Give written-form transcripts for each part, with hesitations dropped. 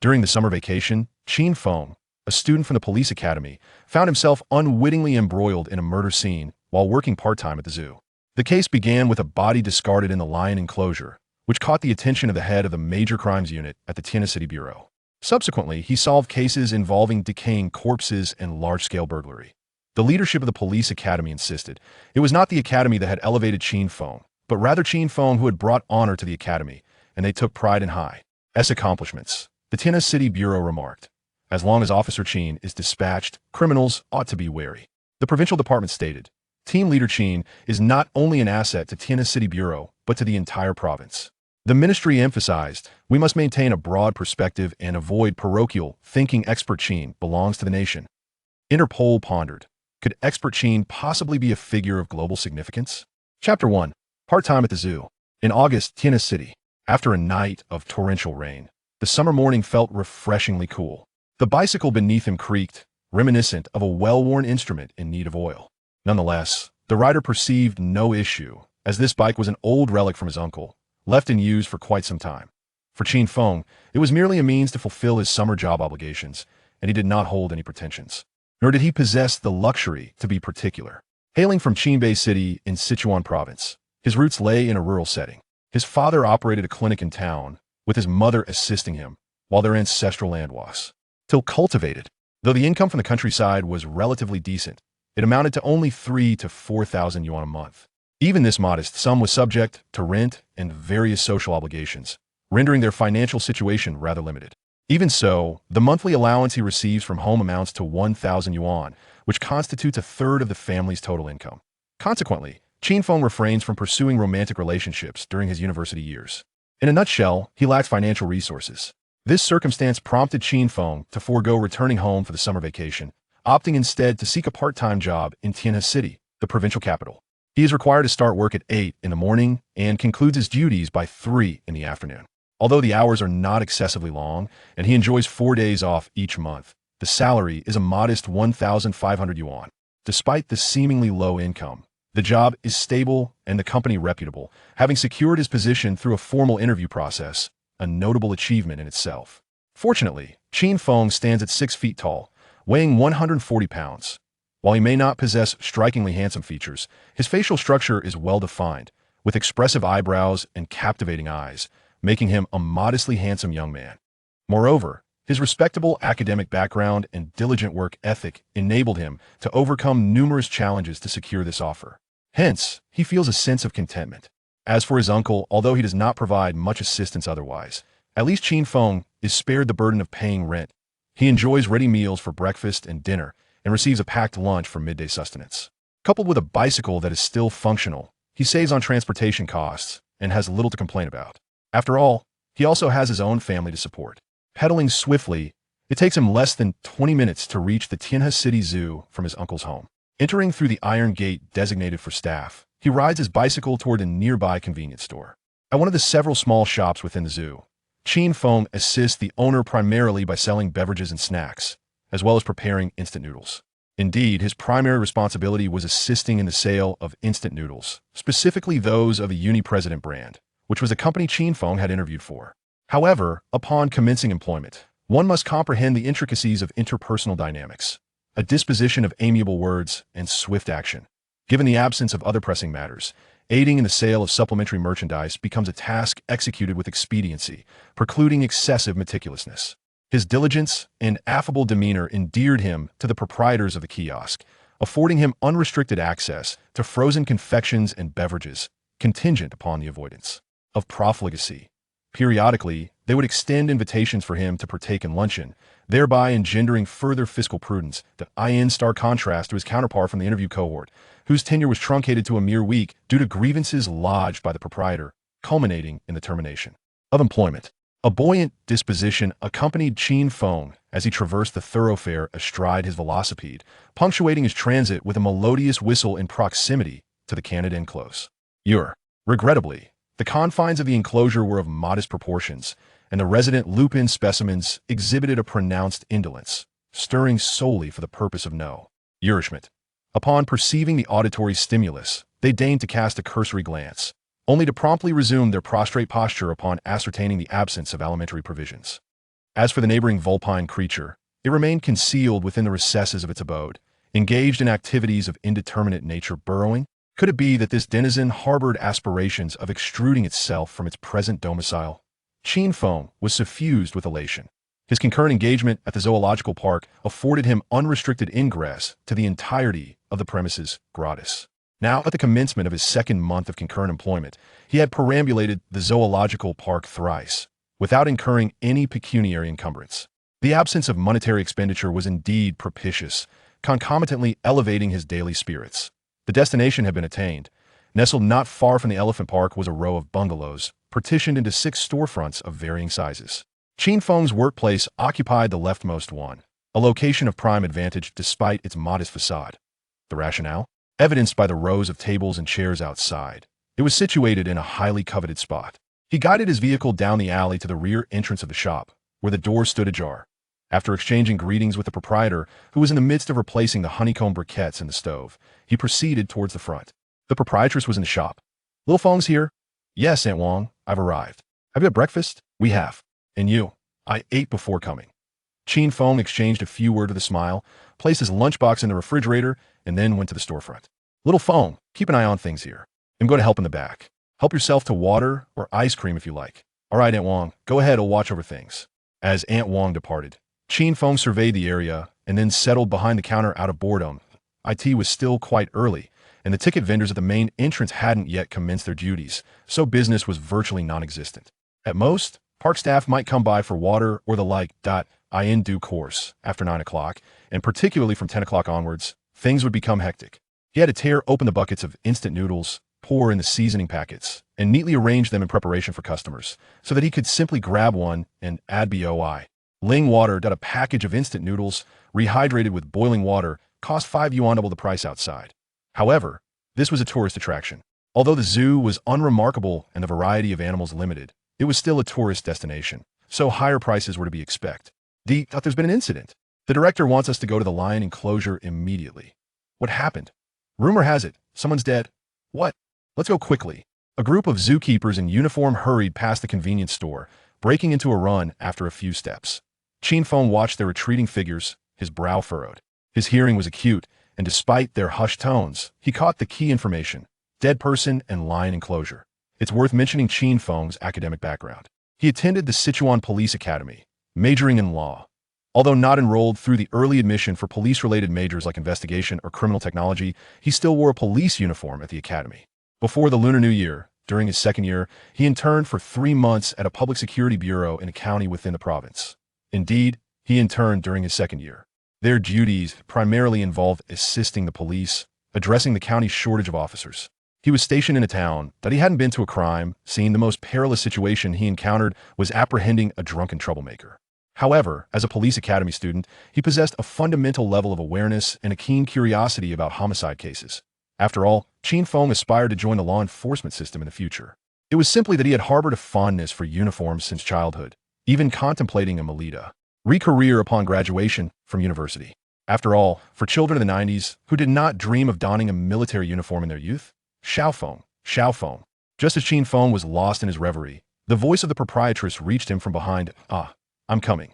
During the summer vacation, Qin Feng, a student from the police academy, found himself unwittingly embroiled in a murder scene while working part-time at the zoo. The case began with a body discarded in the lion enclosure, which caught the attention of the head of the Major Crimes Unit at the Tianhe City Bureau. Subsequently, he solved cases involving decaying corpses and large-scale burglary. The leadership of the police academy insisted it was not the academy that had elevated Qin Feng, but rather Qin Feng who had brought honor to the academy, and they took pride in Hai's accomplishments. The Tianhe City Bureau remarked, "As long as Officer Qin is dispatched, criminals ought to be wary." The provincial department stated, "Team leader Qin is not only an asset to Tianhe City Bureau, but to the entire province." The ministry emphasized, "We must maintain a broad perspective and avoid parochial thinking. Expert Qin belongs to the nation." Interpol pondered, could Expert Qin possibly be a figure of global significance? Chapter 1. Part-time at the zoo. In August, Tianhe City. After a night of torrential rain, the summer morning felt refreshingly cool. The bicycle beneath him creaked, reminiscent of a well-worn instrument in need of oil. Nonetheless, the rider perceived no issue, as this bike was an old relic from his uncle, left in use for quite some time. For Qin Feng, it was merely a means to fulfill his summer job obligations, and he did not hold any pretensions. Nor did he possess the luxury to be particular. Hailing from Qinbei City in Sichuan province, his roots lay in a rural setting. His father operated a clinic in town, with his mother assisting him, while their ancestral land was still cultivated. Though the income from the countryside was relatively decent, it amounted to only 3,000 to 4,000 yuan a month. Even this modest sum was subject to rent and various social obligations, rendering their financial situation rather limited. Even so, the monthly allowance he receives from home amounts to 1,000 yuan, which constitutes a third of the family's total income. Consequently, Qin Feng refrains from pursuing romantic relationships during his university years. In a nutshell, he lacks financial resources. This circumstance prompted Qin Feng to forego returning home for the summer vacation, opting instead to seek a part-time job in Tianhe City, the provincial capital. He is required to start work at 8 in the morning and concludes his duties by 3 in the afternoon. Although the hours are not excessively long, and he enjoys 4 days off each month, the salary is a modest 1,500 yuan. Despite the seemingly low income, the job is stable and the company reputable, having secured his position through a formal interview process, a notable achievement in itself. Fortunately, Qin Feng stands at 6 feet tall, weighing 140 pounds. While he may not possess strikingly handsome features, his facial structure is well-defined, with expressive eyebrows and captivating eyes, making him a modestly handsome young man. Moreover, his respectable academic background and diligent work ethic enabled him to overcome numerous challenges to secure this offer. Hence, he feels a sense of contentment. As for his uncle, although he does not provide much assistance otherwise, at least Qin Feng is spared the burden of paying rent. He enjoys ready meals for breakfast and dinner and receives a packed lunch for midday sustenance. Coupled with a bicycle that is still functional, he saves on transportation costs and has little to complain about. After all, he also has his own family to support. Pedaling swiftly, it takes him less than 20 minutes to reach the Tianhe City Zoo from his uncle's home. Entering through the iron gate designated for staff, he rides his bicycle toward a nearby convenience store. At one of the several small shops within the zoo, Qin Feng assists the owner primarily by selling beverages and snacks, as well as preparing instant noodles. Indeed, his primary responsibility was assisting in the sale of instant noodles, specifically those of the Uni-President brand, which was a company Qin Feng had interviewed for. However, upon commencing employment, one must comprehend the intricacies of interpersonal dynamics, a disposition of amiable words, and swift action. Given the absence of other pressing matters, aiding in the sale of supplementary merchandise becomes a task executed with expediency, precluding excessive meticulousness. His diligence and affable demeanor endeared him to the proprietors of the kiosk, affording him unrestricted access to frozen confections and beverages, contingent upon the avoidance of profligacy. Periodically, they would extend invitations for him to partake in luncheon, thereby engendering further fiscal prudence, in stark contrast to his counterpart from the interview cohort, whose tenure was truncated to a mere week due to grievances lodged by the proprietor, culminating in the termination of employment. A buoyant disposition accompanied Qin Feng as he traversed the thoroughfare astride his velocipede, punctuating his transit with a melodious whistle in proximity to the canid enclosure. Regrettably, the confines of the enclosure were of modest proportions, and the resident lupin specimens exhibited a pronounced indolence, stirring solely for the purpose of nourishment. Upon perceiving the auditory stimulus, they deigned to cast a cursory glance, only to promptly resume their prostrate posture upon ascertaining the absence of alimentary provisions. As for the neighboring vulpine creature, it remained concealed within the recesses of its abode, engaged in activities of indeterminate nature burrowing. Could it be that this denizen harbored aspirations of extruding itself from its present domicile? Qin Feng was suffused with elation. His concurrent engagement at the zoological park afforded him unrestricted ingress to the entirety of the premises gratis. Now, at the commencement of his second month of concurrent employment, he had perambulated the zoological park thrice, without incurring any pecuniary encumbrance. The absence of monetary expenditure was indeed propitious, concomitantly elevating his daily spirits. The destination had been attained. Nestled not far from the elephant park was a row of bungalows, partitioned into 6 storefronts of varying sizes. Qin Feng's workplace occupied the leftmost one, a location of prime advantage despite its modest facade. The rationale? Evidenced by the rows of tables and chairs outside. It was situated in a highly coveted spot. He guided his vehicle down the alley to the rear entrance of the shop, where the door stood ajar. After exchanging greetings with the proprietor, who was in the midst of replacing the honeycomb briquettes in the stove, he proceeded towards the front. The proprietress was in the shop. "Little Feng's here?" "Yes, Aunt Wang, I've arrived." "Have you had breakfast?" "We have." "And you?" "I ate before coming." Qin Feng exchanged a few words with a smile, placed his lunchbox in the refrigerator, and then went to the storefront. "Little Feng, keep an eye on things here. I'm going to help in the back. Help yourself to water or ice cream if you like." "All right, Aunt Wang, go ahead, I'll watch over things." As Aunt Wang departed, Qin Feng surveyed the area and then settled behind the counter out of boredom. It was still quite early, and the ticket vendors at the main entrance hadn't yet commenced their duties, so business was virtually non-existent. At most, park staff might come by for water or the like. In due course, after 9 o'clock, and particularly from 10 o'clock onwards, things would become hectic. He had to tear open the buckets of instant noodles, pour in the seasoning packets, and neatly arrange them in preparation for customers, so that he could simply grab one and add BOI. Ling water. A package of instant noodles, rehydrated with boiling water, cost 5 yuan, double the price outside. However, this was a tourist attraction. Although the zoo was unremarkable and the variety of animals limited, it was still a tourist destination, so higher prices were to be expected. There's been an incident. The director wants us to go to the lion enclosure immediately. What happened? Rumor has it, someone's dead. What? Let's go quickly. A group of zookeepers in uniform hurried past the convenience store, breaking into a run after a few steps. Qin Feng watched their retreating figures, his brow furrowed. His hearing was acute, and despite their hushed tones, he caught the key information: dead person and lion enclosure. It's worth mentioning Qin Feng's academic background. He attended the Sichuan Police Academy, majoring in law. Although not enrolled through the early admission for police-related majors like investigation or criminal technology, he still wore a police uniform at the academy. Before the Lunar New Year, during his second year, he interned for 3 months at a public security bureau in a county within the province. Indeed, he interned during his second year. Their duties primarily involved assisting the police, addressing the county's shortage of officers. He was stationed in a town that he hadn't been to a crime scene. The most perilous situation he encountered was apprehending a drunken troublemaker. However, as a police academy student, he possessed a fundamental level of awareness and a keen curiosity about homicide cases. After all, Qin Feng aspired to join the law enforcement system in the future. It was simply that he had harbored a fondness for uniforms since childhood, even contemplating a Melita career upon graduation from university. After all, for children of the 90s who did not dream of donning a military uniform in their youth, Xiao Feng. Just as Qin Feng was lost in his reverie, the voice of the proprietress reached him from behind. I'm coming."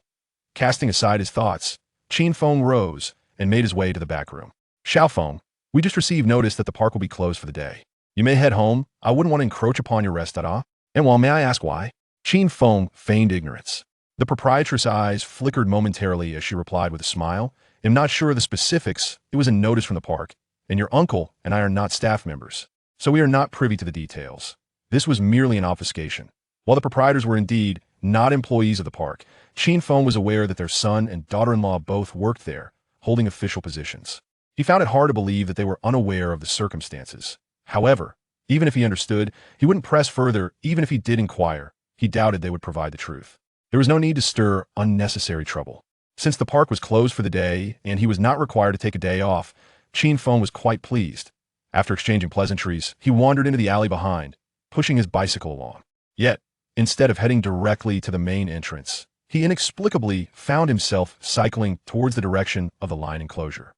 Casting aside his thoughts, Qin Feng rose and made his way to the back room. "Xiao Feng, we just received notice that the park will be closed for the day. You may head home. I wouldn't want to encroach upon your rest. And while may I ask why?" Qin Feng feigned ignorance. The proprietress' eyes flickered momentarily as she replied with a smile. "I'm not sure of the specifics. It was a notice from the park, and your uncle and I are not staff members, so we are not privy to the details. This was merely an obfuscation." While the proprietors were indeed not employees of the park, Qin Feng was aware that their son and daughter-in-law both worked there, holding official positions. He found it hard to believe that they were unaware of the circumstances. However, even if he understood, he wouldn't press further. Even if he did inquire, he doubted they would provide the truth. There was no need to stir unnecessary trouble. Since the park was closed for the day and he was not required to take a day off, Qin Feng was quite pleased. After exchanging pleasantries, he wandered into the alley behind, pushing his bicycle along. Yet, instead of heading directly to the main entrance, he inexplicably found himself cycling towards the direction of the lion enclosure.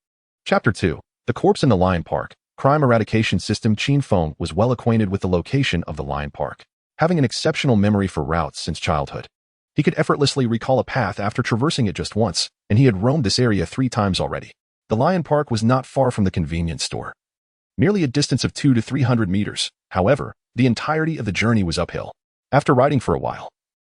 Chapter 2. The Corpse in the Lion Park. Crime Eradication System. Qin Feng was well acquainted with the location of the lion park, having an exceptional memory for routes since childhood. He could effortlessly recall a path after traversing it just once, and he had roamed this area 3 times already. The Lion Park was not far from the convenience store, merely a distance of 200 to 300 meters. However, the entirety of the journey was uphill. After riding for a while,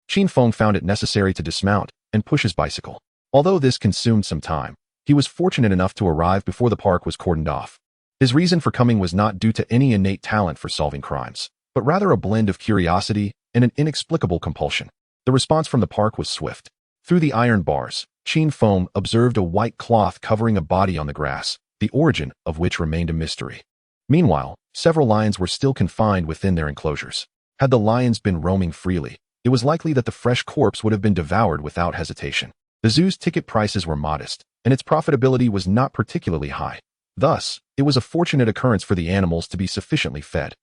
Qin Feng found it necessary to dismount and push his bicycle. Although this consumed some time, he was fortunate enough to arrive before the park was cordoned off. His reason for coming was not due to any innate talent for solving crimes, but rather a blend of curiosity and an inexplicable compulsion. The response from the park was swift. Through the iron bars, Qin Feng observed a white cloth covering a body on the grass, the origin of which remained a mystery. Meanwhile, several lions were still confined within their enclosures. Had the lions been roaming freely, it was likely that the fresh corpse would have been devoured without hesitation. The zoo's ticket prices were modest, and its profitability was not particularly high. Thus, it was a fortunate occurrence for the animals to be sufficiently fed.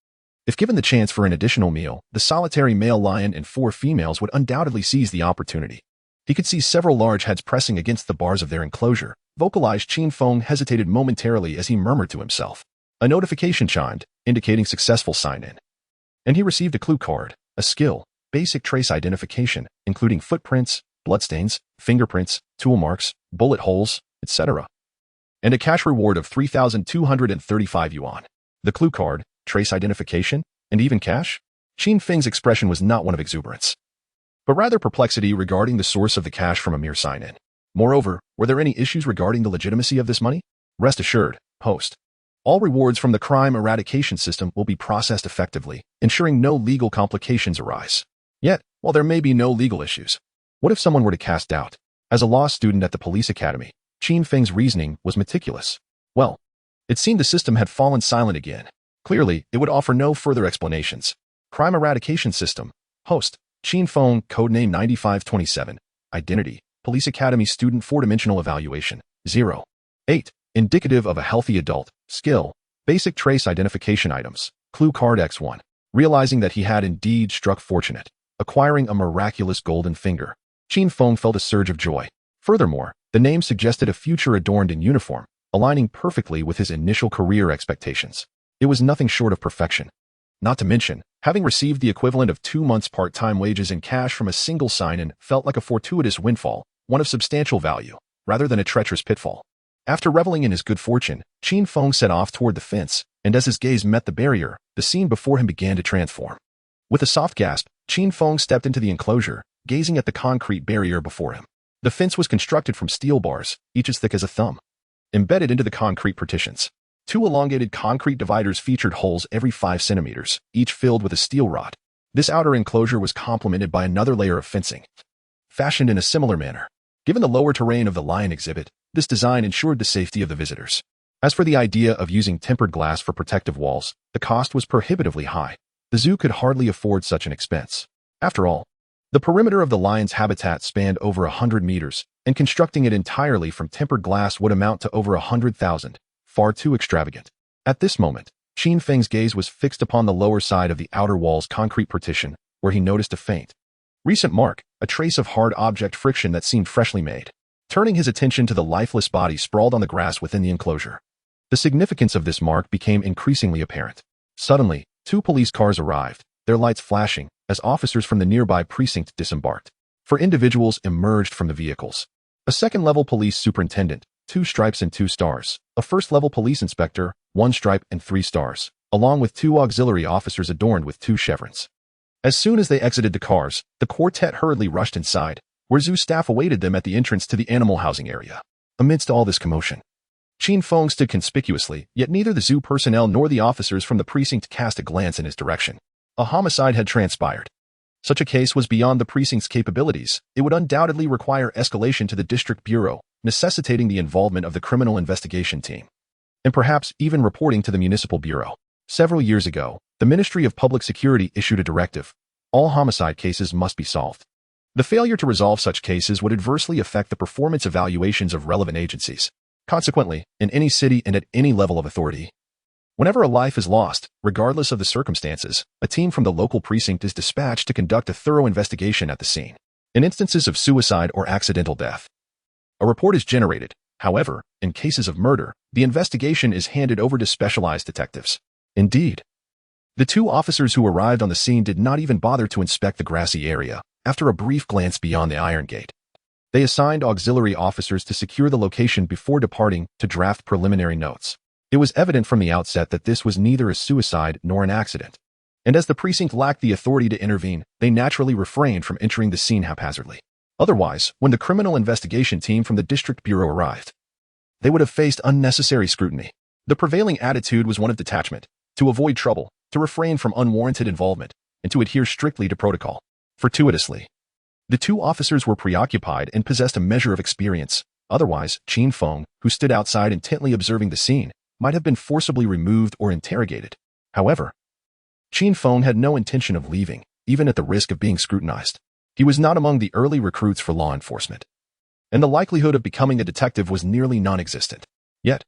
If given the chance for an additional meal, the solitary male lion and 4 females would undoubtedly seize the opportunity. He could see several large heads pressing against the bars of their enclosure. Vocalized Qin Feng hesitated momentarily as he murmured to himself. A notification chimed, indicating successful sign-in. And he received a clue card, a skill, basic trace identification, including footprints, bloodstains, fingerprints, tool marks, bullet holes, etc. And a cash reward of 3,235 yuan. The clue card, trace identification, and even cash? Qin Feng's expression was not one of exuberance, but rather perplexity regarding the source of the cash from a mere sign-in. Moreover, were there any issues regarding the legitimacy of this money? Rest assured, host. All rewards from the crime eradication system will be processed effectively, ensuring no legal complications arise. Yet, while there may be no legal issues, what if someone were to cast doubt? As a law student at the police academy, Qin Feng's reasoning was meticulous. Well, it seemed the system had fallen silent again. Clearly, it would offer no further explanations. Crime eradication system. Host, Qin Feng, codename 9527. Identity, Police Academy student 4-dimensional evaluation. 0. 8. Indicative of a healthy adult. Skill, basic trace identification items. Clue card X1. Realizing that he had indeed struck fortunate, acquiring a miraculous golden finger, Qin Feng felt a surge of joy. Furthermore, the name suggested a future adorned in uniform, aligning perfectly with his initial career expectations. It was nothing short of perfection. Not to mention, having received the equivalent of 2 months' part-time wages in cash from a single sign-in felt like a fortuitous windfall, one of substantial value, rather than a treacherous pitfall. After reveling in his good fortune, Qin Feng set off toward the fence, and as his gaze met the barrier, the scene before him began to transform. With a soft gasp, Qin Feng stepped into the enclosure, gazing at the concrete barrier before him. The fence was constructed from steel bars, each as thick as a thumb, embedded into the concrete partitions. 2 elongated concrete dividers featured holes every 5 centimeters, each filled with a steel rod. This outer enclosure was complemented by another layer of fencing, fashioned in a similar manner. Given the lower terrain of the lion exhibit, this design ensured the safety of the visitors. As for the idea of using tempered glass for protective walls, the cost was prohibitively high. The zoo could hardly afford such an expense. After all, the perimeter of the lion's habitat spanned over 100 meters, and constructing it entirely from tempered glass would amount to over 100,000. Far too extravagant. At this moment, Qin Feng's gaze was fixed upon the lower side of the outer wall's concrete partition, where he noticed a faint, recent mark, a trace of hard object friction that seemed freshly made. Turning his attention to the lifeless body sprawled on the grass within the enclosure, the significance of this mark became increasingly apparent. Suddenly, 2 police cars arrived, their lights flashing, as officers from the nearby precinct disembarked. 4 individuals emerged from the vehicles. A second-level police superintendent, 2 stripes and 2 stars, a first-level police inspector, 1 stripe and 3 stars, along with 2 auxiliary officers adorned with 2 chevrons. As soon as they exited the cars, the quartet hurriedly rushed inside, where zoo staff awaited them at the entrance to the animal housing area. Amidst all this commotion, Qin Feng stood conspicuously, yet neither the zoo personnel nor the officers from the precinct cast a glance in his direction. A homicide had transpired. Such a case was beyond the precinct's capabilities. It would undoubtedly require escalation to the district bureau, necessitating the involvement of the criminal investigation team, and perhaps even reporting to the municipal bureau. Several years ago, the Ministry of Public Security issued a directive. All homicide cases must be solved. The failure to resolve such cases would adversely affect the performance evaluations of relevant agencies. Consequently, in any city and at any level of authority, whenever a life is lost, regardless of the circumstances, a team from the local precinct is dispatched to conduct a thorough investigation at the scene. In instances of suicide or accidental death, a report is generated. However, in cases of murder, the investigation is handed over to specialized detectives. Indeed, the 2 officers who arrived on the scene did not even bother to inspect the grassy area, after a brief glance beyond the iron gate. They assigned auxiliary officers to secure the location before departing to draft preliminary notes. It was evident from the outset that this was neither a suicide nor an accident. And as the precinct lacked the authority to intervene, they naturally refrained from entering the scene haphazardly. Otherwise, when the criminal investigation team from the district bureau arrived, they would have faced unnecessary scrutiny. The prevailing attitude was one of detachment, to avoid trouble, to refrain from unwarranted involvement, and to adhere strictly to protocol. Fortuitously, the two officers were preoccupied and possessed a measure of experience. Otherwise, Qin Feng, who stood outside intently observing the scene, might have been forcibly removed or interrogated. However, Qin Feng had no intention of leaving, even at the risk of being scrutinized. He was not among the early recruits for law enforcement, and the likelihood of becoming a detective was nearly non-existent. Yet,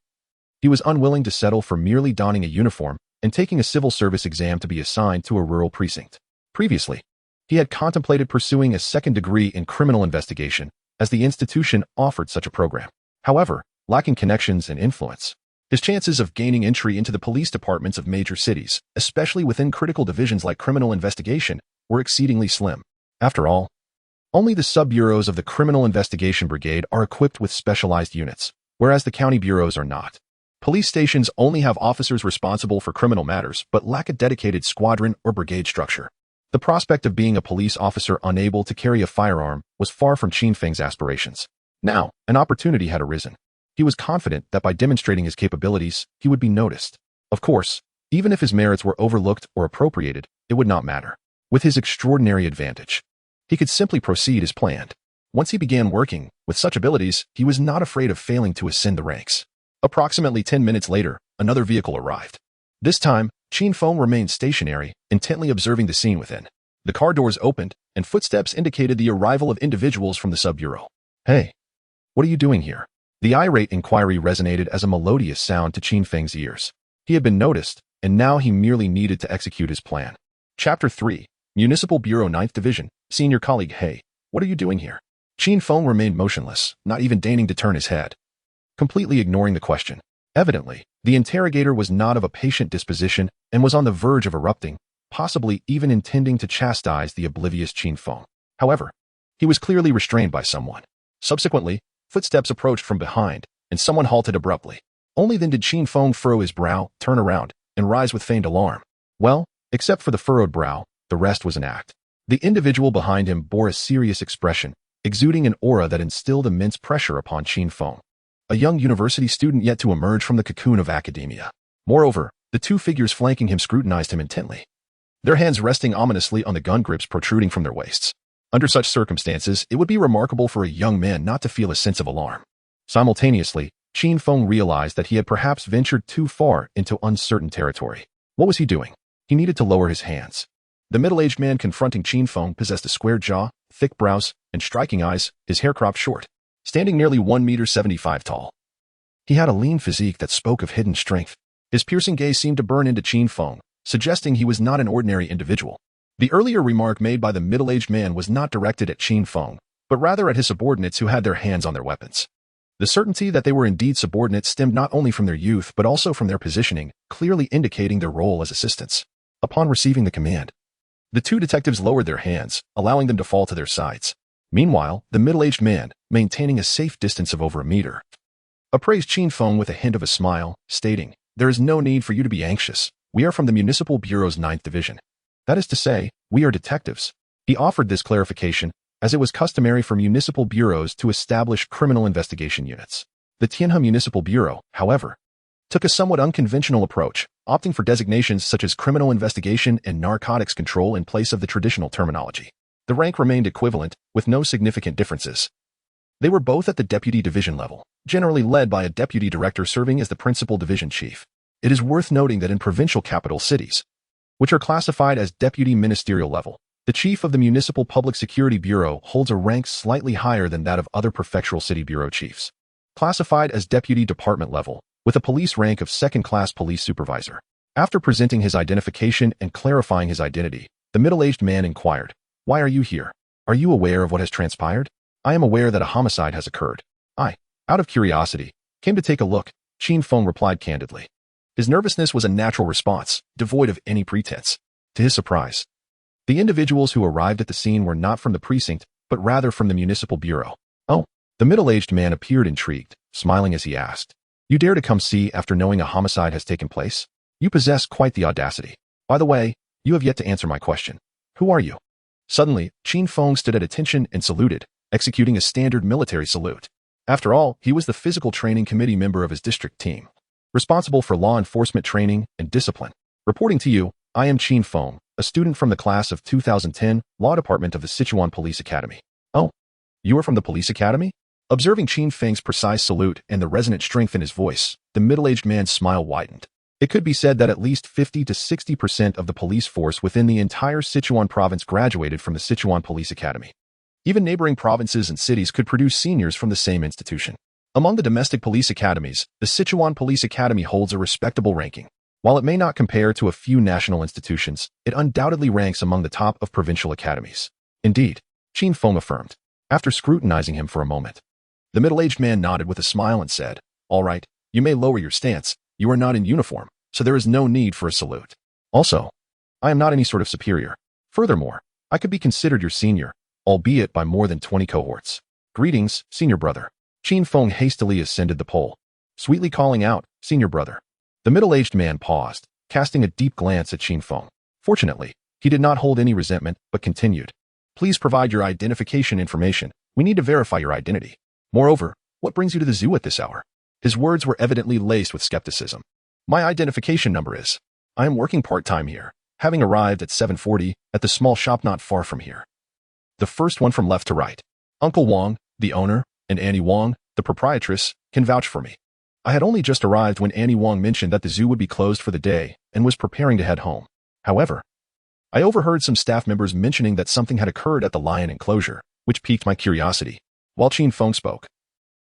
he was unwilling to settle for merely donning a uniform and taking a civil service exam to be assigned to a rural precinct. Previously, he had contemplated pursuing a second degree in criminal investigation, as the institution offered such a program. However, lacking connections and influence, his chances of gaining entry into the police departments of major cities, especially within critical divisions like criminal investigation, were exceedingly slim. After all, only the sub-bureaus of the Criminal Investigation Brigade are equipped with specialized units, whereas the county bureaus are not. Police stations only have officers responsible for criminal matters but lack a dedicated squadron or brigade structure. The prospect of being a police officer unable to carry a firearm was far from Qin Feng's aspirations. Now, an opportunity had arisen. He was confident that by demonstrating his capabilities, he would be noticed. Of course, even if his merits were overlooked or appropriated, it would not matter. With his extraordinary advantage, he could simply proceed as planned. Once he began working with such abilities, he was not afraid of failing to ascend the ranks. Approximately 10 minutes later, another vehicle arrived. This time, Qin Feng remained stationary, intently observing the scene within. The car doors opened, and footsteps indicated the arrival of individuals from the sub-bureau. "Hey, what are you doing here?" The irate inquiry resonated as a melodious sound to Qin Feng's ears. He had been noticed, and now he merely needed to execute his plan. Chapter 3, Municipal Bureau 9th Division, Senior Colleague. "Hey, what are you doing here?" Qin Feng remained motionless, not even deigning to turn his head, completely ignoring the question. Evidently, the interrogator was not of a patient disposition and was on the verge of erupting, possibly even intending to chastise the oblivious Qin Feng. However, he was clearly restrained by someone. Subsequently, footsteps approached from behind, and someone halted abruptly. Only then did Qin Feng furrow his brow, turn around, and rise with feigned alarm. Well, except for the furrowed brow, the rest was an act. The individual behind him bore a serious expression, exuding an aura that instilled immense pressure upon Qin Feng, a young university student yet to emerge from the cocoon of academia. Moreover, the two figures flanking him scrutinized him intently, their hands resting ominously on the gun grips protruding from their waists. Under such circumstances, it would be remarkable for a young man not to feel a sense of alarm. Simultaneously, Qin Feng realized that he had perhaps ventured too far into uncertain territory. What was he doing? He needed to lower his hands. The middle-aged man confronting Qin Feng possessed a square jaw, thick brows, and striking eyes, his hair cropped short, standing nearly 1.75 meters tall. He had a lean physique that spoke of hidden strength. His piercing gaze seemed to burn into Qin Feng, suggesting he was not an ordinary individual. The earlier remark made by the middle-aged man was not directed at Qin Feng, but rather at his subordinates who had their hands on their weapons. The certainty that they were indeed subordinates stemmed not only from their youth but also from their positioning, clearly indicating their role as assistants. Upon receiving the command, the two detectives lowered their hands, allowing them to fall to their sides. Meanwhile, the middle-aged man, maintaining a safe distance of over a meter, appraised Qin Feng with a hint of a smile, stating, "There is no need for you to be anxious. We are from the Municipal Bureau's 9th Division. That is to say, we are detectives." He offered this clarification, as it was customary for municipal bureaus to establish criminal investigation units. The Tianhe Municipal Bureau, however, took a somewhat unconventional approach, opting for designations such as criminal investigation and narcotics control in place of the traditional terminology. The rank remained equivalent, with no significant differences. They were both at the deputy division level, generally led by a deputy director serving as the principal division chief. It is worth noting that in provincial capital cities, which are classified as deputy ministerial level, the chief of the Municipal Public Security Bureau holds a rank slightly higher than that of other prefectural city bureau chiefs. Classified as deputy department level, with a police rank of second-class police supervisor. After presenting his identification and clarifying his identity, the middle-aged man inquired, "Why are you here? Are you aware of what has transpired?" "I am aware that a homicide has occurred. I, out of curiosity, came to take a look," Qin Feng replied candidly. His nervousness was a natural response, devoid of any pretense. To his surprise, The individuals who arrived at the scene were not from the precinct, but rather from the municipal bureau. Oh, the middle-aged man appeared intrigued, smiling as he asked, "You dare to come see after knowing a homicide has taken place? You possess quite the audacity. By the way, you have yet to answer my question. Who are you?" Suddenly, Qin Feng stood at attention and saluted, executing a standard military salute. After all, he was the physical training committee member of his district team, responsible for law enforcement training and discipline. "Reporting to you, I am Qin Feng, a student from the class of 2010 Law Department of the Sichuan Police Academy." "Oh, you are from the police academy?" Observing Qin Feng's precise salute and the resonant strength in his voice, the middle-aged man's smile widened. It could be said that at least 50 to 60% of the police force within the entire Sichuan province graduated from the Sichuan Police Academy. Even neighboring provinces and cities could produce seniors from the same institution. Among the domestic police academies, the Sichuan Police Academy holds a respectable ranking. While it may not compare to a few national institutions, it undoubtedly ranks among the top of provincial academies. Indeed, Qin Feng affirmed, after scrutinizing him for a moment. The middle-aged man nodded with a smile and said, "All right, you may lower your stance. You are not in uniform, so there is no need for a salute. Also, I am not any sort of superior. Furthermore, I could be considered your senior, albeit by more than 20 cohorts. Greetings, senior brother." Qin Feng hastily ascended the pole, sweetly calling out, "Senior brother." The middle-aged man paused, casting a deep glance at Qin Feng. Fortunately, he did not hold any resentment, but continued, "Please provide your identification information. We need to verify your identity. Moreover, what brings you to the zoo at this hour?" His words were evidently laced with skepticism. "My identification number is. I am working part-time here, having arrived at 7:40 at the small shop not far from here." The first one from left to right. "Uncle Wang, the owner, and Annie Wang, the proprietress, can vouch for me. I had only just arrived when Annie Wang mentioned that the zoo would be closed for the day and was preparing to head home. However, I overheard some staff members mentioning that something had occurred at the lion enclosure, which piqued my curiosity." While Qin Feng spoke,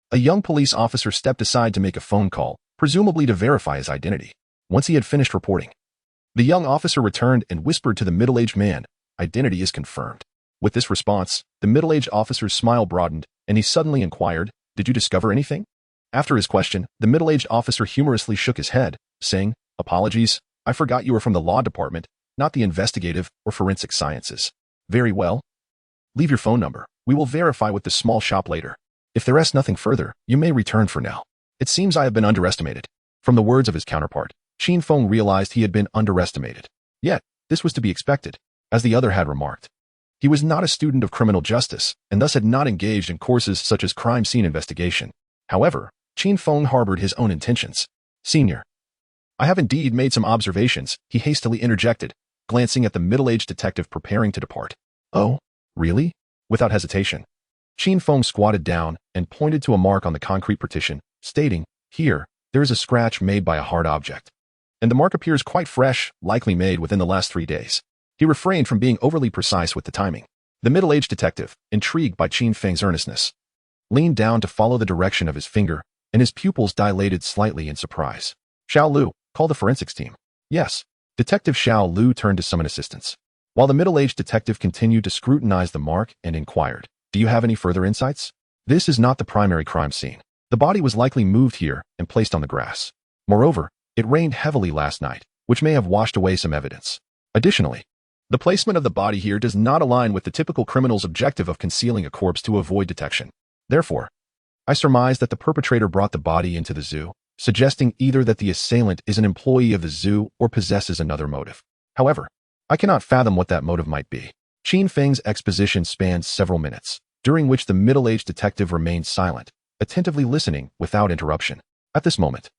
a young police officer stepped aside to make a phone call, presumably to verify his identity. Once he had finished reporting, the young officer returned and whispered to the middle-aged man, "Identity is confirmed." With this response, the middle-aged officer's smile broadened, and he suddenly inquired, "Did you discover anything?" After his question, the middle-aged officer humorously shook his head, saying, "Apologies, I forgot you were from the law department, not the investigative or forensic sciences." "Very well. Leave your phone number. We will verify with the small shop later. If there is nothing further, you may return for now. It seems I have been underestimated." From the words of his counterpart, Qin Feng realized he had been underestimated. Yet, this was to be expected, as the other had remarked. He was not a student of criminal justice, and thus had not engaged in courses such as crime scene investigation. However, Qin Feng harbored his own intentions. "Senior, I have indeed made some observations," he hastily interjected, glancing at the middle-aged detective preparing to depart. "Oh, really?" Without hesitation, Qin Feng squatted down and pointed to a mark on the concrete partition, stating, "Here, there is a scratch made by a hard object. And the mark appears quite fresh, likely made within the last 3 days." He refrained from being overly precise with the timing. The middle-aged detective, intrigued by Qin Feng's earnestness, leaned down to follow the direction of his finger, and his pupils dilated slightly in surprise. "Xiao Lu, call the forensics team." "Yes." Detective Xiao Lu turned to summon assistance, while the middle-aged detective continued to scrutinize the mark and inquired, "Do you have any further insights?" "This is not the primary crime scene. The body was likely moved here and placed on the grass. Moreover, it rained heavily last night, which may have washed away some evidence. Additionally, the placement of the body here does not align with the typical criminal's objective of concealing a corpse to avoid detection. Therefore, I surmise that the perpetrator brought the body into the zoo, suggesting either that the assailant is an employee of the zoo or possesses another motive. However, I cannot fathom what that motive might be." Qin Feng's exposition spanned several minutes, during which the middle-aged detective remained silent, attentively listening without interruption. At this moment,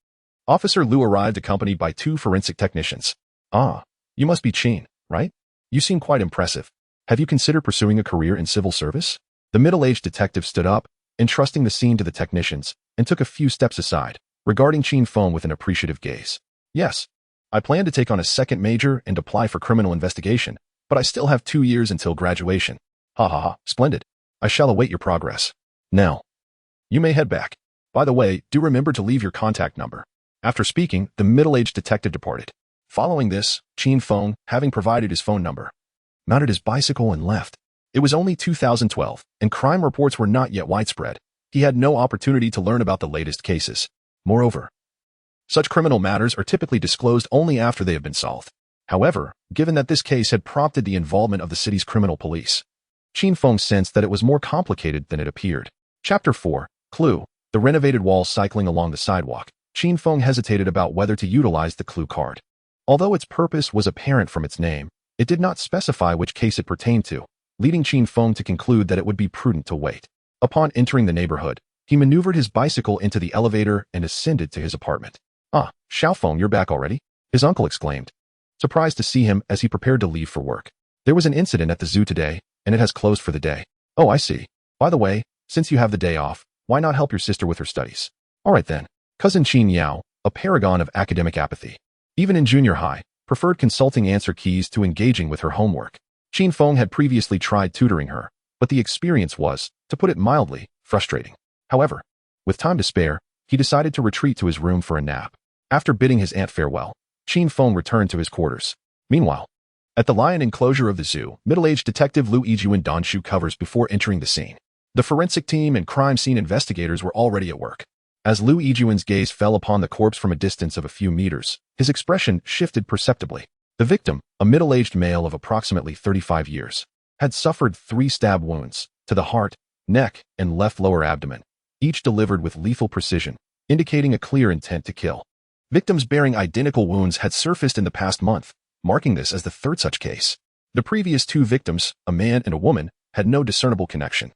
Officer Lu arrived accompanied by 2 forensic technicians. "Ah, you must be Qin, right? You seem quite impressive. Have you considered pursuing a career in civil service?" The middle-aged detective stood up, entrusting the scene to the technicians, and took a few steps aside, regarding Qin Feng with an appreciative gaze. "Yes, I plan to take on a second major and apply for criminal investigation, but I still have 2 years until graduation." "Ha ha ha, splendid. I shall await your progress. Now, you may head back. By the way, do remember to leave your contact number." After speaking, the middle-aged detective departed. Following this, Qin Feng, having provided his phone number, mounted his bicycle and left. It was only 2012, and crime reports were not yet widespread. He had no opportunity to learn about the latest cases. Moreover, such criminal matters are typically disclosed only after they have been solved. However, given that this case had prompted the involvement of the city's criminal police, Qin Feng sensed that it was more complicated than it appeared. Chapter 4. Clue. The renovated wall cycling along the sidewalk. Qin Feng hesitated about whether to utilize the clue card. Although its purpose was apparent from its name, it did not specify which case it pertained to, leading Qin Feng to conclude that it would be prudent to wait. Upon entering the neighborhood, he maneuvered his bicycle into the elevator and ascended to his apartment. "Ah, Xiao Feng, you're back already?" his uncle exclaimed, surprised to see him as he prepared to leave for work. "There was an incident at the zoo today, and it has closed for the day." "Oh, I see. By the way, since you have the day off, why not help your sister with her studies?" "All right then." Cousin Qin Yao, a paragon of academic apathy, even in junior high, preferred consulting answer keys to engaging with her homework. Qin Feng had previously tried tutoring her, but the experience was, to put it mildly, frustrating. However, with time to spare, he decided to retreat to his room for a nap. After bidding his aunt farewell, Qin Feng returned to his quarters. Meanwhile, at the lion enclosure of the zoo, middle-aged detective Lu Yijuan donned shoe covers before entering the scene. The forensic team and crime scene investigators were already at work. As Lu Yijuan's gaze fell upon the corpse from a distance of a few meters, his expression shifted perceptibly. The victim, a middle-aged male of approximately 35 years, had suffered 3 stab wounds to the heart, neck, and left lower abdomen, each delivered with lethal precision, indicating a clear intent to kill. Victims bearing identical wounds had surfaced in the past month, marking this as the 3rd such case. The previous 2 victims, a man and a woman, had no discernible connection,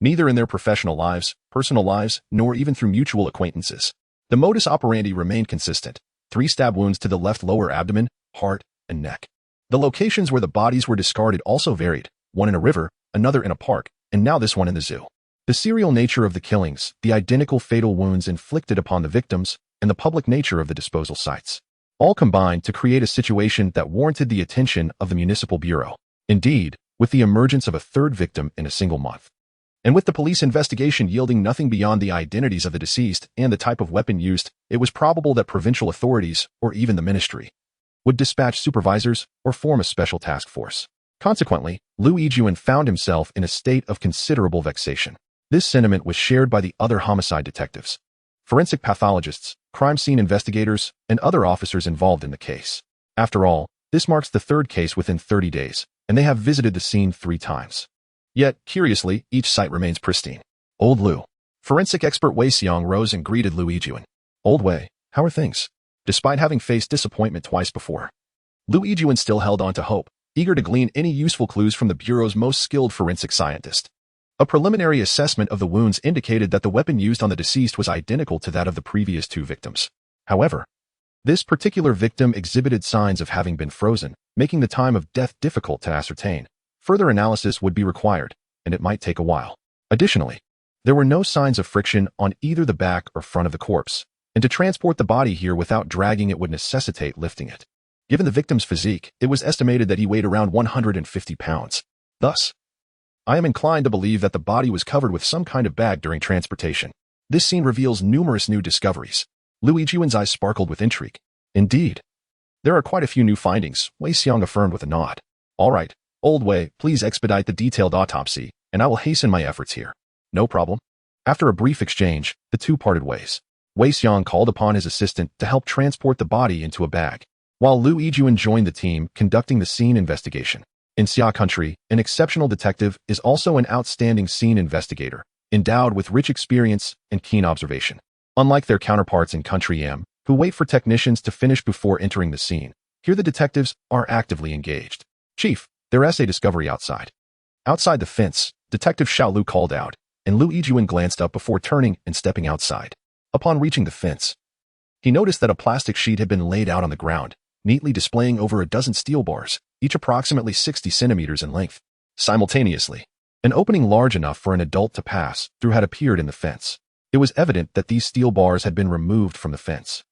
neither in their professional lives, personal lives, nor even through mutual acquaintances. The modus operandi remained consistent: 3 stab wounds to the left lower abdomen, heart, and neck. The locations where the bodies were discarded also varied, one in a river, another in a park, and now this one in the zoo. The serial nature of the killings, the identical fatal wounds inflicted upon the victims, and the public nature of the disposal sites, all combined to create a situation that warranted the attention of the municipal bureau. Indeed, with the emergence of a 3rd victim in a single month, and with the police investigation yielding nothing beyond the identities of the deceased and the type of weapon used, it was probable that provincial authorities, or even the ministry, would dispatch supervisors or form a special task force. Consequently, Lu Yijuan found himself in a state of considerable vexation. This sentiment was shared by the other homicide detectives, forensic pathologists, crime scene investigators, and other officers involved in the case. After all, this marks the 3rd case within 30 days, and they have visited the scene 3 times. Yet, curiously, each site remains pristine. Old Lu. Forensic expert Wei Xiang rose and greeted Lu Yijuan. "Old Wei, how are things?" Despite having faced disappointment twice before, Lu Yijuan still held on to hope, eager to glean any useful clues from the Bureau's most skilled forensic scientist. A preliminary assessment of the wounds indicated that the weapon used on the deceased was identical to that of the previous 2 victims. However, this particular victim exhibited signs of having been frozen, making the time of death difficult to ascertain. Further analysis would be required, and it might take a while. Additionally, there were no signs of friction on either the back or front of the corpse, and to transport the body here without dragging it would necessitate lifting it. Given the victim's physique, it was estimated that he weighed around 150 pounds. Thus, I am inclined to believe that the body was covered with some kind of bag during transportation. This scene reveals numerous new discoveries. Lu Yijuan's eyes sparkled with intrigue. "Indeed. There are quite a few new findings," Wei Xiang affirmed with a nod. "All right, Old Wei, please expedite the detailed autopsy, and I will hasten my efforts here." "No problem." After a brief exchange, the 2 parted ways. Wei Xiang called upon his assistant to help transport the body into a bag, while Lu Yijuan joined the team conducting the scene investigation. In Xia country, an exceptional detective is also an outstanding scene investigator, endowed with rich experience and keen observation. Unlike their counterparts in country M, who wait for technicians to finish before entering the scene, here the detectives are actively engaged. "Chief, there is a discovery outside." Outside the fence, Detective Xiao Lu called out, and Lu Yijuan glanced up before turning and stepping outside. Upon reaching the fence, he noticed that a plastic sheet had been laid out on the ground, neatly displaying over a dozen steel bars, each approximately 60 centimeters in length. Simultaneously, an opening large enough for an adult to pass through had appeared in the fence. It was evident that these steel bars had been removed from the fence.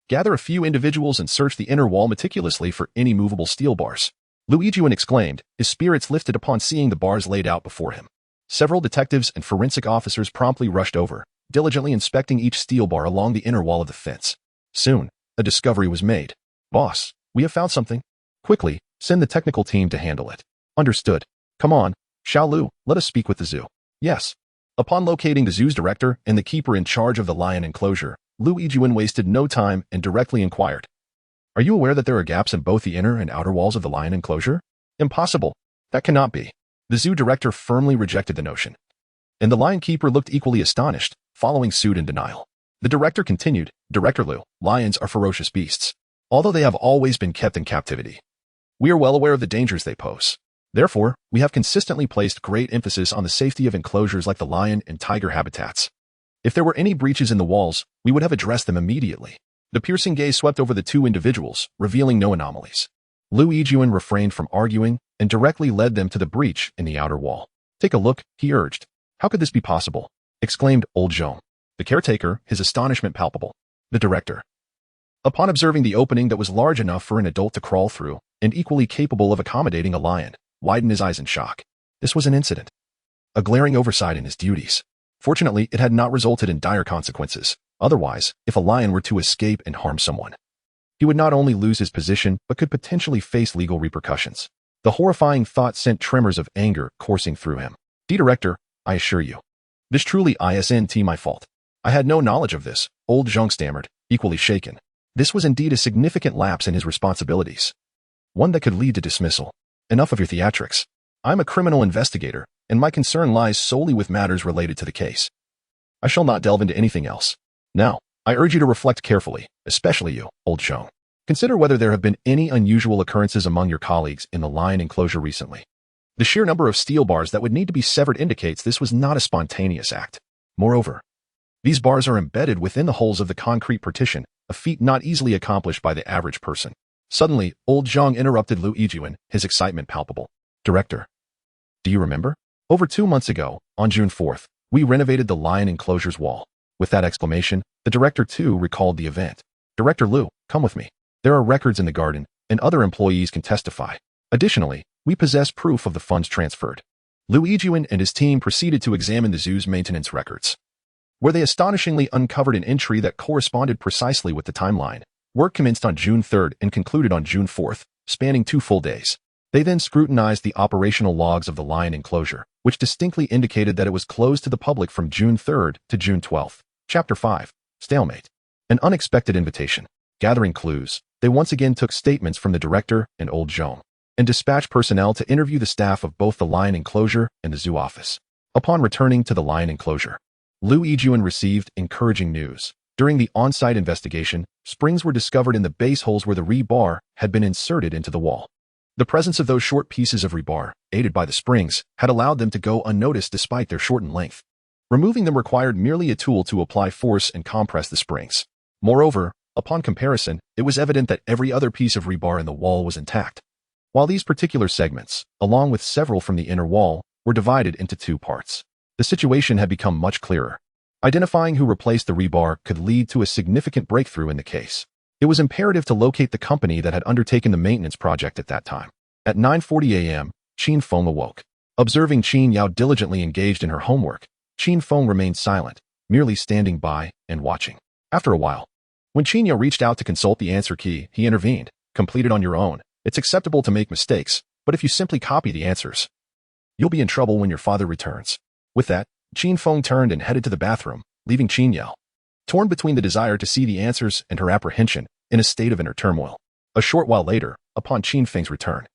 Gather a few individuals and search the inner wall meticulously for any movable steel bars, Lu Yijuan exclaimed, his spirits lifted upon seeing the bars laid out before him. Several detectives and forensic officers promptly rushed over, diligently inspecting each steel bar along the inner wall of the fence. Soon, a discovery was made. "Boss, we have found something. Quickly, send the technical team to handle it." "Understood. Come on, Xiao Lu, let us speak with the zoo." "Yes." Upon locating the zoo's director and the keeper in charge of the lion enclosure, Lu Yijuan wasted no time and directly inquired. Are you aware that there are gaps in both the inner and outer walls of the lion enclosure? Impossible. That cannot be. The zoo director firmly rejected the notion. And the lion keeper looked equally astonished, following suit in denial. The director continued, Director Liu, lions are ferocious beasts. Although they have always been kept in captivity, we are well aware of the dangers they pose. Therefore, we have consistently placed great emphasis on the safety of enclosures like the lion and tiger habitats. If there were any breaches in the walls, we would have addressed them immediately. The piercing gaze swept over the two individuals, revealing no anomalies. Liu Yijuan refrained from arguing and directly led them to the breach in the outer wall. Take a look, he urged. How could this be possible? Exclaimed old Zhong. The caretaker, his astonishment palpable. The director, upon observing the opening that was large enough for an adult to crawl through, and equally capable of accommodating a lion, widened his eyes in shock. This was an incident. A glaring oversight in his duties. Fortunately, it had not resulted in dire consequences. Otherwise, if a lion were to escape and harm someone, he would not only lose his position, but could potentially face legal repercussions. The horrifying thought sent tremors of anger coursing through him. Director, I assure you, this truly isn't my fault. I had no knowledge of this, old Zhong stammered, equally shaken. This was indeed a significant lapse in his responsibilities. One that could lead to dismissal. Enough of your theatrics. I'm a criminal investigator, and my concern lies solely with matters related to the case. I shall not delve into anything else. Now, I urge you to reflect carefully, especially you, old Zhong. Consider whether there have been any unusual occurrences among your colleagues in the lion enclosure recently. The sheer number of steel bars that would need to be severed indicates this was not a spontaneous act. Moreover, these bars are embedded within the holes of the concrete partition, a feat not easily accomplished by the average person. Suddenly, old Zhong interrupted Liu Yijuan, his excitement palpable. Director, do you remember? Over 2 months ago, on June 4th, we renovated the lion enclosure's wall. With that exclamation, the director too recalled the event. Director Liu, come with me. There are records in the garden, and other employees can testify. Additionally, we possess proof of the funds transferred. Liu Yijuan and his team proceeded to examine the zoo's maintenance records, where they astonishingly uncovered an entry that corresponded precisely with the timeline. Work commenced on June 3rd and concluded on June 4th, spanning 2 full days. They then scrutinized the operational logs of the lion enclosure, which distinctly indicated that it was closed to the public from June 3rd to June 12th. Chapter 5. Stalemate. An unexpected invitation. Gathering clues, they once again took statements from the director and old Zhong, and dispatched personnel to interview the staff of both the lion enclosure and the zoo office. Upon returning to the lion enclosure, Liu Yijuan received encouraging news. During the on-site investigation, springs were discovered in the base holes where the rebar had been inserted into the wall. The presence of those short pieces of rebar, aided by the springs, had allowed them to go unnoticed despite their shortened length. Removing them required merely a tool to apply force and compress the springs. Moreover, upon comparison, it was evident that every other piece of rebar in the wall was intact, while these particular segments, along with several from the inner wall, were divided into 2 parts. The situation had become much clearer. Identifying who replaced the rebar could lead to a significant breakthrough in the case. It was imperative to locate the company that had undertaken the maintenance project at that time. At 9:40 a.m., Qin Feng awoke. Observing Qin Yao diligently engaged in her homework, Qin Feng remained silent, merely standing by and watching. After a while, when Qin Yao reached out to consult the answer key, he intervened. Complete it on your own. It's acceptable to make mistakes, but if you simply copy the answers, you'll be in trouble when your father returns. With that, Qin Feng turned and headed to the bathroom, leaving Qin Yao torn between the desire to see the answers and her apprehension, in a state of inner turmoil. A short while later, upon Qin Feng's return,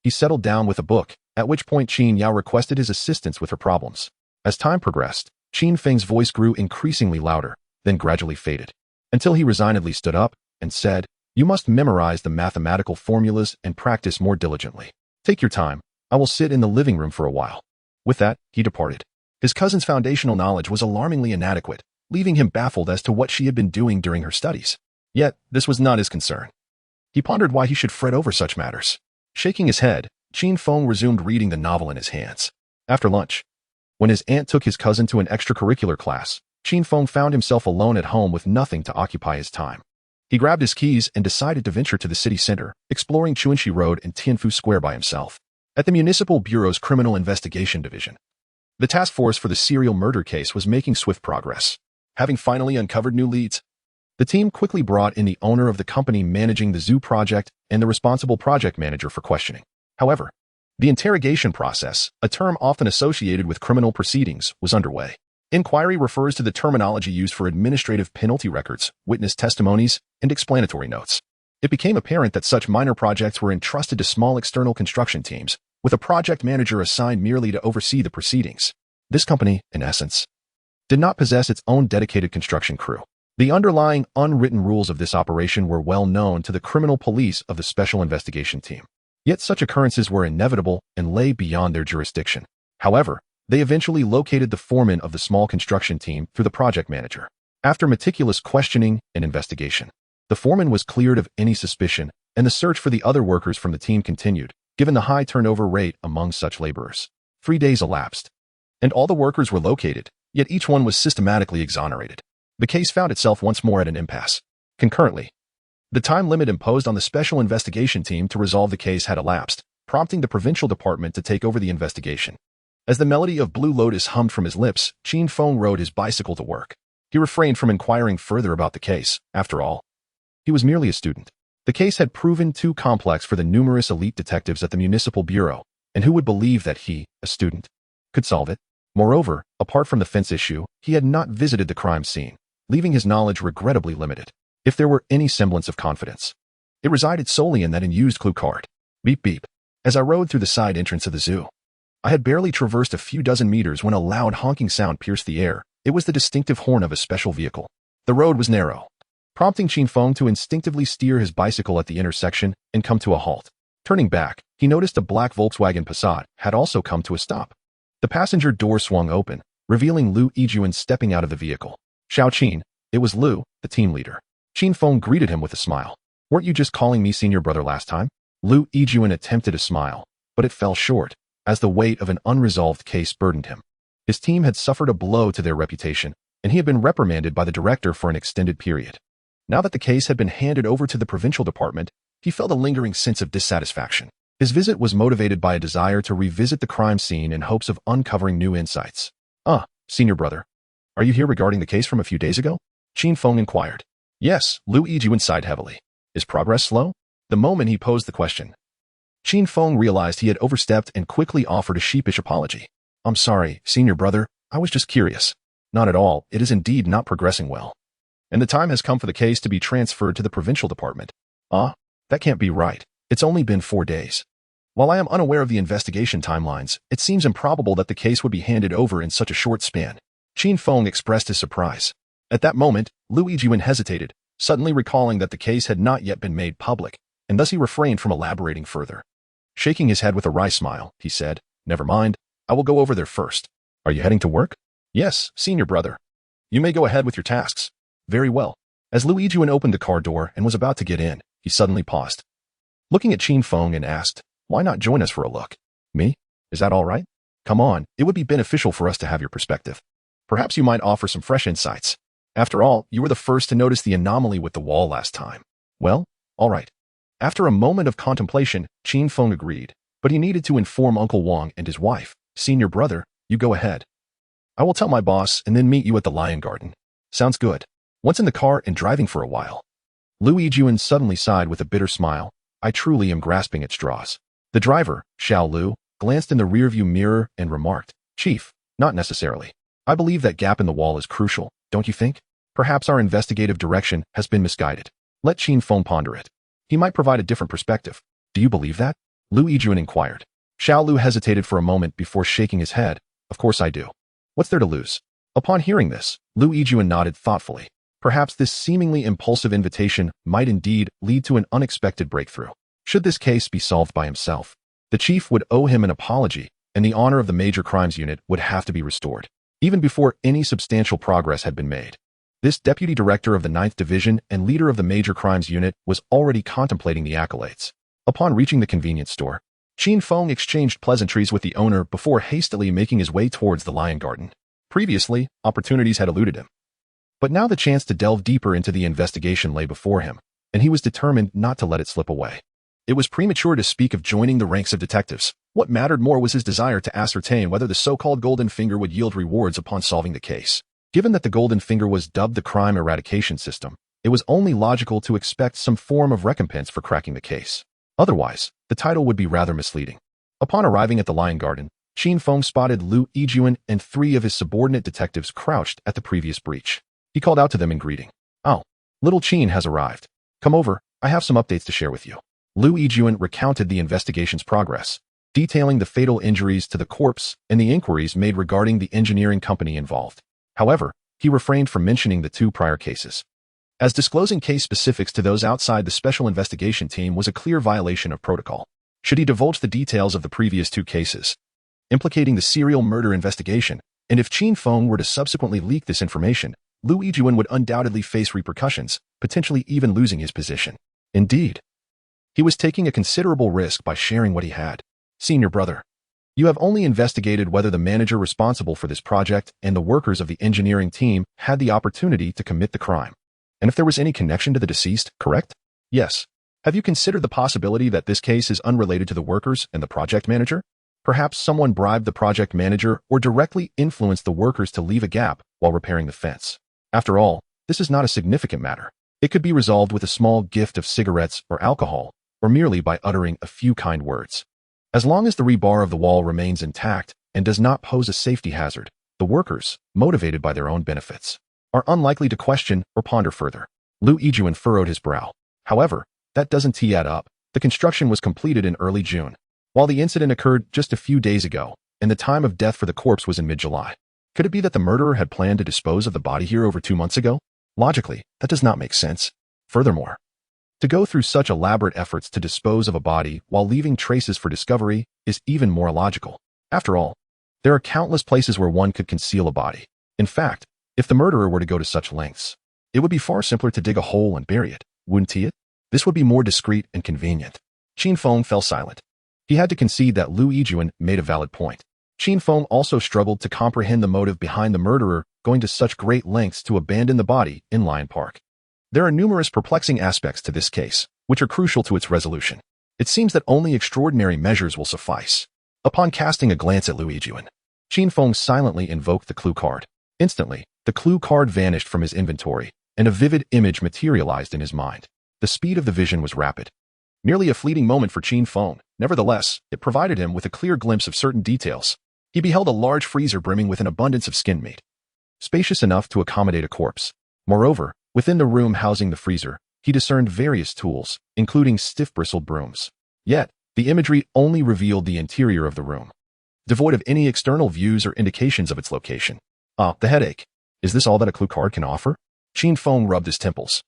he settled down with a book, at which point Qin Yao requested his assistance with her problems. As time progressed, Qin Feng's voice grew increasingly louder, then gradually faded, until he resignedly stood up and said, "You must memorize the mathematical formulas and practice more diligently. Take your time. I will sit in the living room for a while." With that, he departed. His cousin's foundational knowledge was alarmingly inadequate, leaving him baffled as to what she had been doing during her studies. Yet, this was not his concern. He pondered why he should fret over such matters. Shaking his head, Qin Feng resumed reading the novel in his hands. After lunch, when his aunt took his cousin to an extracurricular class, Qin Feng found himself alone at home with nothing to occupy his time. He grabbed his keys and decided to venture to the city center, exploring Chuanxi Road and Tianfu Square by himself. At the Municipal Bureau's Criminal Investigation Division, the task force for the serial murder case was making swift progress. Having finally uncovered new leads, the team quickly brought in the owner of the company managing the zoo project and the responsible project manager for questioning. However, the interrogation process, a term often associated with criminal proceedings, was underway. Inquiry refers to the terminology used for administrative penalty records, witness testimonies, and explanatory notes. It became apparent that such minor projects were entrusted to small external construction teams, with a project manager assigned merely to oversee the proceedings. This company, in essence, did not possess its own dedicated construction crew. The underlying unwritten rules of this operation were well known to the criminal police of the Special Investigation Team. Yet such occurrences were inevitable and lay beyond their jurisdiction. However, they eventually located the foreman of the small construction team through the project manager. After meticulous questioning and investigation, the foreman was cleared of any suspicion, and the search for the other workers from the team continued, given the high turnover rate among such laborers. 3 days elapsed, and all the workers were located, yet each one was systematically exonerated. The case found itself once more at an impasse. Concurrently, the time limit imposed on the Special Investigation Team to resolve the case had elapsed, prompting the provincial department to take over the investigation. As the melody of Blue Lotus hummed from his lips, Qin Feng rode his bicycle to work. He refrained from inquiring further about the case. After all, he was merely a student. The case had proven too complex for the numerous elite detectives at the Municipal Bureau, and who would believe that he, a student, could solve it? Moreover, apart from the fence issue, he had not visited the crime scene, leaving his knowledge regrettably limited. If there were any semblance of confidence, it resided solely in that unused clue card. Beep beep. As I rode through the side entrance of the zoo, I had barely traversed a few dozen meters when a loud honking sound pierced the air. It was the distinctive horn of a special vehicle. The road was narrow, prompting Qin Feng to instinctively steer his bicycle at the intersection and come to a halt. Turning back, he noticed a black Volkswagen Passat had also come to a stop. The passenger door swung open, revealing Lu Yijuan stepping out of the vehicle. Xiao Qin, it was Lu, the team leader. Qin Feng greeted him with a smile. Weren't you just calling me senior brother last time? Lu Yijuan attempted a smile, but it fell short, as the weight of an unresolved case burdened him. His team had suffered a blow to their reputation, and he had been reprimanded by the director for an extended period. Now that the case had been handed over to the provincial department, he felt a lingering sense of dissatisfaction. His visit was motivated by a desire to revisit the crime scene in hopes of uncovering new insights. Senior brother, are you here regarding the case from a few days ago? Qin Feng inquired. Yes, Lu Yijuan sighed heavily. Is progress slow? The moment he posed the question, Qin Feng realized he had overstepped and quickly offered a sheepish apology. I'm sorry, senior brother, I was just curious. Not at all, it is indeed not progressing well. And the time has come for the case to be transferred to the provincial department. That can't be right. It's only been 4 days. While I am unaware of the investigation timelines, it seems improbable that the case would be handed over in such a short span. Qin Feng expressed his surprise. At that moment, Lu Yijuan hesitated, suddenly recalling that the case had not yet been made public, and thus he refrained from elaborating further. Shaking his head with a wry smile, he said, Never mind, I will go over there first. Are you heading to work? Yes, senior brother. You may go ahead with your tasks. Very well. As Lu Yijuan opened the car door and was about to get in, he suddenly paused, looking at Qin Feng and asked, Why not join us for a look? Me? Is that all right? Come on, it would be beneficial for us to have your perspective. Perhaps you might offer some fresh insights. After all, you were the first to notice the anomaly with the wall last time. Well, all right. After a moment of contemplation, Qin Feng agreed, but he needed to inform Uncle Wang and his wife. Senior brother, you go ahead. I will tell my boss and then meet you at the Lion Garden. Sounds good. Once in the car and driving for a while, Lu Yijuan suddenly sighed with a bitter smile. I truly am grasping at straws. The driver, Xiao Lu, glanced in the rearview mirror and remarked, Chief, not necessarily. I believe that gap in the wall is crucial, don't you think? Perhaps our investigative direction has been misguided. Let Qin Feng ponder it. He might provide a different perspective. Do you believe that? Lu Yijuan inquired. Xiao Lu hesitated for a moment before shaking his head. Of course I do. What's there to lose? Upon hearing this, Lu Yijuan nodded thoughtfully. Perhaps this seemingly impulsive invitation might indeed lead to an unexpected breakthrough. Should this case be solved by himself, the chief would owe him an apology, and the honor of the Major Crimes Unit would have to be restored, even before any substantial progress had been made. This deputy director of the 9th Division and leader of the Major Crimes Unit was already contemplating the accolades. Upon reaching the convenience store, Qin Feng exchanged pleasantries with the owner before hastily making his way towards the Lion Garden. Previously, opportunities had eluded him. But now the chance to delve deeper into the investigation lay before him, and he was determined not to let it slip away. It was premature to speak of joining the ranks of detectives. What mattered more was his desire to ascertain whether the so-called Golden Finger would yield rewards upon solving the case. Given that the Golden Finger was dubbed the crime eradication system, it was only logical to expect some form of recompense for cracking the case. Otherwise, the title would be rather misleading. Upon arriving at the Lion Garden, Qin Feng spotted Lu Yijuan and 3 of his subordinate detectives crouched at the previous breach. He called out to them in greeting. Oh, little Qin has arrived. Come over, I have some updates to share with you. Liu Yijuan recounted the investigation's progress, detailing the fatal injuries to the corpse and the inquiries made regarding the engineering company involved. However, he refrained from mentioning the two prior cases, as disclosing case specifics to those outside the special investigation team was a clear violation of protocol. Should he divulge the details of the previous two cases, implicating the serial murder investigation, and if Qin Feng were to subsequently leak this information, Liu Yijuan would undoubtedly face repercussions, potentially even losing his position. Indeed, he was taking a considerable risk by sharing what he had. Senior brother, you have only investigated whether the manager responsible for this project and the workers of the engineering team had the opportunity to commit the crime, and if there was any connection to the deceased, correct? Yes. Have you considered the possibility that this case is unrelated to the workers and the project manager? Perhaps someone bribed the project manager or directly influenced the workers to leave a gap while repairing the fence. After all, this is not a significant matter. It could be resolved with a small gift of cigarettes or alcohol, or merely by uttering a few kind words. As long as the rebar of the wall remains intact and does not pose a safety hazard, the workers, motivated by their own benefits, are unlikely to question or ponder further. Liu Yijuan furrowed his brow. However, that doesn't add up. The construction was completed in early June, while the incident occurred just a few days ago, and the time of death for the corpse was in mid-July. Could it be that the murderer had planned to dispose of the body here over 2 months ago? Logically, that does not make sense. Furthermore, to go through such elaborate efforts to dispose of a body while leaving traces for discovery is even more illogical. After all, there are countless places where one could conceal a body. In fact, if the murderer were to go to such lengths, it would be far simpler to dig a hole and bury it, wouldn't it? This would be more discreet and convenient. Qin Feng fell silent. He had to concede that Liu Yijuan made a valid point. Qin Feng also struggled to comprehend the motive behind the murderer going to such great lengths to abandon the body in Lion Park. There are numerous perplexing aspects to this case, which are crucial to its resolution. It seems that only extraordinary measures will suffice. Upon casting a glance at Liu Yijuan, Qin Feng silently invoked the clue card. Instantly, the clue card vanished from his inventory, and a vivid image materialized in his mind. The speed of the vision was rapid. Merely a fleeting moment for Qin Feng. Nevertheless, it provided him with a clear glimpse of certain details. He beheld a large freezer brimming with an abundance of skinned meat, spacious enough to accommodate a corpse. Moreover, within the room housing the freezer, he discerned various tools, including stiff-bristled brooms. Yet, the imagery only revealed the interior of the room, devoid of any external views or indications of its location. The headache. Is this all that a clue card can offer? Qin Feng rubbed his temples,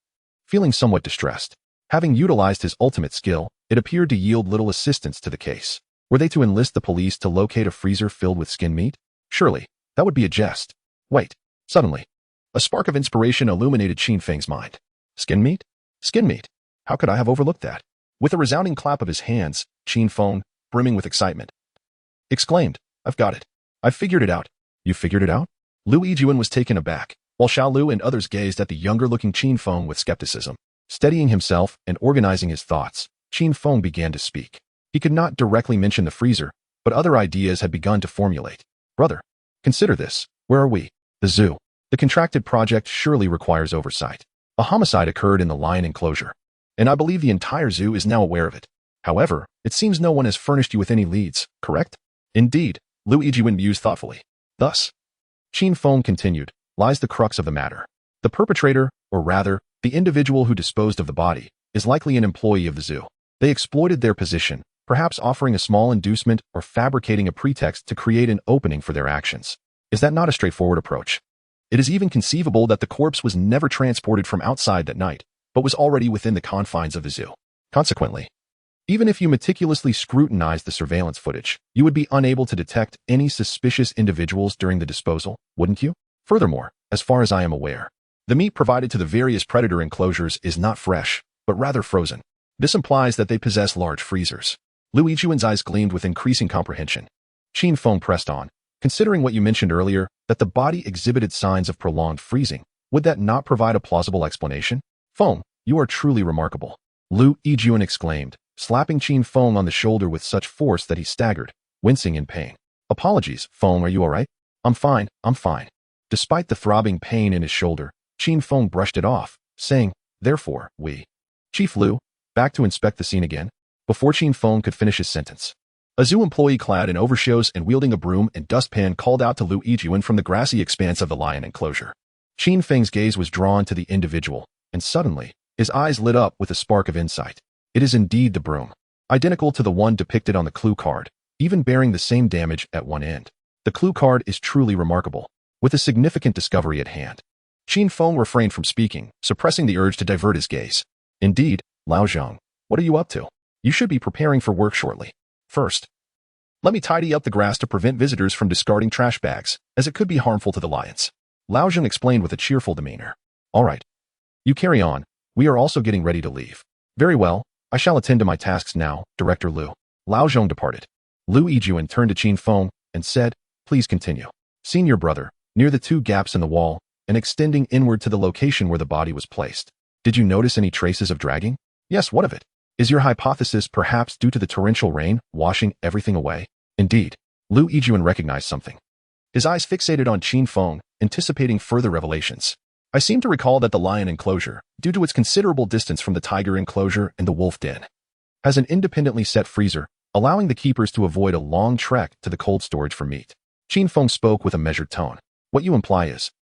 feeling somewhat distressed. Having utilized his ultimate skill, it appeared to yield little assistance to the case. Were they to enlist the police to locate a freezer filled with skinned meat? Surely, that would be a jest. Wait. Suddenly, a spark of inspiration illuminated Qin Feng's mind. Skin meat? Skin meat. How could I have overlooked that? With a resounding clap of his hands, Qin Feng, brimming with excitement, exclaimed, I've got it. I've figured it out. You figured it out? Liu Yijuan was taken aback, while Xiaolu and others gazed at the younger-looking Qin Feng with skepticism. Steadying himself and organizing his thoughts, Qin Feng began to speak. He could not directly mention the freezer, but other ideas had begun to formulate. Brother, consider this. Where are we? The zoo. The contracted project surely requires oversight. A homicide occurred in the lion enclosure, and I believe the entire zoo is now aware of it. However, it seems no one has furnished you with any leads, correct? Indeed, Liu Yijuan mused thoughtfully. Thus, Qin Feng continued, lies the crux of the matter. The perpetrator, or rather, the individual who disposed of the body, is likely an employee of the zoo. They exploited their position, perhaps offering a small inducement or fabricating a pretext to create an opening for their actions. Is that not a straightforward approach? It is even conceivable that the corpse was never transported from outside that night, but was already within the confines of the zoo. Consequently, even if you meticulously scrutinized the surveillance footage, you would be unable to detect any suspicious individuals during the disposal, wouldn't you? Furthermore, as far as I am aware, the meat provided to the various predator enclosures is not fresh, but rather frozen. This implies that they possess large freezers. Liu Yijuan's eyes gleamed with increasing comprehension. Qin Feng pressed on. Considering what you mentioned earlier, that the body exhibited signs of prolonged freezing, would that not provide a plausible explanation? Feng, you are truly remarkable. Liu Yijuan exclaimed, slapping Qin Feng on the shoulder with such force that he staggered, wincing in pain. Apologies, Feng, are you alright? I'm fine. Despite the throbbing pain in his shoulder, Qin Feng brushed it off, saying, therefore, Chief Liu, back to inspect the scene again. Before Qin Feng could finish his sentence, a zoo employee clad in overshoes and wielding a broom and dustpan called out to Liu Yijuan from the grassy expanse of the lion enclosure. Qin Feng's gaze was drawn to the individual, and suddenly, His eyes lit up with a spark of insight. It is indeed the broom, identical to the one depicted on the clue card, even bearing the same damage at one end. The clue card is truly remarkable, with a significant discovery at hand. Qin Feng refrained from speaking, suppressing the urge to divert his gaze. Indeed, Lao Zhang, what are you up to? You should be preparing for work shortly. First, let me tidy up the grass to prevent visitors from discarding trash bags, as it could be harmful to the lions. Lao Zhang explained with a cheerful demeanor. All right. You carry on. We are also getting ready to leave. Very well. I shall attend to my tasks now, Director Liu. Lao Zhang departed. Liu Yijuan turned to Qin Feng and said, please continue. Senior brother, near the two gaps in the wall, and extending inward to the location where the body was placed. Did you notice any traces of dragging? Yes, what of it? Is your hypothesis perhaps due to the torrential rain washing everything away? Indeed. Liu Yijuan recognized something. His eyes fixated on Qin Feng, anticipating further revelations. I seem to recall that the lion enclosure, due to its considerable distance from the tiger enclosure and the wolf den, has an independently set freezer, allowing the keepers to avoid a long trek to the cold storage for meat. Qin Feng spoke with a measured tone. What you imply is,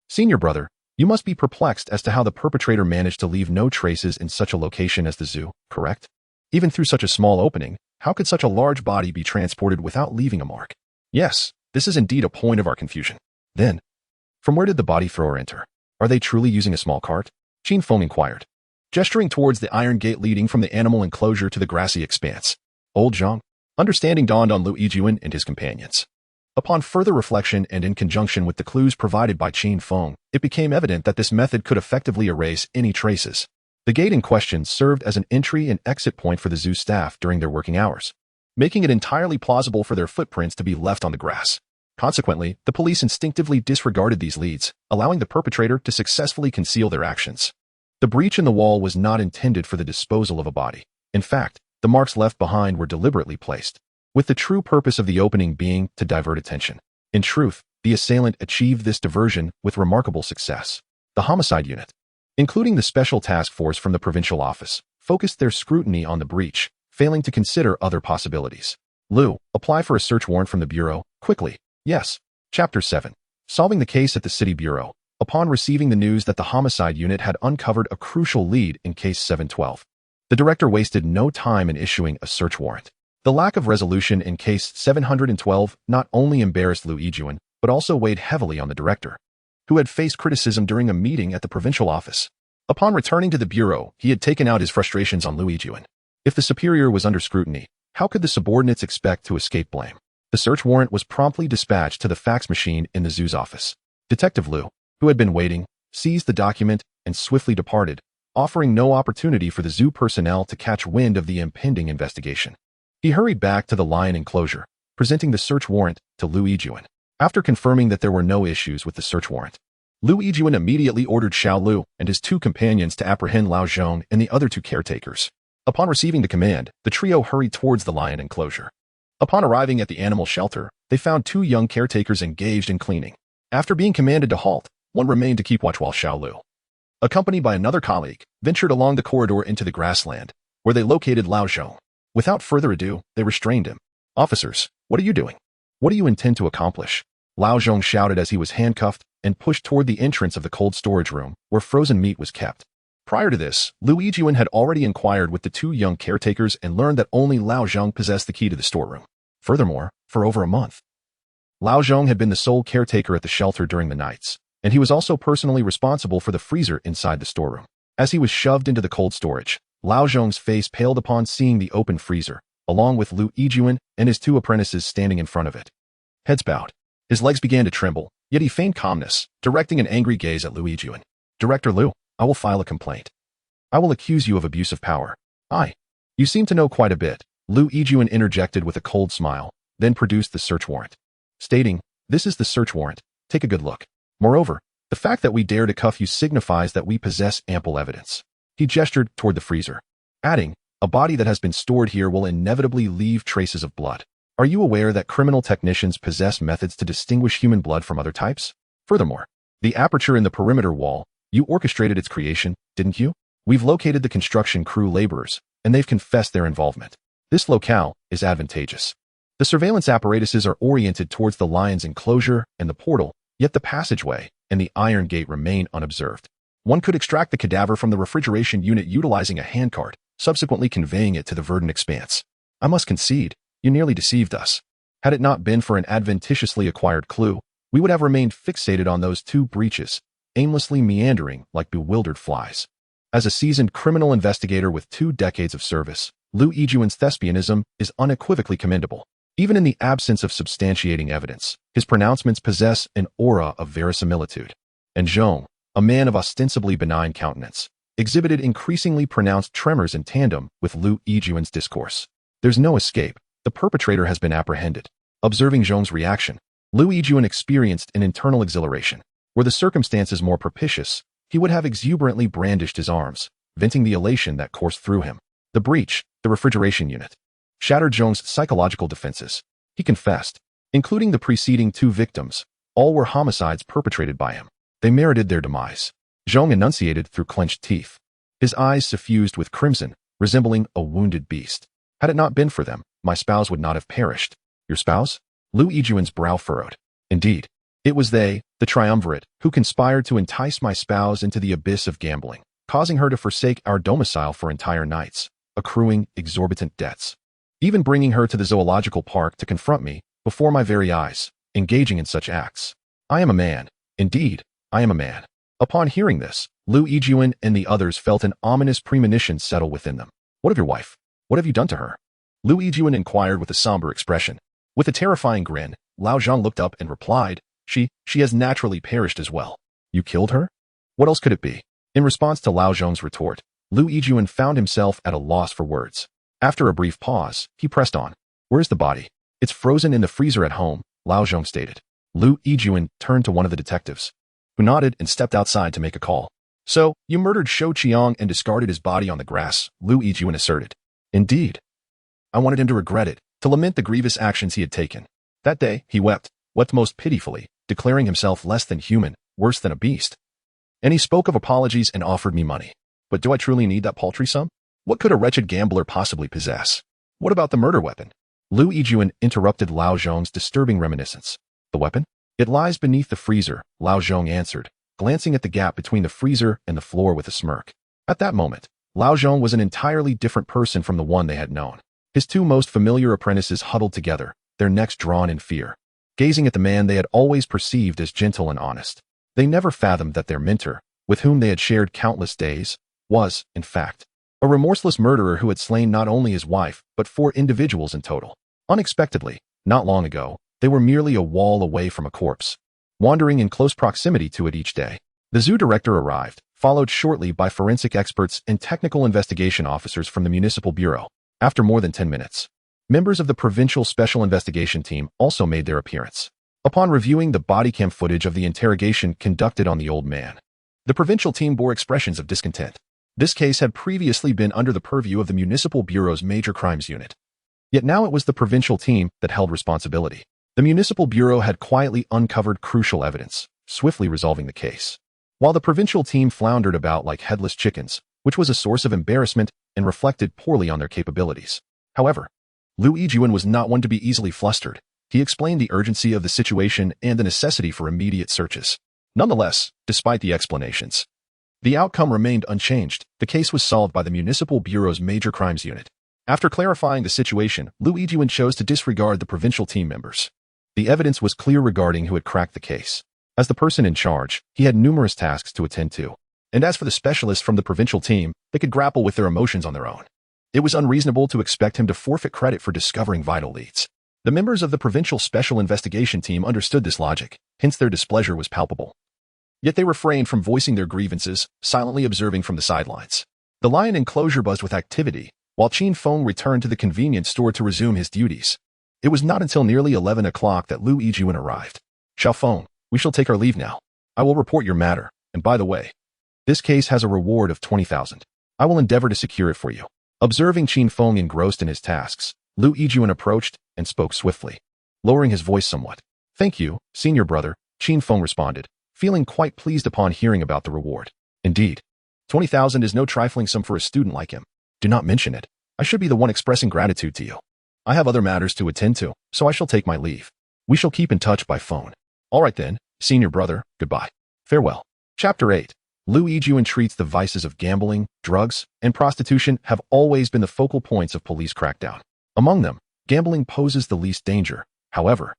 Senior brother, you must be perplexed as to how the perpetrator managed to leave no traces in such a location as the zoo, correct? Even through such a small opening, how could such a large body be transported without leaving a mark? Yes, this is indeed a point of our confusion. Then, from where did the body thrower enter? Are they truly using a small cart? Qin Feng inquired, gesturing towards the iron gate leading from the animal enclosure to the grassy expanse. Old Zhang. Understanding dawned on Liu Yijuan and his companions. Upon further reflection and in conjunction with the clues provided by Qin Feng, it became evident that this method could effectively erase any traces. The gate in question served as an entry and exit point for the zoo staff during their working hours, making it entirely plausible for their footprints to be left on the grass. Consequently, the police instinctively disregarded these leads, allowing the perpetrator to successfully conceal their actions. The breach in the wall was not intended for the disposal of a body. In fact, the marks left behind were deliberately placed, with the true purpose of the opening being to divert attention. In truth, the assailant achieved this diversion with remarkable success. The homicide unit, including the special task force from the provincial office, focused their scrutiny on the breach, failing to consider other possibilities. Liu, apply for a search warrant from the bureau, quickly. Yes. Chapter 7. Solving the case at the city bureau. Upon receiving the news that the homicide unit had uncovered a crucial lead in case 712, the director wasted no time in issuing a search warrant. The lack of resolution in case 712 not only embarrassed Liu Yijuan, but also weighed heavily on the director, who had faced criticism during a meeting at the provincial office. Upon returning to the bureau, he had taken out his frustrations on Liu Yijuan. If the superior was under scrutiny, how could the subordinates expect to escape blame? The search warrant was promptly dispatched to the fax machine in the zoo's office. Detective Liu, who had been waiting, seized the document and swiftly departed, offering no opportunity for the zoo personnel to catch wind of the impending investigation. He hurried back to the lion enclosure, presenting the search warrant to Liu Yijuan. After confirming that there were no issues with the search warrant, Liu Yijuan immediately ordered Xiao Lu and his two companions to apprehend Lao Zhang and the other two caretakers. Upon receiving the command, the trio hurried towards the lion enclosure. Upon arriving at the animal shelter, they found two young caretakers engaged in cleaning. After being commanded to halt, one remained to keep watch while Xiao Lu, accompanied by another colleague, ventured along the corridor into the grassland, where they located Lao Zhang. Without further ado, they restrained him. Officers, what are you doing? What do you intend to accomplish? Lao Zhang shouted as he was handcuffed and pushed toward the entrance of the cold storage room, where frozen meat was kept. Prior to this, Liu Yijuan had already inquired with the two young caretakers and learned that only Lao Zhang possessed the key to the storeroom. Furthermore, for over a month, Lao Zhang had been the sole caretaker at the shelter during the nights, and he was also personally responsible for the freezer inside the storeroom. As he was shoved into the cold storage, Lao Zhang's face paled upon seeing the open freezer, along with Liu Yijuan and his two apprentices standing in front of it. Heads bowed. His legs began to tremble, yet he feigned calmness, directing an angry gaze at Liu Yijuan. Director Liu, I will file a complaint. I will accuse you of abuse of power. You seem to know quite a bit. Liu Yijuan interjected with a cold smile, then produced the search warrant, stating, this is the search warrant. Take a good look. Moreover, the fact that we dare to cuff you signifies that we possess ample evidence. He gestured toward the freezer, adding, a body that has been stored here will inevitably leave traces of blood. Are you aware that criminal technicians possess methods to distinguish human blood from other types? Furthermore, the aperture in the perimeter wall, you orchestrated its creation, didn't you? We've located the construction crew laborers, and they've confessed their involvement. This locale is advantageous. The surveillance apparatuses are oriented towards the lion's enclosure and the portal, yet the passageway and the iron gate remain unobserved. One could extract the cadaver from the refrigeration unit utilizing a handcart, subsequently conveying it to the verdant expanse. I must concede, you nearly deceived us. Had it not been for an adventitiously acquired clue, we would have remained fixated on those two breaches, aimlessly meandering like bewildered flies. As a seasoned criminal investigator with 2 decades of service, Liu Yijuan's thespianism is unequivocally commendable. Even in the absence of substantiating evidence, his pronouncements possess an aura of verisimilitude. And Zhong, a man of ostensibly benign countenance, exhibited increasingly pronounced tremors in tandem with Liu Yijuan's discourse. There's no escape. The perpetrator has been apprehended. Observing Zhong's reaction, Liu Yijuan experienced an internal exhilaration. Were the circumstances more propitious, he would have exuberantly brandished his arms, venting the elation that coursed through him. The breach, the refrigeration unit, shattered Zhong's psychological defenses. He confessed, including the preceding 2 victims, all were homicides perpetrated by him. They merited their demise. Zhong enunciated through clenched teeth, his eyes suffused with crimson, resembling a wounded beast. Had it not been for them, my spouse would not have perished. Your spouse? Liu Yijuan's brow furrowed. Indeed, it was they, the triumvirate, who conspired to entice my spouse into the abyss of gambling, causing her to forsake our domicile for entire nights, accruing exorbitant debts. Even bringing her to the zoological park to confront me, before my very eyes, engaging in such acts. I am a man. Indeed, I am a man. Upon hearing this, Liu Yijuan and the others felt an ominous premonition settle within them. What of your wife? What have you done to her? Liu Yijuan inquired with a somber expression. With a terrifying grin, Lao Zhang looked up and replied, She has naturally perished as well. You killed her? What else could it be? In response to Lao Zhang's retort, Liu Yijuan found himself at a loss for words. After a brief pause, he pressed on. Where's the body? It's frozen in the freezer at home, Lao Zhang stated. Liu Yijuan turned to one of the detectives, who nodded and stepped outside to make a call. So, you murdered Shou Qiang and discarded his body on the grass, Liu Yijuan asserted. Indeed. I wanted him to regret it, to lament the grievous actions he had taken. That day, he wept most pitifully, declaring himself less than human, worse than a beast. And he spoke of apologies and offered me money. But do I truly need that paltry sum? What could a wretched gambler possibly possess? What about the murder weapon? Liu Yijuan interrupted Lao Zhong's disturbing reminiscence. The weapon? It lies beneath the freezer, Lao Zhong answered, glancing at the gap between the freezer and the floor with a smirk. At that moment, Lao Zhong was an entirely different person from the one they had known. His 2 most familiar apprentices huddled together, their necks drawn in fear, gazing at the man they had always perceived as gentle and honest. They never fathomed that their mentor, with whom they had shared countless days, was, in fact, a remorseless murderer who had slain not only his wife, but 4 individuals in total. Unexpectedly, not long ago, they were merely a wall away from a corpse, wandering in close proximity to it each day. The zoo director arrived, followed shortly by forensic experts and technical investigation officers from the municipal bureau. After more than 10 minutes, members of the provincial special investigation team also made their appearance. Upon reviewing the body cam footage of the interrogation conducted on the old man, the provincial team bore expressions of discontent. This case had previously been under the purview of the municipal bureau's major crimes unit. Yet now it was the provincial team that held responsibility. The municipal bureau had quietly uncovered crucial evidence, swiftly resolving the case, while the provincial team floundered about like headless chickens, which was a source of embarrassment and reflected poorly on their capabilities. However, Liu Yijuan was not one to be easily flustered. He explained the urgency of the situation and the necessity for immediate searches. Nonetheless, despite the explanations, the outcome remained unchanged. The case was solved by the municipal bureau's major crimes unit. After clarifying the situation, Liu Yijuan chose to disregard the provincial team members. The evidence was clear regarding who had cracked the case. As the person in charge, he had numerous tasks to attend to. And as for the specialists from the provincial team, they could grapple with their emotions on their own. It was unreasonable to expect him to forfeit credit for discovering vital leads. The members of the provincial special investigation team understood this logic, hence their displeasure was palpable. Yet they refrained from voicing their grievances, silently observing from the sidelines. The lion enclosure buzzed with activity, while Qin Feng returned to the convenience store to resume his duties. It was not until nearly 11 o'clock that Liu Yijuan arrived. Xiao Feng, we shall take our leave now. I will report your matter, and by the way, this case has a reward of 20,000. I will endeavor to secure it for you. Observing Qin Feng engrossed in his tasks, Liu Yijuan approached and spoke swiftly, lowering his voice somewhat. Thank you, senior brother, Qin Feng responded, feeling quite pleased upon hearing about the reward. Indeed, 20,000 is no trifling sum for a student like him. Do not mention it. I should be the one expressing gratitude to you. I have other matters to attend to, so I shall take my leave. We shall keep in touch by phone. All right then, senior brother, goodbye. Farewell. Chapter 8. Liu Yijuan treats the vices of gambling, drugs, and prostitution have always been the focal points of police crackdown. Among them, gambling poses the least danger. However,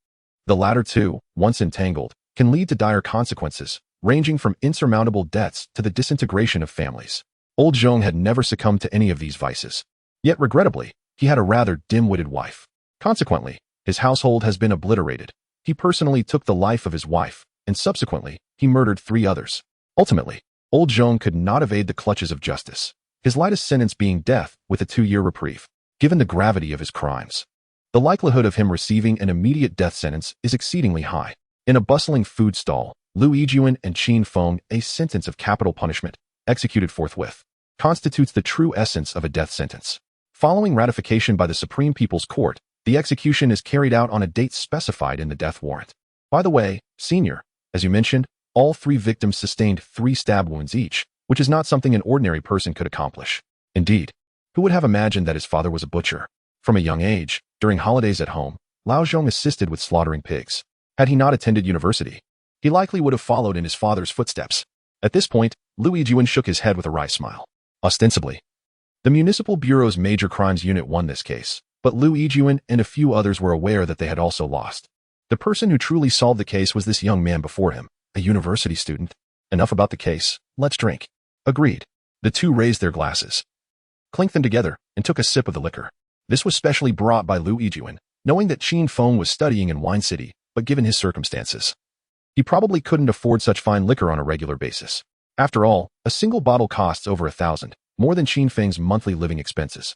the latter two, once entangled, can lead to dire consequences, ranging from insurmountable debts to the disintegration of families. Old Zhong had never succumbed to any of these vices. Yet regrettably, he had a rather dim-witted wife. Consequently, his household has been obliterated. He personally took the life of his wife, and subsequently, he murdered 3 others. Ultimately, Old Zhong could not evade the clutches of justice, his lightest sentence being death with a 2-year reprieve. Given the gravity of his crimes, the likelihood of him receiving an immediate death sentence is exceedingly high. In a bustling food stall, Liu Yijuan and Qin Feng, a sentence of capital punishment, executed forthwith, constitutes the true essence of a death sentence. Following ratification by the Supreme People's Court, the execution is carried out on a date specified in the death warrant. By the way, Senior, as you mentioned, all 3 victims sustained 3 stab wounds each, which is not something an ordinary person could accomplish. Indeed, who would have imagined that his father was a butcher? From a young age, during holidays at home, Lao Zhong assisted with slaughtering pigs. Had he not attended university, he likely would have followed in his father's footsteps. At this point, Liu Yijuan shook his head with a wry smile. Ostensibly, the Municipal Bureau's Major Crimes Unit won this case, but Liu Yijuan and a few others were aware that they had also lost. The person who truly solved the case was this young man before him, a university student. Enough about the case, let's drink. Agreed. The two raised their glasses, clinked them together, and took a sip of the liquor. This was specially brought by Liu Yijuan, knowing that Qin Feng was studying in Wine City, but given his circumstances, he probably couldn't afford such fine liquor on a regular basis. After all, a single bottle costs over 1,000, more than Qin Feng's monthly living expenses.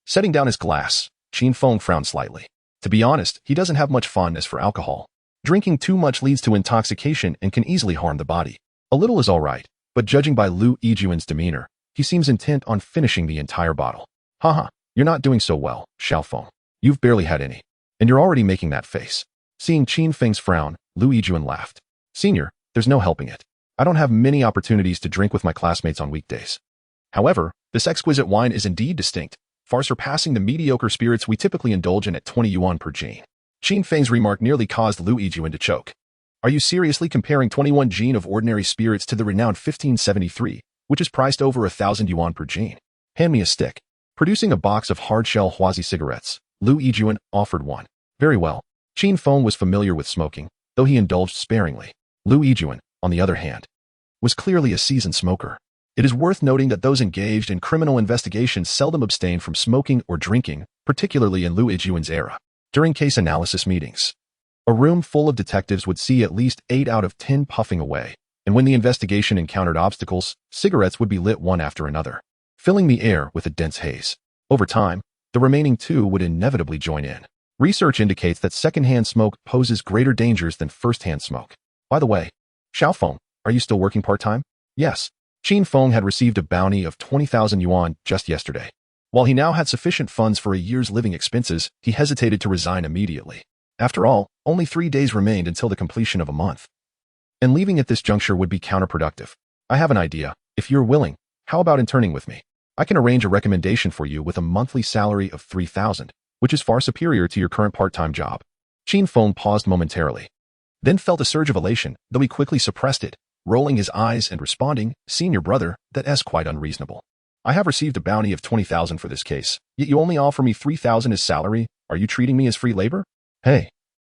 Setting down his glass, Qin Feng frowned slightly. To be honest, he doesn't have much fondness for alcohol. Drinking too much leads to intoxication and can easily harm the body. A little is all right, but judging by Liu Yijuan's demeanor, he seems intent on finishing the entire bottle. Haha, you're not doing so well, Xiaofeng. You've barely had any, and you're already making that face. Seeing Qin Feng's frown, Liu Yijuan laughed. Senior, there's no helping it. I don't have many opportunities to drink with my classmates on weekdays. However, this exquisite wine is indeed distinct, far surpassing the mediocre spirits we typically indulge in at 20 yuan per jin. Qin Feng's remark nearly caused Liu Yijuan to choke. Are you seriously comparing 21 jin of ordinary spirits to the renowned 1573, which is priced over 1,000 yuan per jin? Hand me a stick. Producing a box of hard-shell Huazi cigarettes, Liu Yijuan offered one. Very well. Qin Feng was familiar with smoking, though he indulged sparingly. Liu Yijuan, on the other hand, was clearly a seasoned smoker. It is worth noting that those engaged in criminal investigations seldom abstain from smoking or drinking, particularly in Liu Yijuan's era. During case analysis meetings, a room full of detectives would see at least 8 out of 10 puffing away, and when the investigation encountered obstacles, cigarettes would be lit one after another, filling the air with a dense haze. Over time, the remaining 2 would inevitably join in. Research indicates that secondhand smoke poses greater dangers than first-hand smoke. By the way, Xiaofeng, are you still working part-time? Yes. Qin Feng had received a bounty of 20,000 yuan just yesterday. While he now had sufficient funds for a year's living expenses, he hesitated to resign immediately. After all, only 3 days remained until the completion of a month. And leaving at this juncture would be counterproductive. I have an idea. If you're willing, how about interning with me? I can arrange a recommendation for you with a monthly salary of 3,000, which is far superior to your current part-time job. Qin Feng paused momentarily, then felt a surge of elation, though he quickly suppressed it, rolling his eyes and responding, "Senior brother, that's quite unreasonable. I have received a bounty of 20,000 for this case, yet you only offer me 3,000 as salary. Are you treating me as free labor? Hey,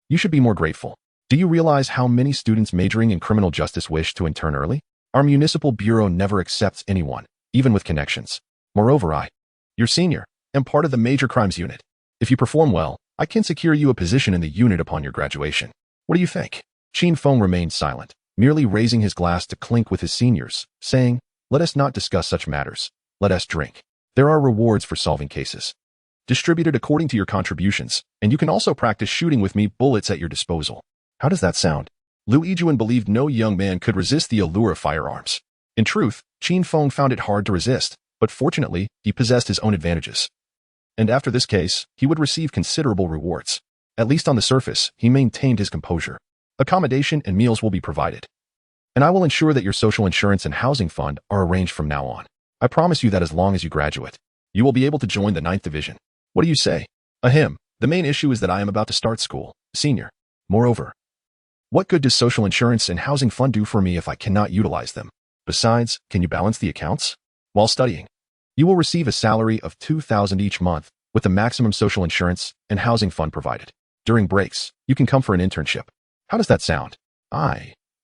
you should be more grateful. Do you realize how many students majoring in criminal justice wish to intern early? Our municipal bureau never accepts anyone, even with connections. Moreover, your senior, am part of the major crimes unit. If you perform well, I can secure you a position in the unit upon your graduation. What do you think?" Qin Feng remained silent, merely raising his glass to clink with his seniors, saying, "Let us not discuss such matters. Let us drink. There are rewards for solving cases, distributed according to your contributions, and you can also practice shooting with me bullets at your disposal." How does that sound? Liu Yijuan believed no young man could resist the allure of firearms. In truth, Qin Feng found it hard to resist, but fortunately, he possessed his own advantages. And after this case, he would receive considerable rewards. At least on the surface, he maintained his composure. Accommodation and meals will be provided, and I will ensure that your social insurance and housing fund are arranged from now on. I promise you that as long as you graduate, you will be able to join the 9th Division. What do you say? Ahem, the main issue is that I am about to start school, senior. Moreover, what good does social insurance and housing fund do for me if I cannot utilize them? Besides, can you balance the accounts? While studying, you will receive a salary of 2,000 each month with the maximum social insurance and housing fund provided. During breaks, you can come for an internship. How does that sound?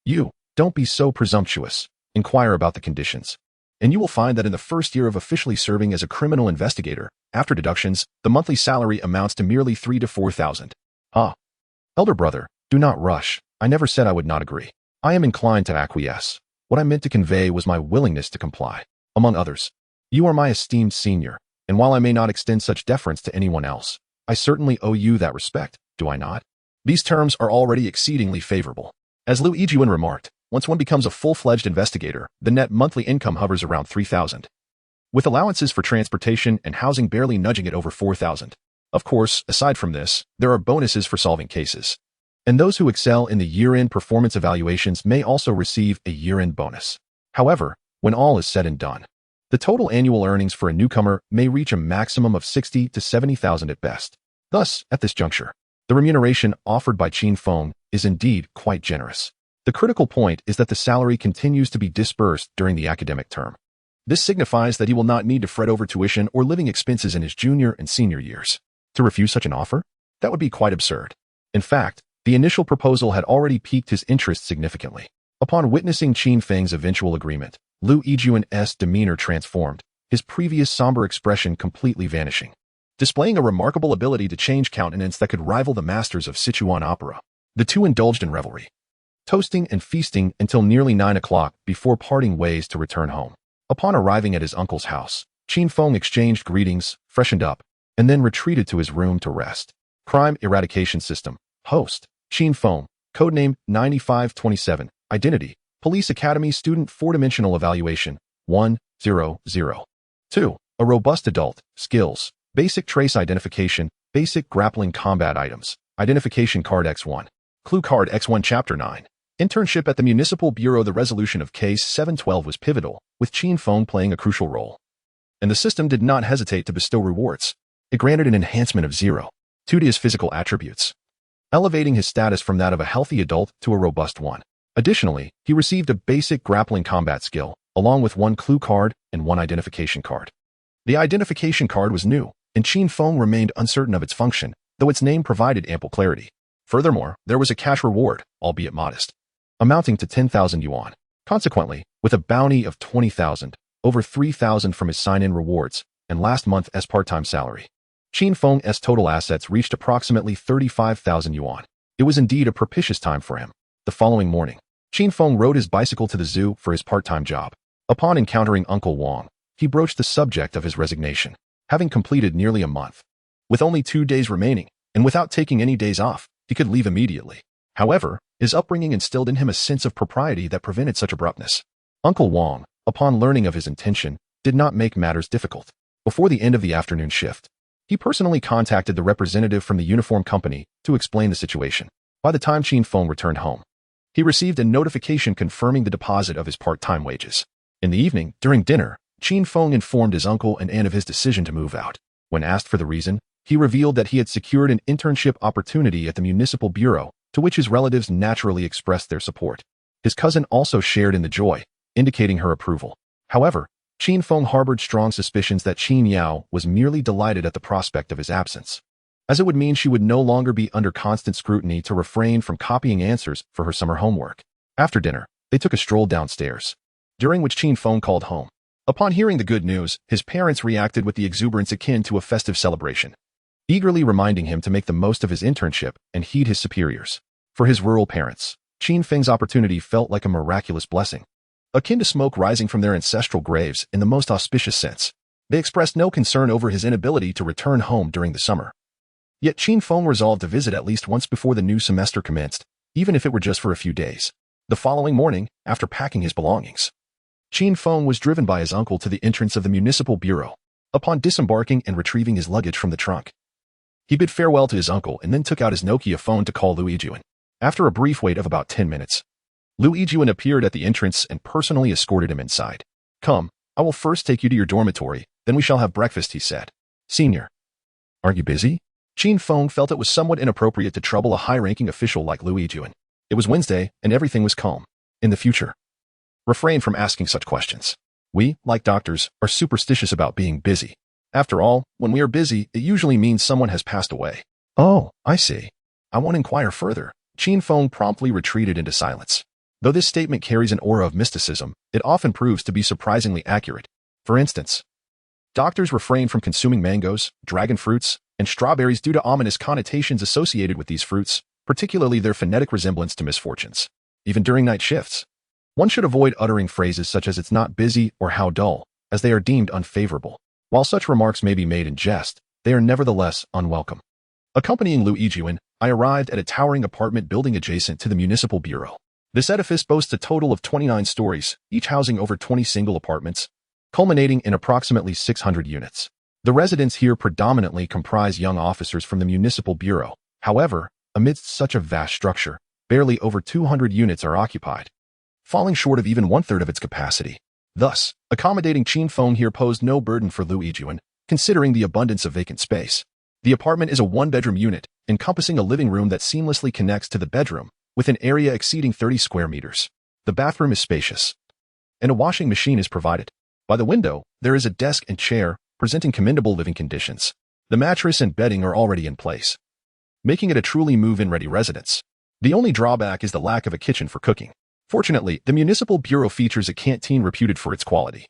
You, don't be so presumptuous. Inquire about the conditions. And you will find that in the first year of officially serving as a criminal investigator, after deductions, the monthly salary amounts to merely 3 to 4,000. Elder brother, do not rush. I never said I would not agree. I am inclined to acquiesce. What I meant to convey was my willingness to comply. Among others, you are my esteemed senior, and while I may not extend such deference to anyone else, I certainly owe you that respect, do I not? These terms are already exceedingly favorable. As Liu Yijuan remarked, once one becomes a full-fledged investigator, the net monthly income hovers around 3,000, with allowances for transportation and housing barely nudging it over 4,000. Of course, aside from this, there are bonuses for solving cases. And those who excel in the year-end performance evaluations may also receive a year-end bonus. However, when all is said and done, the total annual earnings for a newcomer may reach a maximum of 60 to 70,000 at best. Thus, at this juncture, the remuneration offered by Qin Feng is indeed quite generous. The critical point is that the salary continues to be disbursed during the academic term. This signifies that he will not need to fret over tuition or living expenses in his junior and senior years. To refuse such an offer? That would be quite absurd. In fact, the initial proposal had already piqued his interest significantly. Upon witnessing Qin Feng's eventual agreement, Liu Yijuan's demeanor transformed, his previous somber expression completely vanishing, displaying a remarkable ability to change countenance that could rival the masters of Sichuan opera. The two indulged in revelry, toasting and feasting until nearly 9 o'clock before parting ways to return home. Upon arriving at his uncle's house, Qin Feng exchanged greetings, freshened up, and then retreated to his room to rest. Crime Eradication System. Host, Qin Feng. Codename 9527. Identity, Police Academy Student 4-dimensional evaluation, 100. 2. A robust adult. Skills, Basic Trace Identification, Basic Grappling Combat Items, Identification Card X1. Clue Card X1 Chapter 9. Internship at the Municipal Bureau. The resolution of Case 712 was pivotal, with Qin Feng playing a crucial role. And the system did not hesitate to bestow rewards. It granted an enhancement of 0 to his physical attributes, elevating his status from that of a healthy adult to a robust one. Additionally, he received a basic grappling combat skill, along with 1 clue card and 1 identification card. The identification card was new, and Qin Feng remained uncertain of its function, though its name provided ample clarity. Furthermore, there was a cash reward, albeit modest, amounting to 10,000 yuan. Consequently, with a bounty of 20,000, over 3,000 from his sign-in rewards, and last month as part-time salary, Qin Feng's total assets reached approximately 35,000 yuan. It was indeed a propitious time for him. The following morning, Qin Feng rode his bicycle to the zoo for his part-time job. Upon encountering Uncle Wang, he broached the subject of his resignation, having completed nearly a month. With only 2 days remaining, and without taking any days off, he could leave immediately. However, his upbringing instilled in him a sense of propriety that prevented such abruptness. Uncle Wang, upon learning of his intention, did not make matters difficult. Before the end of the afternoon shift, he personally contacted the representative from the uniform company to explain the situation. By the time Qin Feng returned home, he received a notification confirming the deposit of his part-time wages. In the evening, during dinner, Qin Feng informed his uncle and aunt of his decision to move out. When asked for the reason, he revealed that he had secured an internship opportunity at the municipal bureau, to which his relatives naturally expressed their support. His cousin also shared in the joy, indicating her approval. However, Qin Feng harbored strong suspicions that Qin Yao was merely delighted at the prospect of his absence, as it would mean she would no longer be under constant scrutiny to refrain from copying answers for her summer homework. After dinner, they took a stroll downstairs, during which Qin Feng called home. Upon hearing the good news, his parents reacted with the exuberance akin to a festive celebration, eagerly reminding him to make the most of his internship and heed his superiors. For his rural parents, Qin Feng's opportunity felt like a miraculous blessing, akin to smoke rising from their ancestral graves in the most auspicious sense. They expressed no concern over his inability to return home during the summer. Yet Qin Feng resolved to visit at least once before the new semester commenced, even if it were just for a few days. The following morning, after packing his belongings, Qin Feng was driven by his uncle to the entrance of the municipal bureau. Upon disembarking and retrieving his luggage from the trunk, he bid farewell to his uncle and then took out his Nokia phone to call Liu Yijuan. After a brief wait of about 10 minutes, Liu Yijuan appeared at the entrance and personally escorted him inside. "Come, I will first take you to your dormitory, then we shall have breakfast," he said. "Senior, are you busy?" Qin Feng felt it was somewhat inappropriate to trouble a high-ranking official like Liu Yijuan. It was Wednesday, and everything was calm. In the future, Refrain from asking such questions. We, like doctors, are superstitious about being busy. After all, when we are busy, it usually means someone has passed away. Oh, I see. I won't inquire further. Qin Feng promptly retreated into silence. Though this statement carries an aura of mysticism, it often proves to be surprisingly accurate. For instance, doctors refrain from consuming mangoes, dragon fruits, and strawberries due to ominous connotations associated with these fruits, particularly their phonetic resemblance to misfortunes. Even during night shifts, one should avoid uttering phrases such as "it's not busy" or "how dull," as they are deemed unfavorable. While such remarks may be made in jest, they are nevertheless unwelcome. Accompanying Lu Yijuan, I arrived at a towering apartment building adjacent to the municipal bureau. This edifice boasts a total of 29 stories, each housing over 20 single apartments, culminating in approximately 600 units. The residents here predominantly comprise young officers from the municipal bureau. However, amidst such a vast structure, barely over 200 units are occupied, falling short of even one-third of its capacity. Thus, accommodating Qin Feng here posed no burden for Lu Yijuan, considering the abundance of vacant space. The apartment is a one-bedroom unit, encompassing a living room that seamlessly connects to the bedroom, with an area exceeding 30 square meters. The bathroom is spacious, and a washing machine is provided. By the window, there is a desk and chair, presenting commendable living conditions. The mattress and bedding are already in place, making it a truly move-in-ready residence. The only drawback is the lack of a kitchen for cooking. Fortunately, the municipal bureau features a canteen reputed for its quality,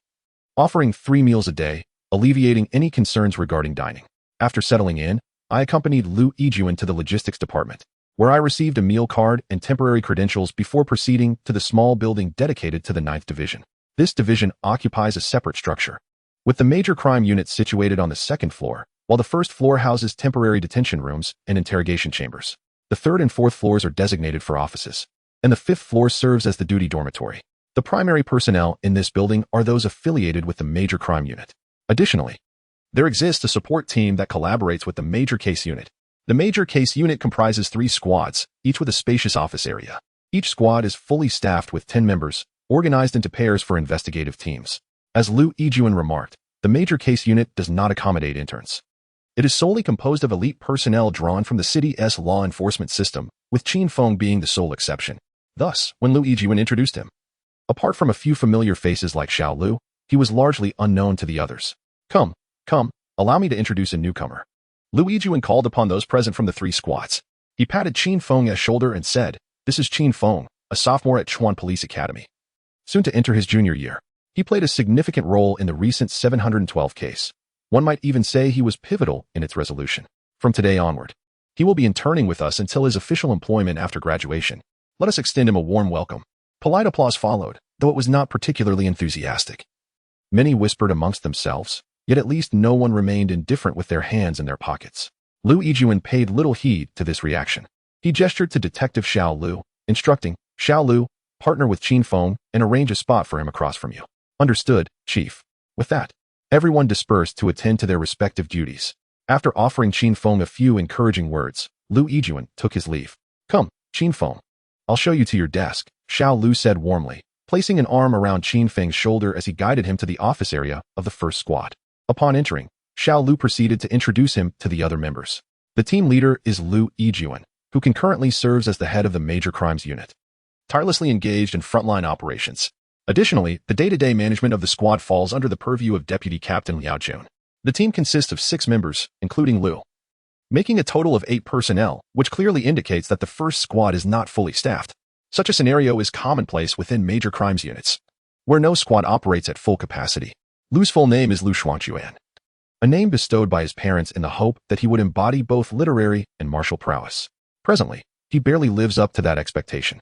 offering 3 meals a day, alleviating any concerns regarding dining. After settling in, I accompanied Lu Yijuan to the logistics department, where I received a meal card and temporary credentials before proceeding to the small building dedicated to the 9th Division. This division occupies a separate structure, with the major crime unit situated on the 2nd floor, while the 1st floor houses temporary detention rooms and interrogation chambers. The 3rd and 4th floors are designated for offices, and the 5th floor serves as the duty dormitory. The primary personnel in this building are those affiliated with the major crime unit. Additionally, there exists a support team that collaborates with the major case unit. The major case unit comprises 3 squads, each with a spacious office area. Each squad is fully staffed with 10 members, organized into pairs for investigative teams. As Lu Yijuan remarked, the major case unit does not accommodate interns. It is solely composed of elite personnel drawn from the city's law enforcement system, with Qin Feng being the sole exception. Thus, when Lu Yijuan introduced him, apart from a few familiar faces like Xiao Lu, he was largely unknown to the others. Come, allow me to introduce a newcomer. Lu Yijuan called upon those present from the 3 squads. He patted Qin Feng's shoulder and said, "This is Qin Feng, a sophomore at Chuan Police Academy. Soon to enter his junior year. He played a significant role in the recent 712 case. One might even say he was pivotal in its resolution. From today onward, he will be interning with us until his official employment after graduation. Let us extend him a warm welcome." Polite applause followed, though it was not particularly enthusiastic. Many whispered amongst themselves, yet at least no one remained indifferent with their hands in their pockets. Lu Yijuan paid little heed to this reaction. He gestured to Detective Xiao Lu, instructing, "Xiao Lu, partner with Qin Feng and arrange a spot for him across from you." "Understood, Chief." With that, everyone dispersed to attend to their respective duties. After offering Qin Feng a few encouraging words, Lu Yijuan took his leave. "Come, Qin Feng. I'll show you to your desk," Xiao Lu said warmly, placing an arm around Qin Feng's shoulder as he guided him to the office area of the 1st squad. Upon entering, Xiao Lu proceeded to introduce him to the other members. The team leader is Lu Yijuan, who concurrently serves as the head of the major crimes unit, tirelessly engaged in frontline operations. Additionally, the day-to-day management of the squad falls under the purview of Deputy Captain Liao Jun. The team consists of 6 members, including Lu, making a total of 8 personnel, which clearly indicates that the 1st squad is not fully staffed. Such a scenario is commonplace within major crimes units, where no squad operates at full capacity. Lu's full name is Lu Xuanquan, a name bestowed by his parents in the hope that he would embody both literary and martial prowess. Presently, he barely lives up to that expectation.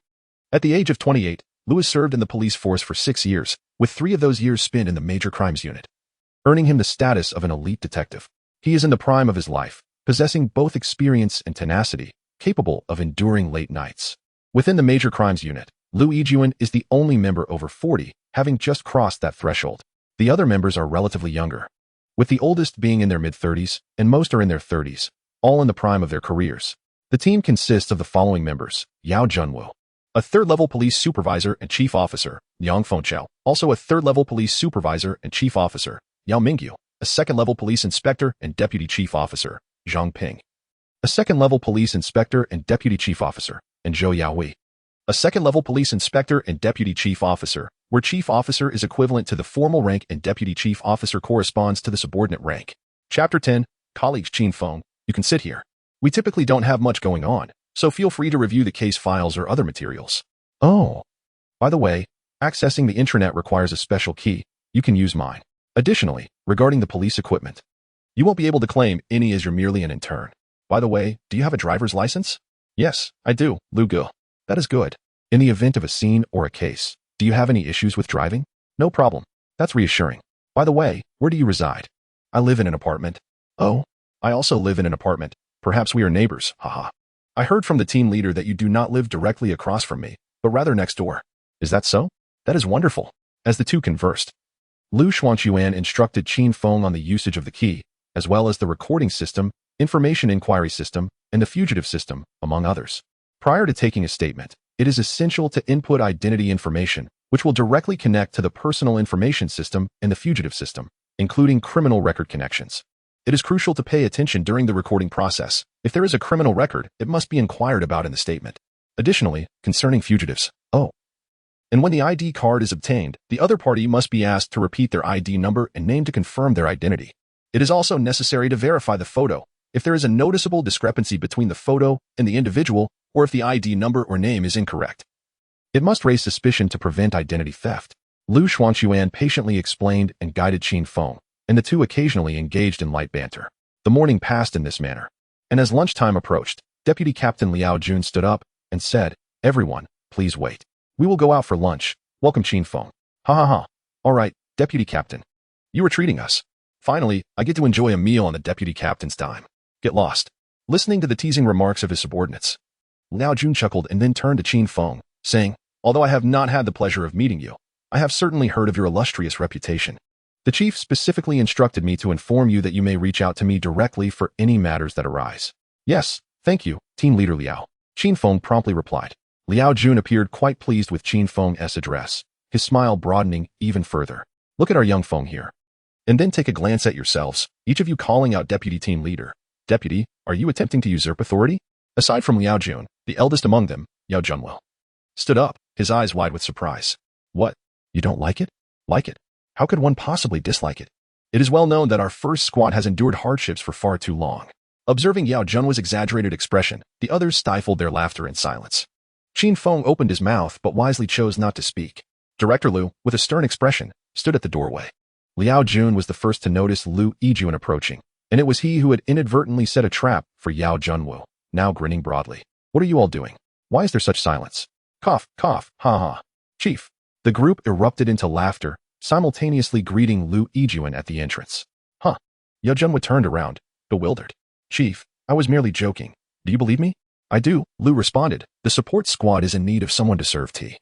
At the age of 28, Lu has served in the police force for 6 years, with 3 of those years spent in the major crimes unit, earning him the status of an elite detective. He is in the prime of his life, possessing both experience and tenacity, capable of enduring late nights. Within the major crimes unit, Lu Yijuan is the only member over 40, having just crossed that threshold. The other members are relatively younger, with the oldest being in their mid-30s, and most are in their 30s, all in the prime of their careers. The team consists of the following members: Yao Junwu, a 3rd-level police supervisor and chief officer; Yang Fengqiao, also a 3rd-level police supervisor and chief officer; Yao Mingyu, a 2nd-level police inspector and deputy chief officer; Zhang Ping, a 2nd-level police inspector and deputy chief officer; and Zhou Yaoi, a 2nd-level police inspector and deputy chief officer. where chief officer is equivalent to the formal rank and deputy chief officer corresponds to the subordinate rank. Chapter 10, Colleagues Qin Feng, you can sit here. We typically don't have much going on, so feel free to review the case files or other materials. Oh, by the way, accessing the intranet requires a special key. You can use mine. Additionally, regarding the police equipment, you won't be able to claim any as you're merely an intern. By the way, do you have a driver's license? Yes, I do, Lu Gu. That is good. In the event of a scene or a case, do you have any issues with driving? No problem. That's reassuring. By the way, where do you reside? I live in an apartment. Oh, I also live in an apartment. Perhaps we are neighbors, haha. I heard from the team leader that you do not live directly across from me, but rather next door. Is that so? That is wonderful. As the two conversed, Lu Xuanquan instructed Qin Feng on the usage of the key, as well as the recording system, information inquiry system, and the fugitive system, among others. Prior to taking a statement, it is essential to input identity information, which will directly connect to the personal information system and the fugitive system, including criminal record connections. It is crucial to pay attention during the recording process. If there is a criminal record, it must be inquired about in the statement. Additionally, concerning fugitives, and when the ID card is obtained, the other party must be asked to repeat their ID number and name to confirm their identity. It is also necessary to verify the photo. If there is a noticeable discrepancy between the photo and the individual, or if the ID number or name is incorrect, it must raise suspicion to prevent identity theft. Lu Xuanquan patiently explained and guided Qin Feng, and the two occasionally engaged in light banter. The morning passed in this manner, and as lunchtime approached, Deputy Captain Liao Jun stood up and said, "Everyone, please wait. We will go out for lunch. Welcome, Qin Feng." Ha ha ha. All right, Deputy Captain. You are treating us. Finally, I get to enjoy a meal on the Deputy Captain's dime. Get lost. Listening to the teasing remarks of his subordinates, Liao Jun chuckled and then turned to Qin Feng, saying, "Although I have not had the pleasure of meeting you, I have certainly heard of your illustrious reputation. The chief specifically instructed me to inform you that you may reach out to me directly for any matters that arise." "Yes, thank you, Team Leader Liao," Qin Feng promptly replied. Liao Jun appeared quite pleased with Qin Feng's address, his smile broadening even further. "Look at our young Feng here. And then take a glance at yourselves, each of you calling out Deputy Team Leader. Deputy, are you attempting to usurp authority?" Aside from Liao Jun, the eldest among them, Yao Junwo, stood up, his eyes wide with surprise. "What? You don't like it? Like it? How could one possibly dislike it? It is well known that our first squad has endured hardships for far too long." Observing Yao Junwo's exaggerated expression, the others stifled their laughter in silence. Qin Feng opened his mouth but wisely chose not to speak. Director Lu, with a stern expression, stood at the doorway. Liao Jun was the first to notice Lu Yijun approaching, and it was he who had inadvertently set a trap for Yao Junwo, now grinning broadly. "What are you all doing? Why is there such silence?" Cough, cough, ha ha. "Chief." The group erupted into laughter, simultaneously greeting Lu Yijun at the entrance. "Huh." Yao Junwo turned around, bewildered. "Chief, I was merely joking. Do you believe me?" "I do," Lu responded. "The support squad is in need of someone to serve tea,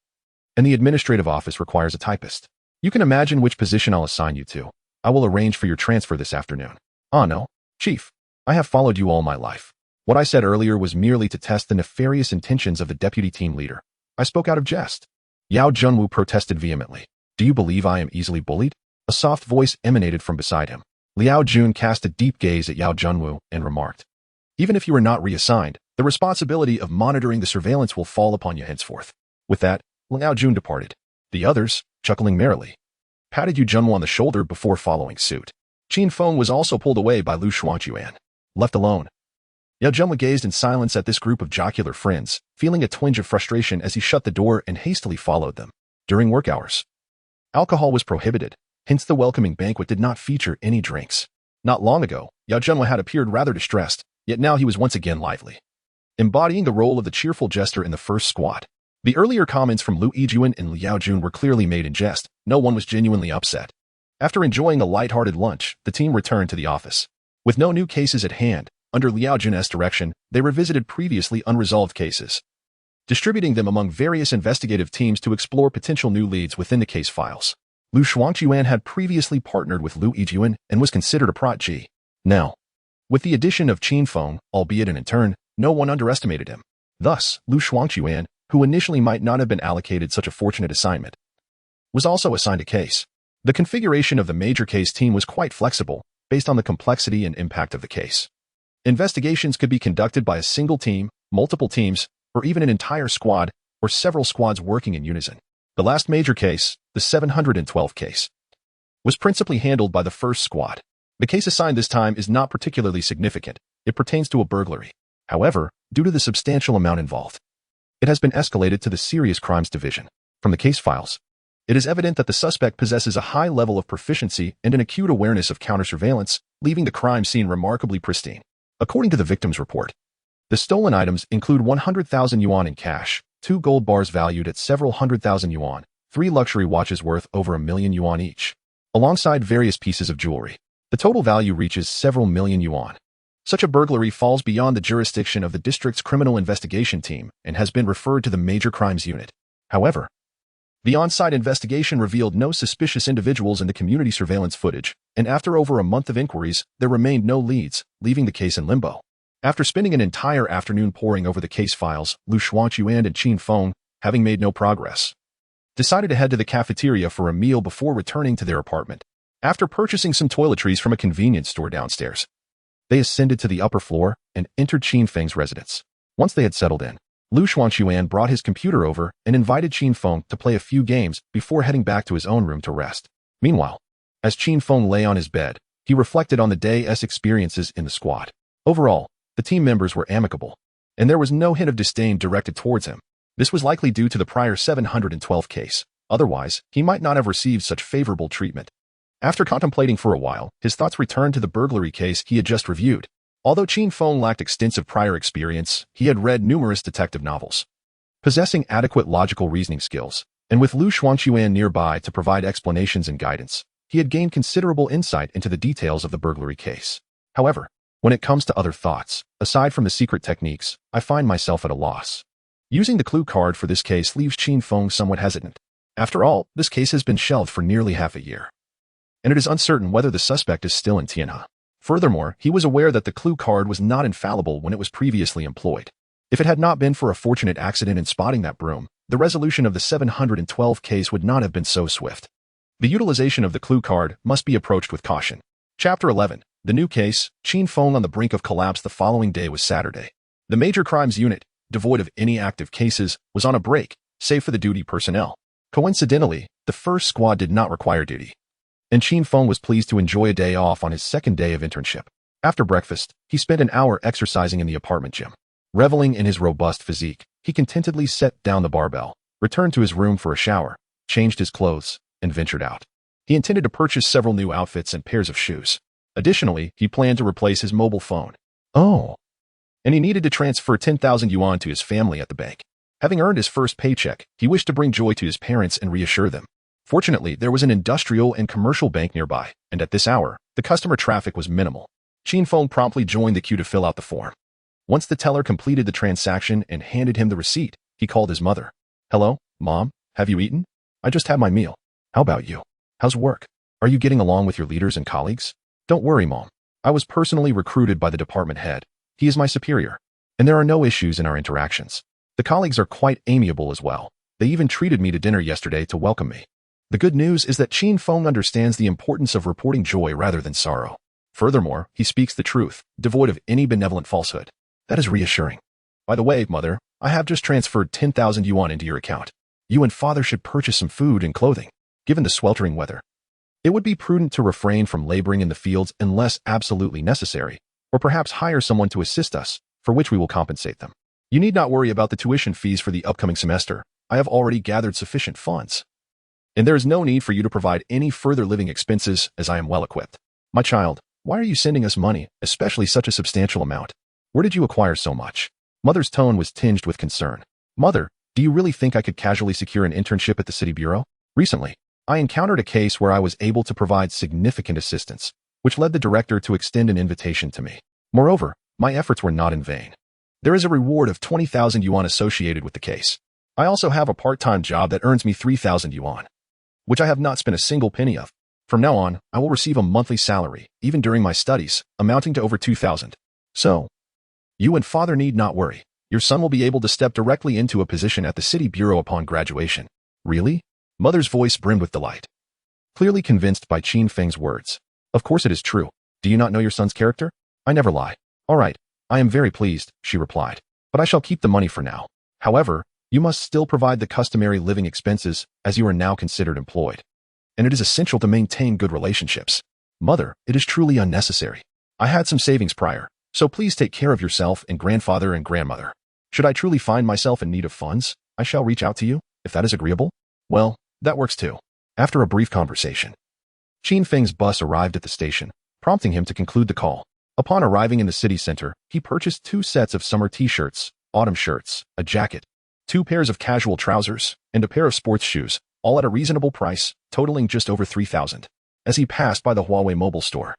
and the administrative office requires a typist. You can imagine which position I'll assign you to. I will arrange for your transfer this afternoon." "Ah, no, Chief. I have followed you all my life. What I said earlier was merely to test the nefarious intentions of the deputy team leader. I spoke out of jest." Yao Junwu protested vehemently. "Do you believe I am easily bullied?" A soft voice emanated from beside him. Liao Jun cast a deep gaze at Yao Junwu and remarked, "Even if you are not reassigned, the responsibility of monitoring the surveillance will fall upon you henceforth." With that, Liao Jun departed. The others, chuckling merrily, patted Yu Junwo on the shoulder before following suit. Qin Feng was also pulled away by Lu Xuanquan. Left alone, Yao Junwo gazed in silence at this group of jocular friends, feeling a twinge of frustration as he shut the door and hastily followed them. During work hours, alcohol was prohibited, hence the welcoming banquet did not feature any drinks. Not long ago, Yao Junwo had appeared rather distressed, yet now he was once again lively, embodying the role of the cheerful jester in the first squad. The earlier comments from Lu Yijun and Liao Jun were clearly made in jest. No one was genuinely upset. After enjoying a light-hearted lunch, the team returned to the office. With no new cases at hand, under Liao Jun's direction, they revisited previously unresolved cases, distributing them among various investigative teams to explore potential new leads within the case files. Lu Xuanquan had previously partnered with Lu Yijun and was considered a protege. Now, with the addition of Qin Feng, albeit an intern, no one underestimated him. Thus, Lu Xuanquan, who initially might not have been allocated such a fortunate assignment, was also assigned a case. The configuration of the major case team was quite flexible, based on the complexity and impact of the case. Investigations could be conducted by a single team, multiple teams, or even an entire squad, or several squads working in unison. The last major case, the 712 case, was principally handled by the first squad. The case assigned this time is not particularly significant. It pertains to a burglary. However, due to the substantial amount involved, it has been escalated to the Serious Crimes Division. From the case files, it is evident that the suspect possesses a high level of proficiency and an acute awareness of counter-surveillance, leaving the crime scene remarkably pristine. According to the victim's report, the stolen items include 100,000 yuan in cash, 2 gold bars valued at several hundred thousand yuan, 3 luxury watches worth over 1 million yuan each, alongside various pieces of jewelry. The total value reaches several million yuan. Such a burglary falls beyond the jurisdiction of the district's criminal investigation team and has been referred to the Major Crimes Unit. However, the on-site investigation revealed no suspicious individuals in the community surveillance footage, and after over a month of inquiries, there remained no leads, leaving the case in limbo. After spending an entire afternoon poring over the case files, Liu Xuanyuan and Qin Feng, having made no progress, decided to head to the cafeteria for a meal before returning to their apartment. After purchasing some toiletries from a convenience store downstairs, they ascended to the upper floor and entered Qin Feng's residence. Once they had settled in, Liu Xuanyuan brought his computer over and invited Qin Feng to play a few games before heading back to his own room to rest. Meanwhile, as Qin Feng lay on his bed, he reflected on the day's experiences in the squad. Overall, the team members were amicable, and there was no hint of disdain directed towards him. This was likely due to the prior 712 case. Otherwise, he might not have received such favorable treatment. After contemplating for a while, his thoughts returned to the burglary case he had just reviewed. Although Qin Feng lacked extensive prior experience, he had read numerous detective novels. Possessing adequate logical reasoning skills, and with Liu Xuanyuan nearby to provide explanations and guidance, he had gained considerable insight into the details of the burglary case. However, when it comes to other thoughts, aside from the secret techniques, I find myself at a loss. Using the clue card for this case leaves Qin Feng somewhat hesitant. After all, this case has been shelved for nearly half a year, and it is uncertain whether the suspect is still in Tianhe. Furthermore, he was aware that the clue card was not infallible when it was previously employed. If it had not been for a fortunate accident in spotting that broom, the resolution of the 712 case would not have been so swift. The utilization of the clue card must be approached with caution. Chapter 11. The new case, Qin Feng on the brink of collapse. The following day was Saturday. The Major Crimes Unit, devoid of any active cases, was on a break, save for the duty personnel. Coincidentally, the first squad did not require duty, and Qin Feng was pleased to enjoy a day off on his second day of internship. After breakfast, he spent an hour exercising in the apartment gym. Reveling in his robust physique, he contentedly set down the barbell, returned to his room for a shower, changed his clothes, and ventured out. He intended to purchase several new outfits and pairs of shoes. Additionally, he planned to replace his mobile phone. And he needed to transfer 10,000 yuan to his family at the bank. Having earned his first paycheck, he wished to bring joy to his parents and reassure them. Fortunately, there was an industrial and commercial bank nearby, and at this hour, the customer traffic was minimal. Qin Feng promptly joined the queue to fill out the form. Once the teller completed the transaction and handed him the receipt, he called his mother. "Hello, Mom, have you eaten? I just had my meal. How about you? How's work? Are you getting along with your leaders and colleagues?" "Don't worry, Mom. I was personally recruited by the department head. He is my superior, and there are no issues in our interactions. The colleagues are quite amiable as well. They even treated me to dinner yesterday to welcome me." The good news is that Qin Feng understands the importance of reporting joy rather than sorrow. Furthermore, he speaks the truth, devoid of any benevolent falsehood. That is reassuring. "By the way, Mother, I have just transferred 10,000 yuan into your account. You and Father should purchase some food and clothing. Given the sweltering weather, it would be prudent to refrain from laboring in the fields unless absolutely necessary, or perhaps hire someone to assist us, for which we will compensate them. You need not worry about the tuition fees for the upcoming semester. I have already gathered sufficient funds, and there is no need for you to provide any further living expenses as I am well equipped." "My child, why are you sending us money, especially such a substantial amount? Where did you acquire so much?" Mother's tone was tinged with concern. "Mother, do you really think I could casually secure an internship at the city bureau? Recently, I encountered a case where I was able to provide significant assistance, which led the director to extend an invitation to me. Moreover, my efforts were not in vain. There is a reward of 20,000 yuan associated with the case. I also have a part-time job that earns me 3,000 yuan, which I have not spent a single penny of. From now on, I will receive a monthly salary, even during my studies, amounting to over 2,000. So, you and Father need not worry. Your son will be able to step directly into a position at the city bureau upon graduation." "Really?" Mother's voice brimmed with delight, clearly convinced by Qin Feng's words. "Of course it is true. Do you not know your son's character? I never lie." "All right, I am very pleased," she replied, "but I shall keep the money for now. However, You must still provide the customary living expenses as you are now considered employed. And it is essential to maintain good relationships. Mother, it is truly unnecessary. I had some savings prior, so please take care of yourself and grandfather and grandmother. Should I truly find myself in need of funds, I shall reach out to you, if that is agreeable. Well, that works too. After a brief conversation, Qin Feng's bus arrived at the station, prompting him to conclude the call. Upon arriving in the city center, he purchased 2 sets of summer t-shirts, autumn shirts, a jacket, 2 pairs of casual trousers, and a pair of sports shoes, all at a reasonable price, totaling just over 3,000. As he passed by the Huawei mobile store,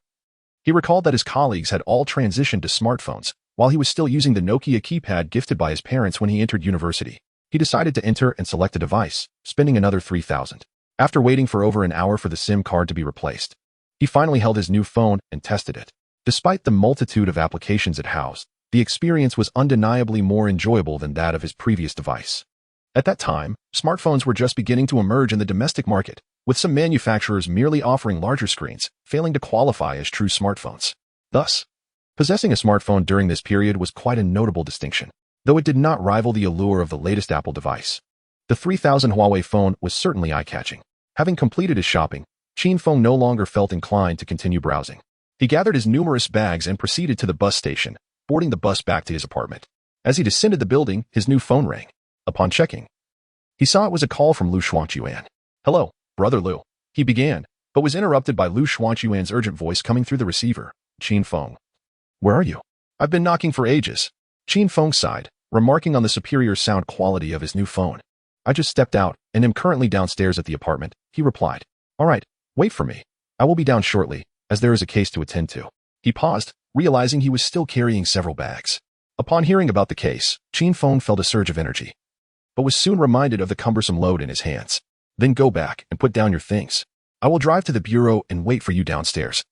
he recalled that his colleagues had all transitioned to smartphones, while he was still using the Nokia keypad gifted by his parents when he entered university. He decided to enter and select a device, spending another 3,000. After waiting for over an hour for the SIM card to be replaced, he finally held his new phone and tested it. Despite the multitude of applications it housed, the experience was undeniably more enjoyable than that of his previous device. At that time, smartphones were just beginning to emerge in the domestic market, with some manufacturers merely offering larger screens, failing to qualify as true smartphones. Thus, possessing a smartphone during this period was quite a notable distinction, though it did not rival the allure of the latest Apple device. The 3000 Huawei phone was certainly eye-catching. Having completed his shopping, Qin Feng no longer felt inclined to continue browsing. He gathered his numerous bags and proceeded to the bus station, boarding the bus back to his apartment. As he descended the building, his new phone rang. Upon checking, he saw it was a call from Lu Shuangquan. "Hello, Brother Lu," he began, but was interrupted by Lu Shuangquan's urgent voice coming through the receiver. "Qin Feng. Where are you? I've been knocking for ages." Qin Feng sighed, remarking on the superior sound quality of his new phone. "I just stepped out and am currently downstairs at the apartment," he replied. "All right, wait for me. I will be down shortly, as there is a case to attend to." He paused, realizing he was still carrying several bags. Upon hearing about the case, Qin Feng felt a surge of energy, but was soon reminded of the cumbersome load in his hands. "Then go back and put down your things. I will drive to the bureau and wait for you downstairs,"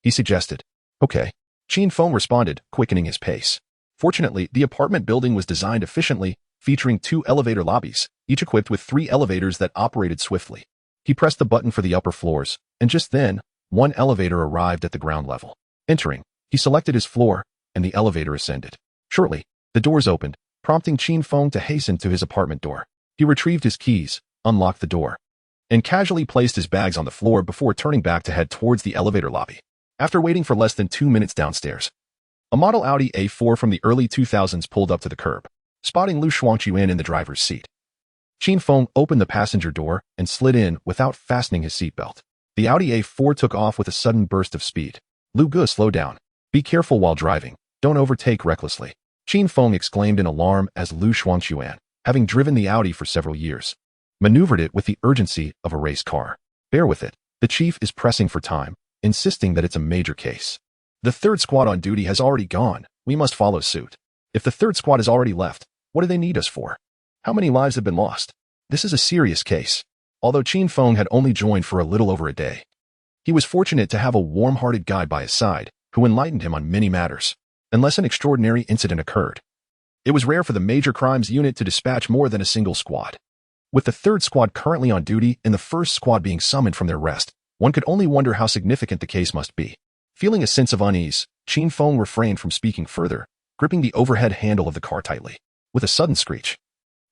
he suggested. "Okay," Qin Feng responded, quickening his pace. Fortunately, the apartment building was designed efficiently, featuring 2 elevator lobbies, each equipped with 3 elevators that operated swiftly. He pressed the button for the upper floors, and just then, 1 elevator arrived at the ground level. Entering, he selected his floor, and the elevator ascended. Shortly, the doors opened, prompting Qin Feng to hasten to his apartment door. He retrieved his keys, unlocked the door, and casually placed his bags on the floor before turning back to head towards the elevator lobby. After waiting for less than 2 minutes downstairs, a model Audi A4 from the early 2000s pulled up to the curb, spotting Lu Shuangquan in the driver's seat. Qin Feng opened the passenger door and slid in without fastening his seatbelt. The Audi A4 took off with a sudden burst of speed. "Lu Ge, slow down. Be careful while driving. Don't overtake recklessly," Qin Feng exclaimed in alarm as Lu Shuangquan, having driven the Audi for several years, maneuvered it with the urgency of a race car. "Bear with it. The chief is pressing for time, insisting that it's a major case. The 3rd squad on duty has already gone. We must follow suit. If the 3rd squad has already left, what do they need us for? How many lives have been lost? This is a serious case." Although Qin Feng had only joined for a little over a day, he was fortunate to have a warm-hearted guide by his side who enlightened him on many matters. Unless an extraordinary incident occurred, it was rare for the major crimes unit to dispatch more than a single squad. With the 3rd squad currently on duty and the 1st squad being summoned from their rest, one could only wonder how significant the case must be. Feeling a sense of unease, Qin Feng refrained from speaking further, gripping the overhead handle of the car tightly. With a sudden screech,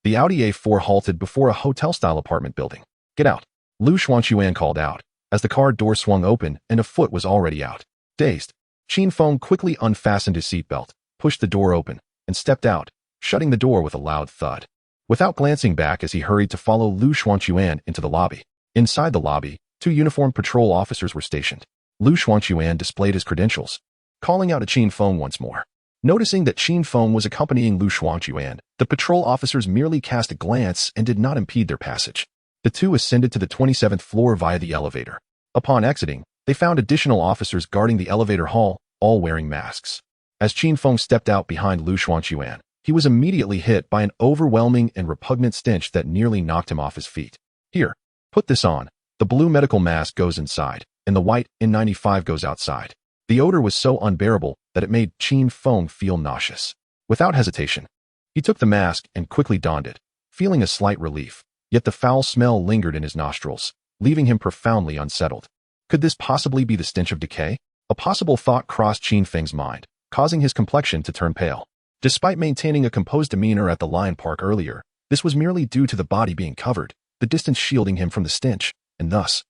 the Audi A4 halted before a hotel-style apartment building. "Get out," Lu Shuangquan called out, as the car door swung open and a foot was already out. Dazed, Qin Feng quickly unfastened his seatbelt, pushed the door open, and stepped out, shutting the door with a loud thud. Without glancing back as he hurried to follow Lu Shuangquan into the lobby. Inside the lobby, 2 uniformed patrol officers were stationed. Lu Shuangquan displayed his credentials, calling out to Qin Feng once more. Noticing that Qin Feng was accompanying Lu Shuangquan, the patrol officers merely cast a glance and did not impede their passage. The 2 ascended to the 27th floor via the elevator. Upon exiting, they found additional officers guarding the elevator hall, all wearing masks. As Qin Feng stepped out behind Lu Shuangquan, he was immediately hit by an overwhelming and repugnant stench that nearly knocked him off his feet. "Here, put this on." The blue medical mask goes inside, and the white N95 goes outside. The odor was so unbearable that it made Qin Feng feel nauseous. Without hesitation, he took the mask and quickly donned it, feeling a slight relief, yet the foul smell lingered in his nostrils, leaving him profoundly unsettled. Could this possibly be the stench of decay? A possible thought crossed Qin Feng's mind, causing his complexion to turn pale. Despite maintaining a composed demeanor at the Lion Park earlier, This was merely due to the body being covered, the distance shielding him from the stench, and thus,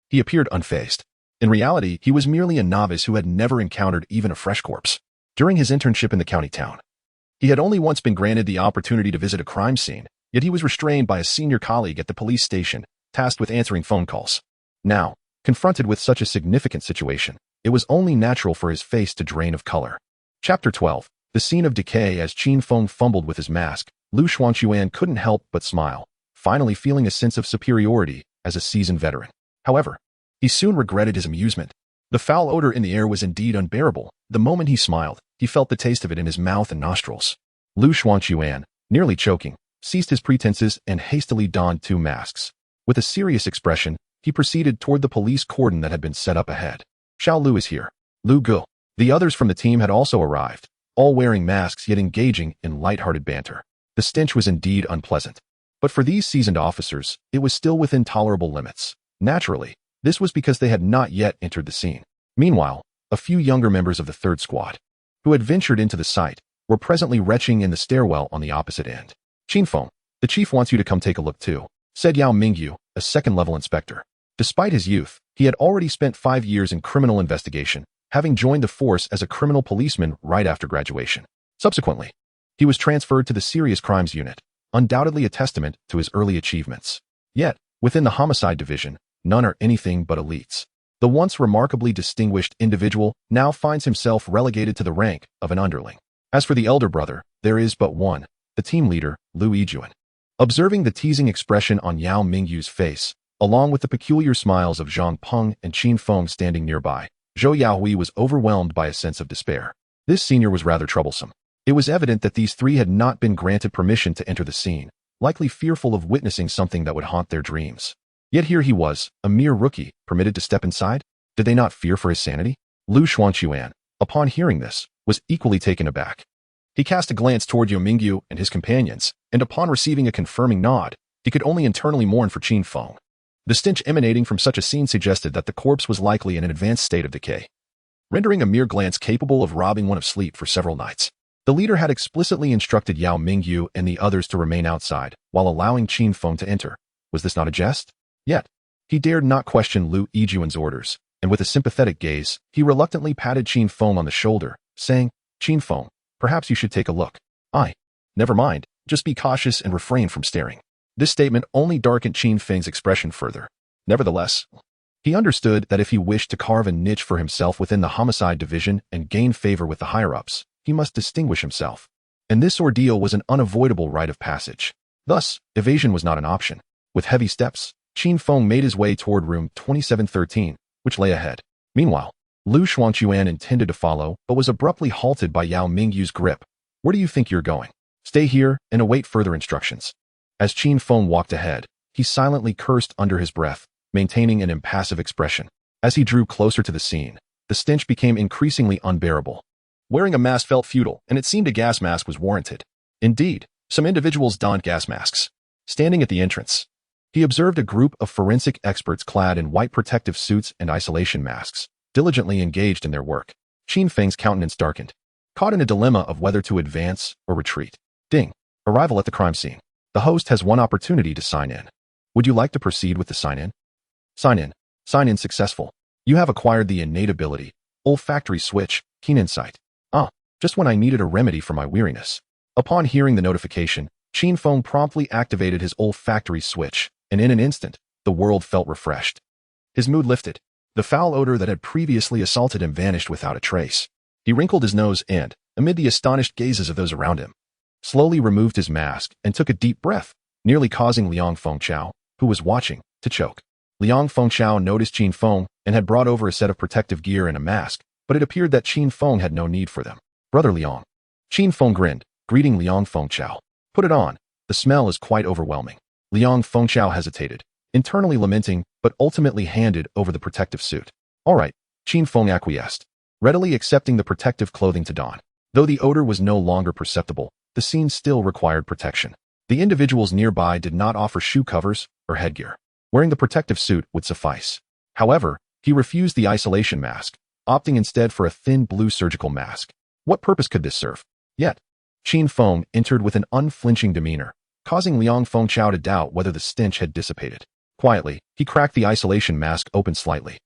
he appeared unfazed. In reality, he was merely a novice who had never encountered even a fresh corpse. During his internship in the county town, he had only once been granted the opportunity to visit a crime scene, yet he was restrained by a senior colleague at the police station, tasked with answering phone calls. Now, confronted with such a significant situation, it was only natural for his face to drain of color. Chapter 12. The scene of decay. As Qin Feng fumbled with his mask, Lu Xuanquan couldn't help but smile, finally feeling a sense of superiority as a seasoned veteran. However, he soon regretted his amusement. The foul odor in the air was indeed unbearable. The moment he smiled, he felt the taste of it in his mouth and nostrils. Lu Xuanquan, nearly choking, ceased his pretenses and hastily donned 2 masks. With a serious expression, he proceeded toward the police cordon that had been set up ahead. Xiao Lu is here. Lu Gu. The others from the team had also arrived, all wearing masks yet engaging in light-hearted banter. The stench was indeed unpleasant. But for these seasoned officers, it was still within tolerable limits. Naturally, this was because they had not yet entered the scene. Meanwhile, a few younger members of the 3rd squad, who had ventured into the site, were presently retching in the stairwell on the opposite end. Qin Feng, the chief wants you to come take a look too, said Yao Mingyu, a 2nd-level inspector. Despite his youth, he had already spent 5 years in criminal investigation, having joined the force as a criminal policeman right after graduation. Subsequently, he was transferred to the Serious Crimes Unit, undoubtedly a testament to his early achievements. Yet, within the Homicide Division, none are anything but elites. The once remarkably distinguished individual now finds himself relegated to the rank of an underling. As for the elder brother, there is but one, the team leader, Lu Yijuan. Observing the teasing expression on Yao Mingyu's face, along with the peculiar smiles of Zhang Peng and Qin Feng standing nearby, Zhou Yahui was overwhelmed by a sense of despair. This senior was rather troublesome. It was evident that these 3 had not been granted permission to enter the scene, likely fearful of witnessing something that would haunt their dreams. Yet here he was, a mere rookie, permitted to step inside? Did they not fear for his sanity? Lu Xuanquan, upon hearing this, was equally taken aback. He cast a glance toward Yao Mingyu and his companions, and upon receiving a confirming nod, he could only internally mourn for Qin Feng. The stench emanating from such a scene suggested that the corpse was likely in an advanced state of decay, rendering a mere glance capable of robbing one of sleep for several nights. The leader had explicitly instructed Yao Mingyu and the others to remain outside, while allowing Qin Feng to enter. Was this not a jest? Yet, he dared not question Lu Yijuan's orders, and with a sympathetic gaze, he reluctantly patted Qin Feng on the shoulder, saying, Qin Feng, perhaps you should take a look. Never mind, just be cautious and refrain from staring. This statement only darkened Qin Feng's expression further. Nevertheless, he understood that if he wished to carve a niche for himself within the Homicide Division and gain favor with the higher-ups, he must distinguish himself. And this ordeal was an unavoidable rite of passage. Thus, evasion was not an option. With heavy steps, Qin Feng made his way toward room 2713, which lay ahead. Meanwhile, Lu Xuanquan intended to follow, but was abruptly halted by Yao Mingyu's grip. Where do you think you're going? Stay here and await further instructions. As Qin Feng walked ahead, he silently cursed under his breath, maintaining an impassive expression. As he drew closer to the scene, the stench became increasingly unbearable. Wearing a mask felt futile, and it seemed a gas mask was warranted. Indeed, some individuals donned gas masks. Standing at the entrance, he observed a group of forensic experts clad in white protective suits and isolation masks, diligently engaged in their work. Qin Feng's countenance darkened, caught in a dilemma of whether to advance or retreat. Ding. Arrival at the crime scene. The host has one opportunity to sign in. Would you like to proceed with the sign-in? Sign in. Sign in successful. You have acquired the innate ability, olfactory switch, keen insight. Just when I needed a remedy for my weariness. Upon hearing the notification, Qin Feng promptly activated his olfactory switch, and in an instant, the world felt refreshed. His mood lifted. The foul odor that had previously assaulted him vanished without a trace. He wrinkled his nose and, amid the astonished gazes of those around him, slowly removed his mask and took a deep breath, nearly causing Liang Fengchao, who was watching, to choke. Liang Fengchao noticed Qin Feng and had brought over a set of protective gear and a mask, but it appeared that Qin Feng had no need for them. Brother Liang. Qin Feng grinned, greeting Liang Fengchao. Put it on. The smell is quite overwhelming. Liang Fengchao hesitated, internally lamenting, but ultimately handed over the protective suit. All right, Qin Feng acquiesced, readily accepting the protective clothing to don. Though the odor was no longer perceptible, the scene still required protection. The individuals nearby did not offer shoe covers or headgear. Wearing the protective suit would suffice. However, he refused the isolation mask, opting instead for a thin blue surgical mask. What purpose could this serve? Yet, Qin Feng entered with an unflinching demeanor, causing Liang Fengchao to doubt whether the stench had dissipated. Quietly, he cracked the isolation mask open slightly,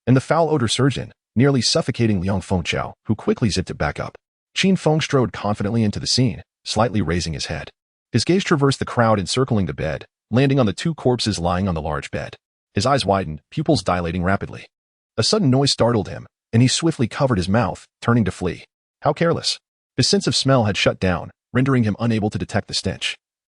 and the foul odor surged in, nearly suffocating Liang Fengchao, who quickly zipped it back up. Qin Feng strode confidently into the scene, slightly raising his head. His gaze traversed the crowd encircling the bed, landing on the two corpses lying on the large bed. His eyes widened, pupils dilating rapidly. A sudden noise startled him, and he swiftly covered his mouth, turning to flee. How careless. His sense of smell had shut down, rendering him unable to detect the stench.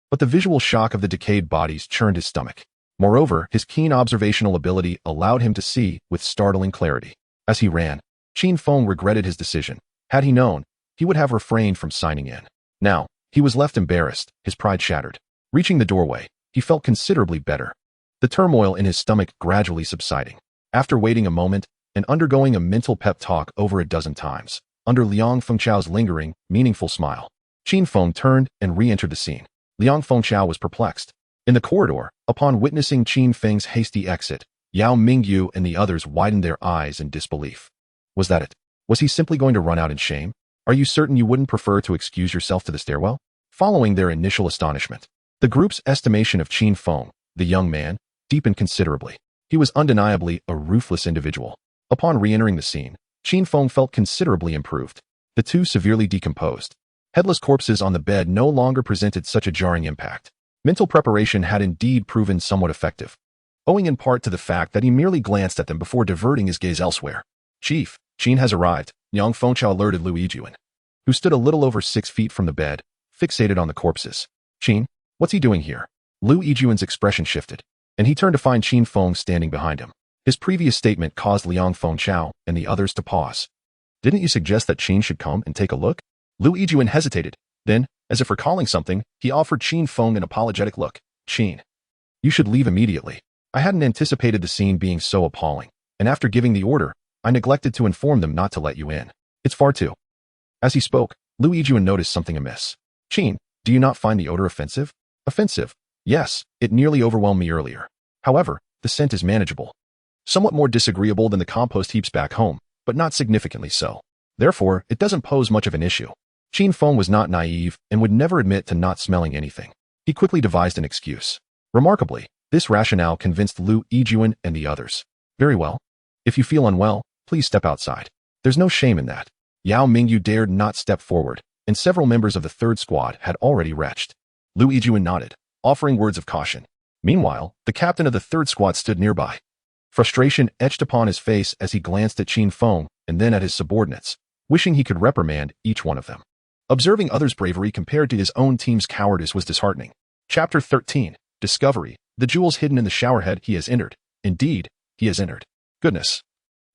But the visual shock of the decayed bodies churned his stomach. Moreover, his keen observational ability allowed him to see with startling clarity. As he ran, Qin Feng regretted his decision. Had he known, he would have refrained from signing in. Now, he was left embarrassed, his pride shattered. Reaching the doorway, he felt considerably better, the turmoil in his stomach gradually subsiding. After waiting a moment and undergoing a mental pep talk over a dozen times, under Liang Fengchao's lingering, meaningful smile, Qin Feng turned and re-entered the scene. Liang Fengchao was perplexed. In the corridor, upon witnessing Qin Feng's hasty exit, Yao Mingyu and the others widened their eyes in disbelief. Was that it? Was he simply going to run out in shame? Are you certain you wouldn't prefer to excuse yourself to the stairwell? Following their initial astonishment, the group's estimation of Qin Feng, the young man, deepened considerably. He was undeniably a ruthless individual. Upon re-entering the scene, Qin Feng felt considerably improved. The two severely decomposed, headless corpses on the bed no longer presented such a jarring impact. Mental preparation had indeed proven somewhat effective, owing in part to the fact that he merely glanced at them before diverting his gaze elsewhere. Chief, Qin has arrived, Liang Fengchao alerted Lu Yijuan, who stood a little over 6 feet from the bed, fixated on the corpses. Qin, what's he doing here? Lu Yijuan's expression shifted, and he turned to find Qin Feng standing behind him. His previous statement caused Liang Fengchao and the others to pause. Didn't you suggest that Qin should come and take a look? Lu Yijuan hesitated. Then, as if recalling something, he offered Qin Feng an apologetic look. Qin, you should leave immediately. I hadn't anticipated the scene being so appalling, and after giving the order, I neglected to inform them not to let you in. It's far too. As he spoke, Lu Yijuan noticed something amiss. Qin, do you not find the odor offensive? Offensive? Yes, it nearly overwhelmed me earlier. However, the scent is manageable. Somewhat more disagreeable than the compost heaps back home, but not significantly so. Therefore, it doesn't pose much of an issue. Qin Feng was not naive and would never admit to not smelling anything. He quickly devised an excuse. Remarkably, this rationale convinced Lu Yijuan and the others. Very well. If you feel unwell, please step outside. There's no shame in that. Yao Mingyu dared not step forward, and several members of the third squad had already retched. Lu Yijuan nodded, offering words of caution. Meanwhile, the captain of the third squad stood nearby. Frustration etched upon his face as he glanced at Qin Feng and then at his subordinates, wishing he could reprimand each one of them. Observing others' bravery compared to his own team's cowardice was disheartening. Chapter 13. Discovery. The jewels hidden in the showerhead. He has entered. Indeed, he has entered. Goodness.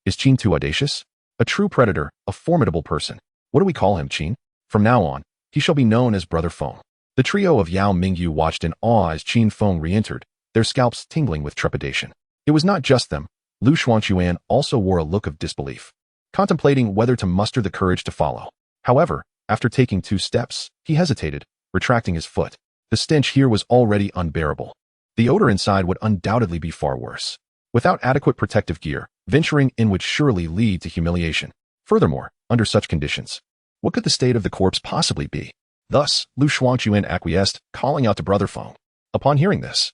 Is Qin too audacious? A true predator, a formidable person. What do we call him, Qin? From now on, he shall be known as Brother Feng. The trio of Yao Mingyu watched in awe as Qin Feng re-entered, their scalps tingling with trepidation. It was not just them. Lu Xuanquan also wore a look of disbelief, contemplating whether to muster the courage to follow. However, after taking 2 steps, he hesitated, retracting his foot. The stench here was already unbearable. The odor inside would undoubtedly be far worse. Without adequate protective gear, venturing in would surely lead to humiliation. Furthermore, under such conditions, what could the state of the corpse possibly be? Thus, Lu Xuanquan acquiesced, calling out to Brother Feng. Upon hearing this,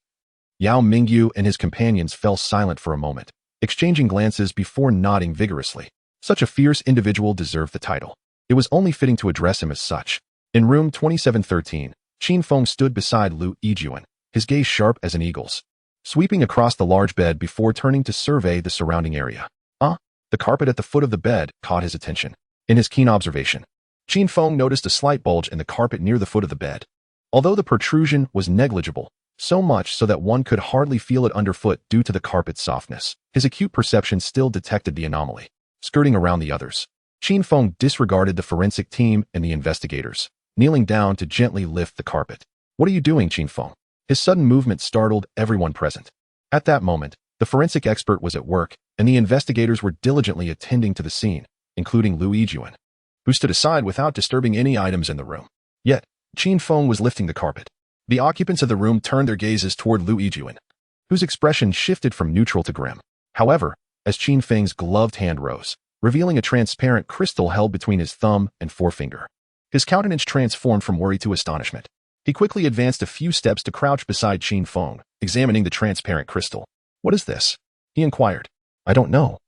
Yao Mingyu and his companions fell silent for a moment, exchanging glances before nodding vigorously. Such a fierce individual deserved the title. It was only fitting to address him as such. In room 2713, Qin Feng stood beside Lu Yijuan, his gaze sharp as an eagle's, sweeping across the large bed before turning to survey the surrounding area. The carpet at the foot of the bed caught his attention. In his keen observation, Qin Feng noticed a slight bulge in the carpet near the foot of the bed. Although the protrusion was negligible, so much so that one could hardly feel it underfoot due to the carpet's softness, his acute perception still detected the anomaly. Skirting around the others, Qin Feng disregarded the forensic team and the investigators, kneeling down to gently lift the carpet. What are you doing, Qin Feng? His sudden movement startled everyone present. At that moment, the forensic expert was at work, and the investigators were diligently attending to the scene, including Lu Yijuan, who stood aside without disturbing any items in the room. Yet, Qin Feng was lifting the carpet. The occupants of the room turned their gazes toward Lu Yijuan, whose expression shifted from neutral to grim. However, as Qin Feng's gloved hand rose, revealing a transparent crystal held between his thumb and forefinger, his countenance transformed from worry to astonishment. He quickly advanced a few steps to crouch beside Qin Feng, examining the transparent crystal. "What is this?" he inquired. "I don't know,"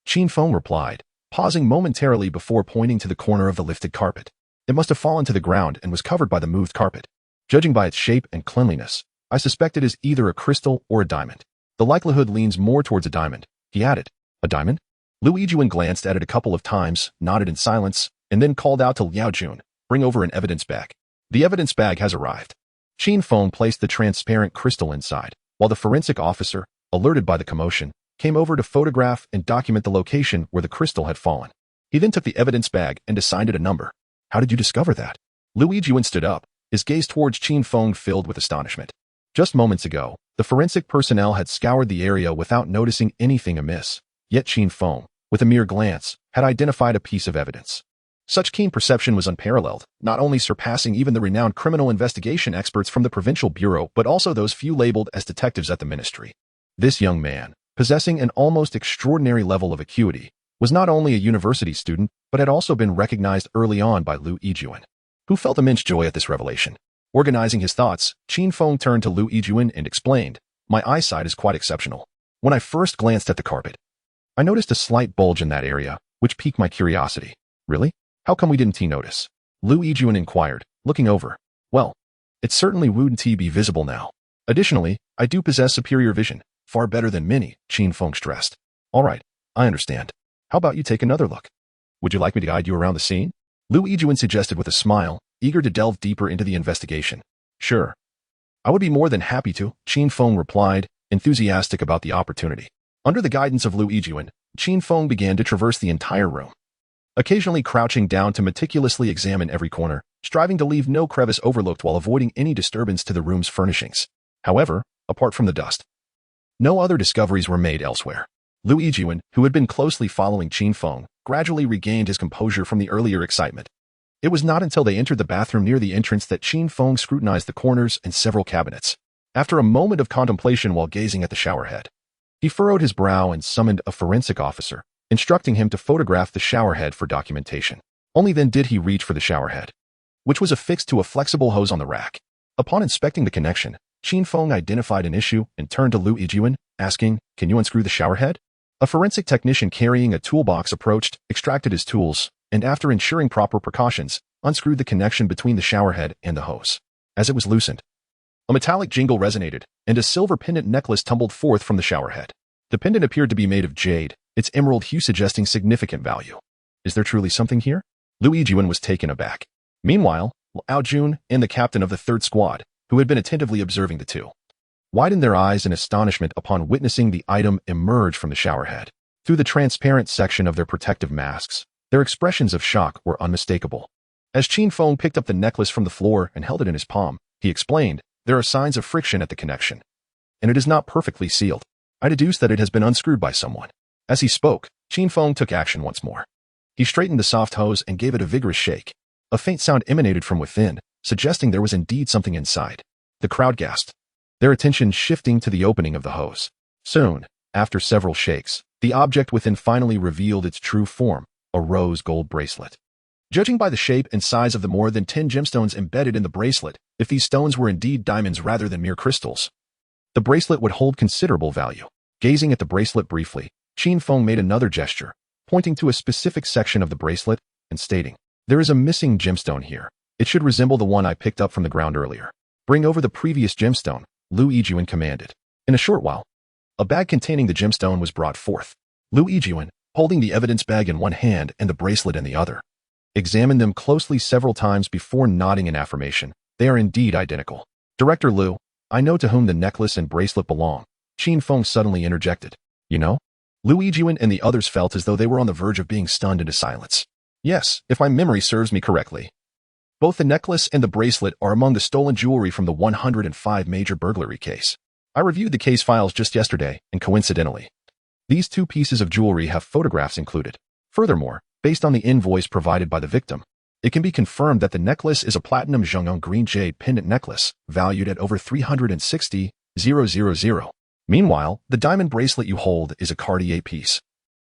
Qin Feng replied, pausing momentarily before pointing to the corner of the lifted carpet. It must have fallen to the ground and was covered by the moved carpet. Judging by its shape and cleanliness, I suspect it is either a crystal or a diamond. The likelihood leans more towards a diamond, he added. "A diamond?" Lu Yijuan glanced at it a couple of times, nodded in silence, and then called out to Liao Jun, "Bring over an evidence bag." The evidence bag has arrived. Qin Feng placed the transparent crystal inside, while the forensic officer, alerted by the commotion, came over to photograph and document the location where the crystal had fallen. He then took the evidence bag and assigned it a number. "How did you discover that?" Lu Yijuan stood up, his gaze towards Qin Feng filled with astonishment. Just moments ago, the forensic personnel had scoured the area without noticing anything amiss, yet Qin Feng, with a mere glance, had identified a piece of evidence. Such keen perception was unparalleled, not only surpassing even the renowned criminal investigation experts from the provincial bureau but also those few labeled as detectives at the ministry. This young man, possessing an almost extraordinary level of acuity, was not only a university student but had also been recognized early on by Lu Yijuan, who felt immense joy at this revelation. Organizing his thoughts, Qin Feng turned to Lu Yijuan and explained, "My eyesight is quite exceptional. When I first glanced at the carpet, I noticed a slight bulge in that area, which piqued my curiosity." "Really? How come we didn't notice?" Lu Yijuan inquired, looking over. "Well, it certainly wouldn't be visible now. Additionally, I do possess superior vision, far better than many," Qin Feng stressed. "All right, I understand. How about you take another look? Would you like me to guide you around the scene?" Lu Yijuan suggested with a smile, eager to delve deeper into the investigation. "Sure. I would be more than happy to," Qin Feng replied, enthusiastic about the opportunity. Under the guidance of Lu Yijuan, Qin Feng began to traverse the entire room, occasionally crouching down to meticulously examine every corner, striving to leave no crevice overlooked while avoiding any disturbance to the room's furnishings. However, apart from the dust, no other discoveries were made elsewhere. Lu Yijuan, who had been closely following Qin Feng, gradually regained his composure from the earlier excitement. It was not until they entered the bathroom near the entrance that Qin Feng scrutinized the corners and several cabinets. After a moment of contemplation while gazing at the showerhead, he furrowed his brow and summoned a forensic officer, instructing him to photograph the showerhead for documentation. Only then did he reach for the showerhead, which was affixed to a flexible hose on the rack. Upon inspecting the connection, Qin Feng identified an issue and turned to Lu Yijuan, asking, "Can you unscrew the showerhead?" A forensic technician carrying a toolbox approached, extracted his tools, and after ensuring proper precautions, unscrewed the connection between the showerhead and the hose. As it was loosened, a metallic jingle resonated, and a silver pendant necklace tumbled forth from the showerhead. The pendant appeared to be made of jade, its emerald hue suggesting significant value. "Is there truly something here?" Lu Yijuan was taken aback. Meanwhile, Liao Jun and the captain of the third squad, who had been attentively observing the two, widened their eyes in astonishment upon witnessing the item emerge from the showerhead. Through the transparent section of their protective masks, their expressions of shock were unmistakable. As Qin Feng picked up the necklace from the floor and held it in his palm, he explained, "There are signs of friction at the connection, and it is not perfectly sealed. I deduce that it has been unscrewed by someone." As he spoke, Qin Feng took action once more. He straightened the soft hose and gave it a vigorous shake. A faint sound emanated from within, suggesting there was indeed something inside. The crowd gasped, their attention shifting to the opening of the hose. Soon, after several shakes, the object within finally revealed its true form, a rose gold bracelet. Judging by the shape and size of the more than 10 gemstones embedded in the bracelet, if these stones were indeed diamonds rather than mere crystals, the bracelet would hold considerable value. Gazing at the bracelet briefly, Qin Feng made another gesture, pointing to a specific section of the bracelet and stating, "There is a missing gemstone here. It should resemble the one I picked up from the ground earlier. Bring over the previous gemstone," Lu Yijuan commanded. In a short while, a bag containing the gemstone was brought forth. Lu Yijuan, holding the evidence bag in one hand and the bracelet in the other, examined them closely several times before nodding in affirmation. "They are indeed identical. Director Lu, I know to whom the necklace and bracelet belong," Qin Feng suddenly interjected. "You know?" Lu Yijuan and the others felt as though they were on the verge of being stunned into silence. "Yes, if my memory serves me correctly. Both the necklace and the bracelet are among the stolen jewelry from the 105 major burglary case. I reviewed the case files just yesterday, and coincidentally, these two pieces of jewelry have photographs included. Furthermore, based on the invoice provided by the victim, it can be confirmed that the necklace is a platinum Zhongyang green jade pendant necklace, valued at over 360,000. Meanwhile, the diamond bracelet you hold is a Cartier piece,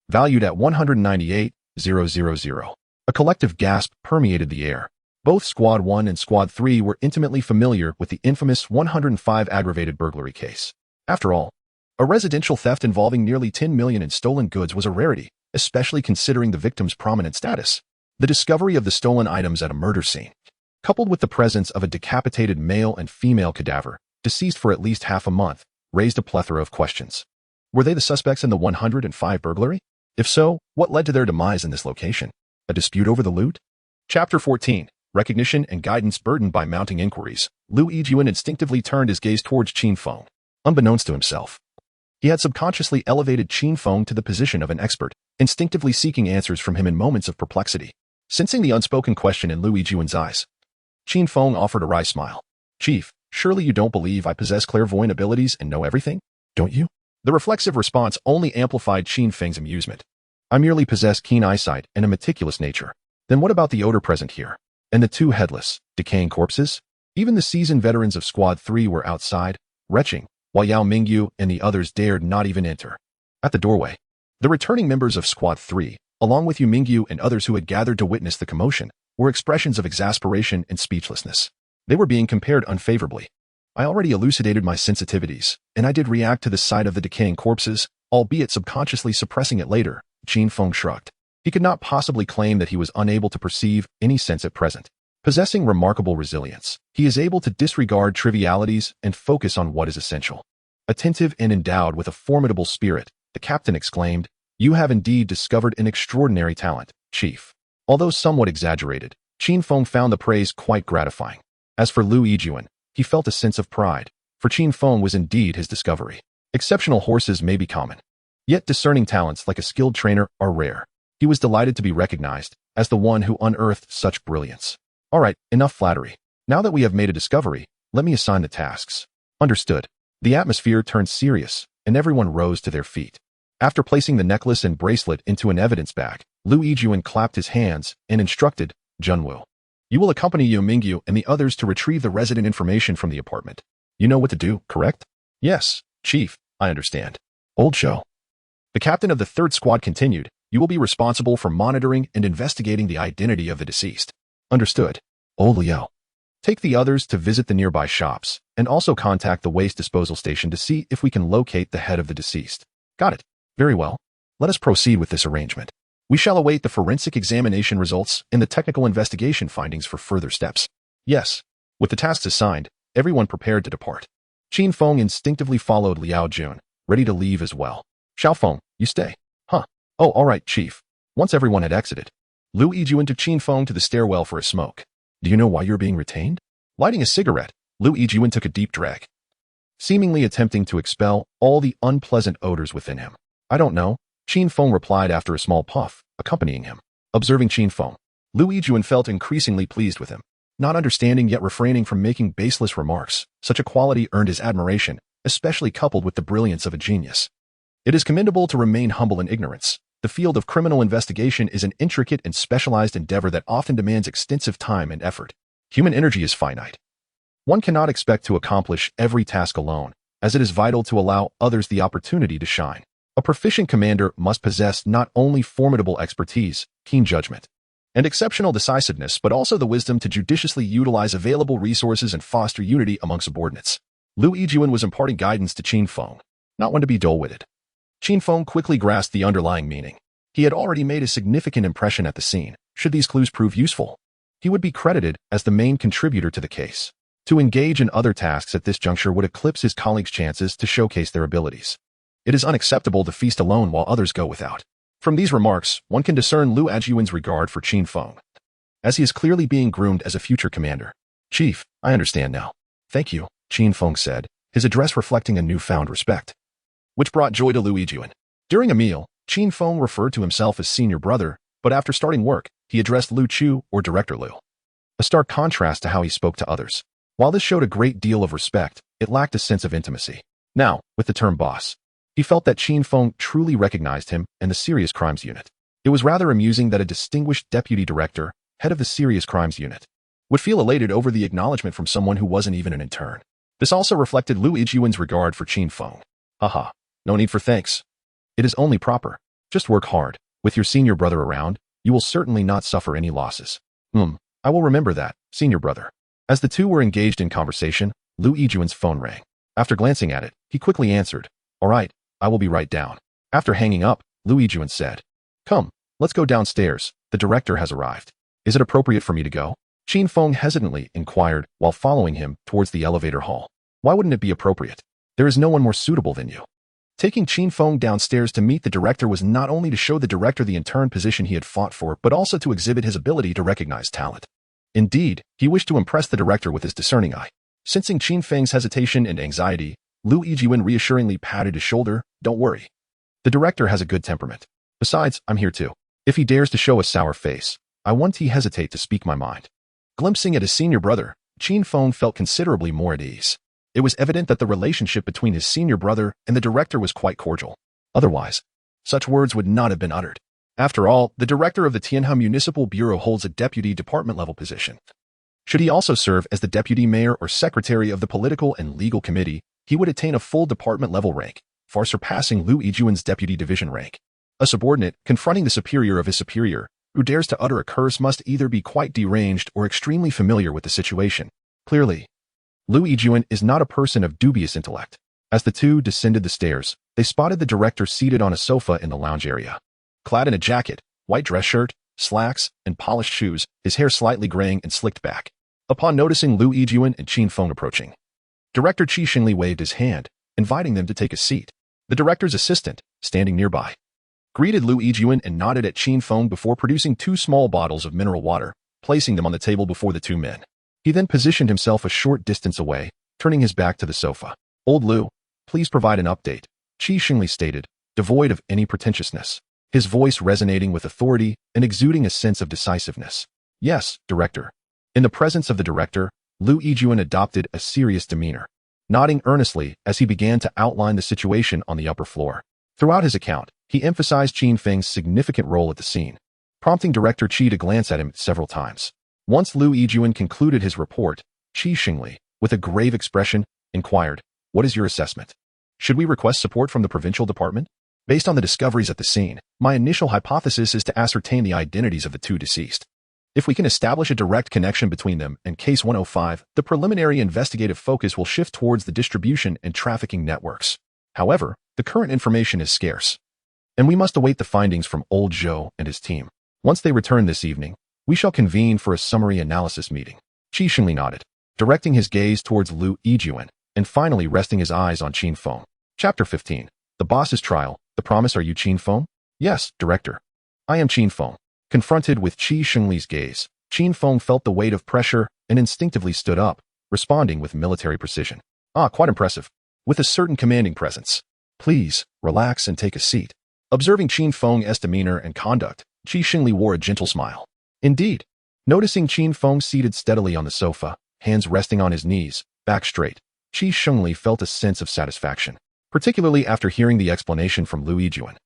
valued at 198,000. A collective gasp permeated the air. Both Squad 1 and Squad 3 were intimately familiar with the infamous 105 aggravated burglary case. After all, a residential theft involving nearly 10 million in stolen goods was a rarity, especially considering the victim's prominent status. The discovery of the stolen items at a murder scene, coupled with the presence of a decapitated male and female cadaver, deceased for at least half a month, raised a plethora of questions. Were they the suspects in the 105 burglary? If so, what led to their demise in this location? A dispute over the loot? Chapter 14. Recognition and guidance. Burdened by mounting inquiries, Lu Yijuan instinctively turned his gaze towards Qin Feng. Unbeknownst to himself, he had subconsciously elevated Qin Feng to the position of an expert, instinctively seeking answers from him in moments of perplexity. Sensing the unspoken question in Lu Yijuan's eyes, Qin Feng offered a wry smile. "Chief, surely you don't believe I possess clairvoyant abilities and know everything, don't you?" The reflexive response only amplified Qin Feng's amusement. "I merely possess keen eyesight and a meticulous nature." Then what about the odor present here? And the two headless, decaying corpses? Even the seasoned veterans of Squad 3 were outside, retching, while Yao Mingyu and the others dared not even enter. At the doorway, the returning members of Squad 3, along with Yu Mingyu and others who had gathered to witness the commotion, were expressions of exasperation and speechlessness. They were being compared unfavorably. I already elucidated my sensitivities, and I did react to the sight of the decaying corpses, albeit subconsciously suppressing it later. Qin Feng shrugged. He could not possibly claim that he was unable to perceive any sense at present. Possessing remarkable resilience, he is able to disregard trivialities and focus on what is essential. Attentive and endowed with a formidable spirit, the captain exclaimed, "You have indeed discovered an extraordinary talent, Chief." Although somewhat exaggerated, Qin Feng found the praise quite gratifying. As for Lu Yijuan, he felt a sense of pride, for Qin Feng was indeed his discovery. Exceptional horses may be common, yet discerning talents like a skilled trainer are rare. He was delighted to be recognized as the one who unearthed such brilliance. "All right, enough flattery. Now that we have made a discovery, let me assign the tasks." "Understood." The atmosphere turned serious, and everyone rose to their feet. After placing the necklace and bracelet into an evidence bag, Lu Yijuan clapped his hands and instructed, "Junwu, you will accompany Yu Mingyu and the others to retrieve the resident information from the apartment. You know what to do, correct?" "Yes, Chief, I understand." "Old show." The captain of the third squad continued, "You will be responsible for monitoring and investigating the identity of the deceased." "Understood." "Old Liao, take the others to visit the nearby shops, and also contact the waste disposal station to see if we can locate the head of the deceased." "Got it. Very well. Let us proceed with this arrangement. We shall await the forensic examination results and the technical investigation findings for further steps." "Yes." With the tasks assigned, everyone prepared to depart. Qin Feng instinctively followed Liao Jun, ready to leave as well. "Xiao Feng, you stay." "Huh. Oh, all right, Chief." Once everyone had exited, Lu Yijuan took Qin Feng to the stairwell for a smoke. "Do you know why you're being retained?" Lighting a cigarette, Lu Yijuan took a deep drag, seemingly attempting to expel all the unpleasant odors within him. "I don't know," Qin Feng replied after a small puff, accompanying him. Observing Qin Feng, Lu Yijuan felt increasingly pleased with him. Not understanding yet refraining from making baseless remarks, such a quality earned his admiration, especially coupled with the brilliance of a genius. It is commendable to remain humble in ignorance. The field of criminal investigation is an intricate and specialized endeavor that often demands extensive time and effort. Human energy is finite. One cannot expect to accomplish every task alone, as it is vital to allow others the opportunity to shine. A proficient commander must possess not only formidable expertise, keen judgment, and exceptional decisiveness, but also the wisdom to judiciously utilize available resources and foster unity among subordinates. Lu Yijuan was imparting guidance to Qin Feng, not one to be dull-witted. Qin Feng quickly grasped the underlying meaning. He had already made a significant impression at the scene. Should these clues prove useful, he would be credited as the main contributor to the case. To engage in other tasks at this juncture would eclipse his colleagues' chances to showcase their abilities. It is unacceptable to feast alone while others go without. From these remarks, one can discern Lu Yijuan's regard for Qin Feng, as he is clearly being groomed as a future commander. "Chief, I understand now." "Thank you," Qin Feng said, his address reflecting a newfound respect, which brought joy to Lu Yijuan. During a meal, Qin Feng referred to himself as senior brother, but after starting work, he addressed Lu Chu or Director Lu. A stark contrast to how he spoke to others. While this showed a great deal of respect, it lacked a sense of intimacy. Now, with the term boss, he felt that Qin Feng truly recognized him and the Serious Crimes Unit. It was rather amusing that a distinguished deputy director, head of the Serious Crimes Unit, would feel elated over the acknowledgement from someone who wasn't even an intern. This also reflected Lu Yijuan's regard for Qin Feng. "Haha, no need for thanks. It is only proper. Just work hard. With your senior brother around, you will certainly not suffer any losses." I will remember that," Senior brother. As the two were engaged in conversation, Lu Yijuan's phone rang. After glancing at it, he quickly answered, "All right, I will be right down." After hanging up, Lu Yijuan said, "Come, let's go downstairs. The director has arrived. Is it appropriate for me to go?" Qin Feng hesitantly inquired while following him towards the elevator hall. "Why wouldn't it be appropriate? There is no one more suitable than you." Taking Qin Feng downstairs to meet the director was not only to show the director the intern position he had fought for, but also to exhibit his ability to recognize talent. Indeed, he wished to impress the director with his discerning eye. Sensing Qin Feng's hesitation and anxiety, Lu Yijuan reassuringly patted his shoulder. "Don't worry. The director has a good temperament. Besides, I'm here too. If he dares to show a sour face, I won't hesitate to speak my mind." Glimpsing at his senior brother, Qin Feng felt considerably more at ease. It was evident that the relationship between his senior brother and the director was quite cordial. Otherwise, such words would not have been uttered. After all, the director of the Tianhe Municipal Bureau holds a deputy department-level position. Should he also serve as the deputy mayor or secretary of the political and legal committee, he would attain a full department-level rank, far surpassing Lu Yijuan's deputy division rank. A subordinate, confronting the superior of his superior, who dares to utter a curse must either be quite deranged or extremely familiar with the situation. Clearly, Lu Yijuan is not a person of dubious intellect. As the two descended the stairs, they spotted the director seated on a sofa in the lounge area. Clad in a jacket, white dress shirt, slacks, and polished shoes, his hair slightly graying and slicked back. Upon noticing Lu Yijuan and Qin Feng approaching, Director Qi Xingli waved his hand, inviting them to take a seat. The director's assistant, standing nearby, greeted Lu Yijuan and nodded at Qin Feng before producing 2 small bottles of mineral water, placing them on the table before the two men. He then positioned himself a short distance away, turning his back to the sofa. "Old Lu, please provide an update," Qi Xingli stated, devoid of any pretentiousness, his voice resonating with authority and exuding a sense of decisiveness. "Yes, director." In the presence of the director, Lu Yijuan adopted a serious demeanor, nodding earnestly as he began to outline the situation on the upper floor. Throughout his account, he emphasized Qin Feng's significant role at the scene, prompting Director Qi to glance at him several times. Once Lu Yijuan concluded his report, Qi Xingli, with a grave expression, inquired, "What is your assessment? Should we request support from the provincial department?" "Based on the discoveries at the scene, my initial hypothesis is to ascertain the identities of the two deceased. If we can establish a direct connection between them and Case 105, the preliminary investigative focus will shift towards the distribution and trafficking networks. However, the current information is scarce, and we must await the findings from Old Zhou and his team. Once they return this evening, we shall convene for a summary analysis meeting." Qi Xingli nodded, directing his gaze towards Lu Yijuan, and finally resting his eyes on Qin Feng. Chapter 15. The Boss's Trial. "The promise, are you Qin Feng?" "Yes, director. I am Qin Feng." Confronted with Qi Xingli's gaze, Qin Feng felt the weight of pressure and instinctively stood up, responding with military precision. "Ah, quite impressive. With a certain commanding presence. Please, relax and take a seat." Observing Qin Feng's demeanor and conduct, Qi Xingli wore a gentle smile. Indeed, noticing Qin Feng seated steadily on the sofa, hands resting on his knees, back straight, Qi Xingli felt a sense of satisfaction, particularly after hearing the explanation from Lu Yijuan.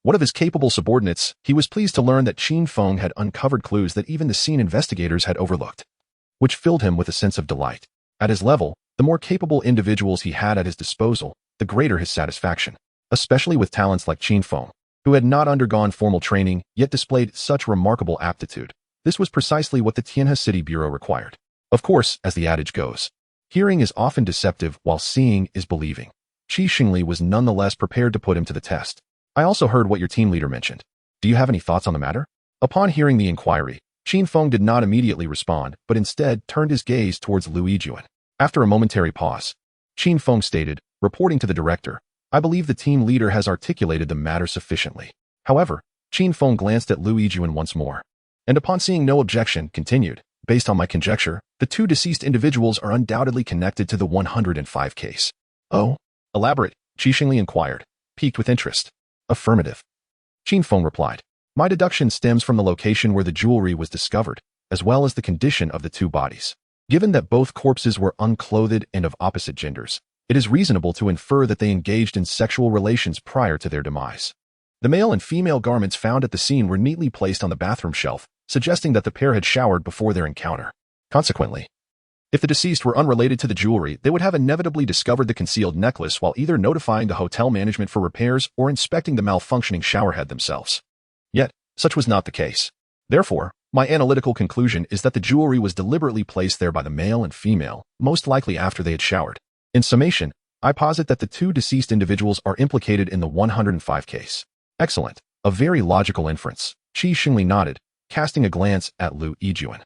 One of his capable subordinates, he was pleased to learn that Qin Feng had uncovered clues that even the scene investigators had overlooked, which filled him with a sense of delight. At his level, the more capable individuals he had at his disposal, the greater his satisfaction, especially with talents like Qin Feng, who had not undergone formal training yet displayed such remarkable aptitude. This was precisely what the Tianhe City Bureau required. Of course, as the adage goes, hearing is often deceptive while seeing is believing. Qi Xingli was nonetheless prepared to put him to the test. "I also heard what your team leader mentioned. Do you have any thoughts on the matter?" Upon hearing the inquiry, Qin Feng did not immediately respond, but instead turned his gaze towards Lu Yijuan. After a momentary pause, Qin Feng stated, reporting to the director, "I believe the team leader has articulated the matter sufficiently." However, Qin Feng glanced at Lu Yijuan once more, and upon seeing no objection, continued, "Based on my conjecture, the two deceased individuals are undoubtedly connected to the 105 case." "Oh? Elaborate?" Qi Xingli inquired, piqued with interest. "Affirmative," Qin Feng replied. "My deduction stems from the location where the jewelry was discovered, as well as the condition of the two bodies. Given that both corpses were unclothed and of opposite genders, it is reasonable to infer that they engaged in sexual relations prior to their demise. The male and female garments found at the scene were neatly placed on the bathroom shelf, suggesting that the pair had showered before their encounter. Consequently, if the deceased were unrelated to the jewelry, they would have inevitably discovered the concealed necklace while either notifying the hotel management for repairs or inspecting the malfunctioning showerhead themselves. Yet, such was not the case. Therefore, My analytical conclusion is that the jewelry was deliberately placed there by the male and female, most likely after they had showered. In summation, I posit that the two deceased individuals are implicated in the 105 case. Excellent. A very logical inference. Qi Xingli nodded, casting a glance at Lu Yijuan,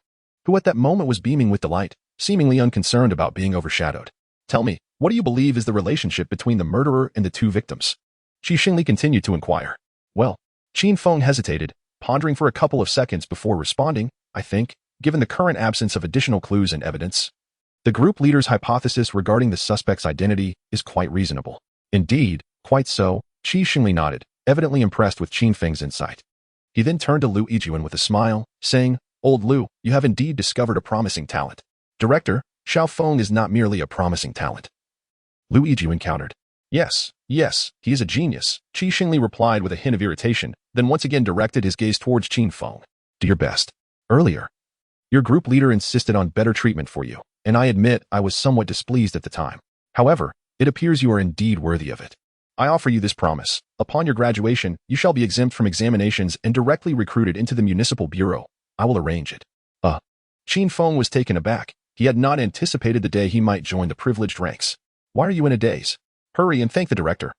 who at that moment was beaming with delight, seemingly unconcerned about being overshadowed. Tell me, what do you believe is the relationship between the murderer and the two victims? Qi Xingli continued to inquire. Well, Qin Feng hesitated, pondering for a couple of seconds before responding. I think, given the current absence of additional clues and evidence, the group leader's hypothesis regarding the suspect's identity is quite reasonable. Indeed, quite so, Qi Xingli nodded, evidently impressed with Qin Feng's insight. He then turned to Lu Yijuan with a smile, saying, Old Lu, you have indeed discovered a promising talent. Director, Xiao Feng is not merely a promising talent. Lu Yijuan countered. Yes, he is a genius, Qi Xingli replied with a hint of irritation, then once again directed his gaze towards Qin Feng. Do your best. Earlier, your group leader insisted on better treatment for you, and I admit I was somewhat displeased at the time. However, it appears you are indeed worthy of it. I offer you this promise. Upon your graduation, you shall be exempt from examinations and directly recruited into the municipal bureau. I will arrange it. Qin Feng was taken aback. He had not anticipated the day he might join the privileged ranks. Why are you in a daze? Hurry and thank the director.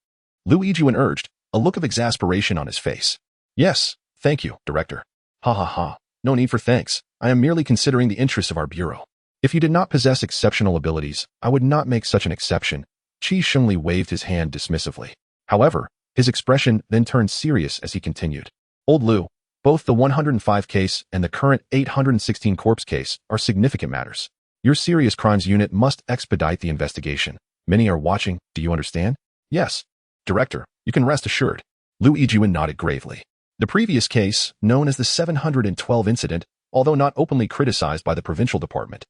Lu Yijuan urged, a look of exasperation on his face. Yes, thank you, director. Ha ha ha. No need for thanks. I am merely considering the interests of our bureau. If you did not possess exceptional abilities, I would not make such an exception. Qi Xingli waved his hand dismissively. However, his expression then turned serious as he continued. Old Lu, both the 105 case and the current 816 corpse case are significant matters. Your serious crimes unit must expedite the investigation. Many are watching, do you understand? Yes. Director, you can rest assured. Lu Yijuan nodded gravely. The previous case, known as the 712 incident, although not openly criticized by the provincial department,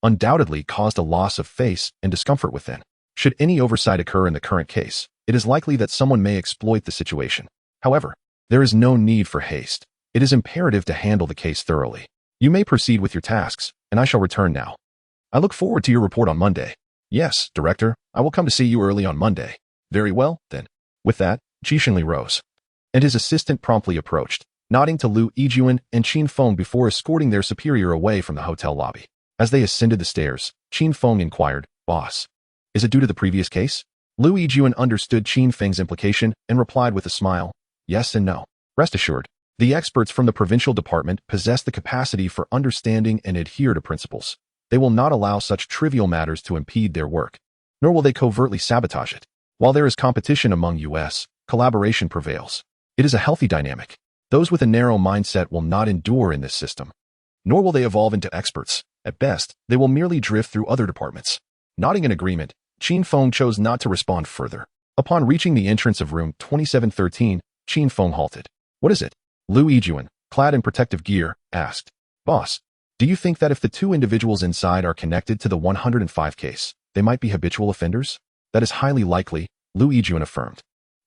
undoubtedly caused a loss of face and discomfort within. Should any oversight occur in the current case, it is likely that someone may exploit the situation. However, there is no need for haste. It is imperative to handle the case thoroughly. You may proceed with your tasks, and I shall return now. I look forward to your report on Monday. Yes, Director, I will come to see you early on Monday. Very well, then. With that, Qi Xingli rose, and his assistant promptly approached, nodding to Lu Yijuan and Qin Feng before escorting their superior away from the hotel lobby. As they ascended the stairs, Qin Feng inquired, Boss, is it due to the previous case? Lu Yijuan understood Qin Feng's implication and replied with a smile, yes and no. Rest assured, the experts from the provincial department possess the capacity for understanding and adhere to principles. They will not allow such trivial matters to impede their work, nor will they covertly sabotage it. While there is competition among US, collaboration prevails. It is a healthy dynamic. Those with a narrow mindset will not endure in this system, nor will they evolve into experts. At best, they will merely drift through other departments. Nodding in agreement, Qin Feng chose not to respond further. Upon reaching the entrance of room 2713, Qin Feng halted. What is it? Lu Yijuan, clad in protective gear, asked. Boss, do you think that if the two individuals inside are connected to the 105 case, they might be habitual offenders? That is highly likely, Lu Yijuan affirmed.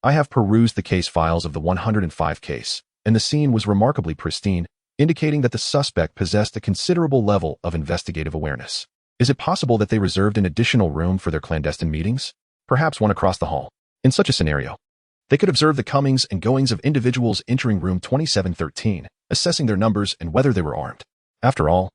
I have perused the case files of the 105 case, and the scene was remarkably pristine, indicating that the suspect possessed a considerable level of investigative awareness. Is it possible that they reserved an additional room for their clandestine meetings? Perhaps one across the hall. In such a scenario, they could observe the comings and goings of individuals entering room 2713, assessing their numbers and whether they were armed. After all,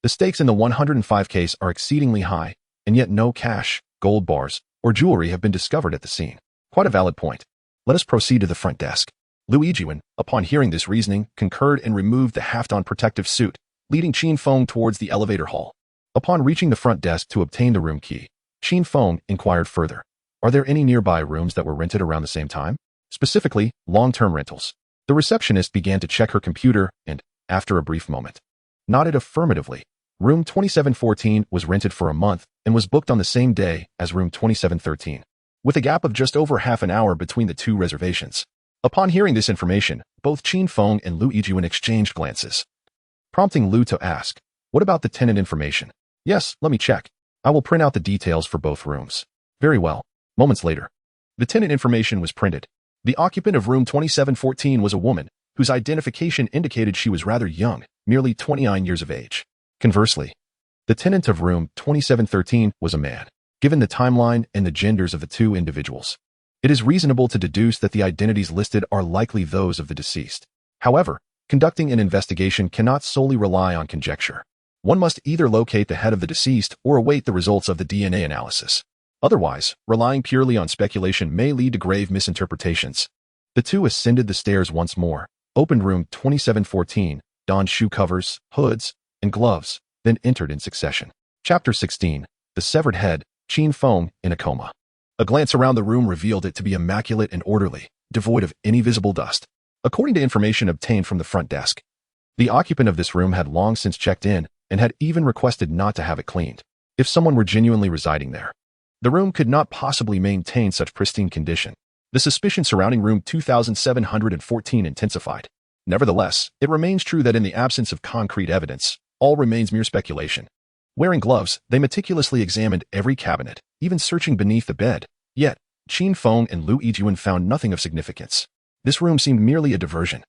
the stakes in the 105 case are exceedingly high, and yet no cash, gold bars, or jewelry have been discovered at the scene. Quite a valid point. Let us proceed to the front desk. Lu Yijuan, upon hearing this reasoning, concurred and removed the half-on protective suit, leading Qin Feng towards the elevator hall. Upon reaching the front desk to obtain the room key, Qin Feng inquired further. Are there any nearby rooms that were rented around the same time? Specifically, long-term rentals. The receptionist began to check her computer and, after a brief moment, nodded affirmatively. Room 2714 was rented for a month and was booked on the same day as room 2713, with a gap of just over half an hour between the two reservations. Upon hearing this information, both Qin Feng and Lu Yijuan exchanged glances, prompting Lu to ask, what about the tenant information? Yes, let me check. I will print out the details for both rooms. Very well. Moments later, the tenant information was printed. The occupant of room 2714 was a woman, whose identification indicated she was rather young, merely 29 years of age. Conversely, the tenant of room 2713 was a man. Given the timeline and the genders of the two individuals, it is reasonable to deduce that the identities listed are likely those of the deceased. However, Conducting an investigation cannot solely rely on conjecture. One must either locate the head of the deceased or await the results of the DNA analysis. Otherwise, relying purely on speculation may lead to grave misinterpretations. The two ascended the stairs once more, opened room 2714, donned shoe covers, hoods, and gloves, then entered in succession. Chapter 16. The Severed Head, Qin Feng in a Coma. A glance around the room revealed it to be immaculate and orderly, devoid of any visible dust. According to information obtained from the front desk, the occupant of this room had long since checked in and had even requested not to have it cleaned, if someone were genuinely residing there. The room could not possibly maintain such pristine condition. The suspicion surrounding room 2714 intensified. Nevertheless, it remains true that in the absence of concrete evidence, all remains mere speculation. Wearing gloves, they meticulously examined every cabinet, even searching beneath the bed. Yet, Qin Feng and Lu Yijun found nothing of significance. This room seemed merely a diversion.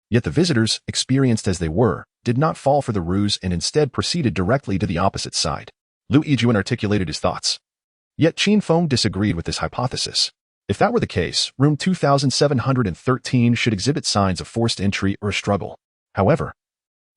Yet the visitors, experienced as they were, did not fall for the ruse and instead proceeded directly to the opposite side. Lu Yijun articulated his thoughts. Yet Qin Feng disagreed with this hypothesis. If that were the case, room 2713 should exhibit signs of forced entry or a struggle. However,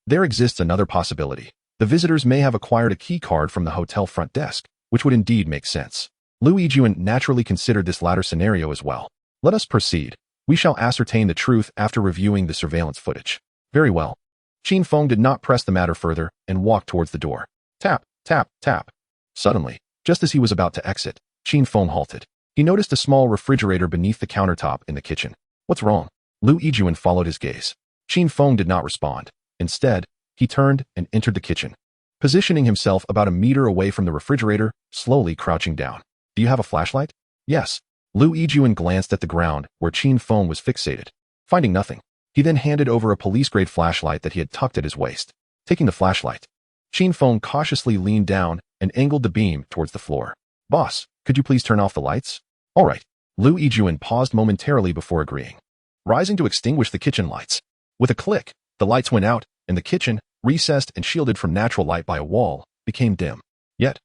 there exists another possibility. The visitors may have acquired a key card from the hotel front desk, which would indeed make sense. Lu Yijun naturally considered this latter scenario as well. Let us proceed. We shall ascertain the truth after reviewing the surveillance footage. Very well. Qin Feng did not press the matter further and walked towards the door. Tap, tap, tap. Suddenly, just as he was about to exit, Qin Feng halted. He noticed a small refrigerator beneath the countertop in the kitchen. What's wrong? Lu Yijun followed his gaze. Qin Feng did not respond. Instead, he turned and entered the kitchen, positioning himself about a meter away from the refrigerator, slowly crouching down. Do you have a flashlight? Yes. Lu Yijun glanced at the ground where Qin Feng was fixated. Finding nothing, he then handed over a police-grade flashlight that he had tucked at his waist. Taking the flashlight, Qin Feng cautiously leaned down and angled the beam towards the floor. Boss, could you please turn off the lights? All right. Lu Yijun paused momentarily before agreeing, rising to extinguish the kitchen lights. With a click, the lights went out, and the kitchen, recessed and shielded from natural light by a wall, became dim. Yet,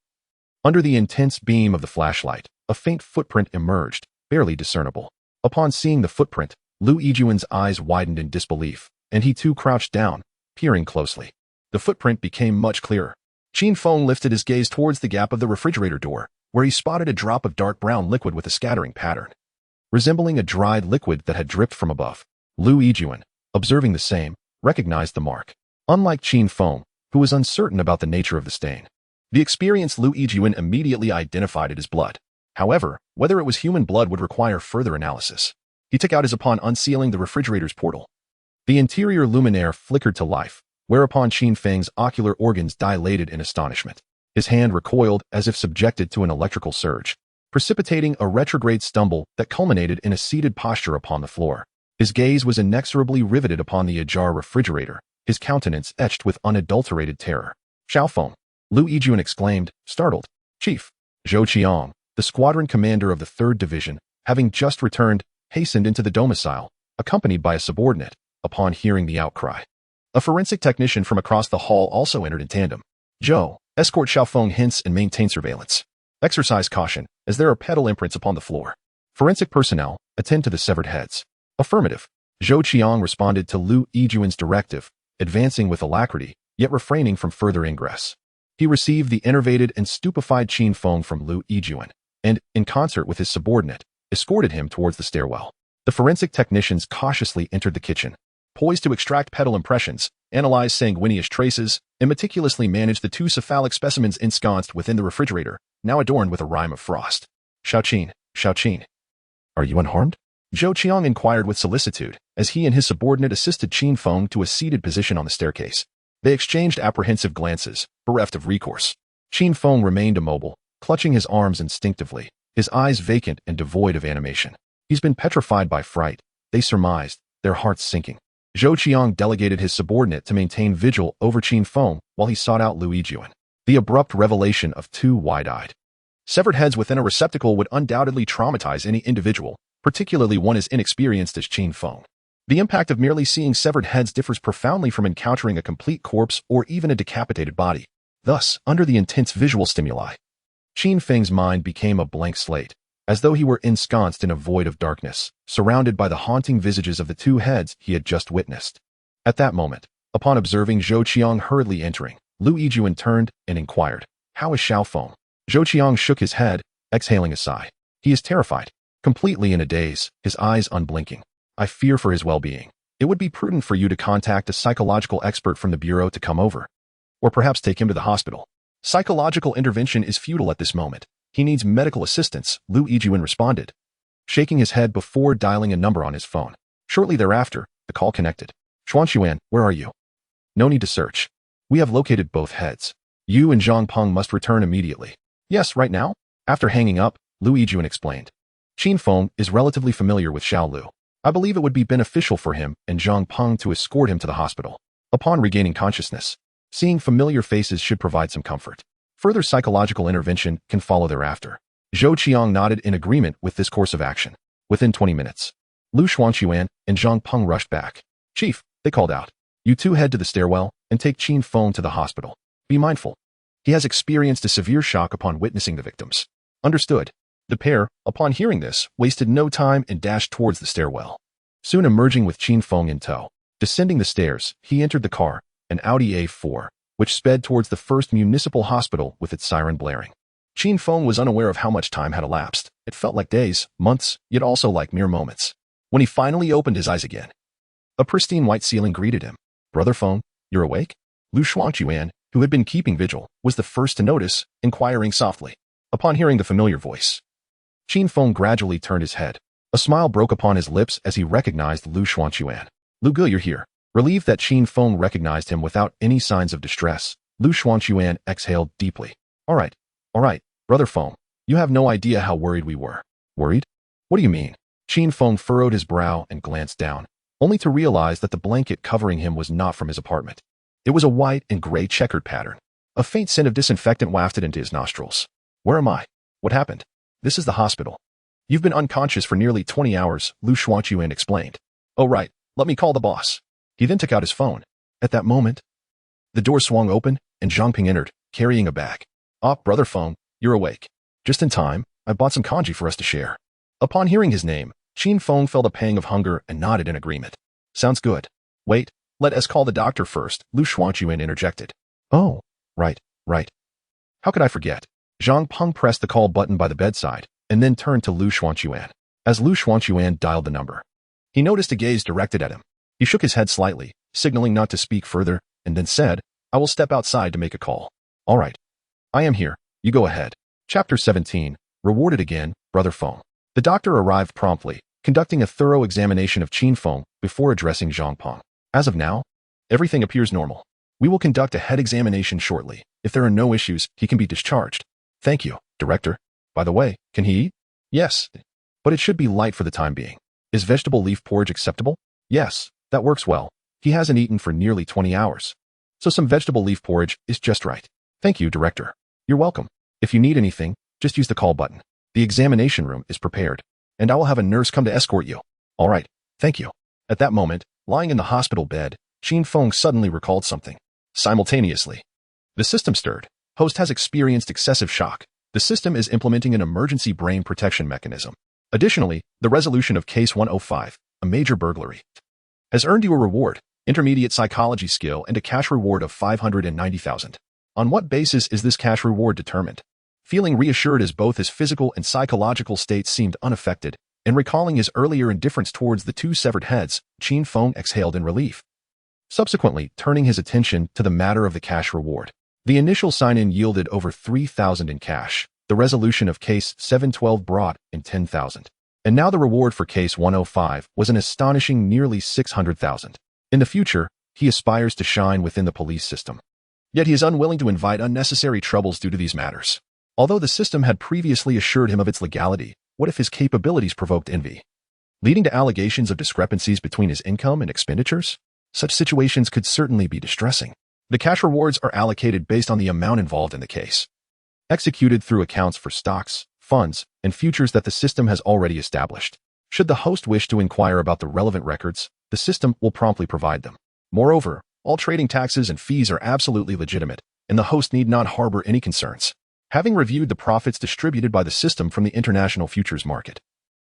under the intense beam of the flashlight, a faint footprint emerged, barely discernible. Upon seeing the footprint, Lu Yijun's eyes widened in disbelief, and he too crouched down, peering closely. The footprint became much clearer. Qin Feng lifted his gaze towards the gap of the refrigerator door, where he spotted a drop of dark brown liquid with a scattering pattern, resembling a dried liquid that had dripped from above. Lu Yijun, observing the same, recognized the mark. Unlike Qin Feng, who was uncertain about the nature of the stain, the experienced Lu Yijun immediately identified it as blood. However, whether it was human blood would require further analysis. He took out his upon unsealing the refrigerator's portal. The interior luminaire flickered to life, whereupon Qin Feng's ocular organs dilated in astonishment. His hand recoiled as if subjected to an electrical surge, precipitating a retrograde stumble that culminated in a seated posture upon the floor. His gaze was inexorably riveted upon the ajar refrigerator, his countenance etched with unadulterated terror. Xiaofeng, Lu Yijun exclaimed, startled. Chief, Zhou Qiang, the squadron commander of the 3rd Division, having just returned, hastened into the domicile, accompanied by a subordinate, upon hearing the outcry. A forensic technician from across the hall also entered in tandem. Zhou, escort Xiaofeng hence and maintain surveillance. Exercise caution, as there are pedal imprints upon the floor. Forensic personnel, attend to the severed heads. Affirmative. Zhou Qiang responded to Lu Yijun's directive, advancing with alacrity, yet refraining from further ingress. He received the enervated and stupefied Qin Feng from Lu Yijun, and, in concert with his subordinate, escorted him towards the stairwell. The forensic technicians cautiously entered the kitchen, poised to extract pedal impressions, analyze sanguineous traces, and meticulously manage the 2 cephalic specimens ensconced within the refrigerator, now adorned with a rime of frost. Xiaoqin, are you unharmed? Zhou Qiang inquired with solicitude, as he and his subordinate assisted Qin Feng to a seated position on the staircase. They exchanged apprehensive glances, bereft of recourse. Qin Feng remained immobile, clutching his arms instinctively, his eyes vacant and devoid of animation. He's been petrified by fright, they surmised, their hearts sinking. Zhou Qiang delegated his subordinate to maintain vigil over Qin Feng while he sought out Lu Yijun. The abrupt revelation of 2 wide-eyed, severed heads within a receptacle would undoubtedly traumatize any individual, particularly one as inexperienced as Qin Feng. The impact of merely seeing severed heads differs profoundly from encountering a complete corpse or even a decapitated body. Thus, under the intense visual stimuli, Qin Feng's mind became a blank slate, as though he were ensconced in a void of darkness, surrounded by the haunting visages of the 2 heads he had just witnessed. At that moment, upon observing Zhou Qiang hurriedly entering, Lu Yijun turned and inquired, "How is Xiao Feng?" Zhou Qiang shook his head, exhaling a sigh. He is terrified, completely in a daze, his eyes unblinking. I fear for his well-being. It would be prudent for you to contact a psychological expert from the bureau to come over. Or perhaps take him to the hospital. Psychological intervention is futile at this moment. He needs medical assistance, Lu Yijun responded, shaking his head before dialing a number on his phone. Shortly thereafter, the call connected. Xuanquan, where are you? No need to search. We have located both heads. You and Zhang Peng must return immediately. Yes, right now? After hanging up, Lu Yijun explained. Qin Feng is relatively familiar with Xiao Lu. I believe it would be beneficial for him and Zhang Peng to escort him to the hospital. Upon regaining consciousness, seeing familiar faces should provide some comfort. Further psychological intervention can follow thereafter. Zhou Qiang nodded in agreement with this course of action. Within 20 minutes, Lu Xuanquan and Zhang Peng rushed back. Chief, they called out. You two head to the stairwell and take Qin Feng to the hospital. Be mindful. He has experienced a severe shock upon witnessing the victims. Understood. The pair, upon hearing this, wasted no time and dashed towards the stairwell. Soon emerging with Qin Feng in tow. Descending the stairs, he entered the car, an Audi A4, which sped towards the first municipal hospital with its siren blaring. Qin Feng was unaware of how much time had elapsed. It felt like days, months, yet also like mere moments. When he finally opened his eyes again, a pristine white ceiling greeted him. Brother Feng, you're awake? Lu Xuanquan, who had been keeping vigil, was the first to notice, inquiring softly. Upon hearing the familiar voice, Qin Feng gradually turned his head. A smile broke upon his lips as he recognized Lu Xuanquan. Lu Ge, you're here. Relieved that Qin Feng recognized him without any signs of distress, Lu Xuanquan exhaled deeply. All right, Brother Feng. You have no idea how worried we were. Worried? What do you mean? Qin Feng furrowed his brow and glanced down, only to realize that the blanket covering him was not from his apartment. It was a white and gray checkered pattern. A faint scent of disinfectant wafted into his nostrils. Where am I? What happened? This is the hospital. You've been unconscious for nearly 20 hours, Lu Xuanquan explained. Oh right, let me call the boss. He then took out his phone. At that moment, the door swung open and Zhang Ping entered, carrying a bag. Brother Feng, you're awake. Just in time, I bought some congee for us to share. Upon hearing his name, Qin Feng felt a pang of hunger and nodded in agreement. Sounds good. Wait, let us call the doctor first, Lu Xuanquan interjected. Oh, right. How could I forget? Zhang Peng pressed the call button by the bedside and then turned to Lu Xuanquan. As Lu Xuanquan dialed the number, he noticed a gaze directed at him. He shook his head slightly, signaling not to speak further, and then said, I will step outside to make a call. All right. I am here. You go ahead. Chapter 17. Rewarded again, Brother Feng. The doctor arrived promptly, conducting a thorough examination of Qin Feng before addressing Zhang Peng. As of now, everything appears normal. We will conduct a head examination shortly. If there are no issues, he can be discharged. Thank you, Director. By the way, can he eat? Yes, but it should be light for the time being. Is vegetable leaf porridge acceptable? Yes, that works well. He hasn't eaten for nearly 20 hours. So some vegetable leaf porridge is just right. Thank you, Director. You're welcome. If you need anything, just use the call button. The examination room is prepared, and I will have a nurse come to escort you. All right, thank you. At that moment, lying in the hospital bed, Qin Feng suddenly recalled something. Simultaneously, the system stirred. Host has experienced excessive shock. The system is implementing an emergency brain protection mechanism. Additionally, the resolution of Case 105, a major burglary, has earned you a reward, intermediate psychology skill, and a cash reward of 590,000. On what basis is this cash reward determined? Feeling reassured as both his physical and psychological states seemed unaffected, and recalling his earlier indifference towards the two severed heads, Qin Feng exhaled in relief. Subsequently, turning his attention to the matter of the cash reward. The initial sign-in yielded over 3,000 in cash. The resolution of Case 712 brought in 10,000. And now the reward for Case 105 was an astonishing nearly 600,000. In the future, he aspires to shine within the police system. Yet he is unwilling to invite unnecessary troubles due to these matters. Although the system had previously assured him of its legality, what if his capabilities provoked envy, leading to allegations of discrepancies between his income and expenditures? Such situations could certainly be distressing. The cash rewards are allocated based on the amount involved in the case, executed through accounts for stocks, funds, and futures that the system has already established. Should the host wish to inquire about the relevant records, the system will promptly provide them. Moreover, all trading taxes and fees are absolutely legitimate, and the host need not harbor any concerns. Having reviewed the profits distributed by the system from the international futures market,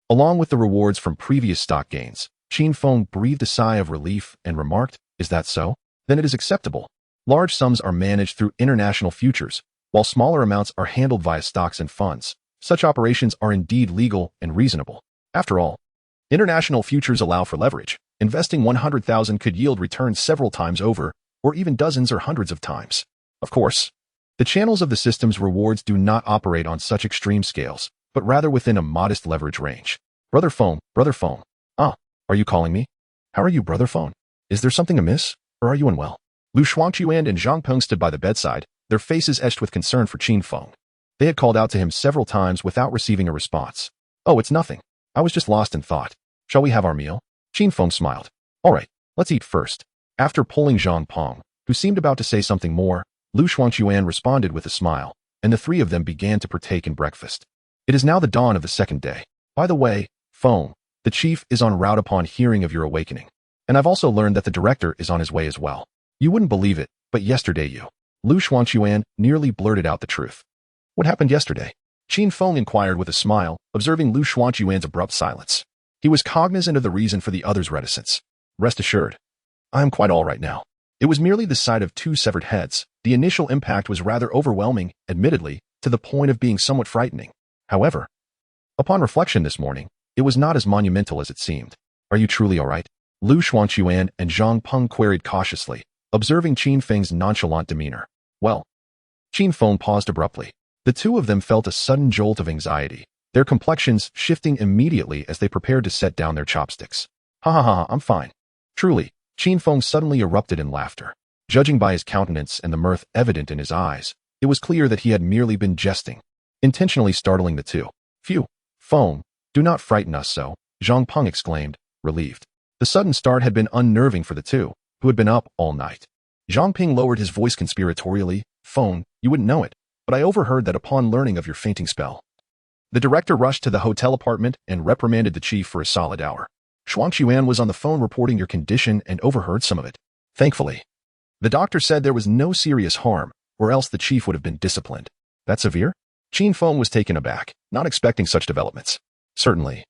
along with the rewards from previous stock gains, Qin Feng breathed a sigh of relief and remarked, "Is that so? Then it is acceptable. Large sums are managed through international futures, while smaller amounts are handled via stocks and funds. Such operations are indeed legal and reasonable. After all, international futures allow for leverage. Investing 100,000 could yield returns several times over, or even dozens or hundreds of times. Of course, the channels of the system's rewards do not operate on such extreme scales, but rather within a modest leverage range. Brother Phone. Ah, are you calling me? How are you, Brother Phone? Is there something amiss, or are you unwell?" Lu Shuangqian and Zhang Peng stood by the bedside, their faces etched with concern for Qin Feng. They had called out to him several times without receiving a response. "Oh, it's nothing. I was just lost in thought. Shall we have our meal?" Qin Feng smiled. "All right, let's eat first." After pulling Zhang Peng, who seemed about to say something more, Lu Shuangqian responded with a smile, and the three of them began to partake in breakfast. "It is now the dawn of the second day. By the way, Feng, the chief is en route upon hearing of your awakening. And I've also learned that the director is on his way as well. You wouldn't believe it, but yesterday Lu Shuangqian nearly blurted out the truth. "What happened yesterday?" Qin Feng inquired with a smile, observing Lu Shuangqian's abrupt silence. He was cognizant of the reason for the other's reticence. "Rest assured, I am quite all right now. It was merely the sight of two severed heads. The initial impact was rather overwhelming, admittedly, to the point of being somewhat frightening. However, upon reflection this morning, it was not as monumental as it seemed. Are you truly all right?" Lu Shuangqian and Zhang Peng queried cautiously, observing Qin Feng's nonchalant demeanor. "Well." Qin Feng paused abruptly. The two of them felt a sudden jolt of anxiety, their complexions shifting immediately as they prepared to set down their chopsticks. "Ha, I'm fine." Truly, Qin Feng suddenly erupted in laughter. Judging by his countenance and the mirth evident in his eyes, it was clear that he had merely been jesting, intentionally startling the two. "Phew, Feng, do not frighten us so," Zhang Peng exclaimed, relieved. The sudden start had been unnerving for the two, who had been up all night. Zhang Ping lowered his voice conspiratorially. "Feng, you wouldn't know it, but I overheard that upon learning of your fainting spell, the director rushed to the hotel apartment and reprimanded the chief for a solid hour. Shuangqian was on the phone reporting your condition and overheard some of it. Thankfully, the doctor said there was no serious harm, or else the chief would have been disciplined." "That severe?" Qin Feng was taken aback, not expecting such developments. "Certainly.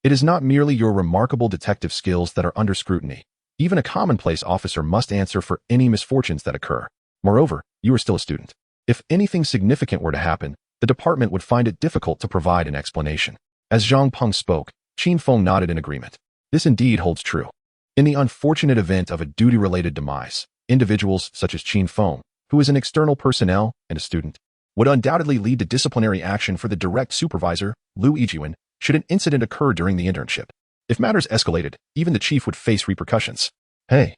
It is not merely your remarkable detective skills that are under scrutiny. Even a commonplace officer must answer for any misfortunes that occur. Moreover, you are still a student. If anything significant were to happen, the department would find it difficult to provide an explanation." As Zhang Peng spoke, Qin Feng nodded in agreement. This indeed holds true. In the unfortunate event of a duty-related demise, individuals such as Qin Feng, who is an external personnel and a student, would undoubtedly lead to disciplinary action for the direct supervisor, Lu Yijuan, should an incident occur during the internship. If matters escalated, even the chief would face repercussions. "Hey,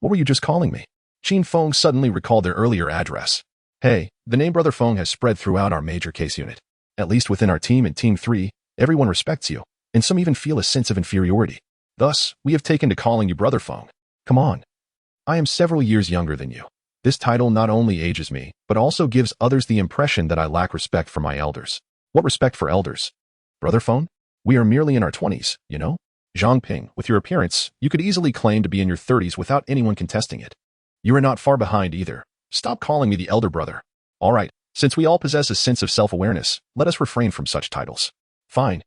what were you just calling me?" Qin Feng suddenly recalled their earlier address. "Hey, the name Brother Feng has spread throughout our major case unit. At least within our team and Team 3, everyone respects you, and some even feel a sense of inferiority. Thus, we have taken to calling you Brother Feng. Come on. I am several years younger than you. This title not only ages me, but also gives others the impression that I lack respect for my elders." "What respect for elders? Brother Feng? We are merely in our 20s, you know? Zhang Ping, with your appearance, you could easily claim to be in your 30s without anyone contesting it. You are not far behind either. Stop calling me the elder brother. All right, since we all possess a sense of self-awareness, let us refrain from such titles." "Fine.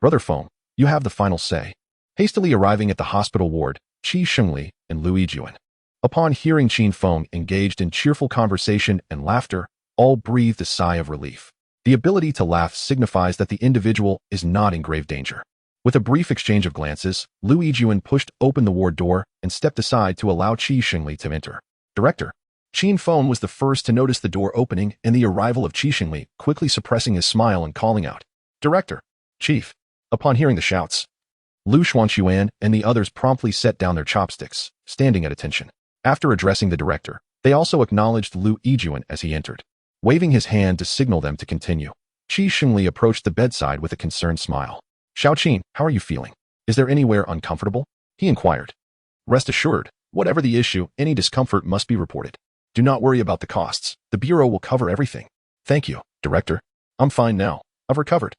Brother Feng, you have the final say." Hastily arriving at the hospital ward, Qi Shengli and Lu Yijuan, upon hearing Qin Feng engaged in cheerful conversation and laughter, all breathed a sigh of relief. The ability to laugh signifies that the individual is not in grave danger. With a brief exchange of glances, Lu Yijuan pushed open the ward door and stepped aside to allow Qi Shengli to enter. "Director." Qin Feng was the first to notice the door opening and the arrival of Qi Shengli, quickly suppressing his smile and calling out, "Director! Chief!" Upon hearing the shouts, Lu Shuangqian and the others promptly set down their chopsticks, standing at attention. After addressing the director, they also acknowledged Lu Yijuan as he entered. Waving his hand to signal them to continue, Qi Shengli approached the bedside with a concerned smile. "Xiaoqin, how are you feeling? Is there anywhere uncomfortable?" he inquired. "Rest assured, whatever the issue, any discomfort must be reported. Do not worry about the costs. The bureau will cover everything." "Thank you, Director. I'm fine now. I've recovered."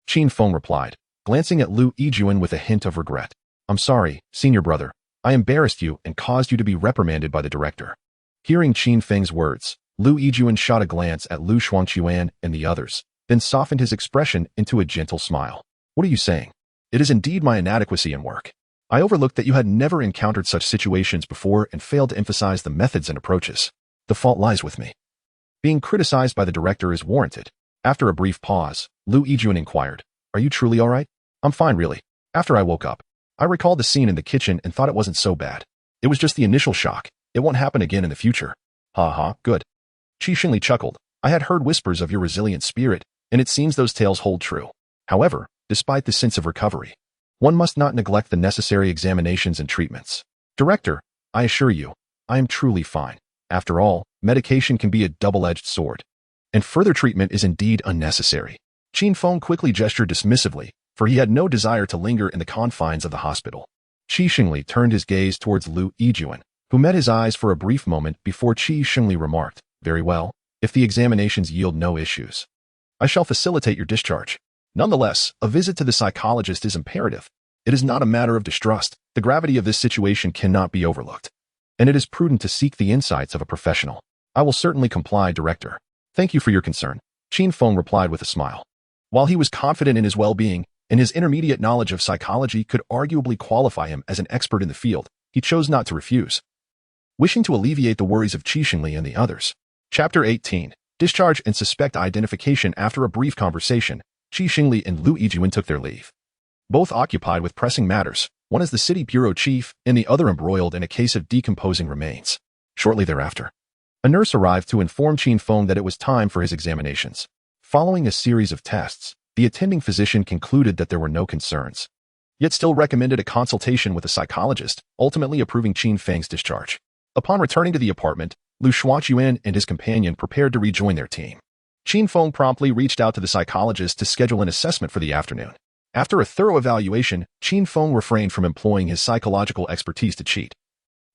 Qin Feng replied, glancing at Lu Yijuan with a hint of regret. "I'm sorry, senior brother. I embarrassed you and caused you to be reprimanded by the director." Hearing Qin Feng's words, Lu Yijuan shot a glance at Lu Shuangqian and the others, then softened his expression into a gentle smile. "What are you saying? It is indeed my inadequacy in work. I overlooked that you had never encountered such situations before and failed to emphasize the methods and approaches. The fault lies with me. Being criticized by the director is warranted. After a brief pause, Lu Yijun inquired, "Are you truly all right?" "I'm fine, really. After I woke up, I recalled the scene in the kitchen and thought it wasn't so bad. It was just the initial shock. It won't happen again in the future." "Ha ha, good." Qi Xingli chuckled. "I had heard whispers of your resilient spirit, and it seems those tales hold true. However, despite the sense of recovery, one must not neglect the necessary examinations and treatments. Director, I assure you, I am truly fine. After all, medication can be a double-edged sword, and further treatment is indeed unnecessary." Qin Feng quickly gestured dismissively, for he had no desire to linger in the confines of the hospital. Qi Xingli turned his gaze towards Lu Yijun, who met his eyes for a brief moment before Qi Xingli remarked, "Very well, if the examinations yield no issues, I shall facilitate your discharge. Nonetheless, a visit to the psychologist is imperative. It is not a matter of distrust. The gravity of this situation cannot be overlooked, and it is prudent to seek the insights of a professional." "I will certainly comply, Director." "Thank you for your concern," Qin Feng replied with a smile. While he was confident in his well-being, and his intermediate knowledge of psychology could arguably qualify him as an expert in the field, he chose not to refuse, wishing to alleviate the worries of Qi Xingli and the others. Chapter 18. Discharge and Suspect Identification. After a brief conversation, Qi Xingli and Lu Yijun took their leave. Both occupied with pressing matters, one as the city bureau chief and the other embroiled in a case of decomposing remains. Shortly thereafter, a nurse arrived to inform Qin Feng that it was time for his examinations. Following a series of tests, the attending physician concluded that there were no concerns, yet still recommended a consultation with a psychologist, ultimately approving Qin Feng's discharge. Upon returning to the apartment, Lu Shuachuan and his companion prepared to rejoin their team. Qin Feng promptly reached out to the psychologist to schedule an assessment for the afternoon. After a thorough evaluation, Qin Feng refrained from employing his psychological expertise to cheat.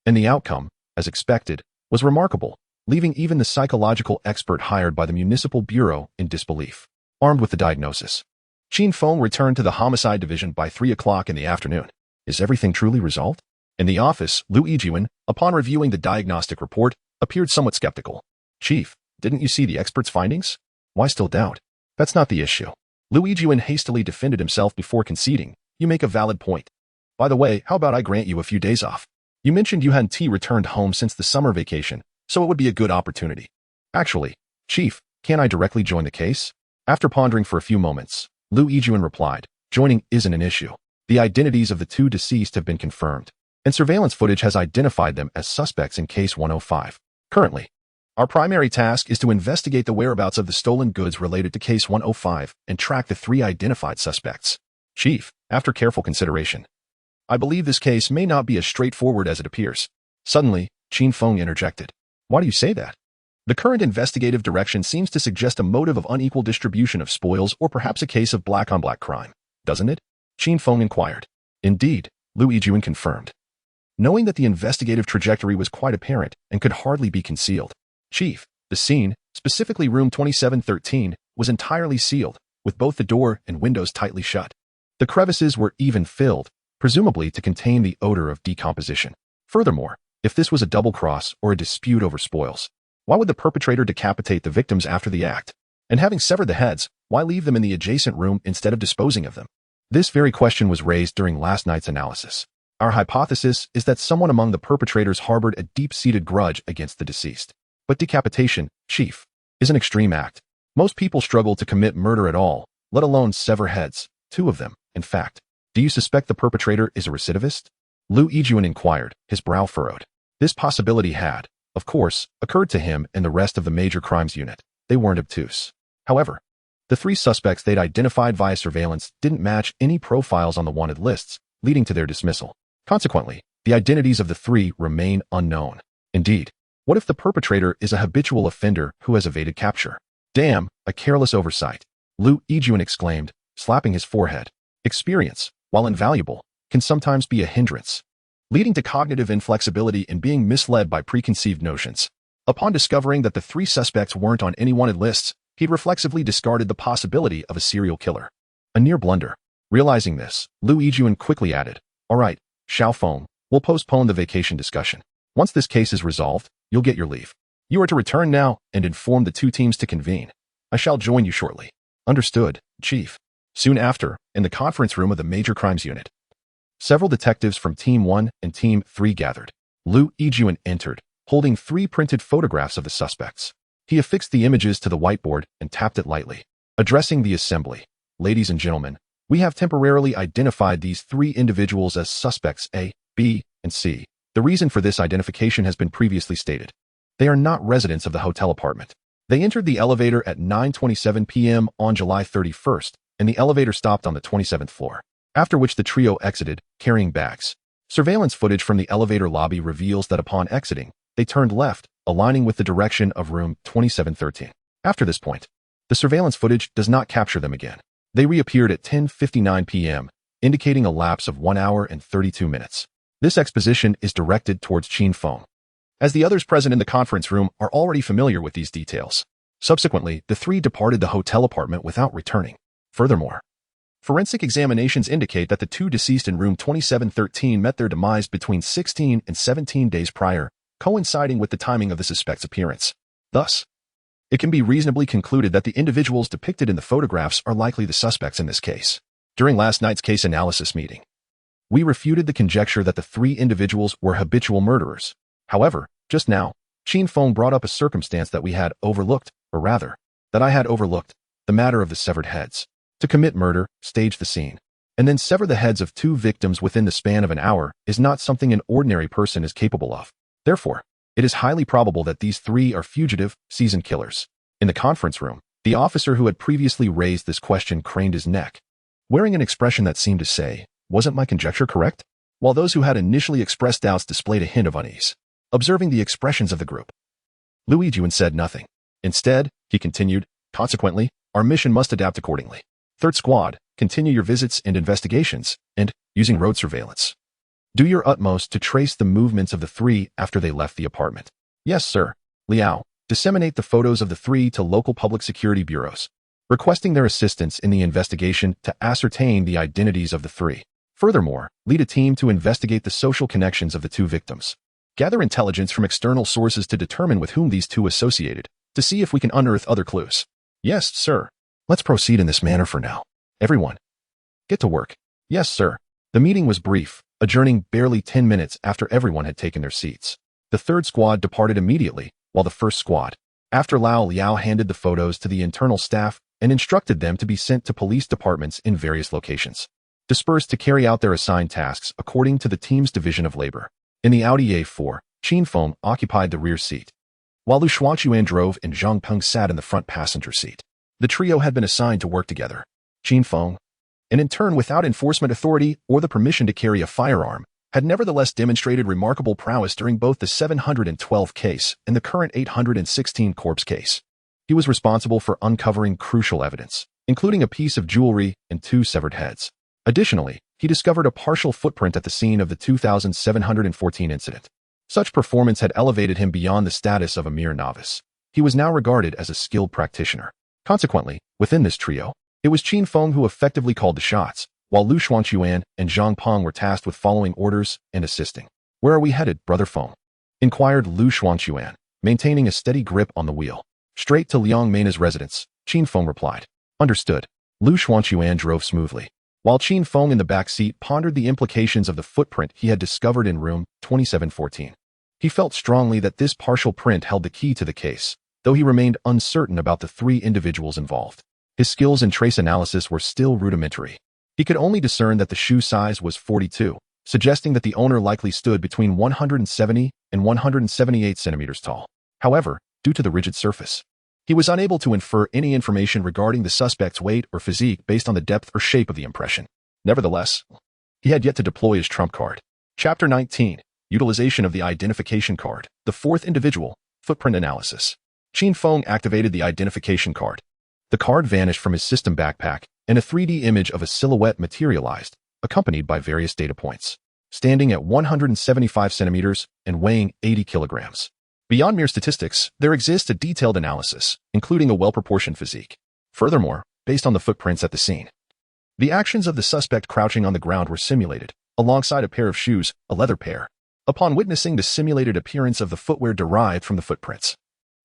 And the outcome, as expected, was remarkable, leaving even the psychological expert hired by the municipal bureau in disbelief. Armed with the diagnosis, Qin Feng returned to the homicide division by 3 o'clock in the afternoon. Is everything truly resolved? In the office, Lu Yijun, upon reviewing the diagnostic report, appeared somewhat skeptical. "Chief, didn't you see the expert's findings? Why still doubt?" "That's not the issue." Lu Yijun hastily defended himself before conceding. "You make a valid point. By the way, how about I grant you a few days off? You mentioned you hadn't returned home since the summer vacation, so it would be a good opportunity." "Actually, Chief, can't I directly join the case?" After pondering for a few moments, Lu Yijun replied, "Joining isn't an issue. The identities of the two deceased have been confirmed, and surveillance footage has identified them as suspects in case 105. Currently, our primary task is to investigate the whereabouts of the stolen goods related to case 105 and track the 3 identified suspects. Chief, after careful consideration, I believe this case may not be as straightforward as it appears." Suddenly, Qin Feng interjected. "Why do you say that?" "The current investigative direction seems to suggest a motive of unequal distribution of spoils or perhaps a case of black-on-black crime, doesn't it?" Qin Feng inquired. "Indeed," Lu Yijun confirmed, knowing that the investigative trajectory was quite apparent and could hardly be concealed. "Chief, the scene, specifically room 2713, was entirely sealed, with both the door and windows tightly shut. The crevices were even filled, presumably to contain the odor of decomposition. Furthermore, if this was a double cross or a dispute over spoils, why would the perpetrator decapitate the victims after the act? And having severed the heads, why leave them in the adjacent room instead of disposing of them? This very question was raised during last night's analysis. Our hypothesis is that someone among the perpetrators harbored a deep-seated grudge against the deceased. But decapitation, Chief, is an extreme act. Most people struggle to commit murder at all, let alone sever heads, 2 of them, in fact. Do you suspect the perpetrator is a recidivist?" Lu Yijun inquired, his brow furrowed. This possibility had, of course, occurred to him and the rest of the major crimes unit. They weren't obtuse. However, the 3 suspects they'd identified via surveillance didn't match any profiles on the wanted lists, leading to their dismissal. Consequently, the identities of the 3 remain unknown. Indeed, what if the perpetrator is a habitual offender who has evaded capture? "Damn, a careless oversight," Lu Yijun exclaimed, slapping his forehead. Experience, while invaluable, can sometimes be a hindrance, leading to cognitive inflexibility and being misled by preconceived notions. Upon discovering that the 3 suspects weren't on any wanted lists, he'd reflexively discarded the possibility of a serial killer. A near blunder. Realizing this, Lu Yijun quickly added, "All right, Xiao Feng, we'll postpone the vacation discussion. Once this case is resolved, you'll get your leave. You are to return now and inform the 2 teams to convene. I shall join you shortly." "Understood, Chief." Soon after, in the conference room of the Major Crimes Unit, Several detectives from Team 1 and Team 3 gathered. Liu Yijuan entered, holding 3 printed photographs of the suspects. He affixed the images to the whiteboard and tapped it lightly. Addressing the assembly, "Ladies and gentlemen, we have temporarily identified these 3 individuals as suspects A, B, and C. The reason for this identification has been previously stated. They are not residents of the hotel apartment. They entered the elevator at 9:27 p.m. on July 31st, and the elevator stopped on the 27th floor, after which the trio exited, carrying bags. Surveillance footage from the elevator lobby reveals that upon exiting, they turned left, aligning with the direction of room 2713. After this point, the surveillance footage does not capture them again. They reappeared at 10:59 p.m., indicating a lapse of 1 hour and 32 minutes. This exposition is directed towards Qin Feng, as the others present in the conference room are already familiar with these details. Subsequently, the 3 departed the hotel apartment without returning. Furthermore, forensic examinations indicate that the 2 deceased in room 2713 met their demise between 16 and 17 days prior, coinciding with the timing of the suspect's appearance. Thus, it can be reasonably concluded that the individuals depicted in the photographs are likely the suspects in this case. During last night's case analysis meeting, we refuted the conjecture that the 3 individuals were habitual murderers. However, just now, Qin Feng brought up a circumstance that we had overlooked, or rather, that I had overlooked, the matter of the severed heads. To commit murder, stage the scene, and then sever the heads of 2 victims within the span of an hour is not something an ordinary person is capable of. Therefore, it is highly probable that these 3 are fugitive, seasoned killers. In the conference room, the officer who had previously raised this question craned his neck, wearing an expression that seemed to say, "Wasn't my conjecture correct?" While those who had initially expressed doubts displayed a hint of unease. Observing the expressions of the group, Liu Yijuan said nothing. Instead, he continued, "Consequently, our mission must adapt accordingly. 3rd Squad, continue your visits and investigations, and, using road surveillance, do your utmost to trace the movements of the 3 after they left the apartment." "Yes, sir." Liao, disseminate the photos of the 3 to local public security bureaus, requesting their assistance in the investigation to ascertain the identities of the 3. Furthermore, lead a team to investigate the social connections of the 2 victims. Gather intelligence from external sources to determine with whom these 2 associated, to see if we can unearth other clues. "Yes, sir." "Let's proceed in this manner for now. Everyone, get to work." "Yes, sir." The meeting was brief, adjourning barely 10 minutes after everyone had taken their seats. The 3rd Squad departed immediately, while the 1st Squad, after Liao handed the photos to the internal staff and instructed them to be sent to police departments in various locations, dispersed to carry out their assigned tasks according to the team's division of labor. In the Audi A4, Qin Feng occupied the rear seat, while Lu Shuangshuan drove and Zhang Peng sat in the front passenger seat. The trio had been assigned to work together. Qin Feng, and in turn without enforcement authority or the permission to carry a firearm, had nevertheless demonstrated remarkable prowess during both the 712 case and the current 816 corpse case. He was responsible for uncovering crucial evidence, including a piece of jewelry and 2 severed heads. Additionally, he discovered a partial footprint at the scene of the 2714 incident. Such performance had elevated him beyond the status of a mere novice. He was now regarded as a skilled practitioner. Consequently, within this trio, it was Qin Feng who effectively called the shots, while Lu Shuangshuan and Zhang Peng were tasked with following orders and assisting. "Where are we headed, Brother Feng?" inquired Lu Shuangshuan, maintaining a steady grip on the wheel. "Straight to Liang Meina's residence," Qin Feng replied. "Understood." Lu Shuangshuan drove smoothly, while Qin Feng in the back seat pondered the implications of the footprint he had discovered in room 2714. He felt strongly that this partial print held the key to the case, though he remained uncertain about the 3 individuals involved. His skills in trace analysis were still rudimentary. He could only discern that the shoe size was 42, suggesting that the owner likely stood between 170 and 178 centimeters tall. However, due to the rigid surface, he was unable to infer any information regarding the suspect's weight or physique based on the depth or shape of the impression. Nevertheless, he had yet to deploy his trump card. Chapter 19. Utilization of the identification card. The 4th individual, footprint analysis. Qin Feng activated the identification card. The card vanished from his system backpack, and a 3D image of a silhouette materialized, accompanied by various data points. Standing at 175 centimeters and weighing 80 kilograms. Beyond mere statistics, there exists a detailed analysis, including a well-proportioned physique. Furthermore, based on the footprints at the scene, the actions of the suspect crouching on the ground were simulated, alongside a pair of shoes, a leather pair, upon witnessing the simulated appearance of the footwear derived from the footprints.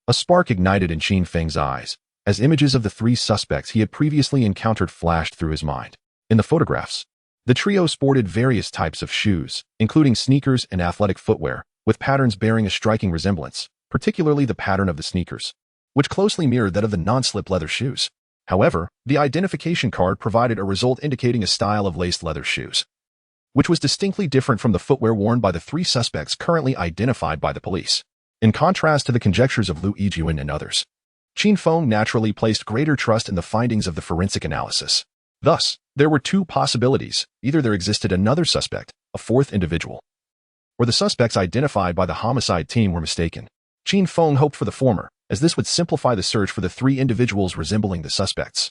A spark ignited in Qin Feng's eyes, as images of the 3 suspects he had previously encountered flashed through his mind. In the photographs, The trio sported various types of shoes, including sneakers and athletic footwear, with patterns bearing a striking resemblance, particularly the pattern of the sneakers, which closely mirrored that of the non-slip leather shoes. However, the identification card provided a result indicating a style of laced leather shoes, which was distinctly different from the footwear worn by the three suspects currently identified by the police. In contrast to the conjectures of Lu Yijuan and others, Qin Feng naturally placed greater trust in the findings of the forensic analysis. Thus, there were two possibilities. Either there existed another suspect, a fourth individual, or the suspects identified by the homicide team were mistaken. Qin Feng hoped for the former, as this would simplify the search for the three individuals resembling the suspects,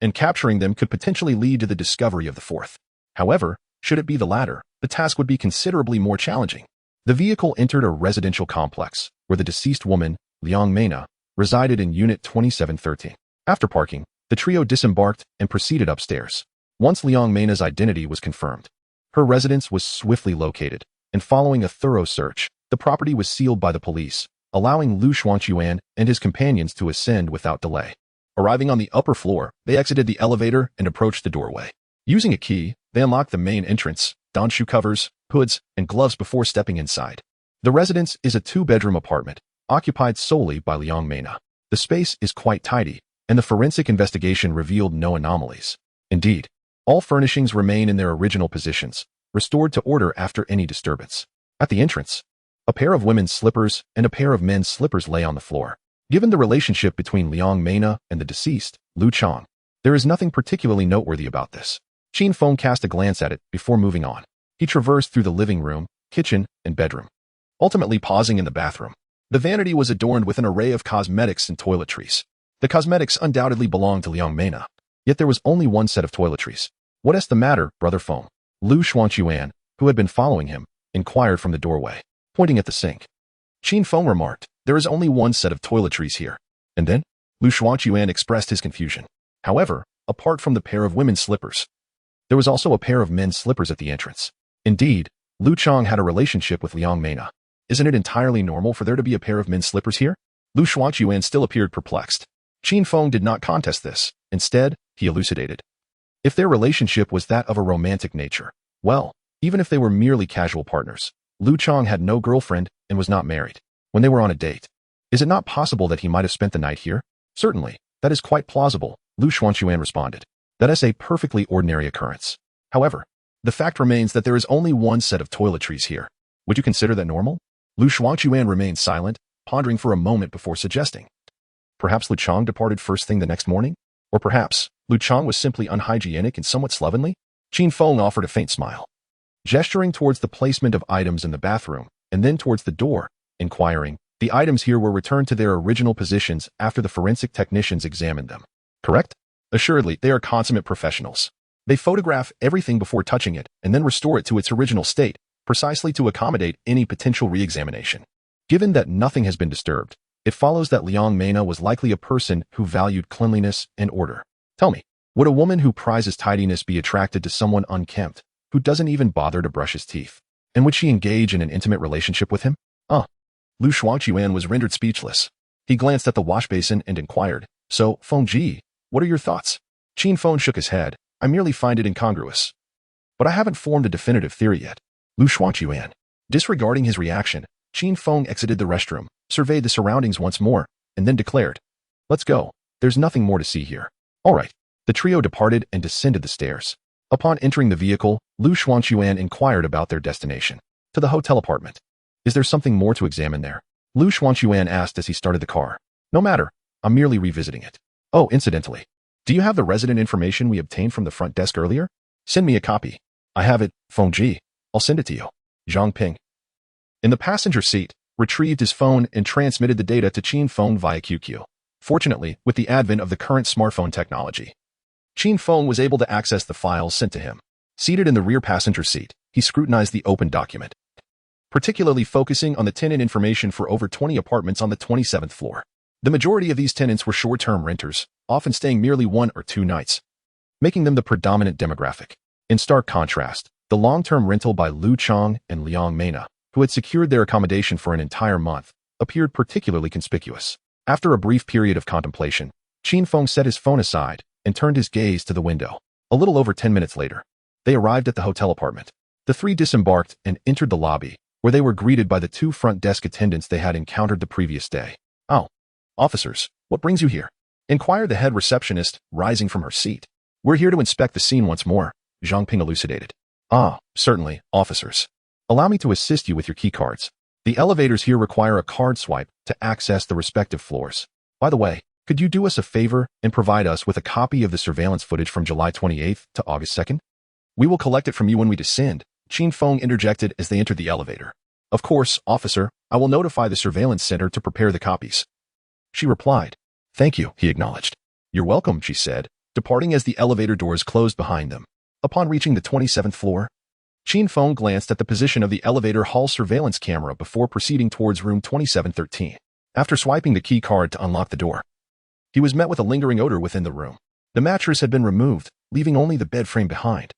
and capturing them could potentially lead to the discovery of the fourth. However, should it be the latter, the task would be considerably more challenging. The vehicle entered a residential complex, where the deceased woman, Liang Mena, resided in Unit 2713. After parking, the trio disembarked and proceeded upstairs. Once Liang Mena's identity was confirmed, her residence was swiftly located, and following a thorough search, the property was sealed by the police, allowing Lu Xuanquan and his companions to ascend without delay. Arriving on the upper floor, they exited the elevator and approached the doorway. Using a key, they unlocked the main entrance, donned shoe covers, hoods, and gloves before stepping inside. The residence is a two-bedroom apartment, occupied solely by Liang Mena. The space is quite tidy, and the forensic investigation revealed no anomalies. Indeed, all furnishings remain in their original positions, restored to order after any disturbance. At the entrance, a pair of women's slippers and a pair of men's slippers lay on the floor. Given the relationship between Liang Mena and the deceased, Lu Chang, there is nothing particularly noteworthy about this. Qin Feng cast a glance at it before moving on. He traversed through the living room, kitchen, and bedroom, ultimately pausing in the bathroom. The vanity was adorned with an array of cosmetics and toiletries. The cosmetics undoubtedly belonged to Liang Mena, yet there was only one set of toiletries. "What is the matter, Brother Feng?" Lu Xuanquan, who had been following him, inquired from the doorway, pointing at the sink. Qin Feng remarked, "There is only one set of toiletries here." And then, Lu Xuanquan expressed his confusion. However, apart from the pair of women's slippers, there was also a pair of men's slippers at the entrance. Indeed, Lu Chang had a relationship with Liang Mena. Isn't it entirely normal for there to be a pair of men's slippers here? Lu Xuanquan still appeared perplexed. Qin Feng did not contest this. Instead, he elucidated. If their relationship was that of a romantic nature, well, even if they were merely casual partners, Lu Chang had no girlfriend and was not married. When they were on a date, is it not possible that he might have spent the night here? Certainly, that is quite plausible, Lu Xuanquan responded. That is a perfectly ordinary occurrence. However, the fact remains that there is only one set of toiletries here. Would you consider that normal? Lu Xuanquan remained silent, pondering for a moment before suggesting. Perhaps Lu Chang departed first thing the next morning? Or perhaps Lu Chang was simply unhygienic and somewhat slovenly? Qin Feng offered a faint smile, gesturing towards the placement of items in the bathroom, and then towards the door, inquiring, "The items here were returned to their original positions after the forensic technicians examined them, correct?" Assuredly, they are consummate professionals. They photograph everything before touching it and then restore it to its original state, precisely to accommodate any potential re-examination. Given that nothing has been disturbed, it follows that Liang Mena was likely a person who valued cleanliness and order. Tell me, would a woman who prizes tidiness be attracted to someone unkempt, who doesn't even bother to brush his teeth? And would she engage in an intimate relationship with him? Lu Xuanquan was rendered speechless. He glanced at the wash basin and inquired, "So, Feng Ji, what are your thoughts?" Qin Feng shook his head. "I merely find it incongruous. But I haven't formed a definitive theory yet." Lu Xuanquan. Disregarding his reaction, Qin Feng exited the restroom, surveyed the surroundings once more, and then declared, "Let's go. There's nothing more to see here." All right. The trio departed and descended the stairs. Upon entering the vehicle, Lu Xuanquan inquired about their destination. "To the hotel apartment. Is there something more to examine there?" Lu Xuanquan asked as he started the car. "No matter. I'm merely revisiting it. Oh, incidentally, do you have the resident information we obtained from the front desk earlier? Send me a copy." "I have it, Feng Ji. I'll send it to you." Zhang Ping, in the passenger seat, retrieved his phone and transmitted the data to Qin Feng via QQ. Fortunately, with the advent of the current smartphone technology, Qin Feng was able to access the files sent to him. Seated in the rear passenger seat, he scrutinized the open document, particularly focusing on the tenant information for over 20 apartments on the 27th floor. The majority of these tenants were short-term renters, often staying merely 1 or 2 nights, making them the predominant demographic. In stark contrast, the long-term rental by Lu Chang and Liang Mena, who had secured their accommodation for an entire month, appeared particularly conspicuous. After a brief period of contemplation, Qin Feng set his phone aside and turned his gaze to the window. A little over 10 minutes later, They arrived at the hotel apartment. The three disembarked and entered the lobby, where they were greeted by the two front desk attendants they had encountered the previous day. "Oh, officers, what brings you here?" inquired the head receptionist, rising from her seat. "We're here to inspect the scene once more," Zhang Ping elucidated. "Ah, certainly, officers. Allow me to assist you with your keycards. The elevators here require a card swipe to access the respective floors. By the way, could you do us a favor and provide us with a copy of the surveillance footage from July 28th to August 2nd? We will collect it from you when we descend," Qin Feng interjected as they entered the elevator. "Of course, officer, I will notify the surveillance center to prepare the copies," she replied. "Thank you," he acknowledged. "You're welcome," she said, departing as the elevator doors closed behind them. Upon reaching the 27th floor, Qin Feng glanced at the position of the elevator hall surveillance camera before proceeding towards room 2713. After swiping the key card to unlock the door, he was met with a lingering odor within the room. The mattress had been removed, leaving only the bed frame behind,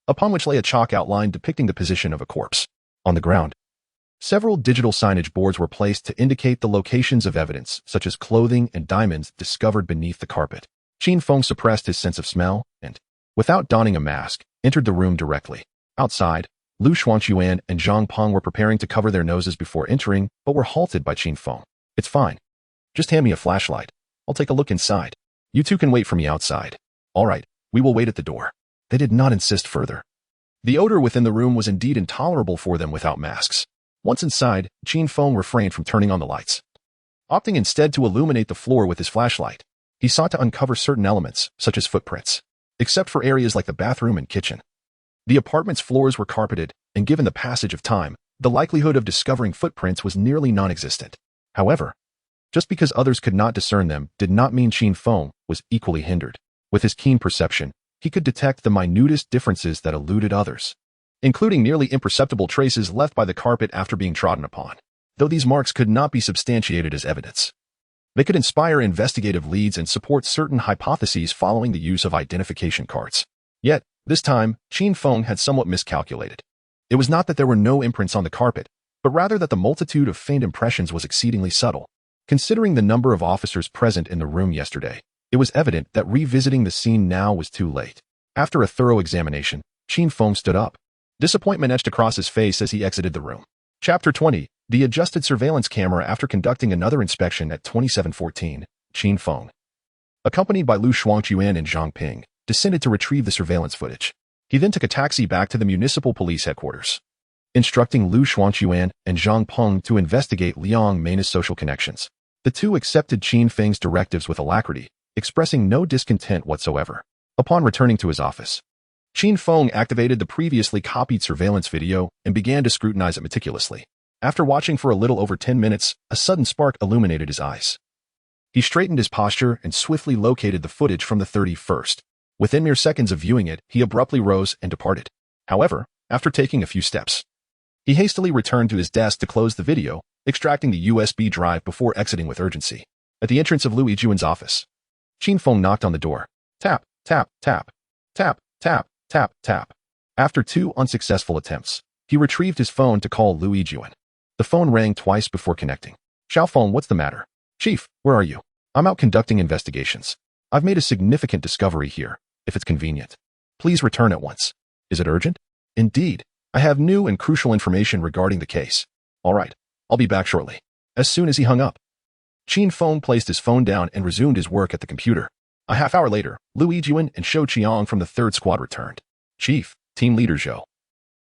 upon which lay a chalk outline depicting the position of a corpse. On the ground, several digital signage boards were placed to indicate the locations of evidence, such as clothing and diamonds discovered beneath the carpet. Qin Feng suppressed his sense of smell and, without donning a mask, entered the room directly. Outside, Lu Xuanquan and Zhang Peng were preparing to cover their noses before entering, but were halted by Qin Feng. "It's fine. Just hand me a flashlight. I'll take a look inside. You two can wait for me outside." "All right, we will wait at the door." They did not insist further. The odor within the room was indeed intolerable for them without masks. Once inside, Qin Feng refrained from turning on the lights, opting instead to illuminate the floor with his flashlight. He sought to uncover certain elements, such as footprints, except for areas like the bathroom and kitchen. The apartment's floors were carpeted, and given the passage of time, the likelihood of discovering footprints was nearly non-existent. However, just because others could not discern them did not mean Qin Feng was equally hindered. With his keen perception, he could detect the minutest differences that eluded others, including nearly imperceptible traces left by the carpet after being trodden upon. Though these marks could not be substantiated as evidence, they could inspire investigative leads and support certain hypotheses following the use of identification cards. Yet, this time, Qin Feng had somewhat miscalculated. It was not that there were no imprints on the carpet, but rather that the multitude of faint impressions was exceedingly subtle. Considering the number of officers present in the room yesterday, it was evident that revisiting the scene now was too late. After a thorough examination, Qin Feng stood up. Disappointment etched across his face as he exited the room. Chapter 20. The adjusted surveillance camera. After conducting another inspection at 2714, Qin Feng, accompanied by Lu Xuanquan and Zhang Ping, descended to retrieve the surveillance footage. He then took a taxi back to the municipal police headquarters, instructing Lu Xuanquan and Zhang Peng to investigate Liang Meina's social connections. The two accepted Qin Feng's directives with alacrity, expressing no discontent whatsoever. Upon returning to his office, Qin Feng activated the previously copied surveillance video and began to scrutinize it meticulously. After watching for a little over 10 minutes, a sudden spark illuminated his eyes. He straightened his posture and swiftly located the footage from the 31st. Within mere seconds of viewing it, he abruptly rose and departed. However, after taking a few steps, he hastily returned to his desk to close the video, extracting the USB drive before exiting with urgency. At the entrance of Lu Yijuan's office, Qin Feng knocked on the door. Tap, tap, tap, tap, tap, tap, tap. After 2 unsuccessful attempts, he retrieved his phone to call Lu Yijuan. The phone rang twice before connecting. "Xiaofeng, what's the matter?" "Chief, where are you?" "I'm out conducting investigations. I've made a significant discovery here. If it's convenient, please return at once." "Is it urgent?" "Indeed. I have new and crucial information regarding the case." "All right. I'll be back shortly." As soon as he hung up, Qin Feng placed his phone down and resumed his work at the computer. A half hour later, Lu Yijuan and Shou Qiang from the 3rd Squad returned. "Chief, Team Leader Zhou,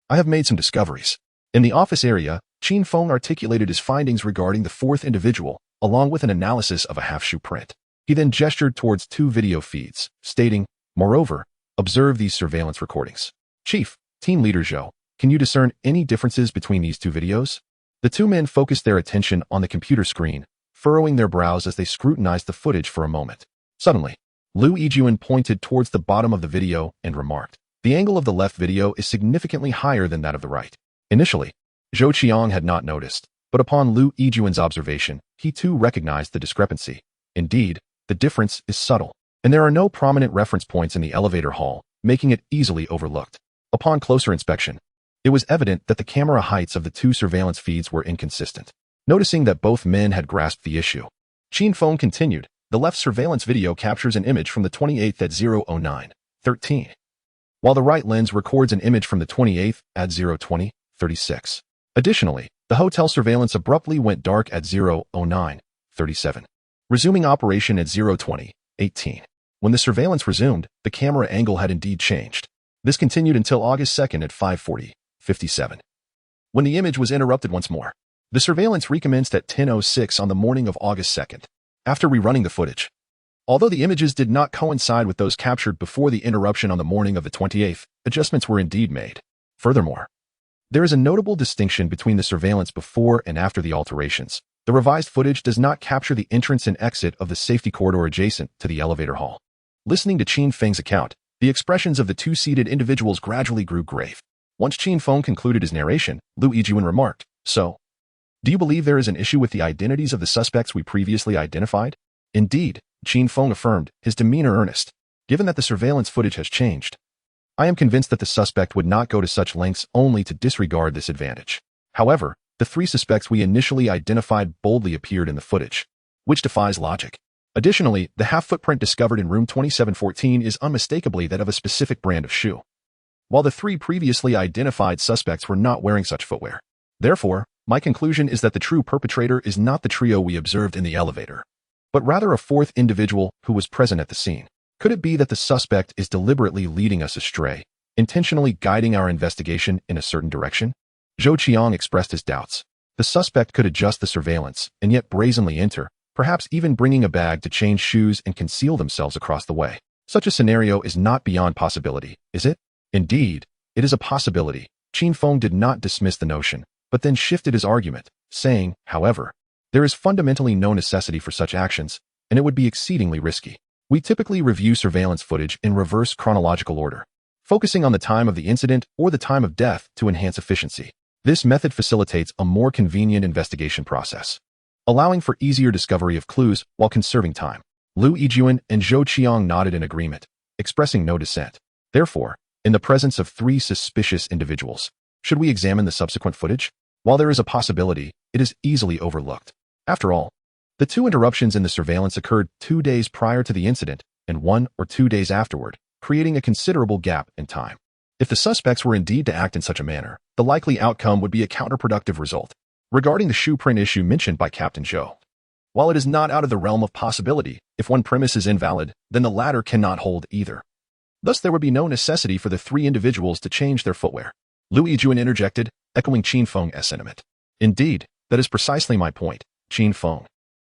I have made some discoveries." In the office area, Qin Feng articulated his findings regarding the 4th individual, along with an analysis of a half-shoe print. He then gestured towards 2 video feeds, stating, "Moreover, observe these surveillance recordings." "Chief, Team Leader Zhou, can you discern any differences between these 2 videos?" The 2 men focused their attention on the computer screen, furrowing their brows as they scrutinized the footage for a moment. Suddenly, Lu Yijuan pointed towards the bottom of the video and remarked, "The angle of the left video is significantly higher than that of the right." Initially, Zhou Qiang had not noticed, but upon Lu Yijuan's observation, he too recognized the discrepancy. Indeed, the difference is subtle, and there are no prominent reference points in the elevator hall, making it easily overlooked. Upon closer inspection, it was evident that the camera heights of the 2 surveillance feeds were inconsistent. Noticing that both men had grasped the issue, Qin Feng continued, "The left surveillance video captures an image from the 28th at 009:13. while the right lens records an image from the 28th at 0:20:36. Additionally, the hotel surveillance abruptly went dark at 0:09:37, resuming operation at 0:20:18. When the surveillance resumed, the camera angle had indeed changed. This continued until August 2nd at 5:40:57, when the image was interrupted once more. The surveillance recommenced at 10:06 on the morning of August 2nd, after rerunning the footage. Although the images did not coincide with those captured before the interruption on the morning of the 28th, adjustments were indeed made. Furthermore, there is a notable distinction between the surveillance before and after the alterations. The revised footage does not capture the entrance and exit of the safety corridor adjacent to the elevator hall. Listening to Qin Feng's account, the expressions of the two-seated individuals gradually grew grave. Once Qin Feng concluded his narration, Lu Yijuan remarked, "So, do you believe there is an issue with the identities of the suspects we previously identified?" "Indeed," Qin Feng affirmed, his demeanor earnest. "Given that the surveillance footage has changed, I am convinced that the suspect would not go to such lengths only to disregard this advantage. However, the three suspects we initially identified boldly appeared in the footage, which defies logic. Additionally, the half-footprint discovered in room 2714 is unmistakably that of a specific brand of shoe, while the three previously identified suspects were not wearing such footwear. Therefore, my conclusion is that the true perpetrator is not the trio we observed in the elevator, but rather a fourth individual who was present at the scene. Could it be that the suspect is deliberately leading us astray, intentionally guiding our investigation in a certain direction?" Zhou Qiang expressed his doubts. The suspect could adjust the surveillance and yet brazenly enter, perhaps even bringing a bag to change shoes and conceal themselves across the way. Such a scenario is not beyond possibility, is it? Indeed, it is a possibility. Qin Feng did not dismiss the notion, but then shifted his argument, saying, however, there is fundamentally no necessity for such actions, and it would be exceedingly risky. We typically review surveillance footage in reverse chronological order, focusing on the time of the incident or the time of death to enhance efficiency. This method facilitates a more convenient investigation process, allowing for easier discovery of clues while conserving time. Lu Yijuan and Zhou Qiang nodded in agreement, expressing no dissent. Therefore, in the presence of three suspicious individuals, should we examine the subsequent footage? While there is a possibility, it is easily overlooked. After all, the two interruptions in the surveillance occurred 2 days prior to the incident and 1 or 2 days afterward, creating a considerable gap in time. If the suspects were indeed to act in such a manner, the likely outcome would be a counterproductive result. Regarding the shoe print issue mentioned by Captain Zhou, while it is not out of the realm of possibility, if one premise is invalid, then the latter cannot hold either. Thus, there would be no necessity for the three individuals to change their footwear. Lu Yijuan interjected, echoing Qin Feng's sentiment. Indeed, that is precisely my point, Qin Feng.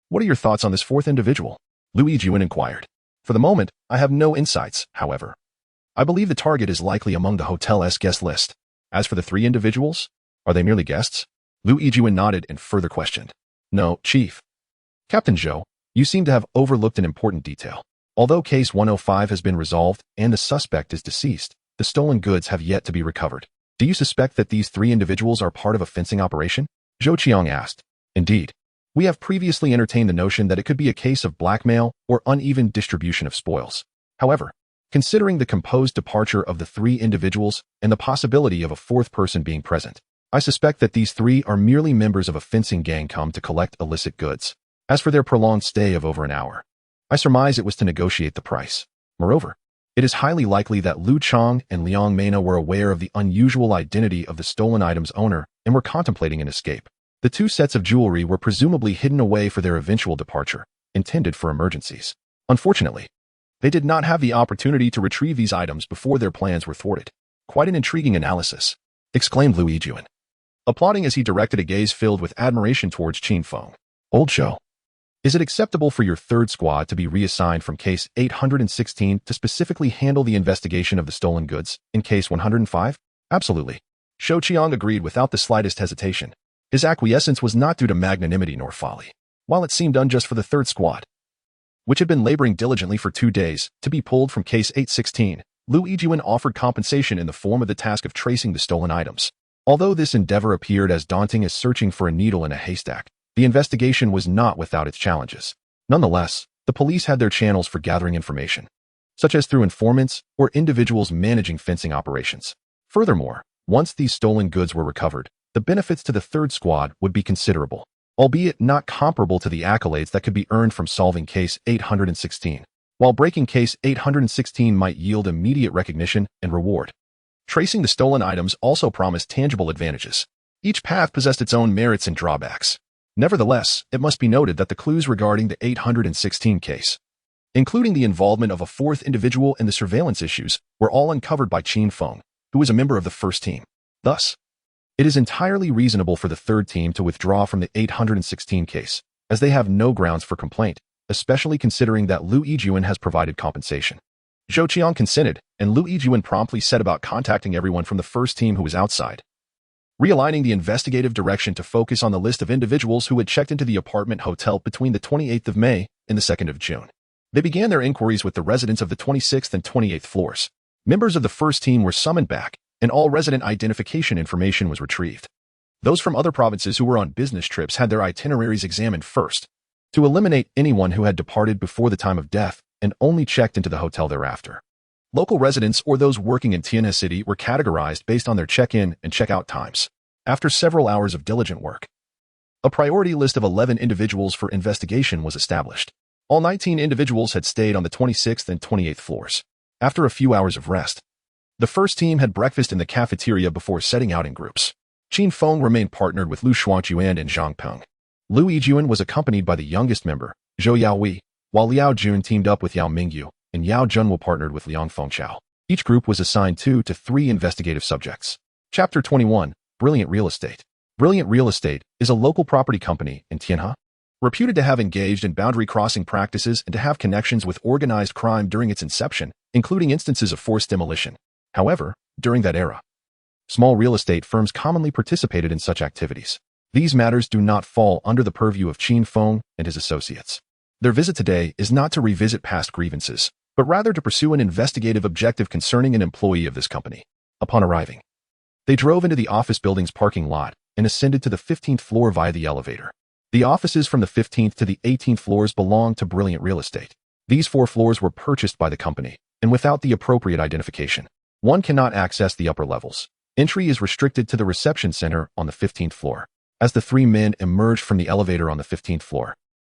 What are your thoughts on this fourth individual? Lu Yijuan inquired. For the moment, I have no insights, however. I believe the target is likely among the hotel's guest list. As for the three individuals, are they merely guests? Lu Yijuan nodded and further questioned. No, Chief. Captain Zhou, you seem to have overlooked an important detail. Although Case 105 has been resolved and the suspect is deceased, the stolen goods have yet to be recovered. Do you suspect that these three individuals are part of a fencing operation? Zhou Qiang asked. Indeed. We have previously entertained the notion that it could be a case of blackmail or uneven distribution of spoils. However, considering the composed departure of the three individuals and the possibility of a fourth person being present, I suspect that these three are merely members of a fencing gang come to collect illicit goods. As for their prolonged stay of over an hour, I surmise it was to negotiate the price. Moreover, it is highly likely that Lu Chang and Liang Mena were aware of the unusual identity of the stolen item's owner and were contemplating an escape. The two sets of jewelry were presumably hidden away for their eventual departure, intended for emergencies. Unfortunately, they did not have the opportunity to retrieve these items before their plans were thwarted. Quite an intriguing analysis, exclaimed Lu Yijuan, applauding as he directed a gaze filled with admiration towards Qin Feng. Old Zhou, is it acceptable for your third squad to be reassigned from Case 816 to specifically handle the investigation of the stolen goods in Case 105? Absolutely. Zhou Qiang agreed without the slightest hesitation. His acquiescence was not due to magnanimity nor folly. While it seemed unjust for the third squad, which had been laboring diligently for 2 days, to be pulled from Case 816, Lu Yijuan offered compensation in the form of the task of tracing the stolen items. Although this endeavor appeared as daunting as searching for a needle in a haystack, the investigation was not without its challenges. Nonetheless, the police had their channels for gathering information, such as through informants or individuals managing fencing operations. Furthermore, once these stolen goods were recovered, the benefits to the third squad would be considerable, albeit not comparable to the accolades that could be earned from solving Case 816. while breaking case 816 might yield immediate recognition and reward. Tracing the stolen items also promised tangible advantages. Each path possessed its own merits and drawbacks. Nevertheless, it must be noted that the clues regarding the 816 case, including the involvement of a fourth individual in the surveillance issues, were all uncovered by Qin Feng, who was a member of the first team. Thus, it is entirely reasonable for the third team to withdraw from the 816 case, as they have no grounds for complaint, especially considering that Lu Yijuan has provided compensation. Zhou Qiang consented, and Lu Yijuan promptly set about contacting everyone from the first team who was outside, realigning the investigative direction to focus on the list of individuals who had checked into the apartment hotel between the 28th of May and the 2nd of June. They began their inquiries with the residents of the 26th and 28th floors. Members of the first team were summoned back, and all resident identification information was retrieved. Those from other provinces who were on business trips had their itineraries examined first, to eliminate anyone who had departed before the time of death and only checked into the hotel thereafter. Local residents or those working in Tianhe City were categorized based on their check-in and check-out times. After several hours of diligent work, a priority list of 11 individuals for investigation was established. All 19 individuals had stayed on the 26th and 28th floors. After a few hours of rest, the first team had breakfast in the cafeteria before setting out in groups. Qin Feng remained partnered with Lu Shuangjuan and Zhang Peng. Lu Yijuan was accompanied by the youngest member, Zhou Yaohui, while Liao Jun teamed up with Yao Mingyu, and Yao Junwo partnered with Liang Fengchao. Each group was assigned 2 to 3 investigative subjects. Chapter 21, Brilliant Real Estate. Brilliant Real Estate is a local property company in Tianhe, reputed to have engaged in boundary-crossing practices and to have connections with organized crime during its inception, including instances of forced demolition. However, during that era, small real estate firms commonly participated in such activities. These matters do not fall under the purview of Qin Feng and his associates. Their visit today is not to revisit past grievances, but rather to pursue an investigative objective concerning an employee of this company. Upon arriving, they drove into the office building's parking lot and ascended to the 15th floor via the elevator. The offices from the 15th to the 18th floors belonged to Brilliant Real Estate. These 4 floors were purchased by the company, and without the appropriate identification, one cannot access the upper levels. Entry is restricted to the reception center on the 15th floor. As the 3 men emerged from the elevator on the 15th floor,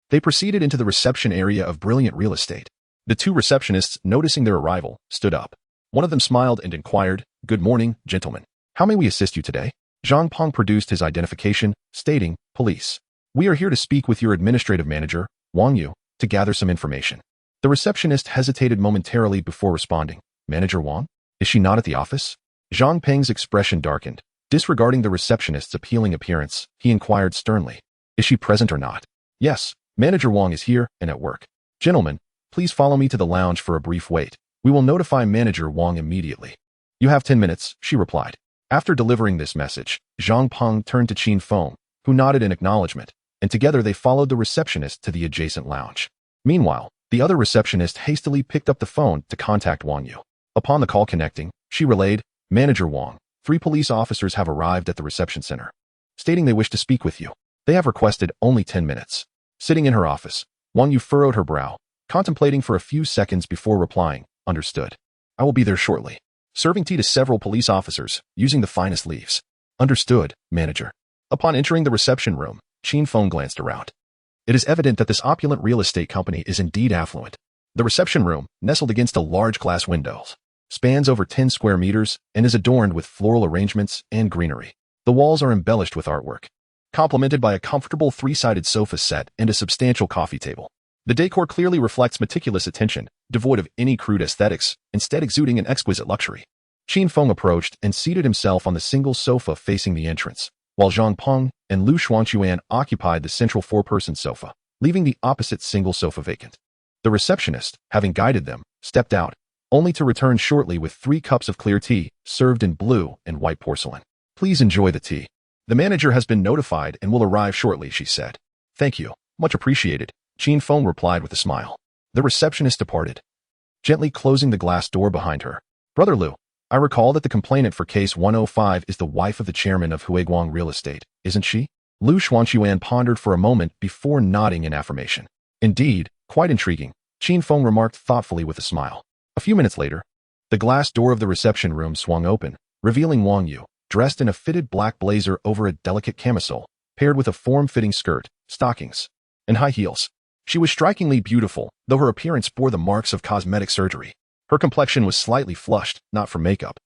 they proceeded into the reception area of Brilliant Real Estate. The 2 receptionists, noticing their arrival, stood up. One of them smiled and inquired, "Good morning, gentlemen. How may we assist you today?" Zhang Peng produced his identification, stating, "Police. We are here to speak with your administrative manager, Wang Yu, to gather some information." The receptionist hesitated momentarily before responding. "Manager Wang? Is she not at the office?" Zhang Peng's expression darkened. Disregarding the receptionist's appealing appearance, he inquired sternly, "Is she present or not?" "Yes, Manager Wang is here and at work." "Gentlemen, please follow me to the lounge for a brief wait. We will notify Manager Wang immediately." "You have 10 minutes, she replied. After delivering this message, Zhang Peng turned to Qin Feng, who nodded in acknowledgement, and together they followed the receptionist to the adjacent lounge. Meanwhile, the other receptionist hastily picked up the phone to contact Wang Yu. Upon the call connecting, she relayed, "Manager Wang, 3 police officers have arrived at the reception center, stating they wish to speak with you. They have requested only 10 minutes. Sitting in her office, Wang Yu furrowed her brow, contemplating for a few seconds before replying, "Understood. I will be there shortly." Serving tea to several police officers, using the finest leaves. "Understood, manager." Upon entering the reception room, Qin Feng glanced around. It is evident that this opulent real estate company is indeed affluent. The reception room, nestled against a large glass window, spans over 10 square meters and is adorned with floral arrangements and greenery. The walls are embellished with artwork, complemented by a comfortable 3-sided sofa set and a substantial coffee table. The decor clearly reflects meticulous attention, devoid of any crude aesthetics, instead exuding an exquisite luxury. Qin Feng approached and seated himself on the single sofa facing the entrance, while Zhang Peng and Lu Shuangjuan occupied the central 4-person sofa, leaving the opposite single sofa vacant. The receptionist, having guided them, stepped out, only to return shortly with 3 cups of clear tea, served in blue and white porcelain. "Please enjoy the tea. The manager has been notified and will arrive shortly," she said. "Thank you. Much appreciated," Qin Feng replied with a smile. The receptionist departed, gently closing the glass door behind her. "Brother Lu, I recall that the complainant for case 105 is the wife of the chairman of Huiguang Real Estate, isn't she?" Lu Shuangjuan pondered for a moment before nodding in affirmation. "Indeed, quite intriguing," Qin Feng remarked thoughtfully with a smile. A few minutes later, the glass door of the reception room swung open, revealing Wang Yu, dressed in a fitted black blazer over a delicate camisole, paired with a form-fitting skirt, stockings, and high heels. She was strikingly beautiful, though her appearance bore the marks of cosmetic surgery. Her complexion was slightly flushed, not from makeup,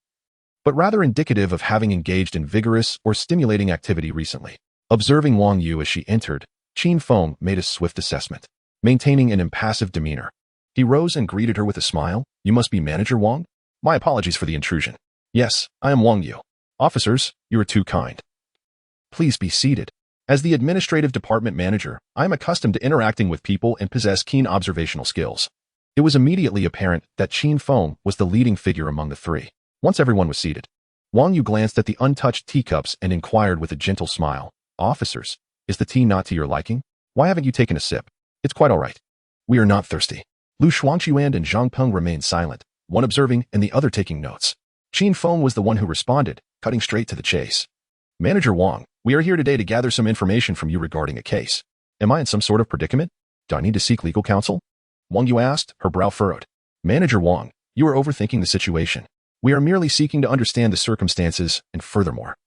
but rather indicative of having engaged in vigorous or stimulating activity recently. Observing Wang Yu as she entered, Qin Feng made a swift assessment, maintaining an impassive demeanor. He rose and greeted her with a smile. "You must be Manager Wang? My apologies for the intrusion." "Yes, I am Wang Yu." "Officers, you are too kind. Please be seated." As the administrative department manager, I am accustomed to interacting with people and possess keen observational skills. It was immediately apparent that Qin Feng was the leading figure among the three. Once everyone was seated, Wang Yu glanced at the untouched teacups and inquired with a gentle smile, "Officers, is the tea not to your liking? Why haven't you taken a sip? It's quite all right. We are not thirsty." Lu Shuangquan and Zhang Peng remained silent, one observing and the other taking notes. Qin Feng was the one who responded, cutting straight to the chase. "Manager Wang, we are here today to gather some information from you regarding a case. Am I in some sort of predicament? Do I need to seek legal counsel?" Wang Yu asked, her brow furrowed. "Manager Wang, you are overthinking the situation. We are merely seeking to understand the circumstances, and furthermore,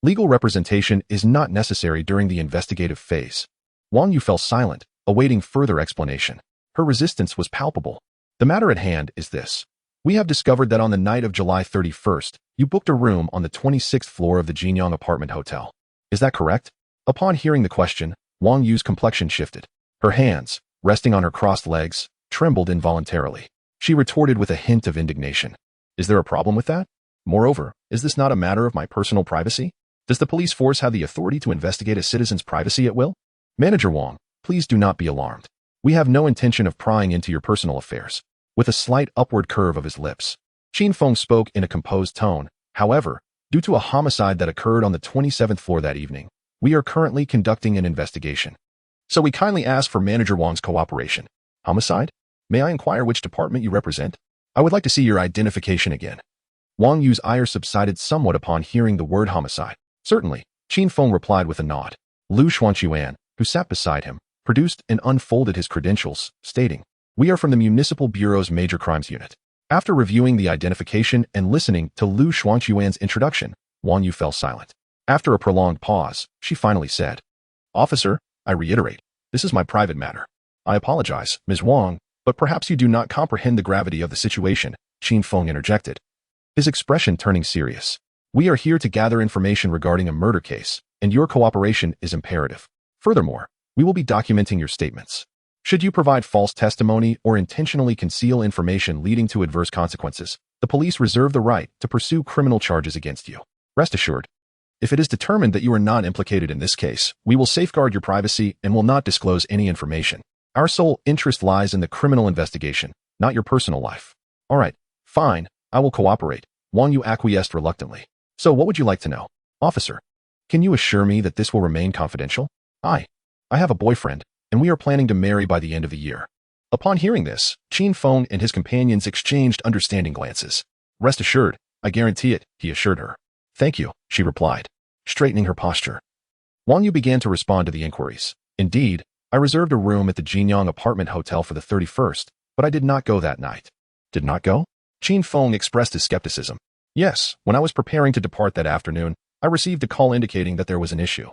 legal representation is not necessary during the investigative phase." Wang Yu fell silent, awaiting further explanation. Her resistance was palpable. "The matter at hand is this. We have discovered that on the night of July 31st, you booked a room on the 26th floor of the Jinyang Apartment Hotel. Is that correct?" Upon hearing the question, Wang Yu's complexion shifted. Her hands, resting on her crossed legs, trembled involuntarily. She retorted with a hint of indignation. "Is there a problem with that? Moreover, is this not a matter of my personal privacy? Does the police force have the authority to investigate a citizen's privacy at will?" "Manager Wang, please do not be alarmed. We have no intention of prying into your personal affairs." With a slight upward curve of his lips, Qin Feng spoke in a composed tone. "However, due to a homicide that occurred on the 27th floor that evening, we are currently conducting an investigation. So we kindly ask for Manager Wang's cooperation." "Homicide? May I inquire which department you represent? I would like to see your identification again." Wang Yu's ire subsided somewhat upon hearing the word homicide. "Certainly," Qin Feng replied with a nod. Lu Shuangquan, who sat beside him, produced and unfolded his credentials, stating, "We are from the Municipal Bureau's Major Crimes Unit." After reviewing the identification and listening to Lu Shuangquan's introduction, Wang Yu fell silent. After a prolonged pause, she finally said, "Officer, I reiterate, this is my private matter. I apologize, Ms. Wang, but perhaps you do not comprehend the gravity of the situation," Qin Feng interjected, his expression turning serious. "We are here to gather information regarding a murder case, and your cooperation is imperative. Furthermore, we will be documenting your statements. Should you provide false testimony or intentionally conceal information leading to adverse consequences, the police reserve the right to pursue criminal charges against you. Rest assured, if it is determined that you are not implicated in this case, we will safeguard your privacy and will not disclose any information. Our sole interest lies in the criminal investigation, not your personal life." "All right, fine, I will cooperate," Wang Yu acquiesced reluctantly. "So what would you like to know?" "Officer, can you assure me that this will remain confidential? I have a boyfriend, and we are planning to marry by the end of the year." Upon hearing this, Qin Feng and his companions exchanged understanding glances. "Rest assured, I guarantee it," he assured her. "Thank you," she replied, straightening her posture. Wang Yu began to respond to the inquiries. "Indeed, I reserved a room at the Jinyang Apartment Hotel for the 31st, but I did not go that night." "Did not go?" Qin Feng expressed his skepticism. "Yes, when I was preparing to depart that afternoon, I received a call indicating that there was an issue.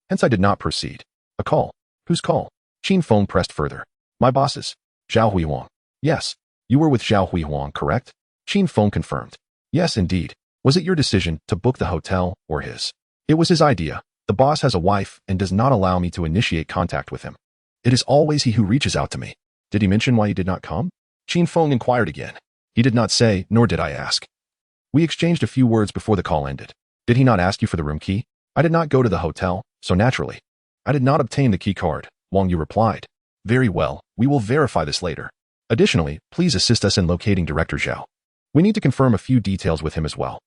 Hence I did not proceed." "A call? Whose call?" Qin Feng pressed further. "My boss's. Zhao Huihuang." "Yes, you were with Zhao Huihuang, correct?" Qin Feng confirmed. "Yes, indeed. Was it your decision to book the hotel or his?" "It was his idea. The boss has a wife and does not allow me to initiate contact with him. It is always he who reaches out to me." "Did he mention why you did not come?" Qin Feng inquired again. "He did not say, nor did I ask. We exchanged a few words before the call ended." "Did he not ask you for the room key?" "I did not go to the hotel, so naturally, I did not obtain the key card," Wang Yu replied. "Very well, we will verify this later. Additionally, please assist us in locating Director Zhao. We need to confirm a few details with him as well."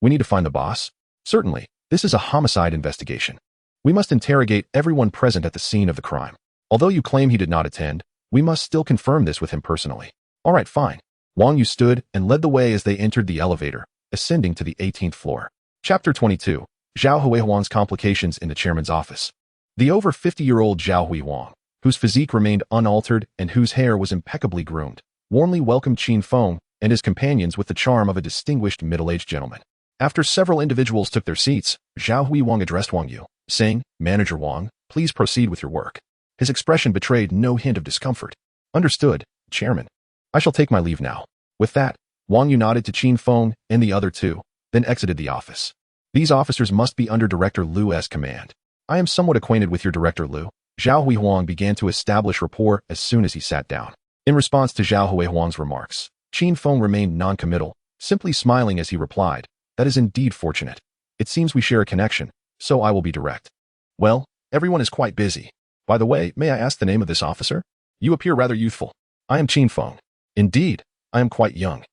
"We need to find the boss?" "Certainly, this is a homicide investigation. We must interrogate everyone present at the scene of the crime. Although you claim he did not attend, we must still confirm this with him personally." "All right, fine." Wang Yu stood and led the way as they entered the elevator, ascending to the 18th floor. Chapter 22. Zhao Huihuang's complications in the chairman's office. The over 50-year-old Zhao Huihuang, whose physique remained unaltered and whose hair was impeccably groomed, warmly welcomed Qin Feng and his companions with the charm of a distinguished middle-aged gentleman. After several individuals took their seats, Zhao Huihuang addressed Wang Yu, saying, "Manager Wang, please proceed with your work." His expression betrayed no hint of discomfort. Understood, Chairman. I shall take my leave now. With that, Wang Yu nodded to Qin Feng and the other two, then exited the office. These officers must be under Director Lu's command. I am somewhat acquainted with your Director Lu. Zhao Huihuang began to establish rapport as soon as he sat down. In response to Zhao Huihuang's remarks, Qin Feng remained non-committal, simply smiling as he replied, "That is indeed fortunate. It seems we share a connection, so I will be direct." "Well, everyone is quite busy. By the way, may I ask the name of this officer? You appear rather youthful." "I am Qin Feng." "Indeed, I am quite young."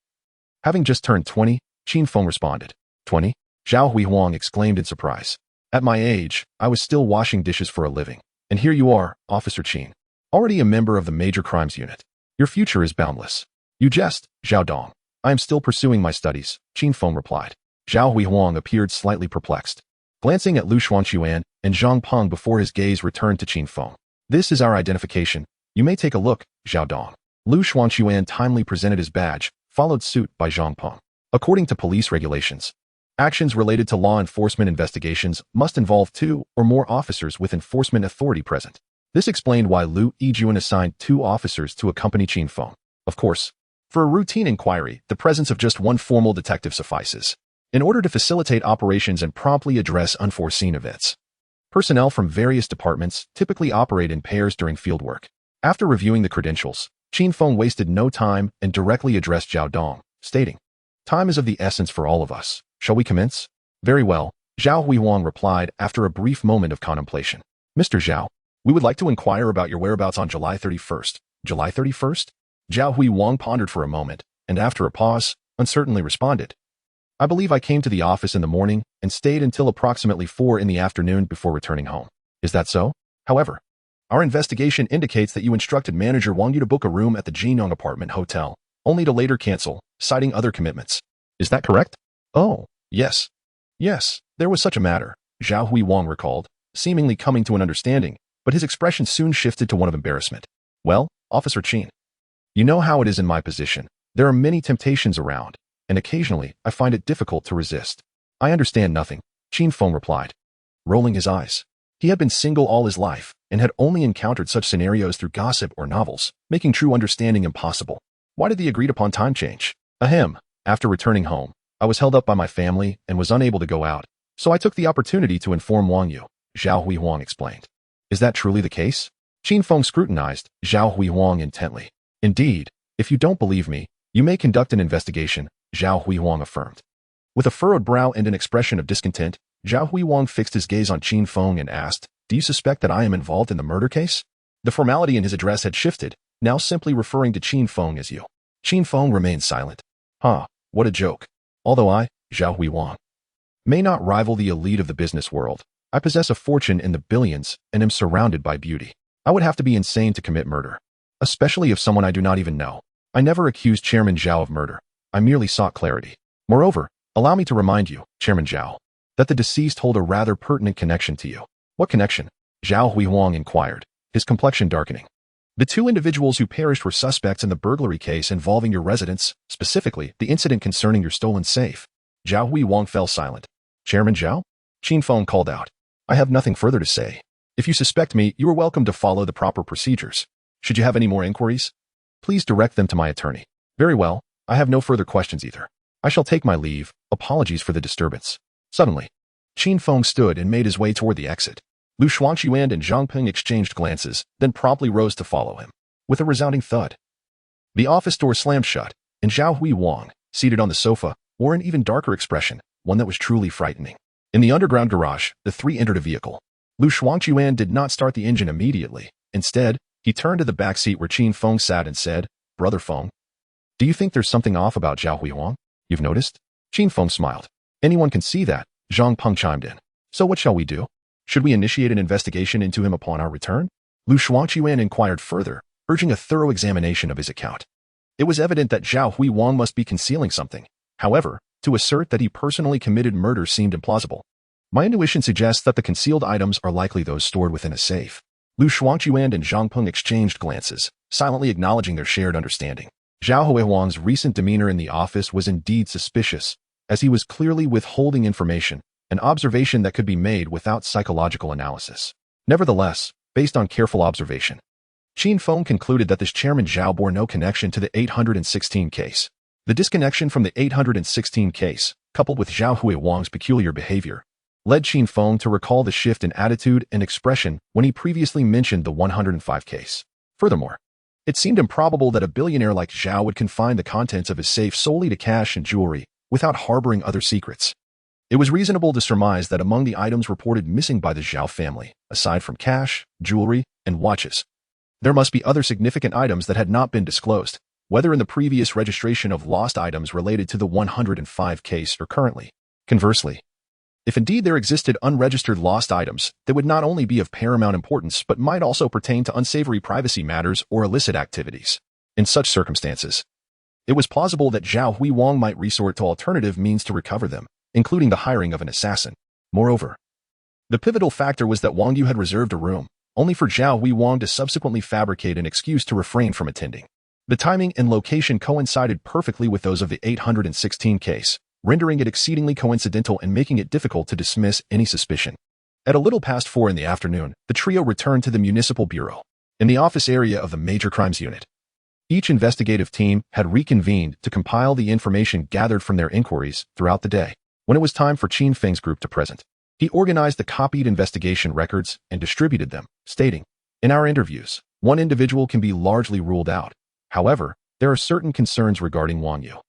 Having just turned 20, Qin Feng responded. 20? Zhao Huihuang exclaimed in surprise. "At my age, I was still washing dishes for a living. And here you are, Officer Qin. Already a member of the Major Crimes Unit. Your future is boundless." "You jest, Zhao Dong. I am still pursuing my studies," Qin Feng replied. Zhao Huihuang appeared slightly perplexed, glancing at Lu Xuanquan and Zhang Peng before his gaze returned to Qin Feng. "This is our identification. You may take a look, Zhao Dong." Lu Xuanquan timely presented his badge, followed suit by Zhang Peng. According to police regulations, actions related to law enforcement investigations must involve 2 or more officers with enforcement authority present. This explained why Lu Yijuan assigned 2 officers to accompany Qin Feng. Of course, for a routine inquiry, the presence of just one formal detective suffices, in order to facilitate operations and promptly address unforeseen events. Personnel from various departments typically operate in pairs during fieldwork. After reviewing the credentials, Qin Feng wasted no time and directly addressed Zhao Dong, stating, "Time is of the essence for all of us. Shall we commence?" "Very well," Zhao Huihuang replied after a brief moment of contemplation. "Mr. Zhao, we would like to inquire about your whereabouts on July 31st. July 31st? Zhao Huihuang pondered for a moment, and after a pause, uncertainly responded, "I believe I came to the office in the morning and stayed until approximately 4 in the afternoon before returning home. Is that so? However, our investigation indicates that you instructed manager Wang Yu to book a room at the Jinyong apartment hotel, only to later cancel, citing other commitments. Is that correct?" "Oh, yes. Yes, there was such a matter," Zhao Huihuang recalled, seemingly coming to an understanding, but his expression soon shifted to one of embarrassment. "Well, Officer Qin, you know how it is in my position. There are many temptations around, and occasionally I find it difficult to resist." "I understand nothing," Qin Feng replied, rolling his eyes. He had been single all his life and had only encountered such scenarios through gossip or novels, making true understanding impossible. Why did the agreed-upon time change? Ahem. After returning home, I was held up by my family and was unable to go out, so I took the opportunity to inform Wang Yu, Zhao Huihuang explained. "Is that truly the case?" Qin Feng scrutinized Zhao Huihuang intently. "Indeed. If you don't believe me, you may conduct an investigation," Zhao Huihuang affirmed. With a furrowed brow and an expression of discontent, Zhao Huihuang fixed his gaze on Qin Feng and asked, "Do you suspect that I am involved in the murder case?" The formality in his address had shifted, now simply referring to Qin Feng as you. Qin Feng remained silent. "Huh, what a joke. Although I, Zhao Huihuang, may not rival the elite of the business world, I possess a fortune in the billions and am surrounded by beauty. I would have to be insane to commit murder, especially if someone I do not even know. I never accused Chairman Zhao of murder. I merely sought clarity. Moreover, allow me to remind you, Chairman Zhao, that the deceased hold a rather pertinent connection to you." "What connection?" Zhao Huihuang inquired, his complexion darkening. "The 2 individuals who perished were suspects in the burglary case involving your residence, specifically the incident concerning your stolen safe." Zhao Huihuang fell silent. "Chairman Zhao?" Qin Feng called out. "I have nothing further to say. If you suspect me, you are welcome to follow the proper procedures. Should you have any more inquiries, please direct them to my attorney." "Very well, I have no further questions either. I shall take my leave. Apologies for the disturbance." Suddenly, Qin Feng stood and made his way toward the exit. Lu Xuanquan and Zhang Peng exchanged glances, then promptly rose to follow him. With a resounding thud, the office door slammed shut, and Zhao Huihuang, seated on the sofa, wore an even darker expression, one that was truly frightening. In the underground garage, the 3 entered a vehicle. Lu Xuanquan did not start the engine immediately. Instead, he turned to the back seat where Qin Feng sat and said, "Brother Feng, do you think there's something off about Zhao Huihuang? You've noticed?" Qin Feng smiled. "Anyone can see that," Zhang Peng chimed in. "So what shall we do? Should we initiate an investigation into him upon our return?" Lu Xuanquan inquired further, urging a thorough examination of his account. It was evident that Zhao Huihuang must be concealing something. However, to assert that he personally committed murder seemed implausible. "My intuition suggests that the concealed items are likely those stored within a safe." Lu Xuanquan and Zhang Peng exchanged glances, silently acknowledging their shared understanding. Zhao Huihuang's recent demeanor in the office was indeed suspicious, as he was clearly withholding information, an observation that could be made without psychological analysis. Nevertheless, based on careful observation. Qin Feng concluded that this chairman Zhao bore no connection to the 816 case. The disconnection from the 816 case, coupled with Zhao Huiwang's peculiar behavior, led Qin Feng to recall the shift in attitude and expression when he previously mentioned the 105 case. Furthermore, it seemed improbable that a billionaire like Zhao would confine the contents of his safe solely to cash and jewelry, without harboring other secrets. It was reasonable to surmise that among the items reported missing by the Zhao family, aside from cash, jewelry, and watches, there must be other significant items that had not been disclosed, whether in the previous registration of lost items related to the 105 case or currently. Conversely, if indeed there existed unregistered lost items that would not only be of paramount importance but might also pertain to unsavory privacy matters or illicit activities, in such circumstances, it was plausible that Zhao Huiwang might resort to alternative means to recover them, including the hiring of an assassin. Moreover, the pivotal factor was that Wang Yu had reserved a room, only for Zhao Huiwang to subsequently fabricate an excuse to refrain from attending. The timing and location coincided perfectly with those of the 816 case, rendering it exceedingly coincidental and making it difficult to dismiss any suspicion. At a little past 4 in the afternoon, the trio returned to the municipal bureau, in the office area of the Major Crimes Unit. Each investigative team had reconvened to compile the information gathered from their inquiries throughout the day. When it was time for Qin Feng's group to present, he organized the copied investigation records and distributed them, stating, "In our interviews, one individual can be largely ruled out. However, there are certain concerns regarding Wang Yu,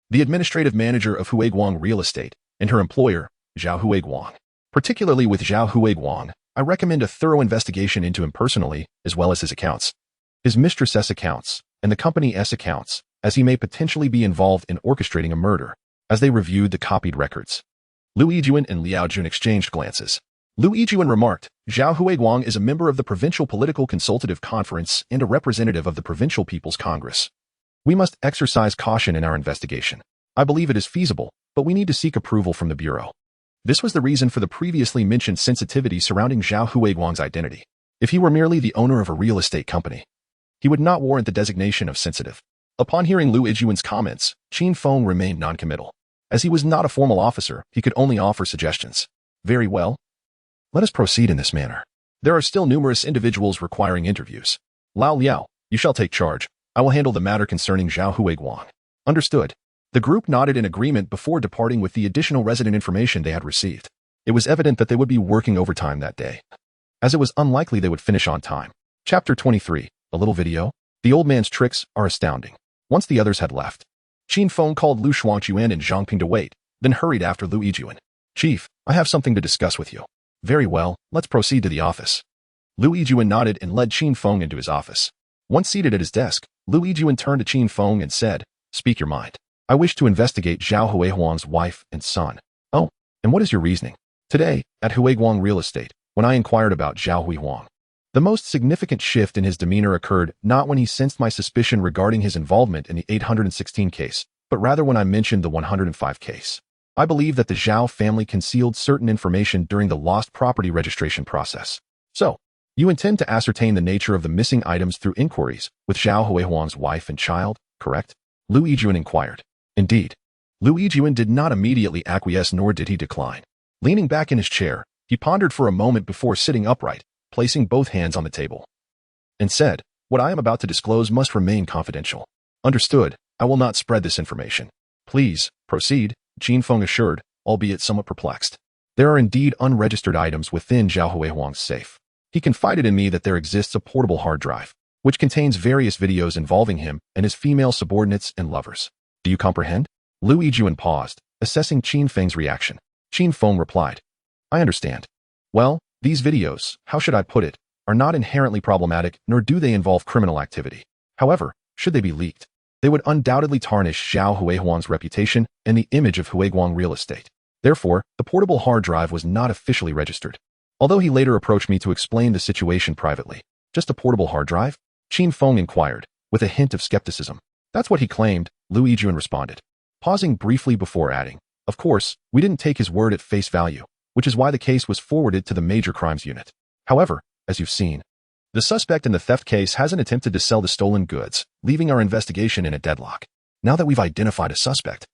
the administrative manager of Huiguang Real Estate, and her employer, Zhao Huiguang. Particularly with Zhao Huiguang, I recommend a thorough investigation into him personally, as well as his accounts, his mistress's accounts, and the company's accounts, as he may potentially be involved in orchestrating a murder." As they reviewed the copied records, Lu Yijuan and Liao Jun exchanged glances. Lu Yijuan remarked, "Zhao Huiguang is a member of the Provincial Political Consultative Conference and a representative of the Provincial People's Congress. We must exercise caution in our investigation. I believe it is feasible, but we need to seek approval from the Bureau." This was the reason for the previously mentioned sensitivity surrounding Zhao Huiguang's identity. If he were merely the owner of a real estate company, he would not warrant the designation of sensitive. Upon hearing Lu Yijuan's comments, Qin Feng remained noncommittal. As he was not a formal officer, he could only offer suggestions. "Very well. Let us proceed in this manner. There are still numerous individuals requiring interviews. Lao Liao, you shall take charge. I will handle the matter concerning Zhao Huiguang." Understood. The group nodded in agreement before departing with the additional resident information they had received. It was evident that they would be working overtime that day, as it was unlikely they would finish on time. Chapter 23, a little video. The old man's tricks are astounding. Once the others had left, Qin Feng called Lu Shuangquan and Zhang Ping to wait, then hurried after Lu Yijuan. "Chief, I have something to discuss with you." "Very well, let's proceed to the office." Lu Yijuan nodded and led Qin Feng into his office. Once seated at his desk, Lu Yijuan turned to Qin Feng and said, "Speak your mind. I wish to investigate Zhao Huiguang's wife and son." "Oh, and what is your reasoning?" "Today, at Huiguang Real Estate, when I inquired about Zhao Huiguang, the most significant shift in his demeanor occurred not when he sensed my suspicion regarding his involvement in the 816 case, but rather when I mentioned the 105 case. I believe that the Zhao family concealed certain information during the lost property registration process. So, you intend to ascertain the nature of the missing items through inquiries with Zhao Huiguang's wife and child, correct?" Lu Yijuan inquired. "Indeed." Lu Yijuan did not immediately acquiesce, nor did he decline. Leaning back in his chair, he pondered for a moment before sitting upright, placing both hands on the table, and said, "What I am about to disclose must remain confidential." "Understood. I will not spread this information." "Please, proceed," Qin Feng assured, albeit somewhat perplexed. "There are indeed unregistered items within Zhao Huiguang's safe. He confided in me that there exists a portable hard drive, which contains various videos involving him and his female subordinates and lovers. Do you comprehend?" Lu Yijuan paused, assessing Qin Feng's reaction. Qin Feng replied, "I understand. Well, these videos, how should I put it, are not inherently problematic, nor do they involve criminal activity. However, should they be leaked, they would undoubtedly tarnish Zhao Huiguang's reputation and the image of Huiguang Real Estate. Therefore, the portable hard drive was not officially registered, although he later approached me to explain the situation privately." "Just a portable hard drive?" Qin Feng inquired, with a hint of skepticism. "That's what he claimed," Lu Yijuan responded, pausing briefly before adding, "Of course, we didn't take his word at face value, which is why the case was forwarded to the Major Crimes Unit. However, as you've seen, the suspect in the theft case hasn't attempted to sell the stolen goods, leaving our investigation in a deadlock. Now that we've identified a suspect,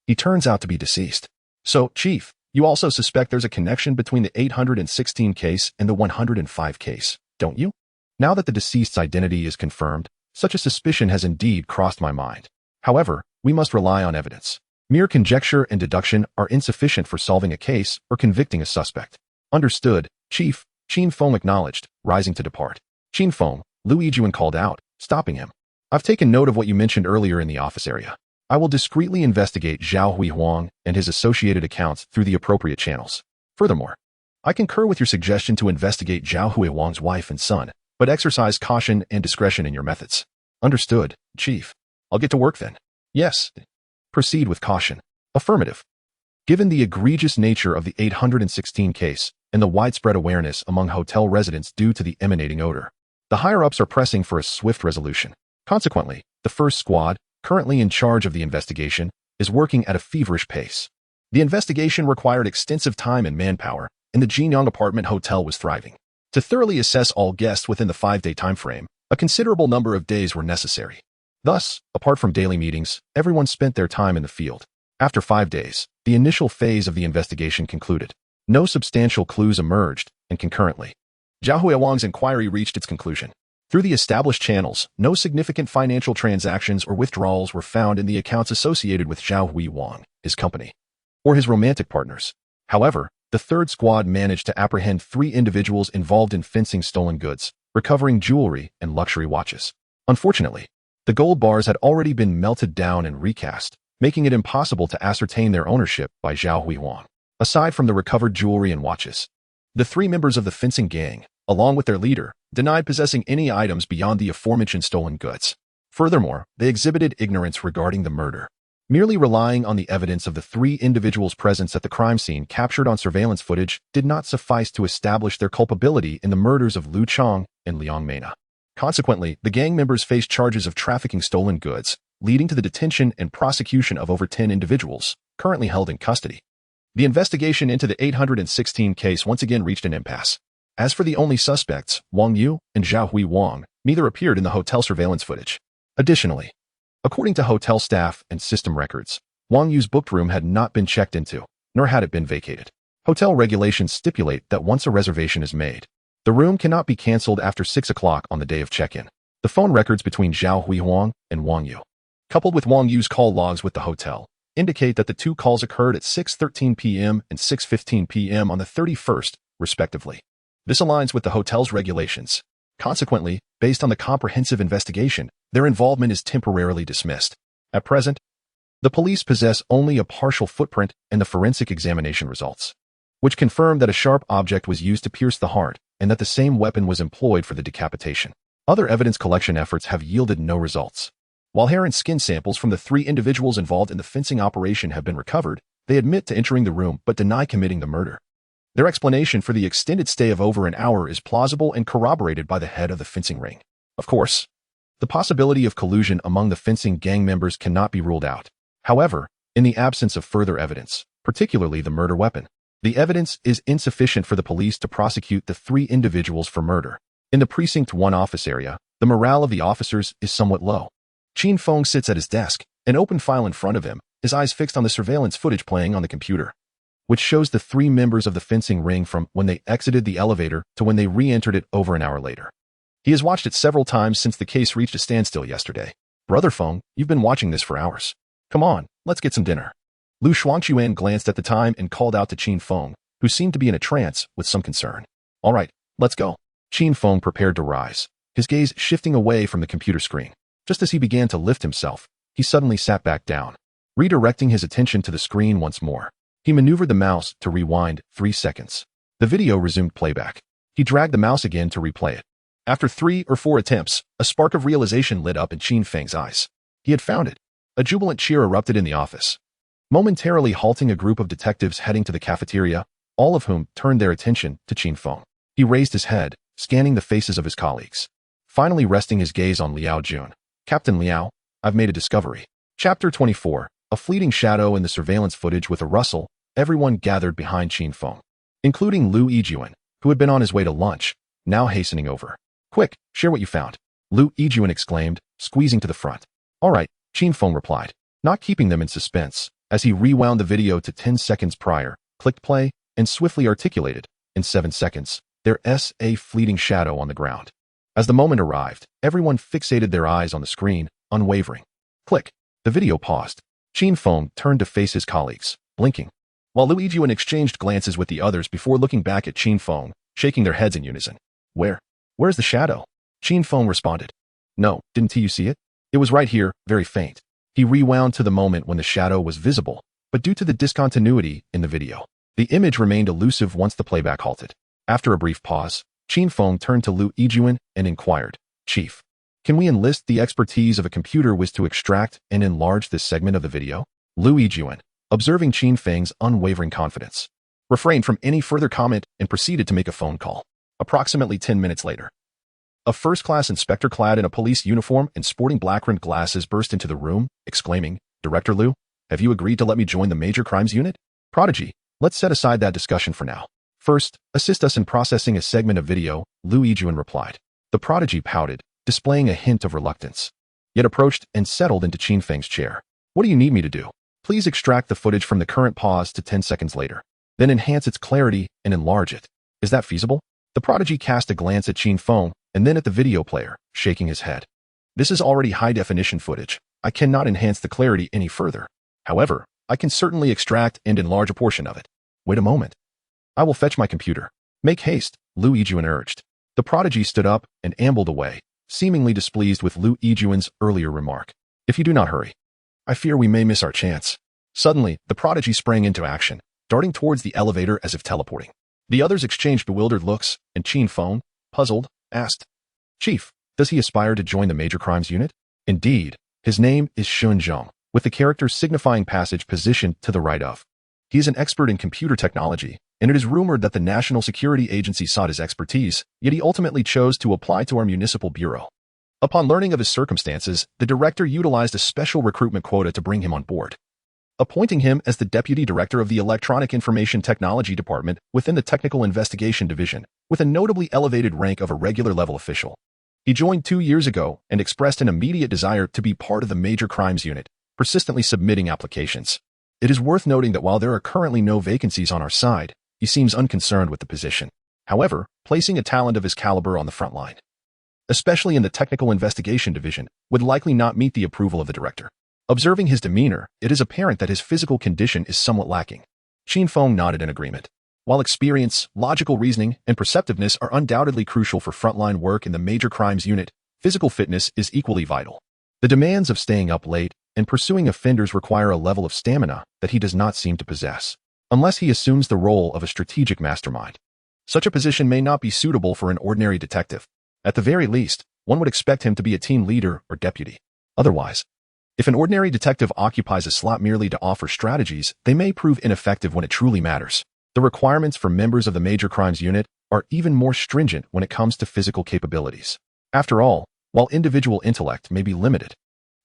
he turns out to be deceased. So, Chief, you also suspect there's a connection between the 816 case and the 105 case, don't you? Now that the deceased's identity is confirmed, such a suspicion has indeed crossed my mind. However, we must rely on evidence. Mere conjecture and deduction are insufficient for solving a case or convicting a suspect. Understood, Chief, Qin Feng acknowledged, rising to depart. Qin Feng, Lu Yijuan called out, stopping him. I've taken note of what you mentioned earlier in the office area. I will discreetly investigate Zhao Hui Huang and his associated accounts through the appropriate channels. Furthermore, I concur with your suggestion to investigate Zhao Hui Huang's wife and son, but exercise caution and discretion in your methods. Understood, Chief. I'll get to work then. Yes. Proceed with caution. Affirmative. Given the egregious nature of the 816 case and the widespread awareness among hotel residents due to the emanating odor, the higher-ups are pressing for a swift resolution. Consequently, the first squad, currently in charge of the investigation, is working at a feverish pace. The investigation required extensive time and manpower, and the Jinyang apartment hotel was thriving. To thoroughly assess all guests within the 5-day time frame, a considerable number of days were necessary. Thus, apart from daily meetings, everyone spent their time in the field. After 5 days, the initial phase of the investigation concluded. No substantial clues emerged, and concurrently, Zhao Hui Huang's inquiry reached its conclusion. Through the established channels, no significant financial transactions or withdrawals were found in the accounts associated with Zhao Hui Huang, his company, or his romantic partners. However, the third squad managed to apprehend 3 individuals involved in fencing stolen goods, recovering jewelry and luxury watches. Unfortunately, the gold bars had already been melted down and recast, making it impossible to ascertain their ownership by Zhao Hui Huang. Aside from the recovered jewelry and watches, the 3 members of the fencing gang, along with their leader, denied possessing any items beyond the aforementioned stolen goods. Furthermore, they exhibited ignorance regarding the murder. Merely relying on the evidence of the 3 individuals' presence at the crime scene captured on surveillance footage did not suffice to establish their culpability in the murders of Lu Chang and Liang Mena. Consequently, the gang members faced charges of trafficking stolen goods, leading to the detention and prosecution of over 10 individuals, currently held in custody. The investigation into the 816 case once again reached an impasse. As for the only suspects, Wang Yu and Zhao Hui Huang, neither appeared in the hotel surveillance footage. Additionally, according to hotel staff and system records, Wang Yu's booked room had not been checked into, nor had it been vacated. Hotel regulations stipulate that once a reservation is made, the room cannot be cancelled after 6 o'clock on the day of check-in. The phone records between Zhao Hui Huang and Wang Yu, coupled with Wang Yu's call logs with the hotel, indicate that the 2 calls occurred at 6:13 p.m. and 6:15 p.m. on the 31st, respectively. This aligns with the hotel's regulations. Consequently, based on the comprehensive investigation, their involvement is temporarily dismissed. At present, the police possess only a partial footprint and the forensic examination results, which confirm that a sharp object was used to pierce the heart and that the same weapon was employed for the decapitation. Other evidence collection efforts have yielded no results. While hair and skin samples from the 3 individuals involved in the fencing operation have been recovered, they admit to entering the room but deny committing the murder. Their explanation for the extended stay of over an hour is plausible and corroborated by the head of the fencing ring. Of course, the possibility of collusion among the fencing gang members cannot be ruled out. However, in the absence of further evidence, particularly the murder weapon, the evidence is insufficient for the police to prosecute the 3 individuals for murder. In the Precinct 1 office area, the morale of the officers is somewhat low. Qin Feng sits at his desk, an open file in front of him, his eyes fixed on the surveillance footage playing on the computer, which shows the 3 members of the fencing ring from when they exited the elevator to when they re-entered it over an hour later. He has watched it several times since the case reached a standstill yesterday. Brother Feng, you've been watching this for hours. Come on, let's get some dinner. Lu Shuangchuan glanced at the time and called out to Qin Feng, who seemed to be in a trance with some concern. All right, let's go. Qin Feng prepared to rise, his gaze shifting away from the computer screen. Just as he began to lift himself, he suddenly sat back down, redirecting his attention to the screen once more. He maneuvered the mouse to rewind 3 seconds. The video resumed playback. He dragged the mouse again to replay it. After 3 or 4 attempts, a spark of realization lit up in Qin Feng's eyes. He had found it. A jubilant cheer erupted in the office, momentarily halting a group of detectives heading to the cafeteria, all of whom turned their attention to Qin Feng. He raised his head, scanning the faces of his colleagues, finally resting his gaze on Liao Jun. Captain Liao, I've made a discovery. Chapter 24. A fleeting shadow in the surveillance footage. With a rustle, everyone gathered behind Qin Feng, including Lu Yijuan, who had been on his way to lunch, now hastening over. Quick, share what you found, Lu Yijuan exclaimed, squeezing to the front. All right, Qin Feng replied, not keeping them in suspense, as he rewound the video to 10 seconds prior, clicked play, and swiftly articulated, in 7 seconds, There's a fleeting shadow on the ground. As the moment arrived, everyone fixated their eyes on the screen, unwavering. Click. The video paused. Qin Feng turned to face his colleagues, blinking, while Lu Yijun exchanged glances with the others before looking back at Qin Feng, shaking their heads in unison. Where's the shadow? Qin Feng responded. No, didn't you see it? It was right here, very faint. He rewound to the moment when the shadow was visible, but due to the discontinuity in the video, the image remained elusive once the playback halted. After a brief pause, Qin Feng turned to Lu Yijun and inquired, Chief, can we enlist the expertise of a computer whiz to extract and enlarge this segment of the video? Lu Yijun, observing Qin Feng's unwavering confidence, refrained from any further comment and proceeded to make a phone call. Approximately 10 minutes later, a first-class inspector clad in a police uniform and sporting black-rimmed glasses burst into the room, exclaiming, Director Lu, have you agreed to let me join the Major Crimes Unit? Prodigy, let's set aside that discussion for now. First, assist us in processing a segment of video, Lu Yijun replied. The prodigy pouted, displaying a hint of reluctance, yet approached and settled into Qin Feng's chair. What do you need me to do? Please extract the footage from the current pause to 10 seconds later, then enhance its clarity and enlarge it. Is that feasible? The prodigy cast a glance at Qin Feng and then at the video player, shaking his head. This is already high-definition footage. I cannot enhance the clarity any further. However, I can certainly extract and enlarge a portion of it. Wait a moment. I will fetch my computer. Make haste, Lu Yijun urged. The prodigy stood up and ambled away, seemingly displeased with Lu Yijun's earlier remark. If you do not hurry, I fear we may miss our chance. Suddenly, the prodigy sprang into action, darting towards the elevator as if teleporting. The others exchanged bewildered looks, and Qin Feng, puzzled, asked, Chief, does he aspire to join the Major Crimes Unit? Indeed, his name is Shun Zheng, with the character signifying passage positioned to the right of. He is an expert in computer technology, and it is rumored that the National Security Agency sought his expertise, yet he ultimately chose to apply to our municipal bureau. Upon learning of his circumstances, the director utilized a special recruitment quota to bring him on board, appointing him as the Deputy Director of the Electronic Information Technology Department within the Technical Investigation Division, with a notably elevated rank of a regular-level official. He joined 2 years ago and expressed an immediate desire to be part of the Major Crimes Unit, persistently submitting applications. It is worth noting that while there are currently no vacancies on our side, he seems unconcerned with the position. However, placing a talent of his caliber on the front line, especially in the Technical Investigation Division, would likely not meet the approval of the director. Observing his demeanor, it is apparent that his physical condition is somewhat lacking. Qin Feng nodded in agreement. While experience, logical reasoning, and perceptiveness are undoubtedly crucial for frontline work in the Major Crimes Unit, physical fitness is equally vital. The demands of staying up late and pursuing offenders require a level of stamina that he does not seem to possess, unless he assumes the role of a strategic mastermind. Such a position may not be suitable for an ordinary detective. At the very least, one would expect him to be a team leader or deputy. Otherwise, if an ordinary detective occupies a slot merely to offer strategies, they may prove ineffective when it truly matters. The requirements for members of the Major Crimes Unit are even more stringent when it comes to physical capabilities. After all, while individual intellect may be limited,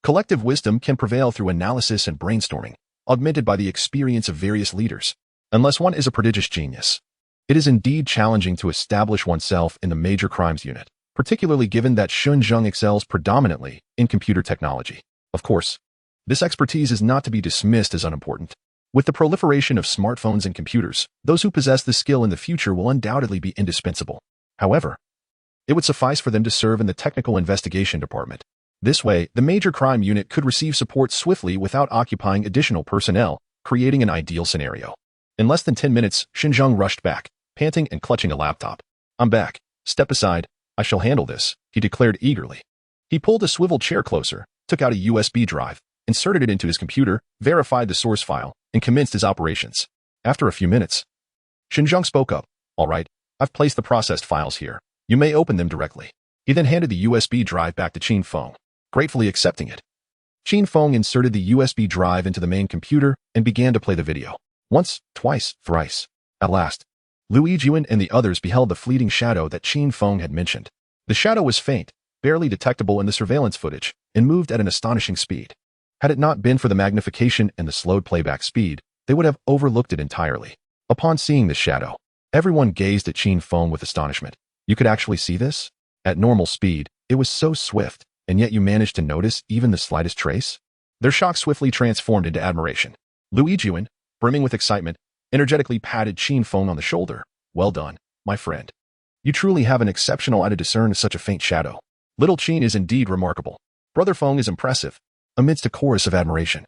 collective wisdom can prevail through analysis and brainstorming, augmented by the experience of various leaders. Unless one is a prodigious genius, it is indeed challenging to establish oneself in the Major Crimes Unit, particularly given that Shun Zheng excels predominantly in computer technology. Of course, this expertise is not to be dismissed as unimportant. With the proliferation of smartphones and computers, those who possess this skill in the future will undoubtedly be indispensable. However, it would suffice for them to serve in the Technical Investigation Department. This way, the Major Crime Unit could receive support swiftly without occupying additional personnel, creating an ideal scenario. In less than 10 minutes, Shun Zheng rushed back, panting and clutching a laptop. I'm back. Step aside. I shall handle this, he declared eagerly. He pulled a swivel chair closer, took out a USB drive, inserted it into his computer, verified the source file, and commenced his operations. After a few minutes, Shun Zheng spoke up. All right, I've placed the processed files here. You may open them directly. He then handed the USB drive back to Qin Feng, gratefully accepting it. Qin Feng inserted the USB drive into the main computer and began to play the video. Once, twice, thrice. At last, Lu Yijun and the others beheld the fleeting shadow that Qin Feng had mentioned. The shadow was faint, barely detectable in the surveillance footage, and moved at an astonishing speed. Had it not been for the magnification and the slowed playback speed, they would have overlooked it entirely. Upon seeing the shadow, everyone gazed at Qin Feng with astonishment. You could actually see this? At normal speed, it was so swift, and yet you managed to notice even the slightest trace? Their shock swiftly transformed into admiration. Lu Yijun, brimming with excitement, energetically patted Qin Feng on the shoulder. Well done, my friend. You truly have an exceptional eye to discern such a faint shadow. Little Qin is indeed remarkable. Brother Feng is impressive. Amidst a chorus of admiration,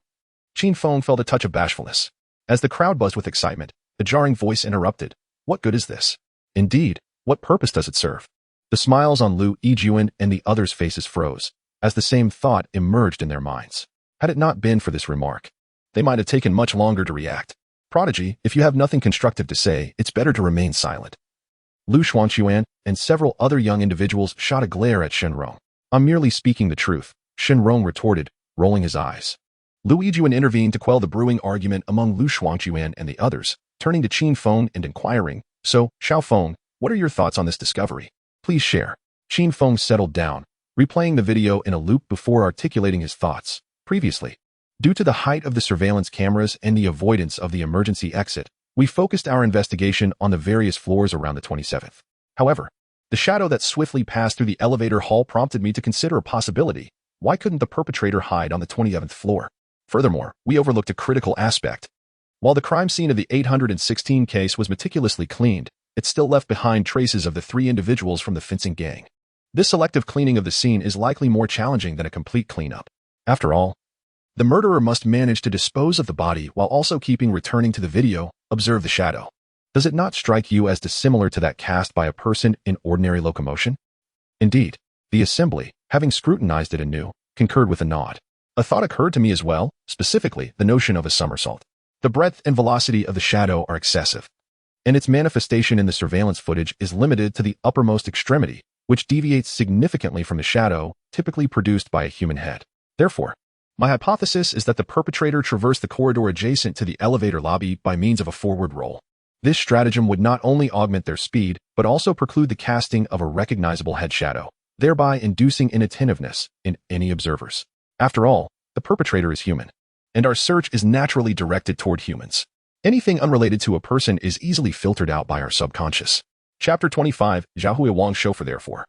Qin Feng felt a touch of bashfulness. As the crowd buzzed with excitement, the jarring voice interrupted. What good is this? Indeed, what purpose does it serve? The smiles on Lu Yijuan and the others' faces froze, as the same thought emerged in their minds. Had it not been for this remark, they might have taken much longer to react. Prodigy, if you have nothing constructive to say, it's better to remain silent. Lu Xuanquan and several other young individuals shot a glare at Shenrong. I'm merely speaking the truth, Shenrong retorted, rolling his eyes. Lu Yijuan intervened to quell the brewing argument among Lu Xuanquan and the others, turning to Qin Feng and inquiring, So, Xiao Feng, what are your thoughts on this discovery? Please share. Qin Feng settled down, replaying the video in a loop before articulating his thoughts. Previously, due to the height of the surveillance cameras and the avoidance of the emergency exit, we focused our investigation on the various floors around the 27th. However, the shadow that swiftly passed through the elevator hall prompted me to consider a possibility. Why couldn't the perpetrator hide on the 27th floor? Furthermore, we overlooked a critical aspect. While the crime scene of the 816 case was meticulously cleaned, it still left behind traces of the 3 individuals from the fencing gang. This selective cleaning of the scene is likely more challenging than a complete cleanup. After all, the murderer must manage to dispose of the body while also keeping returning to the video. Observe the shadow. Does it not strike you as dissimilar to that cast by a person in ordinary locomotion? Indeed, the assembly, having scrutinized it anew, concurred with a nod. A thought occurred to me as well, specifically the notion of a somersault. The breadth and velocity of the shadow are excessive, and its manifestation in the surveillance footage is limited to the uppermost extremity, which deviates significantly from the shadow typically produced by a human head. Therefore, my hypothesis is that the perpetrator traversed the corridor adjacent to the elevator lobby by means of a forward roll. This stratagem would not only augment their speed, but also preclude the casting of a recognizable head shadow, thereby inducing inattentiveness in any observers. After all, the perpetrator is human, and our search is naturally directed toward humans. Anything unrelated to a person is easily filtered out by our subconscious. Chapter 25, Zhao Wang's chauffeur. Therefore,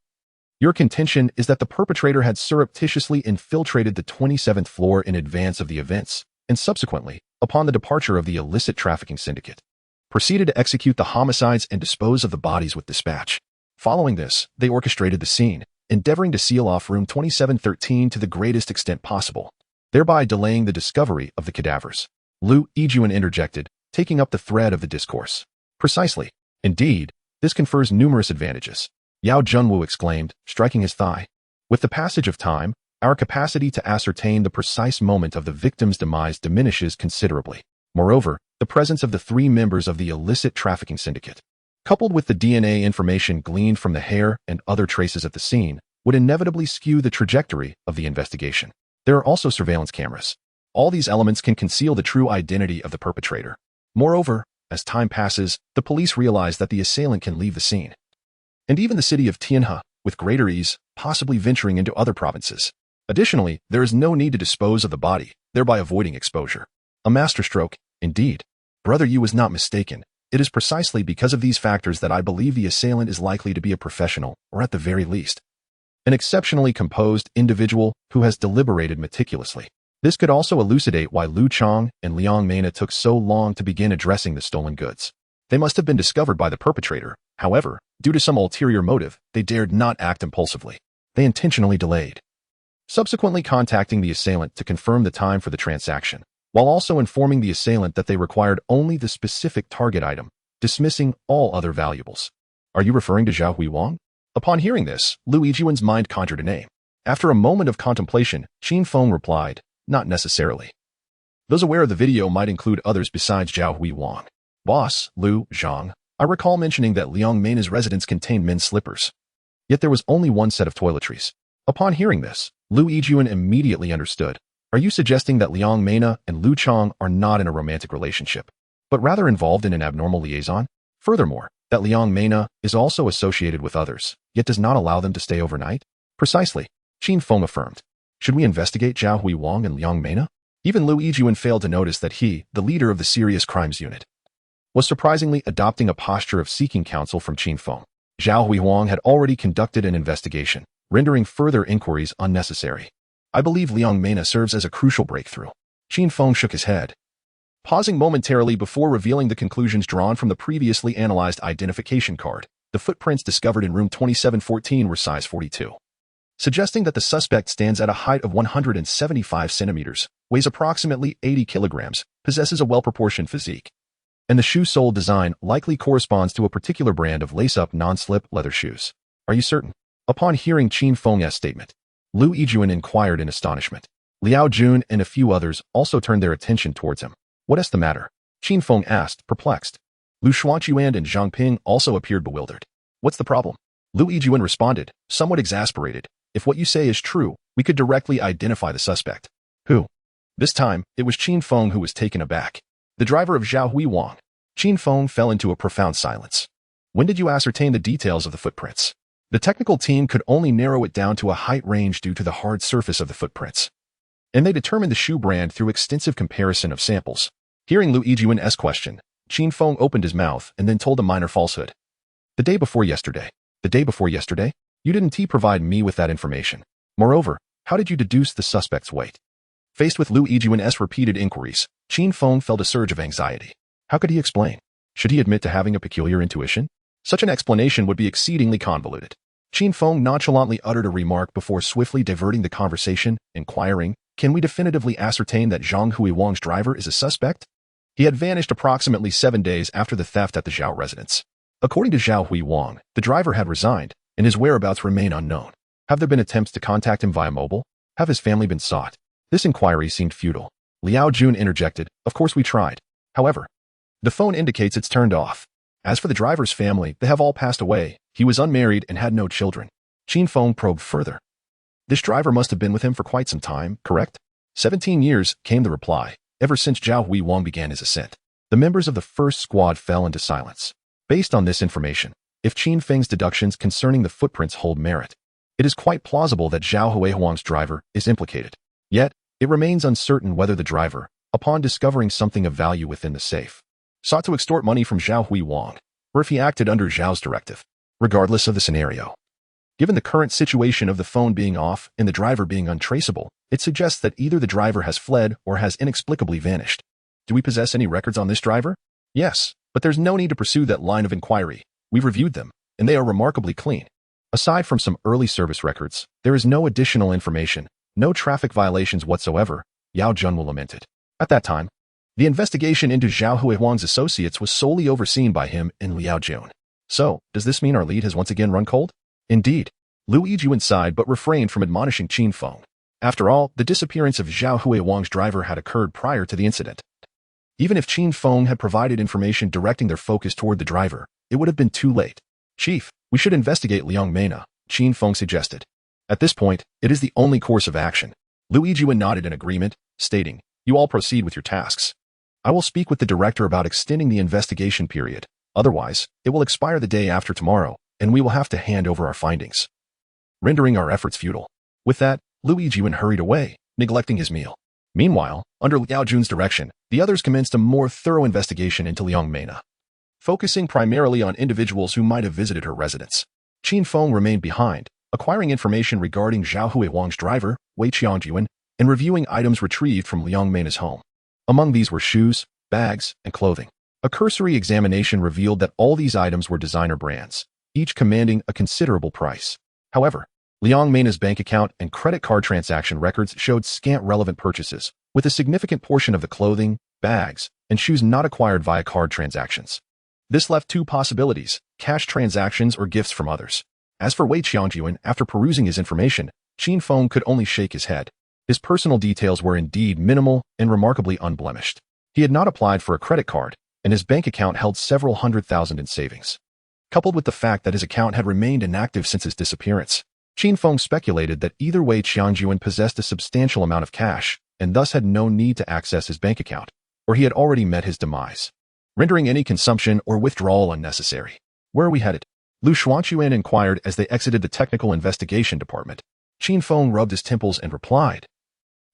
your contention is that the perpetrator had surreptitiously infiltrated the 27th floor in advance of the events, and subsequently, upon the departure of the illicit trafficking syndicate, proceeded to execute the homicides and dispose of the bodies with dispatch. Following this, they orchestrated the scene, endeavoring to seal off room 2713 to the greatest extent possible, thereby delaying the discovery of the cadavers. Lu Yijuan interjected, taking up the thread of the discourse. Precisely. Indeed, this confers numerous advantages. Yao Junwu exclaimed, striking his thigh. With the passage of time, our capacity to ascertain the precise moment of the victim's demise diminishes considerably. Moreover, the presence of the 3 members of the illicit trafficking syndicate, coupled with the DNA information gleaned from the hair and other traces at the scene, would inevitably skew the trajectory of the investigation. There are also surveillance cameras. All these elements can conceal the true identity of the perpetrator. Moreover, as time passes, the police realize that the assailant can leave the scene, and even the city of Tianhe, with greater ease, possibly venturing into other provinces. Additionally, there is no need to dispose of the body, thereby avoiding exposure. A masterstroke, indeed. Brother Yu was not mistaken. It is precisely because of these factors that I believe the assailant is likely to be a professional, or at the very least, an exceptionally composed individual who has deliberated meticulously. This could also elucidate why Lu Chang and Liang Mena took so long to begin addressing the stolen goods. They must have been discovered by the perpetrator. However, due to some ulterior motive, they dared not act impulsively. They intentionally delayed, subsequently contacting the assailant to confirm the time for the transaction, while also informing the assailant that they required only the specific target item, dismissing all other valuables. Are you referring to Zhao Wang? Upon hearing this, Lu Yijuan's mind conjured a name. After a moment of contemplation, Qin Feng replied, not necessarily. Those aware of the video might include others besides Zhao Wang. Boss, Lu Zhang, I recall mentioning that Liang Mena's residence contained men's slippers. Yet there was only one set of toiletries. Upon hearing this, Lu Yijuan immediately understood. Are you suggesting that Liang Mena and Lu Chang are not in a romantic relationship, but rather involved in an abnormal liaison? Furthermore, that Liang Mena is also associated with others, yet does not allow them to stay overnight? Precisely, Qin Feng affirmed. Should we investigate Zhao Wang and Liang Mena? Even Lu Yijuan failed to notice that he, the leader of the serious crimes unit, was surprisingly adopting a posture of seeking counsel from Qin Feng. Zhao Wang had already conducted an investigation, rendering further inquiries unnecessary. I believe Liang Mena serves as a crucial breakthrough. Qin Feng shook his head, pausing momentarily before revealing the conclusions drawn from the previously analyzed identification card. The footprints discovered in room 2714 were size 42, suggesting that the suspect stands at a height of 175 centimeters, weighs approximately 80 kilograms, possesses a well-proportioned physique. And the shoe sole design likely corresponds to a particular brand of lace-up non-slip leather shoes. Are you certain? Upon hearing Qin Feng's statement, Lu Yijun inquired in astonishment. Liao Jun and a few others also turned their attention towards him. What is the matter? Qin Feng asked, perplexed. Lu Xuanquan and Zhang Ping also appeared bewildered. What's the problem? Lu Yijun responded, somewhat exasperated. If what you say is true, we could directly identify the suspect. Who? This time, it was Qin Feng who was taken aback. The driver of Zhao Huiwang. Qin Feng fell into a profound silence. When did you ascertain the details of the footprints? The technical team could only narrow it down to a height range due to the hard surface of the footprints, and they determined the shoe brand through extensive comparison of samples. Hearing Lu Yijun's question, Qin Feng opened his mouth and then told a minor falsehood. The day before yesterday. The day before yesterday? You didn't provide me with that information. Moreover, how did you deduce the suspect's weight? Faced with Lu Yijun's repeated inquiries, Qin Feng felt a surge of anxiety. How could he explain? Should he admit to having a peculiar intuition? Such an explanation would be exceedingly convoluted. Qin Feng nonchalantly uttered a remark before swiftly diverting the conversation, inquiring, can we definitively ascertain that Zhang Huiwang's driver is a suspect? He had vanished approximately 7 days after the theft at the Zhao residence. According to Zhao Huiwang, the driver had resigned, and his whereabouts remain unknown. Have there been attempts to contact him via mobile? Have his family been sought? This inquiry seemed futile. Liao Jun interjected, of course we tried. However, the phone indicates it's turned off. As for the driver's family, they have all passed away. He was unmarried and had no children. Qin Feng probed further. This driver must have been with him for quite some time, correct? 17 years, came the reply, ever since Zhao Huiwang began his ascent. The members of the first squad fell into silence. Based on this information, if Qin Feng's deductions concerning the footprints hold merit, it is quite plausible that Zhao Huiwang's driver is implicated. Yet, it remains uncertain whether the driver, upon discovering something of value within the safe, sought to extort money from Zhao Huiwang, or if he acted under Zhao's directive. Regardless of the scenario, given the current situation of the phone being off and the driver being untraceable, it suggests that either the driver has fled or has inexplicably vanished. Do we possess any records on this driver? Yes, but there's no need to pursue that line of inquiry. We've reviewed them, and they are remarkably clean. Aside from some early service records, there is no additional information, no traffic violations whatsoever, Yao Jun will lament it. At that time, the investigation into Zhao Huiwang's associates was solely overseen by him and Liao Jun. So, does this mean our lead has once again run cold? Indeed. Lu Yijun sighed but refrained from admonishing Qin Feng. After all, the disappearance of Zhao Huiwang's driver had occurred prior to the incident. Even if Qin Feng had provided information directing their focus toward the driver, it would have been too late. Chief, we should investigate Liang Mena, Qin Feng suggested. At this point, it is the only course of action. Lu Yijun nodded in agreement, stating, you all proceed with your tasks. I will speak with the director about extending the investigation period. Otherwise, it will expire the day after tomorrow, and we will have to hand over our findings, rendering our efforts futile. With that, Lu Yijun hurried away, neglecting his meal. Meanwhile, under Liao Jun's direction, the others commenced a more thorough investigation into Liang Mena, focusing primarily on individuals who might have visited her residence. Qin Feng remained behind, acquiring information regarding Zhao Huiwang's driver, Wei Qiangyuan, and reviewing items retrieved from Liang Mena's home. Among these were shoes, bags, and clothing. A cursory examination revealed that all these items were designer brands, each commanding a considerable price. However, Liang Mena's bank account and credit card transaction records showed scant relevant purchases, with a significant portion of the clothing, bags, and shoes not acquired via card transactions. This left two possibilities, cash transactions or gifts from others. As for Wei Qiangyuan, after perusing his information, Qin Feng could only shake his head. His personal details were indeed minimal and remarkably unblemished. He had not applied for a credit card, and his bank account held several $100,000 in savings. Coupled with the fact that his account had remained inactive since his disappearance, Qin Feng speculated that either Wei Qiangyuan possessed a substantial amount of cash and thus had no need to access his bank account, or he had already met his demise, rendering any consumption or withdrawal unnecessary. Where are we headed? Lu Xuanquan inquired as they exited the technical investigation department. Qin Feng rubbed his temples and replied,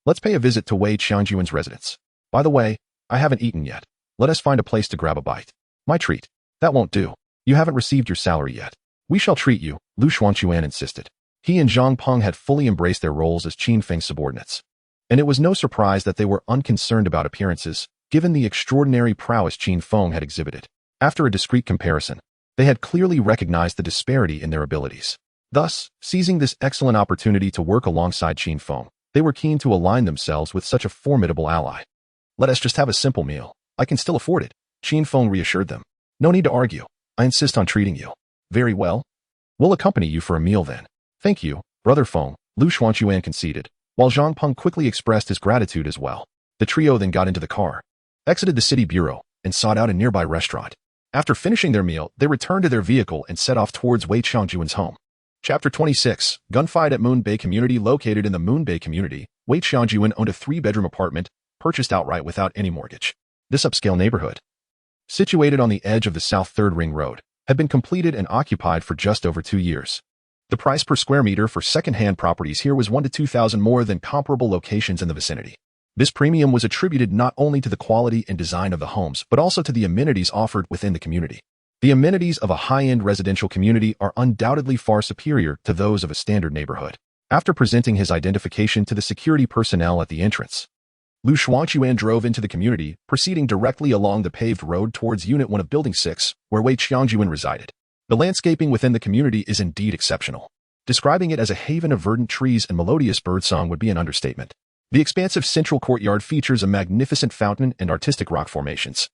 let's pay a visit to Wei Qiangyuan's residence. By the way, I haven't eaten yet. Let us find a place to grab a bite. My treat. That won't do. You haven't received your salary yet. We shall treat you, Lu Xuanquan insisted. He and Zhang Peng had fully embraced their roles as Qin Feng's subordinates, and it was no surprise that they were unconcerned about appearances, given the extraordinary prowess Qin Feng had exhibited. After a discreet comparison, They had clearly recognized the disparity in their abilities. Thus, seizing this excellent opportunity to work alongside Qin Feng, they were keen to align themselves with such a formidable ally. "Let us just have a simple meal. I can still afford it," Qin Feng reassured them. "No need to argue. I insist on treating you." "Very well. We'll accompany you for a meal then." "Thank you, Brother Feng," Lu Xuanquan conceded, while Zhang Peng quickly expressed his gratitude as well. The trio then got into the car, exited the city bureau, and sought out a nearby restaurant. After finishing their meal, they returned to their vehicle and set off towards Wei Qiangjuan's home. Chapter 26, Gunfight at Moon Bay Community. Located in the Moon Bay Community, Wei Qiangjuan owned a 3-bedroom apartment, purchased outright without any mortgage. This upscale neighborhood, situated on the edge of the South 3rd Ring Road, had been completed and occupied for just over 2 years. The price per square meter for second-hand properties here was 1 to 2,000 more than comparable locations in the vicinity. This premium was attributed not only to the quality and design of the homes, but also to the amenities offered within the community. The amenities of a high-end residential community are undoubtedly far superior to those of a standard neighborhood. After presenting his identification to the security personnel at the entrance, Lu Xuanquan drove into the community, proceeding directly along the paved road towards Unit 1 of Building 6, where Wei Qiangjuan resided. The landscaping within the community is indeed exceptional. Describing it as a haven of verdant trees and melodious birdsong would be an understatement. The expansive central courtyard features a magnificent fountain and artistic rock formations,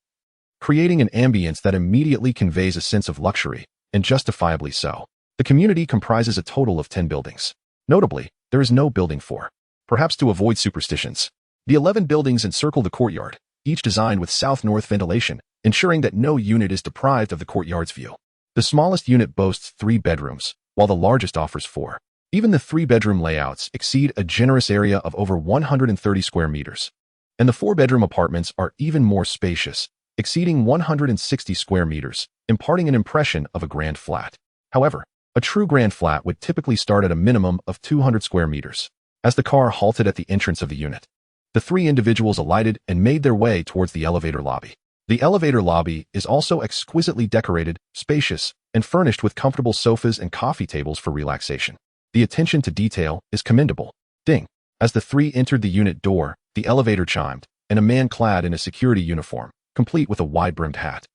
creating an ambience that immediately conveys a sense of luxury, and justifiably so. The community comprises a total of 10 buildings. Notably, there is no building 4. Perhaps to avoid superstitions, the 11 buildings encircle the courtyard, each designed with south-north ventilation, ensuring that no unit is deprived of the courtyard's view. The smallest unit boasts 3 bedrooms, while the largest offers 4. Even the 3-bedroom layouts exceed a generous area of over 130 square meters. And the 4-bedroom apartments are even more spacious, exceeding 160 square meters, imparting an impression of a grand flat. However, a true grand flat would typically start at a minimum of 200 square meters. As the car halted at the entrance of the unit, the 3 individuals alighted and made their way towards the elevator lobby. The elevator lobby is also exquisitely decorated, spacious, and furnished with comfortable sofas and coffee tables for relaxation. The attention to detail is commendable. Ding! As the 3 entered the unit door, the elevator chimed, and a man clad in a security uniform, complete with a wide-brimmed hat,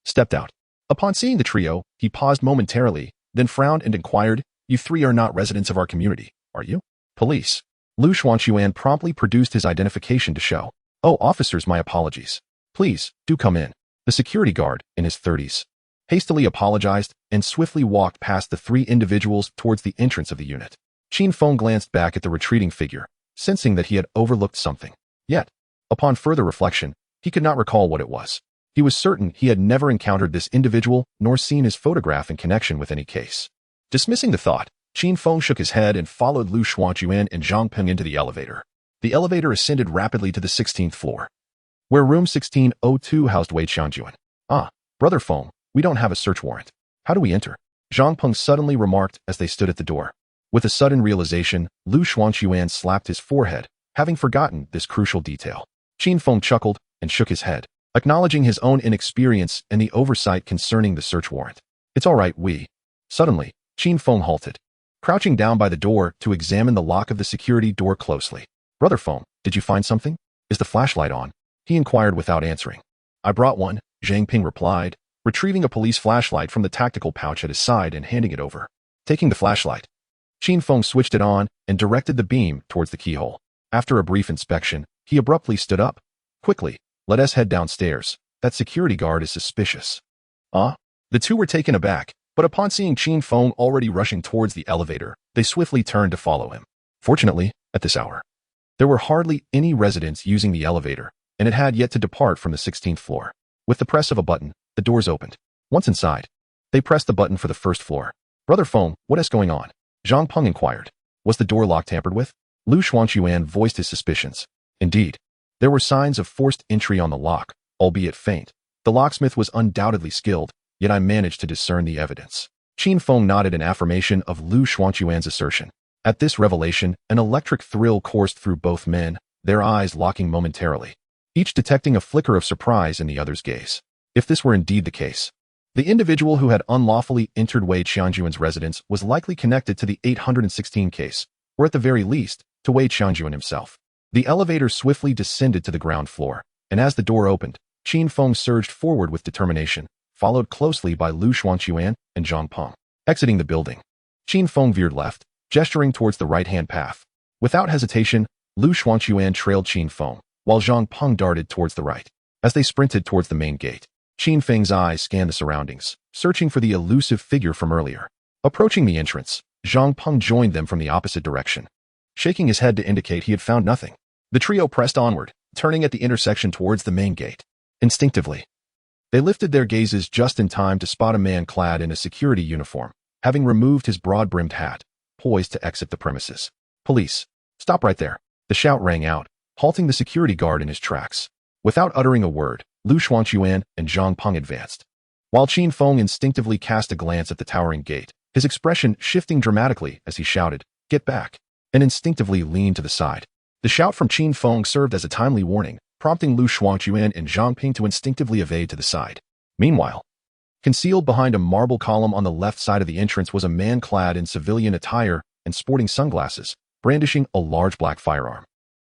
stepped out. Upon seeing the trio, he paused momentarily, then frowned and inquired, "You 3 are not residents of our community, are you?" "Police." Lu Xuanquan promptly produced his identification to show. "Oh, officers, my apologies. Please, do come in." The security guard, in his 30s, hastily apologized and swiftly walked past the 3 individuals towards the entrance of the unit. Qin Feng glanced back at the retreating figure, sensing that he had overlooked something. Yet, upon further reflection, he could not recall what it was. He was certain he had never encountered this individual nor seen his photograph in connection with any case. Dismissing the thought, Qin Feng shook his head and followed Lu Xuanquan and Zhang Peng into the elevator. The elevator ascended rapidly to the 16th floor, where room 1602 housed Wei Qiangjuan. "Ah, Brother Feng, we don't have a search warrant. How do we enter?" Zhang Peng suddenly remarked as they stood at the door. With a sudden realization, Lu Xuanquan slapped his forehead, having forgotten this crucial detail. Qin Feng chuckled and shook his head, acknowledging his own inexperience and the oversight concerning the search warrant. "It's all right, we." Suddenly, Qin Feng halted, crouching down by the door to examine the lock of the security door closely. "Brother Feng, did you find something? Is the flashlight on?" he inquired without answering. "I brought one," Zhang Ping replied, retrieving a police flashlight from the tactical pouch at his side and handing it over. Taking the flashlight, Qin Feng switched it on and directed the beam towards the keyhole. After a brief inspection, he abruptly stood up. "Quickly, let us head downstairs. That security guard is suspicious." "Ah?" The 2 were taken aback, but upon seeing Qin Feng already rushing towards the elevator, they swiftly turned to follow him. Fortunately, at this hour, there were hardly any residents using the elevator, and it had yet to depart from the 16th floor. With the press of a button, the doors opened. Once inside, they pressed the button for the first floor. "Brother Feng, what is going on?" Zhang Peng inquired. Was the door lock tampered with? Lu Xuanquan voiced his suspicions. Indeed, there were signs of forced entry on the lock, albeit faint. The locksmith was undoubtedly skilled, yet I managed to discern the evidence. Qin Feng nodded in affirmation of Lu Xuanquan's assertion. At this revelation, an electric thrill coursed through both men, their eyes locking momentarily, each detecting a flicker of surprise in the other's gaze. If this were indeed the case, the individual who had unlawfully entered Wei Qiangjuan's residence was likely connected to the 816 case, or at the very least, to Wei Qiangjuan himself. The elevator swiftly descended to the ground floor, and as the door opened, Qin Feng surged forward with determination, followed closely by Lu Xuanquan and Zhang Peng. Exiting the building, Qin Feng veered left, gesturing towards the right-hand path. Without hesitation, Lu Xuanquan trailed Qin Feng, while Zhang Peng darted towards the right. As they sprinted towards the main gate, Qin Feng's eyes scanned the surroundings, searching for the elusive figure from earlier. Approaching the entrance, Zhang Peng joined them from the opposite direction. Shaking his head to indicate he had found nothing, the trio pressed onward, turning at the intersection towards the main gate. Instinctively, they lifted their gazes just in time to spot a man clad in a security uniform, having removed his broad-brimmed hat, poised to exit the premises. "Police! Stop right there!" The shout rang out, halting the security guard in his tracks. Without uttering a word, Lu Xuanquan and Zhang Peng advanced, while Qin Feng instinctively cast a glance at the towering gate, his expression shifting dramatically as he shouted, "Get back!" and instinctively leaned to the side. The shout from Qin Feng served as a timely warning, prompting Lu Xuanquan and Zhang Peng to instinctively evade to the side. Meanwhile, concealed behind a marble column on the left side of the entrance was a man clad in civilian attire and sporting sunglasses, brandishing a large black firearm.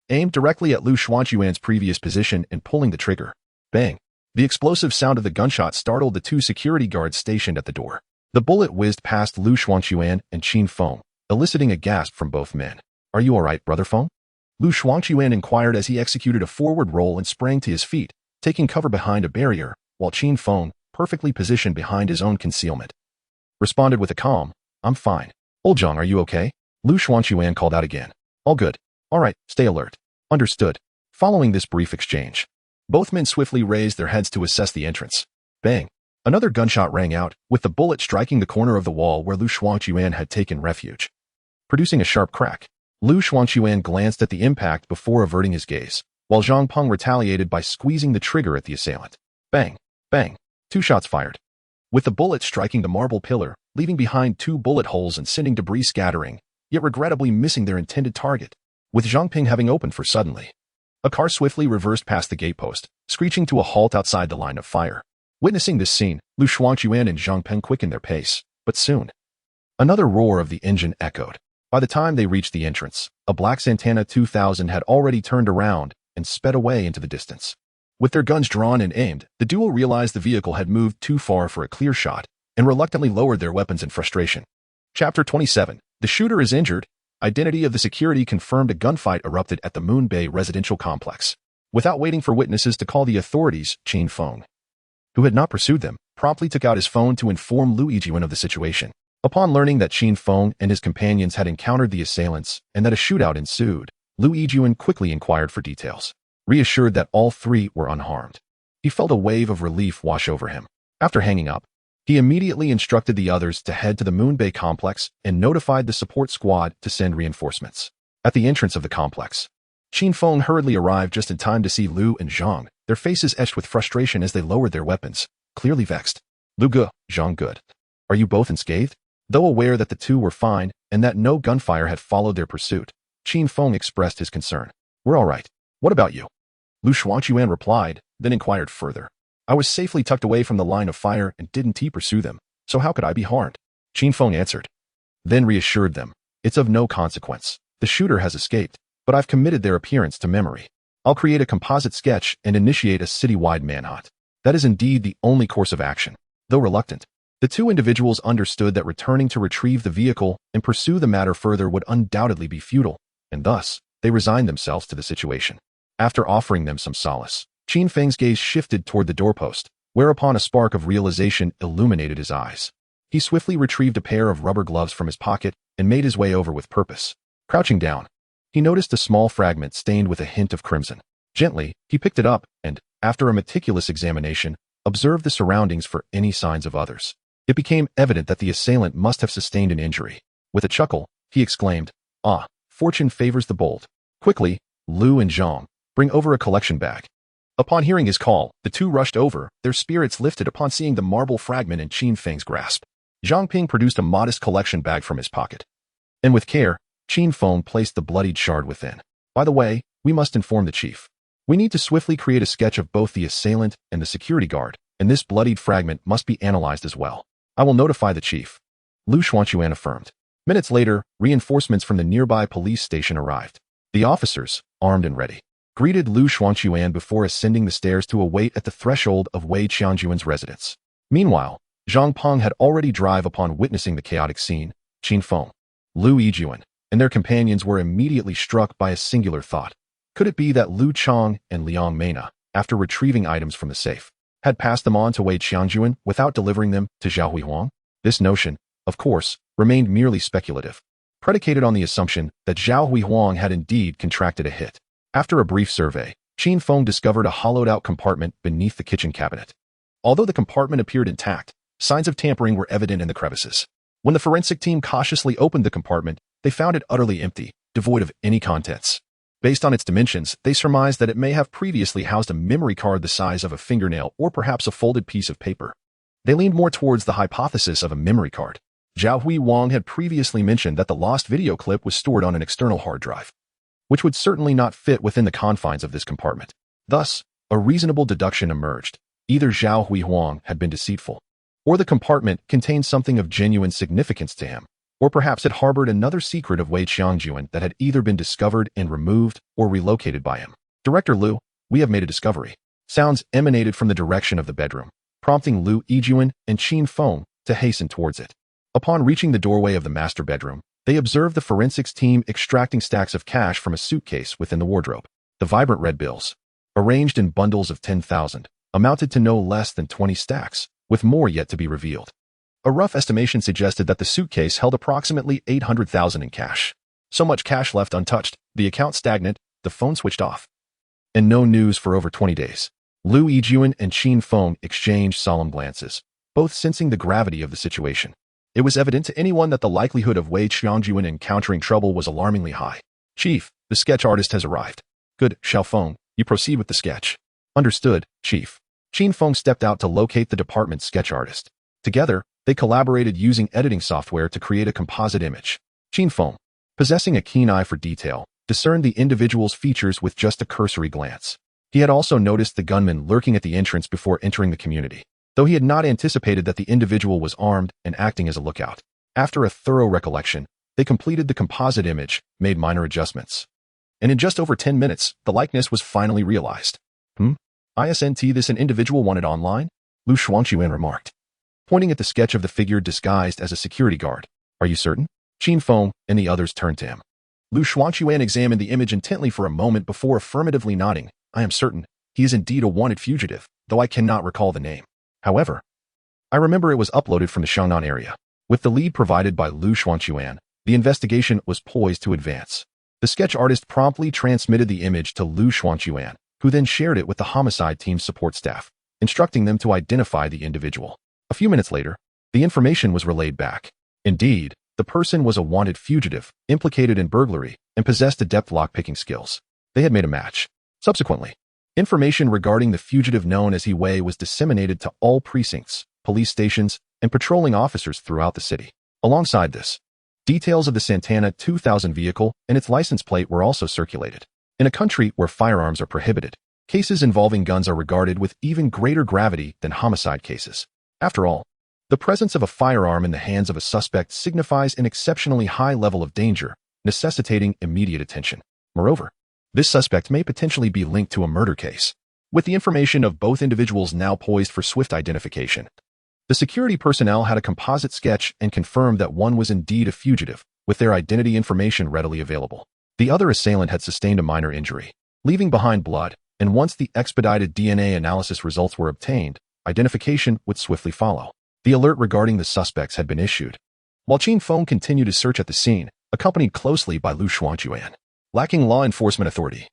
Aimed directly at Lu Xuanquan's previous position and pulling the trigger. Bang! The explosive sound of the gunshot startled the two security guards stationed at the door. The bullet whizzed past Lu Xuanquan and Qin Feng, eliciting a gasp from both men. "Are you all right, Brother Feng?" Lu Xuanquan inquired as he executed a forward roll and sprang to his feet, taking cover behind a barrier, while Qin Feng, perfectly positioned behind his own concealment, responded with a calm, "I'm fine." "Old Zhang, are you okay?" Lu Xuanquan called out again. "All good. All right, stay alert." "Understood." Following this brief exchange, both men swiftly raised their heads to assess the entrance. Bang! Another gunshot rang out, with the bullet striking the corner of the wall where Lu Xuanquan had taken refuge, producing a sharp crack. Lu Xuanquan glanced at the impact before averting his gaze, while Zhang Peng retaliated by squeezing the trigger at the assailant. Bang! Bang! 2 shots fired, with the bullet striking the marble pillar, leaving behind 2 bullet holes and sending debris scattering, yet regrettably missing their intended target. With Zhang Peng having opened for suddenly, a car swiftly reversed past the gatepost, screeching to a halt outside the line of fire. Witnessing this scene, Lu Xuanquan and Zhang Peng quickened their pace, but soon, another roar of the engine echoed. By the time they reached the entrance, a black Santana 2000 had already turned around and sped away into the distance. With their guns drawn and aimed, the duo realized the vehicle had moved too far for a clear shot and reluctantly lowered their weapons in frustration. Chapter 27. The shooter is injured. Identity of the security confirmed. A gunfight erupted at the Moon Bay residential complex. Without waiting for witnesses to call the authorities, Qin Feng, who had not pursued them, promptly took out his phone to inform Lu Yijuan of the situation. Upon learning that Qin Feng and his companions had encountered the assailants and that a shootout ensued, Lu Yijuan quickly inquired for details. Reassured that all 3 were unharmed, he felt a wave of relief wash over him. After hanging up, he immediately instructed the others to head to the Moon Bay complex and notified the support squad to send reinforcements. At the entrance of the complex, Qin Feng hurriedly arrived just in time to see Lu and Zhang, their faces etched with frustration as they lowered their weapons, clearly vexed. "Lu good, Zhang good. Are you both unscathed?" Though aware that the two were fine and that no gunfire had followed their pursuit, Qin Feng expressed his concern. "We're all right. What about you?" Lu Xuanquan replied, then inquired further. "I was safely tucked away from the line of fire and didn't pursue them, so how could I be harmed?" Qin Feng answered, then reassured them. "It's of no consequence. The shooter has escaped, but I've committed their appearance to memory. I'll create a composite sketch and initiate a citywide manhunt. That is indeed the only course of action." Though reluctant, the 2 individuals understood that returning to retrieve the vehicle and pursue the matter further would undoubtedly be futile, and thus, they resigned themselves to the situation. After offering them some solace, Qin Feng's gaze shifted toward the doorpost, whereupon a spark of realization illuminated his eyes. He swiftly retrieved a pair of rubber gloves from his pocket and made his way over with purpose. Crouching down, he noticed a small fragment stained with a hint of crimson. Gently, he picked it up and, after a meticulous examination, observed the surroundings for any signs of others. It became evident that the assailant must have sustained an injury. With a chuckle, he exclaimed, "Ah, fortune favors the bold." Quickly, Lu and Zhang, bring over a collection bag. Upon hearing his call, the 2 rushed over, their spirits lifted upon seeing the marble fragment in Qin Feng's grasp. Zhang Ping produced a modest collection bag from his pocket, and with care, Qin Feng placed the bloodied shard within. "By the way, we must inform the chief. We need to swiftly create a sketch of both the assailant and the security guard, and this bloodied fragment must be analyzed as well. I will notify the chief," Lu Xuanquan affirmed. Minutes later, reinforcements from the nearby police station arrived. The officers, armed and ready, greeted Lu Xuanquan before ascending the stairs to await at the threshold of Wei Qianjuan's residence. Meanwhile, Zhang Peng had already drive upon witnessing the chaotic scene. Qin Feng, Lu Yijuan, and their companions were immediately struck by a singular thought. Could it be that Lu Chang and Liang Meina, after retrieving items from the safe, had passed them on to Wei Qiangjuan without delivering them to Zhao Huihuang? This notion, of course, remained merely speculative, predicated on the assumption that Zhao Huihuang had indeed contracted a hit. After a brief survey, Qin Feng discovered a hollowed-out compartment beneath the kitchen cabinet. Although the compartment appeared intact, signs of tampering were evident in the crevices. When the forensic team cautiously opened the compartment, they found it utterly empty, devoid of any contents. Based on its dimensions, they surmised that it may have previously housed a memory card the size of a fingernail or perhaps a folded piece of paper. They leaned more towards the hypothesis of a memory card. Zhao Huihuang had previously mentioned that the lost video clip was stored on an external hard drive, which would certainly not fit within the confines of this compartment. Thus, a reasonable deduction emerged. Either Zhao Huihuang had been deceitful, or the compartment contained something of genuine significance to him, or perhaps it harbored another secret of Wei Qiangjuan that had either been discovered and removed or relocated by him. Director Lu, we have made a discovery. Sounds emanated from the direction of the bedroom, prompting Lu Yijuan and Qin Feng to hasten towards it. Upon reaching the doorway of the master bedroom, they observed the forensics team extracting stacks of cash from a suitcase within the wardrobe. The vibrant red bills, arranged in bundles of 10,000, amounted to no less than 20 stacks, with more yet to be revealed. A rough estimation suggested that the suitcase held approximately 800,000 in cash. So much cash left untouched, the account stagnant, the phone switched off. And no news for over 20 days. Lu Yijuan and Qin Feng exchanged solemn glances, both sensing the gravity of the situation. It was evident to anyone that the likelihood of Wei Qiangjuan encountering trouble was alarmingly high. Chief, the sketch artist has arrived. Good, Xiao Feng, you proceed with the sketch. Understood, Chief. Qin Feng stepped out to locate the department's sketch artist. Together, they collaborated using editing software to create a composite image. Qin Feng, possessing a keen eye for detail, discerned the individual's features with just a cursory glance. He had also noticed the gunman lurking at the entrance before entering the community, though he had not anticipated that the individual was armed and acting as a lookout. After a thorough recollection, they completed the composite image, made minor adjustments. And in just over 10 minutes, the likeness was finally realized. Isn't this an individual wanted online? Lu Shuangquan remarked, pointing at the sketch of the figure disguised as a security guard. Are you certain? Qin Feng and the others turned to him. Lu Shuangquan examined the image intently for a moment before affirmatively nodding. I am certain. He is indeed a wanted fugitive, though I cannot recall the name. However, I remember it was uploaded from the Shangnan area. With the lead provided by Lu Shuangquan, the investigation was poised to advance. The sketch artist promptly transmitted the image to Lu Shuangquan, who then shared it with the Homicide team's support staff, instructing them to identify the individual. A few minutes later, the information was relayed back. Indeed, the person was a wanted fugitive, implicated in burglary, and possessed adept lock-picking skills. They had made a match. Subsequently, information regarding the fugitive known as He Wei was disseminated to all precincts, police stations, and patrolling officers throughout the city. Alongside this, details of the Santana 2000 vehicle and its license plate were also circulated. In a country where firearms are prohibited, cases involving guns are regarded with even greater gravity than homicide cases. After all, the presence of a firearm in the hands of a suspect signifies an exceptionally high level of danger, necessitating immediate attention. Moreover, this suspect may potentially be linked to a murder case. With the information of both individuals now poised for swift identification, the security personnel had a composite sketch and confirmed that one was indeed a fugitive, with their identity information readily available. The other assailant had sustained a minor injury, leaving behind blood, and once the expedited DNA analysis results were obtained, identification would swiftly follow. The alert regarding the suspects had been issued, while Qin Feng continued to search at the scene, accompanied closely by Lu Shuangquan. Lacking law enforcement authority,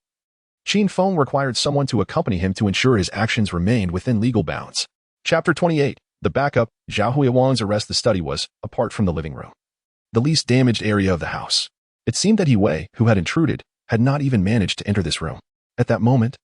Qin Feng required someone to accompany him to ensure his actions remained within legal bounds. Chapter 28. The backup. Zhao Huihuang's arrest. The study was, apart from the living room, the least damaged area of the house. It seemed that He Wei, who had intruded, had not even managed to enter this room. At that moment,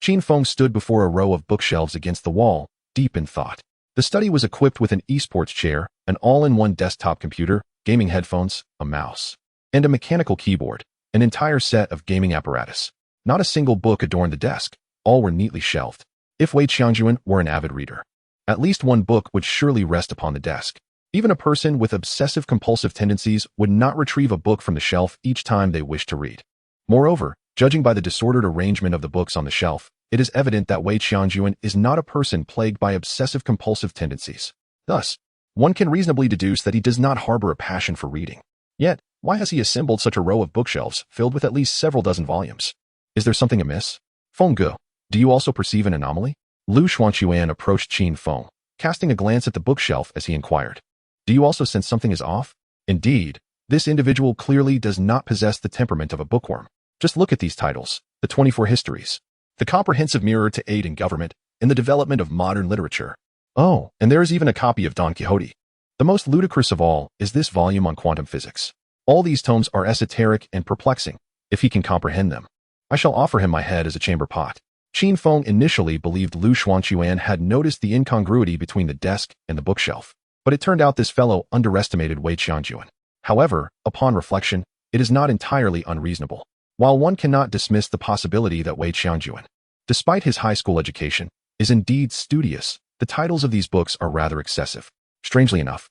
Qin Feng stood before a row of bookshelves against the wall, deep in thought. The study was equipped with an esports chair, an all-in-one desktop computer, gaming headphones, a mouse, and a mechanical keyboard, an entire set of gaming apparatus. Not a single book adorned the desk. All were neatly shelved. If Wei Qiangjuan were an avid reader, at least one book would surely rest upon the desk. Even a person with obsessive-compulsive tendencies would not retrieve a book from the shelf each time they wished to read. Moreover, judging by the disordered arrangement of the books on the shelf, it is evident that Wei Qiangyuan is not a person plagued by obsessive-compulsive tendencies. Thus, one can reasonably deduce that he does not harbor a passion for reading. Yet, why has he assembled such a row of bookshelves filled with at least several dozen volumes? Is there something amiss? Feng Ge, do you also perceive an anomaly? Lu Xuanquan approached Qin Feng, casting a glance at the bookshelf as he inquired. Do you also sense something is off? Indeed, this individual clearly does not possess the temperament of a bookworm. Just look at these titles, the 24 histories, the comprehensive mirror to aid in government, and the development of modern literature. Oh, and there is even a copy of Don Quixote. The most ludicrous of all is this volume on quantum physics. All these tomes are esoteric and perplexing, if he can comprehend them. I shall offer him my head as a chamber pot. Qin Feng initially believed Lu Xuanquan had noticed the incongruity between the desk and the bookshelf, but it turned out this fellow underestimated Wei Qiangyuan. However, upon reflection, it is not entirely unreasonable. While one cannot dismiss the possibility that Wei Qiangyuan, despite his high school education, is indeed studious, the titles of these books are rather excessive. Strangely enough,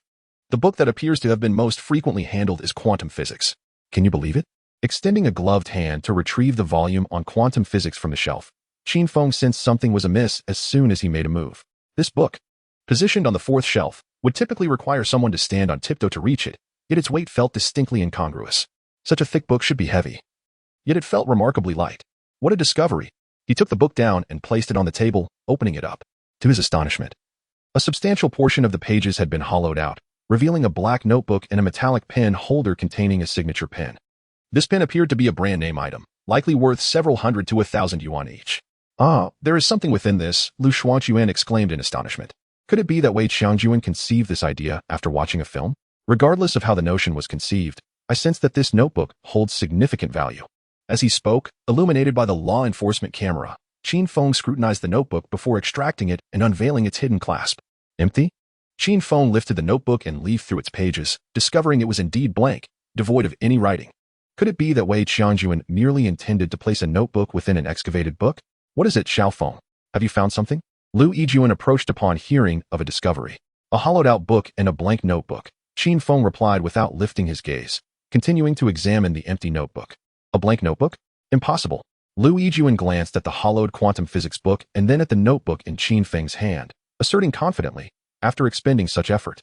the book that appears to have been most frequently handled is Quantum Physics. Can you believe it? Extending a gloved hand to retrieve the volume on quantum physics from the shelf, Qin Feng sensed something was amiss as soon as he made a move. This book, positioned on the fourth shelf, would typically require someone to stand on tiptoe to reach it, yet its weight felt distinctly incongruous. Such a thick book should be heavy. Yet it felt remarkably light. What a discovery! He took the book down and placed it on the table, opening it up. To his astonishment, a substantial portion of the pages had been hollowed out, revealing a black notebook and a metallic pen holder containing a signature pen. This pen appeared to be a brand name item, likely worth several hundred to 1,000 yuan each. Ah, there is something within this, Lu Xuanquan exclaimed in astonishment. Could it be that Wei Qiangyuan conceived this idea after watching a film? Regardless of how the notion was conceived, I sense that this notebook holds significant value. As he spoke, illuminated by the law enforcement camera, Qin Feng scrutinized the notebook before extracting it and unveiling its hidden clasp. Empty? Qin Feng lifted the notebook and leafed through its pages, discovering it was indeed blank, devoid of any writing. Could it be that Wei Qiangyuan merely intended to place a notebook within an excavated book? What is it, Xiao Feng? Have you found something? Lu Yijuan approached upon hearing of a discovery. A hollowed-out book and a blank notebook. Qin Feng replied without lifting his gaze, continuing to examine the empty notebook. A blank notebook? Impossible. Lu Yijuan glanced at the hollowed quantum physics book and then at the notebook in Qin Feng's hand, asserting confidently, after expending such effort.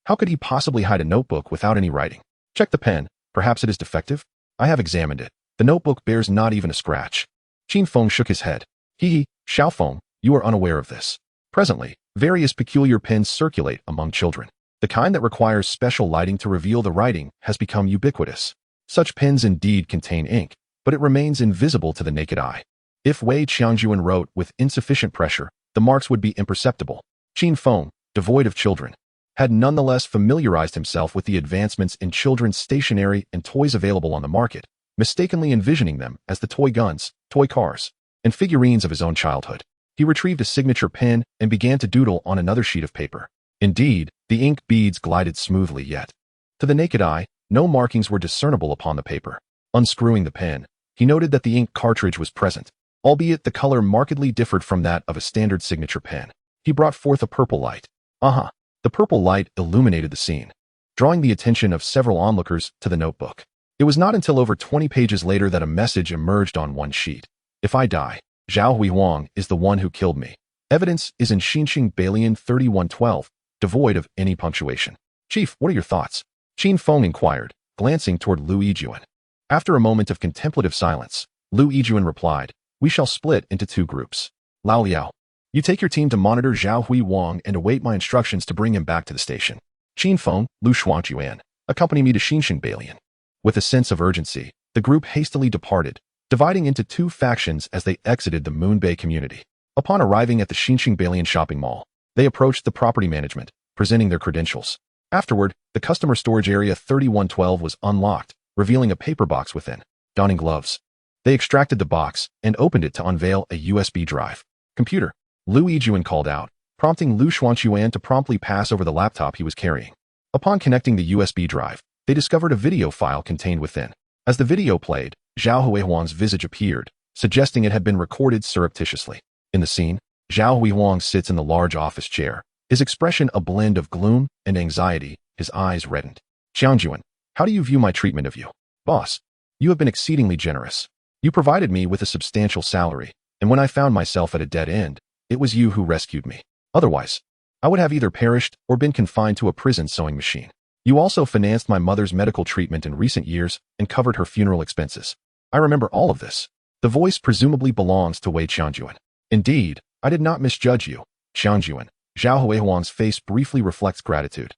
How could he possibly hide a notebook without any writing? Check the pen. Perhaps it is defective? I have examined it. The notebook bears not even a scratch. Qin Feng shook his head. Xiao Feng, you are unaware of this. Presently, various peculiar pens circulate among children. The kind that requires special lighting to reveal the writing has become ubiquitous. Such pens indeed contain ink, but it remains invisible to the naked eye. If Wei Qiangyuan wrote with insufficient pressure, the marks would be imperceptible. Qin Feng, devoid of children, had nonetheless familiarized himself with the advancements in children's stationery and toys available on the market, mistakenly envisioning them as the toy guns, toy cars, and figurines of his own childhood. He retrieved a signature pen and began to doodle on another sheet of paper. Indeed, the ink beads glided smoothly yet, to the naked eye, no markings were discernible upon the paper. Unscrewing the pen, he noted that the ink cartridge was present, albeit the color markedly differed from that of a standard signature pen. He brought forth a purple light. The purple light illuminated the scene, drawing the attention of several onlookers to the notebook. It was not until over 20 pages later that a message emerged on one sheet. If I die, Zhao Huihuang is the one who killed me. Evidence is in Xinxing Balian 3112, devoid of any punctuation. Chief, what are your thoughts? Qin Feng inquired, glancing toward Lu Yijuan. After a moment of contemplative silence, Lu Yijuan replied, we shall split into two groups. Lao Liao, you take your team to monitor Zhao Huihuang and await my instructions to bring him back to the station. Qin Feng, Lu Xuanquan, accompany me to Xinxing Balian. With a sense of urgency, the group hastily departed, dividing into two factions as they exited the Moon Bay community. Upon arriving at the Xinxing Balian shopping mall, they approached the property management, presenting their credentials. Afterward, the customer storage area 3112 was unlocked, revealing a paper box within. Donning gloves, they extracted the box and opened it to unveil a USB drive. Computer, Lu Yijuan called out, prompting Lu Xuanquan to promptly pass over the laptop he was carrying. Upon connecting the USB drive, they discovered a video file contained within. As the video played, Zhao Huihuang's visage appeared, suggesting it had been recorded surreptitiously. In the scene, Zhao Huihuang sits in the large office chair, his expression a blend of gloom and anxiety, his eyes reddened. Qiangyuan, how do you view my treatment of you? Boss, you have been exceedingly generous. You provided me with a substantial salary, And when I found myself at a dead end, it was you who rescued me. Otherwise, I would have either perished or been confined to a prison sewing machine. You also financed my mother's medical treatment in recent years and covered her funeral expenses. I remember all of this. The voice presumably belongs to Wei Qianjuan. Indeed, I did not misjudge you, Qianjuan. Zhao Huihuang's face briefly reflects gratitude,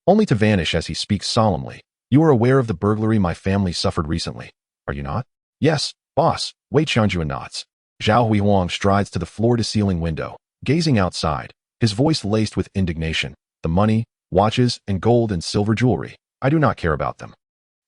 only to vanish as he speaks solemnly. You are aware of the burglary my family suffered recently, are you not? Yes, boss, Wei Qianjuan nods. Zhao Huihuang strides to the floor-to-ceiling window, gazing outside, his voice laced with indignation. The money, watches, and gold and silver jewelry, I do not care about them.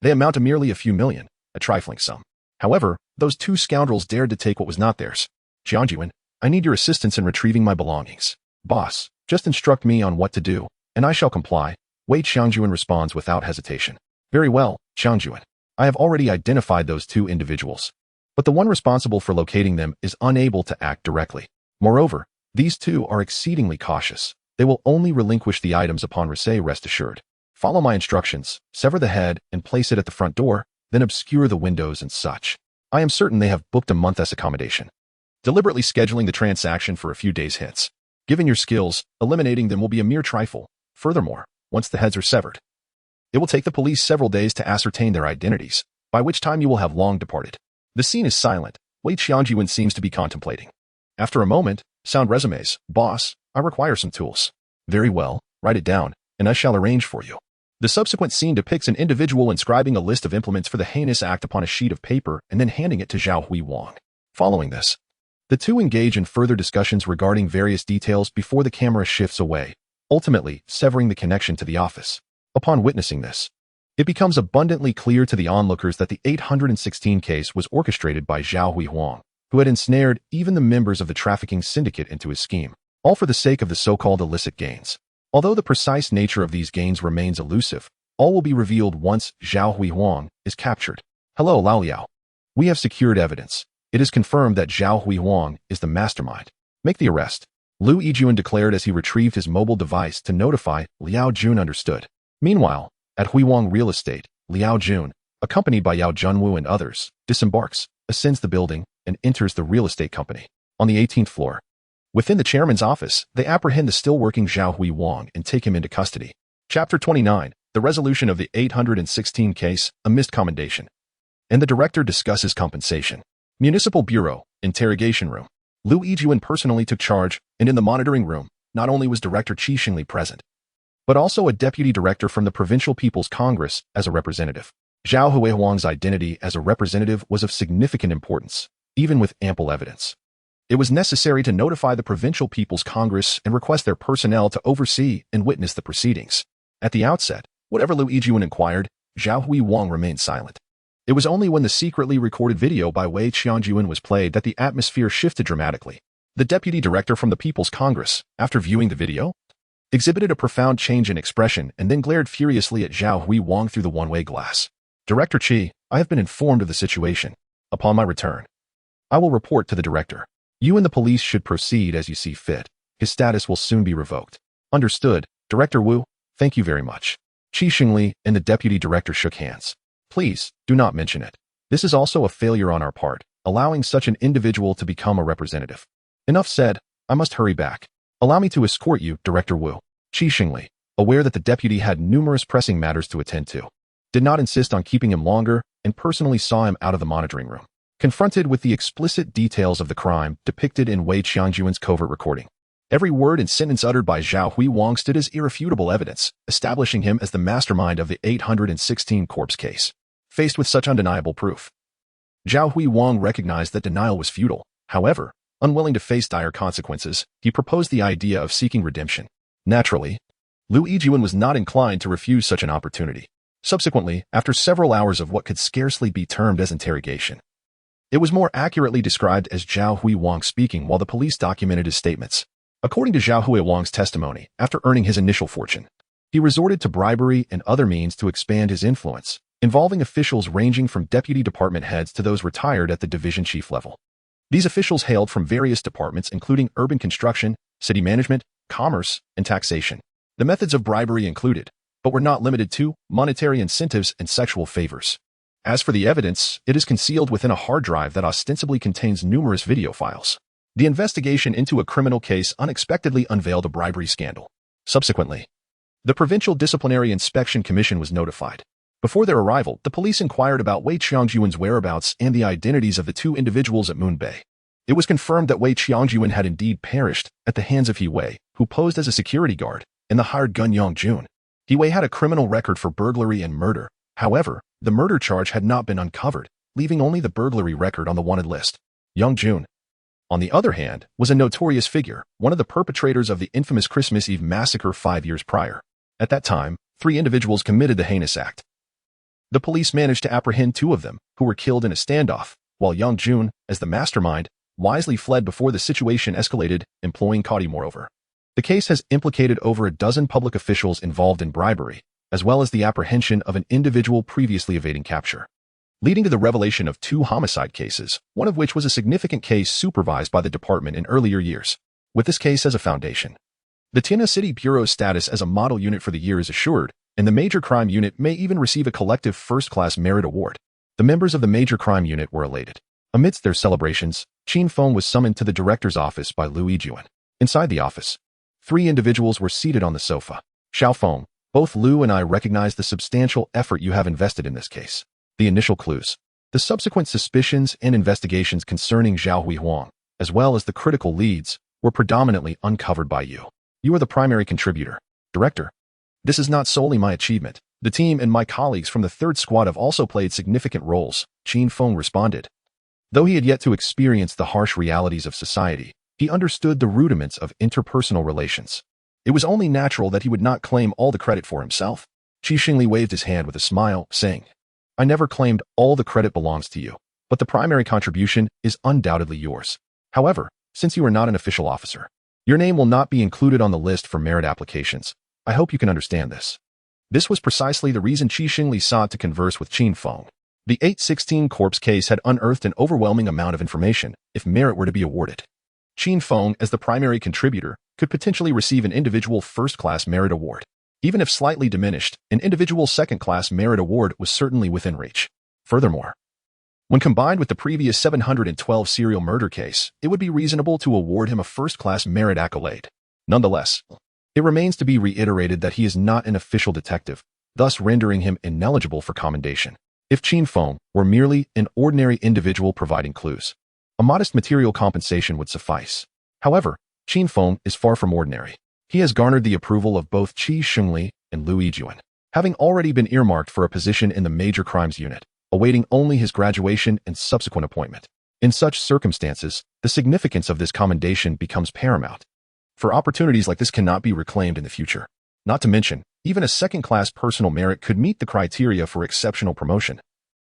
They amount to merely a few million, a trifling sum. However, those two scoundrels dared to take what was not theirs. Qianjuan, I need your assistance in retrieving my belongings. Boss, just instruct me on what to do, and I shall comply. Wei Qianjuan responds without hesitation. Very well, Qianjuan. I have already identified those two individuals, but the one responsible for locating them is unable to act directly. Moreover, these two are exceedingly cautious. They will only relinquish the items upon receipt, rest assured. Follow my instructions, sever the head and place it at the front door, then obscure the windows and such. I am certain they have booked a month's accommodation. Deliberately scheduling the transaction for a few days hence. Given your skills, eliminating them will be a mere trifle. Furthermore, once the heads are severed, it will take the police several days to ascertain their identities, by which time you will have long departed. The scene is silent. Wei Qianjuan seems to be contemplating. After a moment, sound resumes. Boss, I require some tools. Very well, write it down, and I shall arrange for you. The subsequent scene depicts an individual inscribing a list of implements for the heinous act upon a sheet of paper and then handing it to Zhao Huihuang. Following this, the two engage in further discussions regarding various details before the camera shifts away, ultimately severing the connection to the office. Upon witnessing this, it becomes abundantly clear to the onlookers that the 816 case was orchestrated by Zhao Huihuang, who had ensnared even the members of the trafficking syndicate into his scheme, all for the sake of the so-called illicit gains. Although the precise nature of these gains remains elusive, all will be revealed once Zhao Huihuang is captured. Hello, Lao Liao. We have secured evidence. It is confirmed that Zhao Huihuang is the mastermind. Make the arrest. Liu Yijuan declared as he retrieved his mobile device to notify Liao Jun understood. Meanwhile, at Huihuang Real Estate, Liao Jun, accompanied by Yao Junwu and others, disembarks, ascends the building, and enters the real estate company. On the 18th floor, within the chairman's office, they apprehend the still-working Zhao Huihuang and take him into custody. Chapter 29, the resolution of the 816 case, a missed commendation. And the director discusses compensation. Municipal Bureau, interrogation room. Liu Yijuan personally took charge, and in the monitoring room, not only was Director Qi Xingli present, but also a deputy director from the Provincial People's Congress as a representative. Zhao Huihuang's identity as a representative was of significant importance, even with ample evidence. It was necessary to notify the Provincial People's Congress and request their personnel to oversee and witness the proceedings. At the outset, whatever Liu Yijuan inquired, Zhao Huihuang remained silent. It was only when the secretly recorded video by Wei Qianjuan was played that the atmosphere shifted dramatically. The deputy director from the People's Congress, after viewing the video, exhibited a profound change in expression and then glared furiously at Zhao Huihuang through the one-way glass. Director Qi, I have been informed of the situation. Upon my return, I will report to the director. You and the police should proceed as you see fit. His status will soon be revoked. Understood, Director Wu. Thank you very much. Qi Xingli and the deputy director shook hands. Please, do not mention it. This is also a failure on our part, allowing such an individual to become a representative. Enough said, I must hurry back. Allow me to escort you, Director Wu. Qi Xingli, aware that the deputy had numerous pressing matters to attend to, did not insist on keeping him longer and personally saw him out of the monitoring room. Confronted with the explicit details of the crime depicted in Wei Qianjuan's covert recording, every word and sentence uttered by Zhao Huihuang stood as irrefutable evidence, establishing him as the mastermind of the 816 corpse case. Faced with such undeniable proof, Zhao Huihuang recognized that denial was futile. However, unwilling to face dire consequences, he proposed the idea of seeking redemption. Naturally, Liu Yijuan was not inclined to refuse such an opportunity. Subsequently, after several hours of what could scarcely be termed as interrogation, it was more accurately described as Zhao Huihuang speaking while the police documented his statements. According to Zhao Huihuang's testimony, after earning his initial fortune, he resorted to bribery and other means to expand his influence, involving officials ranging from deputy department heads to those retired at the division chief level. These officials hailed from various departments including urban construction, city management, commerce, and taxation. The methods of bribery included, but were not limited to, monetary incentives and sexual favors. As for the evidence, it is concealed within a hard drive that ostensibly contains numerous video files. The investigation into a criminal case unexpectedly unveiled a bribery scandal. Subsequently, the Provincial Disciplinary Inspection Commission was notified. Before their arrival, the police inquired about Wei Qiangyuan's whereabouts and the identities of the two individuals at Moon Bay. It was confirmed that Wei Qiangyuan had indeed perished at the hands of He Wei, who posed as a security guard, and the hired gun Yang Jun. He Wei had a criminal record for burglary and murder. However, the murder charge had not been uncovered, leaving only the burglary record on the wanted list. Yang Jun, on the other hand, was a notorious figure, one of the perpetrators of the infamous Christmas Eve massacre 5 years prior. At that time, 3 individuals committed the heinous act. The police managed to apprehend 2 of them, who were killed in a standoff, while Yang Jun, as the mastermind, wisely fled before the situation escalated, employing Caudy moreover. The case has implicated over a dozen public officials involved in bribery, as well as the apprehension of an individual previously evading capture, leading to the revelation of 2 homicide cases, one of which was a significant case supervised by the department in earlier years. With this case as a foundation, the Tianhe City Bureau's status as a model unit for the year is assured, and the Major Crime Unit may even receive a collective first-class merit award. The members of the Major Crime Unit were elated. Amidst their celebrations, Qin Feng was summoned to the director's office by Lu Yijuan. Inside the office, 3 individuals were seated on the sofa. Xiao Feng, both Lu and I recognize the substantial effort you have invested in this case. The initial clues, the subsequent suspicions and investigations concerning Zhao Huihuang, as well as the critical leads, were predominantly uncovered by you. You are the primary contributor. Director, this is not solely my achievement. The team and my colleagues from the 3rd Squad have also played significant roles, Qin Feng responded. Though he had yet to experience the harsh realities of society, he understood the rudiments of interpersonal relations. It was only natural that he would not claim all the credit for himself. Qi Xingli waved his hand with a smile, saying, I never claimed all the credit belongs to you, but the primary contribution is undoubtedly yours. However, since you are not an official officer, your name will not be included on the list for merit applications. I hope you can understand this. This was precisely the reason Qi Xingli sought to converse with Qin Feng. The 816 corpse case had unearthed an overwhelming amount of information if merit were to be awarded. Qin Feng, as the primary contributor, could potentially receive an individual first-class merit award. Even if slightly diminished, an individual second-class merit award was certainly within reach. Furthermore, when combined with the previous 712 serial murder case, it would be reasonable to award him a first-class merit accolade. Nonetheless, it remains to be reiterated that he is not an official detective, thus rendering him ineligible for commendation. If Qin Feng were merely an ordinary individual providing clues, a modest material compensation would suffice. However, Qin Feng is far from ordinary. He has garnered the approval of both Qi Xingli and Lu Yijuan, having already been earmarked for a position in the Major Crimes Unit, awaiting only his graduation and subsequent appointment. In such circumstances, the significance of this commendation becomes paramount, for opportunities like this cannot be reclaimed in the future. Not to mention, even a second-class personal merit could meet the criteria for exceptional promotion,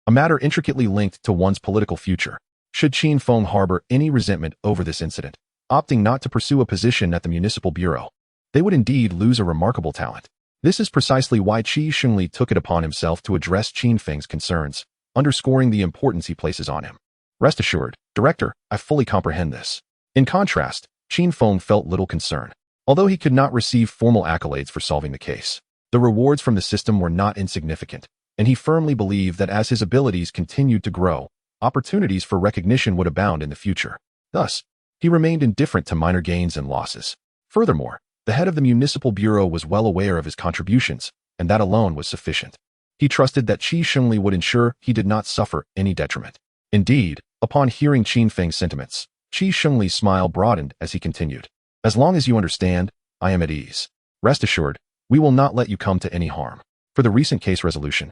a matter intricately linked to one's political future. Should Qin Feng harbor any resentment over this incident, opting not to pursue a position at the Municipal Bureau, they would indeed lose a remarkable talent. This is precisely why Qi Xingli took it upon himself to address Qin Feng's concerns, underscoring the importance he places on him. Rest assured, Director, I fully comprehend this. In contrast, Qin Feng felt little concern. Although he could not receive formal accolades for solving the case, the rewards from the system were not insignificant, and he firmly believed that as his abilities continued to grow, opportunities for recognition would abound in the future. Thus, he remained indifferent to minor gains and losses. Furthermore, the head of the Municipal Bureau was well aware of his contributions, and that alone was sufficient. He trusted that Qi Xingli would ensure he did not suffer any detriment. Indeed, upon hearing Qin Feng's sentiments, Qi Xingli's smile broadened as he continued. As long as you understand, I am at ease. Rest assured, we will not let you come to any harm. For the recent case resolution,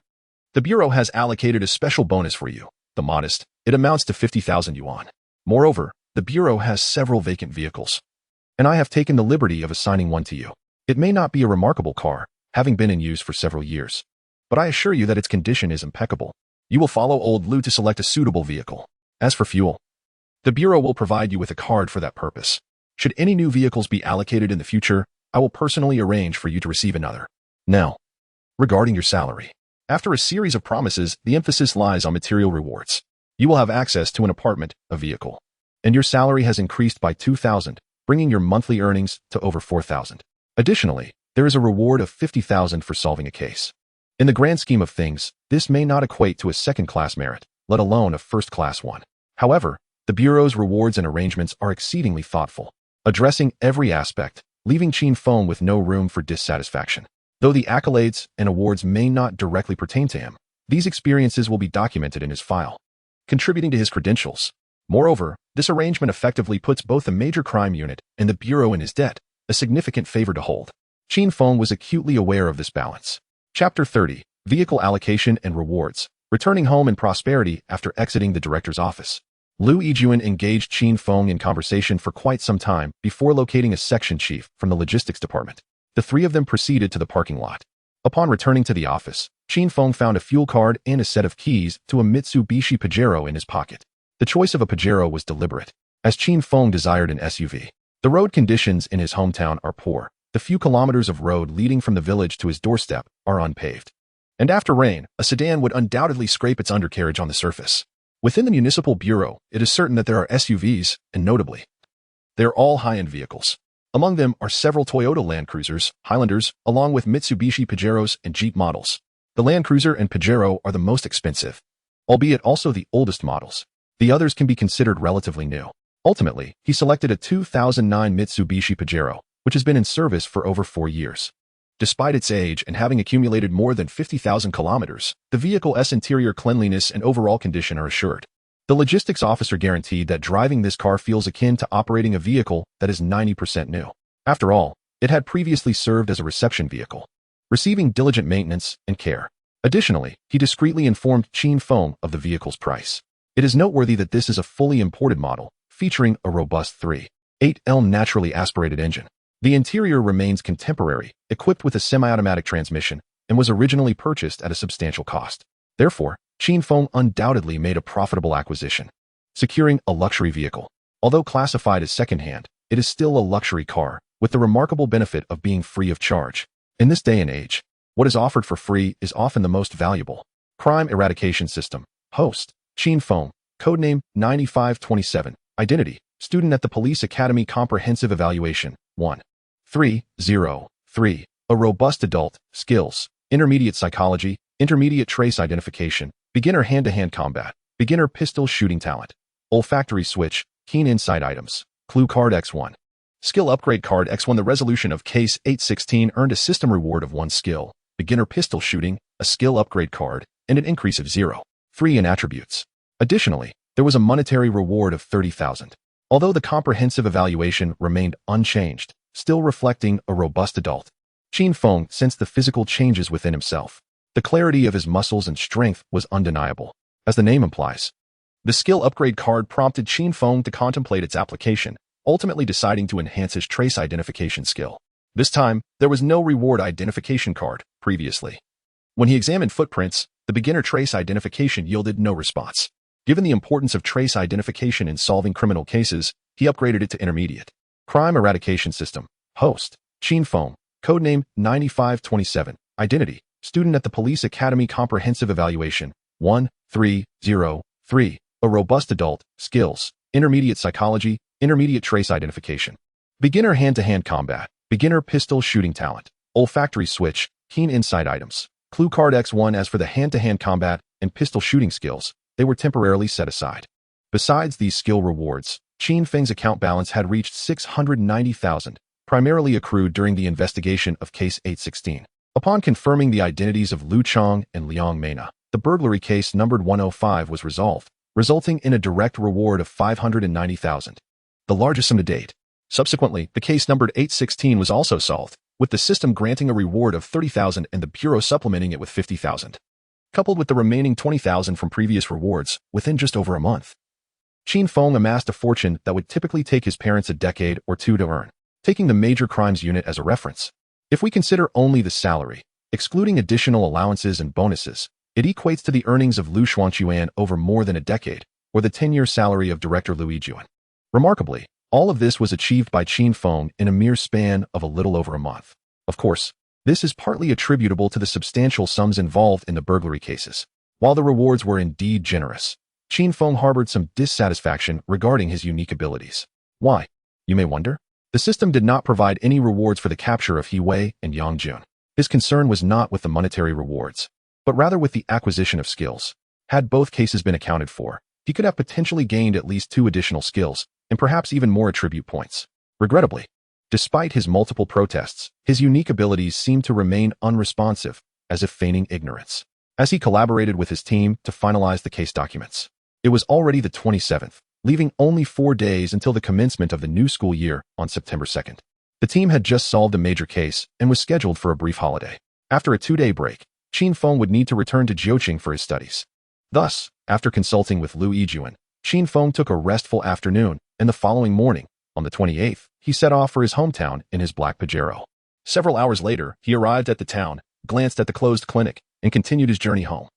the Bureau has allocated a special bonus for you. The modest, it amounts to 50,000 yuan. Moreover, the Bureau has several vacant vehicles, and I have taken the liberty of assigning one to you. It may not be a remarkable car, having been in use for several years, but I assure you that its condition is impeccable. You will follow old Lu to select a suitable vehicle. As for fuel, the Bureau will provide you with a card for that purpose. Should any new vehicles be allocated in the future, I will personally arrange for you to receive another. Now, regarding your salary, after a series of promises, the emphasis lies on material rewards. You will have access to an apartment, a vehicle, and your salary has increased by 2,000, bringing your monthly earnings to over 4,000. Additionally, there is a reward of 50,000 for solving a case. In the grand scheme of things, this may not equate to a second-class merit, let alone a first-class one. However, The Bureau's rewards and arrangements are exceedingly thoughtful, addressing every aspect, leaving Qin Feng with no room for dissatisfaction. Though the accolades and awards may not directly pertain to him, these experiences will be documented in his file, contributing to his credentials. Moreover, this arrangement effectively puts both the major crime unit and the Bureau in his debt, a significant favor to hold. Qin Feng was acutely aware of this balance. Chapter 30. Vehicle Allocation and Rewards. Returning home in prosperity after exiting the director's office. Lu Yijuan engaged Qin Feng in conversation for quite some time before locating a section chief from the logistics department. The three of them proceeded to the parking lot. Upon returning to the office, Qin Feng found a fuel card and a set of keys to a Mitsubishi Pajero in his pocket. The choice of a Pajero was deliberate, as Qin Feng desired an SUV. The road conditions in his hometown are poor. The few kilometers of road leading from the village to his doorstep are unpaved. And after rain, a sedan would undoubtedly scrape its undercarriage on the surface. Within the municipal bureau, it is certain that there are SUVs, and notably, they are all high-end vehicles. Among them are several Toyota Land Cruisers, Highlanders, along with Mitsubishi Pajeros and Jeep models. The Land Cruiser and Pajero are the most expensive, albeit also the oldest models. The others can be considered relatively new. Ultimately, he selected a 2009 Mitsubishi Pajero, which has been in service for over 4 years. Despite its age and having accumulated more than 50,000 kilometers, the vehicle's interior cleanliness and overall condition are assured. The logistics officer guaranteed that driving this car feels akin to operating a vehicle that is 90% new. After all, it had previously served as a reception vehicle, receiving diligent maintenance and care. Additionally, he discreetly informed Qin Feng of the vehicle's price. It is noteworthy that this is a fully imported model, featuring a robust 3.8L naturally aspirated engine. The interior remains contemporary, equipped with a semi-automatic transmission, and was originally purchased at a substantial cost. Therefore, Qin Feng undoubtedly made a profitable acquisition. Securing a luxury vehicle. Although classified as second-hand, it is still a luxury car, with the remarkable benefit of being free of charge. In this day and age, what is offered for free is often the most valuable. Crime Eradication System. Host, Qin Feng. Codename 9527. Identity, student at the Police Academy Comprehensive Evaluation. 1.303. A robust adult. Skills. Intermediate psychology, intermediate trace identification, beginner hand-to-hand combat, beginner pistol shooting talent, olfactory switch, keen insight items, clue card X1. Skill upgrade card X1. The resolution of case 816 earned a system reward of 1 skill, beginner pistol shooting, a skill upgrade card, and an increase of 0.3 in attributes. Additionally, there was a monetary reward of 30,000. Although the comprehensive evaluation remained unchanged, still reflecting a robust adult, Qin Feng sensed the physical changes within himself. The clarity of his muscles and strength was undeniable. As the name implies, the skill upgrade card prompted Qin Feng to contemplate its application, ultimately deciding to enhance his trace identification skill. This time, there was no reward identification card previously. When he examined footprints, the beginner trace identification yielded no response. Given the importance of trace identification in solving criminal cases, he upgraded it to intermediate. Crime Eradication System. Host, Qin Feng. Codename 9527. Identity, student at the Police Academy Comprehensive Evaluation. 1.303. A robust adult. Skills, intermediate psychology, intermediate trace identification. Beginner hand-to-hand combat, beginner pistol shooting talent, olfactory switch, keen insight items, clue card X1. As for the hand-to-hand combat and pistol shooting skills, they were temporarily set aside. Besides these skill rewards, Qin Feng's account balance had reached 690,000, primarily accrued during the investigation of Case 816. Upon confirming the identities of Lu Chang and Liang Mena, the burglary case numbered 105 was resolved, resulting in a direct reward of 590,000, the largest sum to date. Subsequently, the case numbered 816 was also solved, with the system granting a reward of 30,000 and the Bureau supplementing it with 50,000. Coupled with the remaining 20,000 from previous rewards, within just over a month, Qin Feng amassed a fortune that would typically take his parents a decade or two to earn. Taking the major crimes unit as a reference, if we consider only the salary, excluding additional allowances and bonuses, it equates to the earnings of Lu Xuanquan over more than a decade, or the 10-year salary of director Lu Yijuan. Remarkably, all of this was achieved by Qin Feng in a mere span of a little over a month. Of course, this is partly attributable to the substantial sums involved in the burglary cases. While the rewards were indeed generous, Qin Feng harbored some dissatisfaction regarding his unique abilities. Why, you may wonder? The system did not provide any rewards for the capture of He Wei and Yang Jun. His concern was not with the monetary rewards, but rather with the acquisition of skills. Had both cases been accounted for, he could have potentially gained at least 2 additional skills, and perhaps even more attribute points. Regrettably, despite his multiple protests, his unique abilities seemed to remain unresponsive, as if feigning ignorance. As he collaborated with his team to finalize the case documents, it was already the 27th, leaving only 4 days until the commencement of the new school year on September 2nd. The team had just solved a major case and was scheduled for a brief holiday. After a 2-day break, Qin Feng would need to return to Jiuqing for his studies. Thus, after consulting with Liu Yijuan, Qin Feng took a restful afternoon, and the following morning, on the 28th, he set off for his hometown in his black Pajero. Several hours later, he arrived at the town, glanced at the closed clinic, and continued his journey home.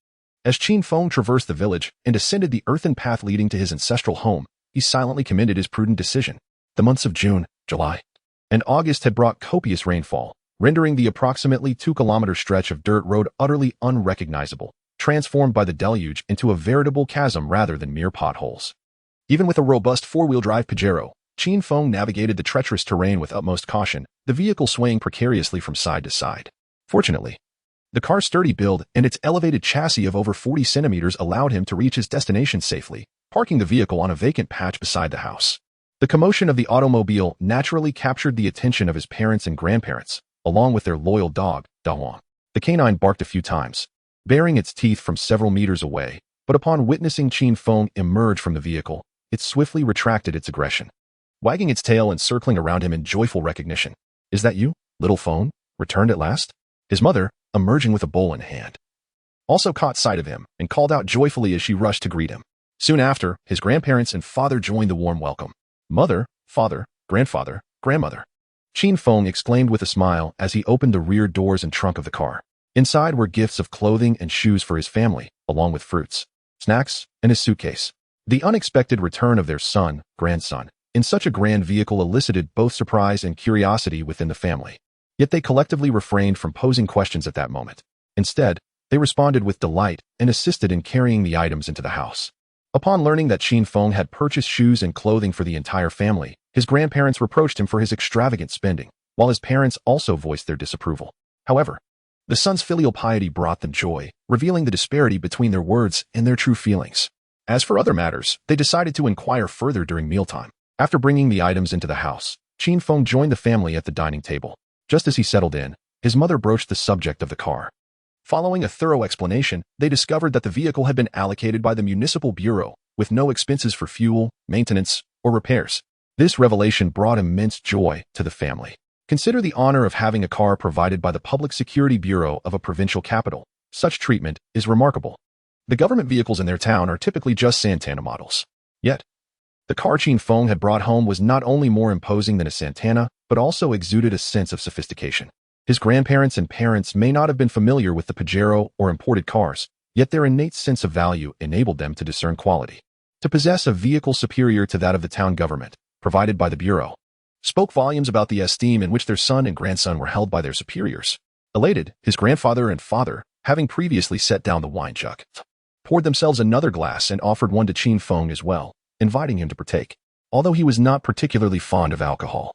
As Qin Feng traversed the village and ascended the earthen path leading to his ancestral home, he silently committed his prudent decision. The months of June, July, and August had brought copious rainfall, rendering the approximately 2-kilometer stretch of dirt road utterly unrecognizable, transformed by the deluge into a veritable chasm rather than mere potholes. Even with a robust 4-wheel drive Pajero, Qin Feng navigated the treacherous terrain with utmost caution, the vehicle swaying precariously from side to side. Fortunately, the car's sturdy build and its elevated chassis of over 40 centimeters allowed him to reach his destination safely, parking the vehicle on a vacant patch beside the house. The commotion of the automobile naturally captured the attention of his parents and grandparents, along with their loyal dog, Dahuang. The canine barked a few times, baring its teeth from several meters away, but upon witnessing Qin Feng emerge from the vehicle, it swiftly retracted its aggression, wagging its tail and circling around him in joyful recognition. "Is that you, little Feng? Returned at last?" His mother, emerging with a bowl in hand, also caught sight of him and called out joyfully as she rushed to greet him. Soon after, his grandparents and father joined the warm welcome. "Mother, father, grandfather, grandmother," Qin Feng exclaimed with a smile as he opened the rear doors and trunk of the car. Inside were gifts of clothing and shoes for his family, along with fruits, snacks, and his suitcase. The unexpected return of their son, grandson, in such a grand vehicle elicited both surprise and curiosity within the family. Yet they collectively refrained from posing questions at that moment. Instead, they responded with delight and assisted in carrying the items into the house. Upon learning that Qin Feng had purchased shoes and clothing for the entire family, his grandparents reproached him for his extravagant spending, while his parents also voiced their disapproval. However, the son's filial piety brought them joy, revealing the disparity between their words and their true feelings. As for other matters, they decided to inquire further during mealtime. After bringing the items into the house, Qin Feng joined the family at the dining table. Just as he settled in, his mother broached the subject of the car. Following a thorough explanation, they discovered that the vehicle had been allocated by the municipal bureau, with no expenses for fuel, maintenance, or repairs. This revelation brought immense joy to the family. Consider the honor of having a car provided by the Public Security Bureau of a provincial capital. Such treatment is remarkable. The government vehicles in their town are typically just Santana models. Yet, the car Qin Feng had brought home was not only more imposing than a Santana, but also exuded a sense of sophistication. His grandparents and parents may not have been familiar with the Pajero or imported cars, yet their innate sense of value enabled them to discern quality. To possess a vehicle superior to that of the town government, provided by the Bureau, spoke volumes about the esteem in which their son and grandson were held by their superiors. Elated, his grandfather and father, having previously set down the wine jug, poured themselves another glass and offered one to Qin Feng as well, inviting him to partake. Although he was not particularly fond of alcohol,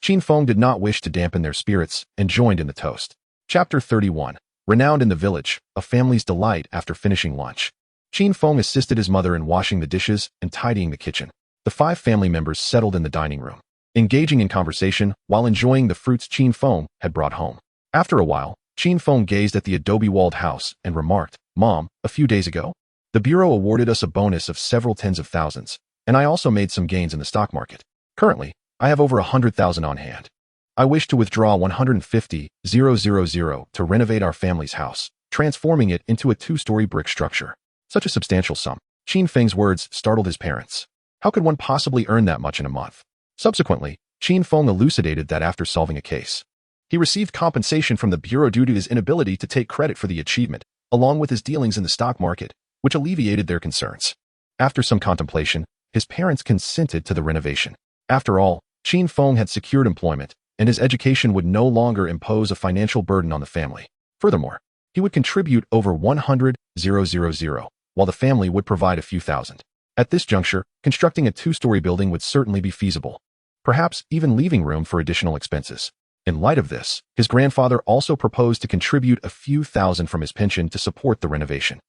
Qin Feng did not wish to dampen their spirits and joined in the toast. Chapter 31. Renowned in the village, a family's delight after finishing lunch. Qin Feng assisted his mother in washing the dishes and tidying the kitchen. The 5 family members settled in the dining room, engaging in conversation while enjoying the fruits Qin Feng had brought home. After a while, Qin Feng gazed at the adobe-walled house and remarked, "Mom, a few days ago, the Bureau awarded us a bonus of several tens of thousands, and I also made some gains in the stock market. Currently, I have over 100,000 on hand. I wish to withdraw 150,000 to renovate our family's house, transforming it into a 2-story brick structure." Such a substantial sum. Qin Feng's words startled his parents. How could one possibly earn that much in a month? Subsequently, Qin Feng elucidated that after solving a case, he received compensation from the Bureau due to his inability to take credit for the achievement, along with his dealings in the stock market, which alleviated their concerns. After some contemplation, his parents consented to the renovation. After all, Qin Feng had secured employment, and his education would no longer impose a financial burden on the family. Furthermore, he would contribute over 100,000, while the family would provide a few thousand. At this juncture, constructing a 2-story building would certainly be feasible, perhaps even leaving room for additional expenses. In light of this, his grandfather also proposed to contribute a few thousand from his pension to support the renovation.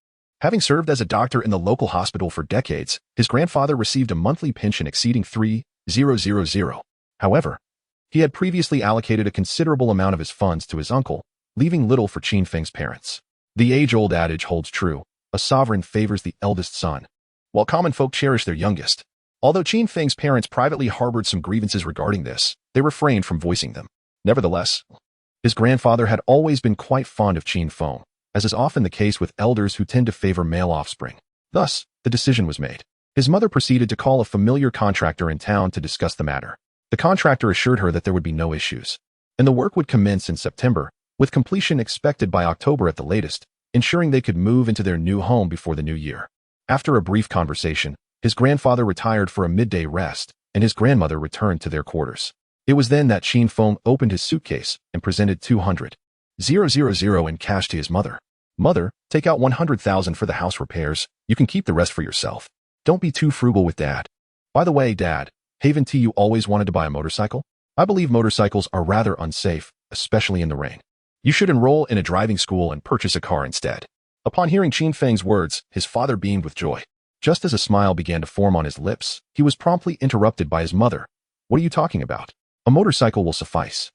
Having served as a doctor in the local hospital for decades, his grandfather received a monthly pension exceeding 3,000. However, he had previously allocated a considerable amount of his funds to his uncle, leaving little for Qin Feng's parents. The age-old adage holds true: a sovereign favors the eldest son, while common folk cherish their youngest. Although Qin Feng's parents privately harbored some grievances regarding this, they refrained from voicing them. Nevertheless, his grandfather had always been quite fond of Qin Feng, as is often the case with elders who tend to favor male offspring. Thus, the decision was made. His mother proceeded to call a familiar contractor in town to discuss the matter. The contractor assured her that there would be no issues, and the work would commence in September, with completion expected by October at the latest, ensuring they could move into their new home before the new year. After a brief conversation, his grandfather retired for a midday rest, and his grandmother returned to their quarters. It was then that Qin Feng opened his suitcase and presented 200,000 in cash to his mother. "Mother, take out 100,000 for the house repairs. You can keep the rest for yourself. Don't be too frugal with Dad. By the way, Dad, haven't you always wanted to buy a motorcycle? I believe motorcycles are rather unsafe, especially in the rain. You should enroll in a driving school and purchase a car instead." Upon hearing Qin Feng's words, his father beamed with joy. Just as a smile began to form on his lips, he was promptly interrupted by his mother. "What are you talking about? A motorcycle will suffice.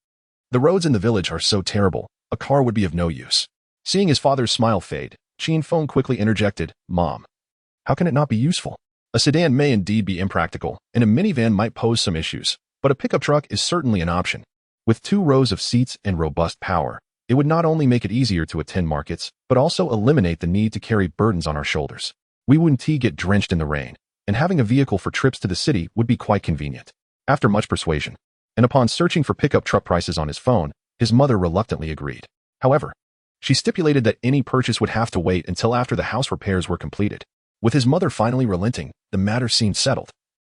The roads in the village are so terrible, a car would be of no use." Seeing his father's smile fade, Qin Feng quickly interjected, "Mom, how can it not be useful? A sedan may indeed be impractical, and a minivan might pose some issues, but a pickup truck is certainly an option. With 2 rows of seats and robust power, it would not only make it easier to attend markets, but also eliminate the need to carry burdens on our shoulders. We wouldn't get drenched in the rain, and having a vehicle for trips to the city would be quite convenient." After much persuasion, and upon searching for pickup truck prices on his phone, his mother reluctantly agreed. However, she stipulated that any purchase would have to wait until after the house repairs were completed. With his mother finally relenting, the matter seemed settled,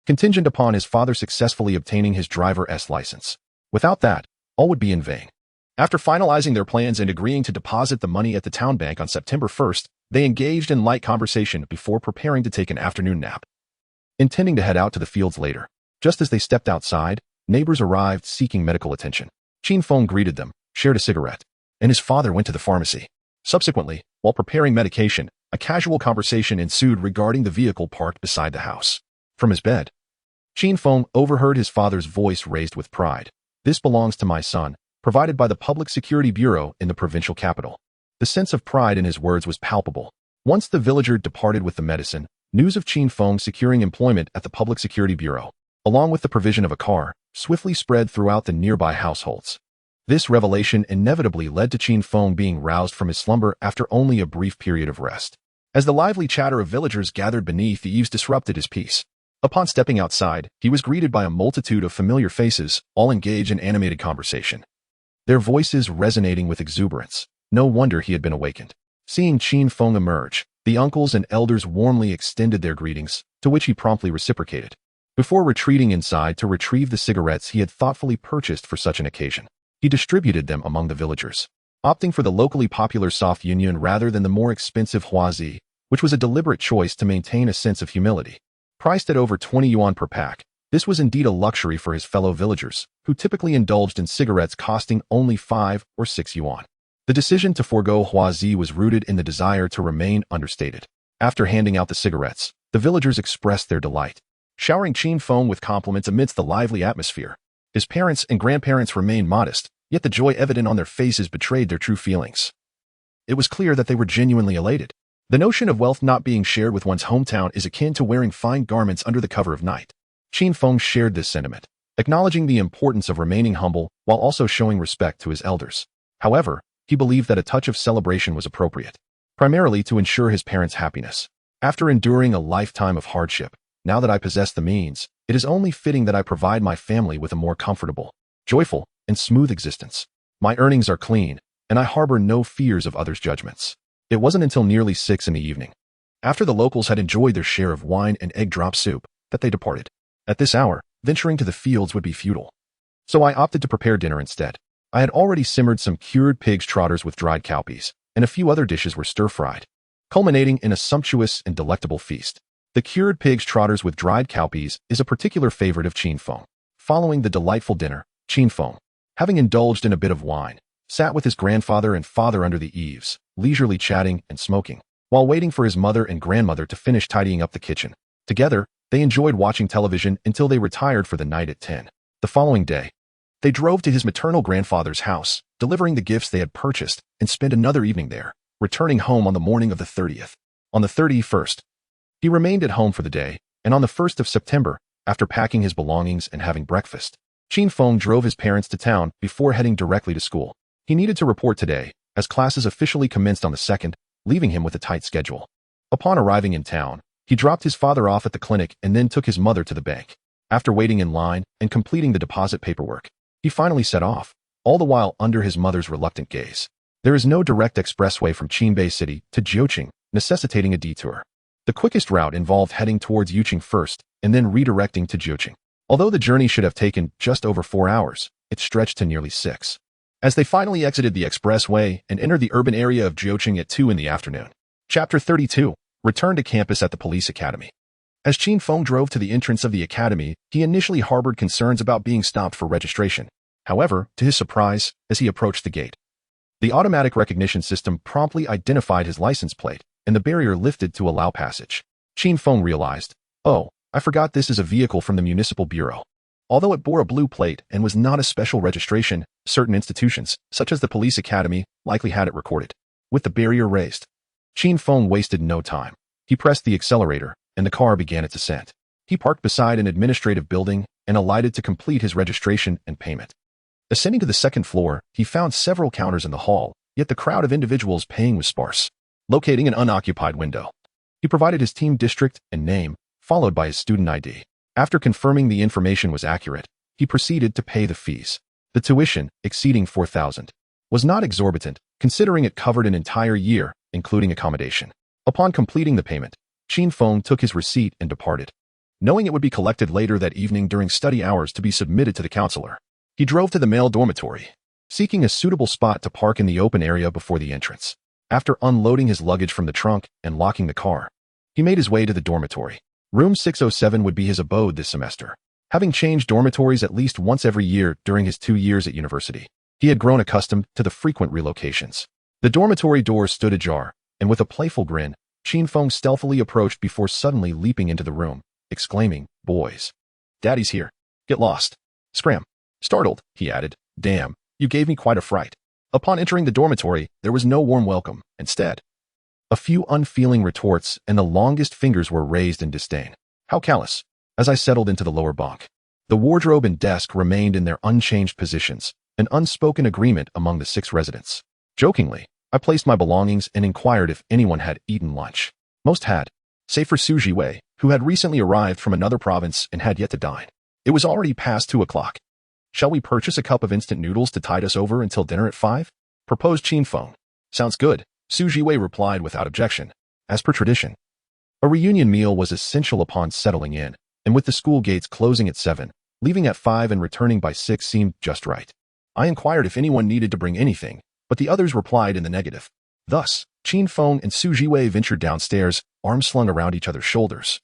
contingent upon his father successfully obtaining his driver's license. Without that, all would be in vain. After finalizing their plans and agreeing to deposit the money at the town bank on September 1st, they engaged in light conversation before preparing to take an afternoon nap, intending to head out to the fields later. Just as they stepped outside, neighbors arrived seeking medical attention. Qin Feng greeted them, shared a cigarette, and his father went to the pharmacy. Subsequently, while preparing medication, a casual conversation ensued regarding the vehicle parked beside the house. From his bed, Qin Feng overheard his father's voice raised with pride. "This belongs to my son, provided by the Public Security Bureau in the provincial capital." The sense of pride in his words was palpable. Once the villager departed with the medicine, news of Qin Feng securing employment at the Public Security Bureau, along with the provision of a car, swiftly spread throughout the nearby households. This revelation inevitably led to Qin Feng being roused from his slumber after only a brief period of rest, as the lively chatter of villagers gathered beneath the eaves disrupted his peace. Upon stepping outside, he was greeted by a multitude of familiar faces, all engaged in animated conversation, their voices resonating with exuberance. No wonder he had been awakened. Seeing Qin Feng emerge, the uncles and elders warmly extended their greetings, to which he promptly reciprocated. Before retreating inside to retrieve the cigarettes he had thoughtfully purchased for such an occasion, he distributed them among the villagers, opting for the locally popular soft union rather than the more expensive huazi, which was a deliberate choice to maintain a sense of humility. Priced at over 20 yuan per pack, this was indeed a luxury for his fellow villagers, who typically indulged in cigarettes costing only 5 or 6 yuan. The decision to forego huazi was rooted in the desire to remain understated. After handing out the cigarettes, the villagers expressed their delight, showering Qin Feng with compliments amidst the lively atmosphere. His parents and grandparents remained modest, yet the joy evident on their faces betrayed their true feelings. It was clear that they were genuinely elated. The notion of wealth not being shared with one's hometown is akin to wearing fine garments under the cover of night. Qin Feng shared this sentiment, acknowledging the importance of remaining humble while also showing respect to his elders. However, he believed that a touch of celebration was appropriate, primarily to ensure his parents' happiness. "After enduring a lifetime of hardship, now that I possess the means, it is only fitting that I provide my family with a more comfortable, joyful, and smooth existence. My earnings are clean, and I harbor no fears of others' judgments." It wasn't until nearly 6 in the evening, after the locals had enjoyed their share of wine and egg drop soup, that they departed. At this hour, venturing to the fields would be futile, so I opted to prepare dinner instead. I had already simmered some cured pig's trotters with dried cowpeas, and a few other dishes were stir-fried, culminating in a sumptuous and delectable feast. The cured pig's trotters with dried cowpeas is a particular favorite of Qin Feng. Following the delightful dinner, Qin Feng, having indulged in a bit of wine, sat with his grandfather and father under the eaves, leisurely chatting and smoking. while waiting for his mother and grandmother to finish tidying up the kitchen. Together, they enjoyed watching television until they retired for the night at 10. The following day, they drove to his maternal grandfather's house, delivering the gifts they had purchased, and spent another evening there, returning home on the morning of the 30th. On the 31st, he remained at home for the day, and on the 1st of September, after packing his belongings and having breakfast, Qin Feng drove his parents to town before heading directly to school. He needed to report today, as classes officially commenced on the 2nd, leaving him with a tight schedule. Upon arriving in town, he dropped his father off at the clinic and then took his mother to the bank. After waiting in line and completing the deposit paperwork, he finally set off, all the while under his mother's reluctant gaze. There is no direct expressway from Qinbei City to Jiuqing, necessitating a detour. The quickest route involved heading towards Yuqing first and then redirecting to Jiuqing. Although the journey should have taken just over 4 hours, it stretched to nearly 6. As they finally exited the expressway and entered the urban area of Jiuqing at 2 in the afternoon. Chapter 32. Return to campus at the police academy. As Qin Feng drove to the entrance of the academy, he initially harbored concerns about being stopped for registration. However, to his surprise, as he approached the gate, the automatic recognition system promptly identified his license plate, and the barrier lifted to allow passage. Qin Feng realized, "Oh, I forgot this is a vehicle from the municipal bureau." Although it bore a blue plate and was not a special registration, certain institutions, such as the police academy, likely had it recorded. With the barrier raised, Qin Feng wasted no time. He pressed the accelerator, and the car began its ascent. He parked beside an administrative building and alighted to complete his registration and payment. Ascending to the 2nd floor, he found several counters in the hall, yet the crowd of individuals paying was sparse. Locating an unoccupied window, he provided his team district and name, followed by his student ID. After confirming the information was accurate, he proceeded to pay the fees. The tuition, exceeding 4,000, was not exorbitant, considering it covered an entire year, including accommodation. Upon completing the payment, Qin Feng took his receipt and departed, knowing it would be collected later that evening during study hours to be submitted to the counselor. He drove to the male dormitory, seeking a suitable spot to park in the open area before the entrance. After unloading his luggage from the trunk and locking the car, he made his way to the dormitory. Room 607 would be his abode this semester. Having changed dormitories at least once every year during his 2 years at university, he had grown accustomed to the frequent relocations. The dormitory door stood ajar, and with a playful grin, Qin Feng stealthily approached before suddenly leaping into the room, exclaiming, "Boys, Daddy's here. Get lost. Scram." Startled, he added, "Damn, you gave me quite a fright." Upon entering the dormitory, there was no warm welcome. Instead, a few unfeeling retorts and the longest fingers were raised in disdain. How callous. As I settled into the lower bunk, the wardrobe and desk remained in their unchanged positions, an unspoken agreement among the 6 residents. Jokingly, I placed my belongings and inquired if anyone had eaten lunch. Most had, save for Su Jiwei, who had recently arrived from another province and had yet to dine. It was already past 2 o'clock. "Shall we purchase a cup of instant noodles to tide us over until dinner at 5? Proposed Qin Feng. "Sounds good," Su Jiwei replied without objection. As per tradition, a reunion meal was essential upon settling in, and with the school gates closing at 7, leaving at 5 and returning by 6 seemed just right. I inquired if anyone needed to bring anything, but the others replied in the negative. Thus, Qin Feng and Su Jiwei ventured downstairs, arms slung around each other's shoulders,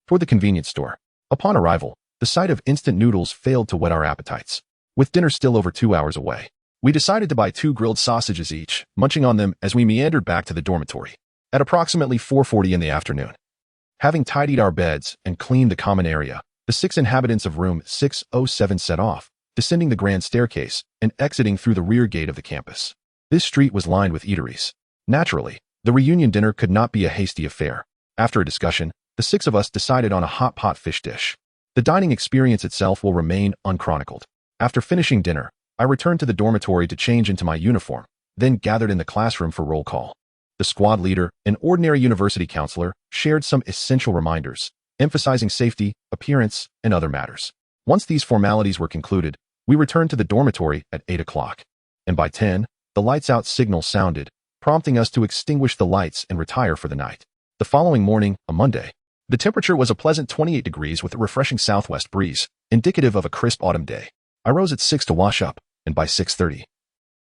toward the convenience store. Upon arrival, the sight of instant noodles failed to whet our appetites. With dinner still over 2 hours away, we decided to buy 2 grilled sausages each, munching on them as we meandered back to the dormitory. At approximately 4:40 in the afternoon, having tidied our beds and cleaned the common area, the 6 inhabitants of room 607 set off, descending the grand staircase and exiting through the rear gate of the campus. This street was lined with eateries. Naturally, the reunion dinner could not be a hasty affair. After a discussion, the 6 of us decided on a hot pot fish dish. The dining experience itself will remain unchronicled. After finishing dinner, I returned to the dormitory to change into my uniform, then gathered in the classroom for roll call. The squad leader, an ordinary university counselor, shared some essential reminders, emphasizing safety, appearance, and other matters. Once these formalities were concluded, we returned to the dormitory at 8 o'clock, and by 10, the lights out signal sounded, prompting us to extinguish the lights and retire for the night. The following morning, a Monday, the temperature was a pleasant 28 degrees with a refreshing southwest breeze, indicative of a crisp autumn day. I rose at 6 to wash up, and by 6:30,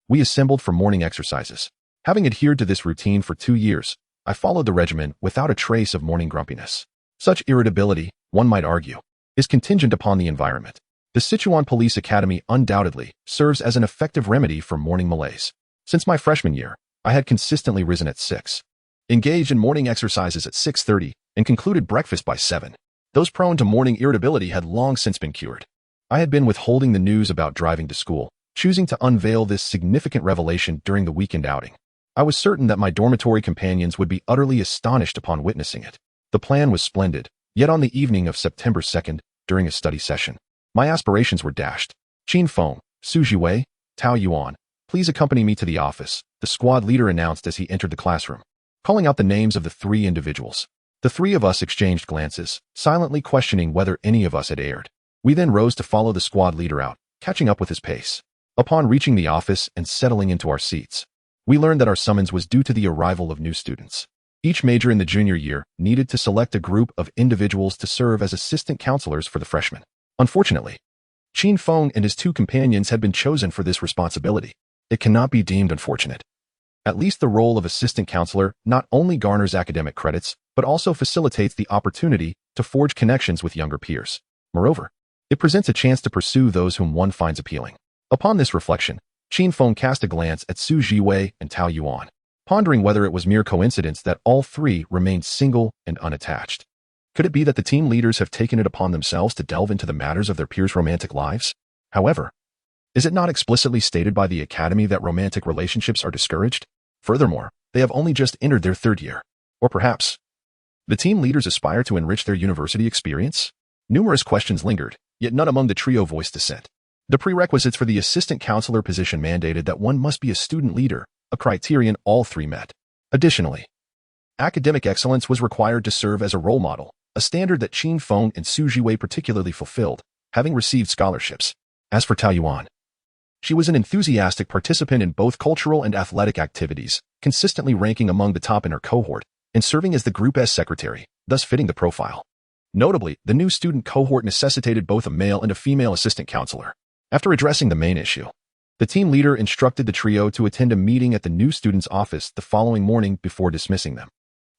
we assembled for morning exercises. Having adhered to this routine for 2 years, I followed the regimen without a trace of morning grumpiness. Such irritability, one might argue, is contingent upon the environment. The Sichuan Police Academy undoubtedly serves as an effective remedy for morning malaise. Since my freshman year, I had consistently risen at 6. engaged in morning exercises at 6:30, and concluded breakfast by 7. Those prone to morning irritability had long since been cured. I had been withholding the news about driving to school, choosing to unveil this significant revelation during the weekend outing. I was certain that my dormitory companions would be utterly astonished upon witnessing it. The plan was splendid, yet on the evening of September 2nd, during a study session, my aspirations were dashed. Qin Feng, Su Jiwei, Tao Yuan, please accompany me to the office, the squad leader announced as he entered the classroom, calling out the names of the 3 individuals. The 3 of us exchanged glances, silently questioning whether any of us had erred. We then rose to follow the squad leader out, catching up with his pace. Upon reaching the office and settling into our seats, we learned that our summons was due to the arrival of new students. Each major in the junior year needed to select a group of individuals to serve as assistant counselors for the freshmen. Unfortunately, Qin Feng and his 2 companions had been chosen for this responsibility. It cannot be deemed unfortunate. At least the role of assistant counselor not only garners academic credits, but also facilitates the opportunity to forge connections with younger peers. Moreover, it presents a chance to pursue those whom one finds appealing. Upon this reflection, Qin Feng cast a glance at Su Jiwei and Tao Yuan, pondering whether it was mere coincidence that all 3 remained single and unattached. Could it be that the team leaders have taken it upon themselves to delve into the matters of their peers' romantic lives? However, is it not explicitly stated by the Academy that romantic relationships are discouraged? Furthermore, they have only just entered their 3rd year. Or perhaps, the team leaders aspire to enrich their university experience? Numerous questions lingered, yet none among the trio voiced dissent. The prerequisites for the assistant counselor position mandated that one must be a student leader, a criterion all 3 met. Additionally, academic excellence was required to serve as a role model, a standard that Qin Feng and Su Jiwei particularly fulfilled, having received scholarships. As for Tao Yuan, she was an enthusiastic participant in both cultural and athletic activities, consistently ranking among the top in her cohort, and serving as the Group S secretary, thus fitting the profile. Notably, the new student cohort necessitated both a male and a female assistant counselor. After addressing the main issue, the team leader instructed the trio to attend a meeting at the new student's office the following morning before dismissing them.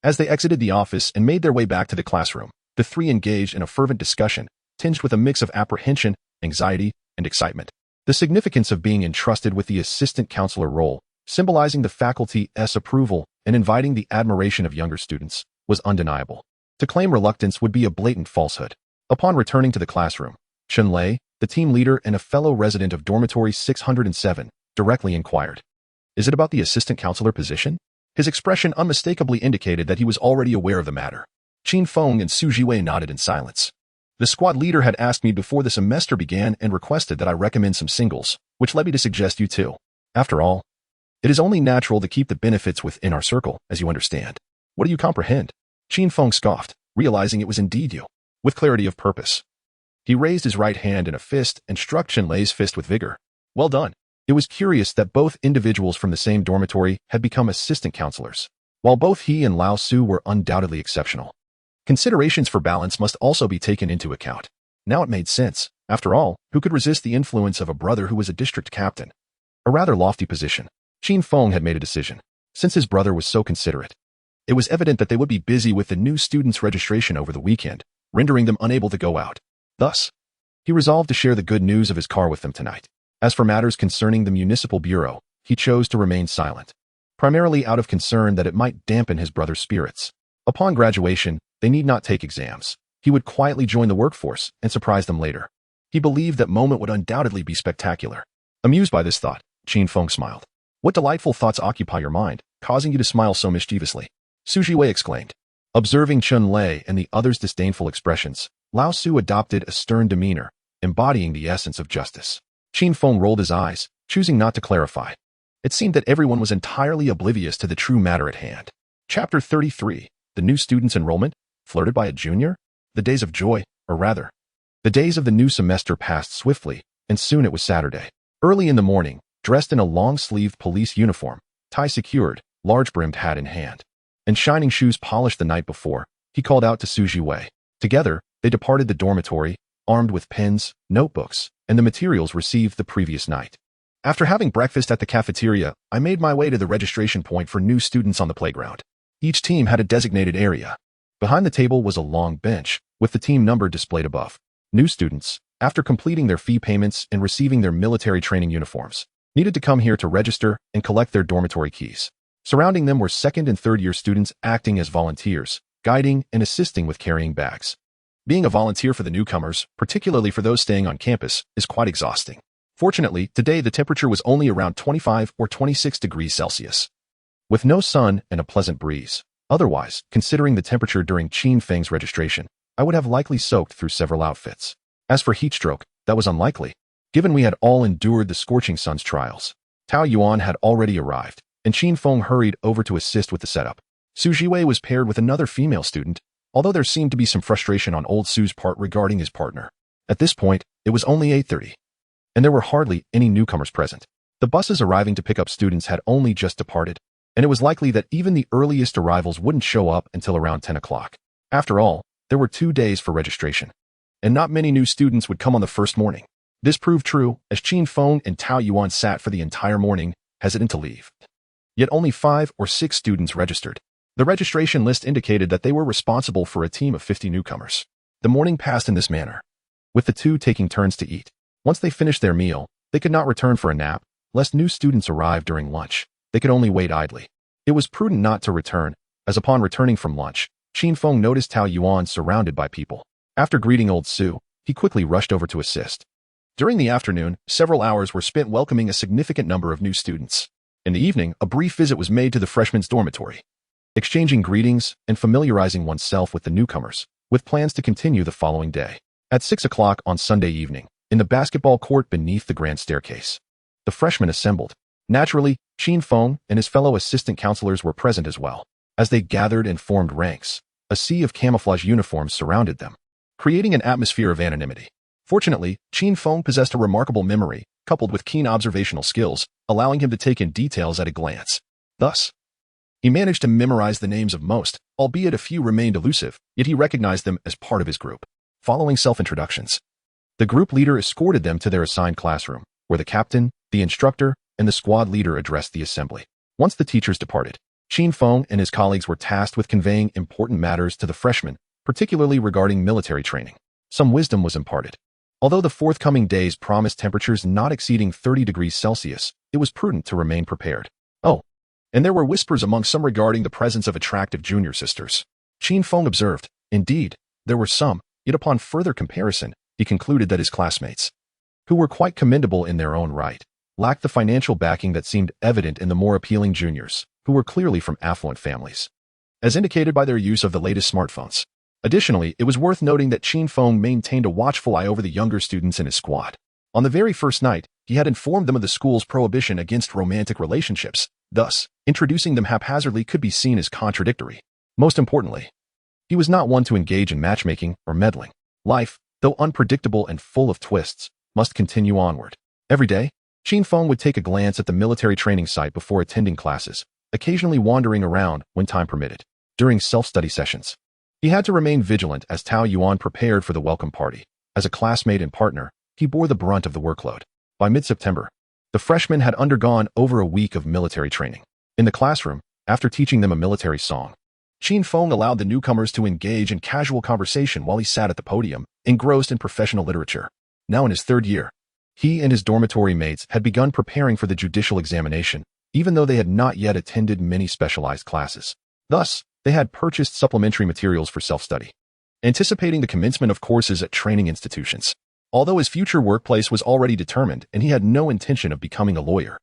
As they exited the office and made their way back to the classroom, the 3 engaged in a fervent discussion, tinged with a mix of apprehension, anxiety, and excitement. The significance of being entrusted with the assistant counselor role, symbolizing the faculty's approval and inviting the admiration of younger students, was undeniable. To claim reluctance would be a blatant falsehood. Upon returning to the classroom, Chunlei, the team leader and a fellow resident of dormitory 607, directly inquired, "Is it about the assistant counselor position?" His expression unmistakably indicated that he was already aware of the matter. Qin Feng and Su Jiwei nodded in silence. The squad leader had asked me before the semester began and requested that I recommend some singles, which led me to suggest you too. After all, it is only natural to keep the benefits within our circle, as you understand. What do you comprehend? Qin Feng scoffed, realizing it was indeed you. With clarity of purpose, he raised his right hand in a fist and struck Chunlei's fist with vigor. Well done. It was curious that both individuals from the same dormitory had become assistant counselors, while both he and Lao Su were undoubtedly exceptional. Considerations for balance must also be taken into account. Now it made sense. After all, who could resist the influence of a brother who was a district captain? A rather lofty position. Qin Feng had made a decision. Since his brother was so considerate, it was evident that they would be busy with the new students' registration over the weekend, rendering them unable to go out. Thus, he resolved to share the good news of his car with them tonight. As for matters concerning the municipal bureau, he chose to remain silent, primarily out of concern that it might dampen his brother's spirits. Upon graduation, they need not take exams. He would quietly join the workforce and surprise them later. He believed that moment would undoubtedly be spectacular. Amused by this thought, Qin Feng smiled. What delightful thoughts occupy your mind, causing you to smile so mischievously? Su Jiwei exclaimed. Observing Chunlei and the others' disdainful expressions, Lao Su adopted a stern demeanor, embodying the essence of justice. Qin Feng rolled his eyes, choosing not to clarify. It seemed that everyone was entirely oblivious to the true matter at hand. Chapter 33. The new student's enrollment? Flirted by a junior? The days of joy, or rather, the days of the new semester passed swiftly, and soon it was Saturday. Early in the morning, dressed in a long-sleeved police uniform, tie secured, large-brimmed hat in hand, and shining shoes polished the night before, he called out to Su Jiwei. Together, they departed the dormitory, armed with pens, notebooks, and the materials received the previous night. After having breakfast at the cafeteria, I made my way to the registration point for new students on the playground. Each team had a designated area. Behind the table was a long bench, with the team number displayed above. New students, after completing their fee payments and receiving their military training uniforms, needed to come here to register and collect their dormitory keys. Surrounding them were second and third-year students acting as volunteers, guiding and assisting with carrying bags. Being a volunteer for the newcomers, particularly for those staying on campus, is quite exhausting. Fortunately, today the temperature was only around 25 or 26 degrees Celsius, with no sun and a pleasant breeze. Otherwise, considering the temperature during Qin Feng's registration, I would have likely soaked through several outfits. As for heatstroke, that was unlikely, given we had all endured the scorching sun's trials. Tao Yuan had already arrived, and Qin Feng hurried over to assist with the setup. Su Jiwei was paired with another female student, although there seemed to be some frustration on old Su's part regarding his partner. At this point, it was only 8:30, and there were hardly any newcomers present. The buses arriving to pick up students had only just departed, and it was likely that even the earliest arrivals wouldn't show up until around 10 o'clock. After all, there were 2 days for registration, and not many new students would come on the first morning. This proved true, as Qin Feng and Tao Yuan sat for the entire morning, hesitant to leave. Yet only 5 or 6 students registered. The registration list indicated that they were responsible for a team of 50 newcomers. The morning passed in this manner, with the 2 taking turns to eat. Once they finished their meal, they could not return for a nap, lest new students arrive during lunch. They could only wait idly. It was prudent not to return, as upon returning from lunch, Qin Feng noticed Tao Yuan surrounded by people. After greeting old Su, he quickly rushed over to assist. During the afternoon, several hours were spent welcoming a significant number of new students. In the evening, a brief visit was made to the freshmen's dormitory, exchanging greetings and familiarizing oneself with the newcomers, with plans to continue the following day. At 6 o'clock on Sunday evening, in the basketball court beneath the grand staircase, the freshmen assembled. Naturally, Qin Feng and his fellow assistant counselors were present as well. As they gathered and formed ranks, a sea of camouflage uniforms surrounded them, creating an atmosphere of anonymity. Fortunately, Qin Feng possessed a remarkable memory, coupled with keen observational skills, allowing him to take in details at a glance. Thus, he managed to memorize the names of most, albeit a few remained elusive, yet he recognized them as part of his group. Following self-introductions, the group leader escorted them to their assigned classroom, where the captain, the instructor, and the squad leader addressed the assembly. Once the teachers departed, Qin Feng and his colleagues were tasked with conveying important matters to the freshmen, particularly regarding military training. Some wisdom was imparted. Although the forthcoming days promised temperatures not exceeding 30 degrees Celsius, it was prudent to remain prepared. Oh, and there were whispers among some regarding the presence of attractive junior sisters. Qin Feng observed. Indeed, there were some, yet upon further comparison, he concluded that his classmates, who were quite commendable in their own right, lacked the financial backing that seemed evident in the more appealing juniors, who were clearly from affluent families, as indicated by their use of the latest smartphones. Additionally, it was worth noting that Qin Feng maintained a watchful eye over the younger students in his squad. On the very first night, he had informed them of the school's prohibition against romantic relationships. Thus, introducing them haphazardly could be seen as contradictory. Most importantly, he was not one to engage in matchmaking or meddling. Life, though unpredictable and full of twists, must continue onward. Every day, Qin Feng would take a glance at the military training site before attending classes, occasionally wandering around when time permitted. During self-study sessions, he had to remain vigilant as Tao Yuan prepared for the welcome party. As a classmate and partner, he bore the brunt of the workload. By mid-September, the freshmen had undergone over a week of military training. In the classroom, after teaching them a military song, Qin Feng allowed the newcomers to engage in casual conversation while he sat at the podium, engrossed in professional literature. Now in his 3rd year, he and his dormitory mates had begun preparing for the judicial examination, even though they had not yet attended many specialized classes. Thus, they had purchased supplementary materials for self-study, anticipating the commencement of courses at training institutions. Although his future workplace was already determined and he had no intention of becoming a lawyer,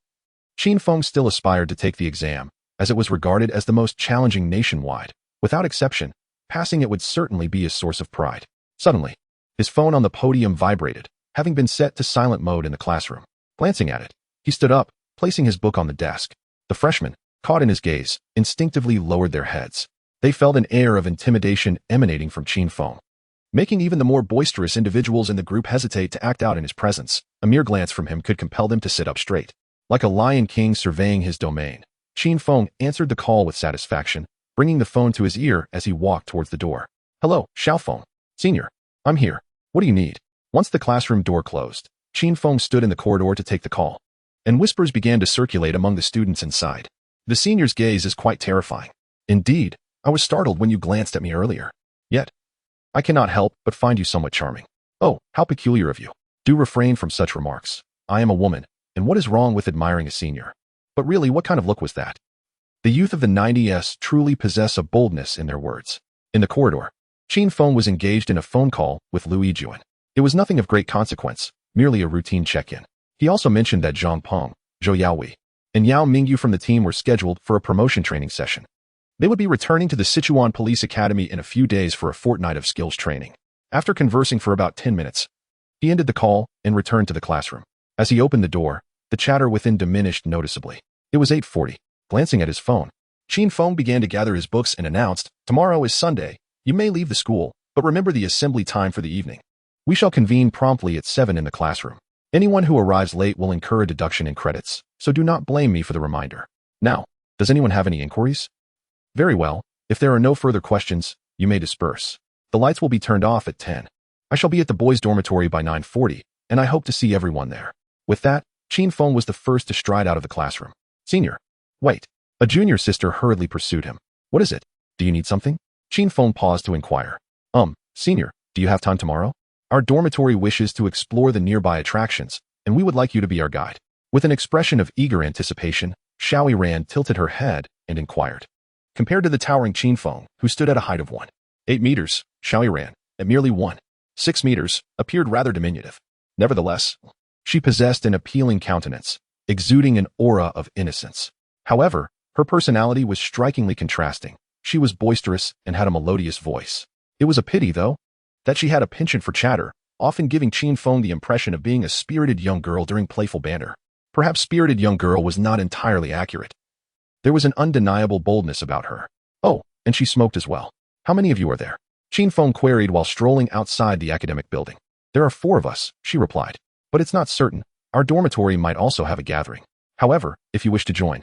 Qin Feng still aspired to take the exam, as it was regarded as the most challenging nationwide. Without exception, passing it would certainly be a source of pride. Suddenly, his phone on the podium vibrated, having been set to silent mode in the classroom. Glancing at it, he stood up, placing his book on the desk. The freshmen, caught in his gaze, instinctively lowered their heads. They felt an air of intimidation emanating from Qin Feng, making even the more boisterous individuals in the group hesitate to act out in his presence. A mere glance from him could compel them to sit up straight. Like a lion king surveying his domain, Qin Feng answered the call with satisfaction, bringing the phone to his ear as he walked towards the door. Hello, Xiaofeng. Senior. I'm here. What do you need? Once the classroom door closed, Qin Feng stood in the corridor to take the call, and whispers began to circulate among the students inside. The senior's gaze is quite terrifying. Indeed, I was startled when you glanced at me earlier. Yet, I cannot help but find you somewhat charming. Oh, how peculiar of you. Do refrain from such remarks. I am a woman, and what is wrong with admiring a senior? But really, what kind of look was that? The youth of the 90s truly possess a boldness in their words. In the corridor, Qin Feng was engaged in a phone call with Liu Yijuan. It was nothing of great consequence, merely a routine check-in. He also mentioned that Zhang Peng, Zhou Yaowei, and Yao Mingyu from the team were scheduled for a promotion training session. They would be returning to the Sichuan Police Academy in a few days for a fortnight of skills training. After conversing for about 10 minutes, he ended the call and returned to the classroom. As he opened the door, the chatter within diminished noticeably. It was 8:40. Glancing at his phone, Qin Feng began to gather his books and announced, "Tomorrow is Sunday. You may leave the school, but remember the assembly time for the evening. We shall convene promptly at 7 in the classroom. Anyone who arrives late will incur a deduction in credits, so do not blame me for the reminder. Now, does anyone have any inquiries? Very well. If there are no further questions, you may disperse. The lights will be turned off at 10. I shall be at the boys' dormitory by 9:40, and I hope to see everyone there." With that, Qin Feng was the first to stride out of the classroom. "Senior, wait." A junior sister hurriedly pursued him. "What is it? Do you need something?" Qin Feng paused to inquire. Senior, do you have time tomorrow? Our dormitory wishes to explore the nearby attractions, and we would like you to be our guide." With an expression of eager anticipation, Xiaoyi Ran tilted her head and inquired. Compared to the towering Qin Feng, who stood at a height of 1.8 meters, Xiaoyi Ran, at merely 1.6 meters, appeared rather diminutive. Nevertheless, she possessed an appealing countenance, exuding an aura of innocence. However, her personality was strikingly contrasting. She was boisterous and had a melodious voice. It was a pity, though, that she had a penchant for chatter, often giving Qin Feng the impression of being a spirited young girl during playful banter. Perhaps spirited young girl was not entirely accurate. There was an undeniable boldness about her. "Oh, and she smoked as well. How many of you are there?" Qin Feng queried while strolling outside the academic building. "There are 4 of us," she replied. "But it's not certain. Our dormitory might also have a gathering. However, if you wish to join,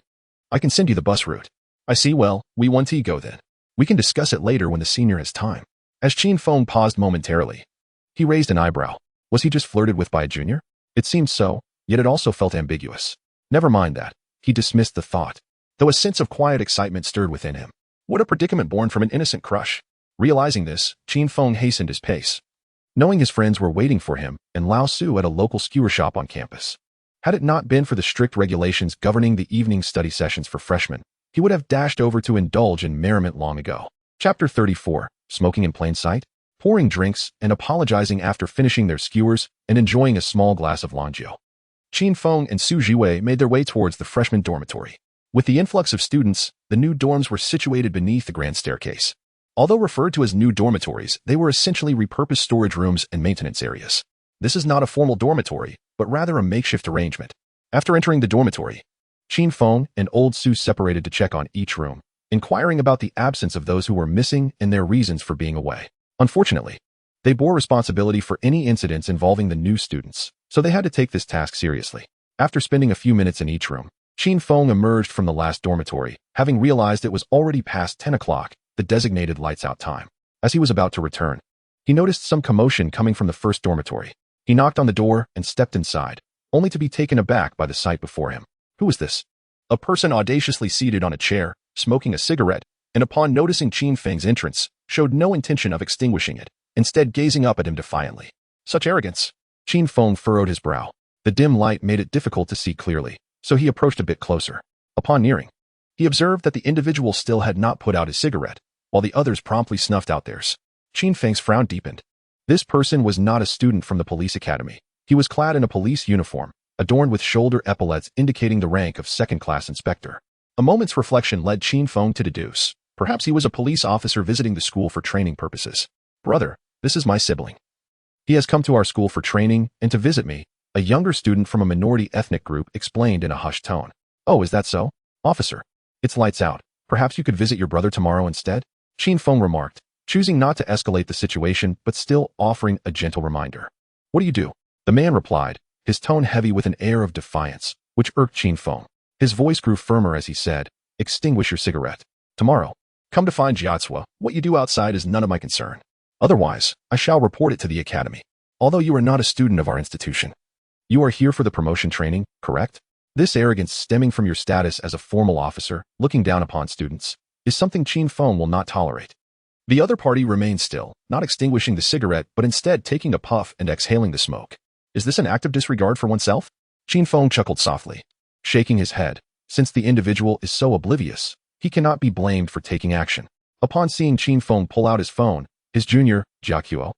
I can send you the bus route." "I see. Well, we want to go then. We can discuss it later when the senior has time." As Qin Feng paused momentarily, he raised an eyebrow. Was he just flirted with by a junior? It seemed so, yet it also felt ambiguous. Never mind that. He dismissed the thought, though a sense of quiet excitement stirred within him. What a predicament born from an innocent crush. Realizing this, Qin Feng hastened his pace, knowing his friends were waiting for him and Lao Su at a local skewer shop on campus. Had it not been for the strict regulations governing the evening study sessions for freshmen, he would have dashed over to indulge in merriment long ago. Chapter 34. Smoking in plain sight? Pouring drinks and apologizing after finishing their skewers and enjoying a small glass of Langio. Qin Feng and Su Jiwei made their way towards the freshman dormitory. With the influx of students, the new dorms were situated beneath the grand staircase. Although referred to as new dormitories, they were essentially repurposed storage rooms and maintenance areas. This is not a formal dormitory, but rather a makeshift arrangement. After entering the dormitory, Qin Feng and Old Su separated to check on each room, inquiring about the absence of those who were missing and their reasons for being away. Unfortunately, they bore responsibility for any incidents involving the new students, so they had to take this task seriously. After spending a few minutes in each room, Qin Feng emerged from the last dormitory, having realized it was already past 10 o'clock, the designated lights-out time. As he was about to return, he noticed some commotion coming from the first dormitory. He knocked on the door and stepped inside, only to be taken aback by the sight before him. Who was this? A person audaciously seated on a chair, smoking a cigarette, and upon noticing Qin Feng's entrance, showed no intention of extinguishing it, instead gazing up at him defiantly. Such arrogance! Qin Feng furrowed his brow. The dim light made it difficult to see clearly, so he approached a bit closer. Upon nearing, he observed that the individual still had not put out his cigarette, while the others promptly snuffed out theirs. Qin Feng's frown deepened. This person was not a student from the police academy. He was clad in a police uniform, adorned with shoulder epaulets indicating the rank of second-class inspector. A moment's reflection led Qin Feng to deduce, perhaps he was a police officer visiting the school for training purposes. "Brother, this is my sibling. He has come to our school for training and to visit me," a younger student from a minority ethnic group explained in a hushed tone. "Oh, is that so? Officer, it's lights out. Perhaps you could visit your brother tomorrow instead?" Qin Feng remarked, choosing not to escalate the situation but still offering a gentle reminder. "What do you do?" The man replied, his tone heavy with an air of defiance, which irked Qin Feng. His voice grew firmer as he said, "Extinguish your cigarette. Tomorrow. Come to find Jiatsua, what you do outside is none of my concern. Otherwise, I shall report it to the academy. Although you are not a student of our institution. You are here for the promotion training, correct? This arrogance stemming from your status as a formal officer, looking down upon students, is something Qin Feng will not tolerate." The other party remained still, not extinguishing the cigarette but instead taking a puff and exhaling the smoke. Is this an act of disregard for oneself? Qin Feng chuckled softly, shaking his head. Since the individual is so oblivious, he cannot be blamed for taking action. Upon seeing Qin Feng pull out his phone, his junior, Jia Qiu,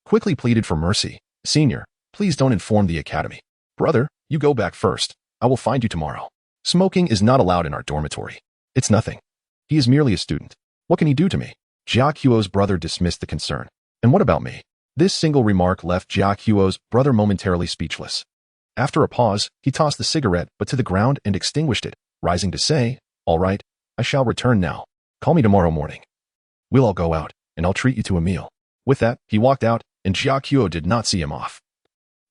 quickly pleaded for mercy. Senior, please don't inform the academy. Brother, you go back first. I will find you tomorrow. Smoking is not allowed in our dormitory. It's nothing. He is merely a student. What can he do to me? Jia Qiu's brother dismissed the concern. And what about me? This single remark left Jia Qiu's brother momentarily speechless. After a pause, he tossed the cigarette but to the ground and extinguished it, rising to say, "All right, I shall return now. Call me tomorrow morning. We'll all go out, and I'll treat you to a meal." With that, he walked out, and Jia Qiu did not see him off.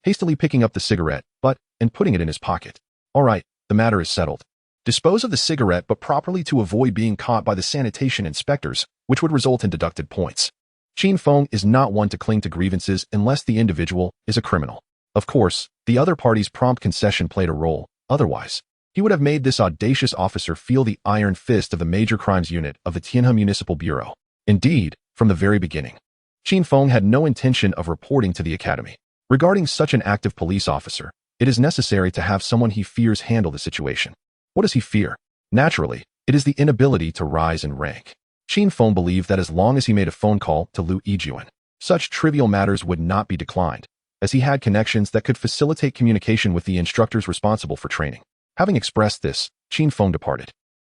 Hastily picking up the cigarette butt and putting it in his pocket. "All right, the matter is settled. Dispose of the cigarette but properly to avoid being caught by the sanitation inspectors, which would result in deducted points." Qin Feng is not one to cling to grievances unless the individual is a criminal. Of course, the other party's prompt concession played a role, otherwise, he would have made this audacious officer feel the iron fist of the Major Crimes Unit of the Tianhe Municipal Bureau. Indeed, from the very beginning, Qin Feng had no intention of reporting to the academy. Regarding such an active police officer, it is necessary to have someone he fears handle the situation. What does he fear? Naturally, it is the inability to rise in rank. Qin Feng believed that as long as he made a phone call to Lu Yijuan, such trivial matters would not be declined, as he had connections that could facilitate communication with the instructors responsible for training. Having expressed this, Qin Feng departed.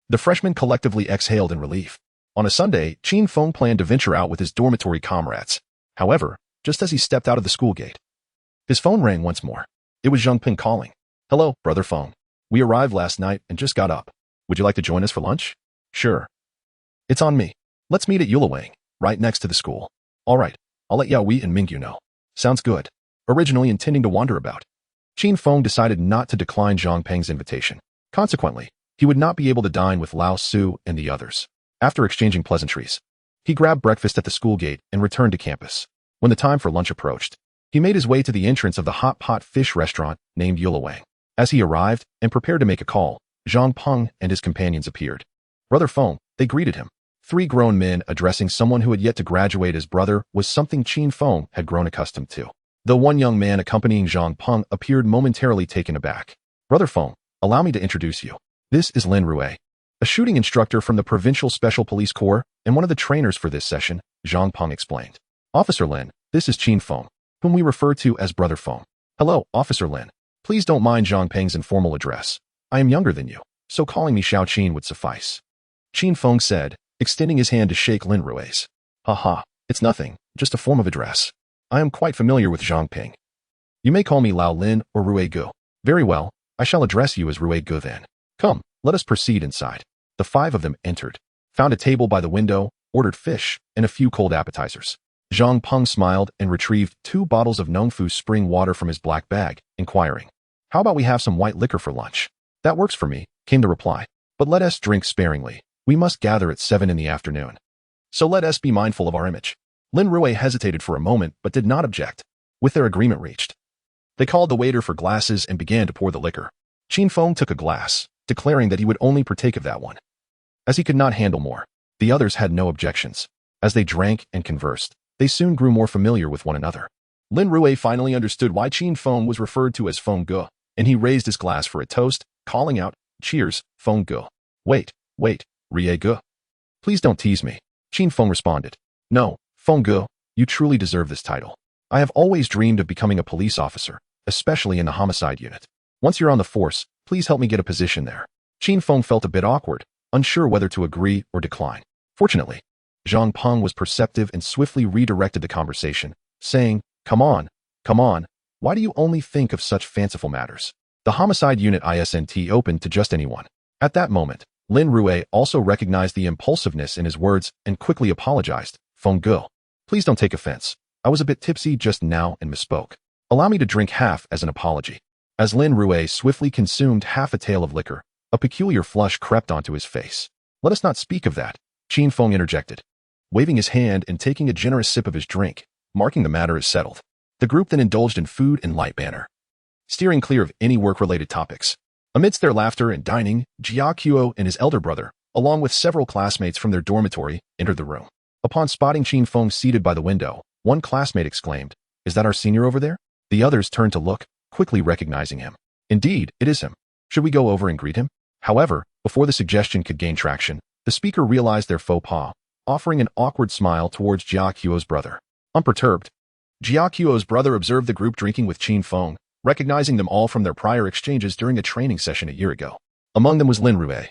The freshmen collectively exhaled in relief. On a Sunday, Qin Feng planned to venture out with his dormitory comrades. However, just as he stepped out of the school gate, his phone rang once more. It was Zheng Ping calling. "Hello, Brother Feng. We arrived last night and just got up. Would you like to join us for lunch?" "Sure. It's on me. Let's meet at Yulawang, right next to the school." "All right, I'll let Yao Wei and Mingyu know." "Sounds good." Originally intending to wander about, Qin Feng decided not to decline Zhang Peng's invitation. Consequently, he would not be able to dine with Lao Su and the others. After exchanging pleasantries, he grabbed breakfast at the school gate and returned to campus. When the time for lunch approached, he made his way to the entrance of the hot pot fish restaurant named Yulawang. As he arrived and prepared to make a call, Zhang Peng and his companions appeared. "Brother Feng," they greeted him. 3 grown men addressing someone who had yet to graduate as brother was something Qin Feng had grown accustomed to. Though one young man accompanying Zhang Peng appeared momentarily taken aback. "Brother Feng, allow me to introduce you. This is Lin Rue, a shooting instructor from the Provincial Special Police Corps and one of the trainers for this session," Zhang Peng explained. "Officer Lin, this is Qin Feng, whom we refer to as Brother Feng." "Hello, Officer Lin. Please don't mind Zhang Peng's informal address. I am younger than you, so calling me Xiao Qin would suffice," Qin Feng said, extending his hand to shake Lin Rue's. "Haha, it's nothing, just a form of address. I am quite familiar with Zhang Peng. You may call me Lao Lin or Rue Gu." "Very well, I shall address you as Rue Gu then. Come, let us proceed inside." The 5 of them entered, found a table by the window, ordered fish, and a few cold appetizers. Zhang Peng smiled and retrieved 2 bottles of Nongfu spring water from his black bag, inquiring, "How about we have some white liquor for lunch?" "That works for me," came the reply. "But let us drink sparingly. We must gather at 7 in the afternoon. So let us be mindful of our image." Lin Rue hesitated for a moment but did not object. With their agreement reached, they called the waiter for glasses and began to pour the liquor. Qin Feng took a glass, declaring that he would only partake of that one, as he could not handle more. The others had no objections. As they drank and conversed, they soon grew more familiar with one another. Lin Rue finally understood why Qin Feng was referred to as Feng Ge, and he raised his glass for a toast, calling out, "Cheers, Feng Ge." Wait, Rie Ge. Please don't tease me," Qin Feng responded. "No, Feng Ge, you truly deserve this title. I have always dreamed of becoming a police officer, especially in the homicide unit. Once you're on the force, please help me get a position there." Qin Feng felt a bit awkward, unsure whether to agree or decline. Fortunately, Zhang Peng was perceptive and swiftly redirected the conversation, saying, Come on, why do you only think of such fanciful matters? The homicide unit isn't open to just anyone." At that moment, Lin Rue also recognized the impulsiveness in his words and quickly apologized. "Feng Ge, please don't take offense. I was a bit tipsy just now and misspoke. Allow me to drink half as an apology." As Lin Rue swiftly consumed half a tael of liquor, a peculiar flush crept onto his face. "Let us not speak of that," Qin Feng interjected, waving his hand and taking a generous sip of his drink, marking the matter as settled. The group then indulged in food in light manner, steering clear of any work-related topics. Amidst their laughter and dining, Jia Qiu and his elder brother, along with several classmates from their dormitory, entered the room. Upon spotting Qin Feng seated by the window, one classmate exclaimed, "Is that our senior over there?" The others turned to look, quickly recognizing him. "Indeed, it is him. Should we go over and greet him?" However, before the suggestion could gain traction, The speaker realized their faux pas, offering an awkward smile towards Jia Qiu's brother. Unperturbed, Jia Qiu's brother observed the group drinking with Qin Feng, recognizing them all from their prior exchanges during a training session a year ago. Among them was Lin Rue,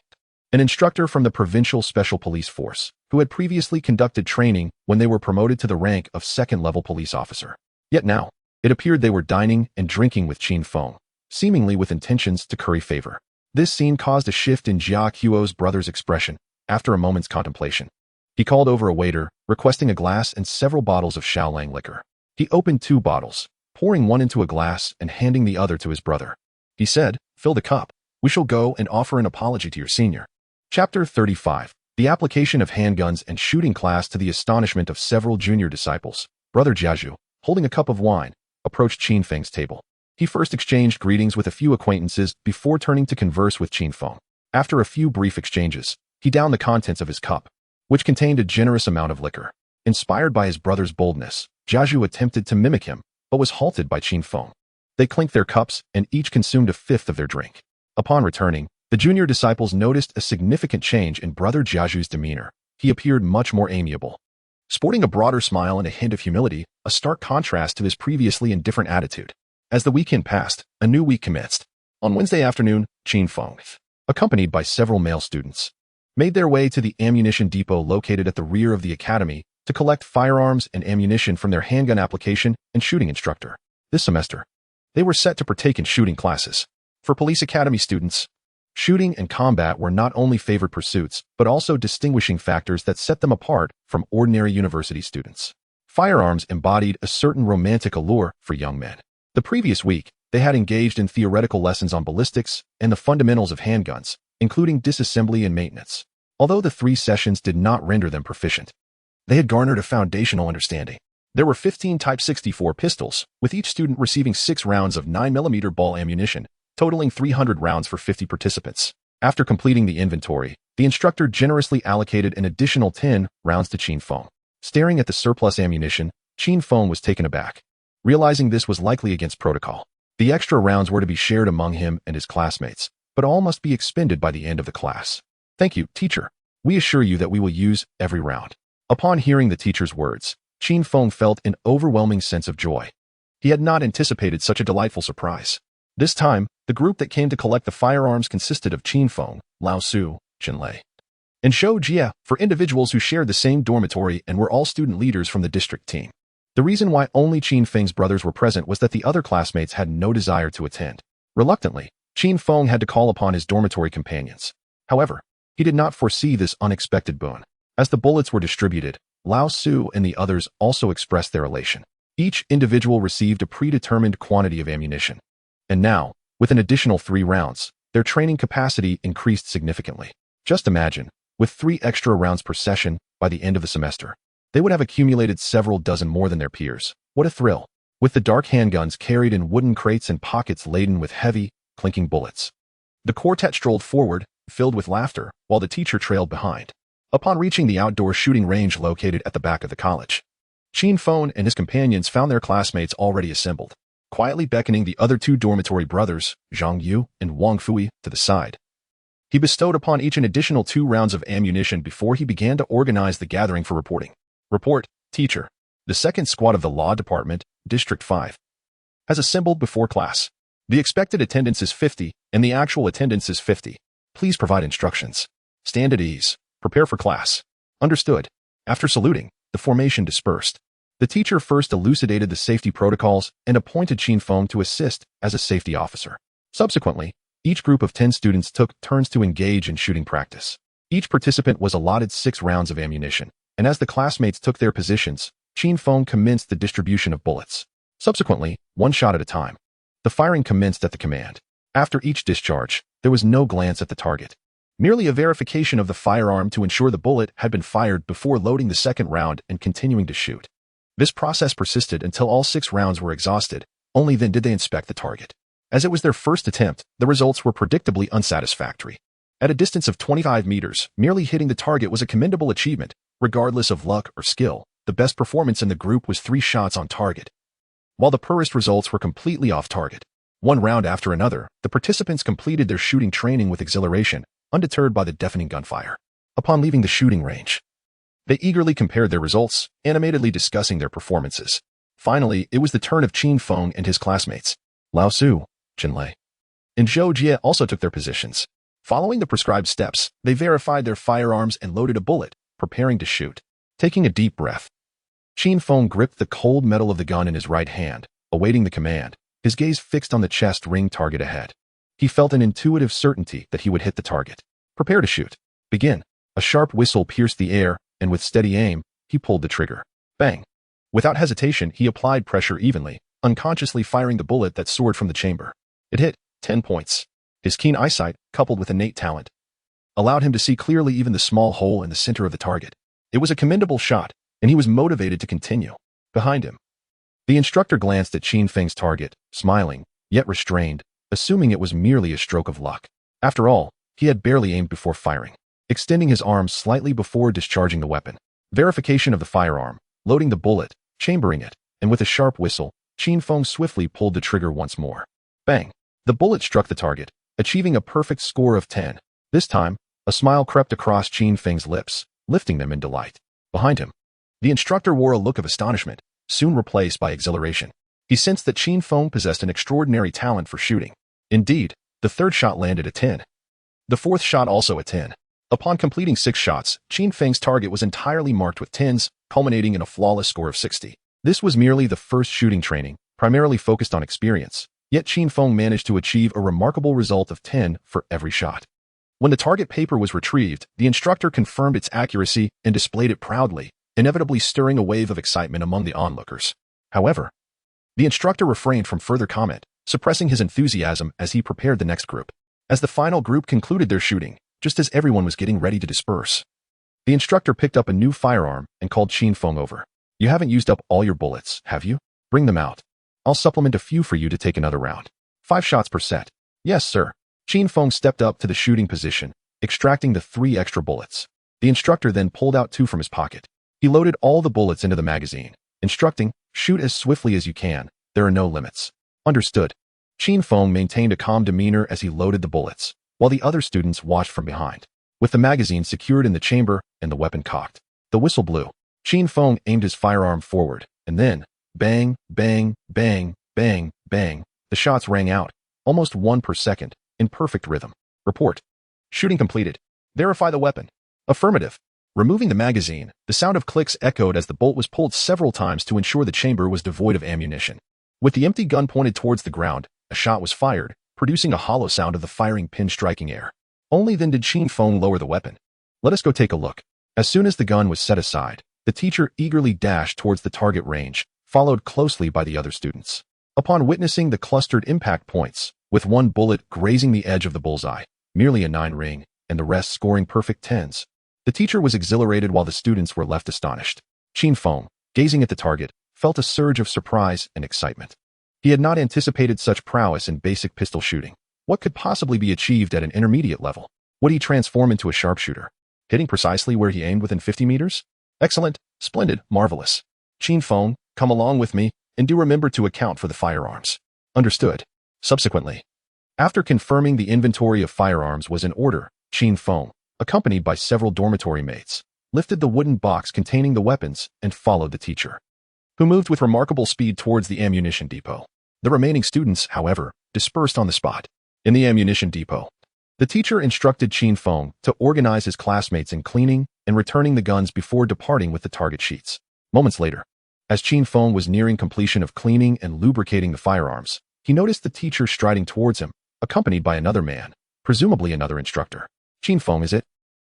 an instructor from the Provincial Special Police Force, who had previously conducted training when they were promoted to the rank of second-level police officer. Yet now, it appeared they were dining and drinking with Qin Feng, seemingly with intentions to curry favor. This scene caused a shift in Jia Qiu's brother's expression after a moment's contemplation. He called over a waiter, requesting a glass and several bottles of Shaolang liquor. He opened 2 bottles, pouring one into a glass and handing the other to his brother. He said, "Fill the cup. We shall go and offer an apology to your senior." Chapter 35. The application of handguns and shooting class. To the astonishment of several junior disciples, Brother Jiazhu, holding a cup of wine, approached Qin Feng's table. He first exchanged greetings with a few acquaintances before turning to converse with Qin Feng. After a few brief exchanges, he downed the contents of his cup, which contained a generous amount of liquor. Inspired by his brother's boldness, Jiazhu attempted to mimic him, but was halted by Qin Feng. They clinked their cups and each consumed a fifth of their drink. Upon returning, the junior disciples noticed a significant change in Brother Jiazhu's demeanor. He appeared much more amiable, sporting a broader smile and a hint of humility, a stark contrast to his previously indifferent attitude. As the weekend passed, a new week commenced. On Wednesday afternoon, Qin Feng, accompanied by several male students, made their way to the ammunition depot located at the rear of the academy to collect firearms and ammunition from their handgun application and shooting instructor. This semester, they were set to partake in shooting classes. For police academy students, shooting and combat were not only favored pursuits, but also distinguishing factors that set them apart from ordinary university students. Firearms embodied a certain romantic allure for young men. The previous week, they had engaged in theoretical lessons on ballistics and the fundamentals of handguns, including disassembly and maintenance. Although the 3 sessions did not render them proficient, they had garnered a foundational understanding. There were 15 Type 64 pistols, with each student receiving 6 rounds of 9mm ball ammunition, totaling 300 rounds for 50 participants. After completing the inventory, the instructor generously allocated an additional 10 rounds to Qin Feng. Staring at the surplus ammunition, Qin Feng was taken aback, realizing this was likely against protocol. The extra rounds were to be shared among him and his classmates, but all must be expended by the end of the class. "Thank you, teacher. We assure you that we will use every round." Upon hearing the teacher's words, Qin Feng felt an overwhelming sense of joy. He had not anticipated such a delightful surprise. This time, the group that came to collect the firearms consisted of Qin Feng, Lao Su, Chen Lei, and Shou Jie, for individuals who shared the same dormitory and were all student leaders from the district team. The reason why only Qin Feng's brothers were present was that the other classmates had no desire to attend. Reluctantly, Qin Feng had to call upon his dormitory companions. However, he did not foresee this unexpected boon. As the bullets were distributed, Lao Su and the others also expressed their elation. Each individual received a predetermined quantity of ammunition. And now, with an additional 3 rounds, their training capacity increased significantly. Just imagine, with 3 extra rounds per session, by the end of the semester, they would have accumulated several dozen more than their peers. What a thrill! With the dark handguns carried in wooden crates and pockets laden with heavy, clinking bullets, the quartet strolled forward, filled with laughter, while the teacher trailed behind. Upon reaching the outdoor shooting range located at the back of the college, Qin Feng and his companions found their classmates already assembled. Quietly beckoning the other 2 dormitory brothers, Zhang Yu and Wang Fui, to the side, he bestowed upon each an additional 2 rounds of ammunition before he began to organize the gathering for reporting. "Report, teacher. The 2nd squad of the Law Department, District 5, has assembled before class. The expected attendance is 50, and the actual attendance is 50. Please provide instructions. Stand at ease. Prepare for class." "Understood." After saluting, the formation dispersed. The teacher first elucidated the safety protocols and appointed Qin Feng to assist as a safety officer. Subsequently, each group of 10 students took turns to engage in shooting practice. Each participant was allotted 6 rounds of ammunition, and as the classmates took their positions, Qin Feng commenced the distribution of bullets. Subsequently, 1 shot at a time, the firing commenced at the command. After each discharge, there was no glance at the target, merely a verification of the firearm to ensure the bullet had been fired before loading the 2nd round and continuing to shoot. This process persisted until all 6 rounds were exhausted. Only then did they inspect the target. As it was their first attempt, the results were predictably unsatisfactory. At a distance of 25 meters, merely hitting the target was a commendable achievement. Regardless of luck or skill, the best performance in the group was 3 shots on target, while the poorest results were completely off target. 1 round after another, the participants completed their shooting training with exhilaration, undeterred by the deafening gunfire. Upon leaving the shooting range, they eagerly compared their results, animatedly discussing their performances. Finally, it was the turn of Qin Feng and his classmates. Lao Su, Jinlei, and Zhou Jie also took their positions. Following the prescribed steps, they verified their firearms and loaded a bullet, preparing to shoot. Taking a deep breath, Qin Feng gripped the cold metal of the gun in his right hand, awaiting the command, his gaze fixed on the chest ring target ahead. He felt an intuitive certainty that he would hit the target. Prepare to shoot. Begin. A sharp whistle pierced the air, and with steady aim, he pulled the trigger. Bang! Without hesitation, he applied pressure evenly, unconsciously firing the bullet that soared from the chamber. It hit 10 points. His keen eyesight, coupled with innate talent, allowed him to see clearly even the small hole in the center of the target. It was a commendable shot, and he was motivated to continue. Behind him, the instructor glanced at Qin Feng's target, smiling, yet restrained, assuming it was merely a stroke of luck. After all, he had barely aimed before firing. Extending his arm slightly before discharging the weapon. Verification of the firearm, loading the bullet, chambering it, and with a sharp whistle, Qin Feng swiftly pulled the trigger once more. Bang! The bullet struck the target, achieving a perfect score of 10. This time, a smile crept across Qin Feng's lips, lifting them in delight. Behind him, the instructor wore a look of astonishment, soon replaced by exhilaration. He sensed that Qin Feng possessed an extraordinary talent for shooting. Indeed, the third shot landed a 10. The fourth shot also a 10. Upon completing 6 shots, Qin Feng's target was entirely marked with 10s, culminating in a flawless score of 60. This was merely the first shooting training, primarily focused on experience, yet Qin Feng managed to achieve a remarkable result of 10 for every shot. When the target paper was retrieved, the instructor confirmed its accuracy and displayed it proudly, inevitably stirring a wave of excitement among the onlookers. However, the instructor refrained from further comment, suppressing his enthusiasm as he prepared the next group. As the final group concluded their shooting, just as everyone was getting ready to disperse, the instructor picked up a new firearm and called Qin Feng over. You haven't used up all your bullets, have you? Bring them out. I'll supplement a few for you to take another round. 5 shots per set. Yes, sir. Qin Feng stepped up to the shooting position, extracting the 3 extra bullets. The instructor then pulled out 2 from his pocket. He loaded all the bullets into the magazine, instructing, shoot as swiftly as you can. There are no limits. Understood. Qin Feng maintained a calm demeanor as he loaded the bullets, while the other students watched from behind. With the magazine secured in the chamber and the weapon cocked, the whistle blew. Qin Feng aimed his firearm forward, and then, bang, bang, bang, bang, bang, the shots rang out, almost 1 per second, in perfect rhythm. Report. Shooting completed. Verify the weapon. Affirmative. Removing the magazine, the sound of clicks echoed as the bolt was pulled several times to ensure the chamber was devoid of ammunition. With the empty gun pointed towards the ground, a shot was fired, producing a hollow sound of the firing pin striking air. Only then did Qin Feng lower the weapon. Let us go take a look. As soon as the gun was set aside, the teacher eagerly dashed towards the target range, followed closely by the other students. Upon witnessing the clustered impact points, with 1 bullet grazing the edge of the bullseye, merely a 9 ring, and the rest scoring perfect 10s, the teacher was exhilarated while the students were left astonished. Qin Feng, gazing at the target, felt a surge of surprise and excitement. He had not anticipated such prowess in basic pistol shooting. What could possibly be achieved at an intermediate level? Would he transform into a sharpshooter, hitting precisely where he aimed within 50 meters? Excellent, splendid, marvelous. Qin Feng, come along with me, and do remember to account for the firearms. Understood. Subsequently, after confirming the inventory of firearms was in order, Qin Feng, accompanied by several dormitory mates, lifted the wooden box containing the weapons and followed the teacher, who moved with remarkable speed towards the ammunition depot. The remaining students, however, dispersed on the spot. In the ammunition depot, the teacher instructed Qin Feng to organize his classmates in cleaning and returning the guns before departing with the target sheets. Moments later, as Qin Feng was nearing completion of cleaning and lubricating the firearms, he noticed the teacher striding towards him, accompanied by another man, presumably another instructor. Qin Feng, is it?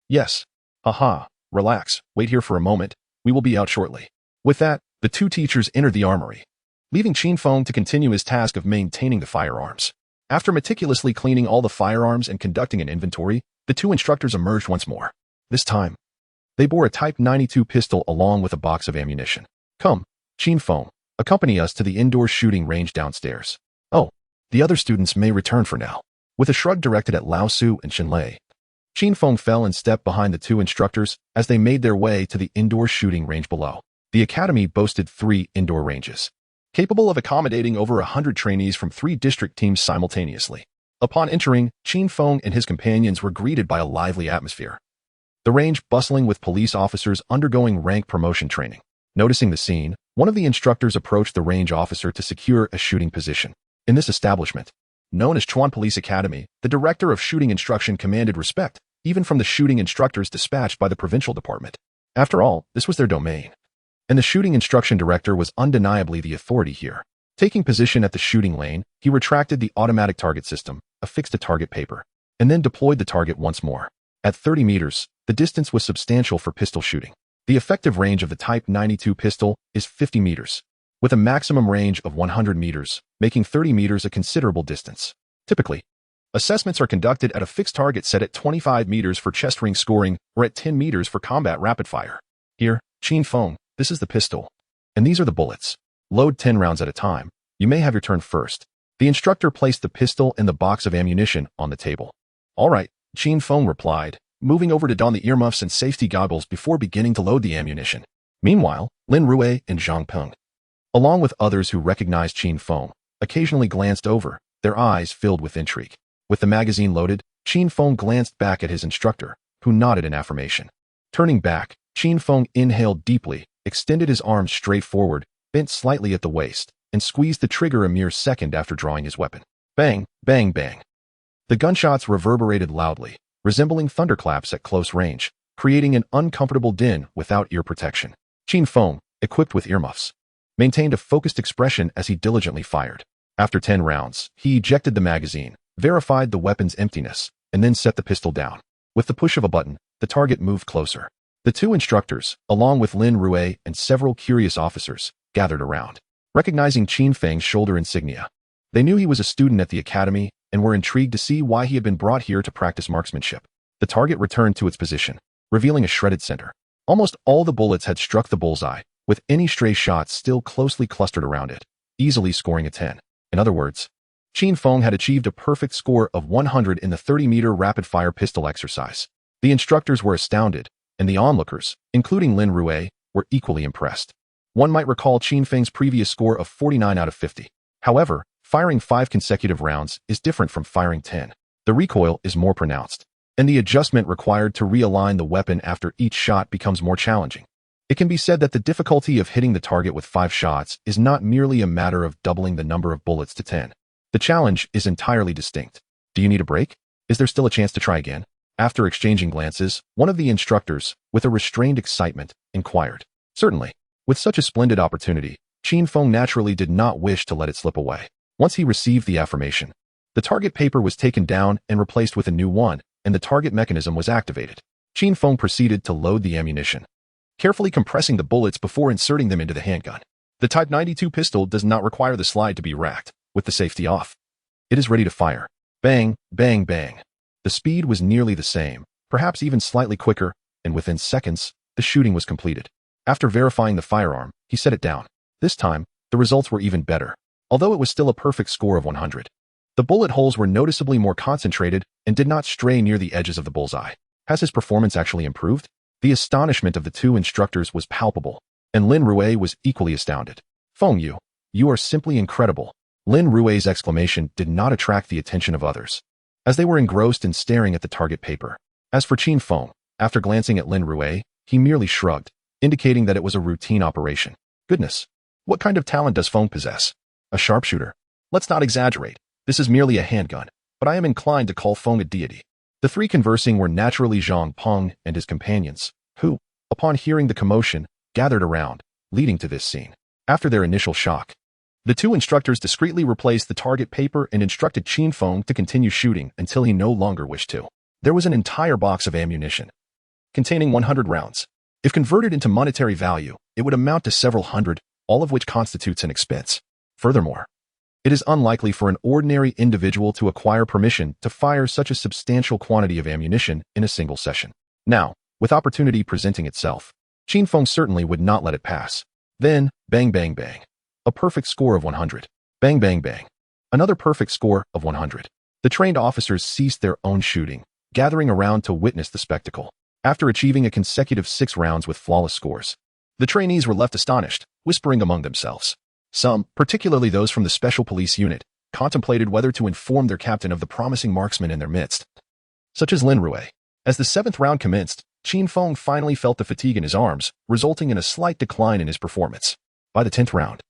Yes. Aha, relax, wait here for a moment, we will be out shortly. With that, the 2 teachers entered the armory, leaving Qin Feng to continue his task of maintaining the firearms. After meticulously cleaning all the firearms and conducting an inventory, the 2 instructors emerged once more. This time, they bore a Type 92 pistol along with a box of ammunition. Come, Qin Feng, accompany us to the indoor shooting range downstairs. Oh, the other students may return for now. With a shrug directed at Lao Su and Jinlei, Qin Feng fell in step behind the 2 instructors as they made their way to the indoor shooting range below. The academy boasted 3 indoor ranges, capable of accommodating over 100 trainees from 3 district teams simultaneously. Upon entering, Qin Feng and his companions were greeted by a lively atmosphere. the range bustling with police officers undergoing rank promotion training. Noticing the scene, one of the instructors approached the range officer to secure a shooting position. In this establishment, known as Chuan Police Academy, the director of shooting instruction commanded respect, even from the shooting instructors dispatched by the provincial department. After all, this was their domain. And the shooting instruction director was undeniably the authority here. Taking position at the shooting lane, he retracted the automatic target system, affixed a target paper, and then deployed the target once more. At 30 meters, the distance was substantial for pistol shooting. The effective range of the Type 92 pistol is 50 meters, with a maximum range of 100 meters, making 30 meters a considerable distance. Typically, assessments are conducted at a fixed target set at 25 meters for chest ring scoring or at 10 meters for combat rapid fire. Here, Qin Feng, this is the pistol. And these are the bullets. Load 10 rounds at a time. You may have your turn first. The instructor placed the pistol and the box of ammunition on the table. All right, Qin Feng replied, moving over to don the earmuffs and safety goggles before beginning to load the ammunition. Meanwhile, Lin Rui and Zhang Peng, along with others who recognized Qin Feng, occasionally glanced over, their eyes filled with intrigue. With the magazine loaded, Qin Feng glanced back at his instructor, who nodded in affirmation. Turning back, Qin Feng inhaled deeply, extended his arms straight forward, bent slightly at the waist, and squeezed the trigger a mere second after drawing his weapon. Bang, bang, bang. The gunshots reverberated loudly, resembling thunderclaps at close range, creating an uncomfortable din without ear protection. Qin Feng, equipped with earmuffs, maintained a focused expression as he diligently fired. After 10 rounds, he ejected the magazine, verified the weapon's emptiness, and then set the pistol down. With the push of a button, the target moved closer. The two instructors, along with Lin Rui and several curious officers, gathered around. Recognizing Qin Feng's shoulder insignia, they knew he was a student at the academy and were intrigued to see why he had been brought here to practice marksmanship. The target returned to its position, revealing a shredded center. Almost all the bullets had struck the bullseye, with any stray shots still closely clustered around it, easily scoring a 10. In other words, Qin Feng had achieved a perfect score of 100 in the 30-meter rapid-fire pistol exercise. The instructors were astounded, and the onlookers, including Lin Rui, were equally impressed. One might recall Qin Feng's previous score of 49 out of 50. However, firing 5 consecutive rounds is different from firing 10. The recoil is more pronounced, and the adjustment required to realign the weapon after each shot becomes more challenging. It can be said that the difficulty of hitting the target with 5 shots is not merely a matter of doubling the number of bullets to 10. The challenge is entirely distinct. Do you need a break? Is there still a chance to try again? After exchanging glances, one of the instructors, with a restrained excitement, inquired. Certainly. With such a splendid opportunity, Qin Feng naturally did not wish to let it slip away. Once he received the affirmation, the target paper was taken down and replaced with a new one, and the target mechanism was activated. Qin Feng proceeded to load the ammunition, carefully compressing the bullets before inserting them into the handgun. The Type 92 pistol does not require the slide to be racked, with the safety off. It is ready to fire. Bang, bang, bang. The speed was nearly the same, perhaps even slightly quicker, and within seconds, the shooting was completed. After verifying the firearm, he set it down. This time, the results were even better, although it was still a perfect score of 100. The bullet holes were noticeably more concentrated and did not stray near the edges of the bullseye. Has his performance actually improved? The astonishment of the two instructors was palpable, and Lin Rui was equally astounded. Feng Yu, you are simply incredible. Lin Rui's exclamation did not attract the attention of others, as they were engrossed in staring at the target paper. As for Qin Feng, after glancing at Lin Rui, he merely shrugged, indicating that it was a routine operation. Goodness, what kind of talent does Feng possess? A sharpshooter? Let's not exaggerate. This is merely a handgun, but I am inclined to call Feng a deity. The three conversing were naturally Zhang Peng and his companions, who, upon hearing the commotion, gathered around, leading to this scene. After their initial shock, the two instructors discreetly replaced the target paper and instructed Qin Feng to continue shooting until he no longer wished to. There was an entire box of ammunition, containing 100 rounds. If converted into monetary value, it would amount to several hundred, all of which constitutes an expense. Furthermore, it is unlikely for an ordinary individual to acquire permission to fire such a substantial quantity of ammunition in a single session. Now, with opportunity presenting itself, Qin Feng certainly would not let it pass. Then, bang, bang, bang. A perfect score of 100. Bang, bang, bang. Another perfect score of 100. The trained officers ceased their own shooting, gathering around to witness the spectacle. After achieving a consecutive 6 rounds with flawless scores, the trainees were left astonished, whispering among themselves. Some, particularly those from the special police unit, contemplated whether to inform their captain of the promising marksman in their midst, such as Lin Rui. As the 7th round commenced, Qin Feng finally felt the fatigue in his arms, resulting in a slight decline in his performance. By the 10th round,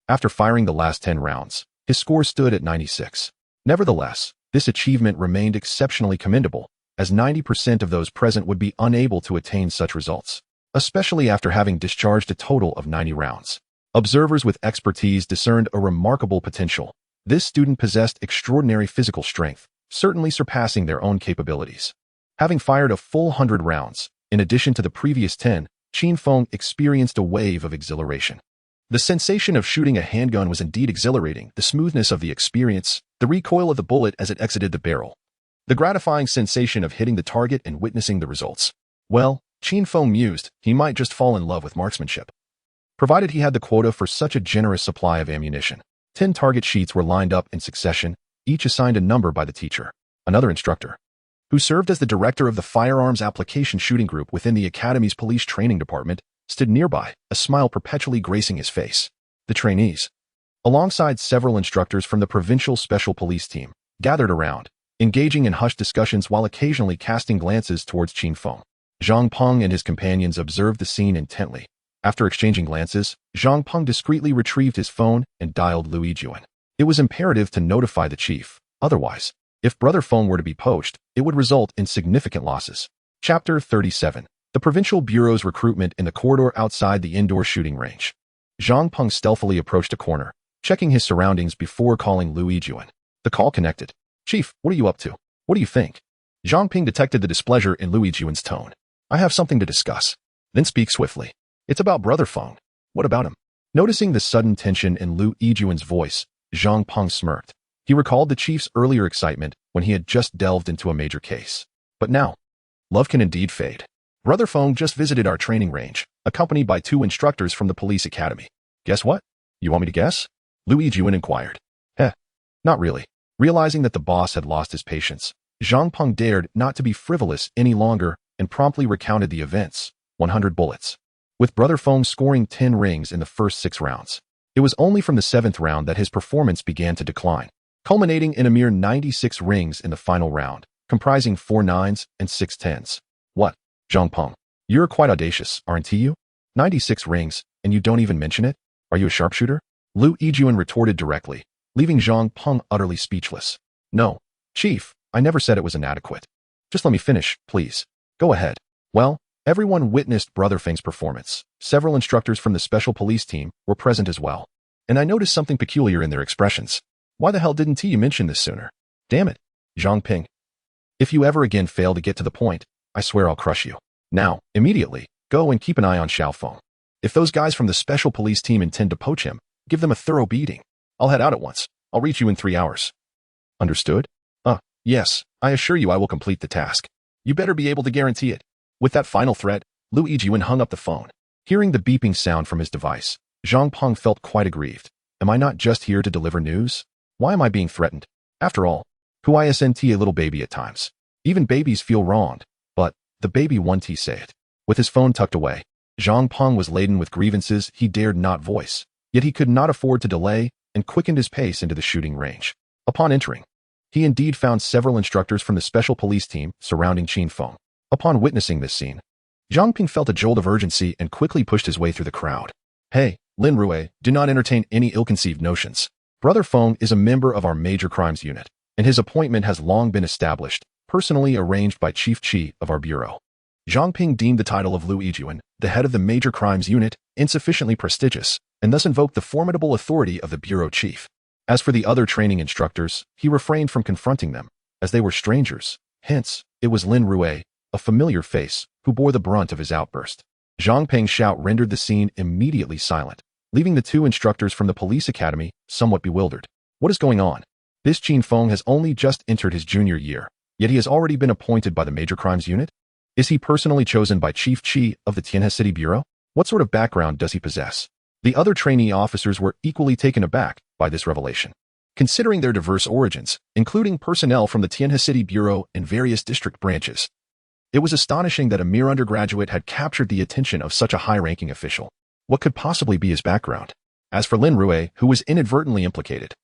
after firing the last 10 rounds, his score stood at 96. Nevertheless, this achievement remained exceptionally commendable, as 90% of those present would be unable to attain such results, especially after having discharged a total of 90 rounds. Observers with expertise discerned a remarkable potential. This student possessed extraordinary physical strength, certainly surpassing their own capabilities. Having fired a full 100 rounds, in addition to the previous 10, Qin Feng experienced a wave of exhilaration. The sensation of shooting a handgun was indeed exhilarating, the smoothness of the experience, the recoil of the bullet as it exited the barrel, the gratifying sensation of hitting the target and witnessing the results. Well, Qin Feng mused, he might just fall in love with marksmanship. Provided he had the quota for such a generous supply of ammunition. 10 target sheets were lined up in succession, each assigned a number by the teacher, another instructor, who served as the director of the Firearms Application Shooting Group within the Academy's police training department, stood nearby, a smile perpetually gracing his face. The trainees, alongside several instructors from the provincial special police team, gathered around, engaging in hushed discussions while occasionally casting glances towards Qin Feng. Zhang Peng and his companions observed the scene intently. After exchanging glances, Zhang Peng discreetly retrieved his phone and dialed Lu Yijuan. It was imperative to notify the chief, otherwise, if Brother Feng were to be poached, it would result in significant losses. Chapter 37. The Provincial Bureau's recruitment in the corridor outside the indoor shooting range. Zhang Peng stealthily approached a corner, checking his surroundings before calling Lu Yijuan. The call connected. Chief, what are you up to? What do you think? Zhang Ping detected the displeasure in Lu Yijuan's tone. I have something to discuss. Then speak swiftly. It's about Brother Feng. What about him? Noticing the sudden tension in Lu Yijuan's voice, Zhang Peng smirked. He recalled the chief's earlier excitement when he had just delved into a major case. But now, love can indeed fade. Brother Feng just visited our training range, accompanied by 2 instructors from the police academy. Guess what? You want me to guess? Lu Yijuan inquired. Not really. Realizing that the boss had lost his patience, Zhang Peng dared not to be frivolous any longer and promptly recounted the events. 100 bullets. With Brother Feng scoring 10 rings in the first 6 rounds. It was only from the 7th round that his performance began to decline, culminating in a mere 96 rings in the final round, comprising 4 9s and 6 10s. What? Zhang Peng, you're quite audacious, aren't you? 96 rings, and you don't even mention it? Are you a sharpshooter? Lu Yijuan retorted directly, leaving Zhang Peng utterly speechless. No, Chief, I never said it was inadequate. Just let me finish, please. Go ahead. Well, everyone witnessed Brother Feng's performance. Several instructors from the special police team were present as well. And I noticed something peculiar in their expressions. Why the hell didn't you mention this sooner? Damn it, Zhang Ping. If you ever again fail to get to the point, I swear I'll crush you. Now, immediately, go and keep an eye on Xiao Feng. If those guys from the special police team intend to poach him, give them a thorough beating. I'll head out at once. I'll reach you in 3 hours. Understood? Yes, I assure you I will complete the task. You better be able to guarantee it. With that final threat, Lu Yijuan hung up the phone. Hearing the beeping sound from his device, Zhang Peng felt quite aggrieved. Am I not just here to deliver news? Why am I being threatened? After all, who isn't a little baby at times? Even babies feel wronged, but the baby won't say it. With his phone tucked away, Zhang Peng was laden with grievances he dared not voice, yet he could not afford to delay and quickened his pace into the shooting range. Upon entering, he indeed found several instructors from the special police team surrounding Qin Feng. Upon witnessing this scene, Zhang Ping felt a jolt of urgency and quickly pushed his way through the crowd. Hey, Lin Rui, do not entertain any ill-conceived notions. Brother Feng is a member of our major crimes unit, and his appointment has long been established, personally arranged by Chief Qi of our bureau. Zhang Ping deemed the title of Lu Yijuan, the head of the major crimes unit, insufficiently prestigious, and thus invoked the formidable authority of the bureau chief. As for the other training instructors, he refrained from confronting them, as they were strangers. Hence, it was Lin Rui, a familiar face, who bore the brunt of his outburst. Zhang Peng's shout rendered the scene immediately silent, leaving the 2 instructors from the police academy somewhat bewildered. What is going on? This Qin Feng has only just entered his junior year, yet he has already been appointed by the major crimes unit? Is he personally chosen by Chief Qi of the Tianhe City Bureau? What sort of background does he possess? The other trainee officers were equally taken aback by this revelation. Considering their diverse origins, including personnel from the Tianhe City Bureau and various district branches, it was astonishing that a mere undergraduate had captured the attention of such a high-ranking official. What could possibly be his background? As for Lin Rui, who was inadvertently implicated,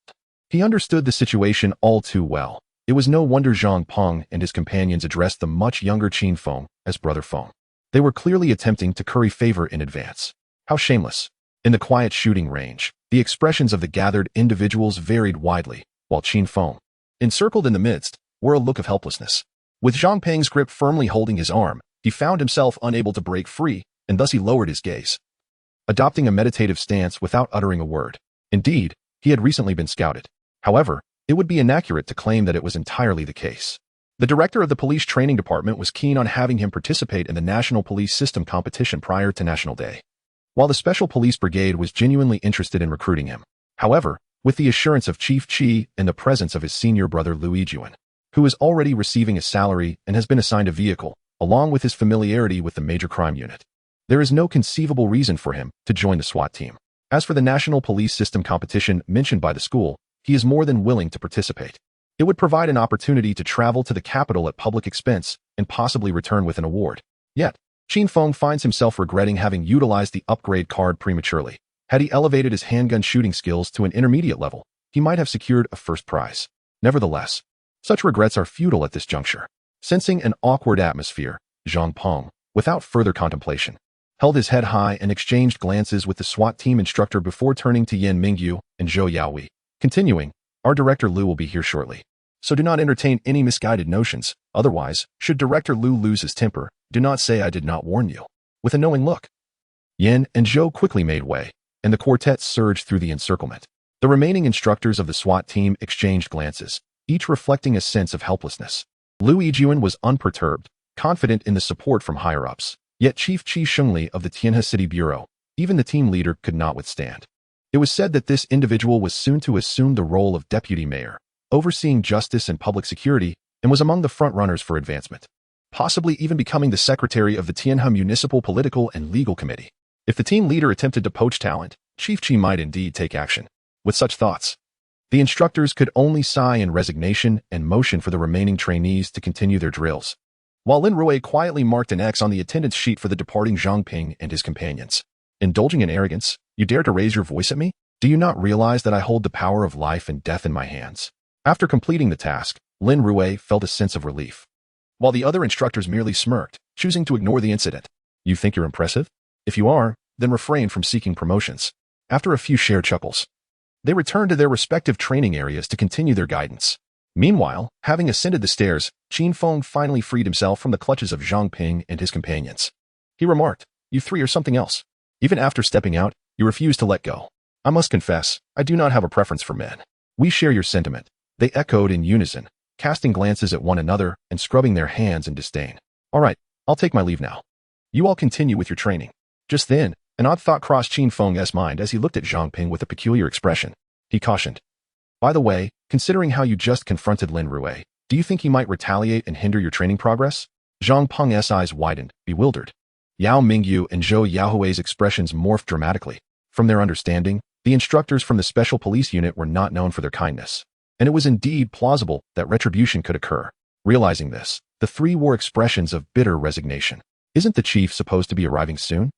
he understood the situation all too well. It was no wonder Zhang Peng and his companions addressed the much younger Qin Feng as Brother Feng. They were clearly attempting to curry favor in advance. How shameless. In the quiet shooting range, the expressions of the gathered individuals varied widely, while Qin Feng, encircled in the midst, wore a look of helplessness. With Zhang Peng's grip firmly holding his arm, he found himself unable to break free, and thus he lowered his gaze, adopting a meditative stance without uttering a word. Indeed, he had recently been scouted. However, it would be inaccurate to claim that it was entirely the case. The director of the police training department was keen on having him participate in the National Police System competition prior to National Day, while the Special Police Brigade was genuinely interested in recruiting him. However, with the assurance of Chief Qi and the presence of his senior brother Liu Yijuan, who is already receiving a salary and has been assigned a vehicle, along with his familiarity with the major crime unit, there is no conceivable reason for him to join the SWAT team. As for the National Police System competition mentioned by the school, he is more than willing to participate. It would provide an opportunity to travel to the capital at public expense and possibly return with an award. Yet, Qin Feng finds himself regretting having utilized the upgrade card prematurely. Had he elevated his handgun shooting skills to an intermediate level, he might have secured a first prize. Nevertheless, such regrets are futile at this juncture. Sensing an awkward atmosphere, Zhang Peng, without further contemplation, held his head high and exchanged glances with the SWAT team instructor before turning to Yan Mingyu and Zhou Yaohui, continuing, "Our director Liu will be here shortly. So do not entertain any misguided notions. Otherwise, should Director Liu lose his temper, do not say I did not warn you." With a knowing look, Yan and Zhou quickly made way, and the quartet surged through the encirclement. The remaining instructors of the SWAT team exchanged glances, each reflecting a sense of helplessness. Liu Yijuan was unperturbed, confident in the support from higher-ups. Yet Chief Qi Shengli of the Tianhe City Bureau, even the team leader, could not withstand. It was said that this individual was soon to assume the role of deputy mayor, overseeing justice and public security, and was among the front-runners for advancement, possibly even becoming the secretary of the Tianhe Municipal Political and Legal Committee. If the team leader attempted to poach talent, Chief Qi might indeed take action. With such thoughts, the instructors could only sigh in resignation and motion for the remaining trainees to continue their drills, while Lin Rui quietly marked an X on the attendance sheet for the departing Zhang Ping and his companions. Indulging in arrogance, you dare to raise your voice at me? Do you not realize that I hold the power of life and death in my hands? After completing the task, Lin Rui felt a sense of relief, while the other instructors merely smirked, choosing to ignore the incident. You think you're impressive? If you are, then refrain from seeking promotions. After a few shared chuckles, they returned to their respective training areas to continue their guidance. Meanwhile, having ascended the stairs, Qin Feng finally freed himself from the clutches of Zhang Ping and his companions. He remarked, "You three are something else. Even after stepping out, you refuse to let go. I must confess, I do not have a preference for men." "We share your sentiment," they echoed in unison, casting glances at one another and scrubbing their hands in disdain. "All right, I'll take my leave now. You all continue with your training." Just then, an odd thought crossed Qin Feng's mind as he looked at Zhang Ping with a peculiar expression. He cautioned, "By the way, considering how you just confronted Lin Rui, do you think he might retaliate and hinder your training progress?" Zhang Peng's eyes widened, bewildered. Yao Mingyu and Zhou Yaohui's expressions morphed dramatically. From their understanding, the instructors from the Special Police Unit were not known for their kindness, and it was indeed plausible that retribution could occur. Realizing this, the three wore expressions of bitter resignation. "Isn't the chief supposed to be arriving soon?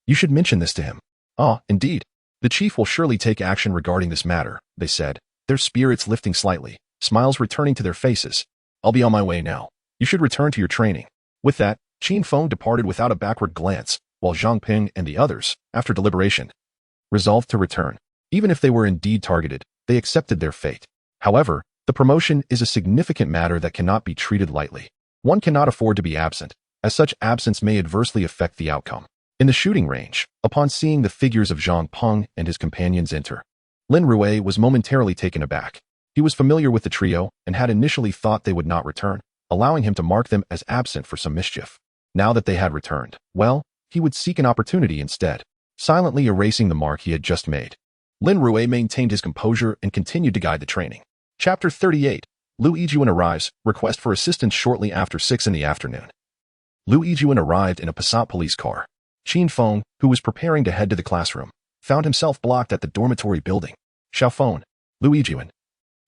You should mention this to him." "Ah, indeed. The chief will surely take action regarding this matter," they said, their spirits lifting slightly, smiles returning to their faces. "I'll be on my way now. You should return to your training." With that, Qin Feng departed without a backward glance, while Zhang Ping and the others, after deliberation, resolved to return. Even if they were indeed targeted, they accepted their fate. However, the promotion is a significant matter that cannot be treated lightly. One cannot afford to be absent, as such absence may adversely affect the outcome. In the shooting range, upon seeing the figures of Zhang Peng and his companions enter, Lin Rui was momentarily taken aback. He was familiar with the trio and had initially thought they would not return, allowing him to mark them as absent for some mischief. Now that they had returned, well, he would seek an opportunity instead, silently erasing the mark he had just made. Lin Rui maintained his composure and continued to guide the training. Chapter 38. Liu Yijuan arrives, request for assistance shortly after 6 in the afternoon. Liu Yijuan arrived in a Passat police car. Qin Feng, who was preparing to head to the classroom, found himself blocked at the dormitory building. Xiaofeng, Liu Yijuan,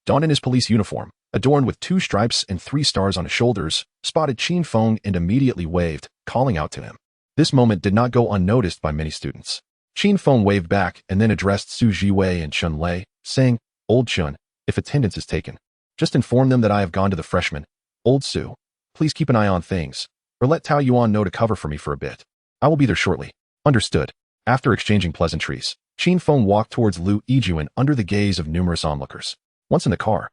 donned in his police uniform, adorned with 2 stripes and 3 stars on his shoulders, spotted Qin Feng and immediately waved, calling out to him. This moment did not go unnoticed by many students. Qin Feng waved back and then addressed Su Jiwei and Chun Lei, saying, "Old Chun, if attendance is taken, just inform them that I have gone to the freshmen. Old Su, please keep an eye on things. or let Tao Yuan know to cover for me for a bit. I will be there shortly. Understood. After exchanging pleasantries, Qin Feng walked towards Lu Yijuan under the gaze of numerous onlookers. Once in the car,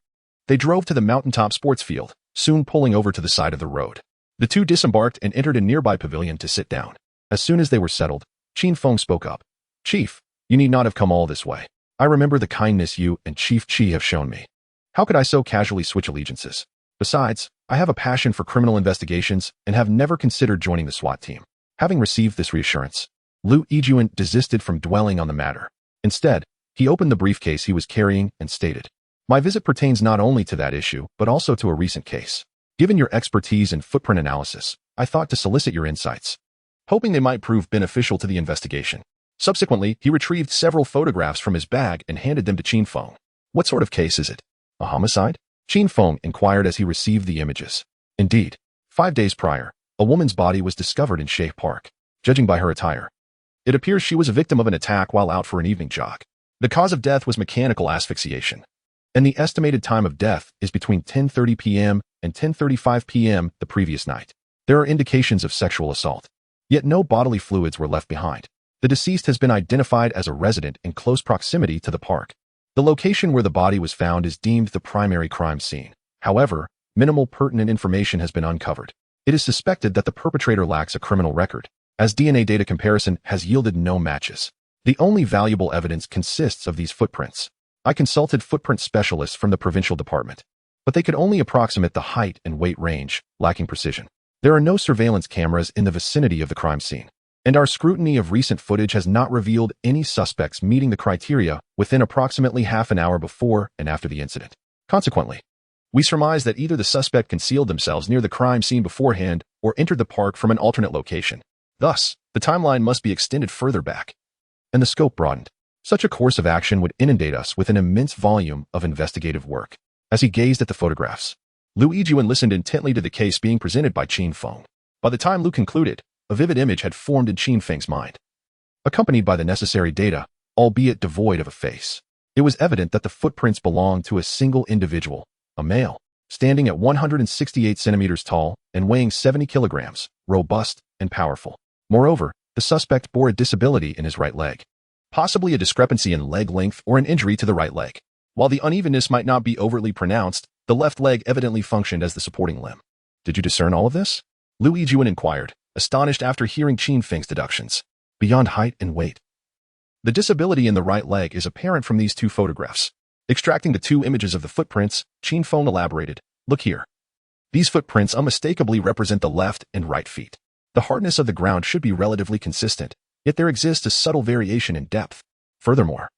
they drove to the mountaintop sports field, soon pulling over to the side of the road. The two disembarked and entered a nearby pavilion to sit down. As soon as they were settled, Qin Feng spoke up. Chief, you need not have come all this way. I remember the kindness you and Chief Qi have shown me. How could I so casually switch allegiances? Besides, I have a passion for criminal investigations and have never considered joining the SWAT team. Having received this reassurance, Lu Yijuan desisted from dwelling on the matter. Instead, he opened the briefcase he was carrying and stated, my visit pertains not only to that issue, but also to a recent case. Given your expertise in footprint analysis, I thought to solicit your insights, hoping they might prove beneficial to the investigation. Subsequently, he retrieved several photographs from his bag and handed them to Qin Feng. What sort of case is it? A homicide? Qin Feng inquired as he received the images. Indeed, 5 days prior, a woman's body was discovered in Shea Park. Judging by her attire, it appears she was a victim of an attack while out for an evening jog. The cause of death was mechanical asphyxiation, and the estimated time of death is between 10:30 p.m. and 10:35 p.m. the previous night. There are indications of sexual assault, yet no bodily fluids were left behind. The deceased has been identified as a resident in close proximity to the park. The location where the body was found is deemed the primary crime scene. However, minimal pertinent information has been uncovered. It is suspected that the perpetrator lacks a criminal record, as DNA data comparison has yielded no matches. The only valuable evidence consists of these footprints. I consulted footprint specialists from the provincial department, but they could only approximate the height and weight range, lacking precision. There are no surveillance cameras in the vicinity of the crime scene, and our scrutiny of recent footage has not revealed any suspects meeting the criteria within approximately half an hour before and after the incident. Consequently, we surmise that either the suspect concealed themselves near the crime scene beforehand or entered the park from an alternate location. Thus, the timeline must be extended further back, and the scope broadened. Such a course of action would inundate us with an immense volume of investigative work. As he gazed at the photographs, Lu Yijuan listened intently to the case being presented by Qin Feng. By the time Lu concluded, a vivid image had formed in Qin Feng's mind, accompanied by the necessary data, albeit devoid of a face. It was evident that the footprints belonged to a single individual, a male, standing at 168 centimeters tall and weighing 70 kilograms, robust and powerful. Moreover, the suspect bore a disability in his right leg, possibly a discrepancy in leg length or an injury to the right leg. While the unevenness might not be overtly pronounced, the left leg evidently functioned as the supporting limb. Did you discern all of this? Lu Yijuan inquired, astonished after hearing Qin Feng's deductions. Beyond height and weight, the disability in the right leg is apparent from these two photographs. Extracting the two images of the footprints, Qin Feng elaborated, look here. These footprints unmistakably represent the left and right feet. The hardness of the ground should be relatively consistent, yet there exists a subtle variation in depth. Furthermore,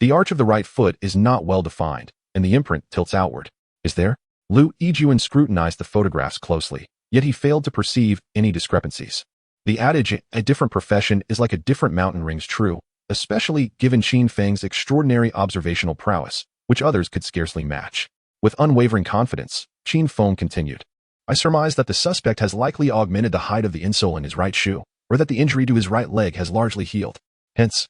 the arch of the right foot is not well defined, and the imprint tilts outward. Is there? Lu Yijuan scrutinized the photographs closely, yet he failed to perceive any discrepancies. The adage, a different profession is like a different mountain, rings true, especially given Qin Feng's extraordinary observational prowess, which others could scarcely match. With unwavering confidence, Qin Feng continued, I surmise that the suspect has likely augmented the height of the insole in his right shoe, or that the injury to his right leg has largely healed. Hence,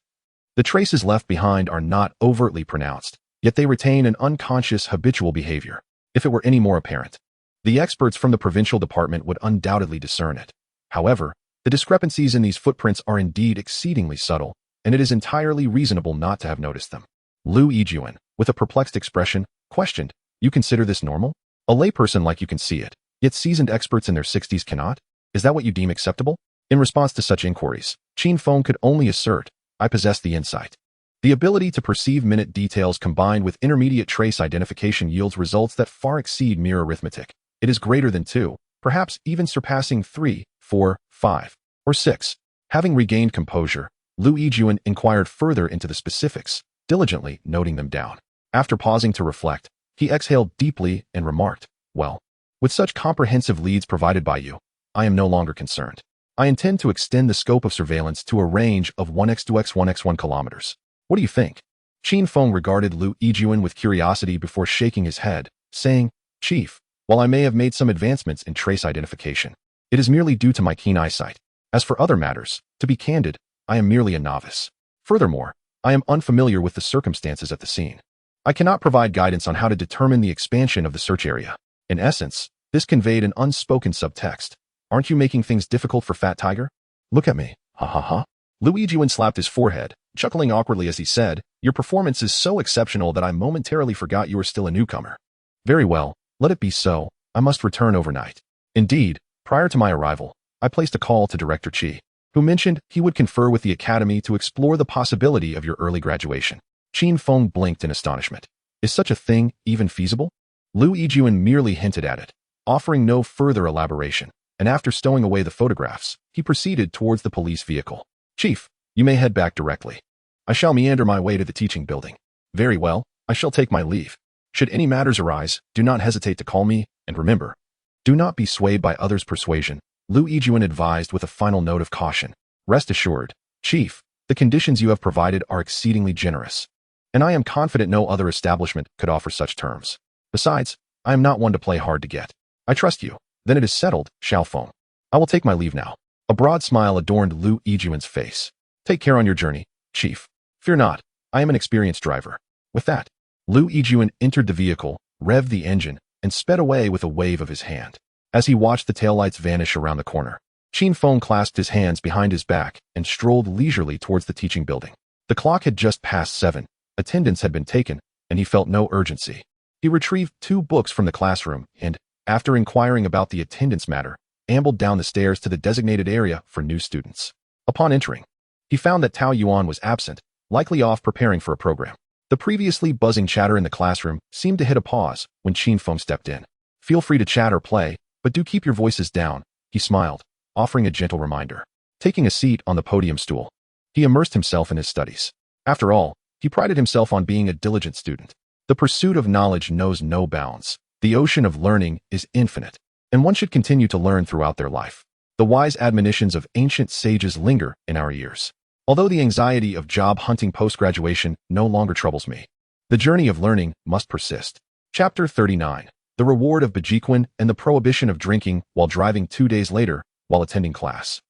the traces left behind are not overtly pronounced, yet they retain an unconscious habitual behavior. If it were any more apparent, the experts from the provincial department would undoubtedly discern it. However, the discrepancies in these footprints are indeed exceedingly subtle, and it is entirely reasonable not to have noticed them. Lu Yijuan, with a perplexed expression, questioned, you consider this normal? A layperson like you can see it, yet seasoned experts in their 60s cannot? Is that what you deem acceptable? In response to such inquiries, Qin Feng could only assert, I possess the insight. The ability to perceive minute details combined with intermediate trace identification yields results that far exceed mere arithmetic. It is greater than 2, perhaps even surpassing 3, 4, 5, or 6. Having regained composure, Lu Yijuan inquired further into the specifics, diligently noting them down. After pausing to reflect, he exhaled deeply and remarked, well, with such comprehensive leads provided by you, I am no longer concerned. I intend to extend the scope of surveillance to a range of 1x2x1x1 kilometers. What do you think? Qin Feng regarded Lu Yijuan with curiosity before shaking his head, saying, Chief, while I may have made some advancements in trace identification, it is merely due to my keen eyesight. As for other matters, to be candid, I am merely a novice. Furthermore, I am unfamiliar with the circumstances at the scene. I cannot provide guidance on how to determine the expansion of the search area. In essence, this conveyed an unspoken subtext. Aren't you making things difficult for Fat Tiger? Look at me. Ha ha ha. Lu Yijuan slapped his forehead, chuckling awkwardly as he said, your performance is so exceptional that I momentarily forgot you were still a newcomer. Very well, let it be so. I must return overnight. Indeed, prior to my arrival, I placed a call to Director Qi, who mentioned he would confer with the academy to explore the possibility of your early graduation. Qin Feng blinked in astonishment. Is such a thing even feasible? Lu Yijuan merely hinted at it, offering no further elaboration, and after stowing away the photographs, he proceeded towards the police vehicle. Chief, you may head back directly. I shall meander my way to the teaching building. Very well, I shall take my leave. Should any matters arise, do not hesitate to call me, and remember, do not be swayed by others' persuasion, Lu Yijuan advised with a final note of caution. Rest assured, Chief, the conditions you have provided are exceedingly generous, and I am confident no other establishment could offer such terms. Besides, I am not one to play hard to get. I trust you. Then it is settled, Xiaofeng. I will take my leave now. A broad smile adorned Lu Yijuan's face. Take care on your journey, Chief. Fear not, I am an experienced driver. With that, Lu Yijuan entered the vehicle, revved the engine, and sped away with a wave of his hand. As he watched the taillights vanish around the corner, Qin Feng clasped his hands behind his back and strolled leisurely towards the teaching building. The clock had just passed 7, attendance had been taken, and he felt no urgency. He retrieved 2 books from the classroom and, after inquiring about the attendance matter, ambled down the stairs to the designated area for new students. Upon entering, he found that Tao Yuan was absent, likely off preparing for a program. The previously buzzing chatter in the classroom seemed to hit a pause when Qin Feng stepped in. Feel free to chat or play, but do keep your voices down, he smiled, offering a gentle reminder. Taking a seat on the podium stool, he immersed himself in his studies. After all, he prided himself on being a diligent student. The pursuit of knowledge knows no bounds. The ocean of learning is infinite, and one should continue to learn throughout their life. The wise admonitions of ancient sages linger in our ears. Although the anxiety of job hunting post-graduation no longer troubles me, the journey of learning must persist. Chapter 39. The Reward of Bejiquin and the Prohibition of Drinking while driving 2 days later while attending class.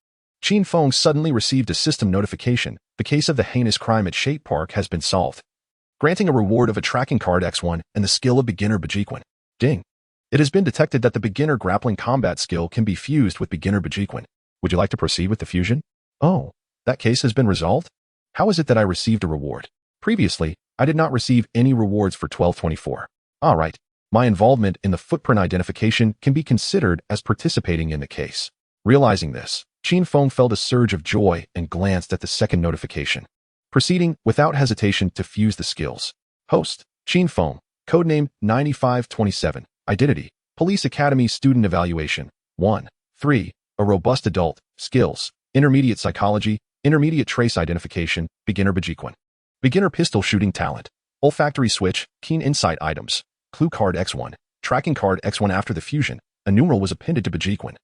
Qin Feng suddenly received a system notification. The case of the heinous crime at Shade Park has been solved, granting a reward of a tracking card X1 and the skill of beginner Bejiquin. Ding. It has been detected that the beginner grappling combat skill can be fused with beginner Bejiquin. Would you like to proceed with the fusion? Oh, that case has been resolved? How is it that I received a reward? Previously, I did not receive any rewards for 1224. All right, my involvement in the footprint identification can be considered as participating in the case. Realizing this, Qin Feng felt a surge of joy and glanced at the second notification. Proceeding without hesitation to fuse the skills. Host, Qin Feng, codename 9527, Identity, Police Academy Student Evaluation, 1, 3, a robust adult, skills, intermediate psychology, intermediate trace identification, beginner Bejiquin. Beginner pistol shooting talent, olfactory switch, keen insight items, clue card X1, tracking card X1 after the fusion, a numeral was appended to Bejiquin,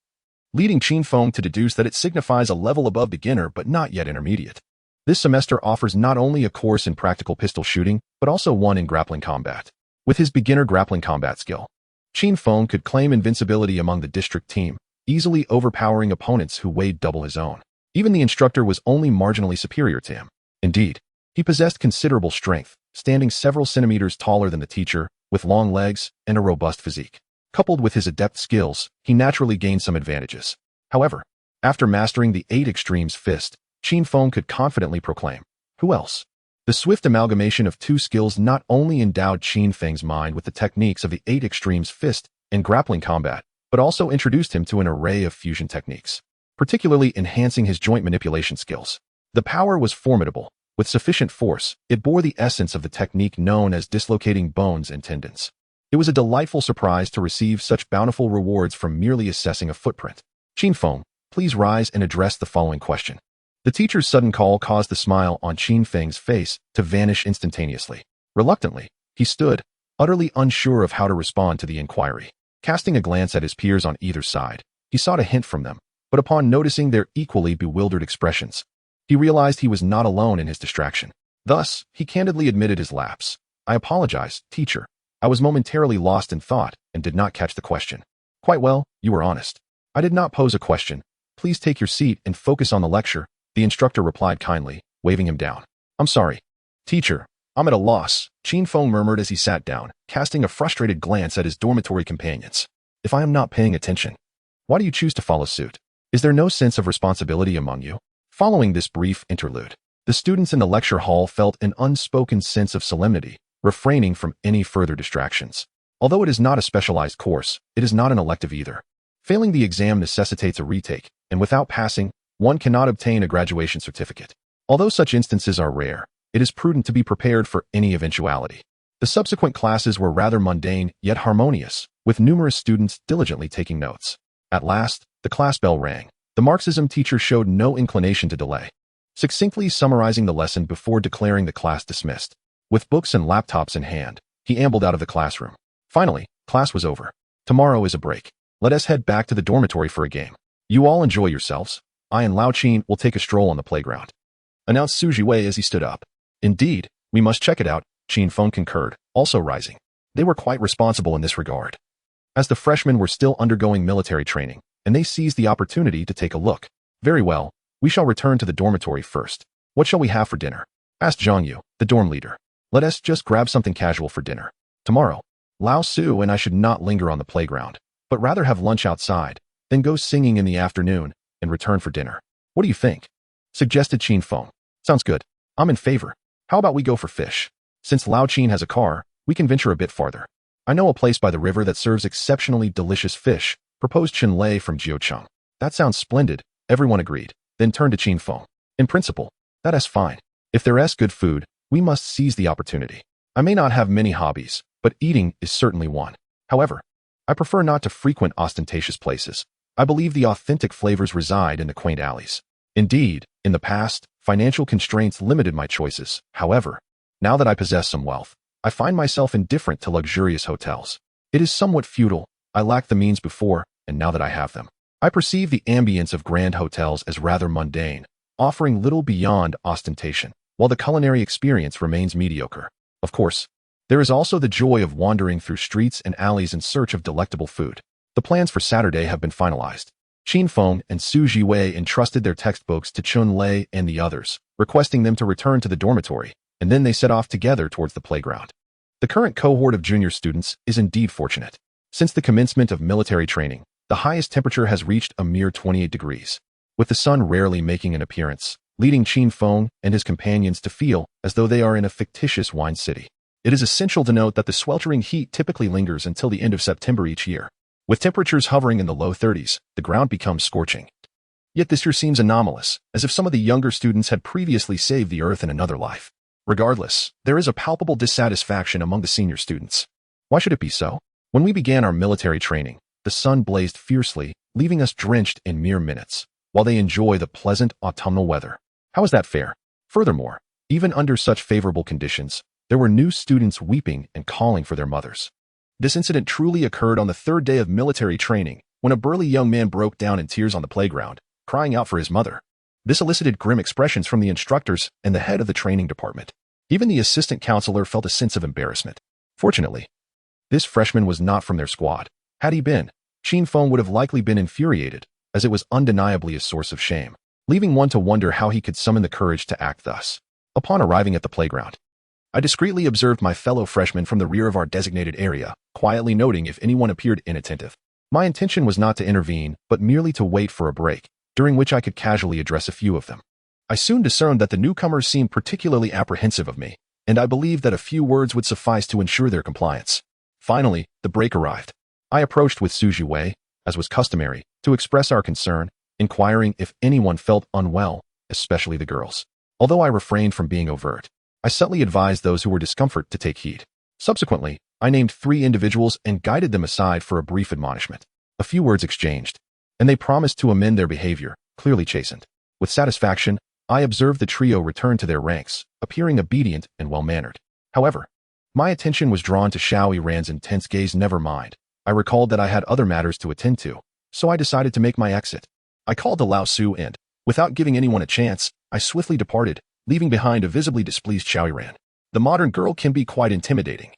leading Qin Feng to deduce that it signifies a level above beginner but not yet intermediate. This semester offers not only a course in practical pistol shooting, but also one in grappling combat. With his beginner grappling combat skill, Qin Feng could claim invincibility among the district team, easily overpowering opponents who weighed double his own. Even the instructor was only marginally superior to him. Indeed, he possessed considerable strength, standing several centimeters taller than the teacher, with long legs and a robust physique. Coupled with his adept skills, he naturally gained some advantages. However, after mastering the 8 Extremes Fist, Qin Feng could confidently proclaim, who else? The swift amalgamation of 2 skills not only endowed Qin Feng's mind with the techniques of the 8 Extremes Fist and grappling combat, but also introduced him to an array of fusion techniques, particularly enhancing his joint manipulation skills. The power was formidable. With sufficient force, it bore the essence of the technique known as dislocating bones and tendons. It was a delightful surprise to receive such bountiful rewards from merely assessing a footprint. Qin Feng, please rise and address the following question. The teacher's sudden call caused the smile on Qin Feng's face to vanish instantaneously. Reluctantly, he stood, utterly unsure of how to respond to the inquiry. Casting a glance at his peers on either side, he sought a hint from them, but upon noticing their equally bewildered expressions, he realized he was not alone in his distraction. Thus, he candidly admitted his lapse. I apologize, teacher. I was momentarily lost in thought and did not catch the question. Quite well, you were honest. I did not pose a question. Please take your seat and focus on the lecture, the instructor replied kindly, waving him down. I'm sorry. Teacher, I'm at a loss, Qin Feng murmured as he sat down, casting a frustrated glance at his dormitory companions. If I am not paying attention, Why do you choose to follow suit? Is there no sense of responsibility among you? Following this brief interlude, the students in the lecture hall felt an unspoken sense of solemnity, refraining from any further distractions. Although it is not a specialized course, it is not an elective either. Failing the exam necessitates a retake, and without passing, one cannot obtain a graduation certificate. Although such instances are rare, it is prudent to be prepared for any eventuality. The subsequent classes were rather mundane yet harmonious, with numerous students diligently taking notes. At last, the class bell rang. The Marxism teacher showed no inclination to delay, succinctly summarizing the lesson before declaring the class dismissed. With books and laptops in hand, he ambled out of the classroom. Finally, class was over. Tomorrow is a break. Let us head back to the dormitory for a game. You all enjoy yourselves. I and Lao Qin will take a stroll on the playground, announced Su Jiwei as he stood up. Indeed, we must check it out, Qin Feng concurred, also rising. They were quite responsible in this regard, as the freshmen were still undergoing military training, and they seized the opportunity to take a look. Very well, we shall return to the dormitory first. What shall we have for dinner? Asked Zhang Yu, the dorm leader. Let us just grab something casual for dinner. Tomorrow, Lao Su and I should not linger on the playground, but rather have lunch outside, then go singing in the afternoon, and return for dinner. What do you think? Suggested Qin Feng. Sounds good. I'm in favor. How about we go for fish? Since Lao Qin has a car, we can venture a bit farther. I know a place by the river that serves exceptionally delicious fish, proposed Chen Lei from Jiucheng. That sounds splendid, everyone agreed, then turned to Qin Feng. In principle, that is fine. If there is good food, we must seize the opportunity. I may not have many hobbies, but eating is certainly one. However, I prefer not to frequent ostentatious places. I believe the authentic flavors reside in the quaint alleys. Indeed, in the past, financial constraints limited my choices. However, now that I possess some wealth, I find myself indifferent to luxurious hotels. It is somewhat futile. I lacked the means before, and now that I have them, I perceive the ambience of grand hotels as rather mundane, offering little beyond ostentation, while the culinary experience remains mediocre. Of course, there is also the joy of wandering through streets and alleys in search of delectable food. The plans for Saturday have been finalized. Qin Feng and Su Jiwei entrusted their textbooks to Chen Lei and the others, requesting them to return to the dormitory, and then they set off together towards the playground. The current cohort of junior students is indeed fortunate. Since the commencement of military training, the highest temperature has reached a mere 28 degrees, with the sun rarely making an appearance, leading Qin Feng and his companions to feel as though they are in a fictitious wine city. It is essential to note that the sweltering heat typically lingers until the end of September each year. With temperatures hovering in the low 30s, the ground becomes scorching. Yet this year seems anomalous, as if some of the younger students had previously saved the earth in another life. Regardless, there is a palpable dissatisfaction among the senior students. Why should it be so? When we began our military training, the sun blazed fiercely, leaving us drenched in mere minutes, while they enjoy the pleasant autumnal weather. How is that fair? Furthermore, even under such favorable conditions, there were new students weeping and calling for their mothers. This incident truly occurred on the third day of military training, when a burly young man broke down in tears on the playground, crying out for his mother. This elicited grim expressions from the instructors and the head of the training department. Even the assistant counselor felt a sense of embarrassment. Fortunately, this freshman was not from their squad. Had he been, Qin Feng would have likely been infuriated, as it was undeniably a source of shame, leaving one to wonder how he could summon the courage to act thus. Upon arriving at the playground, I discreetly observed my fellow freshmen from the rear of our designated area, quietly noting if anyone appeared inattentive. My intention was not to intervene, but merely to wait for a break, during which I could casually address a few of them. I soon discerned that the newcomers seemed particularly apprehensive of me, and I believed that a few words would suffice to ensure their compliance. Finally, the break arrived. I approached with Su Jiwei, as was customary, to express our concern, inquiring if anyone felt unwell, especially the girls. Although I refrained from being overt, I subtly advised those who were discomfort to take heed. Subsequently, I named 3 individuals and guided them aside for a brief admonishment. A few words exchanged, and they promised to amend their behavior, clearly chastened. With satisfaction, I observed the trio return to their ranks, appearing obedient and well-mannered. However, my attention was drawn to Xiao Yiran's intense gaze. Never mind. I recalled that I had other matters to attend to, so I decided to make my exit. I called to Lao Su and, without giving anyone a chance, I swiftly departed, leaving behind a visibly displeased Xiao Yiran. The modern girl can be quite intimidating,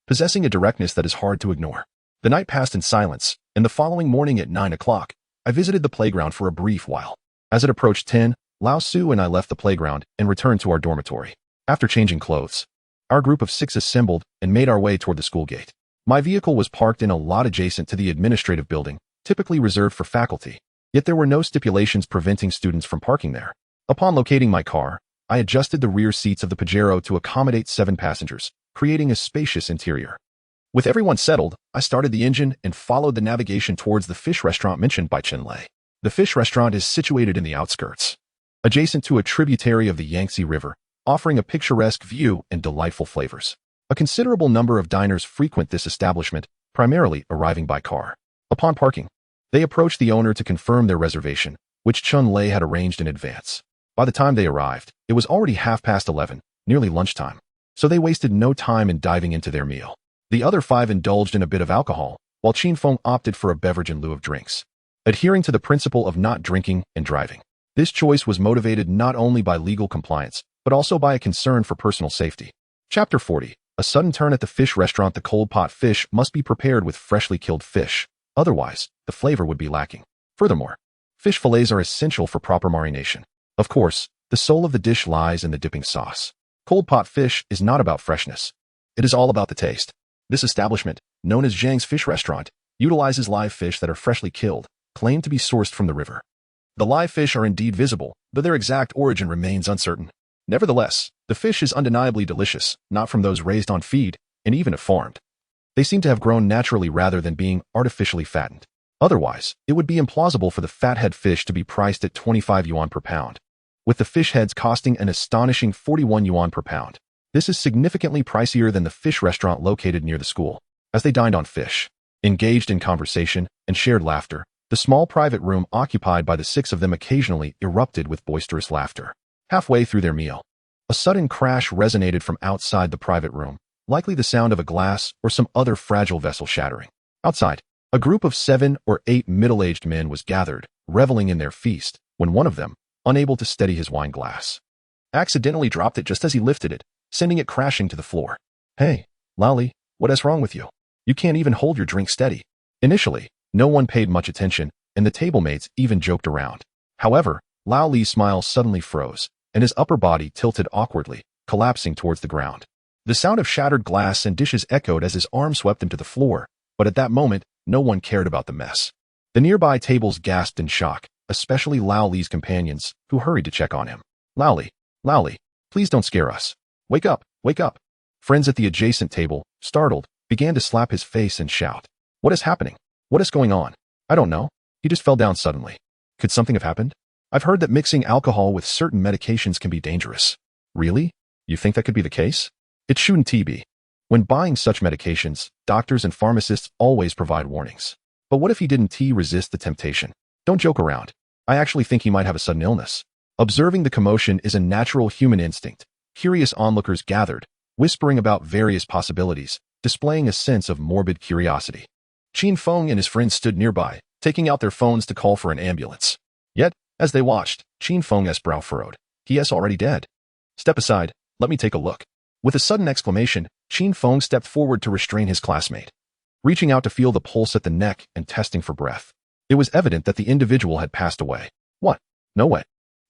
possessing a directness that is hard to ignore. The night passed in silence, and the following morning at 9 o'clock, I visited the playground for a brief while. As it approached 10, Lao Su and I left the playground and returned to our dormitory. After changing clothes, our group of 6 assembled and made our way toward the school gate. My vehicle was parked in a lot adjacent to the administrative building, typically reserved for faculty. Yet there were no stipulations preventing students from parking there. Upon locating my car, I adjusted the rear seats of the Pajero to accommodate 7 passengers, creating a spacious interior. With everyone settled, I started the engine and followed the navigation towards the fish restaurant mentioned by Tianhe. The fish restaurant is situated in the outskirts, adjacent to a tributary of the Yangtze River, offering a picturesque view and delightful flavors. A considerable number of diners frequent this establishment, primarily arriving by car. Upon parking, they approached the owner to confirm their reservation, which Tianhe had arranged in advance. By the time they arrived, it was already 11:30, nearly lunchtime, so they wasted no time in diving into their meal. The other 5 indulged in a bit of alcohol, while Qin Feng opted for a beverage in lieu of drinks, adhering to the principle of not drinking and driving. This choice was motivated not only by legal compliance, but also by a concern for personal safety. Chapter 40. A sudden turn at the fish restaurant. The cold pot fish must be prepared with freshly killed fish, otherwise, the flavor would be lacking. Furthermore, fish fillets are essential for proper marination. Of course, the soul of the dish lies in the dipping sauce. Cold pot fish is not about freshness. It is all about the taste. This establishment, known as Zhang's Fish Restaurant, utilizes live fish that are freshly killed, claimed to be sourced from the river. The live fish are indeed visible, but their exact origin remains uncertain. Nevertheless, the fish is undeniably delicious, not from those raised on feed, and even if farmed. They seem to have grown naturally rather than being artificially fattened. Otherwise, it would be implausible for the fathead fish to be priced at 25 yuan per pound, with the fish heads costing an astonishing 41 yuan per pound. This is significantly pricier than the fish restaurant located near the school. As they dined on fish, engaged in conversation, and shared laughter, the small private room occupied by the 6 of them occasionally erupted with boisterous laughter. Halfway through their meal, a sudden crash resonated from outside the private room, likely the sound of a glass or some other fragile vessel shattering. Outside, a group of 7 or 8 middle-aged men was gathered, reveling in their feast, when one of them, unable to steady his wine glass, accidentally dropped it just as he lifted it, sending it crashing to the floor. "Hey, Lally, what is wrong with you? You can't even hold your drink steady." Initially, no one paid much attention, and the table mates even joked around. However, Lao Li's smile suddenly froze, and his upper body tilted awkwardly, collapsing towards the ground. The sound of shattered glass and dishes echoed as his arm swept him to the floor, but at that moment, no one cared about the mess. The nearby tables gasped in shock, especially Lao Li's companions, who hurried to check on him. Lao Li, please don't scare us. Wake up, wake up." Friends at the adjacent table, startled, began to slap his face and shout. "What is happening? What is going on?" "I don't know. He just fell down suddenly." "Could something have happened? I've heard that mixing alcohol with certain medications can be dangerous." "Really? You think that could be the case?" "It shouldn't be. When buying such medications, doctors and pharmacists always provide warnings. But what if he didn't resist the temptation? Don't joke around. I actually think he might have a sudden illness." Observing the commotion is a natural human instinct. Curious onlookers gathered, whispering about various possibilities, displaying a sense of morbid curiosity. Qin Feng and his friends stood nearby, taking out their phones to call for an ambulance. Yet, as they watched, Qin Feng's brow furrowed. "He is already dead. Step aside, let me take a look." With a sudden exclamation, Qin Feng stepped forward to restrain his classmate, reaching out to feel the pulse at the neck and testing for breath. It was evident that the individual had passed away. "What? No way."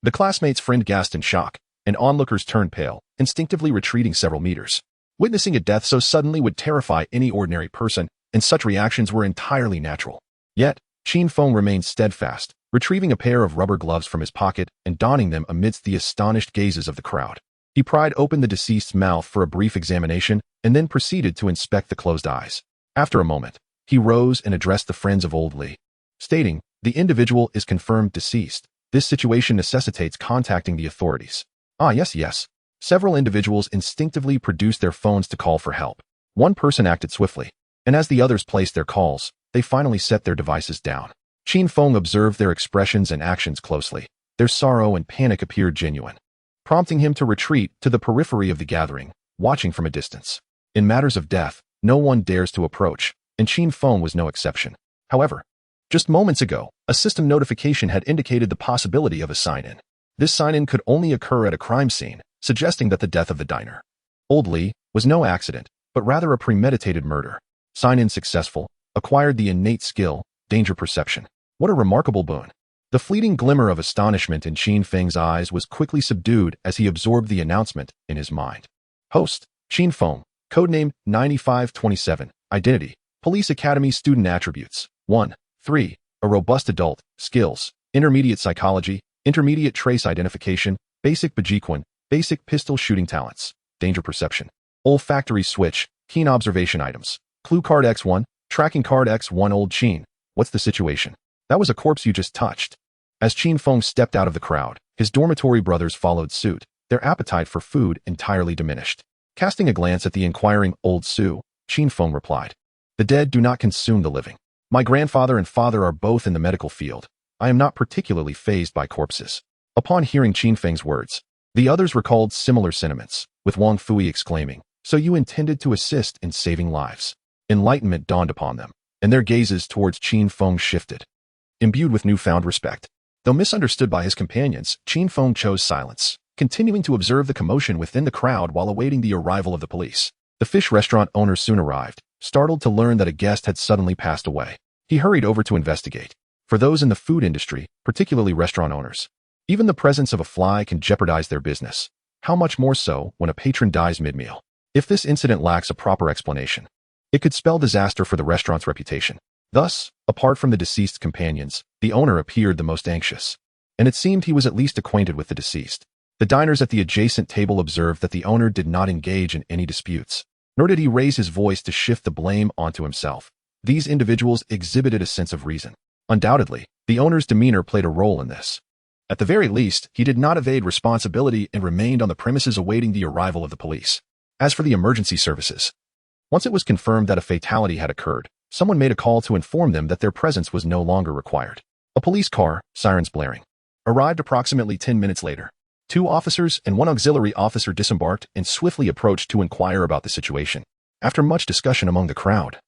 The classmate's friend gasped in shock, and onlookers turned pale, instinctively retreating several meters. Witnessing a death so suddenly would terrify any ordinary person, and such reactions were entirely natural. Yet, Qin Feng remained steadfast, retrieving a pair of rubber gloves from his pocket and donning them amidst the astonished gazes of the crowd. He pried open the deceased's mouth for a brief examination and then proceeded to inspect the closed eyes. After a moment, he rose and addressed the friends of old Li, stating, "The individual is confirmed deceased. This situation necessitates contacting the authorities." "Ah, yes. Several individuals instinctively produced their phones to call for help. One person acted swiftly, and as the others placed their calls, they finally set their devices down. Qin Feng observed their expressions and actions closely. Their sorrow and panic appeared genuine, prompting him to retreat to the periphery of the gathering, watching from a distance. In matters of death, no one dares to approach, and Qin Feng was no exception. However, just moments ago, a system notification had indicated the possibility of a sign-in. This sign-in could only occur at a crime scene, suggesting that the death of the diner, Old Li, was no accident, but rather a premeditated murder. Sign-in successful, acquired the innate skill, danger perception. What a remarkable boon. The fleeting glimmer of astonishment in Qin Feng's eyes was quickly subdued as he absorbed the announcement in his mind. Host, Qin Feng, codename 9527, Identity, Police Academy Student Attributes, 1, 3, a robust adult, skills, intermediate psychology, intermediate trace identification, basic Bajiquan, basic pistol shooting talents, danger perception, olfactory switch, keen observation items, clue card X1, tracking card X1. Old Qin, what's the situation? That was a corpse you just touched. As Qin Feng stepped out of the crowd, his dormitory brothers followed suit, their appetite for food entirely diminished. Casting a glance at the inquiring old Su, Qin Feng replied, "The dead do not consume the living. My grandfather and father are both in the medical field. I am not particularly fazed by corpses." Upon hearing Qin Feng's words, the others recalled similar sentiments, with Wang Fui exclaiming, "So you intended to assist in saving lives?" Enlightenment dawned upon them, and their gazes towards Qin Feng shifted. Imbued with newfound respect, though misunderstood by his companions, Qin Feng chose silence, continuing to observe the commotion within the crowd while awaiting the arrival of the police. The fish restaurant owner soon arrived, startled to learn that a guest had suddenly passed away. He hurried over to investigate. For those in the food industry, particularly restaurant owners, even the presence of a fly can jeopardize their business. How much more so when a patron dies mid-meal? If this incident lacks a proper explanation, it could spell disaster for the restaurant's reputation. Thus, apart from the deceased's companions, the owner appeared the most anxious, and it seemed he was at least acquainted with the deceased. The diners at the adjacent table observed that the owner did not engage in any disputes, nor did he raise his voice to shift the blame onto himself. These individuals exhibited a sense of reason. Undoubtedly, the owner's demeanor played a role in this. At the very least, he did not evade responsibility and remained on the premises awaiting the arrival of the police. As for the emergency services, once it was confirmed that a fatality had occurred, someone made a call to inform them that their presence was no longer required. A police car, sirens blaring, arrived approximately 10 minutes later. 2 officers and 1 auxiliary officer disembarked and swiftly approached to inquire about the situation. After much discussion among the crowd,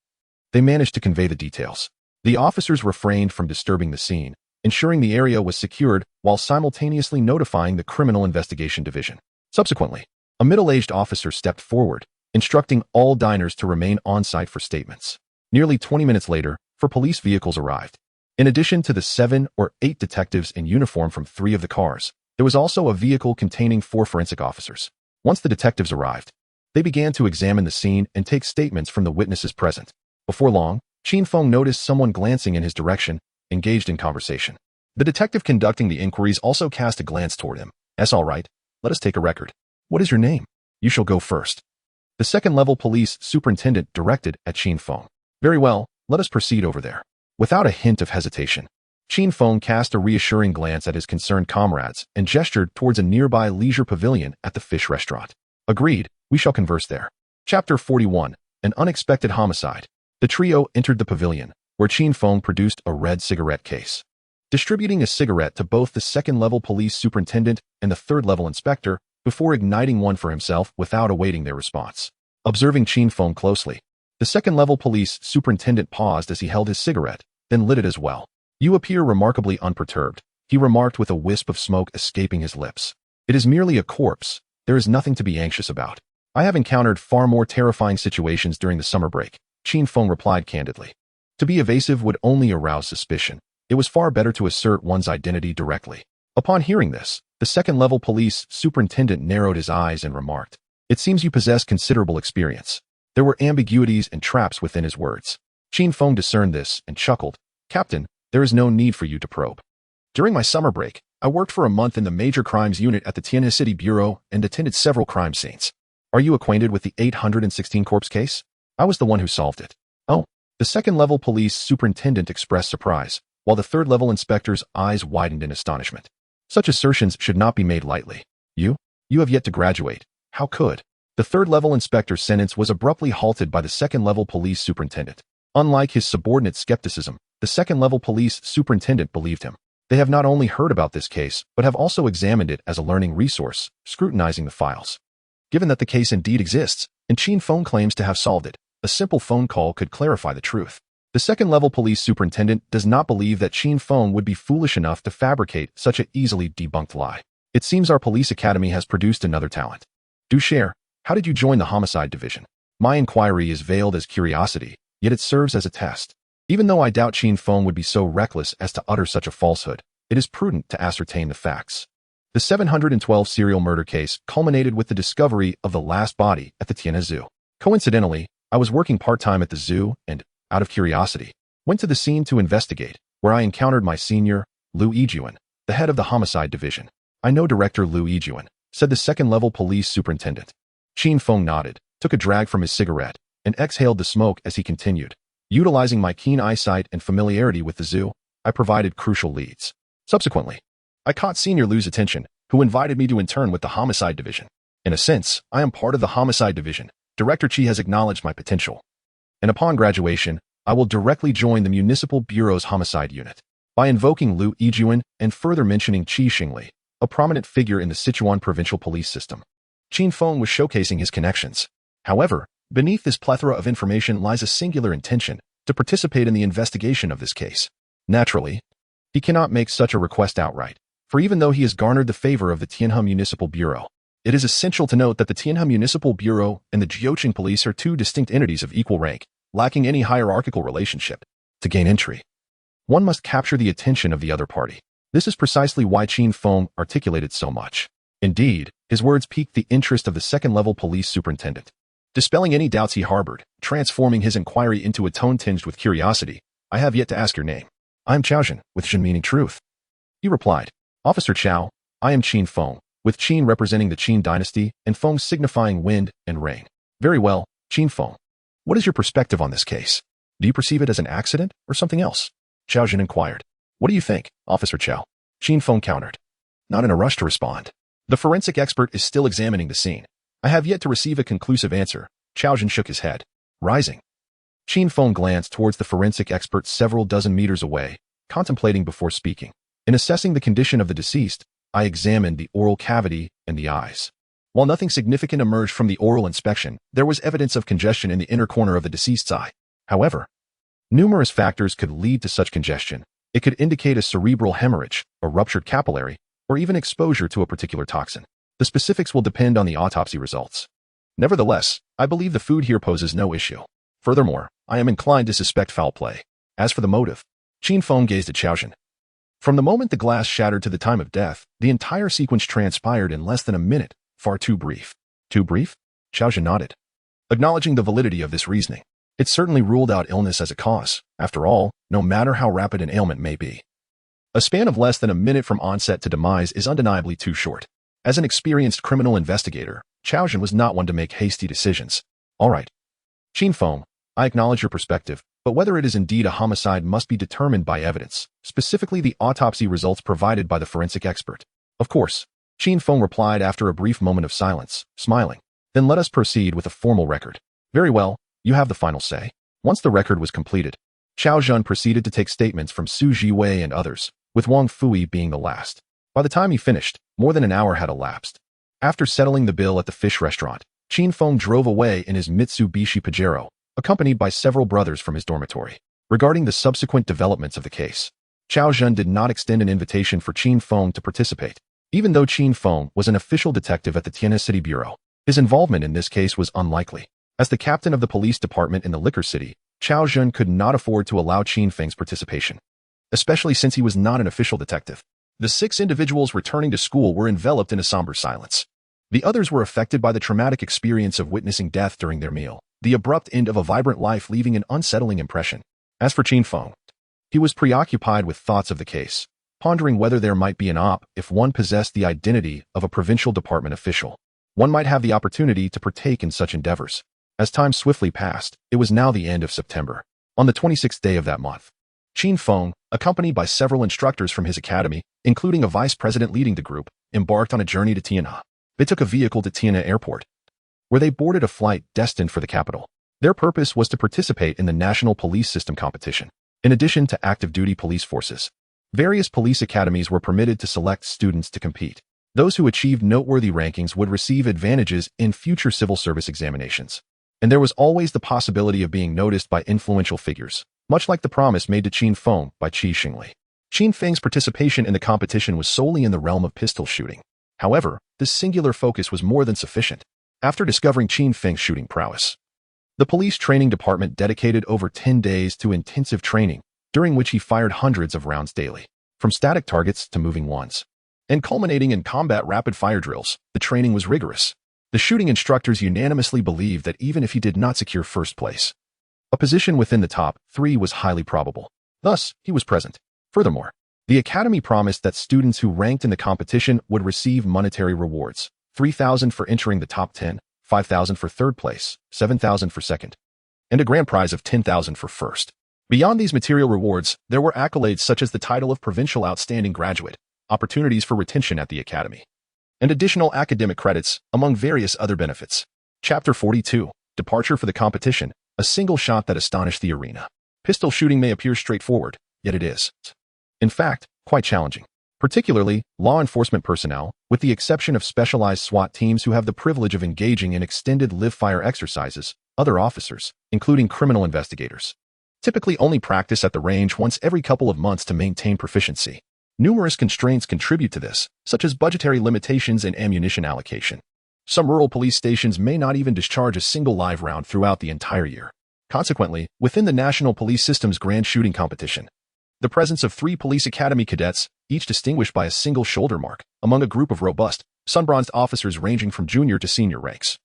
they managed to convey the details. The officers refrained from disturbing the scene, ensuring the area was secured while simultaneously notifying the Criminal Investigation Division. Subsequently, a middle-aged officer stepped forward, instructing all diners to remain on-site for statements. Nearly 20 minutes later, 4 police vehicles arrived. In addition to the 7 or 8 detectives in uniform from 3 of the cars, there was also a vehicle containing 4 forensic officers. Once the detectives arrived, they began to examine the scene and take statements from the witnesses present. Before long, Qin Feng noticed someone glancing in his direction, engaged in conversation. The detective conducting the inquiries also cast a glance toward him. "That's all right. Let us take a record. What is your name?" "You shall go first." The second-level police superintendent directed at Qin Feng. "Very well, let us proceed over there." Without a hint of hesitation, Qin Feng cast a reassuring glance at his concerned comrades and gestured towards a nearby leisure pavilion at the fish restaurant. "Agreed, we shall converse there." Chapter 41, An Unexpected Homicide. The trio entered the pavilion, where Qin Feng produced a red cigarette case. Distributing a cigarette to both the second-level police superintendent and the third-level inspector before igniting one for himself without awaiting their response. Observing Qin Feng closely, the second-level police superintendent paused as he held his cigarette, then lit it as well. "You appear remarkably unperturbed," he remarked with a wisp of smoke escaping his lips. "It is merely a corpse. There is nothing to be anxious about." "I have encountered far more terrifying situations during the summer break," Qin Feng replied candidly. To be evasive would only arouse suspicion. It was far better to assert one's identity directly. Upon hearing this, the second-level police superintendent narrowed his eyes and remarked, "It seems you possess considerable experience." There were ambiguities and traps within his words. Qin Feng discerned this and chuckled. "Captain, there is no need for you to probe. During my summer break, I worked for a month in the Major Crimes Unit at the Tianhe City Bureau and attended several crime scenes. Are you acquainted with the 816 corpse case? I was the one who solved it." "Oh." The second-level police superintendent expressed surprise, while the third-level inspector's eyes widened in astonishment. Such assertions should not be made lightly. You have yet to graduate. How could?" The third-level inspector's sentence was abruptly halted by the second-level police superintendent. Unlike his subordinate's skepticism, the second-level police superintendent believed him. They have not only heard about this case, but have also examined it as a learning resource, scrutinizing the files. Given that the case indeed exists, and Qin Feng claims to have solved it, a simple phone call could clarify the truth. The second-level police superintendent does not believe that Qin Feng would be foolish enough to fabricate such an easily debunked lie. "It seems our police academy has produced another talent. Do share. How did you join the homicide division?" "My inquiry is veiled as curiosity, yet it serves as a test. Even though I doubt Qin Feng would be so reckless as to utter such a falsehood, it is prudent to ascertain the facts." The 712 serial murder case culminated with the discovery of the last body at the Tianhe Zoo. Coincidentally, I was working part-time at the zoo and, out of curiosity, went to the scene to investigate, where I encountered my senior, Liu Yijuan, the head of the Homicide Division. I know Director Liu Yijuan, said the second-level police superintendent. Qin Feng nodded, took a drag from his cigarette, and exhaled the smoke as he continued. Utilizing my keen eyesight and familiarity with the zoo, I provided crucial leads. Subsequently, I caught Senior Liu's attention, who invited me to intern with the Homicide Division. In a sense, I am part of the Homicide Division. Director Qi has acknowledged my potential. And upon graduation, I will directly join the Municipal Bureau's Homicide Unit. By invoking Liu Yijuan and further mentioning Qi Xingli, a prominent figure in the Sichuan provincial police system, Qin Feng was showcasing his connections. However, beneath this plethora of information lies a singular intention to participate in the investigation of this case. Naturally, he cannot make such a request outright, for even though he has garnered the favor of the Tianhe Municipal Bureau, it is essential to note that the Tianhe Municipal Bureau and the Jiuqing Police are two distinct entities of equal rank, lacking any hierarchical relationship. To gain entry, one must capture the attention of the other party. This is precisely why Qin Feng articulated so much. Indeed, his words piqued the interest of the second-level police superintendent. Dispelling any doubts he harbored, transforming his inquiry into a tone tinged with curiosity, "I have yet to ask your name." "I am Chaozhen, with Zhen meaning truth." He replied, "Officer Chao, I am Qin Feng, with Qin representing the Qin dynasty and Feng signifying wind and rain." "Very well, Qin Feng. What is your perspective on this case? Do you perceive it as an accident or something else?" Chaozhen inquired. "What do you think, Officer Chao?" Qin Feng countered, not in a rush to respond. "The forensic expert is still examining the scene. I have yet to receive a conclusive answer." Chaozhen shook his head. Rising, Qin Feng glanced towards the forensic expert several dozen meters away, contemplating before speaking. "In assessing the condition of the deceased, I examined the oral cavity and the eyes. While nothing significant emerged from the oral inspection, there was evidence of congestion in the inner corner of the deceased's eye. However, numerous factors could lead to such congestion. It could indicate a cerebral hemorrhage, a ruptured capillary, or even exposure to a particular toxin. The specifics will depend on the autopsy results. Nevertheless, I believe the food here poses no issue. Furthermore, I am inclined to suspect foul play. As for the motive," Qin Feng gazed at Chaozhen. "From the moment the glass shattered to the time of death, the entire sequence transpired in less than a minute, far too brief." "Too brief?" Chaozhen nodded, acknowledging the validity of this reasoning. It certainly ruled out illness as a cause. After all, no matter how rapid an ailment may be, a span of less than a minute from onset to demise is undeniably too short. As an experienced criminal investigator, Chaozhen was not one to make hasty decisions. "All right, Qin Feng, I acknowledge your perspective, but whether it is indeed a homicide must be determined by evidence, specifically the autopsy results provided by the forensic expert." "Of course," Qin Feng replied after a brief moment of silence, smiling. "Then let us proceed with a formal record." "Very well, you have the final say." Once the record was completed, Chaozhen proceeded to take statements from Su Jiwei and others, with Wang Fui being the last. By the time he finished, more than an hour had elapsed. After settling the bill at the fish restaurant, Qin Feng drove away in his Mitsubishi Pajero, accompanied by several brothers from his dormitory. Regarding the subsequent developments of the case, Chaozhen did not extend an invitation for Qin Feng to participate. Even though Qin Feng was an official detective at the Tianhe City Bureau, his involvement in this case was unlikely. As the captain of the police department in the liquor city, Chaozhen could not afford to allow Qin Feng's participation, especially since he was not an official detective. The 6 individuals returning to school were enveloped in a somber silence. The others were affected by the traumatic experience of witnessing death during their meal, the abrupt end of a vibrant life leaving an unsettling impression. As for Qin Feng, he was preoccupied with thoughts of the case, pondering whether there might be an op if one possessed the identity of a provincial department official. One might have the opportunity to partake in such endeavors. As time swiftly passed, it was now the end of September. On the 26th day of that month, Qin Feng, accompanied by several instructors from his academy, including a vice president leading the group, embarked on a journey to Tianhe. They took a vehicle to Tianhe Airport, where they boarded a flight destined for the capital. Their purpose was to participate in the National Police System competition. In addition to active duty police forces, various police academies were permitted to select students to compete. Those who achieved noteworthy rankings would receive advantages in future civil service examinations. And there was always the possibility of being noticed by influential figures, much like the promise made to Qin Feng by Qi Xingli. Qin Feng's participation in the competition was solely in the realm of pistol shooting. However, this singular focus was more than sufficient. After discovering Qin Feng's shooting prowess, the police training department dedicated over 10 days to intensive training, during which he fired hundreds of rounds daily, from static targets to moving ones. And culminating in combat rapid-fire drills, the training was rigorous. The shooting instructors unanimously believed that even if he did not secure first place, a position within the top 3 was highly probable. Thus, he was present. Furthermore, the academy promised that students who ranked in the competition would receive monetary rewards: 3,000 for entering the top 10, 5,000 for third place, 7,000 for second, and a grand prize of 10,000 for first. Beyond these material rewards, there were accolades such as the title of Provincial Outstanding Graduate, opportunities for retention at the academy, and additional academic credits, among various other benefits. Chapter 42. Departure for the competition, a single shot that astonished the arena. Pistol shooting may appear straightforward, yet it is, in fact, quite challenging. Particularly, law enforcement personnel, with the exception of specialized SWAT teams who have the privilege of engaging in extended live-fire exercises, other officers, including criminal investigators, typically only practice at the range once every couple of months to maintain proficiency. Numerous constraints contribute to this, such as budgetary limitations and ammunition allocation. Some rural police stations may not even discharge a single live round throughout the entire year. Consequently, within the National Police System's grand shooting competition, the presence of 3 police academy cadets, each distinguished by a single shoulder mark, among a group of robust, sun-bronzed officers ranging from junior to senior ranks,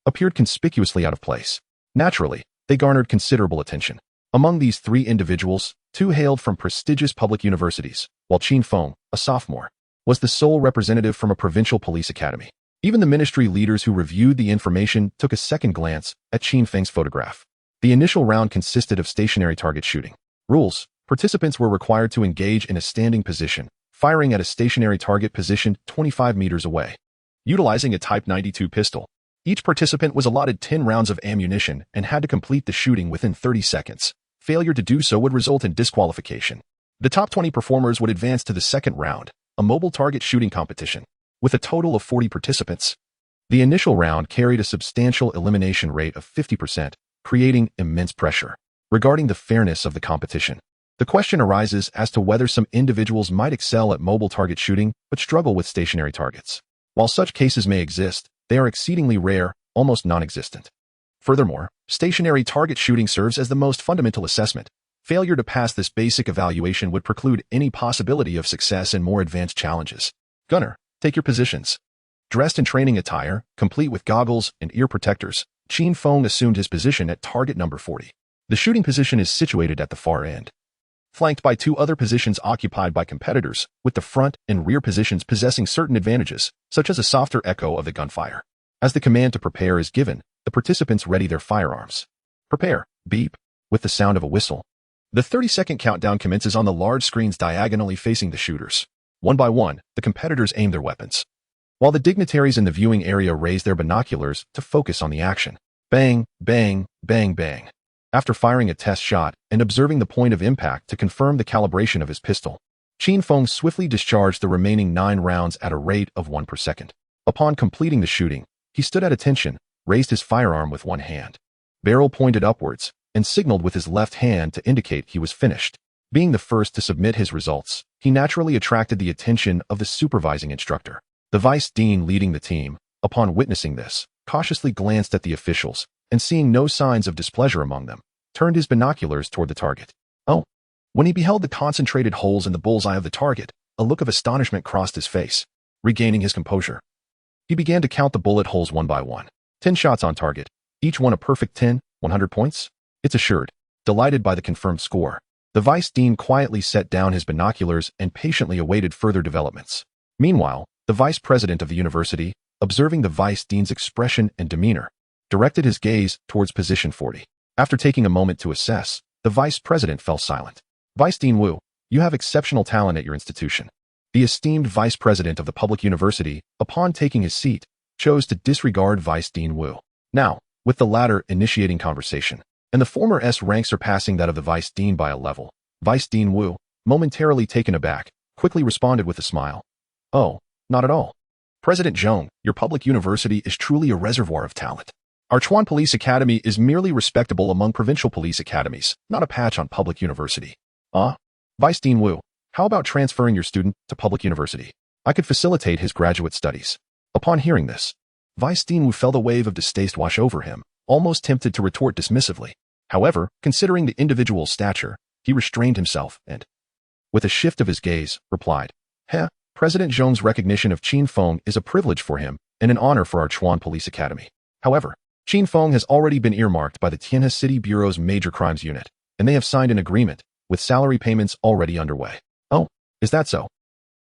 appeared conspicuously out of place. Naturally, they garnered considerable attention. Among these 3 individuals, 2 hailed from prestigious public universities, while Qin Feng, a sophomore, was the sole representative from a provincial police academy. Even the ministry leaders who reviewed the information took a second glance at Qin Feng's photograph. The initial round consisted of stationary target shooting. Rules: participants were required to engage in a standing position, firing at a stationary target positioned 25 meters away, utilizing a Type 92 pistol. Each participant was allotted 10 rounds of ammunition and had to complete the shooting within 30 seconds. Failure to do so would result in disqualification. The top 20 performers would advance to the second round, a mobile target shooting competition, with a total of 40 participants. The initial round carried a substantial elimination rate of 50%, creating immense pressure. Regarding the fairness of the competition, the question arises as to whether some individuals might excel at mobile target shooting but struggle with stationary targets. While such cases may exist, they are exceedingly rare, almost non-existent. Furthermore, stationary target shooting serves as the most fundamental assessment. Failure to pass this basic evaluation would preclude any possibility of success in more advanced challenges. Gunner, take your positions. Dressed in training attire, complete with goggles and ear protectors, Qin Feng assumed his position at target number 40. The shooting position is situated at the far end, flanked by 2 other positions occupied by competitors, with the front and rear positions possessing certain advantages, such as a softer echo of the gunfire. As the command to prepare is given, the participants ready their firearms. Prepare, beep, with the sound of a whistle. The 30-second countdown commences on the large screens diagonally facing the shooters. One by one, the competitors aim their weapons, while the dignitaries in the viewing area raise their binoculars to focus on the action. Bang, bang, bang, bang. After firing a test shot and observing the point of impact to confirm the calibration of his pistol, Qin Feng swiftly discharged the remaining 9 rounds at a rate of 1 per second. Upon completing the shooting, he stood at attention, raised his firearm with one hand, barrel pointed upwards, and signaled with his left hand to indicate he was finished. Being the first to submit his results, he naturally attracted the attention of the supervising instructor. The vice dean leading the team, upon witnessing this, cautiously glanced at the officials, and seeing no signs of displeasure among them, turned his binoculars toward the target. Oh! When he beheld the concentrated holes in the bullseye of the target, a look of astonishment crossed his face. Regaining his composure, he began to count the bullet holes one by one. 10 shots on target, each one a perfect 10, 100 points? It's assured. Delighted by the confirmed score, the vice dean quietly set down his binoculars and patiently awaited further developments. Meanwhile, the vice president of the university, observing the vice dean's expression and demeanor, directed his gaze towards position 40. After taking a moment to assess, the vice president fell silent. Vice Dean Wu, you have exceptional talent at your institution. The esteemed vice president of the public university, upon taking his seat, chose to disregard Vice Dean Wu. Now, with the latter initiating conversation, and the former S rank surpassing that of the vice dean by a level, Vice Dean Wu, momentarily taken aback, quickly responded with a smile. Oh, not at all. President Zhong, your public university is truly a reservoir of talent. Our Chuan Police Academy is merely respectable among provincial police academies, not a patch on public university. Vice Dean Wu, how about transferring your student to public university? I could facilitate his graduate studies. Upon hearing this, Vice Dean Wu felt a wave of distaste wash over him, almost tempted to retort dismissively. However, considering the individual's stature, he restrained himself and, with a shift of his gaze, replied, President Zhong's recognition of Qin Feng is a privilege for him and an honor for our Chuan Police Academy. However, Qin Feng has already been earmarked by the Tianhe City Bureau's Major Crimes Unit, and they have signed an agreement, with salary payments already underway. Is that so?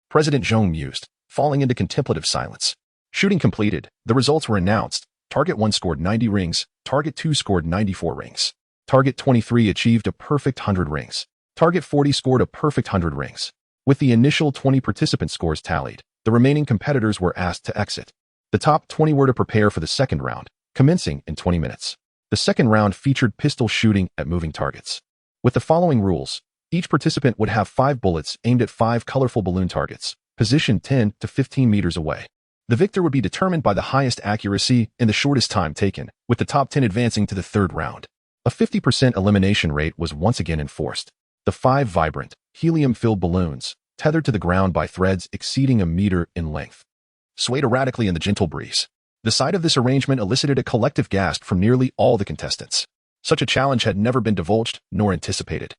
President Zhong mused, falling into contemplative silence. Shooting completed, the results were announced. Target 1 scored 90 rings, Target 2 scored 94 rings. Target 23 achieved a perfect 100 rings. Target 40 scored a perfect 100 rings. With the initial 20 participant scores tallied, the remaining competitors were asked to exit. The top 20 were to prepare for the second round, commencing in 20 minutes. The second round featured pistol shooting at moving targets. With the following rules, each participant would have 5 bullets aimed at 5 colorful balloon targets, positioned 10 to 15 meters away. The victor would be determined by the highest accuracy in the shortest time taken, with the top 10 advancing to the third round. A 50% elimination rate was once again enforced. The 5 vibrant, helium-filled balloons, tethered to the ground by threads exceeding a meter in length, swayed erratically in the gentle breeze. The sight of this arrangement elicited a collective gasp from nearly all the contestants. Such a challenge had never been divulged nor anticipated,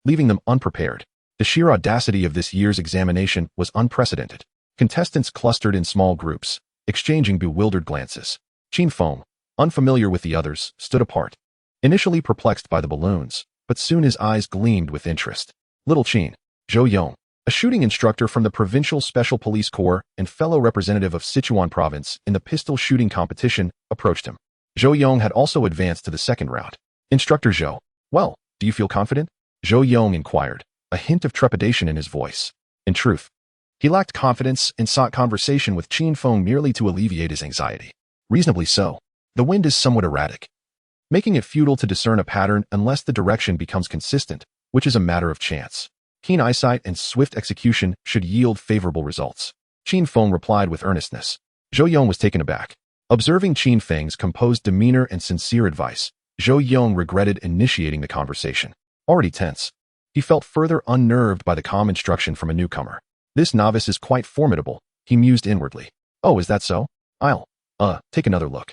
leaving them unprepared. The sheer audacity of this year's examination was unprecedented. Contestants clustered in small groups, exchanging bewildered glances. Qin Feng, unfamiliar with the others, stood apart, initially perplexed by the balloons, but soon his eyes gleamed with interest. Little Qin, Zhou Yong, a shooting instructor from the Provincial Special Police Corps and fellow representative of Sichuan Province in the pistol shooting competition, approached him. Zhou Yong had also advanced to the second round. Instructor Zhou, well, do you feel confident? Zhou Yong inquired, a hint of trepidation in his voice. In truth, he lacked confidence and sought conversation with Qin Feng merely to alleviate his anxiety. Reasonably so. The wind is somewhat erratic, making it futile to discern a pattern unless the direction becomes consistent, which is a matter of chance. Keen eyesight and swift execution should yield favorable results. Qin Feng replied with earnestness. Zhou Yong was taken aback. Observing Qin Feng's composed demeanor and sincere advice, Zhou Yong regretted initiating the conversation. Already tense, he felt further unnerved by the calm instruction from a newcomer. This novice is quite formidable, he mused inwardly. Oh, is that so? I'll take another look.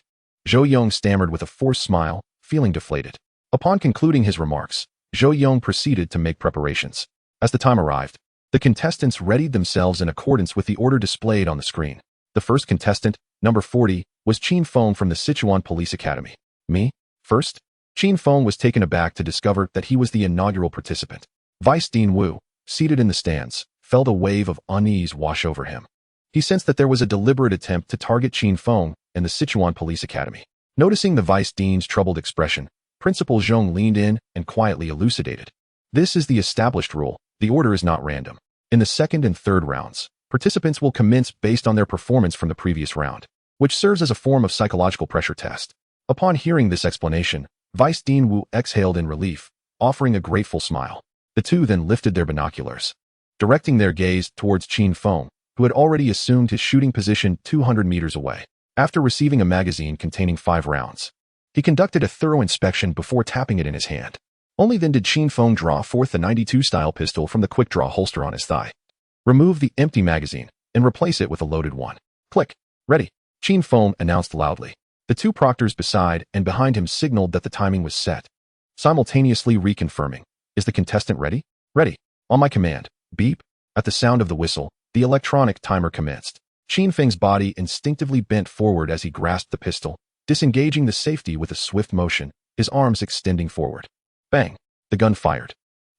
Zhou Yong stammered with a forced smile, feeling deflated. Upon concluding his remarks, Zhou Yong proceeded to make preparations. As the time arrived, the contestants readied themselves in accordance with the order displayed on the screen. The first contestant, number 40, was Qin Feng from the Sichuan Police Academy. Me? First? Qin Feng was taken aback to discover that he was the inaugural participant. Vice Dean Wu, seated in the stands, felt a wave of unease wash over him. He sensed that there was a deliberate attempt to target Qin Feng and the Sichuan Police Academy. Noticing the Vice Dean's troubled expression, Principal Zhong leaned in and quietly elucidated. This is the established rule. The order is not random. In the second and third rounds, participants will commence based on their performance from the previous round, which serves as a form of psychological pressure test. Upon hearing this explanation, Vice Dean Wu exhaled in relief, offering a grateful smile. The two then lifted their binoculars, directing their gaze towards Qin Feng, who had already assumed his shooting position 200 meters away. After receiving a magazine containing 5 rounds, he conducted a thorough inspection before tapping it in his hand. Only then did Qin Feng draw forth the 92-style pistol from the quick-draw holster on his thigh, remove the empty magazine, and replace it with a loaded one. Click. Ready. Qin Feng announced loudly. The 2 proctors beside and behind him signaled that the timing was set, simultaneously reconfirming. Is the contestant ready? Ready. On my command. Beep. At the sound of the whistle, the electronic timer commenced. Qin Feng's body instinctively bent forward as he grasped the pistol, disengaging the safety with a swift motion, his arms extending forward. Bang! The gun fired,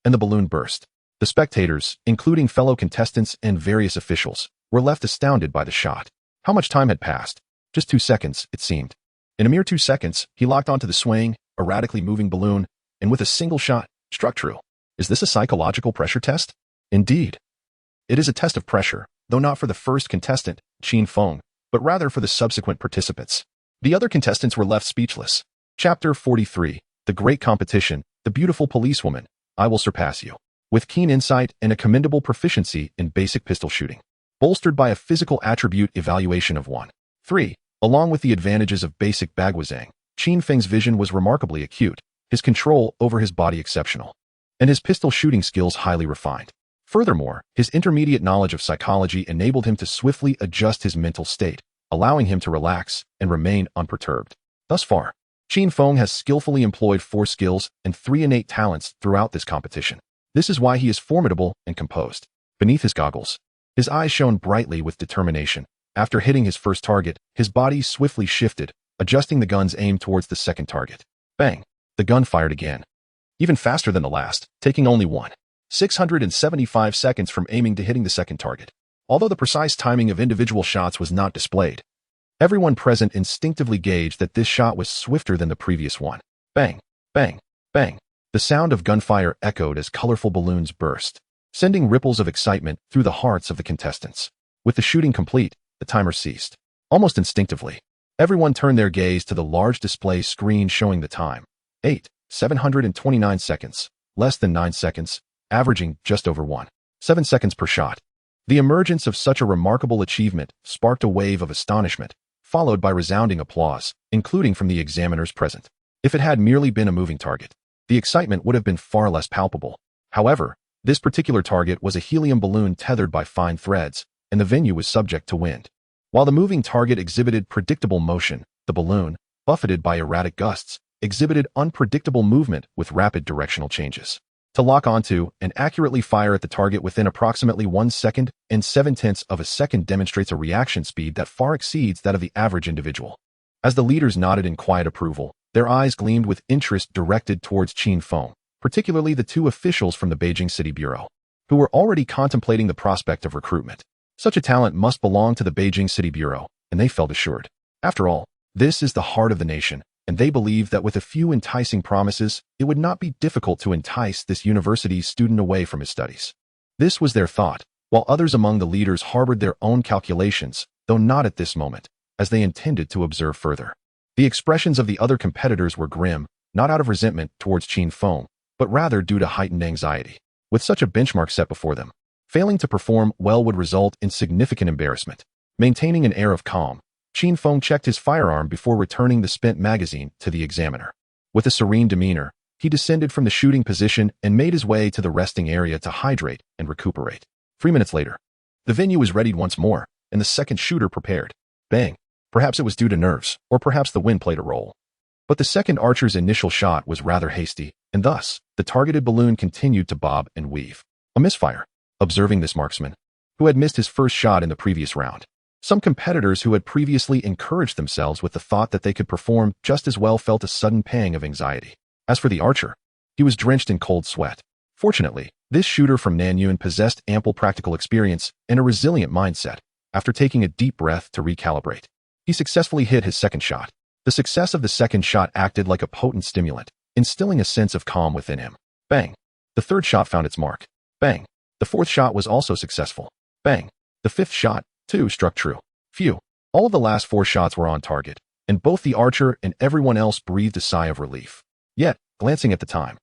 and the balloon burst. The spectators, including fellow contestants and various officials, were left astounded by the shot. How much time had passed? Just 2 seconds, it seemed. In a mere 2 seconds, he locked onto the swaying, erratically moving balloon, and with a single shot, struck true. Is this a psychological pressure test? Indeed. It is a test of pressure, though not for the first contestant, Qin Feng, but rather for the subsequent participants. The other contestants were left speechless. Chapter 43. The Great Competition. The Beautiful Policewoman. I will surpass you. With keen insight and a commendable proficiency in basic pistol shooting, bolstered by a physical attribute evaluation of 1.3, along with the advantages of basic bagwazang, Qin Feng's vision was remarkably acute, his control over his body exceptional, and his pistol shooting skills highly refined. Furthermore, his intermediate knowledge of psychology enabled him to swiftly adjust his mental state, allowing him to relax and remain unperturbed. Thus far, Qin Feng has skillfully employed 4 skills and 3 innate talents throughout this competition. This is why he is formidable and composed. Beneath his goggles, his eyes shone brightly with determination. After hitting his first target, his body swiftly shifted, adjusting the gun's aim towards the second target. Bang! The gun fired again, even faster than the last, taking only 1 675 seconds from aiming to hitting the second target. Although the precise timing of individual shots was not displayed, everyone present instinctively gauged that this shot was swifter than the previous one. Bang, bang, bang. The sound of gunfire echoed as colorful balloons burst, sending ripples of excitement through the hearts of the contestants. With the shooting complete, the timer ceased. Almost instinctively, everyone turned their gaze to the large display screen showing the time. 729 seconds, less than 9 seconds, averaging just over 7 seconds per shot. The emergence of such a remarkable achievement sparked a wave of astonishment, followed by resounding applause, including from the examiners present. If it had merely been a moving target, the excitement would have been far less palpable. However, this particular target was a helium balloon tethered by fine threads, and the venue was subject to wind. While the moving target exhibited predictable motion, the balloon, buffeted by erratic gusts, exhibited unpredictable movement with rapid directional changes. To lock onto and accurately fire at the target within approximately 1 second and 0.7 of a second demonstrates a reaction speed that far exceeds that of the average individual. As the leaders nodded in quiet approval, their eyes gleamed with interest directed towards Qin Feng, particularly the 2 officials from the Beijing City Bureau, who were already contemplating the prospect of recruitment. Such a talent must belong to the Beijing City Bureau, and they felt assured. After all, this is the heart of the nation, and they believed that with a few enticing promises, it would not be difficult to entice this university's student away from his studies. This was their thought, while others among the leaders harbored their own calculations, though not at this moment, as they intended to observe further. The expressions of the other competitors were grim, not out of resentment towards Qin Feng, but rather due to heightened anxiety. With such a benchmark set before them, failing to perform well would result in significant embarrassment. Maintaining an air of calm, Qin Feng checked his firearm before returning the spent magazine to the examiner. With a serene demeanor, he descended from the shooting position and made his way to the resting area to hydrate and recuperate. 3 minutes later, the venue was readied once more, and the second shooter prepared. Bang! Perhaps it was due to nerves, or perhaps the wind played a role. But the second archer's initial shot was rather hasty, and thus, the targeted balloon continued to bob and weave. A misfire. Observing this marksman, who had missed his first shot in the previous round, some competitors who had previously encouraged themselves with the thought that they could perform just as well felt a sudden pang of anxiety. As for the archer, he was drenched in cold sweat. Fortunately, this shooter from Nanyuan possessed ample practical experience and a resilient mindset. After taking a deep breath to recalibrate, he successfully hit his second shot. The success of the second shot acted like a potent stimulant, instilling a sense of calm within him. Bang! The third shot found its mark. Bang! The fourth shot was also successful. Bang! The fifth shot, too, struck true. Phew! All of the last 4 shots were on target, and both the archer and everyone else breathed a sigh of relief. Yet, glancing at the time,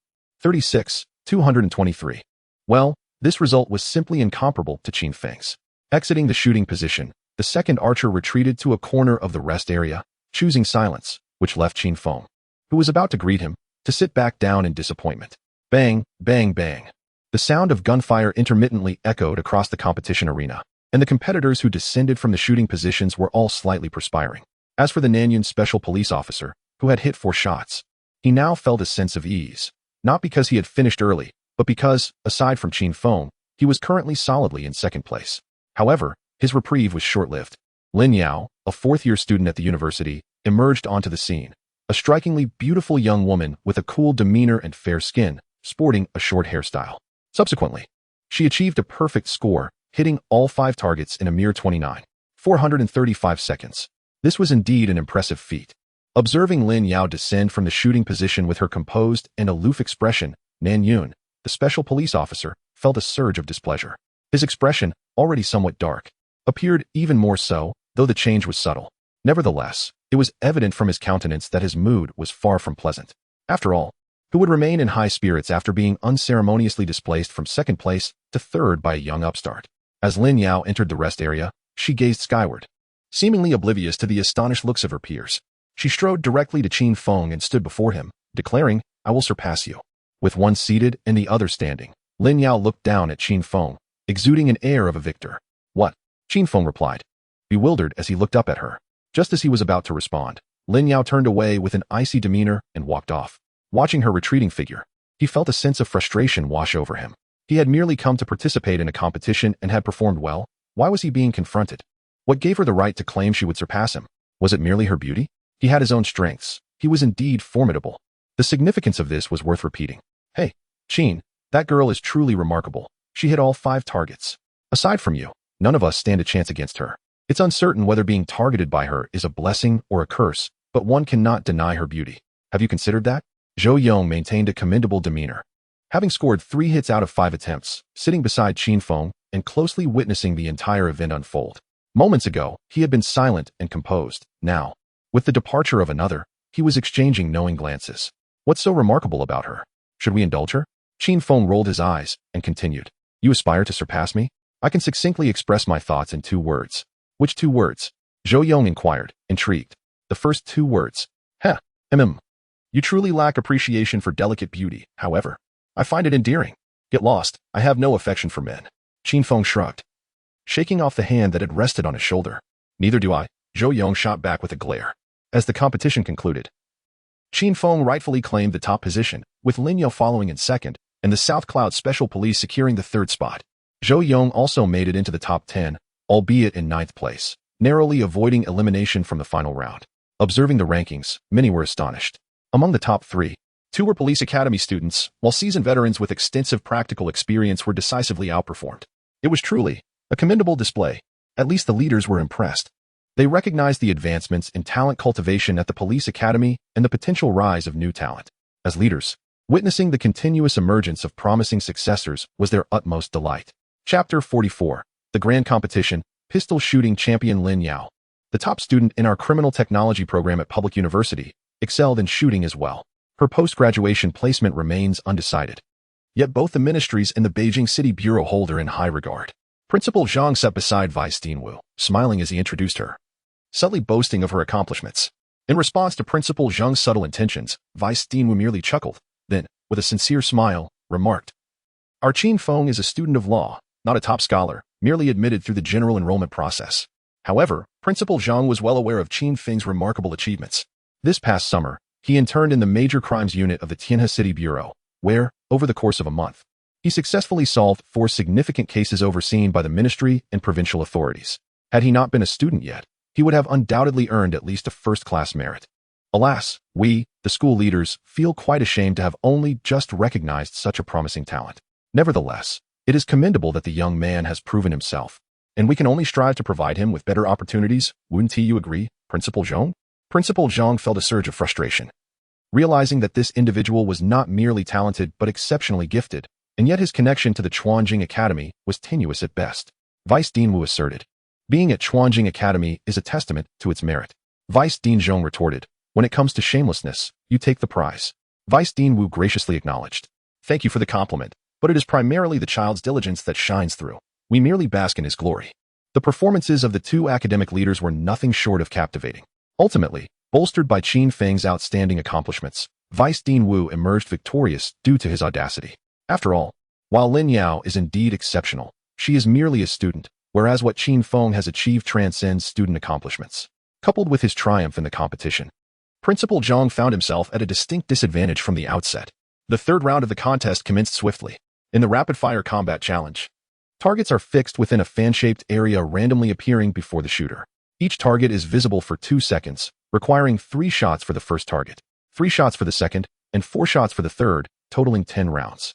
36:223. Well, this result was simply incomparable to Qin Feng's. Exiting the shooting position, the second archer retreated to a corner of the rest area, choosing silence, which left Qin Feng, who was about to greet him, to sit back down in disappointment. Bang, bang, bang. The sound of gunfire intermittently echoed across the competition arena, and the competitors who descended from the shooting positions were all slightly perspiring. As for the Nanyuan special police officer, who had hit 4 shots, he now felt a sense of ease, not because he had finished early, but because, aside from Qin Feng, he was currently solidly in second place. However, his reprieve was short-lived. Lin Yao, a 4th-year student at the university, emerged onto the scene, a strikingly beautiful young woman with a cool demeanor and fair skin, sporting a short hairstyle. Subsequently, she achieved a perfect score, hitting all 5 targets in a mere 29,435 seconds. This was indeed an impressive feat. Observing Lin Yao descend from the shooting position with her composed and aloof expression, Nanyuan, the special police officer, felt a surge of displeasure. His expression, already somewhat dark, appeared even more so, though the change was subtle. Nevertheless, it was evident from his countenance that his mood was far from pleasant. After all, who would remain in high spirits after being unceremoniously displaced from second place to third by a young upstart? As Lin Yao entered the rest area, she gazed skyward, seemingly oblivious to the astonished looks of her peers. She strode directly to Qin Feng and stood before him, declaring, "I will surpass you." With one seated and the other standing, Lin Yao looked down at Qin Feng, exuding an air of a victor. "What?" Qin Feng replied, bewildered as he looked up at her. Just as he was about to respond, Lin Yao turned away with an icy demeanor and walked off. Watching her retreating figure, he felt a sense of frustration wash over him. He had merely come to participate in a competition and had performed well. Why was he being confronted? What gave her the right to claim she would surpass him? Was it merely her beauty? He had his own strengths. He was indeed formidable. The significance of this was worth repeating. "Hey, Qin, That girl is truly remarkable. She hit all 5 targets. Aside from you, none of us stand a chance against her. It's uncertain whether being targeted by her is a blessing or a curse, but one cannot deny her beauty. Have you considered that? Zhou Yong maintained a commendable demeanor. Having scored 3 hits out of 5 attempts, sitting beside Qin Feng and closely witnessing the entire event unfold. Moments ago, he had been silent and composed. Now, with the departure of another, he was exchanging knowing glances. What's so remarkable about her? Should we indulge her? Qin Feng rolled his eyes and continued. You aspire to surpass me? I can succinctly express my thoughts in 2 words. Which 2 words? Zhou Yong inquired, intrigued. The first 2 words. You truly lack appreciation for delicate beauty, however. I find it endearing. Get lost, I have no affection for men. Qin Feng shrugged, shaking off the hand that had rested on his shoulder. Neither do I, Zhou Yong shot back with a glare. As the competition concluded, Qin Feng rightfully claimed the top position, with Lin Yao following in second, and the South Cloud Special Police securing the 3rd spot. Zhou Yong also made it into the top 10, albeit in 9th place, narrowly avoiding elimination from the final round. Observing the rankings, many were astonished. Among the top 3, 2 were police academy students, while seasoned veterans with extensive practical experience were decisively outperformed. It was truly a commendable display. At least the leaders were impressed. They recognized the advancements in talent cultivation at the police academy and the potential rise of new talent. As leaders, witnessing the continuous emergence of promising successors was their utmost delight. Chapter 44. The Grand Competition, Pistol Shooting Champion Lin Yao. The top student in our criminal technology program at Public University, excelled in shooting as well. Her post-graduation placement remains undecided. Yet both the ministries and the Beijing City Bureau hold her in high regard. Principal Zhang sat beside Vice Dean Wu, smiling as he introduced her, subtly boasting of her accomplishments. In response to Principal Zhang's subtle intentions, Vice Dean Wu merely chuckled, then, with a sincere smile, remarked, Our Qin Feng is a student of law, not a top scholar, merely admitted through the general enrollment process. However, Principal Zhang was well aware of Qin Feng's remarkable achievements. This past summer, he interned in the Major Crimes Unit of the Tianhe City Bureau, where, over the course of a month, he successfully solved 4 significant cases overseen by the ministry and provincial authorities. Had he not been a student yet, he would have undoubtedly earned at least a first-class merit. Alas, we, the school leaders, feel quite ashamed to have only just recognized such a promising talent. Nevertheless, it is commendable that the young man has proven himself, and we can only strive to provide him with better opportunities. Wouldn't you agree, Principal Zhang? Principal Zhang felt a surge of frustration, realizing that this individual was not merely talented but exceptionally gifted, and yet his connection to the Chuanjing Academy was tenuous at best. Vice Dean Wu asserted, being at Chuanjing Academy is a testament to its merit. Vice Dean Zhong retorted, when it comes to shamelessness, you take the prize. Vice Dean Wu graciously acknowledged, thank you for the compliment, but it is primarily the child's diligence that shines through. We merely bask in his glory. The performances of the 2 academic leaders were nothing short of captivating. Ultimately, bolstered by Qin Feng's outstanding accomplishments, Vice Dean Wu emerged victorious due to his audacity. After all, while Lin Yao is indeed exceptional, she is merely a student, whereas what Qin Feng has achieved transcends student accomplishments. Coupled with his triumph in the competition, Principal Zhang found himself at a distinct disadvantage from the outset. The 3rd round of the contest commenced swiftly. In the rapid-fire combat challenge, targets are fixed within a fan-shaped area randomly appearing before the shooter. Each target is visible for 2 seconds, requiring 3 shots for the first target, 3 shots for the second, and 4 shots for the third, totaling 10 rounds.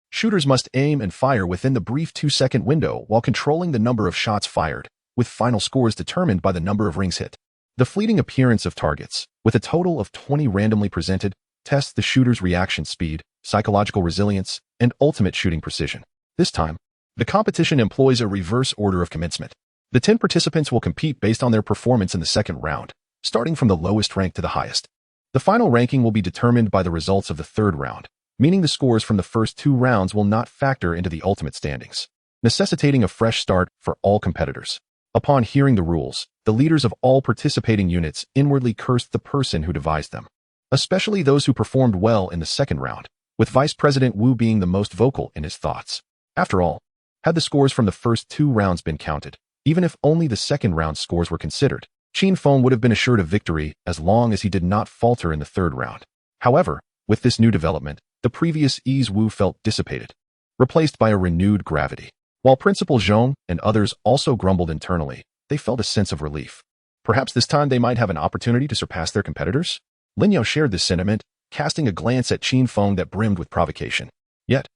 Shooters must aim and fire within the brief 2-second window while controlling the number of shots fired, with final scores determined by the number of rings hit. The fleeting appearance of targets, with a total of 20 randomly presented, tests the shooter's reaction speed, psychological resilience, and ultimate shooting precision. This time, the competition employs a reverse order of commencement. The 10 participants will compete based on their performance in the second round, starting from the lowest rank to the highest. The final ranking will be determined by the results of the 3rd round, meaning the scores from the first 2 rounds will not factor into the ultimate standings, necessitating a fresh start for all competitors. Upon hearing the rules, the leaders of all participating units inwardly cursed the person who devised them, especially those who performed well in the second round, with Vice President Wu being the most vocal in his thoughts. After all, had the scores from the first 2 rounds been counted, even if only the second round scores were considered, Qin Feng would have been assured of victory as long as he did not falter in the 3rd round. However, with this new development, the previous ease Wu felt dissipated, replaced by a renewed gravity. While Principal Zhong and others also grumbled internally, they felt a sense of relief. Perhaps this time they might have an opportunity to surpass their competitors? Lin Yao shared this sentiment, casting a glance at Qin Feng that brimmed with provocation. Yet,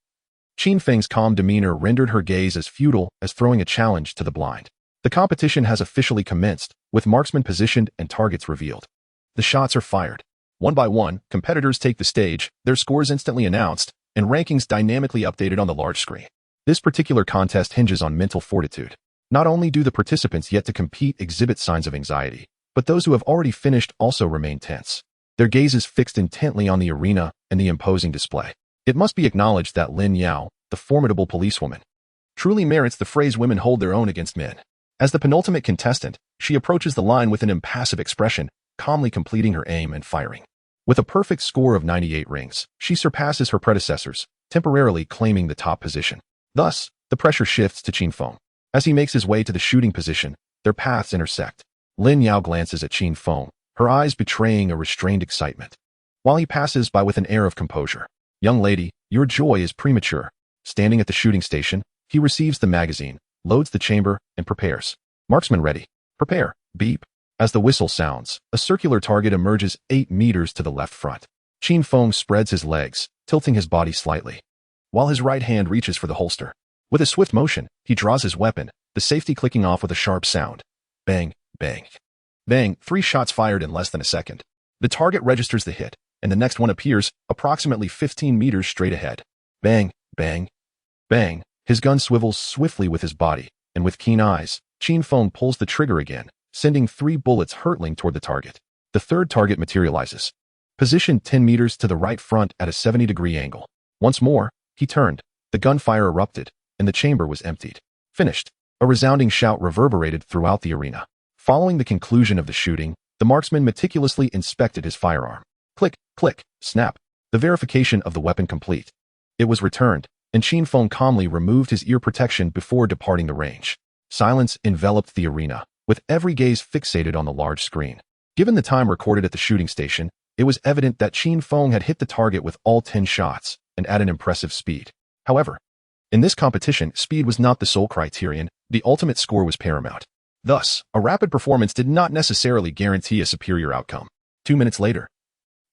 Qin Feng's calm demeanor rendered her gaze as futile as throwing a challenge to the blind. The competition has officially commenced, with marksmen positioned and targets revealed. The shots are fired. One by one, competitors take the stage, their scores instantly announced, and rankings dynamically updated on the large screen. This particular contest hinges on mental fortitude. Not only do the participants yet to compete exhibit signs of anxiety, but those who have already finished also remain tense. Their gazes fixed intently on the arena and the imposing display. It must be acknowledged that Lin Yao, the formidable policewoman, truly merits the phrase women hold their own against men. As the penultimate contestant, she approaches the line with an impassive expression, calmly completing her aim and firing. With a perfect score of 98 rings, she surpasses her predecessors, temporarily claiming the top position. Thus, the pressure shifts to Qin Feng. As he makes his way to the shooting position, their paths intersect. Lin Yao glances at Qin Feng, her eyes betraying a restrained excitement, while he passes by with an air of composure. "Young lady, your joy is premature." Standing at the shooting station, he receives the magazine, loads the chamber, and prepares. Marksman ready. Prepare. Beep. As the whistle sounds, a circular target emerges 8 meters to the left front. Qin Feng spreads his legs, tilting his body slightly, while his right hand reaches for the holster. With a swift motion, he draws his weapon, the safety clicking off with a sharp sound. Bang, bang, bang, 3 shots fired in less than a second. The target registers the hit, and the next one appears approximately 15 meters straight ahead. Bang, bang, bang. His gun swivels swiftly with his body, and with keen eyes, Qin Feng pulls the trigger again, sending 3 bullets hurtling toward the target. The third target materializes, positioned 10 meters to the right front at a 70-degree angle. Once more, he turned, the gunfire erupted, and the chamber was emptied. Finished. A resounding shout reverberated throughout the arena. Following the conclusion of the shooting, the marksman meticulously inspected his firearm. Click, click, snap. The verification of the weapon complete. It was returned, and Qin Feng calmly removed his ear protection before departing the range. Silence enveloped the arena, with every gaze fixated on the large screen. Given the time recorded at the shooting station, it was evident that Qin Feng had hit the target with all 10 shots, and at an impressive speed. However, in this competition, speed was not the sole criterion, the ultimate score was paramount. Thus, a rapid performance did not necessarily guarantee a superior outcome. 2 minutes later,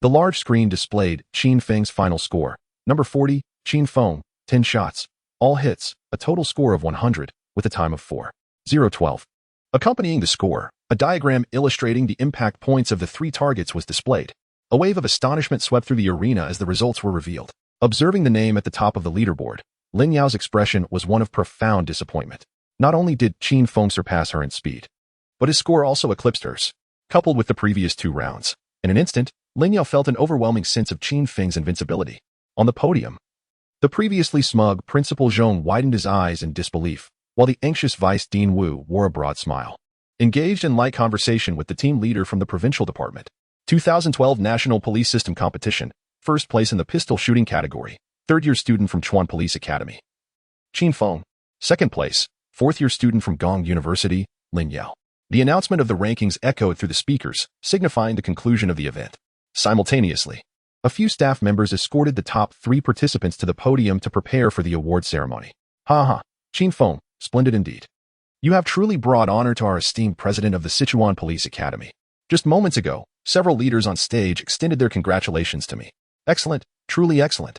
the large screen displayed Qin Feng's final score. Number 40, Qin Feng, 10 shots, all hits, a total score of 100, with a time of 4:012. Accompanying the score, a diagram illustrating the impact points of the 3 targets was displayed. A wave of astonishment swept through the arena as the results were revealed. Observing the name at the top of the leaderboard, Lin Yao's expression was one of profound disappointment. Not only did Qin Feng surpass her in speed, but his score also eclipsed hers. Coupled with the previous 2 rounds, in an instant, Lin Yao felt an overwhelming sense of Qin Feng's invincibility. On the podium, the previously smug Principal Zhong widened his eyes in disbelief, while the anxious Vice Dean Wu wore a broad smile. Engaged in light conversation with the team leader from the provincial department. 2012 National Police System Competition, first place in the pistol shooting category, 3rd-year student from Chuan Police Academy. Qin Feng. Second place, 4th-year student from Gong University, Lin Yao. The announcement of the rankings echoed through the speakers, signifying the conclusion of the event. Simultaneously, a few staff members escorted the top 3 participants to the podium to prepare for the award ceremony. Ha! Qin Feng, splendid indeed. You have truly brought honor to our esteemed president of the Sichuan Police Academy. Just moments ago, several leaders on stage extended their congratulations to me. Excellent, truly excellent.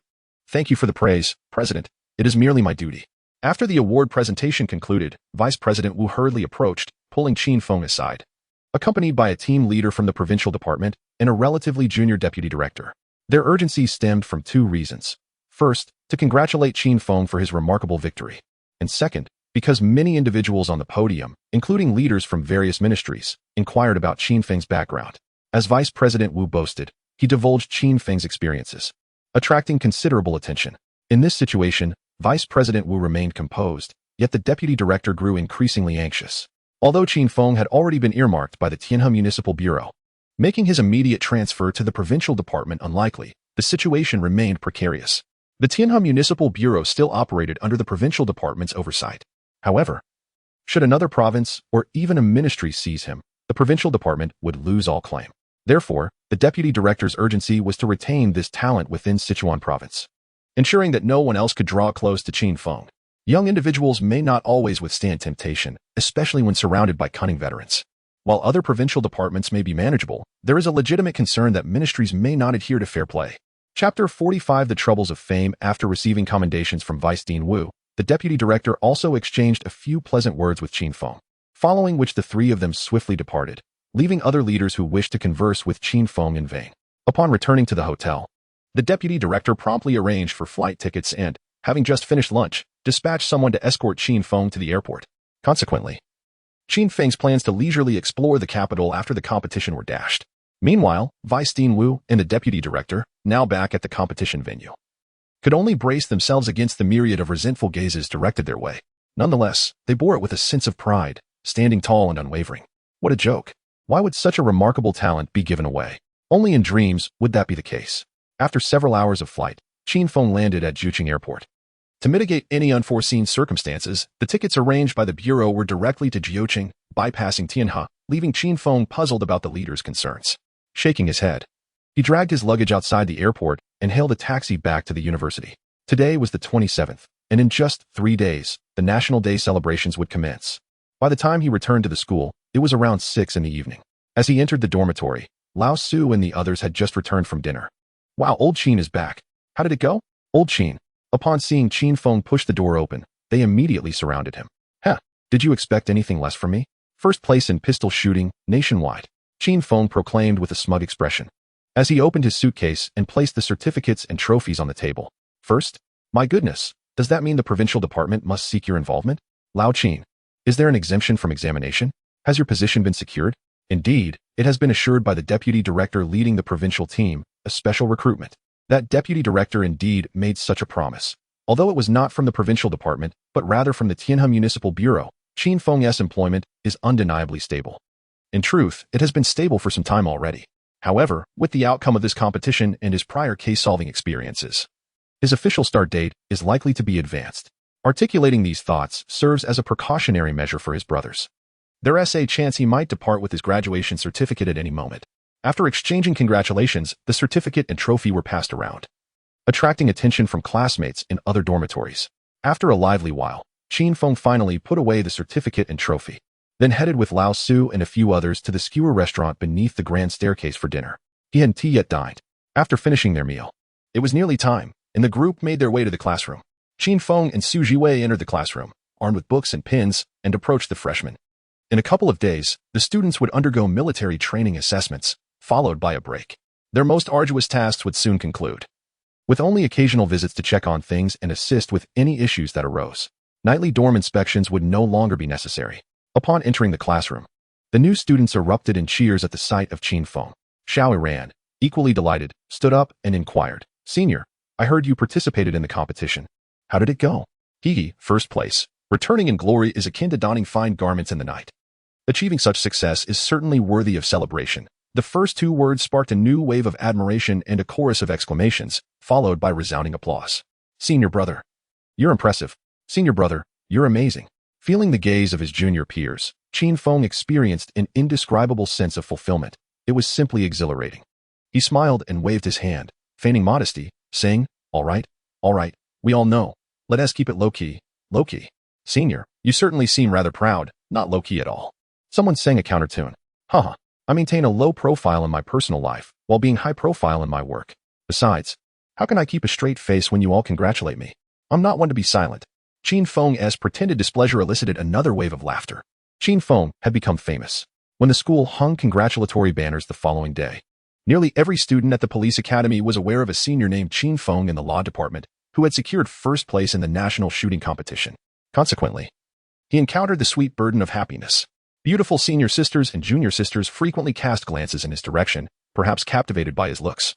Thank you for the praise, President. It is merely my duty. After the award presentation concluded, Vice President Wu hurriedly approached, pulling Qin Feng aside, accompanied by a team leader from the provincial department and a relatively junior deputy director. Their urgency stemmed from 2 reasons. First, to congratulate Qin Feng for his remarkable victory. And second, because many individuals on the podium, including leaders from various ministries, inquired about Qin Feng's background. As Vice President Wu boasted, he divulged Qin Feng's experiences, attracting considerable attention. In this situation, Vice President Wu remained composed, yet the deputy director grew increasingly anxious. Although Qin Feng had already been earmarked by the Tianhe Municipal Bureau, making his immediate transfer to the provincial department unlikely, the situation remained precarious. The Tianhe Municipal Bureau still operated under the provincial department's oversight. However, should another province or even a ministry seize him, the provincial department would lose all claim. Therefore, the deputy director's urgency was to retain this talent within Sichuan province, ensuring that no one else could draw close to Qin Feng. Young individuals may not always withstand temptation, especially when surrounded by cunning veterans. While other provincial departments may be manageable, there is a legitimate concern that ministries may not adhere to fair play. Chapter 45: The Troubles of Fame. After receiving commendations from Vice Dean Wu, the deputy director also exchanged a few pleasant words with Qin Feng, following which the three of them swiftly departed, leaving other leaders who wished to converse with Qin Feng in vain. Upon returning to the hotel, the deputy director promptly arranged for flight tickets and, having just finished lunch, dispatched someone to escort Qin Feng to the airport. Consequently, Qin Feng's plans to leisurely explore the capital after the competition were dashed. Meanwhile, Vice Dean Wu and the deputy director, now back at the competition venue, could only brace themselves against the myriad of resentful gazes directed their way. Nonetheless, they bore it with a sense of pride, standing tall and unwavering. What a joke! Why would such a remarkable talent be given away? Only in dreams would that be the case. After several hours of flight, Qin Feng landed at Jucheng Airport. To mitigate any unforeseen circumstances, the tickets arranged by the bureau were directly to Jiuqing, bypassing Tianhe, leaving Qin Feng puzzled about the leader's concerns. Shaking his head, he dragged his luggage outside the airport and hailed a taxi back to the university. Today was the 27th, and in just 3 days, the National Day celebrations would commence. By the time he returned to the school, it was around 6 in the evening. As he entered the dormitory, Lao Su and the others had just returned from dinner. Wow, old Qin is back. How did it go? Old Qin. Upon seeing Qin Feng push the door open, they immediately surrounded him. Huh, did you expect anything less from me? First place in pistol shooting, nationwide, Qin Feng proclaimed with a smug expression, as he opened his suitcase and placed the certificates and trophies on the table. First? My goodness, does that mean the provincial department must seek your involvement? Lao Qin, is there an exemption from examination? Has your position been secured? Indeed, it has been assured by the deputy director leading the provincial team, a special recruitment. That deputy director indeed made such a promise. Although it was not from the provincial department, but rather from the Tianhe Municipal Bureau, Qin Feng's employment is undeniably stable. In truth, it has been stable for some time already. However, with the outcome of this competition and his prior case-solving experiences, his official start date is likely to be advanced. Articulating these thoughts serves as a precautionary measure for his brothers. There is a chance he might depart with his graduation certificate at any moment. After exchanging congratulations, the certificate and trophy were passed around, attracting attention from classmates in other dormitories. After a lively while, Qin Feng finally put away the certificate and trophy, then headed with Lao Su and a few others to the skewer restaurant beneath the grand staircase for dinner. He hadn't yet dined. After finishing their meal, it was nearly time, and the group made their way to the classroom. Qin Feng and Su Jiwei entered the classroom, armed with books and pens, and approached the freshmen. In a couple of days, the students would undergo military training assessments, followed by a break. Their most arduous tasks would soon conclude, with only occasional visits to check on things and assist with any issues that arose. Nightly dorm inspections would no longer be necessary. Upon entering the classroom, the new students erupted in cheers at the sight of Qin Feng. Xiao Ran, equally delighted, stood up and inquired, "Senior, I heard you participated in the competition. How did it go?" "He, first place. Returning in glory is akin to donning fine garments in the night. Achieving such success is certainly worthy of celebration." The first 2 words sparked a new wave of admiration and a chorus of exclamations, followed by resounding applause. "Senior brother, you're impressive. Senior brother, you're amazing." Feeling the gaze of his junior peers, Qin Feng experienced an indescribable sense of fulfillment. It was simply exhilarating. He smiled and waved his hand, feigning modesty, saying, all right, we all know. Let us keep it low-key, low-key." "Senior, you certainly seem rather proud, not low-key at all." Someone sang a countertune. "Haha. I maintain a low profile in my personal life, while being high profile in my work. Besides, how can I keep a straight face when you all congratulate me? I'm not one to be silent." Qin Feng's pretended displeasure elicited another wave of laughter. Qin Feng had become famous when the school hung congratulatory banners the following day. Nearly every student at the police academy was aware of a senior named Qin Feng in the law department who had secured first place in the national shooting competition. Consequently, he encountered the sweet burden of happiness. Beautiful senior sisters and junior sisters frequently cast glances in his direction, perhaps captivated by his looks,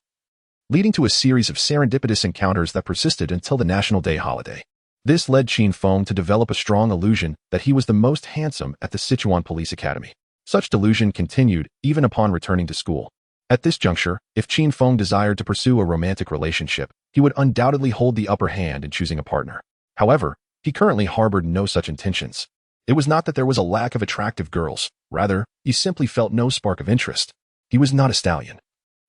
leading to a series of serendipitous encounters that persisted until the National Day holiday. This led Qin Feng to develop a strong illusion that he was the most handsome at the Sichuan Police Academy. Such delusion continued even upon returning to school. At this juncture, if Qin Feng desired to pursue a romantic relationship, he would undoubtedly hold the upper hand in choosing a partner. However, he currently harbored no such intentions. It was not that there was a lack of attractive girls, rather, he simply felt no spark of interest. He was not a stallion,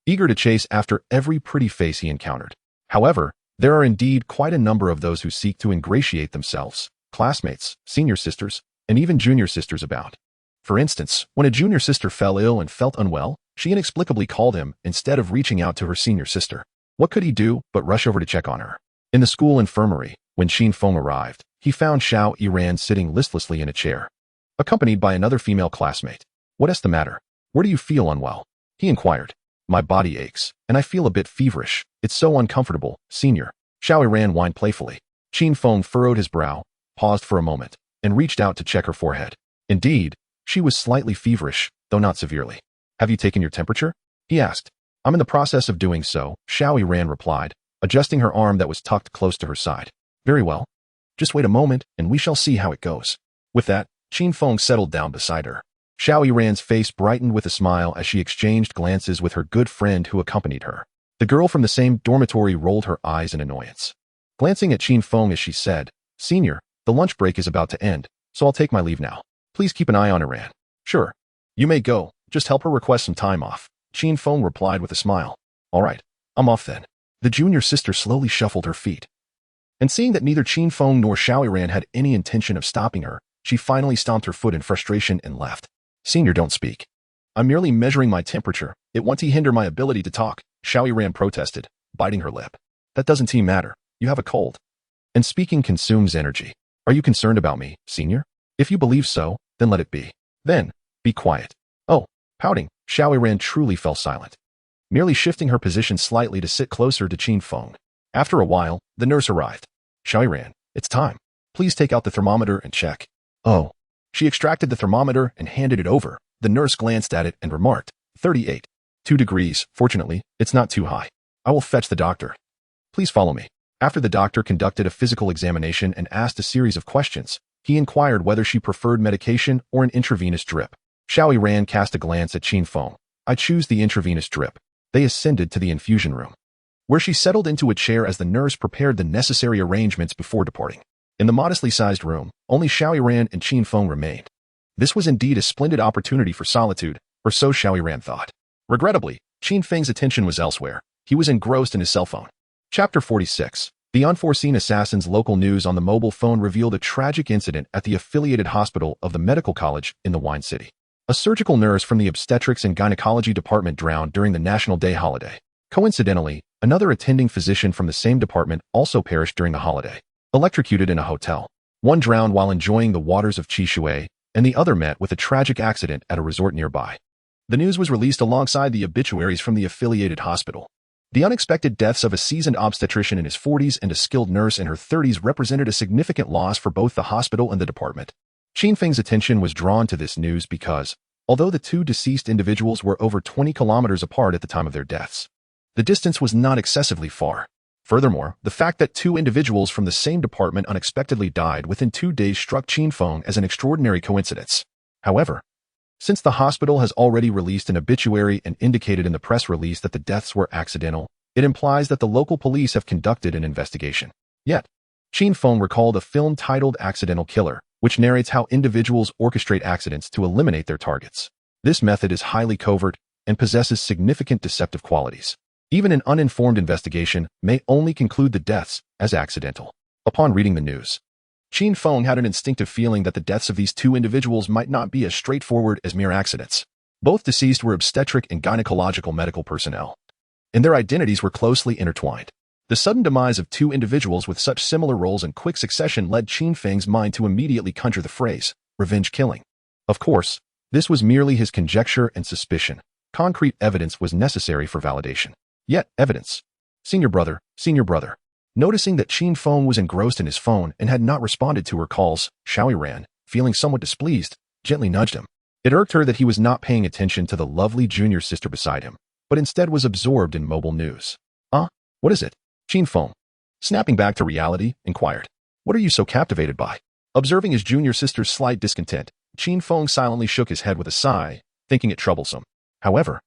eager to chase after every pretty face he encountered. However, there are indeed quite a number of those who seek to ingratiate themselves, classmates, senior sisters, and even junior sisters about. For instance, when a junior sister fell ill and felt unwell, she inexplicably called him instead of reaching out to her senior sister. What could he do but rush over to check on her? In the school infirmary, when Qin Feng arrived, he found Xiao Yiran sitting listlessly in a chair, accompanied by another female classmate. What's the matter? Where do you feel unwell? He inquired. My body aches, and I feel a bit feverish. It's so uncomfortable, senior. Xiao Yiran whined playfully. Qin Feng furrowed his brow, paused for a moment, and reached out to check her forehead. Indeed, she was slightly feverish, though not severely. Have you taken your temperature? He asked. I'm in the process of doing so, Xiao Yiran replied, adjusting her arm that was tucked close to her side. Very well. Just wait a moment, and we shall see how it goes. With that, Qin Feng settled down beside her. Xiao Yiran's face brightened with a smile as she exchanged glances with her good friend who accompanied her. The girl from the same dormitory rolled her eyes in annoyance, glancing at Qin Feng as she said, Senior, the lunch break is about to end, so I'll take my leave now. Please keep an eye on Yiran. Sure. You may go, just help her request some time off, Qin Feng replied with a smile. All right, I'm off then. The junior sister slowly shuffled her feet, and seeing that neither Qin Feng nor Xiao Yiran had any intention of stopping her, she finally stomped her foot in frustration and left. Senior, don't speak. I'm merely measuring my temperature. It won't hinder my ability to talk, Xiao Yiran protested, biting her lip. That doesn't matter. You have a cold. And speaking consumes energy. Are you concerned about me, senior? If you believe so, then let it be. Then, be quiet. Oh, pouting, Xiao Yiran truly fell silent, merely shifting her position slightly to sit closer to Qin Feng. After a while, the nurse arrived. Xiao Yiran, it's time. Please take out the thermometer and check. Oh. She extracted the thermometer and handed it over. The nurse glanced at it and remarked, 38. 2 degrees. Fortunately, it's not too high. I will fetch the doctor. Please follow me. After the doctor conducted a physical examination and asked a series of questions, he inquired whether she preferred medication or an intravenous drip. Xiao Yiran cast a glance at Qin Feng. I choose the intravenous drip. They ascended to the infusion room, where she settled into a chair as the nurse prepared the necessary arrangements before departing. In the modestly sized room, only Xiao Yiran and Qin Feng remained. This was indeed a splendid opportunity for solitude, or so Xiao Yiran thought. Regrettably, Qin Feng's attention was elsewhere. He was engrossed in his cell phone. Chapter 46. The unforeseen assassin's local news on the mobile phone revealed a tragic incident at the affiliated hospital of the medical college in the Wine City. A surgical nurse from the obstetrics and gynecology department drowned during the National Day holiday. Coincidentally, another attending physician from the same department also perished during the holiday, electrocuted in a hotel. One drowned while enjoying the waters of Qishui, and the other met with a tragic accident at a resort nearby. The news was released alongside the obituaries from the affiliated hospital. The unexpected deaths of a seasoned obstetrician in his 40s and a skilled nurse in her 30s represented a significant loss for both the hospital and the department. Qin Feng's attention was drawn to this news because, although the two deceased individuals were over 20 kilometers apart at the time of their deaths, the distance was not excessively far. Furthermore, the fact that two individuals from the same department unexpectedly died within 2 days struck Qin Feng as an extraordinary coincidence. However, since the hospital has already released an obituary and indicated in the press release that the deaths were accidental, it implies that the local police have conducted an investigation. Yet, Qin Feng recalled a film titled Accidental Killer, which narrates how individuals orchestrate accidents to eliminate their targets. This method is highly covert and possesses significant deceptive qualities. Even an uninformed investigation may only conclude the deaths as accidental. Upon reading the news, Qin Feng had an instinctive feeling that the deaths of these two individuals might not be as straightforward as mere accidents. Both deceased were obstetric and gynecological medical personnel, and their identities were closely intertwined. The sudden demise of two individuals with such similar roles in quick succession led Qin Feng's mind to immediately conjure the phrase, revenge killing. Of course, this was merely his conjecture and suspicion. Concrete evidence was necessary for validation. Yet, evidence. Senior brother. Noticing that Qin Feng was engrossed in his phone and had not responded to her calls, Xiao Yiran, feeling somewhat displeased, gently nudged him. It irked her that he was not paying attention to the lovely junior sister beside him, but instead was absorbed in mobile news. What is it? Qin Feng, snapping back to reality, inquired. What are you so captivated by? Observing his junior sister's slight discontent, Qin Feng silently shook his head with a sigh, thinking it troublesome. However,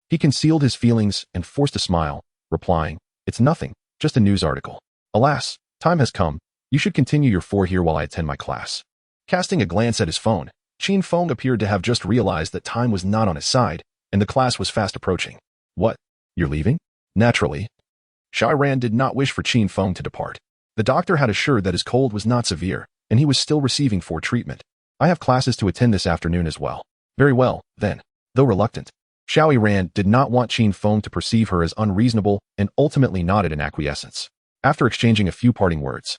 he concealed his feelings and forced a smile, replying, It's nothing, just a news article. Alas, time has come. You should continue your 4 here while I attend my class. Casting a glance at his phone, Qin Feng appeared to have just realized that time was not on his side, and the class was fast approaching. What? You're leaving? Naturally. Xiao Yiran did not wish for Qin Feng to depart. The doctor had assured that his cold was not severe, and he was still receiving treatment. I have classes to attend this afternoon as well. Very well, then. Though reluctant, Xiao Yiran did not want Qin Feng to perceive her as unreasonable and ultimately nodded in acquiescence. After exchanging a few parting words,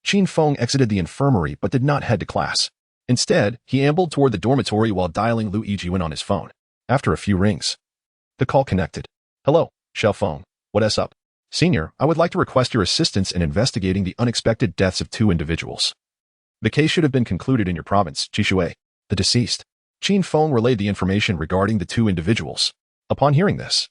Qin Feng exited the infirmary but did not head to class. Instead, he ambled toward the dormitory while dialing Lu Yijuan on his phone. After a few rings, the call connected. Hello, Xiao Feng. What's up? Senior, I would like to request your assistance in investigating the unexpected deaths of 2 individuals. The case should have been concluded in your province, Qishui. The deceased. Qin Feng relayed the information regarding the 2 individuals. Upon hearing this,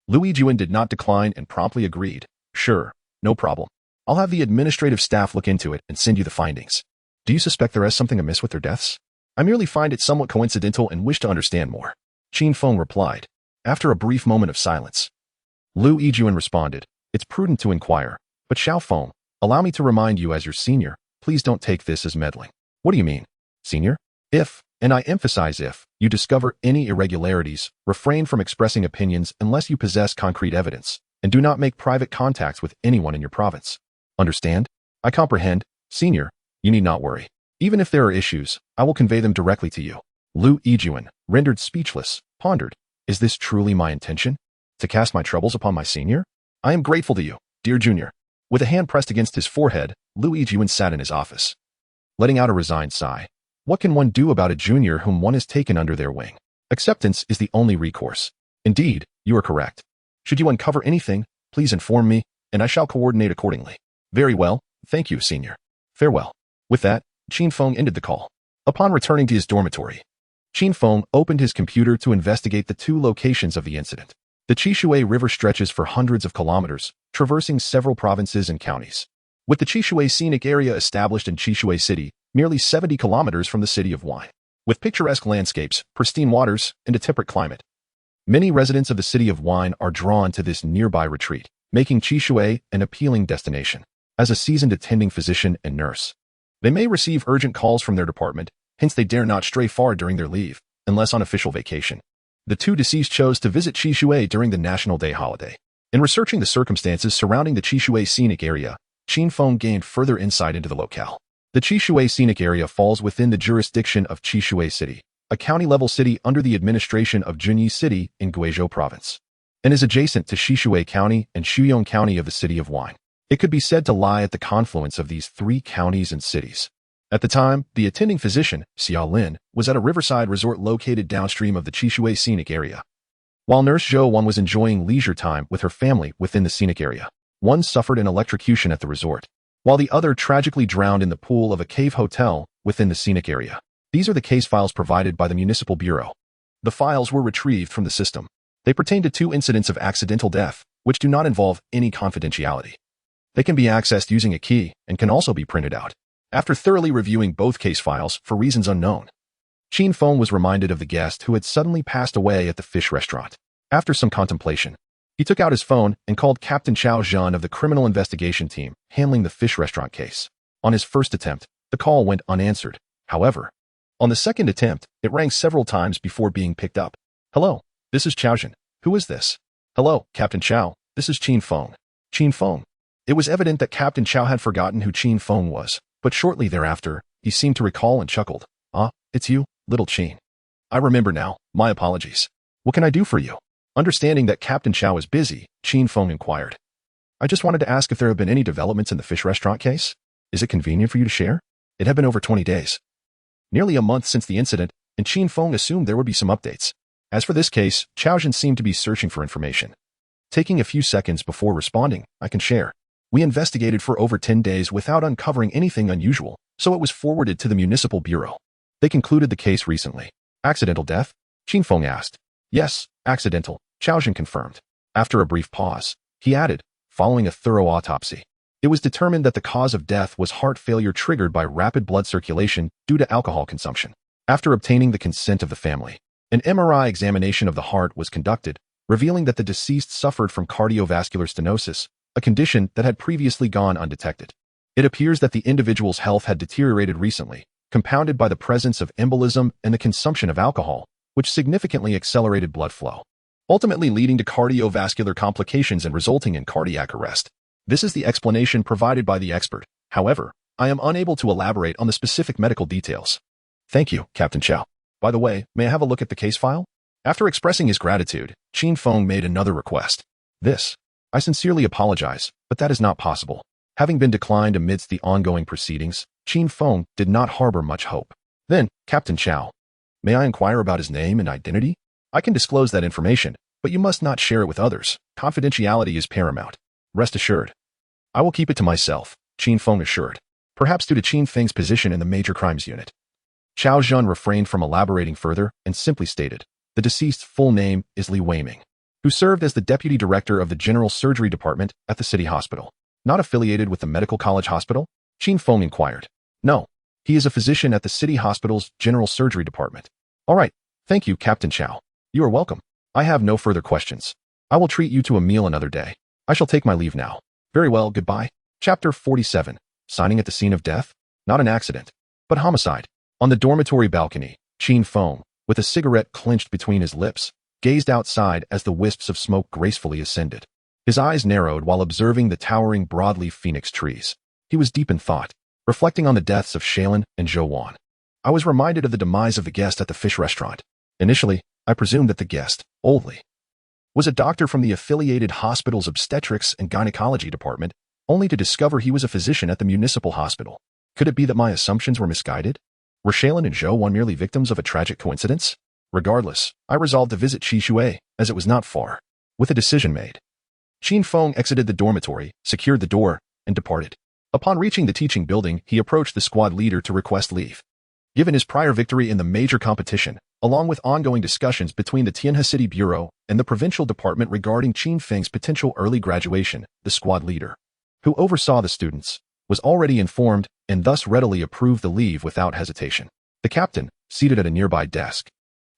Lu Yijuan did not decline and promptly agreed. Sure, no problem. I'll have the administrative staff look into it and send you the findings. Do you suspect there is something amiss with their deaths? I merely find it somewhat coincidental and wish to understand more. Qin Feng replied. After a brief moment of silence, Lu Yijuan responded. It's prudent to inquire, but Xiao Feng, allow me to remind you as your senior, please don't take this as meddling. What do you mean? Senior? If, and I emphasize if, you discover any irregularities, refrain from expressing opinions unless you possess concrete evidence, and do not make private contacts with anyone in your province. Understand? I comprehend. Senior, you need not worry. Even if there are issues, I will convey them directly to you. Lu Yijuan, rendered speechless, pondered. Is this truly my intention? To cast my troubles upon my senior? I am grateful to you, dear junior. With a hand pressed against his forehead, Lu Yijuan sat in his office, letting out a resigned sigh. What can one do about a junior whom one has taken under their wing? Acceptance is the only recourse. Indeed, you are correct. Should you uncover anything, please inform me, and I shall coordinate accordingly. Very well, thank you, senior. Farewell. With that, Qin Feng ended the call. Upon returning to his dormitory, Qin Feng opened his computer to investigate the 2 locations of the incident. The Qishui River stretches for hundreds of kilometers, traversing several provinces and counties. With the Qishui Scenic Area established in Qishui City, merely 70 kilometers from the city of Wine. With picturesque landscapes, pristine waters, and a temperate climate, many residents of the city of Wine are drawn to this nearby retreat, making Qishui an appealing destination. As a seasoned attending physician and nurse, they may receive urgent calls from their department, hence they dare not stray far during their leave, unless on official vacation. The 2 deceased chose to visit Qishui during the National Day holiday. In researching the circumstances surrounding the Qishui Scenic Area, Qin Feng gained further insight into the locale. The Qishui Scenic Area falls within the jurisdiction of Qishui City, a county-level city under the administration of Junyi City in Guizhou Province, and is adjacent to Qishui County and Shuyong County of the city of Wine. It could be said to lie at the confluence of these 3 counties and cities. At the time, the attending physician, Xia Lin, was at a riverside resort located downstream of the Qishui Scenic Area. While Nurse Zhou Wan was enjoying leisure time with her family within the scenic area, one suffered an electrocution at the resort, while the other tragically drowned in the pool of a cave hotel within the scenic area. These are the case files provided by the Municipal Bureau. The files were retrieved from the system. They pertain to 2 incidents of accidental death, which do not involve any confidentiality. They can be accessed using a key and can also be printed out. After thoroughly reviewing both case files for reasons unknown, Qin Feng was reminded of the guest who had suddenly passed away at the fish restaurant. After some contemplation, he took out his phone and called Captain Chao Zhan of the criminal investigation team handling the fish restaurant case. On his first attempt, the call went unanswered. However, on the second attempt, it rang several times before being picked up. Hello, this is Chao Zhan. Who is this? Hello, Captain Chao. This is Qin Feng. Qin Feng. It was evident that Captain Chao had forgotten who Qin Feng was, but shortly thereafter, he seemed to recall and chuckled. Ah, it's you, little Qin. I remember now. My apologies. What can I do for you? Understanding that Captain Chao is busy, Qin Feng inquired. I just wanted to ask if there have been any developments in the fish restaurant case. Is it convenient for you to share? It had been over 20 days. Nearly a month since the incident, and Qin Feng assumed there would be some updates. As for this case, Chao Zhan seemed to be searching for information. Taking a few seconds before responding, I can share. We investigated for over 10 days without uncovering anything unusual, so it was forwarded to the Municipal Bureau. They concluded the case recently. Accidental death? Qin Feng asked. Yes, accidental, Chao Zhan confirmed. After a brief pause, he added, following a thorough autopsy, it was determined that the cause of death was heart failure triggered by rapid blood circulation due to alcohol consumption. After obtaining the consent of the family, an MRI examination of the heart was conducted, revealing that the deceased suffered from cardiovascular stenosis, a condition that had previously gone undetected. It appears that the individual's health had deteriorated recently, compounded by the presence of embolism and the consumption of alcohol, which significantly accelerated blood flow, ultimately leading to cardiovascular complications and resulting in cardiac arrest. This is the explanation provided by the expert. However, I am unable to elaborate on the specific medical details. Thank you, Captain Chao. By the way, may I have a look at the case file? After expressing his gratitude, Qin Feng made another request. I sincerely apologize, but that is not possible. Having been declined amidst the ongoing proceedings, Qin Feng did not harbor much hope. Then, Captain Chow, may I inquire about his name and identity? I can disclose that information, but you must not share it with others. Confidentiality is paramount. Rest assured. I will keep it to myself, Qin Feng assured. Perhaps due to Qin Feng's position in the Major Crimes Unit. Xiao Zhen refrained from elaborating further and simply stated, the deceased's full name is Li Weiming, who served as the Deputy Director of the General Surgery Department at the City Hospital. Not affiliated with the Medical College Hospital? Qin Feng inquired. No, he is a physician at the City Hospital's General Surgery Department. All right, thank you, Captain Chow. You are welcome. I have no further questions. I will treat you to a meal another day. I shall take my leave now. Very well, goodbye. Chapter 47. Signing at the scene of death? Not an accident, but homicide. On the dormitory balcony, Qin Feng, with a cigarette clenched between his lips, gazed outside as the wisps of smoke gracefully ascended. His eyes narrowed while observing the towering broadleaf phoenix trees. He was deep in thought, reflecting on the deaths of Shaolin and Zhou Wan. I was reminded of the demise of the guest at the fish restaurant. Initially, I presumed that the guest, Old Li, was a doctor from the affiliated hospital's obstetrics and gynecology department, only to discover he was a physician at the municipal hospital. Could it be that my assumptions were misguided? Were Shaolin and Zhou Wan merely victims of a tragic coincidence? Regardless, I resolved to visit Qishui, as it was not far. With a decision made, Qin Feng exited the dormitory, secured the door, and departed. Upon reaching the teaching building, he approached the squad leader to request leave. Given his prior victory in the major competition, along with ongoing discussions between the Tianhe City Bureau and the provincial department regarding Qin Feng's potential early graduation, the squad leader, who oversaw the students, was already informed and thus readily approved the leave without hesitation. The captain, seated at a nearby desk,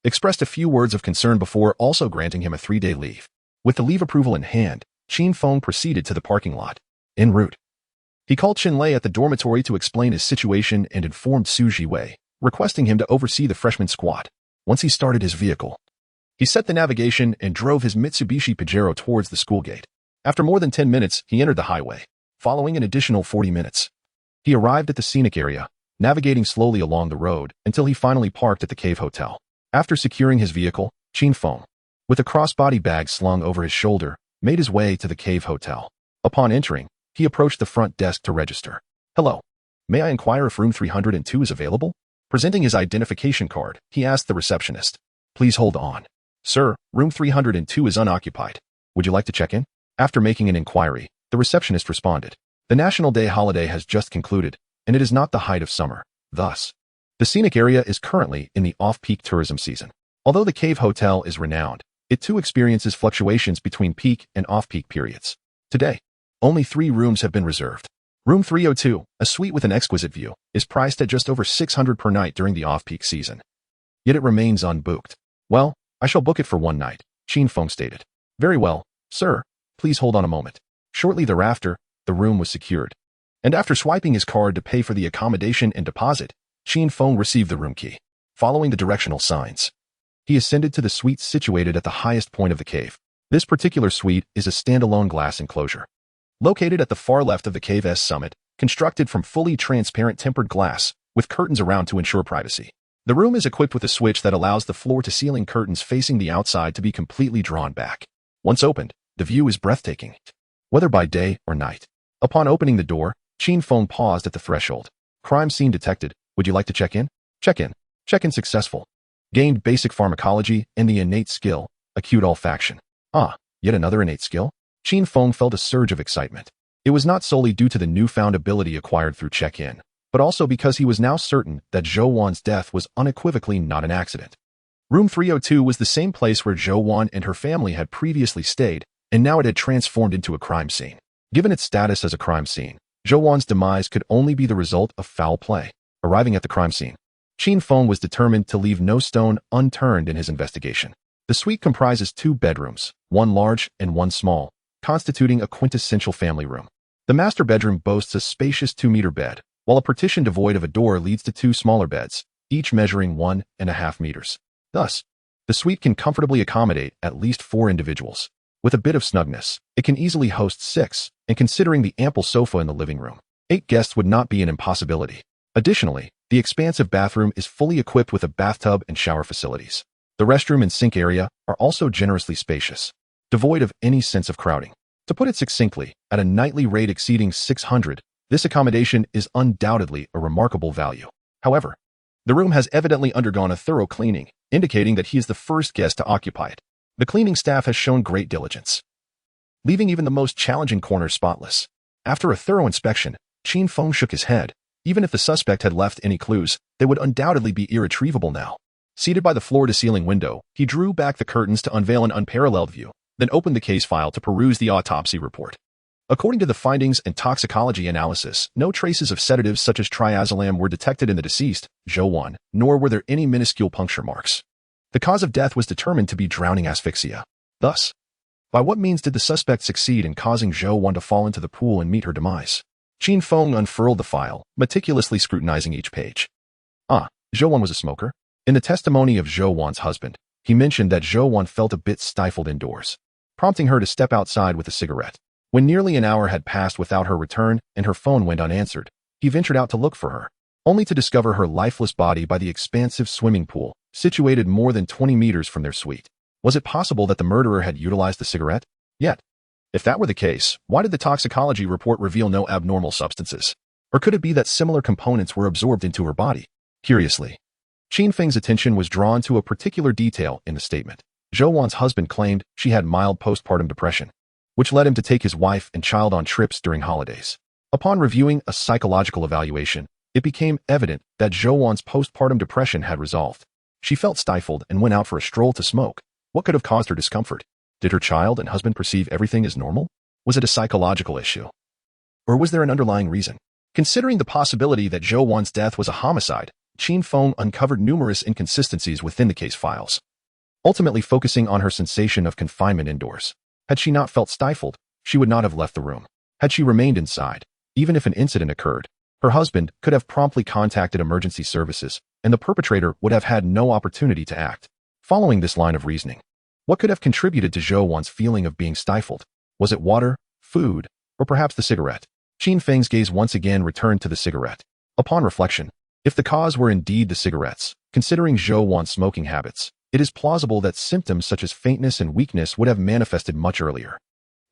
expressed a few words of concern before also granting him a 3-day leave. With the leave approval in hand, Qin Feng proceeded to the parking lot. En route, he called Chen Lei at the dormitory to explain his situation and informed Su Jiwei, requesting him to oversee the freshman squad. Once he started his vehicle, he set the navigation and drove his Mitsubishi Pajero towards the school gate. After more than 10 minutes, he entered the highway. Following an additional 40 minutes, he arrived at the scenic area, navigating slowly along the road until he finally parked at the Cave Hotel. After securing his vehicle, Qin Feng, with a crossbody bag slung over his shoulder, made his way to the Cave Hotel. Upon entering, he approached the front desk to register. Hello. May I inquire if room 302 is available? Presenting his identification card, he asked the receptionist. Please hold on. Sir, room 302 is unoccupied. Would you like to check in? After making an inquiry, the receptionist responded. The National Day holiday has just concluded, and it is not the height of summer. Thus, the scenic area is currently in the off-peak tourism season. Although the Cave Hotel is renowned, it too experiences fluctuations between peak and off-peak periods. Today, only 3 rooms have been reserved. Room 302, a suite with an exquisite view, is priced at just over 600 per night during the off-peak season. Yet it remains unbooked. Well, I shall book it for 1 night, Qin Feng stated. Very well, sir. Please hold on a moment. Shortly thereafter, the room was secured. And after swiping his card to pay for the accommodation and deposit, Qin Feng received the room key. Following the directional signs, he ascended to the suite situated at the highest point of the cave. This particular suite is a standalone glass enclosure. Located at the far left of the cave's summit, constructed from fully transparent tempered glass, with curtains around to ensure privacy. The room is equipped with a switch that allows the floor-to-ceiling curtains facing the outside to be completely drawn back. Once opened, the view is breathtaking, whether by day or night. Upon opening the door, Qin Feng paused at the threshold. Crime scene detected. Would you like to check in? Check in. Check-in successful. Gained basic pharmacology and the innate skill, acute olfaction. Ah, yet another innate skill? Qin Feng felt a surge of excitement. It was not solely due to the newfound ability acquired through check-in, but also because he was now certain that Zhou Wan's death was unequivocally not an accident. Room 302 was the same place where Zhou Wan and her family had previously stayed, and now it had transformed into a crime scene. Given its status as a crime scene, Zhou Wan's demise could only be the result of foul play. Arriving at the crime scene, Qin Feng was determined to leave no stone unturned in his investigation. The suite comprises 2 bedrooms, one large and one small, constituting a quintessential family room. The master bedroom boasts a spacious 2-meter bed, while a partition devoid of a door leads to 2 smaller beds, each measuring 1.5 meters. Thus, the suite can comfortably accommodate at least 4 individuals. With a bit of snugness, it can easily host 6, and considering the ample sofa in the living room, 8 guests would not be an impossibility. Additionally, the expansive bathroom is fully equipped with a bathtub and shower facilities. The restroom and sink area are also generously spacious, devoid of any sense of crowding. To put it succinctly, at a nightly rate exceeding 600, this accommodation is undoubtedly a remarkable value. However, the room has evidently undergone a thorough cleaning, indicating that he is the first guest to occupy it. The cleaning staff has shown great diligence, leaving even the most challenging corners spotless. After a thorough inspection, Qin Feng shook his head. Even if the suspect had left any clues, they would undoubtedly be irretrievable now. Seated by the floor-to-ceiling window, he drew back the curtains to unveil an unparalleled view, then opened the case file to peruse the autopsy report. According to the findings and toxicology analysis, no traces of sedatives such as triazolam were detected in the deceased, Zhou Wan, nor were there any minuscule puncture marks. The cause of death was determined to be drowning asphyxia. Thus, by what means did the suspect succeed in causing Zhou Wan to fall into the pool and meet her demise? Qin Feng unfurled the file, meticulously scrutinizing each page. Zhou Wan was a smoker. In the testimony of Zhou Wan's husband, he mentioned that Zhou Wan felt a bit stifled indoors, prompting her to step outside with a cigarette. When nearly an hour had passed without her return and her phone went unanswered, he ventured out to look for her, only to discover her lifeless body by the expansive swimming pool, situated more than 20 meters from their suite. Was it possible that the murderer had utilized the cigarette? Yet, if that were the case, why did the toxicology report reveal no abnormal substances? Or could it be that similar components were absorbed into her body? Curiously, Qin Feng's attention was drawn to a particular detail in the statement. Zhou Wan's husband claimed she had mild postpartum depression, which led him to take his wife and child on trips during holidays. Upon reviewing a psychological evaluation, it became evident that Zhou Wan's postpartum depression had resolved. She felt stifled and went out for a stroll to smoke. What could have caused her discomfort? Did her child and husband perceive everything as normal? Was it a psychological issue? Or was there an underlying reason? Considering the possibility that Zhou Wan's death was a homicide, Qin Feng uncovered numerous inconsistencies within the case files, ultimately focusing on her sensation of confinement indoors. Had she not felt stifled, she would not have left the room. Had she remained inside, even if an incident occurred, her husband could have promptly contacted emergency services, and the perpetrator would have had no opportunity to act. Following this line of reasoning, what could have contributed to Zhou Wan's feeling of being stifled? Was it water, food, or perhaps the cigarette? Qin Feng's gaze once again returned to the cigarette. Upon reflection, if the cause were indeed the cigarettes, considering Zhou Wan's smoking habits, it is plausible that symptoms such as faintness and weakness would have manifested much earlier.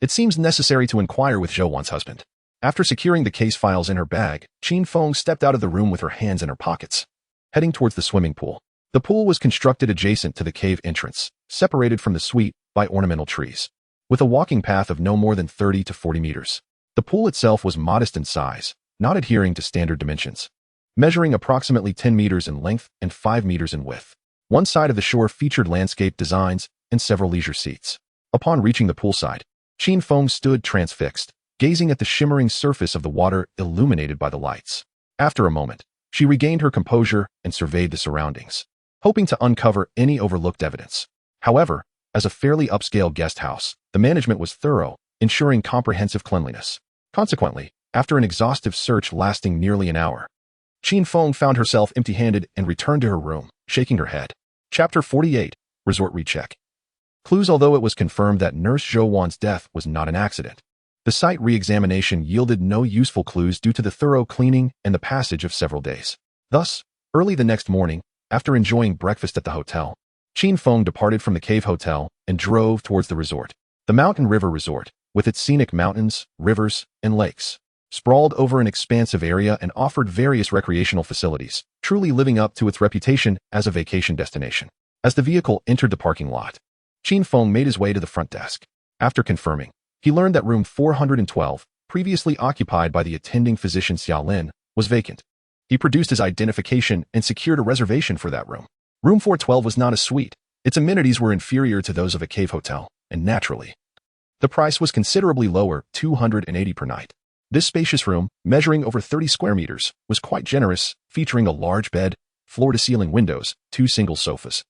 It seems necessary to inquire with Zhou Wan's husband. After securing the case files in her bag, Qin Feng stepped out of the room with her hands in her pockets, heading towards the swimming pool. The pool was constructed adjacent to the cave entrance, separated from the suite by ornamental trees, with a walking path of no more than 30 to 40 meters. The pool itself was modest in size, not adhering to standard dimensions, measuring approximately 10 meters in length and 5 meters in width. One side of the shore featured landscape designs and several leisure seats. Upon reaching the poolside, Qin Feng stood transfixed, gazing at the shimmering surface of the water illuminated by the lights. After a moment, she regained her composure and surveyed the surroundings, hoping to uncover any overlooked evidence. However, as a fairly upscale guest house, the management was thorough, ensuring comprehensive cleanliness. Consequently, after an exhaustive search lasting nearly an hour, Qin Feng found herself empty-handed and returned to her room, shaking her head. Chapter 48, Resort Recheck. Clues. Although it was confirmed that Nurse Zhou Wan's death was not an accident, the site re-examination yielded no useful clues due to the thorough cleaning and the passage of several days. Thus, early the next morning, after enjoying breakfast at the hotel, Qin Feng departed from the cave hotel and drove towards the resort. The Mountain River Resort, with its scenic mountains, rivers, and lakes, sprawled over an expansive area and offered various recreational facilities, truly living up to its reputation as a vacation destination. As the vehicle entered the parking lot, Qin Feng made his way to the front desk. After confirming, he learned that room 412, previously occupied by the attending physician Xiaolin, was vacant. He produced his identification and secured a reservation for that room. Room 412 was not a suite. Its amenities were inferior to those of a cave hotel, and naturally, the price was considerably lower, $280 per night. This spacious room, measuring over 30 square meters, was quite generous, featuring a large bed, floor-to-ceiling windows, 2 single sofas,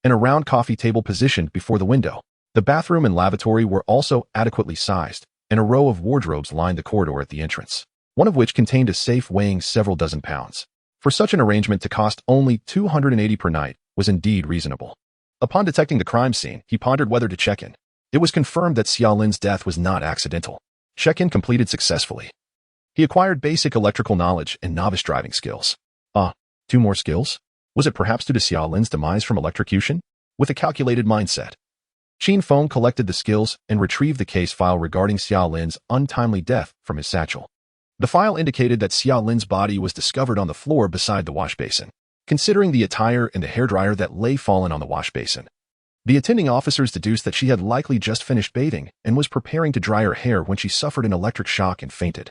and a round coffee table positioned before the window. The bathroom and lavatory were also adequately sized, and a row of wardrobes lined the corridor at the entrance, one of which contained a safe weighing several dozen pounds. For such an arrangement to cost only $280 per night was indeed reasonable. Upon detecting the crime scene, he pondered whether to check in. It was confirmed that Xiaolin's death was not accidental. Check-in completed successfully. He acquired basic electrical knowledge and novice driving skills. 2 more skills? Was it perhaps due to Xiaolin's demise from electrocution? with a calculated mindset. Qin Feng collected the skills and retrieved the case file regarding Xia Lin's untimely death from his satchel. The file indicated that Xia Lin's body was discovered on the floor beside the wash basin. Considering the attire and the hairdryer that lay fallen on the wash basin, the attending officers deduced that she had likely just finished bathing and was preparing to dry her hair when she suffered an electric shock and fainted,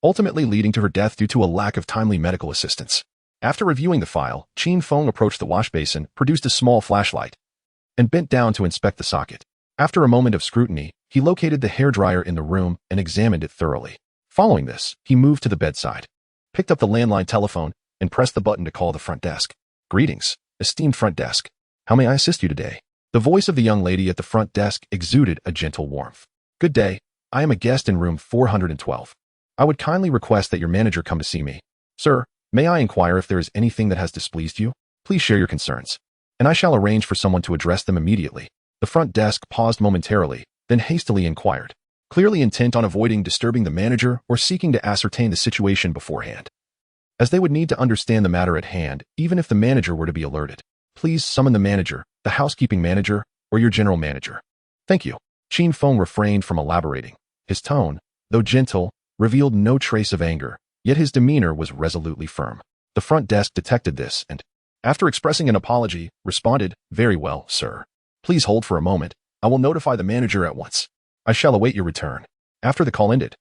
ultimately leading to her death due to a lack of timely medical assistance. After reviewing the file, Qin Feng approached the wash basin, produced a small flashlight, and bent down to inspect the socket. After a moment of scrutiny, he located the hairdryer in the room and examined it thoroughly. Following this, he moved to the bedside, picked up the landline telephone, and pressed the button to call the front desk. "Greetings, esteemed front desk. How may I assist you today?" The voice of the young lady at the front desk exuded a gentle warmth. "Good day. I am a guest in room 412. I would kindly request that your manager come to see me. Sir, may I inquire if there is anything that has displeased you? Please share your concerns, and I shall arrange for someone to address them immediately." The front desk paused momentarily, then hastily inquired, clearly intent on avoiding disturbing the manager or seeking to ascertain the situation beforehand, as they would need to understand the matter at hand even if the manager were to be alerted. "Please summon the manager, the housekeeping manager, or your general manager." "Thank you." Qin Feng refrained from elaborating. His tone, though gentle, revealed no trace of anger, yet his demeanor was resolutely firm. The front desk detected this and, after expressing an apology, responded, "Very well, sir. Please hold for a moment. I will notify the manager at once. I shall await your return." After the call ended,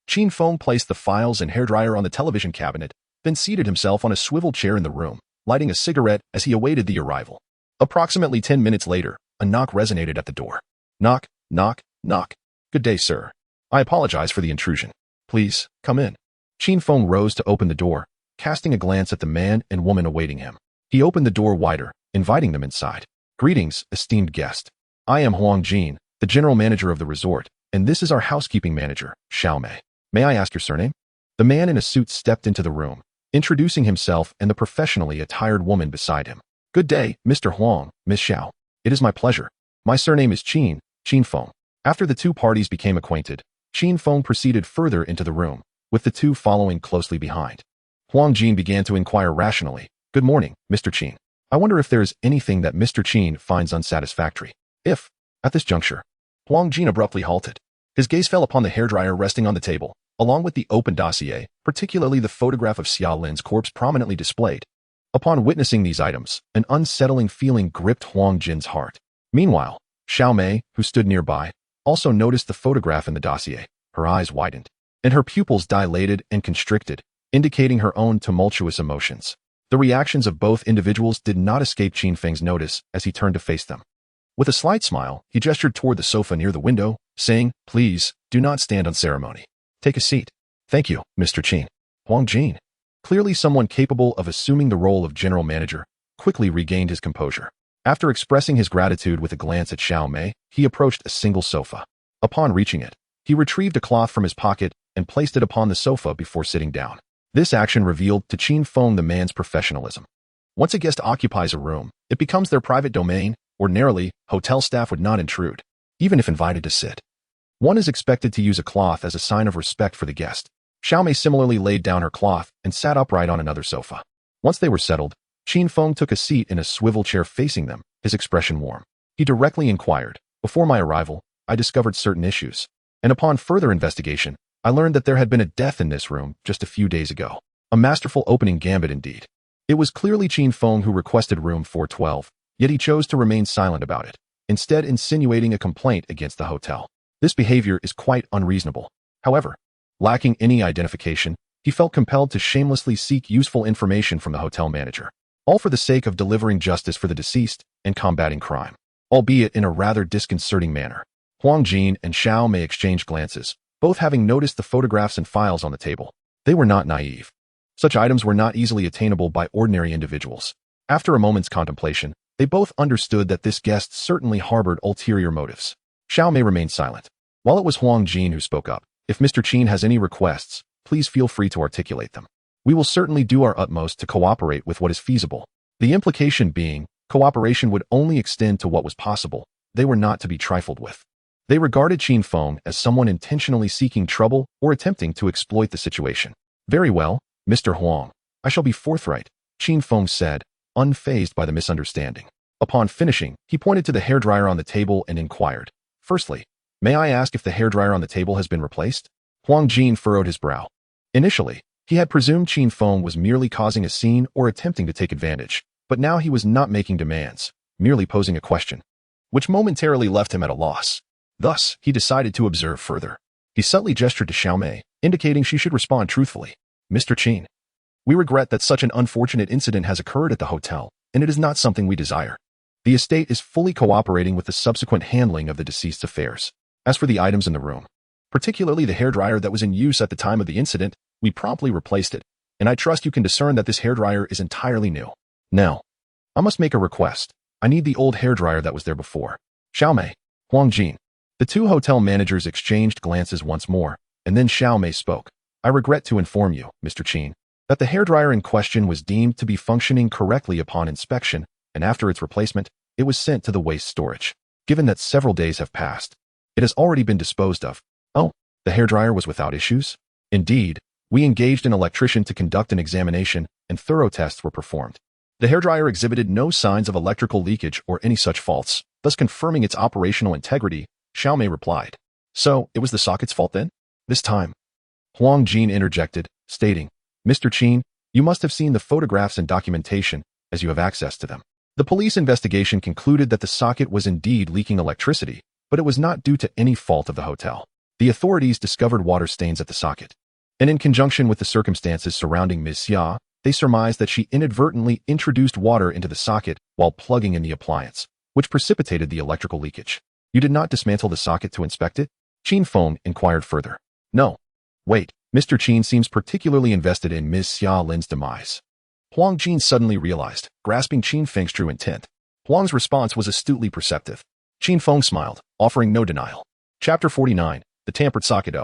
Qin Feng placed the files and hairdryer on the television cabinet, then seated himself on a swivel chair in the room, lighting a cigarette as he awaited the arrival. Approximately 10 minutes later, a knock resonated at the door. "Knock, knock, knock. Good day, sir. I apologize for the intrusion. Please, come in." Qin Feng rose to open the door, casting a glance at the man and woman awaiting him. He opened the door wider, inviting them inside. "Greetings, esteemed guest. I am Huang Jin, the general manager of the resort, and this is our housekeeping manager, Xiaomei. May I ask your surname?" The man in a suit stepped into the room, introducing himself and the professionally attired woman beside him. "Good day, Mr. Huang, Miss Xiao. It is my pleasure. My surname is Qin Feng." After the two parties became acquainted, Qin Feng proceeded further into the room, with the two following closely behind. Huang Jin began to inquire rationally. "Good morning, Mr. Qin. I wonder if there is anything that Mr. Qin finds unsatisfactory." At this juncture, Huang Jin abruptly halted. His gaze fell upon the hairdryer resting on the table, along with the open dossier, particularly the photograph of Xia Lin's corpse prominently displayed. Upon witnessing these items, an unsettling feeling gripped Huang Jin's heart. Meanwhile, Xiaomei, who stood nearby, also noticed the photograph in the dossier. Her eyes widened, and her pupils dilated and constricted, indicating her own tumultuous emotions. The reactions of both individuals did not escape Qin Feng's notice as he turned to face them. With a slight smile, he gestured toward the sofa near the window, saying, "Please, do not stand on ceremony. Take a seat." "Thank you, Mr. Qin." Huang Jin, clearly someone capable of assuming the role of general manager, quickly regained his composure. After expressing his gratitude with a glance at Xiaomei, he approached a single sofa. Upon reaching it, he retrieved a cloth from his pocket and placed it upon the sofa before sitting down. This action revealed to Qin Feng the man's professionalism. Once a guest occupies a room, it becomes their private domain. Ordinarily, hotel staff would not intrude, even if invited to sit. One is expected to use a cloth as a sign of respect for the guest. Xiaomei similarly laid down her cloth and sat upright on another sofa. Once they were settled, Qin Feng took a seat in a swivel chair facing them, his expression warm. He directly inquired, "Before my arrival, I discovered certain issues, and upon further investigation, I learned that there had been a death in this room just a few days ago." A masterful opening gambit indeed. It was clearly Qin Feng who requested room 412, yet he chose to remain silent about it, instead insinuating a complaint against the hotel. This behavior is quite unreasonable. However, lacking any identification, he felt compelled to shamelessly seek useful information from the hotel manager, all for the sake of delivering justice for the deceased and combating crime, albeit in a rather disconcerting manner. Huang Jin and Xiaomei exchanged glances, both having noticed the photographs and files on the table. They were not naive. Such items were not easily attainable by ordinary individuals. After a moment's contemplation, they both understood that this guest certainly harbored ulterior motives. Xiaomei remained silent, while it was Huang Jin who spoke up. "If Mr. Qin has any requests, please feel free to articulate them. We will certainly do our utmost to cooperate with what is feasible." The implication being, cooperation would only extend to what was possible. They were not to be trifled with. They regarded Qin Feng as someone intentionally seeking trouble or attempting to exploit the situation. "Very well, Mr. Huang. I shall be forthright," Qin Feng said, unfazed by the misunderstanding. Upon finishing, he pointed to the hairdryer on the table and inquired, "Firstly, may I ask if the hairdryer on the table has been replaced?" Huang Jin furrowed his brow. Initially, he had presumed Qin Feng was merely causing a scene or attempting to take advantage, but now he was not making demands, merely posing a question, which momentarily left him at a loss. Thus, he decided to observe further. He subtly gestured to Xiaomei, indicating she should respond truthfully. "Mr. Qin, we regret that such an unfortunate incident has occurred at the hotel, and it is not something we desire. The estate is fully cooperating with the subsequent handling of the deceased's affairs. As for the items in the room, particularly the hairdryer that was in use at the time of the incident, we promptly replaced it, and I trust you can discern that this hairdryer is entirely new. Now, I must make a request. I need the old hairdryer that was there before." Xiaomei, Huang Jin. The two hotel managers exchanged glances once more, and then Xiaomei spoke. "I regret to inform you, Mr. Qin, that the hairdryer in question was deemed to be functioning correctly upon inspection, and after its replacement, it was sent to the waste storage. Given that several days have passed, it has already been disposed of." "Oh, the hairdryer was without issues?" "Indeed, we engaged an electrician to conduct an examination, and thorough tests were performed. The hairdryer exhibited no signs of electrical leakage or any such faults, thus confirming its operational integrity," Xiaomei replied. "So, it was the socket's fault then?" This time, Huang Jin interjected, stating, "Mr. Qin, you must have seen the photographs and documentation, as you have access to them. The police investigation concluded that the socket was indeed leaking electricity, but it was not due to any fault of the hotel. The authorities discovered water stains at the socket, and in conjunction with the circumstances surrounding Ms. Xia, they surmised that she inadvertently introduced water into the socket while plugging in the appliance, which precipitated the electrical leakage." "You did not dismantle the socket to inspect it?" Qin Feng inquired further. "No. Wait, Mr. Qin seems particularly invested in Ms. Xia Lin's demise." Huang Jin suddenly realized, grasping Qin Feng's true intent. Huang's response was astutely perceptive. Qin Feng smiled, offering no denial. Chapter 49, The Tampered Socket.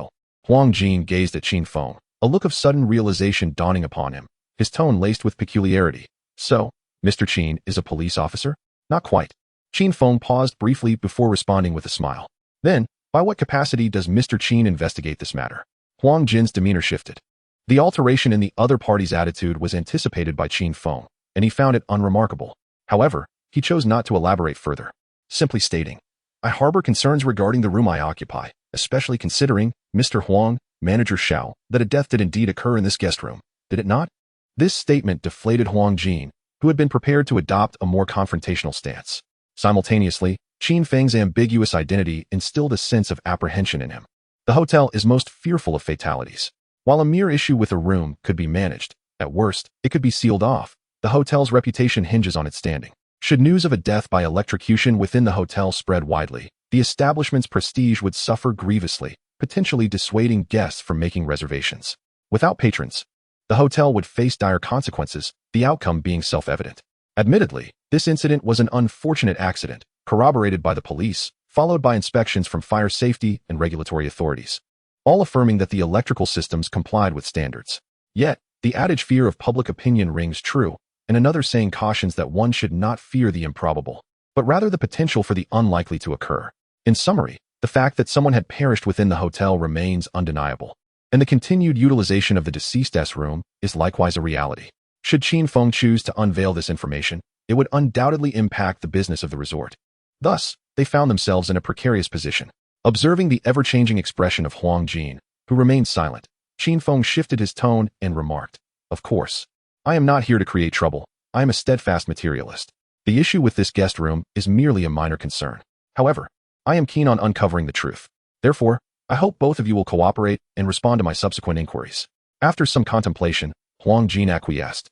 Huang Jin gazed at Qin Feng, a look of sudden realization dawning upon him, his tone laced with peculiarity. "So, Mr. Qin is a police officer?" "Not quite." Qin Feng paused briefly before responding with a smile. "Then, by what capacity does Mr. Qin investigate this matter?" Huang Jin's demeanor shifted. The alteration in the other party's attitude was anticipated by Qin Feng, and he found it unremarkable. However, he chose not to elaborate further, simply stating, "I harbor concerns regarding the room I occupy, especially considering, Mr. Huang, Manager Xiao, that a death did indeed occur in this guest room, did it not?" This statement deflated Huang Jin, who had been prepared to adopt a more confrontational stance. Simultaneously, Qin Feng's ambiguous identity instilled a sense of apprehension in him. The hotel is most fearful of fatalities. While a mere issue with a room could be managed, at worst, it could be sealed off. The hotel's reputation hinges on its standing. Should news of a death by electrocution within the hotel spread widely, the establishment's prestige would suffer grievously, potentially dissuading guests from making reservations. Without patrons, the hotel would face dire consequences, the outcome being self-evident. Admittedly, this incident was an unfortunate accident, corroborated by the police, followed by inspections from fire safety and regulatory authorities, all affirming that the electrical systems complied with standards. Yet, the adage fear of public opinion rings true, and another saying cautions that one should not fear the improbable, but rather the potential for the unlikely to occur. In summary, the fact that someone had perished within the hotel remains undeniable, and the continued utilization of the deceased's room is likewise a reality. Should Qin Feng choose to unveil this information, it would undoubtedly impact the business of the resort. Thus, they found themselves in a precarious position. Observing the ever-changing expression of Huang Jin, who remained silent, Qin Feng shifted his tone and remarked, "Of course, I am not here to create trouble. I am a steadfast materialist. The issue with this guest room is merely a minor concern. However, I am keen on uncovering the truth. Therefore, I hope both of you will cooperate and respond to my subsequent inquiries." After some contemplation, Huang Jin acquiesced,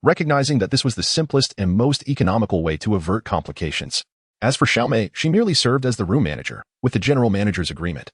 recognizing that this was the simplest and most economical way to avert complications. As for Xiaomei, she merely served as the room manager, with the general manager's agreement.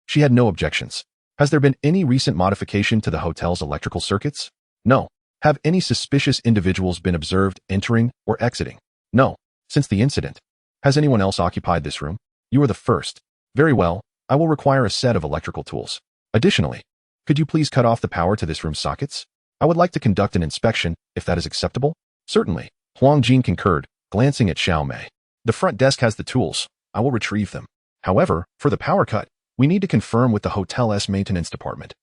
She had no objections. "Has there been any recent modification to the hotel's electrical circuits?" "No." "Have any suspicious individuals been observed entering or exiting?" "No." "Since the incident, has anyone else occupied this room?" "You are the first." "Very well, I will require a set of electrical tools. Additionally, could you please cut off the power to this room's sockets? I would like to conduct an inspection, if that is acceptable." "Certainly." Huang Jin concurred, glancing at Xiaomei. "The front desk has the tools. I will retrieve them. However, for the power cut, we need to confirm with the hotel's maintenance department,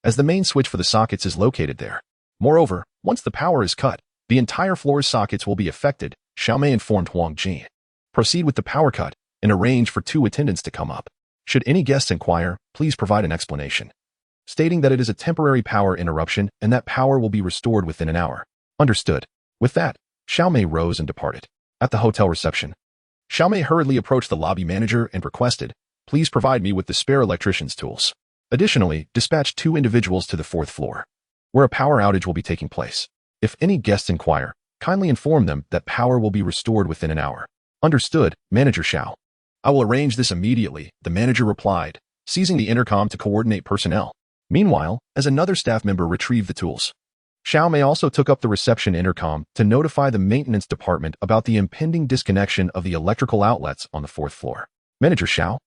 as the main switch for the sockets is located there. Moreover, once the power is cut, the entire floor's sockets will be affected, Xiaomei informed Huang Jin. Proceed with the power cut and arrange for 2 attendants to come up. Should any guests inquire, please provide an explanation, stating that it is a temporary power interruption and that power will be restored within an hour. Understood. With that, Xiaomei rose and departed. At the hotel reception, Xiaomei hurriedly approached the lobby manager and requested, please provide me with the spare electrician's tools. Additionally, dispatch 2 individuals to the 4th floor, where a power outage will be taking place. If any guests inquire, kindly inform them that power will be restored within an hour. Understood, Manager Xiao. I will arrange this immediately, the manager replied, seizing the intercom to coordinate personnel. Meanwhile, as another staff member retrieved the tools, Xiaomei also took up the reception intercom to notify the maintenance department about the impending disconnection of the electrical outlets on the 4th floor. Manager Xiao,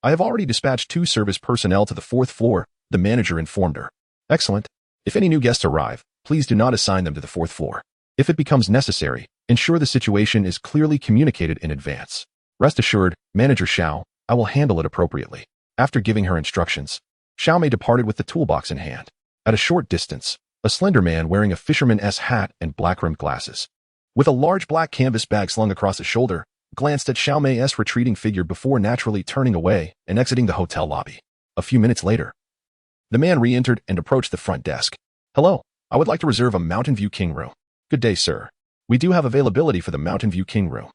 I have already dispatched 2 service personnel to the 4th floor, the manager informed her. Excellent. If any new guests arrive, please do not assign them to the 4th floor. If it becomes necessary, ensure the situation is clearly communicated in advance. Rest assured, Manager Xiao, I will handle it appropriately. After giving her instructions, Xiaomei departed with the toolbox in hand. At a short distance, a slender man wearing a fisherman's hat and black-rimmed glasses, with a large black canvas bag slung across his shoulder, glanced at Xiaomei's retreating figure before naturally turning away and exiting the hotel lobby. A few minutes later, the man re-entered and approached the front desk. Hello, I would like to reserve a Mountain View King room. Good day, sir. We do have availability for the Mountain View King room.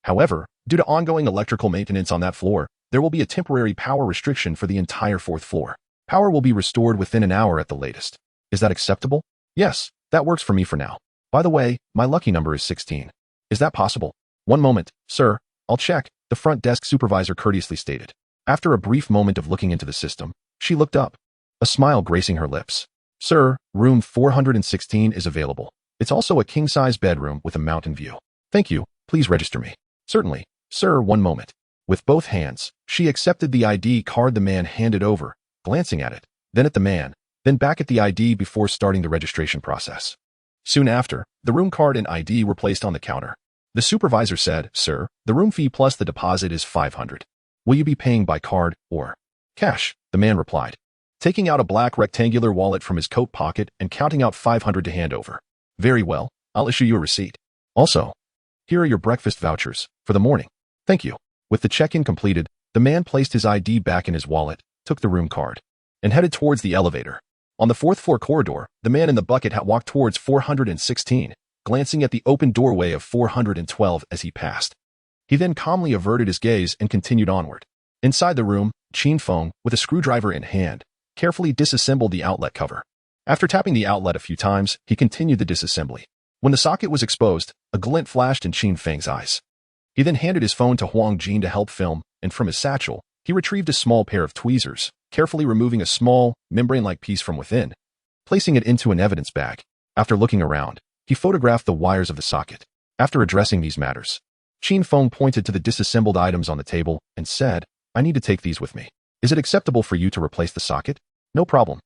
However, due to ongoing electrical maintenance on that floor, there will be a temporary power restriction for the entire 4th floor. Power will be restored within an hour at the latest. Is that acceptable? Yes, that works for me for now. By the way, my lucky number is 16. Is that possible? One moment, sir, I'll check, the front desk supervisor courteously stated. After a brief moment of looking into the system, she looked up, a smile gracing her lips. Sir, room 416 is available. It's also a king-size bedroom with a mountain view. Thank you, please register me. Certainly, sir, one moment. With both hands, she accepted the ID card the man handed over, glancing at it, then at the man, then back at the ID before starting the registration process. Soon after, the room card and ID were placed on the counter. The supervisor said, Sir, the room fee plus the deposit is 500. Will you be paying by card or cash? The man replied, taking out a black rectangular wallet from his coat pocket and counting out 500 to hand over. Very well, I'll issue you a receipt. Also, here are your breakfast vouchers for the morning. Thank you. With the check-in completed, the man placed his ID back in his wallet, took the room card, and headed towards the elevator. On the 4th floor corridor, the man in the bucket hat walked towards 416, glancing at the open doorway of 412 as he passed. He then calmly averted his gaze and continued onward. Inside the room, Qin Feng, with a screwdriver in hand, carefully disassembled the outlet cover. After tapping the outlet a few times, he continued the disassembly. When the socket was exposed, a glint flashed in Qin Feng's eyes. He then handed his phone to Huang Jin to help film, and from his satchel, he retrieved a small pair of tweezers, carefully removing a small, membrane-like piece from within, placing it into an evidence bag. After looking around, he photographed the wires of the socket. After addressing these matters, Qin Feng pointed to the disassembled items on the table and said, I need to take these with me. Is it acceptable for you to replace the socket? No problem.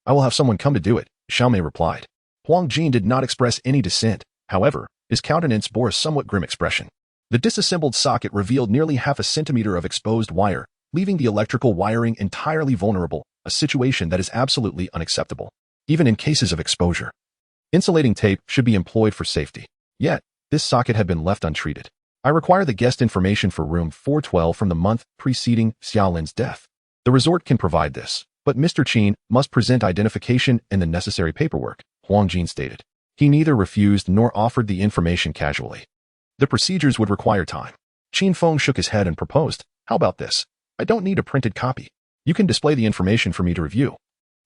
I will have someone come to do it, Xiaomei replied. Huang Jin did not express any dissent. However, his countenance bore a somewhat grim expression. The disassembled socket revealed nearly half a centimeter of exposed wire, leaving the electrical wiring entirely vulnerable, a situation that is absolutely unacceptable, even in cases of exposure. Insulating tape should be employed for safety. Yet, this socket had been left untreated. I require the guest information for room 412 from the month preceding Xiaolin's death. The resort can provide this, but Mr. Qin must present identification and the necessary paperwork, Huang Jin stated. He neither refused nor offered the information casually. The procedures would require time. Qin Feng shook his head and proposed, how about this? I don't need a printed copy. You can display the information for me to review,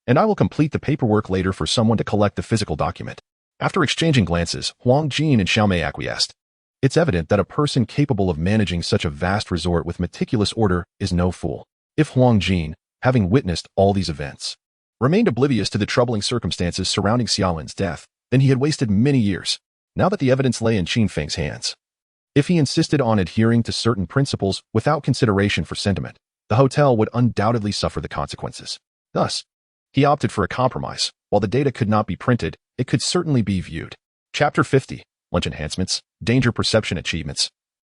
and I will complete the paperwork later for someone to collect the physical document. After exchanging glances, Huang Jin and Xiaomei acquiesced. It's evident that a person capable of managing such a vast resort with meticulous order is no fool. If Huang Jin, having witnessed all these events, remained oblivious to the troubling circumstances surrounding Xiaolin's death, then he had wasted many years. Now that the evidence lay in Qin Feng's hands, if he insisted on adhering to certain principles without consideration for sentiment, the hotel would undoubtedly suffer the consequences. Thus, he opted for a compromise. While the data could not be printed, it could certainly be viewed. Chapter 50, Lunch Enhancements, Danger Perception Achievements.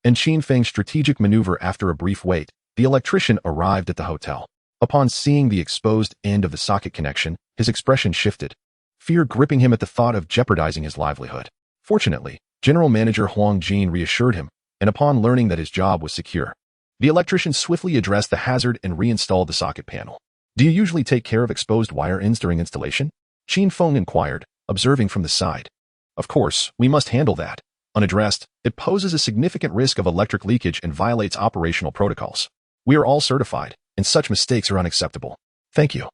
In Qin Feng's strategic maneuver after a brief wait, the electrician arrived at the hotel. Upon seeing the exposed end of the socket connection, his expression shifted, fear gripping him at the thought of jeopardizing his livelihood. Fortunately, General Manager Huang Jin reassured him, and upon learning that his job was secure, the electrician swiftly addressed the hazard and reinstalled the socket panel. Do you usually take care of exposed wire ends during installation? Qin Feng inquired, observing from the side. Of course, we must handle that. Unaddressed, it poses a significant risk of electric leakage and violates operational protocols. We are all certified, and such mistakes are unacceptable. Thank you.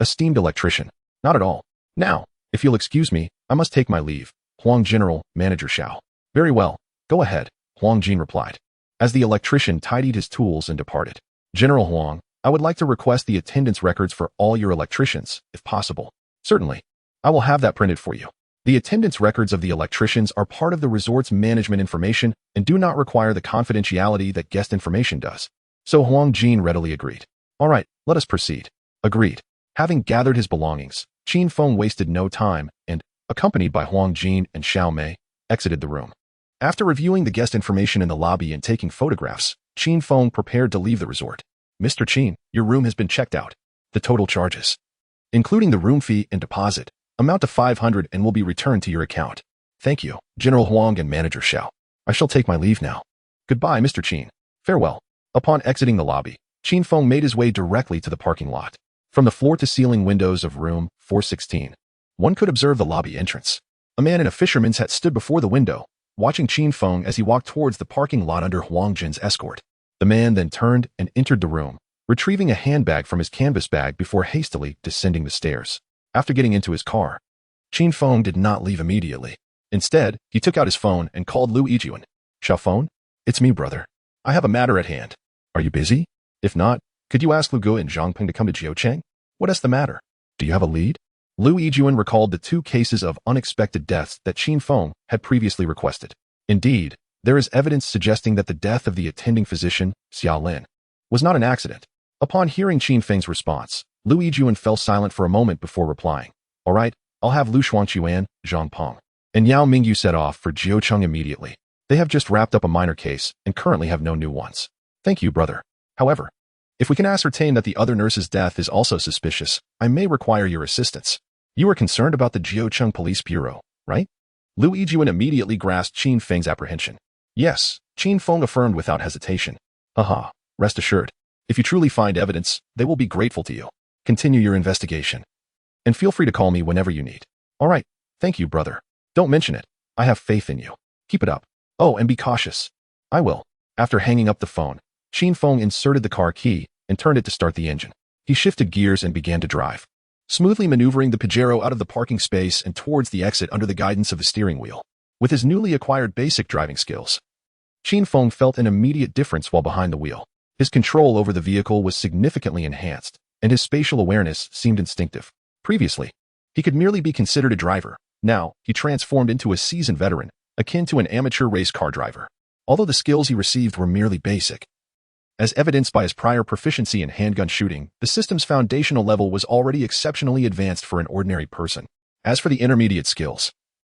Esteemed electrician. Not at all. Now, if you'll excuse me, I must take my leave. Huang General Manager Xiao. Very well. Go ahead, Huang Jin replied, as the electrician tidied his tools and departed. General Huang, I would like to request the attendance records for all your electricians, if possible. Certainly. I will have that printed for you. The attendance records of the electricians are part of the resort's management information and do not require the confidentiality that guest information does. So Huang Jin readily agreed. All right, let us proceed. Agreed. Having gathered his belongings, Qin Feng wasted no time and, accompanied by Huang Jin and Xiao Mei, exited the room. After reviewing the guest information in the lobby and taking photographs, Qin Feng prepared to leave the resort. Mr. Qin, your room has been checked out. The total charges, including the room fee and deposit, amount to 500 and will be returned to your account. Thank you, General Huang and Manager Xiao. I shall take my leave now. Goodbye, Mr. Qin. Farewell. Upon exiting the lobby, Qin Feng made his way directly to the parking lot. From the floor-to-ceiling windows of room 416, one could observe the lobby entrance. A man in a fisherman's hat stood before the window, watching Qin Feng as he walked towards the parking lot under Huang Jin's escort. The man then turned and entered the room, retrieving a handbag from his canvas bag before hastily descending the stairs. After getting into his car, Qin Feng did not leave immediately. Instead, he took out his phone and called Lu Yijuan. Xiao Phone? It's me, brother. I have a matter at hand. Are you busy? If not, could you ask Lu Ge and Zhang Ping to come to Jiucheng? What is the matter? Do you have a lead? Lu Yijuan recalled the 2 cases of unexpected deaths that Qin Feng had previously requested. Indeed, there is evidence suggesting that the death of the attending physician, Xia Lin, was not an accident. Upon hearing Qin Feng's response, Lu Yijuan fell silent for a moment before replying. All right, I'll have Lu Xuanquan, Zhang Peng, and Yao Mingyu set off for Jiucheng immediately. They have just wrapped up a minor case and currently have no new ones. Thank you, brother. However, if we can ascertain that the other nurse's death is also suspicious, I may require your assistance. You are concerned about the Jiucheng Police Bureau, right? Lu Yijuan immediately grasped Qin Feng's apprehension. Yes, Qin Feng affirmed without hesitation. Haha, rest assured, if you truly find evidence, they will be grateful to you. Continue your investigation. And feel free to call me whenever you need. All right, thank you, brother. Don't mention it. I have faith in you. Keep it up. Oh, and be cautious. I will. After hanging up the phone, Qin Feng inserted the car key and turned it to start the engine. He shifted gears and began to drive, smoothly maneuvering the Pajero out of the parking space and towards the exit under the guidance of the steering wheel. With his newly acquired basic driving skills, Qin Feng felt an immediate difference while behind the wheel. His control over the vehicle was significantly enhanced, and his spatial awareness seemed instinctive. Previously, he could merely be considered a driver. Now, he transformed into a seasoned veteran, akin to an amateur race car driver. Although the skills he received were merely basic, as evidenced by his prior proficiency in handgun shooting, the system's foundational level was already exceptionally advanced for an ordinary person. As for the intermediate skills,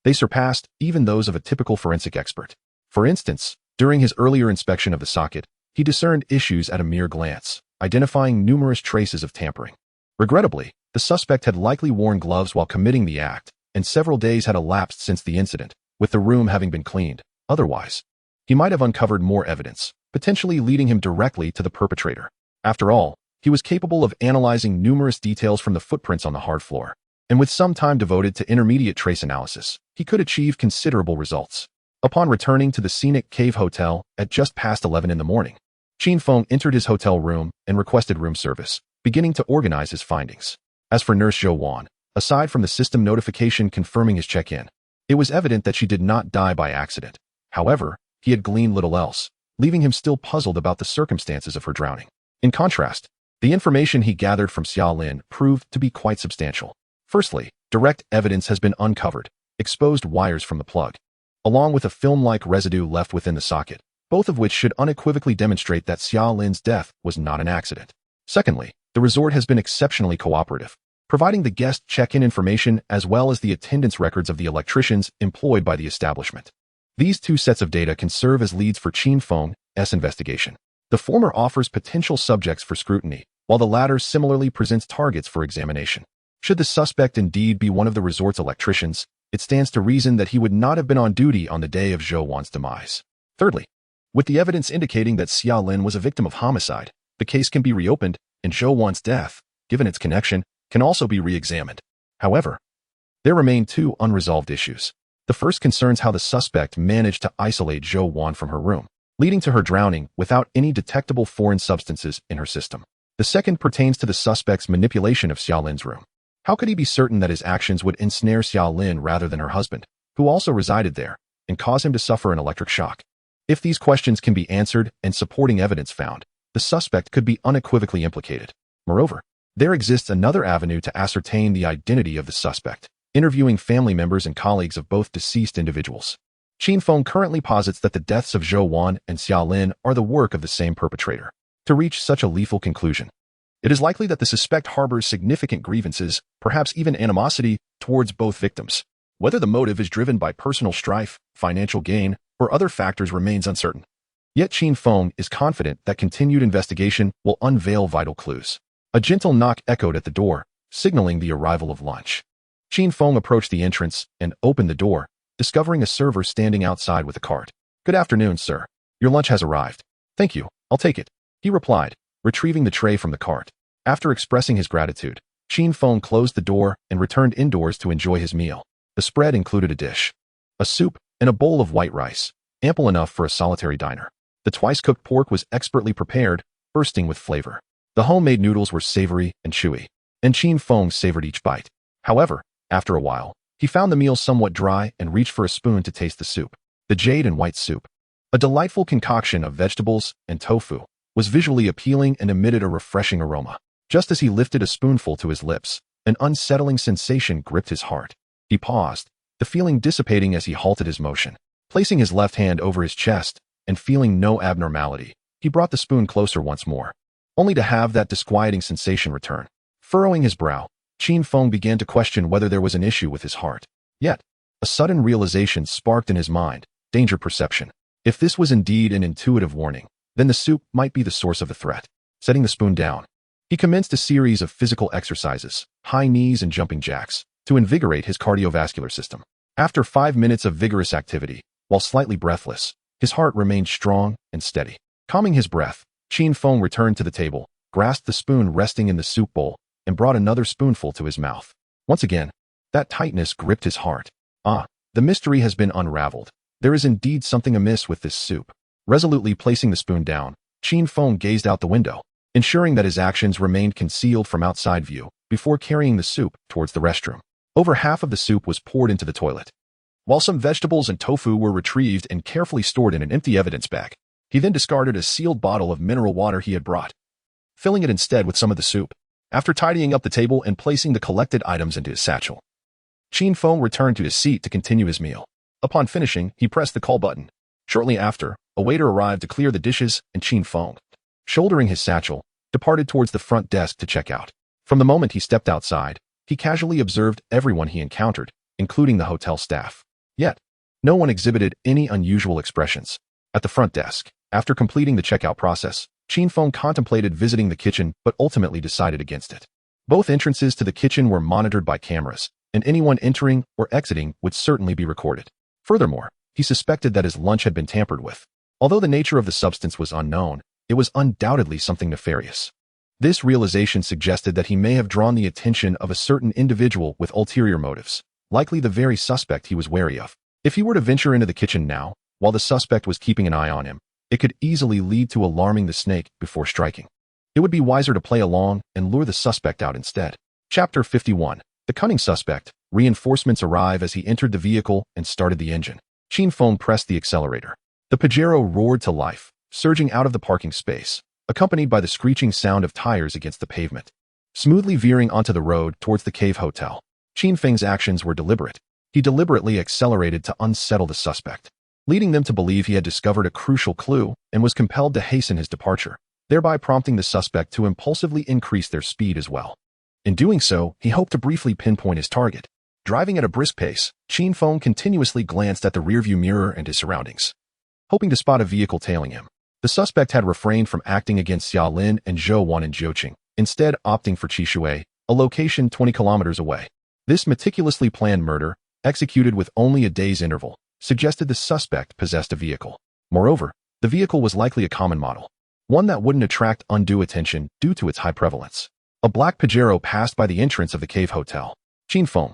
they surpassed even those of a typical forensic expert. For instance, during his earlier inspection of the socket, he discerned issues at a mere glance, identifying numerous traces of tampering. Regrettably, the suspect had likely worn gloves while committing the act, and several days had elapsed since the incident, with the room having been cleaned. Otherwise, he might have uncovered more evidence, potentially leading him directly to the perpetrator. After all, he was capable of analyzing numerous details from the footprints on the hard floor, and with some time devoted to intermediate trace analysis, he could achieve considerable results. Upon returning to the scenic Cave Hotel at just past 11 in the morning, Qin Feng entered his hotel room and requested room service, beginning to organize his findings. As for Nurse Zhou Wan, aside from the system notification confirming his check-in, it was evident that she did not die by accident. However, he had gleaned little else, leaving him still puzzled about the circumstances of her drowning. In contrast, the information he gathered from Xia Lin proved to be quite substantial. Firstly, direct evidence has been uncovered, exposed wires from the plug, along with a film-like residue left within the socket, both of which should unequivocally demonstrate that Xia Lin's death was not an accident. Secondly, the resort has been exceptionally cooperative, providing the guest check-in information as well as the attendance records of the electricians employed by the establishment. These 2 sets of data can serve as leads for Qin Feng's investigation. The former offers potential subjects for scrutiny, while the latter similarly presents targets for examination. Should the suspect indeed be one of the resort's electricians, it stands to reason that he would not have been on duty on the day of Zhou Wan's demise. Thirdly, with the evidence indicating that Xia Lin was a victim of homicide, the case can be reopened, and Zhou Wan's death, given its connection, can also be re-examined. However, there remain two unresolved issues. The first concerns how the suspect managed to isolate Zhou Wan from her room, leading to her drowning without any detectable foreign substances in her system. The second pertains to the suspect's manipulation of Xia Lin's room. How could he be certain that his actions would ensnare Xia Lin rather than her husband, who also resided there, and cause him to suffer an electric shock? If these questions can be answered and supporting evidence found, the suspect could be unequivocally implicated. Moreover, there exists another avenue to ascertain the identity of the suspect, interviewing family members and colleagues of both deceased individuals. Qin Feng currently posits that the deaths of Zhou Wan and Xia Lin are the work of the same perpetrator. To reach such a lethal conclusion, it is likely that the suspect harbors significant grievances, perhaps even animosity, towards both victims. Whether the motive is driven by personal strife, financial gain, or other factors remains uncertain. Yet Qin Feng is confident that continued investigation will unveil vital clues. A gentle knock echoed at the door, signaling the arrival of lunch. Qin Feng approached the entrance and opened the door, discovering a server standing outside with a cart. "Good afternoon, sir. Your lunch has arrived." "Thank you, I'll take it," he replied, retrieving the tray from the cart. After expressing his gratitude, Qin Feng closed the door and returned indoors to enjoy his meal. The spread included a dish, a soup, and a bowl of white rice, ample enough for a solitary diner. The twice-cooked pork was expertly prepared, bursting with flavor. The homemade noodles were savory and chewy, and Qin Feng savored each bite. However, after a while, he found the meal somewhat dry and reached for a spoon to taste the soup. The jade and white soup, a delightful concoction of vegetables and tofu, was visually appealing and emitted a refreshing aroma. Just as he lifted a spoonful to his lips, an unsettling sensation gripped his heart. He paused, the feeling dissipating as he halted his motion. Placing his left hand over his chest and feeling no abnormality, he brought the spoon closer once more, only to have that disquieting sensation return. Furrowing his brow, Qin Feng began to question whether there was an issue with his heart. Yet, a sudden realization sparked in his mind: danger perception. If this was indeed an intuitive warning, then the soup might be the source of the threat. Setting the spoon down, he commenced a series of physical exercises, high knees and jumping jacks, to invigorate his cardiovascular system. After 5 minutes of vigorous activity, while slightly breathless, his heart remained strong and steady. Calming his breath, Qin Feng returned to the table, grasped the spoon resting in the soup bowl, and brought another spoonful to his mouth. Once again, that tightness gripped his heart. The mystery has been unraveled. There is indeed something amiss with this soup. Resolutely placing the spoon down, Qin Feng gazed out the window, ensuring that his actions remained concealed from outside view before carrying the soup towards the restroom. Over half of the soup was poured into the toilet, while some vegetables and tofu were retrieved and carefully stored in an empty evidence bag. He then discarded a sealed bottle of mineral water he had brought, filling it instead with some of the soup. After tidying up the table and placing the collected items into his satchel, Qin Feng returned to his seat to continue his meal. Upon finishing, he pressed the call button. Shortly after, a waiter arrived to clear the dishes, and Qin Feng, shouldering his satchel, departed towards the front desk to check out. From the moment he stepped outside, he casually observed everyone he encountered, including the hotel staff. Yet, no one exhibited any unusual expressions. At the front desk, after completing the checkout process, Qin Feng contemplated visiting the kitchen but ultimately decided against it. Both entrances to the kitchen were monitored by cameras, and anyone entering or exiting would certainly be recorded. Furthermore, he suspected that his lunch had been tampered with. Although the nature of the substance was unknown, it was undoubtedly something nefarious. This realization suggested that he may have drawn the attention of a certain individual with ulterior motives, likely the very suspect he was wary of. If he were to venture into the kitchen now, while the suspect was keeping an eye on him, it could easily lead to alarming the snake before striking. It would be wiser to play along and lure the suspect out instead. Chapter 51. The cunning suspect. Reinforcements arrive as he entered the vehicle and started the engine. Qin Feng pressed the accelerator. The Pajero roared to life, surging out of the parking space, accompanied by the screeching sound of tires against the pavement, smoothly veering onto the road towards the Cave Hotel. Qin Feng's actions were deliberate. He deliberately accelerated to unsettle the suspect, leading them to believe he had discovered a crucial clue and was compelled to hasten his departure, thereby prompting the suspect to impulsively increase their speed as well. In doing so, he hoped to briefly pinpoint his target. Driving at a brisk pace, Qin Feng continuously glanced at the rearview mirror and his surroundings, hoping to spot a vehicle tailing him. The suspect had refrained from acting against Xia Lin and Zhou Wan in Zhouqing, instead opting for Qishui, a location 20 kilometers away. This meticulously planned murder, executed with only a day's interval, suggested the suspect possessed a vehicle. Moreover, the vehicle was likely a common model, one that wouldn't attract undue attention due to its high prevalence. A black Pajero passed by the entrance of the Cave Hotel. Qin Feng,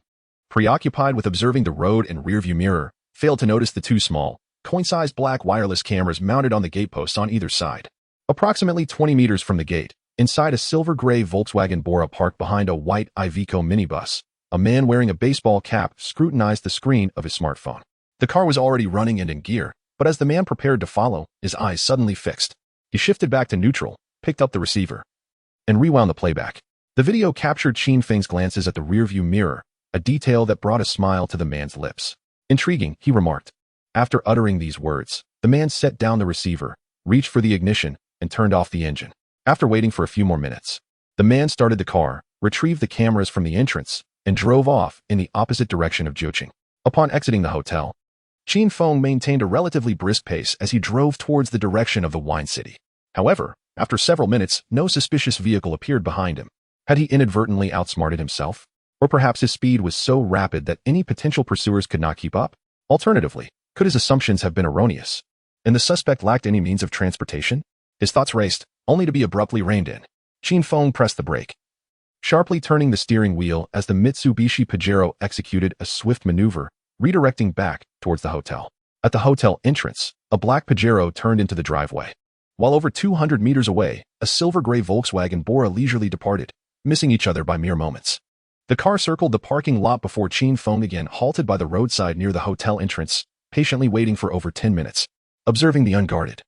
preoccupied with observing the road and rearview mirror, failed to notice the two small, coin-sized black wireless cameras mounted on the gateposts on either side. Approximately 20 meters from the gate, inside a silver-gray Volkswagen Bora parked behind a white Iveco minibus, a man wearing a baseball cap scrutinized the screen of his smartphone. The car was already running and in gear, but as the man prepared to follow, his eyes suddenly fixed. He shifted back to neutral, picked up the receiver, and rewound the playback. The video captured Qin Feng's glances at the rearview mirror, a detail that brought a smile to the man's lips. Intriguing, he remarked. After uttering these words, the man set down the receiver, reached for the ignition, and turned off the engine. After waiting for a few more minutes, the man started the car, retrieved the cameras from the entrance, and drove off in the opposite direction of Jiuqing. Upon exiting the hotel, Qin Feng maintained a relatively brisk pace as he drove towards the direction of the wine city. However, after several minutes, no suspicious vehicle appeared behind him. Had he inadvertently outsmarted himself? Or perhaps his speed was so rapid that any potential pursuers could not keep up? Alternatively, could his assumptions have been erroneous, and the suspect lacked any means of transportation? His thoughts raced, only to be abruptly reined in. Qin Feng pressed the brake, sharply turning the steering wheel as the Mitsubishi Pajero executed a swift maneuver, redirecting back towards the hotel. At the hotel entrance, a black Pajero turned into the driveway, while over 200 meters away, a silver-gray Volkswagen Bora leisurely departed, missing each other by mere moments. The car circled the parking lot before Qin Feng again halted by the roadside near the hotel entrance, patiently waiting for over 10 minutes. Observing the unguarded,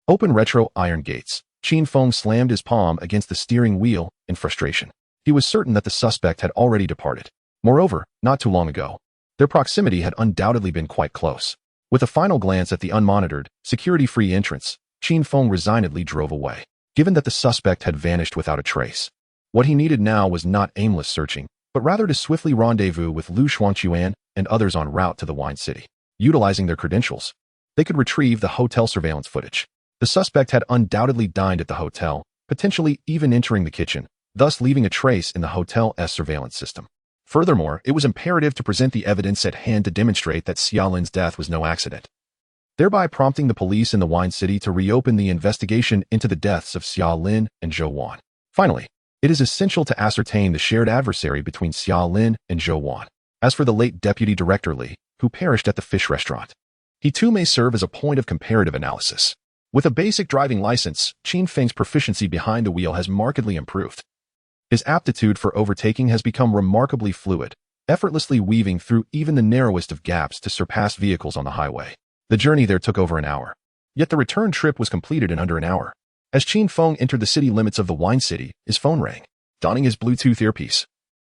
open retro iron gates, Qin Feng slammed his palm against the steering wheel in frustration. He was certain that the suspect had already departed. Moreover, not too long ago, their proximity had undoubtedly been quite close. With a final glance at the unmonitored, security-free entrance, Qin Feng resignedly drove away. Given that the suspect had vanished without a trace, what he needed now was not aimless searching, but rather to swiftly rendezvous with Lu Shuangquan and others en route to the wine city. Utilizing their credentials, they could retrieve the hotel surveillance footage. The suspect had undoubtedly dined at the hotel, potentially even entering the kitchen, thus leaving a trace in the hotel's surveillance system. Furthermore, it was imperative to present the evidence at hand to demonstrate that Xia Lin's death was no accident, thereby prompting the police in the wine city to reopen the investigation into the deaths of Xia Lin and Zhou Wan. Finally, it is essential to ascertain the shared adversary between Xia Lin and Zhou Wan. As for the late Deputy Director Li, who perished at the fish restaurant, he too may serve as a point of comparative analysis. With a basic driving license, Qin Feng's proficiency behind the wheel has markedly improved. His aptitude for overtaking has become remarkably fluid, effortlessly weaving through even the narrowest of gaps to surpass vehicles on the highway. The journey there took over an hour, yet the return trip was completed in under an hour. As Qin Feng entered the city limits of the wine city, his phone rang. Donning his Bluetooth earpiece,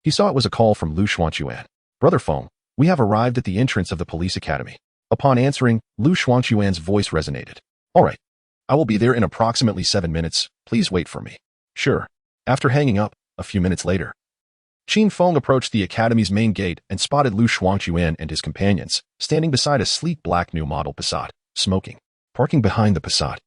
he saw it was a call from Lu Shuangquan. "Brother Feng, we have arrived at the entrance of the police academy." Upon answering, Lu Shuangquan's voice resonated. "All right. I will be there in approximately 7 minutes. Please wait for me." "Sure." After hanging up, a few minutes later, Qin Feng approached the academy's main gate and spotted Lu Shuangquan and his companions, standing beside a sleek black new model Passat, smoking. Parking behind the Passat,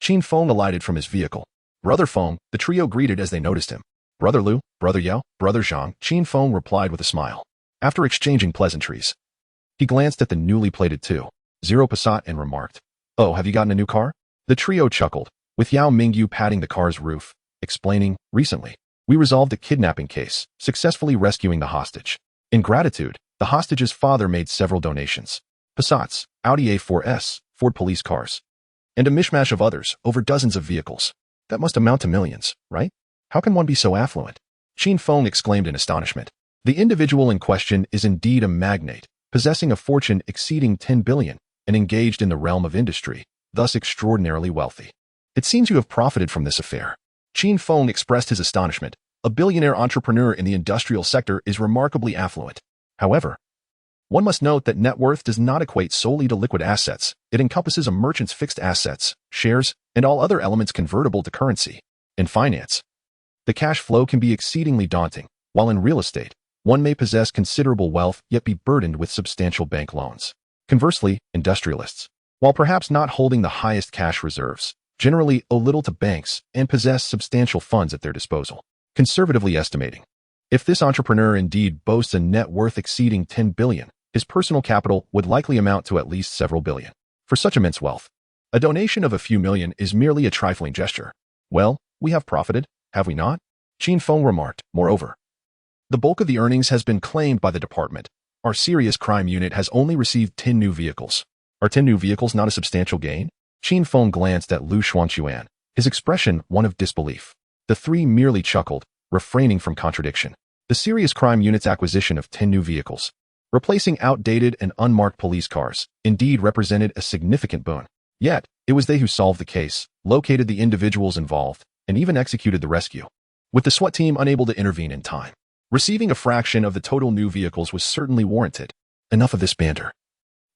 Qin Feng alighted from his vehicle. "Brother Feng," the trio greeted as they noticed him. "Brother Lu, Brother Yao, Brother Zhang," Qin Feng replied with a smile. After exchanging pleasantries, he glanced at the newly plated 2.0 Passat and remarked, "Oh, have you gotten a new car?" The trio chuckled, with Yao Mingyu patting the car's roof, explaining, "Recently, we resolved a kidnapping case, successfully rescuing the hostage. In gratitude, the hostage's father made several donations. Passats, Audi A4S, Ford police cars, and a mishmash of others, over dozens of vehicles. That must amount to millions, right? How can one be so affluent?" Qin Feng exclaimed in astonishment. The individual in question is indeed a magnate, possessing a fortune exceeding 10 billion, and engaged in the realm of industry, thus extraordinarily wealthy. "It seems you have profited from this affair." Qin Feng expressed his astonishment. A billionaire entrepreneur in the industrial sector is remarkably affluent. However, one must note that net worth does not equate solely to liquid assets. It encompasses a merchant's fixed assets, shares, and all other elements convertible to currency. In finance, the cash flow can be exceedingly daunting, while in real estate, one may possess considerable wealth yet be burdened with substantial bank loans. Conversely, industrialists, while perhaps not holding the highest cash reserves, generally owe little to banks and possess substantial funds at their disposal. Conservatively estimating, if this entrepreneur indeed boasts a net worth exceeding 10 billion, his personal capital would likely amount to at least several billion. For such immense wealth, a donation of a few million is merely a trifling gesture. Well, we have profited, have we not? Qin Feng remarked. Moreover, the bulk of the earnings has been claimed by the department. Our serious crime unit has only received 10 new vehicles. Are 10 new vehicles not a substantial gain? Qin Feng glanced at Lu Xuanquan, his expression one of disbelief. The three merely chuckled, refraining from contradiction. The serious crime unit's acquisition of 10 new vehicles, replacing outdated and unmarked police cars, indeed represented a significant boon. Yet, it was they who solved the case, located the individuals involved, and even executed the rescue, with the SWAT team unable to intervene in time. Receiving a fraction of the total new vehicles was certainly warranted. Enough of this banter.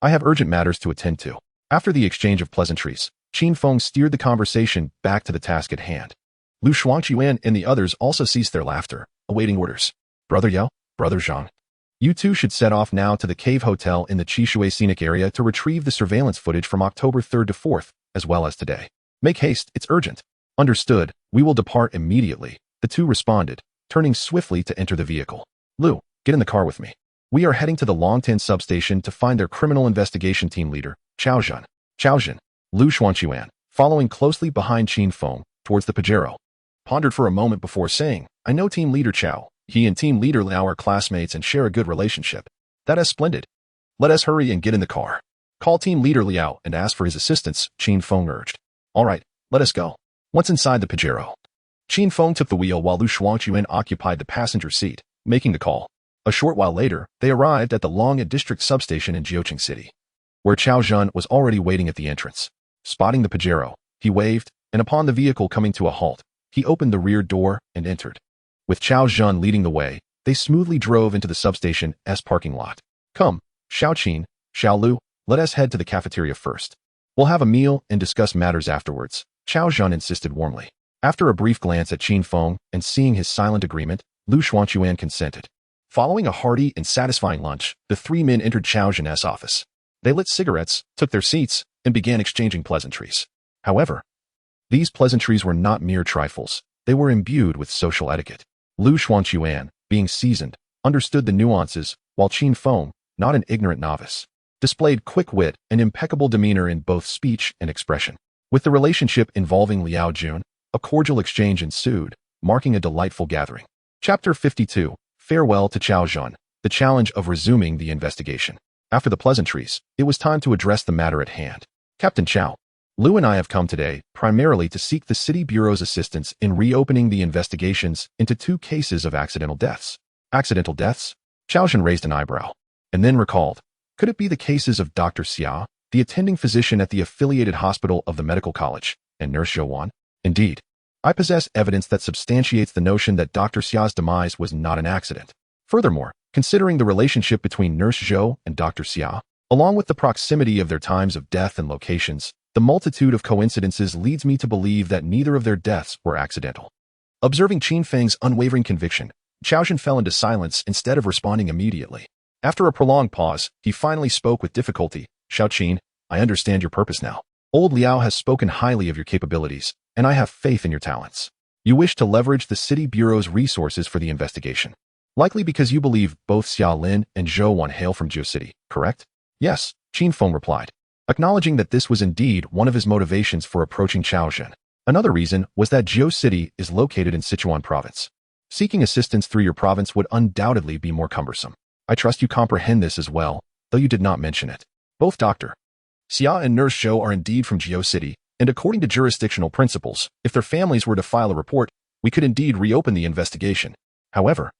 I have urgent matters to attend to. After the exchange of pleasantries, Qin Feng steered the conversation back to the task at hand. Lu Xuanquan and the others also ceased their laughter, awaiting orders. Brother Yao, Brother Zhang, you two should set off now to the Cave Hotel in the Qishui Scenic Area to retrieve the surveillance footage from October 3rd to 4th, as well as today. Make haste, it's urgent. Understood, we will depart immediately, the two responded, turning swiftly to enter the vehicle. Lu, get in the car with me. We are heading to the Longtan substation to find their criminal investigation team leader, Chaozhen. Chaozhen, Lu Xuanquan, following closely behind Qin Feng, towards the Pajero, pondered for a moment before saying, I know team leader Chao. He and team leader Liao are classmates and share a good relationship. That is splendid. Let us hurry and get in the car. Call team leader Liao and ask for his assistance, Qin Feng urged. All right, let us go. Once inside the Pajero, Qin Feng took the wheel while Lu Xuanquan occupied the passenger seat, making the call. A short while later, they arrived at the Longtan district substation in Jiuqing City, where Chaozhen was already waiting at the entrance. Spotting the Pajero, he waved, and upon the vehicle coming to a halt, he opened the rear door and entered. With Chaozhen leading the way, they smoothly drove into the substation's parking lot. Come, Xiaoqin, Xiaolu, let us head to the cafeteria first. We'll have a meal and discuss matters afterwards, Chaozhen insisted warmly. After a brief glance at Qin Feng and seeing his silent agreement, Lu Xuanquan consented. Following a hearty and satisfying lunch, the three men entered Chaozhen's office. They lit cigarettes, took their seats, and began exchanging pleasantries. However, these pleasantries were not mere trifles. They were imbued with social etiquette. Lu Xuanquan, being seasoned, understood the nuances, while Qin Feng, not an ignorant novice, displayed quick wit and impeccable demeanor in both speech and expression. With the relationship involving Liao Jun, a cordial exchange ensued, marking a delightful gathering. Chapter 52, Farewell to Chaozhen, the challenge of resuming the investigation. After the pleasantries, it was time to address the matter at hand. Captain Chao, Lu and I have come today primarily to seek the City Bureau's assistance in reopening the investigations into 2 cases of accidental deaths. Accidental deaths? Chaozhen raised an eyebrow, and then recalled. Could it be the cases of Dr. Xia, the attending physician at the affiliated hospital of the medical college, and Nurse Zhou? Indeed, I possess evidence that substantiates the notion that Dr. Xia's demise was not an accident. Furthermore, considering the relationship between Nurse Zhou and Dr. Xia, along with the proximity of their times of death and locations, the multitude of coincidences leads me to believe that neither of their deaths were accidental. Observing Qin Feng's unwavering conviction, Chaozhen fell into silence instead of responding immediately. After a prolonged pause, he finally spoke with difficulty. Xiaoqin, I understand your purpose now. Old Liao has spoken highly of your capabilities, and I have faith in your talents. You wish to leverage the City Bureau's resources for the investigation. Likely because you believe both Xia Lin and Zhou Wan hail from Jiu City, correct? Yes, Qin Feng replied, acknowledging that this was indeed one of his motivations for approaching Chaozhen. Another reason was that Jiu City is located in Sichuan province. Seeking assistance through your province would undoubtedly be more cumbersome. I trust you comprehend this as well, though you did not mention it. Both Dr. Xia and Nurse Zhou are indeed from Jiu City, and according to jurisdictional principles, if their families were to file a report, we could indeed reopen the investigation. However,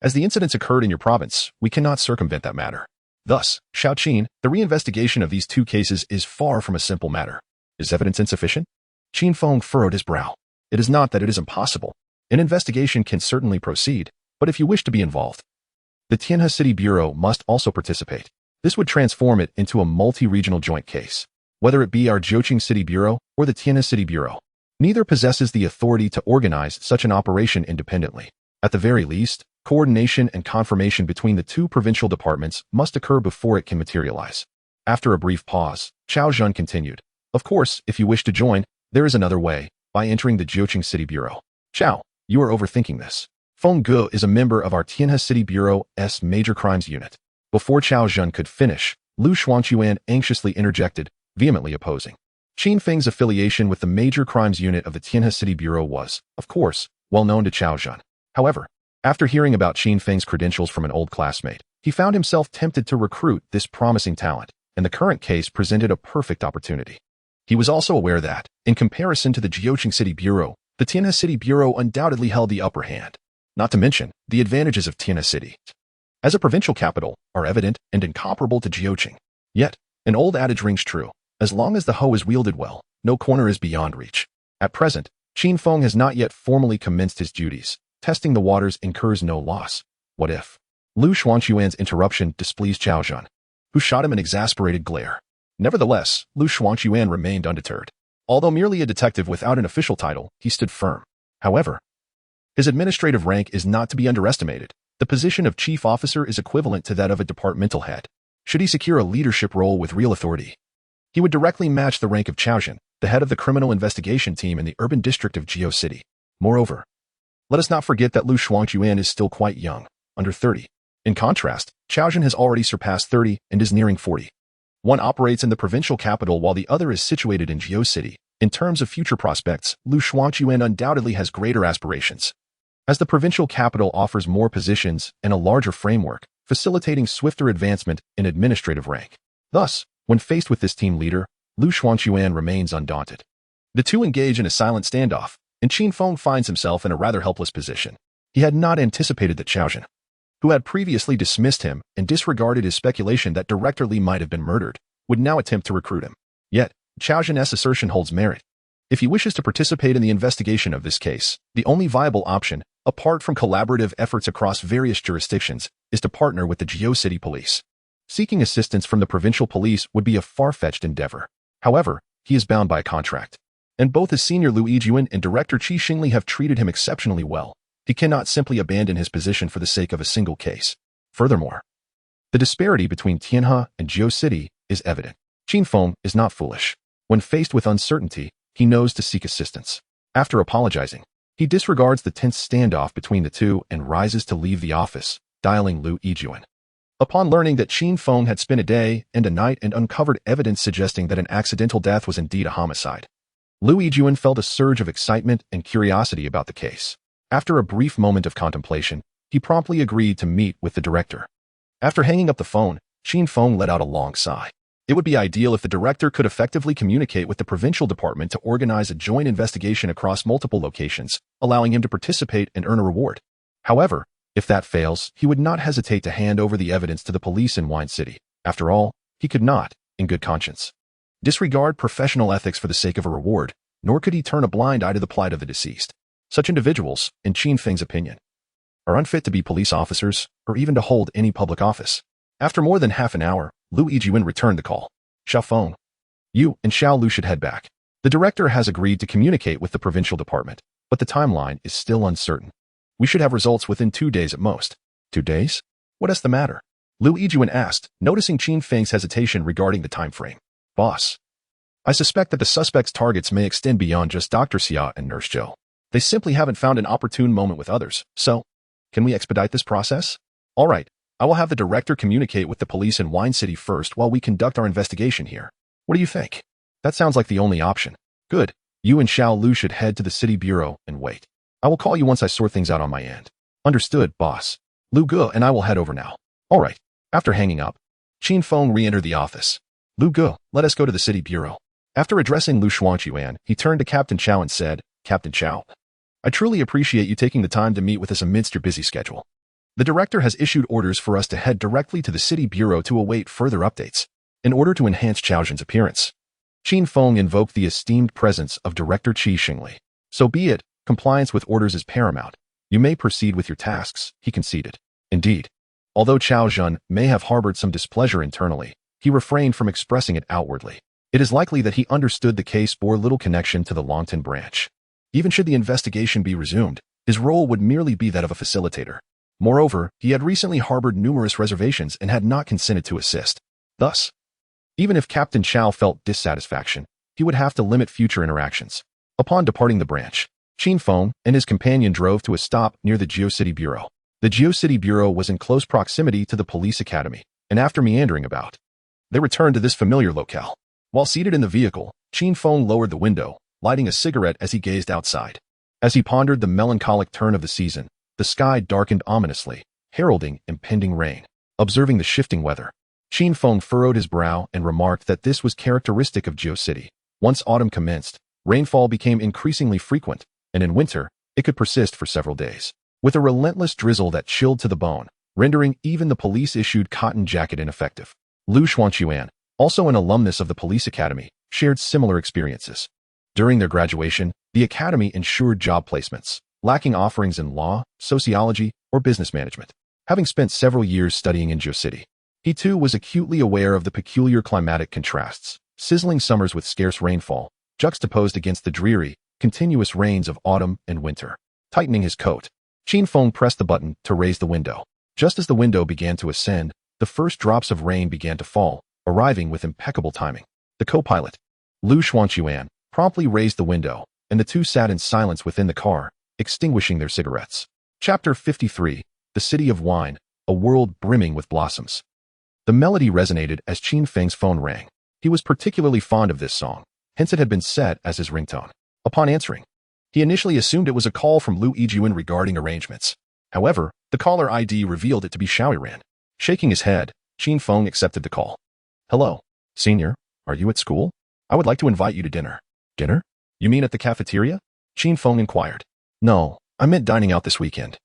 as the incidents occurred in your province, we cannot circumvent that matter. Thus, Xiaoqin, the reinvestigation of these 2 cases is far from a simple matter. Is evidence insufficient? Qin Feng furrowed his brow. It is not that it is impossible. An investigation can certainly proceed, but if you wish to be involved, the Tianhe City Bureau must also participate. This would transform it into a multi-regional joint case. Whether it be our Jiuqing City Bureau or the Tianhe City Bureau, neither possesses the authority to organize such an operation independently. At the very least, coordination and confirmation between the 2 provincial departments must occur before it can materialize. After a brief pause, Chaozhen continued. Of course, if you wish to join, there is another way, by entering the Jiuqing City Bureau. Chao, you are overthinking this. Feng Ge is a member of our Tianhe City Bureau's Major Crimes Unit. Before Chao Zhen could finish, Lu Xuanquan anxiously interjected, vehemently opposing. Qin Feng's affiliation with the Major Crimes Unit of the Tianhe City Bureau was, of course, well known to Chao Zhen. However, after hearing about Qin Feng's credentials from an old classmate, he found himself tempted to recruit this promising talent, and the current case presented a perfect opportunity. He was also aware that, in comparison to the Jiuqing City Bureau, the Tianhe City Bureau undoubtedly held the upper hand. Not to mention, the advantages of Tianhe City, as a provincial capital, are evident and incomparable to Jiuqing. Yet, an old adage rings true: as long as the hoe is wielded well, no corner is beyond reach. At present, Qin Feng has not yet formally commenced his duties. Testing the waters incurs no loss. What if? Lu Xuanquan's interruption displeased Chao Zhen, who shot him an exasperated glare. Nevertheless, Lu Xuanquan remained undeterred. Although merely a detective without an official title, he stood firm. However, his administrative rank is not to be underestimated. The position of chief officer is equivalent to that of a departmental head. Should he secure a leadership role with real authority, he would directly match the rank of Chao Zhen, the head of the criminal investigation team in the urban district of Jiu City. Moreover, let us not forget that Lu Xuanquan is still quite young, under 30. In contrast, Chao Zhen has already surpassed 30 and is nearing 40. One operates in the provincial capital while the other is situated in Jiu City. In terms of future prospects, Lu Xuanquan undoubtedly has greater aspirations, as the provincial capital offers more positions and a larger framework, facilitating swifter advancement in administrative rank. Thus, when faced with this team leader, Lu Xuanquan remains undaunted. The two engage in a silent standoff, and Qin Feng finds himself in a rather helpless position. He had not anticipated that Chao Zhen, who had previously dismissed him and disregarded his speculation that Director Li might have been murdered, would now attempt to recruit him. Yet, Chao Zhen's assertion holds merit. If he wishes to participate in the investigation of this case, the only viable option, apart from collaborative efforts across various jurisdictions, is to partner with the Jiu City Police. Seeking assistance from the provincial police would be a far-fetched endeavor. However, he is bound by a contract, and both his senior Lu Yijuan and Director Qi Xingli have treated him exceptionally well. He cannot simply abandon his position for the sake of a single case. Furthermore, the disparity between Tianhe and Jiu City is evident. Qin Feng is not foolish. When faced with uncertainty, he knows to seek assistance. After apologizing, he disregards the tense standoff between the two and rises to leave the office, dialing Lu Yijuan. Upon learning that Qin Feng had spent a day and a night and uncovered evidence suggesting that an accidental death was indeed a homicide, Lu Yijuan felt a surge of excitement and curiosity about the case. After a brief moment of contemplation, he promptly agreed to meet with the director. After hanging up the phone, Qin Feng let out a long sigh. It would be ideal if the director could effectively communicate with the provincial department to organize a joint investigation across multiple locations, allowing him to participate and earn a reward. However, if that fails, he would not hesitate to hand over the evidence to the police in Wine City. After all, he could not, in good conscience, disregard professional ethics for the sake of a reward, nor could he turn a blind eye to the plight of the deceased. Such individuals, in Qin Feng's opinion, are unfit to be police officers or even to hold any public office. After more than half an hour, Lu Yijuan returned the call. Xiao Feng, you and Xiao Lu should head back. The director has agreed to communicate with the provincial department, but the timeline is still uncertain. We should have results within 2 days at most. 2 days? What is the matter? Lu Yijuan asked, noticing Qin Feng's hesitation regarding the time frame. Boss, I suspect that the suspect's targets may extend beyond just Dr. Xia and Nurse Zhou. They simply haven't found an opportune moment with others, so, can we expedite this process? All right, I will have the director communicate with the police in Wine City first while we conduct our investigation here. What do you think? That sounds like the only option. Good, you and Xiao Lu should head to the city bureau and wait. I will call you once I sort things out on my end. Understood, boss. Lu Ge and I will head over now. All right. After hanging up, Qin Feng re-entered the office. Lu Ge, let us go to the city bureau. After addressing Lu Xuanquan, he turned to Captain Chao and said, Captain Chao, I truly appreciate you taking the time to meet with us amidst your busy schedule. The director has issued orders for us to head directly to the city bureau to await further updates. In order to enhance Chao Zhen's appearance, Qin Feng invoked the esteemed presence of Director Qi Xingli. So be it, compliance with orders is paramount. You may proceed with your tasks, he conceded. Indeed, although Chao Zhen may have harbored some displeasure internally, he refrained from expressing it outwardly. It is likely that he understood the case bore little connection to the Longtan branch. Even should the investigation be resumed, his role would merely be that of a facilitator. Moreover, he had recently harbored numerous reservations and had not consented to assist. Thus, even if Captain Chao felt dissatisfaction, he would have to limit future interactions. Upon departing the branch, Qin Feng and his companion drove to a stop near the Jiu City Bureau. The Jiu City Bureau was in close proximity to the police academy, and after meandering about, they returned to this familiar locale. While seated in the vehicle, Qin Feng lowered the window, lighting a cigarette as he gazed outside. As he pondered the melancholic turn of the season, the sky darkened ominously, heralding impending rain. Observing the shifting weather, Qin Feng furrowed his brow and remarked that this was characteristic of Jiu City. Once autumn commenced, rainfall became increasingly frequent, and in winter, it could persist for several days, with a relentless drizzle that chilled to the bone, rendering even the police-issued cotton jacket ineffective. Lu Xuanquan, also an alumnus of the police academy, shared similar experiences. During their graduation, the academy ensured job placements, lacking offerings in law, sociology, or business management. Having spent several years studying in Jiu City, he too was acutely aware of the peculiar climatic contrasts, sizzling summers with scarce rainfall, juxtaposed against the dreary, continuous rains of autumn and winter. Tightening his coat, Qin Feng pressed the button to raise the window. Just as the window began to ascend, the first drops of rain began to fall, arriving with impeccable timing. The co-pilot, Lu Xuanquan, promptly raised the window, and the two sat in silence within the car, extinguishing their cigarettes. Chapter 53, The City of Wine, a World Brimming with Blossoms. The melody resonated as Qin Feng's phone rang. He was particularly fond of this song, hence it had been set as his ringtone. Upon answering, he initially assumed it was a call from Lu Yijuan regarding arrangements. However, the caller ID revealed it to be Xiaoyiran. Shaking his head, Qin Feng accepted the call. Hello, senior, are you at school? I would like to invite you to dinner. Dinner? You mean at the cafeteria? Qin Feng inquired. No, I meant dining out this weekend.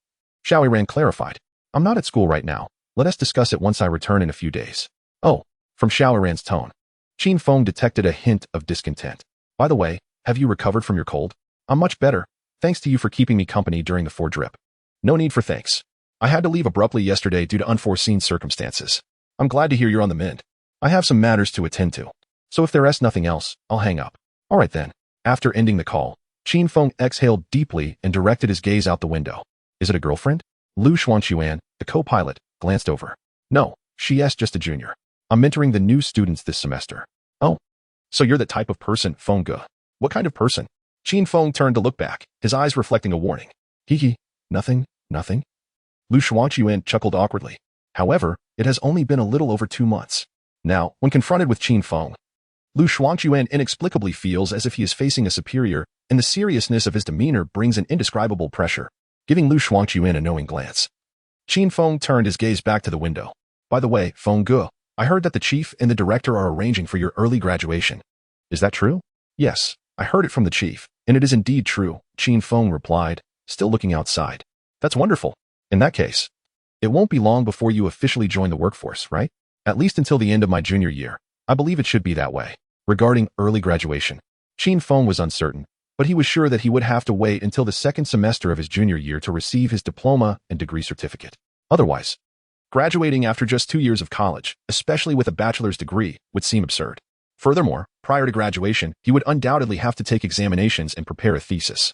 Xiaoyiran clarified. I'm not at school right now. Let us discuss it once I return in a few days. Oh, from Xiaoyiran's tone, Qin Feng detected a hint of discontent. By the way, have you recovered from your cold? I'm much better, thanks to you for keeping me company during the fore drip. No need for thanks. I had to leave abruptly yesterday due to unforeseen circumstances. I'm glad to hear you're on the mend. I have some matters to attend to, so if there is nothing else, I'll hang up. All right then. After ending the call, Qin Feng exhaled deeply and directed his gaze out the window. Is it a girlfriend? Lu Xuanquan, the co-pilot, glanced over. No, she's just a junior. I'm mentoring the new students this semester. Oh, so you're the type of person, Feng Ge. What kind of person? Qin Feng turned to look back, his eyes reflecting a warning. Hee, nothing. Lu Xuanquan chuckled awkwardly. However, it has only been a little over 2 months. Now, when confronted with Qin Feng, Lu Xuanquan inexplicably feels as if he is facing a superior, and the seriousness of his demeanor brings an indescribable pressure, giving Lu Xuanquan a knowing glance. Qin Feng turned his gaze back to the window. By the way, Feng Ge, I heard that the chief and the director are arranging for your early graduation. Is that true? Yes, I heard it from the chief, and it is indeed true, Qin Feng replied, still looking outside. That's wonderful. In that case, it won't be long before you officially join the workforce, right? At least until the end of my junior year. I believe it should be that way. Regarding early graduation, Qin Feng was uncertain, but he was sure that he would have to wait until the second semester of his junior year to receive his diploma and degree certificate. Otherwise, graduating after just 2 years of college, especially with a bachelor's degree, would seem absurd. Furthermore, prior to graduation, he would undoubtedly have to take examinations and prepare a thesis.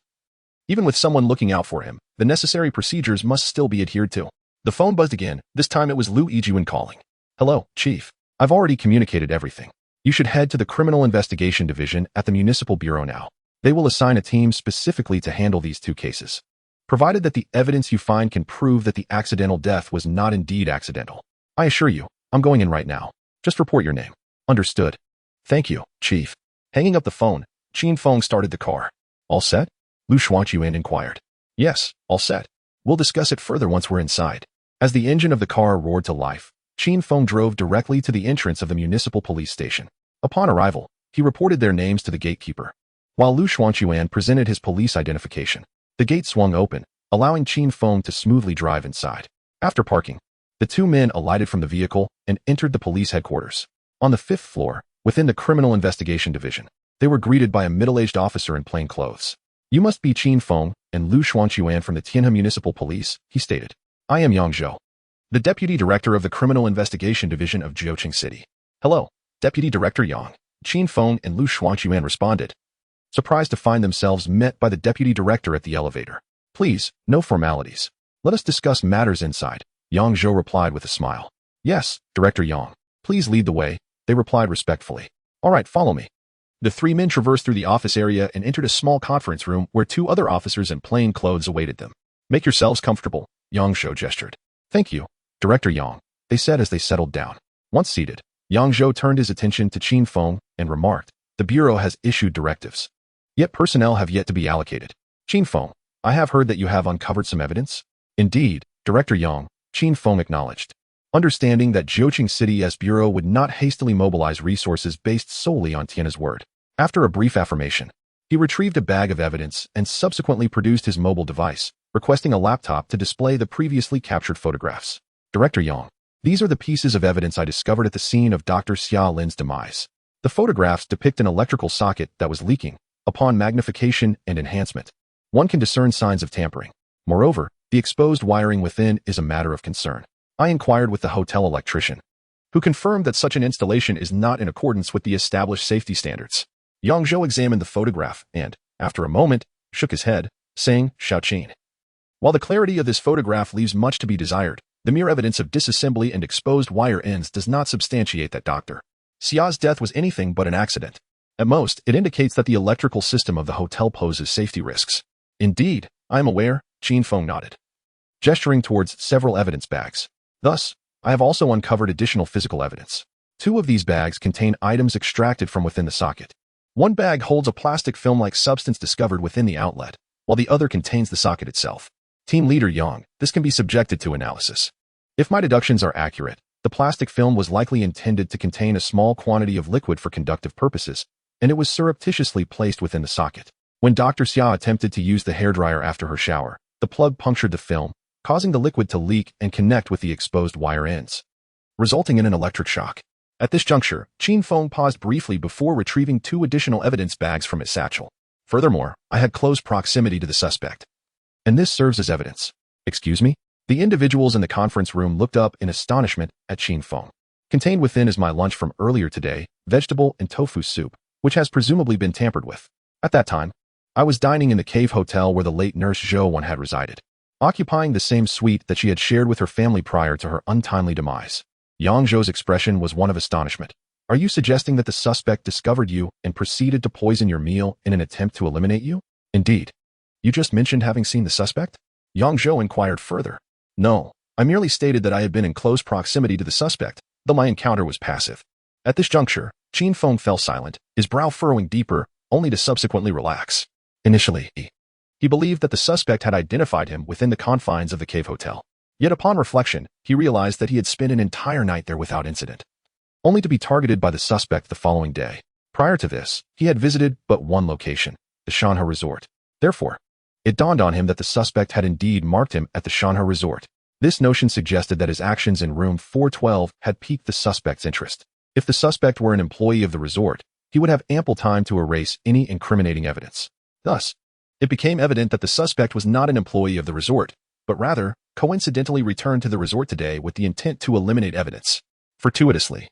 Even with someone looking out for him, the necessary procedures must still be adhered to. The phone buzzed again. This time it was Lu Yijuan calling. Hello, Chief. I've already communicated everything. You should head to the Criminal Investigation Division at the Municipal Bureau now. They will assign a team specifically to handle these 2 cases. Provided that the evidence you find can prove that the accidental death was not indeed accidental. I assure you, I'm going in right now. Just report your name. Understood. Thank you, Chief. Hanging up the phone, Qin Feng started the car. All set? Lu Xuanquan inquired. Yes, all set. We'll discuss it further once we're inside. As the engine of the car roared to life, Qin Feng drove directly to the entrance of the municipal police station. Upon arrival, he reported their names to the gatekeeper. While Lu Xuanquan presented his police identification, the gate swung open, allowing Qin Feng to smoothly drive inside. After parking, the 2 men alighted from the vehicle and entered the police headquarters. On the 5th floor, within the Criminal Investigation Division, they were greeted by a middle-aged officer in plain clothes. You must be Qin Feng and Lu Xuanquan from the Tianhe Municipal Police, he stated. I am Yang Zhou, the Deputy Director of the Criminal Investigation Division of Jiuqing City. Hello, Deputy Director Yang. Qin Feng and Lu Xuanquan responded, surprised to find themselves met by the Deputy Director at the elevator. Please, no formalities. Let us discuss matters inside, Yang Zhou replied with a smile. Yes, Director Yang. Please lead the way, they replied respectfully. All right, follow me. The 3 men traversed through the office area and entered a small conference room where 2 other officers in plain clothes awaited them. Make yourselves comfortable, Yang Zhou gestured. Thank you, Director Yang, they said as they settled down. Once seated, Yang Zhou turned his attention to Qin Feng and remarked, "The Bureau has issued directives. Yet personnel have yet to be allocated. Qin Feng, I have heard that you have uncovered some evidence?" "Indeed, Director Yang," Qin Feng acknowledged, understanding that Zhouqing City's Bureau would not hastily mobilize resources based solely on Tianhe's word. After a brief affirmation, he retrieved a bag of evidence and subsequently produced his mobile device, requesting a laptop to display the previously captured photographs. "Director Yang, these are the pieces of evidence I discovered at the scene of Dr. Xia Lin's demise. The photographs depict an electrical socket that was leaking. Upon magnification and enhancement, one can discern signs of tampering. Moreover, the exposed wiring within is a matter of concern. I inquired with the hotel electrician, who confirmed that such an installation is not in accordance with the established safety standards." Yang Zhou examined the photograph and, after a moment, shook his head, saying, "Xiaoqin. While the clarity of this photograph leaves much to be desired, the mere evidence of disassembly and exposed wire ends does not substantiate that Dr. Xia's death was anything but an accident. At most, it indicates that the electrical system of the hotel poses safety risks." "Indeed, I am aware," Qin Feng nodded, gesturing towards several evidence bags. "Thus, I have also uncovered additional physical evidence. 2 of these bags contain items extracted from within the socket. One bag holds a plastic film-like substance discovered within the outlet, while the other contains the socket itself. Team Leader Yang, this can be subjected to analysis. If my deductions are accurate, the plastic film was likely intended to contain a small quantity of liquid for conductive purposes, and it was surreptitiously placed within the socket. When Dr. Xia attempted to use the hairdryer after her shower, the plug punctured the film, causing the liquid to leak and connect with the exposed wire ends, resulting in an electric shock. At this juncture, Qin Feng paused briefly before retrieving 2 additional evidence bags from his satchel. "Furthermore, I had close proximity to the suspect, and this serves as evidence." "Excuse me?" The individuals in the conference room looked up in astonishment at Qin Feng. "Contained within is my lunch from earlier today, vegetable and tofu soup, which has presumably been tampered with. At that time, I was dining in the cave hotel where the late nurse Zhou Wan had resided, occupying the same suite that she had shared with her family prior to her untimely demise." Yang Zhou's expression was one of astonishment. "Are you suggesting that the suspect discovered you and proceeded to poison your meal in an attempt to eliminate you?" "Indeed. You just mentioned having seen the suspect?" Yang Zhou inquired further. "No, I merely stated that I had been in close proximity to the suspect, though my encounter was passive." At this juncture, Qin Feng fell silent, his brow furrowing deeper, only to subsequently relax. Initially, he believed that the suspect had identified him within the confines of the cave hotel. Yet upon reflection, he realized that he had spent an entire night there without incident, only to be targeted by the suspect the following day. Prior to this, he had visited but one location, the Tianhe Resort. Therefore, it dawned on him that the suspect had indeed marked him at the Tianhe Resort. This notion suggested that his actions in room 412 had piqued the suspect's interest. If the suspect were an employee of the resort, he would have ample time to erase any incriminating evidence. Thus, it became evident that the suspect was not an employee of the resort, but rather, coincidentally returned to the resort today with the intent to eliminate evidence. Fortuitously,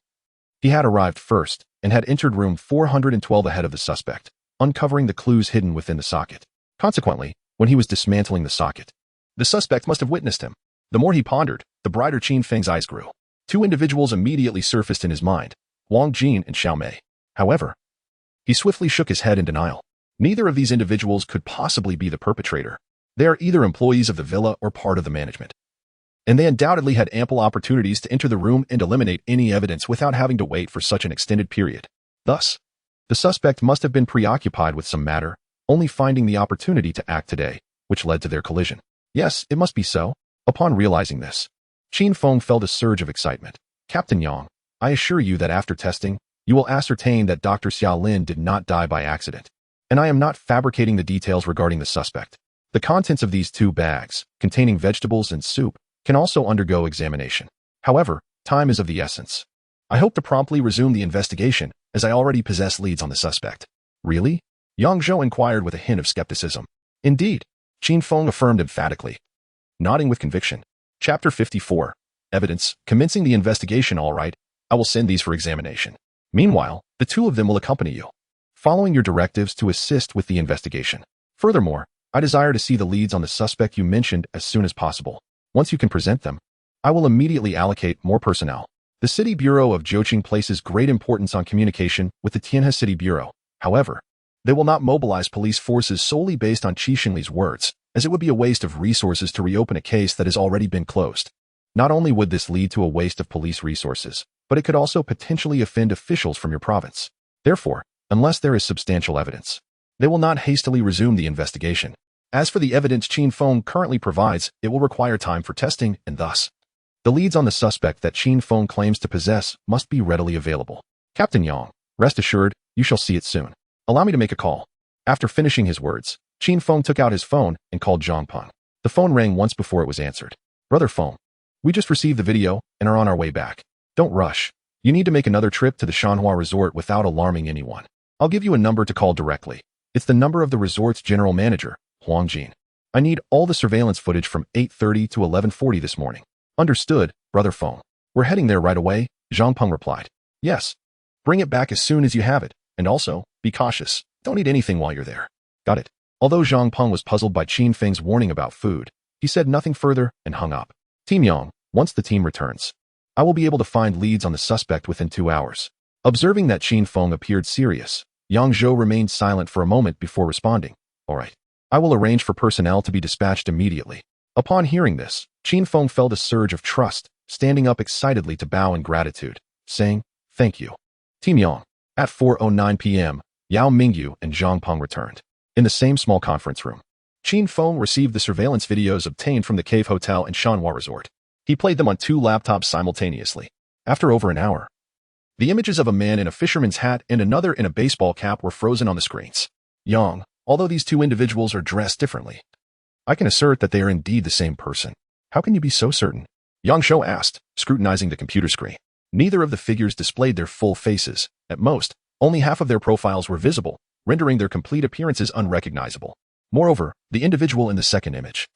he had arrived first and had entered room 412 ahead of the suspect, uncovering the clues hidden within the socket. Consequently, when he was dismantling the socket, the suspect must have witnessed him. The more he pondered, the brighter Qin Feng's eyes grew. 2 individuals immediately surfaced in his mind, Wang Jin and Xiao Mei. However, he swiftly shook his head in denial. Neither of these individuals could possibly be the perpetrator. They are either employees of the villa or part of the management, and they undoubtedly had ample opportunities to enter the room and eliminate any evidence without having to wait for such an extended period. Thus, the suspect must have been preoccupied with some matter, only finding the opportunity to act today, which led to their collision. Yes, it must be so. Upon realizing this, Qin Feng felt a surge of excitement. "Captain Yang, I assure you that after testing, you will ascertain that Dr. Xia Lin did not die by accident, and I am not fabricating the details regarding the suspect. The contents of these 2 bags, containing vegetables and soup, can also undergo examination. However, time is of the essence. I hope to promptly resume the investigation, as I already possess leads on the suspect." "Really?" Yang Zhou inquired with a hint of skepticism. "Indeed," Qin Feng affirmed emphatically, nodding with conviction. Chapter 54. Evidence. Commencing the investigation. All right, I will send these for examination. Meanwhile, the 2 of them will accompany you, following your directives to assist with the investigation. Furthermore, I desire to see the leads on the suspect you mentioned as soon as possible. Once you can present them, I will immediately allocate more personnel. The City Bureau of Zhouqing places great importance on communication with the Tianhe City Bureau. However, they will not mobilize police forces solely based on Qi Xingli's words, as it would be a waste of resources to reopen a case that has already been closed. Not only would this lead to a waste of police resources, but it could also potentially offend officials from your province. Therefore, unless there is substantial evidence, they will not hastily resume the investigation. As for the evidence Qin Feng currently provides, it will require time for testing, and thus, the leads on the suspect that Qin Feng claims to possess must be readily available. Captain Yang, rest assured, you shall see it soon. Allow me to make a call. After finishing his words, Qin Feng took out his phone and called Zhang Peng. The phone rang once before it was answered. Brother Feng, we just received the video and are on our way back. Don't rush. You need to make another trip to the Shanhua resort without alarming anyone. I'll give you a number to call directly. It's the number of the resort's general manager, Huang Jin. I need all the surveillance footage from 8:30 to 11:40 this morning. Understood, Brother Feng. We're heading there right away, Zhang Peng replied. Yes. Bring it back as soon as you have it, and also, be cautious. Don't eat anything while you're there. Got it. Although Zhang Peng was puzzled by Qin Feng's warning about food, he said nothing further and hung up. Team Yang, once the team returns, I will be able to find leads on the suspect within 2 hours. Observing that Qin Feng appeared serious, Yang Zhou remained silent for a moment before responding. All right. I will arrange for personnel to be dispatched immediately. Upon hearing this, Qin Feng felt a surge of trust, standing up excitedly to bow in gratitude, saying, Thank you. Team Yang. At 4:09 p.m., Yao Mingyu and Zhang Peng returned. In the same small conference room, Qin Feng received the surveillance videos obtained from the Cave Hotel and Shanhua Resort. He played them on 2 laptops simultaneously. After over an hour, the images of a man in a fisherman's hat and another in a baseball cap were frozen on the screens. Yang, although these 2 individuals are dressed differently, I can assert that they are indeed the same person. How can you be so certain? Yang Shou asked, scrutinizing the computer screen. Neither of the figures displayed their full faces. At most, only half of their profiles were visible, rendering their complete appearances unrecognizable. Moreover, the individual in the second image,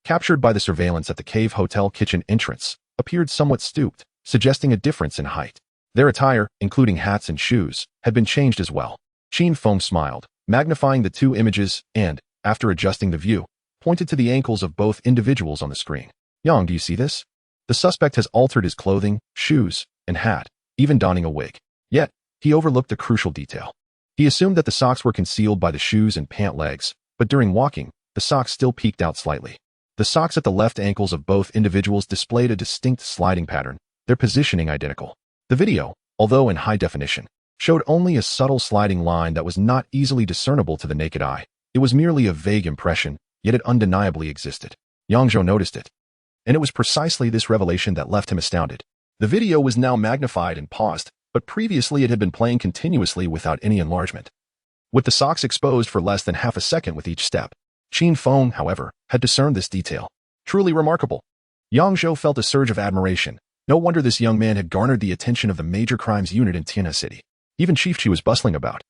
captured by the surveillance at the Cave Hotel kitchen entrance, appeared somewhat stooped, suggesting a difference in height. Their attire, including hats and shoes, had been changed as well. Qin Feng smiled, magnifying the 2 images and, after adjusting the view, pointed to the ankles of both individuals on the screen. Yang, do you see this? The suspect has altered his clothing, shoes, and hat, even donning a wig. Yet, he overlooked a crucial detail. He assumed that the socks were concealed by the shoes and pant legs, but during walking, the socks still peeked out slightly. The socks at the left ankles of both individuals displayed a distinct sliding pattern, their positioning identical. The video, although in high definition, showed only a subtle sliding line that was not easily discernible to the naked eye. It was merely a vague impression, yet it undeniably existed. Yang Zhou noticed it, and it was precisely this revelation that left him astounded. The video was now magnified and paused, but previously it had been playing continuously without any enlargement, with the socks exposed for less than half a second with each step. Qin Feng, however, had discerned this detail. Truly remarkable. Yang Zhou felt a surge of admiration. No wonder this young man had garnered the attention of the major crimes unit in Tianhe City. Even Chief Chi was bustling about,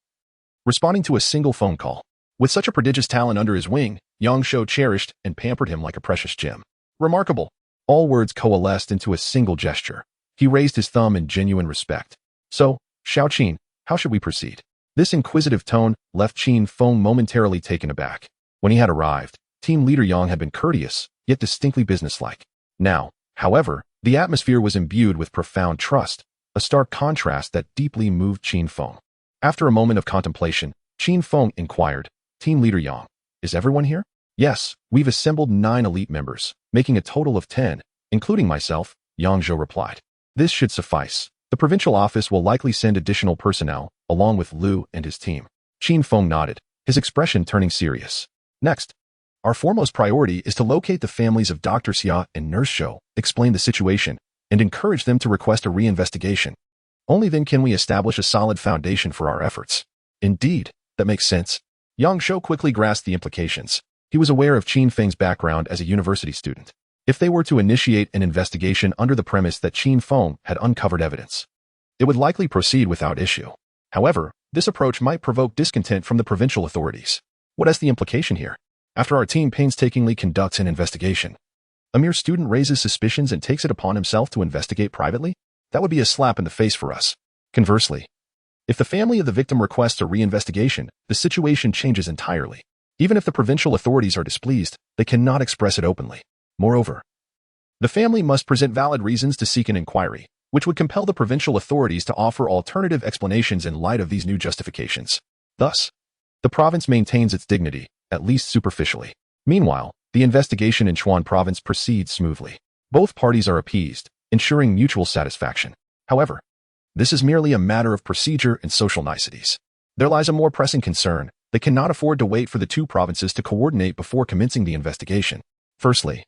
responding to a single phone call. With such a prodigious talent under his wing, Yang Zhou cherished and pampered him like a precious gem. Remarkable. All words coalesced into a single gesture. He raised his thumb in genuine respect. So, Xiao Qin, how should we proceed? This inquisitive tone left Qin Feng momentarily taken aback. When he had arrived, team leader Yang had been courteous, yet distinctly businesslike. Now, however, the atmosphere was imbued with profound trust, a stark contrast that deeply moved Qin Feng. After a moment of contemplation, Qin Feng inquired, Team leader Yang, is everyone here? Yes, we've assembled 9 elite members, making a total of 10, including myself, Yang Zhou replied. This should suffice. The provincial office will likely send additional personnel, along with Liu and his team. Qin Feng nodded, his expression turning serious. Next, our foremost priority is to locate the families of Dr. Xia and Nurse Zhou, explain the situation, and encourage them to request a reinvestigation. Only then can we establish a solid foundation for our efforts. Indeed, that makes sense. Yang Zhou quickly grasped the implications. He was aware of Qin Feng's background as a university student. If they were to initiate an investigation under the premise that Qin Feng had uncovered evidence, it would likely proceed without issue. However, this approach might provoke discontent from the provincial authorities. What is the implication here? After our team painstakingly conducts an investigation, a mere student raises suspicions and takes it upon himself to investigate privately? That would be a slap in the face for us. Conversely, if the family of the victim requests a reinvestigation, the situation changes entirely. Even if the provincial authorities are displeased, they cannot express it openly. Moreover, the family must present valid reasons to seek an inquiry, which would compel the provincial authorities to offer alternative explanations in light of these new justifications. Thus, the province maintains its dignity, at least superficially. Meanwhile, the investigation in Chuan province proceeds smoothly. Both parties are appeased, ensuring mutual satisfaction. However, This is merely a matter of procedure and social niceties. There lies a more pressing concern. They cannot afford to wait for the two provinces to coordinate before commencing the investigation. Firstly,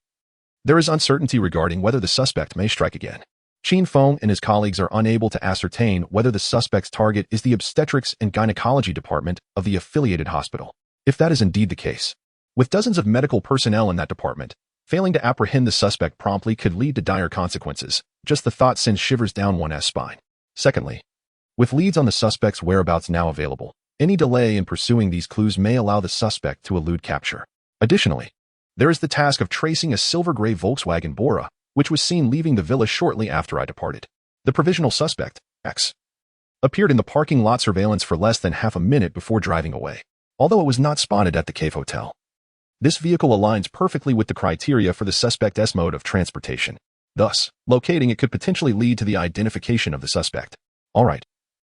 there is uncertainty regarding whether the suspect may strike again. Qin Feng and his colleagues are unable to ascertain whether the suspect's target is the obstetrics and gynecology department of the affiliated hospital. If that is indeed the case, with dozens of medical personnel in that department, failing to apprehend the suspect promptly could lead to dire consequences. Just the thought sends shivers down one's spine. Secondly, with leads on the suspect's whereabouts now available, any delay in pursuing these clues may allow the suspect to elude capture. Additionally, there is the task of tracing a silver-gray Volkswagen Bora, which was seen leaving the villa shortly after I departed. The provisional suspect, X, appeared in the parking lot surveillance for less than half a minute before driving away, although it was not spotted at the Cave Hotel. This vehicle aligns perfectly with the criteria for the suspect's mode of transportation. Thus, locating it could potentially lead to the identification of the suspect. All right.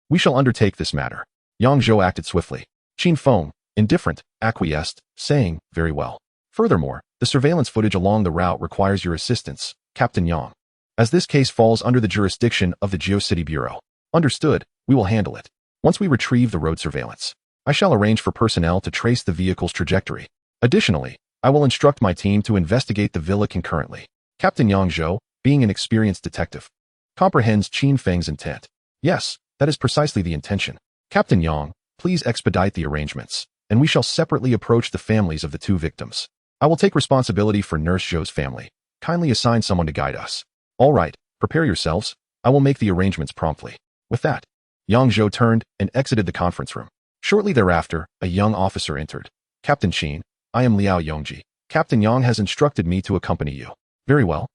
We shall undertake this matter. Yang Zhou acted swiftly. Qin Feng, indifferent, acquiesced, saying, very well. Furthermore, the surveillance footage along the route requires your assistance, Captain Yang, as this case falls under the jurisdiction of the GeoCity Bureau. Understood, we will handle it. Once we retrieve the road surveillance, I shall arrange for personnel to trace the vehicle's trajectory. Additionally, I will instruct my team to investigate the villa concurrently. Captain Yang Zhou, being an experienced detective, comprehends Qin Feng's intent. Yes, that is precisely the intention. Captain Yang, please expedite the arrangements, and we shall separately approach the families of the two victims. I will take responsibility for Nurse Zhou's family. Kindly assign someone to guide us. All right, prepare yourselves. I will make the arrangements promptly. With that, Yang Zhou turned and exited the conference room. Shortly thereafter, a young officer entered. Captain Qin, I am Liao Yongji. Captain Yang has instructed me to accompany you. Very well.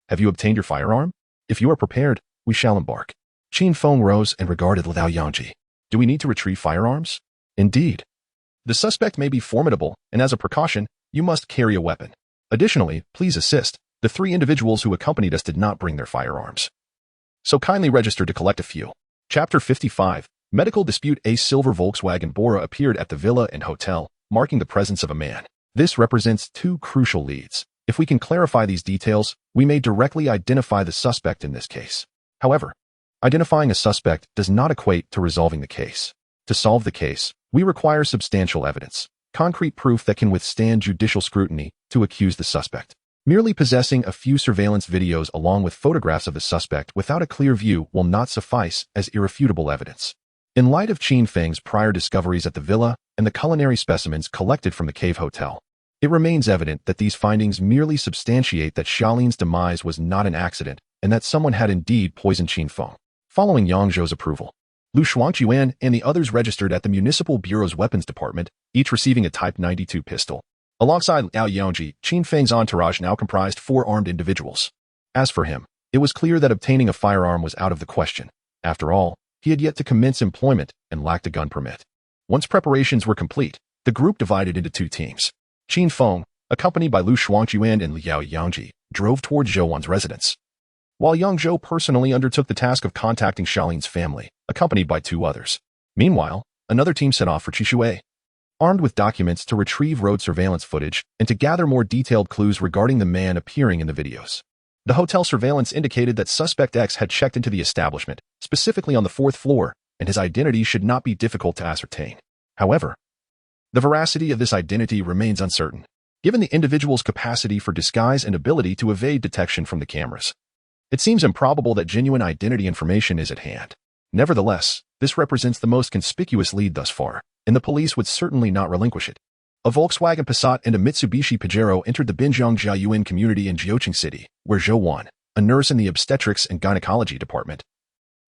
Have you obtained your firearm? If you are prepared, we shall embark. Qin Feng rose and regarded Liao Yongji. Do we need to retrieve firearms? Indeed. The suspect may be formidable, and as a precaution, you must carry a weapon. Additionally, please assist. The three individuals who accompanied us did not bring their firearms. So kindly register to collect a few. Chapter 55. Medical dispute. A silver Volkswagen Bora appeared at the villa and hotel, marking the presence of a man. This represents two crucial leads. If we can clarify these details, we may directly identify the suspect in this case. However, identifying a suspect does not equate to resolving the case. To solve the case, we require substantial evidence, concrete proof that can withstand judicial scrutiny to accuse the suspect. Merely possessing a few surveillance videos along with photographs of the suspect without a clear view will not suffice as irrefutable evidence. In light of Qin Feng's prior discoveries at the villa and the culinary specimens collected from the Cave Hotel, it remains evident that these findings merely substantiate that Xiaolin's demise was not an accident and that someone had indeed poisoned Qin Feng. Following Yang Zhou's approval, Lu Shuangqiuan and the others registered at the Municipal Bureau's Weapons Department, each receiving a Type 92 pistol. Alongside Liao Yongji, Qin Feng's entourage now comprised 4 armed individuals. As for him, it was clear that obtaining a firearm was out of the question. After all, he had yet to commence employment and lacked a gun permit. Once preparations were complete, the group divided into 2 teams. Qin Feng, accompanied by Lu Shuangqiuan and Liao Yongji, drove toward Zhouwan's residence, while Yang Zhou personally undertook the task of contacting Xiaolin's family, accompanied by 2 others. Meanwhile, another team set off for Chishui, armed with documents to retrieve road surveillance footage and to gather more detailed clues regarding the man appearing in the videos. The hotel surveillance indicated that Suspect X had checked into the establishment, specifically on the 4th floor, and his identity should not be difficult to ascertain. However, the veracity of this identity remains uncertain, given the individual's capacity for disguise and ability to evade detection from the cameras. It seems improbable that genuine identity information is at hand. Nevertheless, this represents the most conspicuous lead thus far, and the police would certainly not relinquish it. A Volkswagen Passat and a Mitsubishi Pajero entered the Binjiang Jiayuan community in Jiuqing City, where Zhou Wan, a nurse in the obstetrics and gynecology department,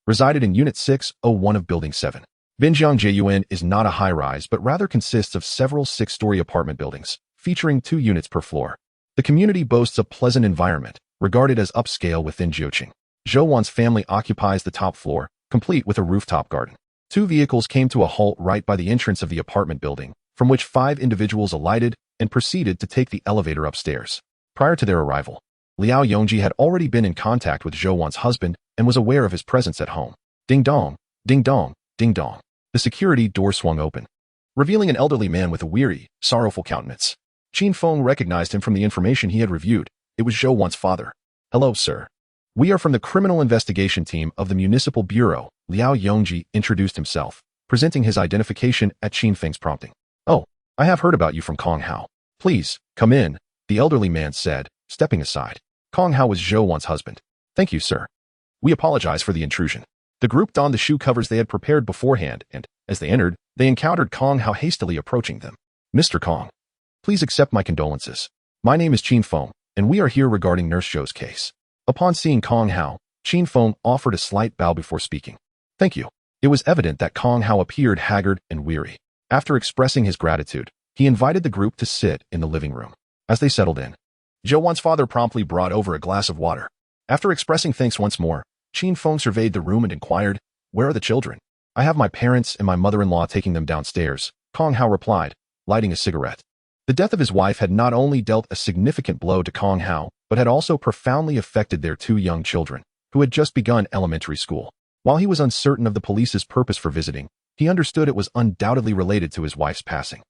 resided in Unit 601 of Building 7. Binjiang Jiayuan is not a high-rise but rather consists of several 6-story apartment buildings, featuring 2 units per floor. The community boasts a pleasant environment, regarded as upscale within Jiuqing. Zhou Wan's family occupies the top floor, complete with a rooftop garden. 2 vehicles came to a halt right by the entrance of the apartment building, from which 5 individuals alighted and proceeded to take the elevator upstairs. Prior to their arrival, Liao Yongji had already been in contact with Zhou Wan's husband and was aware of his presence at home. Ding dong, ding dong, ding dong. The security door swung open, revealing an elderly man with a weary, sorrowful countenance. Qin Feng recognized him from the information he had reviewed. It was Zhou Wan's father. Hello, sir. We are from the criminal investigation team of the Municipal Bureau, Liao Yongji introduced himself, presenting his identification at Qin Feng's prompting. "Oh, I have heard about you from Kong Hao. Please, come in," the elderly man said, stepping aside. Kong Hao was Zhou Wan's husband. "Thank you, sir. We apologize for the intrusion." The group donned the shoe covers they had prepared beforehand, and, as they entered, they encountered Kong Hao hastily approaching them. "Mr. Kong, please accept my condolences. My name is Qin Feng, and we are here regarding Nurse Zhou's case." Upon seeing Kong Hao, Qin Feng offered a slight bow before speaking. "Thank you." It was evident that Kong Hao appeared haggard and weary. After expressing his gratitude, he invited the group to sit in the living room. As they settled in, Zhou Wan's father promptly brought over a glass of water. After expressing thanks once more, Qin Feng surveyed the room and inquired, "Where are the children?" "I have my parents and my mother-in-law taking them downstairs," Kong Hao replied, lighting a cigarette. The death of his wife had not only dealt a significant blow to Kong Hao, but had also profoundly affected their two young children, who had just begun elementary school. While he was uncertain of the police's purpose for visiting, he understood it was undoubtedly related to his wife's passing.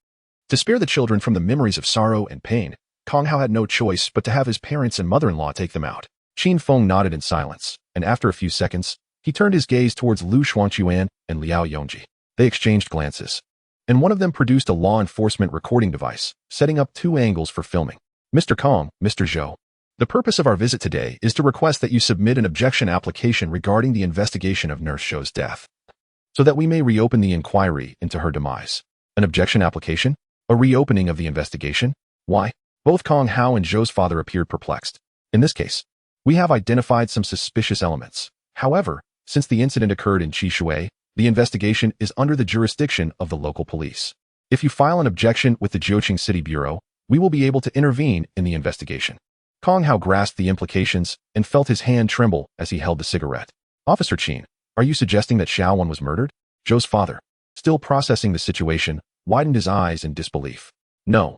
To spare the children from the memories of sorrow and pain, Kong Hao had no choice but to have his parents and mother-in-law take them out. Qin Feng nodded in silence, and after a few seconds, he turned his gaze towards Lu Xuanquan and Liao Yongji. They exchanged glances, and one of them produced a law enforcement recording device, setting up 2 angles for filming. "Mr. Kong, Mr. Zhou, the purpose of our visit today is to request that you submit an objection application regarding the investigation of Nurse Zhou's death, so that we may reopen the inquiry into her demise." "An objection application? A reopening of the investigation? Why?" Both Kong Hao and Zhou's father appeared perplexed. "In this case, we have identified some suspicious elements. However, since the incident occurred in Qishui, the investigation is under the jurisdiction of the local police. If you file an objection with the Jiuqing City Bureau, we will be able to intervene in the investigation." Kong Hao grasped the implications and felt his hand tremble as he held the cigarette. "Officer Qin, are you suggesting that Xiao Wan was murdered?" Zhou's father, still processing the situation, widened his eyes in disbelief. No.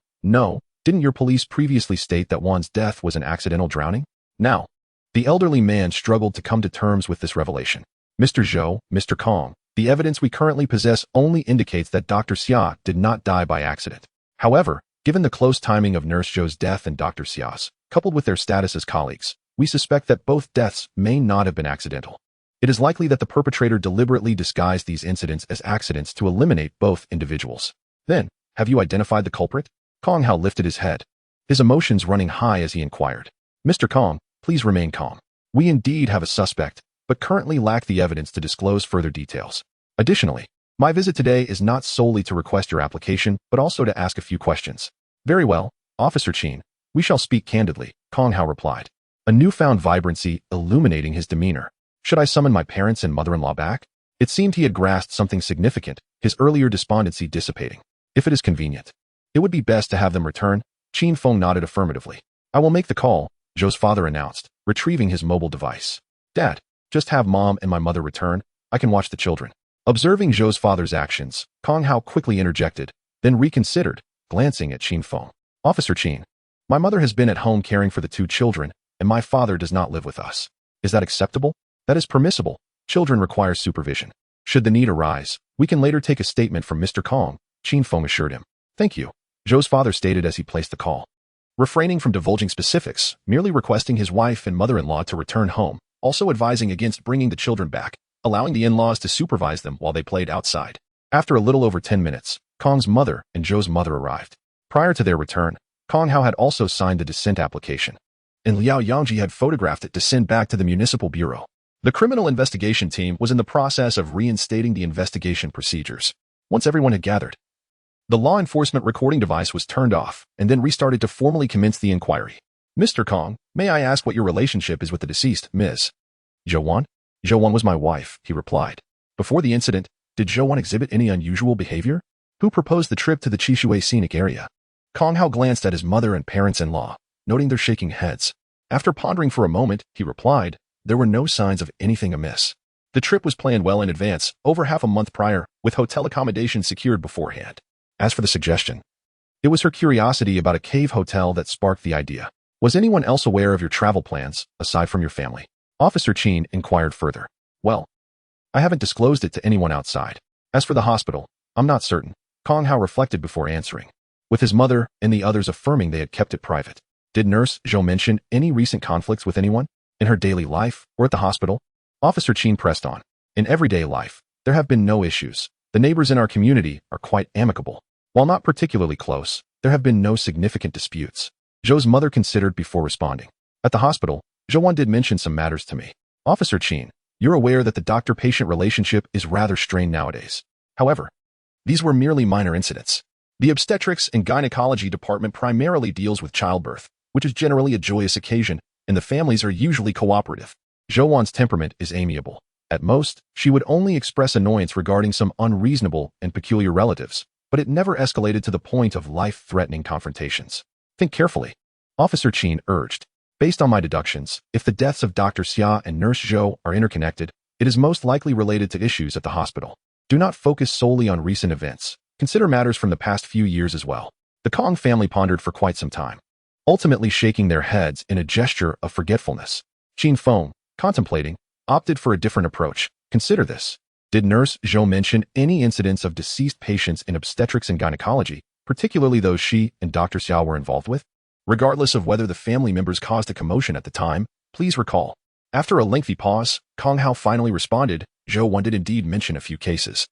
Didn't your police previously state that Wan's death was an accidental drowning?" Now, the elderly man struggled to come to terms with this revelation. "Mr. Zhou, Mr. Kong, the evidence we currently possess only indicates that Dr. Xia did not die by accident. However, given the close timing of Nurse Zhou's death and Dr. Xia's, coupled with their status as colleagues, we suspect that both deaths may not have been accidental. It is likely that the perpetrator deliberately disguised these incidents as accidents to eliminate both individuals." "Then, have you identified the culprit?" Kong Hao lifted his head, his emotions running high as he inquired. "Mr. Kong, please remain calm. We indeed have a suspect, but currently lack the evidence to disclose further details. Additionally, my visit today is not solely to request your application, but also to ask a few questions." "Very well, Officer Qin, we shall speak candidly," Kong Hao replied, a newfound vibrancy illuminating his demeanor. "Should I summon my parents and mother-in-law back?" It seemed he had grasped something significant, his earlier despondency dissipating. "If it is convenient, it would be best to have them return." Qin Feng nodded affirmatively. "I will make the call," Zhou's father announced, retrieving his mobile device. "Dad, just have Mom and my mother return. I can watch the children." Observing Zhou's father's actions, Kong Hao quickly interjected, then reconsidered, glancing at Qin Feng. "Officer Qin, my mother has been at home caring for the 2 children, and my father does not live with us. Is that acceptable?" "That is permissible. Children require supervision. Should the need arise, we can later take a statement from Mr. Kong," Qin Feng assured him. "Thank you," Zhou's father stated as he placed the call. Refraining from divulging specifics, merely requesting his wife and mother-in-law to return home, also advising against bringing the children back, allowing the in-laws to supervise them while they played outside. After a little over 10 minutes, Kong's mother and Zhou's mother arrived. Prior to their return, Kong Hao had also signed the dissent application, and Liao Yongji had photographed it to send back to the municipal bureau. The criminal investigation team was in the process of reinstating the investigation procedures. Once everyone had gathered, the law enforcement recording device was turned off and then restarted to formally commence the inquiry. "Mr. Kong, may I ask what your relationship is with the deceased, Ms. Zhou Wan?" "Zhou Wan was my wife," he replied. "Before the incident, did Zhou Wan exhibit any unusual behavior?" "Who proposed the trip to the Qishui scenic area?" Kong Hao glanced at his mother and parents-in-law, noting their shaking heads. After pondering for a moment, he replied, "There were no signs of anything amiss. The trip was planned well in advance, over half a month prior, with hotel accommodation secured beforehand. As for the suggestion, it was her curiosity about a cave hotel that sparked the idea. Was anyone else aware of your travel plans, aside from your family?" Officer Qin inquired further. "Well, I haven't disclosed it to anyone outside. As for the hospital, I'm not certain," Kong Hao reflected before answering, with his mother and the others affirming they had kept it private. "Did Nurse Zhou mention any recent conflicts with anyone, in her daily life or at the hospital?" Officer Qin pressed on. In everyday life, there have been no issues. The neighbors in our community are quite amicable. While not particularly close, there have been no significant disputes. Zhou's mother considered before responding. At the hospital, Zhou did mention some matters to me. Officer Qin, you're aware that the doctor-patient relationship is rather strained nowadays. However, these were merely minor incidents. The obstetrics and gynecology department primarily deals with childbirth, which is generally a joyous occasion, and the families are usually cooperative. Zhou temperament is amiable. At most, she would only express annoyance regarding some unreasonable and peculiar relatives, but it never escalated to the point of life-threatening confrontations. Think carefully. Officer Qin urged. Based on my deductions, if the deaths of Dr. Xia and Nurse Zhou are interconnected, it is most likely related to issues at the hospital. Do not focus solely on recent events. Consider matters from the past few years as well. The Kong family pondered for quite some time, ultimately shaking their heads in a gesture of forgetfulness. Qin Feng, contemplating, opted for a different approach. Consider this. Did Nurse Zhou mention any incidents of deceased patients in obstetrics and gynecology, particularly those she and Dr. Xia were involved with? Regardless of whether the family members caused a commotion at the time, please recall. After a lengthy pause, Kong Hao finally responded. Zhou did indeed mention a few cases,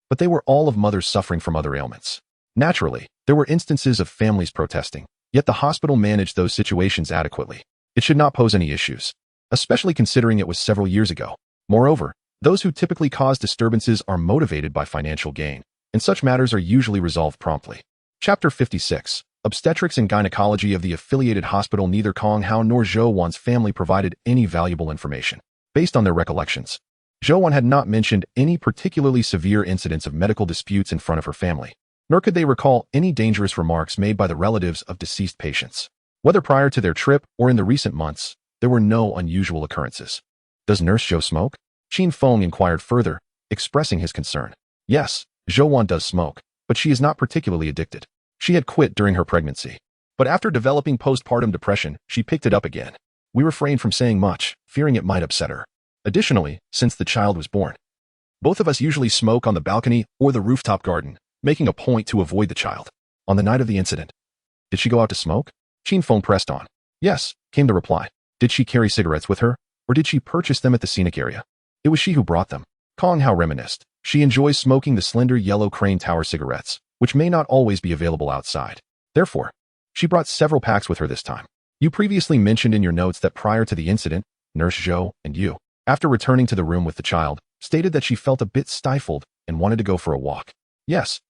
but they were all of mothers suffering from other ailments. Naturally, there were instances of families protesting, yet the hospital managed those situations adequately. It should not pose any issues, especially considering it was several years ago. Moreover, those who typically cause disturbances are motivated by financial gain, and such matters are usually resolved promptly. Chapter 56. Obstetrics and Gynecology of the affiliated hospital. Neither Kong Hao nor Zhou family provided any valuable information. Based on their recollections, Zhou had not mentioned any particularly severe incidents of medical disputes in front of her family, nor could they recall any dangerous remarks made by the relatives of deceased patients. Whether prior to their trip or in the recent months, there were no unusual occurrences. Does Nurse Zhou smoke? Qin Feng inquired further, expressing his concern. Yes, Zhou does smoke, but she is not particularly addicted. She had quit during her pregnancy, but after developing postpartum depression, she picked it up again. We refrained from saying much, fearing it might upset her. Additionally, since the child was born, both of us usually smoke on the balcony or the rooftop garden, making a point to avoid the child. On the night of the incident, did she go out to smoke? Qin Feng pressed on. Yes, came the reply. Did she carry cigarettes with her, or did she purchase them at the scenic area? It was she who brought them. Kong Hao reminisced. She enjoys smoking the slender yellow crane tower cigarettes, which may not always be available outside. Therefore, she brought several packs with her this time. You previously mentioned in your notes that prior to the incident, Nurse Zhou and you, after returning to the room with the child, stated that she felt a bit stifled and wanted to go for a walk. Yes.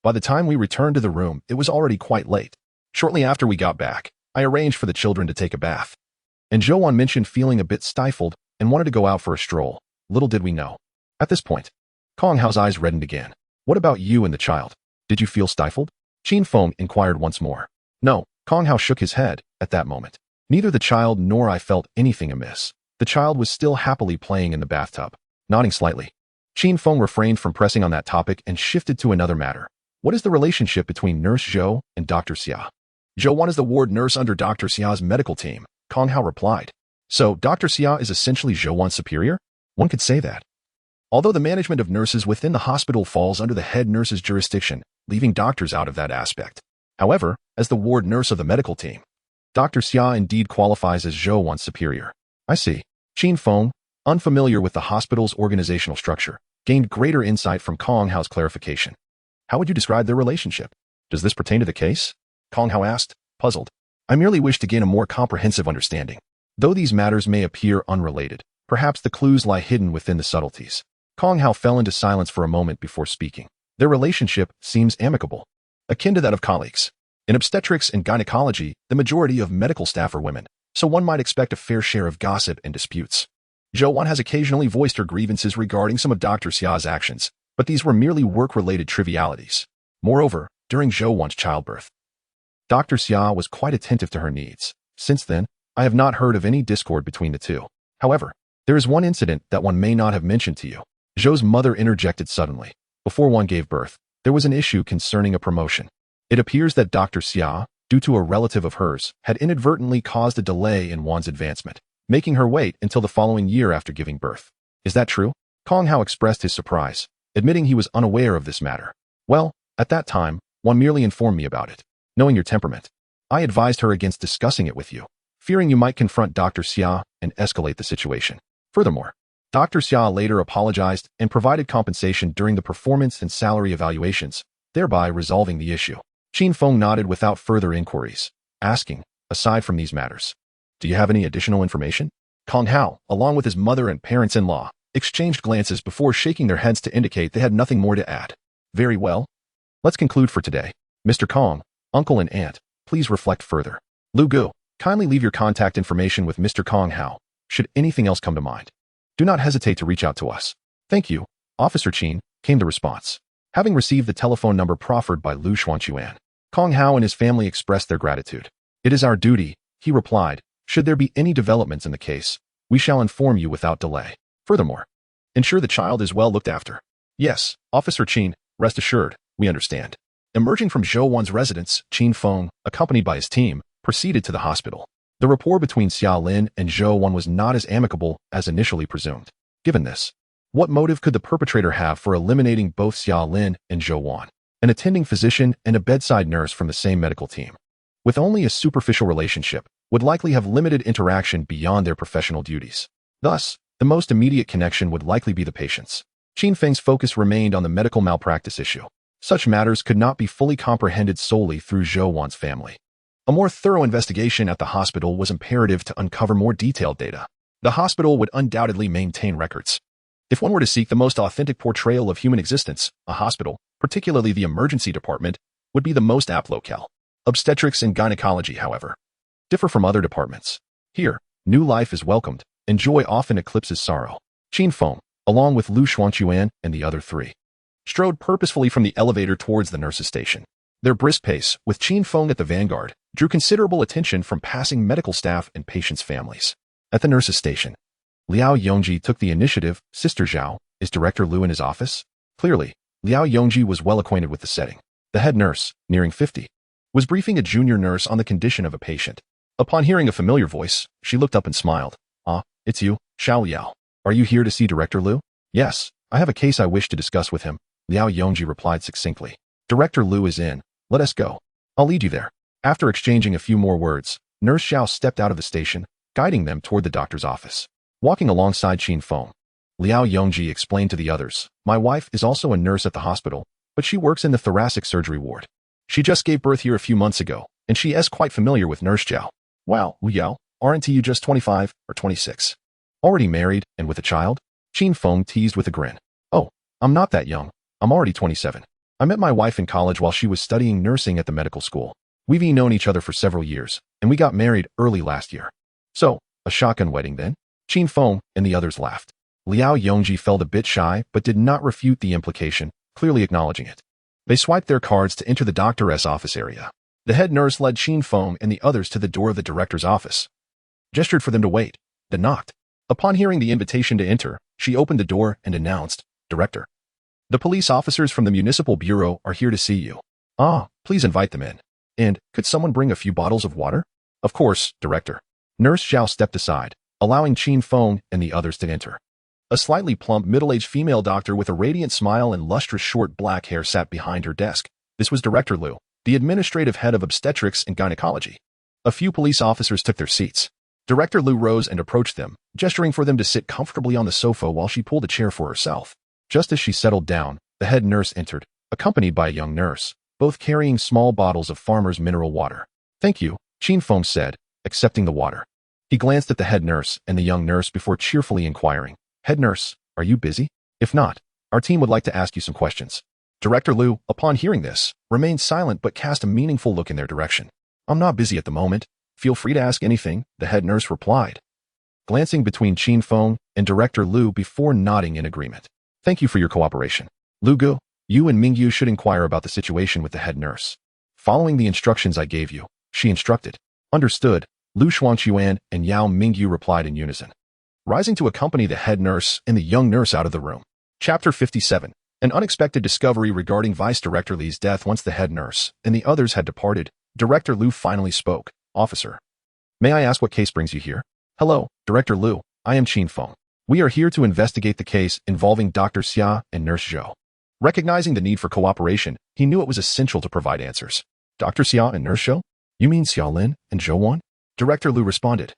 By the time we returned to the room, it was already quite late. Shortly after we got back, I arranged for the children to take a bath. And Zhou mentioned feeling a bit stifled and wanted to go out for a stroll. Little did we know. At this point, Kong Hao's eyes reddened again. What about you and the child? Did you feel stifled? Qin Feng inquired once more. No, Kong Hao shook his head at that moment. Neither the child nor I felt anything amiss. The child was still happily playing in the bathtub, nodding slightly. Qin Feng refrained from pressing on that topic and shifted to another matter. What is the relationship between Nurse Zhou and Dr. Xia? Zhou is the ward nurse under Dr. Xia's medical team, Kong Hao replied. So, Dr. Xia is essentially Zhou's superior? One could say that. Although the management of nurses within the hospital falls under the head nurse's jurisdiction, leaving doctors out of that aspect. However, as the ward nurse of the medical team, Dr. Xia indeed qualifies as Zhou's superior. I see. Qin Feng, unfamiliar with the hospital's organizational structure, gained greater insight from Kong Hao's clarification. How would you describe their relationship? Does this pertain to the case? Kong Hao asked, puzzled. I merely wish to gain a more comprehensive understanding. Though these matters may appear unrelated, perhaps the clues lie hidden within the subtleties. Kong Hao fell into silence for a moment before speaking. Their relationship seems amicable, akin to that of colleagues. In obstetrics and gynecology, the majority of medical staff are women, so one might expect a fair share of gossip and disputes. Zhou has occasionally voiced her grievances regarding some of Dr. Xia's actions, but these were merely work-related trivialities. Moreover, during Zhou's childbirth, Dr. Xia was quite attentive to her needs. Since then, I have not heard of any discord between the two. However, there is one incident that one may not have mentioned to you. Zhou's mother interjected suddenly. Before one gave birth, there was an issue concerning a promotion. It appears that Dr. Xia, due to a relative of hers, had inadvertently caused a delay in Wan's advancement, making her wait until the following year after giving birth. Is that true? Kong Hao expressed his surprise, admitting he was unaware of this matter. Well, at that time, Wan merely informed me about it. Knowing your temperament, I advised her against discussing it with you, fearing you might confront Dr. Xia and escalate the situation. Furthermore, Dr. Xia later apologized and provided compensation during the performance and salary evaluations, thereby resolving the issue. Qin Feng nodded without further inquiries, asking, aside from these matters, do you have any additional information? Kong Hao, along with his mother and parents-in-law, exchanged glances before shaking their heads to indicate they had nothing more to add. Very well. Let's conclude for today. Mr. Kong, uncle and aunt, please reflect further. Lu Gu, kindly leave your contact information with Mr. Kong Hao, should anything else come to mind. Do not hesitate to reach out to us. Thank you, Officer Qin, came the response. Having received the telephone number proffered by Lu Xuanquan, Kong Hao and his family expressed their gratitude. It is our duty, he replied. Should there be any developments in the case, we shall inform you without delay. Furthermore, ensure the child is well looked after. Yes, Officer Qin, rest assured, we understand. Emerging from Zhou Wan's residence, Qin Feng, accompanied by his team, proceeded to the hospital. The rapport between Xia Lin and Zhou Wan was not as amicable as initially presumed. Given this, what motive could the perpetrator have for eliminating both Xia Lin and Zhou Wan, an attending physician and a bedside nurse from the same medical team? With only a superficial relationship, would likely have limited interaction beyond their professional duties. Thus, the most immediate connection would likely be the patient's. Qin Feng's focus remained on the medical malpractice issue. Such matters could not be fully comprehended solely through Zhou Wan's family. A more thorough investigation at the hospital was imperative to uncover more detailed data. The hospital would undoubtedly maintain records. If one were to seek the most authentic portrayal of human existence, a hospital, particularly the emergency department, would be the most apt locale. Obstetrics and gynecology, however, differ from other departments. Here, new life is welcomed, and joy often eclipses sorrow. Qin Feng, along with Lu Xuanquan and the other three, strode purposefully from the elevator towards the nurse's station. Their brisk pace, with Qin Feng at the vanguard, drew considerable attention from passing medical staff and patients' families. At the nurse's station, Liao Yongji took the initiative. Sister Zhao, is Director Lu in his office? Clearly, Liao Yongji was well acquainted with the setting. The head nurse, nearing 50, was briefing a junior nurse on the condition of a patient. Upon hearing a familiar voice, she looked up and smiled. Ah, it's you, Xiao Liao. Are you here to see Director Lu? Yes, I have a case I wish to discuss with him, Liao Yongji replied succinctly. Director Lu is in. Let us go. I'll lead you there. After exchanging a few more words, Nurse Xiao stepped out of the station, guiding them toward the doctor's office. Walking alongside Qin Feng, Liao Yongji explained to the others, my wife is also a nurse at the hospital, but she works in the thoracic surgery ward. She just gave birth here a few months ago, and she is quite familiar with Nurse Zhao. Wow, Liao, aren't you just 25 or 26? Already married and with a child? Qin Feng teased with a grin. Oh, I'm not that young. I'm already 27. I met my wife in college while she was studying nursing at the medical school. We've known each other for several years, and we got married early last year. So, a shotgun wedding then? Qin Feng and the others laughed. Liao Yongji felt a bit shy but did not refute the implication, clearly acknowledging it. They swiped their cards to enter the doctor's office area. The head nurse led Qin Feng and the others to the door of the director's office, gestured for them to wait, then knocked. Upon hearing the invitation to enter, she opened the door and announced, Director, the police officers from the municipal bureau are here to see you. Ah, please invite them in. And, could someone bring a few bottles of water? Of course, Director. Nurse Zhao stepped aside, allowing Qin Feng and the others to enter. A slightly plump, middle-aged female doctor with a radiant smile and lustrous short black hair sat behind her desk. This was Director Lu, the administrative head of obstetrics and gynecology. A few police officers took their seats. Director Lu rose and approached them, gesturing for them to sit comfortably on the sofa while she pulled a chair for herself. Just as she settled down, the head nurse entered, accompanied by a young nurse, both carrying small bottles of farmer's mineral water. Thank you, Qin Feng said, accepting the water. He glanced at the head nurse and the young nurse before cheerfully inquiring, Head nurse, are you busy? If not, our team would like to ask you some questions. Director Lu, upon hearing this, remained silent but cast a meaningful look in their direction. I'm not busy at the moment. Feel free to ask anything, the head nurse replied, glancing between Qin Feng and Director Lu before nodding in agreement. Thank you for your cooperation. Lu Gu, you and Mingyu should inquire about the situation with the head nurse. Following the instructions I gave you, she instructed. Understood, Lu Xuanquan and Yao Mingyu replied in unison, rising to accompany the head nurse and the young nurse out of the room. Chapter 57. An unexpected discovery regarding Vice Director Li's death. Once the head nurse and the others had departed, Director Lu finally spoke. Officer, may I ask what case brings you here? Hello, Director Lu, I am Qin Feng. We are here to investigate the case involving Dr. Xia and Nurse Zhou. Recognizing the need for cooperation, he knew it was essential to provide answers. Dr. Xia and Nurse Zhou? You mean Xiaolin and Zhou Wan? Director Lu responded,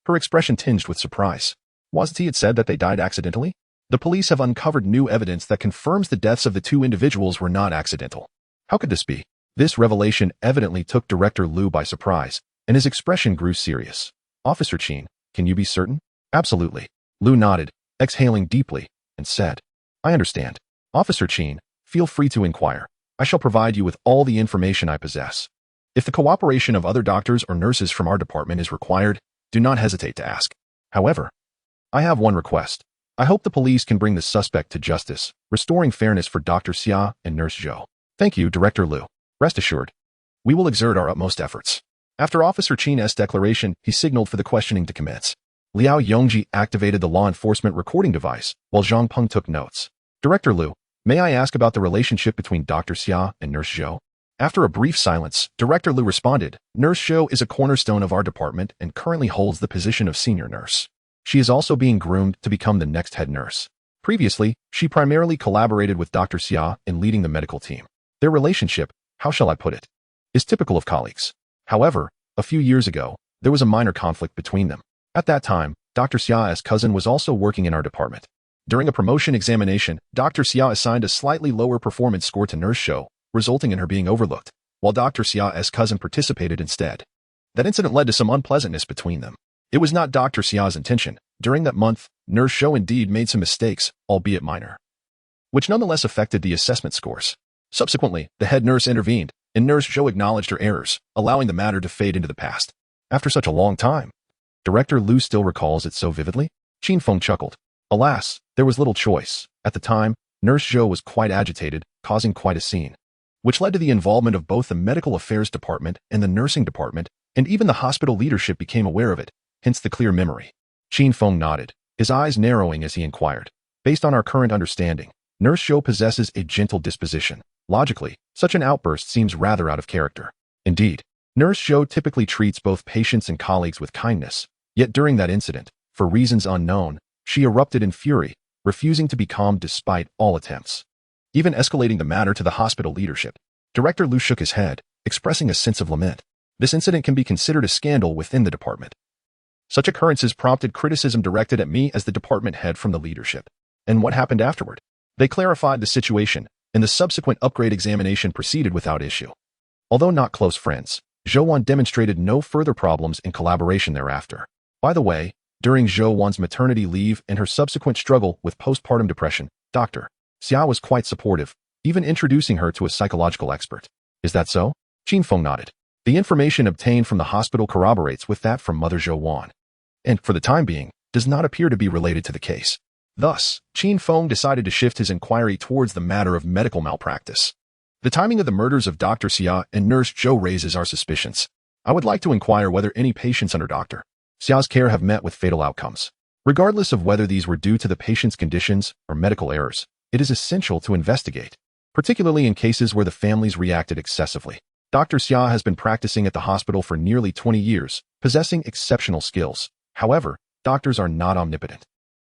her expression tinged with surprise. Wasn't it said that they died accidentally? The police have uncovered new evidence that confirms the deaths of the two individuals were not accidental. How could this be? This revelation evidently took Director Liu by surprise, and his expression grew serious. Officer Qin, can you be certain? Absolutely. Liu nodded, exhaling deeply, and said, I understand. Officer Qin, feel free to inquire. I shall provide you with all the information I possess. If the cooperation of other doctors or nurses from our department is required, do not hesitate to ask. However, I have one request. I hope the police can bring the suspect to justice, restoring fairness for Dr. Xia and Nurse Zhou. Thank you, Director Liu. Rest assured, we will exert our utmost efforts. After Officer Qin's declaration, he signaled for the questioning to commence. Liao Yongji activated the law enforcement recording device, while Zhang Peng took notes. Director Liu, may I ask about the relationship between Dr. Xia and Nurse Zhou? After a brief silence, Director Liu responded, Nurse Zhou is a cornerstone of our department and currently holds the position of senior nurse. She is also being groomed to become the next head nurse. Previously, she primarily collaborated with Dr. Xia in leading the medical team. Their relationship, how shall I put it, is typical of colleagues. However, a few years ago, there was a minor conflict between them. At that time, Dr. Xia's cousin was also working in our department. During a promotion examination, Dr. Xia assigned a slightly lower performance score to Nurse Zhou, resulting in her being overlooked, while Dr. Xia's cousin participated instead. That incident led to some unpleasantness between them. It was not Dr. Xia's intention. During that month, Nurse Zhou indeed made some mistakes, albeit minor, which nonetheless affected the assessment scores. Subsequently, the head nurse intervened, and Nurse Zhou acknowledged her errors, allowing the matter to fade into the past. After such a long time, Director Liu still recalls it so vividly? Qin Feng chuckled. Alas, there was little choice. At the time, Nurse Zhou was quite agitated, causing quite a scene, which led to the involvement of both the medical affairs department and the nursing department, and even the hospital leadership became aware of it, hence the clear memory. Qin Feng nodded, his eyes narrowing as he inquired. Based on our current understanding, Nurse Zhou possesses a gentle disposition. Logically, such an outburst seems rather out of character. Indeed, Nurse Zhou typically treats both patients and colleagues with kindness, yet during that incident, for reasons unknown, she erupted in fury, refusing to be calm despite all attempts, even escalating the matter to the hospital leadership. Director Liu shook his head, expressing a sense of lament. This incident can be considered a scandal within the department. Such occurrences prompted criticism directed at me as the department head from the leadership. And what happened afterward? They clarified the situation, and the subsequent upgrade examination proceeded without issue. Although not close friends, Zhou Wan demonstrated no further problems in collaboration thereafter. By the way, during Zhou Wan's maternity leave and her subsequent struggle with postpartum depression, Dr. Xia was quite supportive, even introducing her to a psychological expert. Is that so? Qin Feng nodded. The information obtained from the hospital corroborates with that from Mother Zhou Wan, and, for the time being, does not appear to be related to the case. Thus, Qin Feng decided to shift his inquiry towards the matter of medical malpractice. The timing of the murders of Dr. Xia and Nurse Zhou raises our suspicions. I would like to inquire whether any patients under Dr. Xia's care have met with fatal outcomes. Regardless of whether these were due to the patient's conditions or medical errors, it is essential to investigate, particularly in cases where the families reacted excessively. Dr. Xia has been practicing at the hospital for nearly 20 years, possessing exceptional skills. However, doctors are not omnipotent.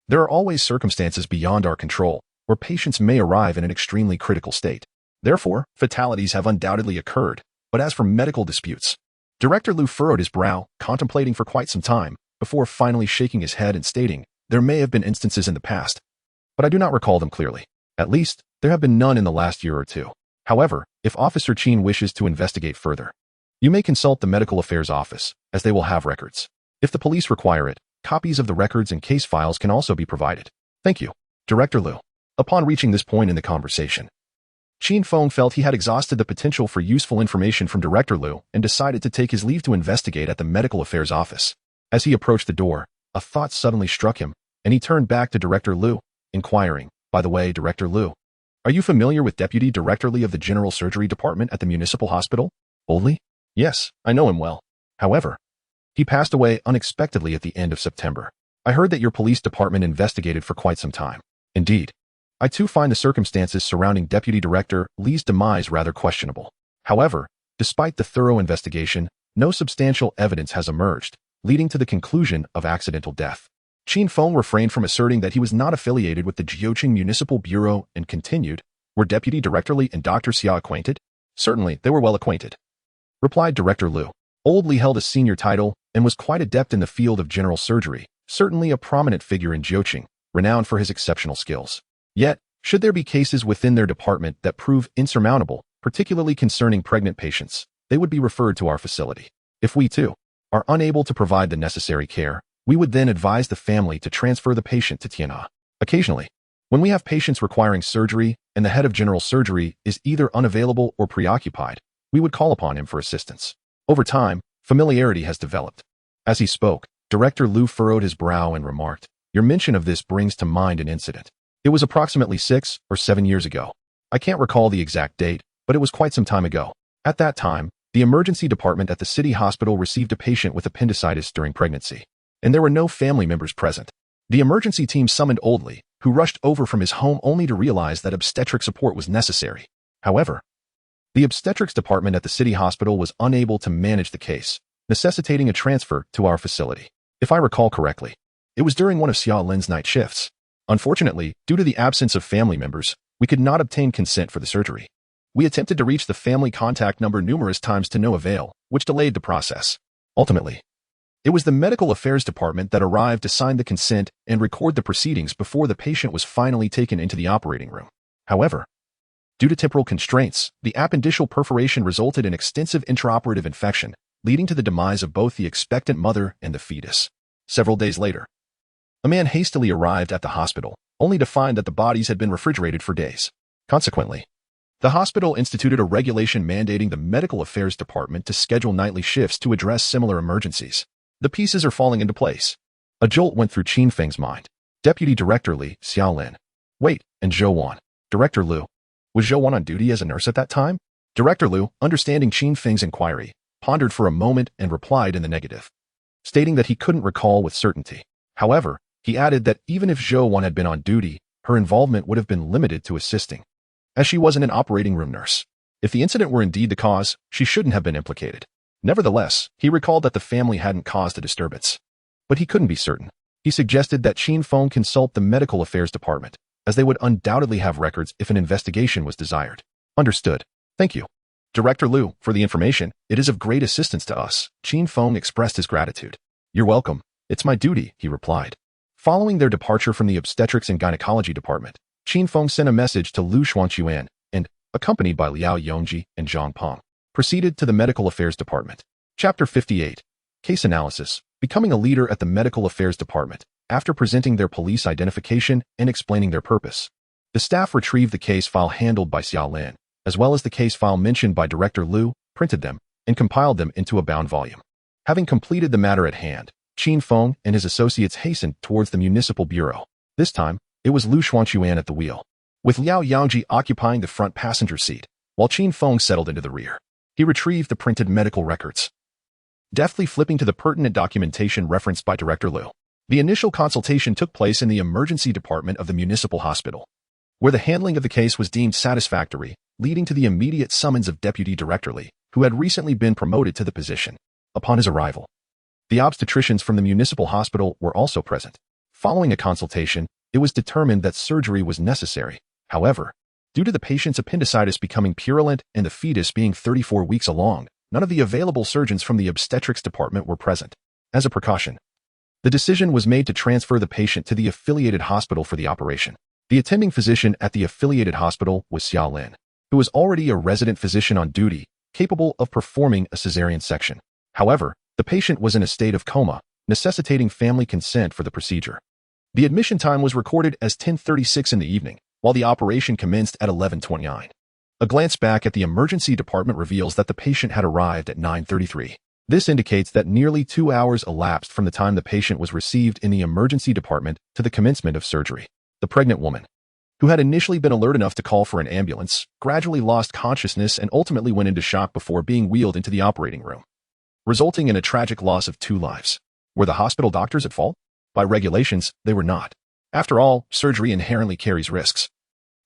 There are always circumstances beyond our control, where patients may arrive in an extremely critical state. Therefore, fatalities have undoubtedly occurred. But as for medical disputes, Director Liu furrowed his brow, contemplating for quite some time, before finally shaking his head and stating, there may have been instances in the past, but I do not recall them clearly. At least, there have been none in the last year or two. However, if Officer Qin wishes to investigate further, you may consult the Medical Affairs Office, as they will have records. If the police require it, copies of the records and case files can also be provided. Thank you, Director Liu. Upon reaching this point in the conversation, Qin Feng felt he had exhausted the potential for useful information from Director Liu and decided to take his leave to investigate at the Medical Affairs Office. As he approached the door, a thought suddenly struck him, and he turned back to Director Liu, inquiring, by the way, Director Liu, are you familiar with Deputy Director Li of the General Surgery Department at the Municipal Hospital? Boldly? Yes, I know him well. However, he passed away unexpectedly at the end of September. I heard that your police department investigated for quite some time. Indeed, I too find the circumstances surrounding Deputy Director Li's demise rather questionable. However, despite the thorough investigation, no substantial evidence has emerged, leading to the conclusion of accidental death. Qin Feng refrained from asserting that he was not affiliated with the Jiuqing Municipal Bureau and continued, were Deputy Director Li and Dr. Xia acquainted? Certainly, they were well acquainted, replied Director Liu. Old Li held a senior title and was quite adept in the field of general surgery, certainly a prominent figure in Jiuqing, renowned for his exceptional skills. Yet, should there be cases within their department that prove insurmountable, particularly concerning pregnant patients, they would be referred to our facility. If we, too, are unable to provide the necessary care, we would then advise the family to transfer the patient to Tianhe. Occasionally, when we have patients requiring surgery and the head of general surgery is either unavailable or preoccupied, we would call upon him for assistance. Over time, familiarity has developed. As he spoke, Director Liu furrowed his brow and remarked, "Your mention of this brings to mind an incident. It was approximately 6 or 7 years ago. I can't recall the exact date, but it was quite some time ago. At that time, the emergency department at the city hospital received a patient with appendicitis during pregnancy, and there were no family members present. The emergency team summoned Old Li, who rushed over from his home only to realize that obstetric support was necessary. However, the obstetrics department at the city hospital was unable to manage the case, necessitating a transfer to our facility. If I recall correctly, it was during one of Xia Lin's night shifts. Unfortunately, due to the absence of family members, we could not obtain consent for the surgery. We attempted to reach the family contact number numerous times to no avail, which delayed the process. Ultimately, it was the medical affairs department that arrived to sign the consent and record the proceedings before the patient was finally taken into the operating room. However, due to temporal constraints, the appendiceal perforation resulted in extensive intraoperative infection, leading to the demise of both the expectant mother and the fetus. Several days later, a man hastily arrived at the hospital, only to find that the bodies had been refrigerated for days. Consequently, the hospital instituted a regulation mandating the medical affairs department to schedule nightly shifts to address similar emergencies. The pieces are falling into place. A jolt went through Qin Feng's mind. Deputy Director Li, Xiaolin. Wait, and Zhou Wan. Director Liu. Was Zhou Wan on duty as a nurse at that time? Director Liu, understanding Qin Feng's inquiry, pondered for a moment and replied in the negative, stating that he couldn't recall with certainty. However, he added that even if Zhou Wan had been on duty, her involvement would have been limited to assisting, as she wasn't an operating room nurse. If the incident were indeed the cause, she shouldn't have been implicated. Nevertheless, he recalled that the family hadn't caused the disturbance. But he couldn't be certain. He suggested that Qin Feng consult the medical affairs department, as they would undoubtedly have records if an investigation was desired. Understood. Thank you, Director Liu, for the information. It is of great assistance to us. Qin Feng expressed his gratitude. You're welcome. It's my duty, he replied. Following their departure from the obstetrics and gynecology department, Qin Feng sent a message to Lu Xuanquan and, accompanied by Liao Yongji and Zhang Peng, proceeded to the medical affairs department. Chapter 58. Case Analysis. Becoming a leader at the medical affairs department. After presenting their police identification and explaining their purpose, the staff retrieved the case file handled by Xiaolin, as well as the case file mentioned by Director Liu, printed them, and compiled them into a bound volume. Having completed the matter at hand, Qin Feng and his associates hastened towards the municipal bureau. This time, it was Lu Xuanquan at the wheel, with Liao Yangji occupying the front passenger seat, while Qin Feng settled into the rear. He retrieved the printed medical records, deftly flipping to the pertinent documentation referenced by Director Liu. The initial consultation took place in the emergency department of the municipal hospital, where the handling of the case was deemed satisfactory, leading to the immediate summons of Deputy Director Li, who had recently been promoted to the position. Upon his arrival, the obstetricians from the municipal hospital were also present. Following a consultation, it was determined that surgery was necessary. However, due to the patient's appendicitis becoming purulent and the fetus being 34 weeks along, none of the available surgeons from the obstetrics department were present. As a precaution, the decision was made to transfer the patient to the affiliated hospital for the operation. The attending physician at the affiliated hospital was Xiaolin, who was already a resident physician on duty, capable of performing a cesarean section. However, the patient was in a state of coma, necessitating family consent for the procedure. The admission time was recorded as 10:36 in the evening, while the operation commenced at 11:29. A glance back at the emergency department reveals that the patient had arrived at 9:33. This indicates that nearly 2 hours elapsed from the time the patient was received in the emergency department to the commencement of surgery. The pregnant woman, who had initially been alert enough to call for an ambulance, gradually lost consciousness and ultimately went into shock before being wheeled into the operating room, resulting in a tragic loss of 2 lives. Were the hospital doctors at fault? By regulations, they were not. After all, surgery inherently carries risks.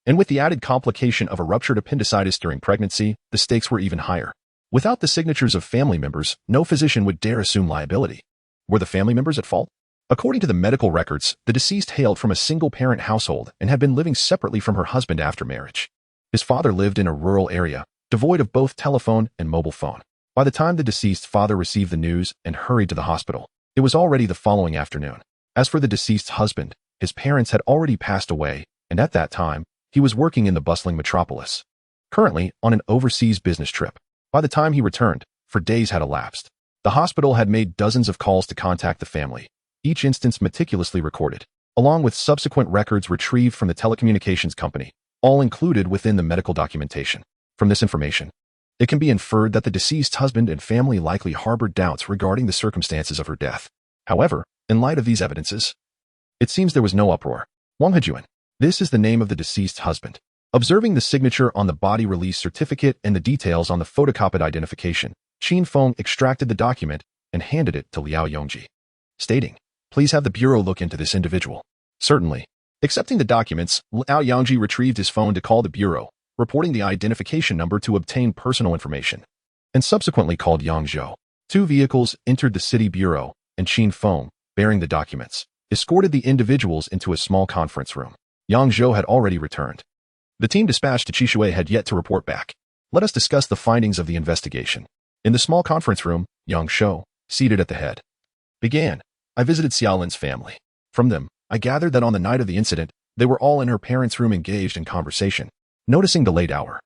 And with the added complication of a ruptured appendicitis during pregnancy, the stakes were even higher. Without the signatures of family members, no physician would dare assume liability. Were the family members at fault? According to the medical records, the deceased hailed from a single-parent household and had been living separately from her husband after marriage. His father lived in a rural area, devoid of both telephone and mobile phone. By the time the deceased father received the news and hurried to the hospital, it was already the following afternoon. As for the deceased's husband, his parents had already passed away, and at that time, he was working in the bustling metropolis. Currently on an overseas business trip. By the time he returned, for days had elapsed. The hospital had made dozens of calls to contact the family, each instance meticulously recorded, along with subsequent records retrieved from the telecommunications company, all included within the medical documentation. From this information, it can be inferred that the deceased's husband and family likely harbored doubts regarding the circumstances of her death. However, in light of these evidences, it seems there was no uproar. Wang Hejuan. This is the name of the deceased's husband. Observing the signature on the body release certificate and the details on the photocopied identification, Qin Feng extracted the document and handed it to Liao Yongji, stating, "Please have the bureau look into this individual." Certainly. Accepting the documents, Liao Yongji retrieved his phone to call the bureau, reporting the identification number to obtain personal information, and subsequently called Yang Zhou. 2 vehicles entered the city bureau, and Qin Feng, bearing the documents, escorted the individuals into a small conference room. Yang Zhou had already returned. The team dispatched to Qishui had yet to report back. Let us discuss the findings of the investigation. In the small conference room, Yang Zhou, seated at the head, began. I visited Xiaolin's family. From them, I gathered that on the night of the incident, they were all in her parents' room engaged in conversation. Noticing the late hour,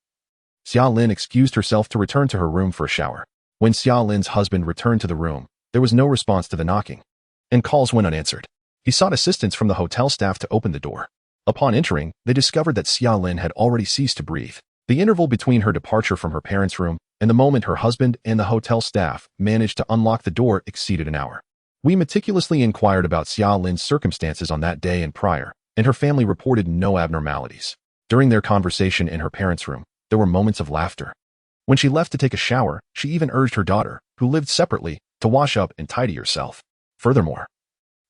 Xiaolin excused herself to return to her room for a shower. When Xiaolin's husband returned to the room, there was no response to the knocking, and calls went unanswered. He sought assistance from the hotel staff to open the door. Upon entering, they discovered that Xiaolin had already ceased to breathe. The interval between her departure from her parents' room and the moment her husband and the hotel staff managed to unlock the door exceeded an hour. We meticulously inquired about Xiaolin's circumstances on that day and prior, and her family reported no abnormalities. During their conversation in her parents' room, there were moments of laughter. When she left to take a shower, she even urged her daughter, who lived separately, to wash up and tidy herself. Furthermore,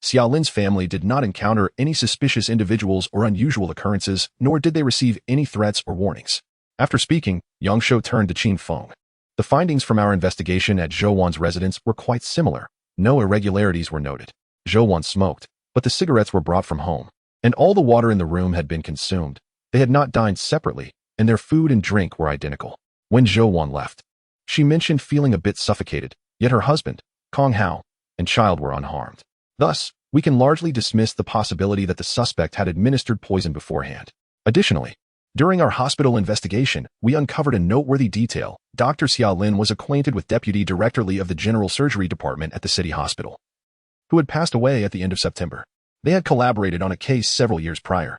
Xiaolin's family did not encounter any suspicious individuals or unusual occurrences, nor did they receive any threats or warnings. After speaking, Yang Zhou turned to Qin Feng. The findings from our investigation at Zhou Wan's residence were quite similar. No irregularities were noted. Zhou Wan smoked, but the cigarettes were brought from home, and all the water in the room had been consumed. They had not dined separately, and their food and drink were identical. When Zhou Wan left, she mentioned feeling a bit suffocated, yet her husband, Kong Hao, and child were unharmed. Thus, we can largely dismiss the possibility that the suspect had administered poison beforehand. Additionally, during our hospital investigation, we uncovered a noteworthy detail. Dr. Xiaolin was acquainted with Deputy Director Li of the General Surgery Department at the city hospital, who had passed away at the end of September. They had collaborated on a case several years prior,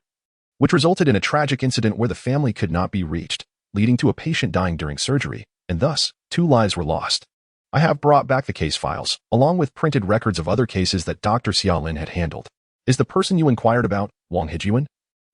which resulted in a tragic incident where the family could not be reached, leading to a patient dying during surgery, and thus, 2 lives were lost. I have brought back the case files, along with printed records of other cases that Dr. Xiaolin had handled. Is the person you inquired about Wang Hejuan,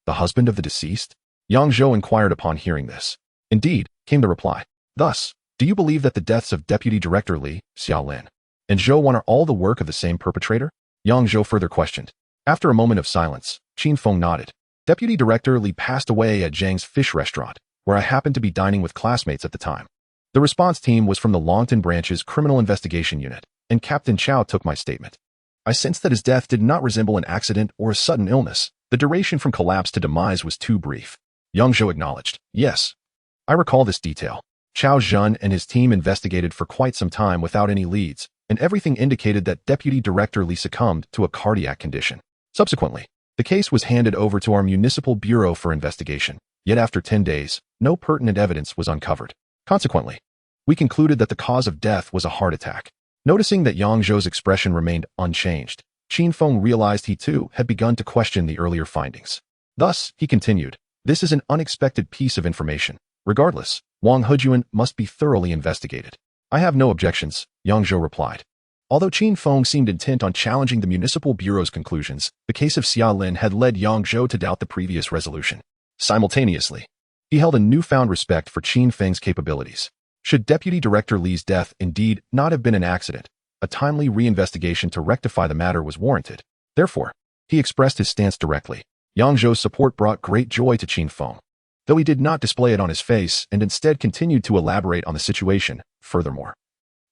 the husband of the deceased? Yang Zhou inquired upon hearing this. Indeed, came the reply. Thus, do you believe that the deaths of Deputy Director Li, Xiaolin, and Zhou Wan are all the work of the same perpetrator? Yang Zhou further questioned. After a moment of silence, Qin Feng nodded. Deputy Director Li passed away at Zhang's fish restaurant, where I happened to be dining with classmates at the time. The response team was from the Longton Branch's Criminal Investigation Unit, and Captain Chow took my statement. I sensed that his death did not resemble an accident or a sudden illness. The duration from collapse to demise was too brief. Yang Zhou acknowledged. Yes, I recall this detail. Chao Zhen and his team investigated for quite some time without any leads, and everything indicated that Deputy Director Li succumbed to a cardiac condition. Subsequently, the case was handed over to our municipal bureau for investigation. Yet after 10 days, no pertinent evidence was uncovered. Consequently, we concluded that the cause of death was a heart attack. Noticing that Yang Zhou's expression remained unchanged, Qin Feng realized he too had begun to question the earlier findings. Thus, he continued, this is an unexpected piece of information. Regardless, Wang Hejuan must be thoroughly investigated. I have no objections, Yang Zhou replied. Although Qin Feng seemed intent on challenging the municipal bureau's conclusions, the case of Xiaolin had led Yang Zhou to doubt the previous resolution. Simultaneously, he held a newfound respect for Qin Feng's capabilities. Should Deputy Director Li's death indeed not have been an accident, a timely reinvestigation to rectify the matter was warranted. Therefore, he expressed his stance directly. Yang Zhou's support brought great joy to Qin Feng, though he did not display it on his face and instead continued to elaborate on the situation. Furthermore,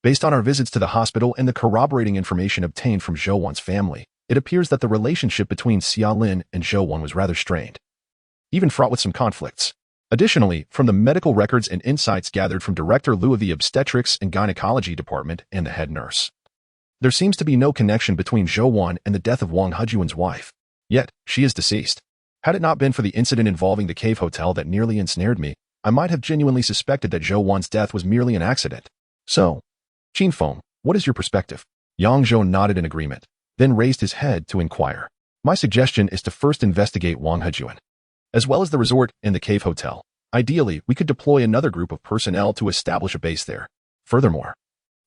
based on our visits to the hospital and the corroborating information obtained from Zhou Wan's family, it appears that the relationship between Xiaolin and Zhou Wan was rather strained, even fraught with some conflicts. Additionally, from the medical records and insights gathered from Director Liu of the Obstetrics and Gynecology Department and the head nurse, There seems to be no connection between Zhou Wan and the death of Wang Hejuan's wife. Yet, she is deceased. Had it not been for the incident involving the cave hotel that nearly ensnared me, I might have genuinely suspected that Zhou Wan's death was merely an accident. So, Qin Feng, what is your perspective? Yang Zhou nodded in agreement, then raised his head to inquire. My suggestion is to first investigate Wang Hejuan, as well as the resort and the cave hotel. Ideally, we could deploy another group of personnel to establish a base there. Furthermore,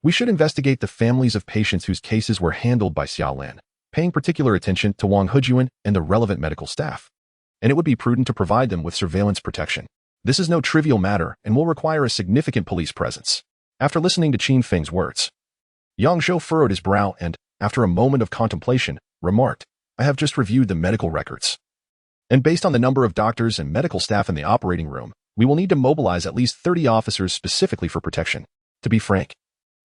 we should investigate the families of patients whose cases were handled by Xiaolan, paying particular attention to Wang Hejuan and the relevant medical staff. And it would be prudent to provide them with surveillance protection. This is no trivial matter and will require a significant police presence. After listening to Qin Feng's words, Yang Zhou furrowed his brow and, after a moment of contemplation, remarked, I have just reviewed the medical records. And based on the number of doctors and medical staff in the operating room, we will need to mobilize at least 30 officers specifically for protection. To be frank,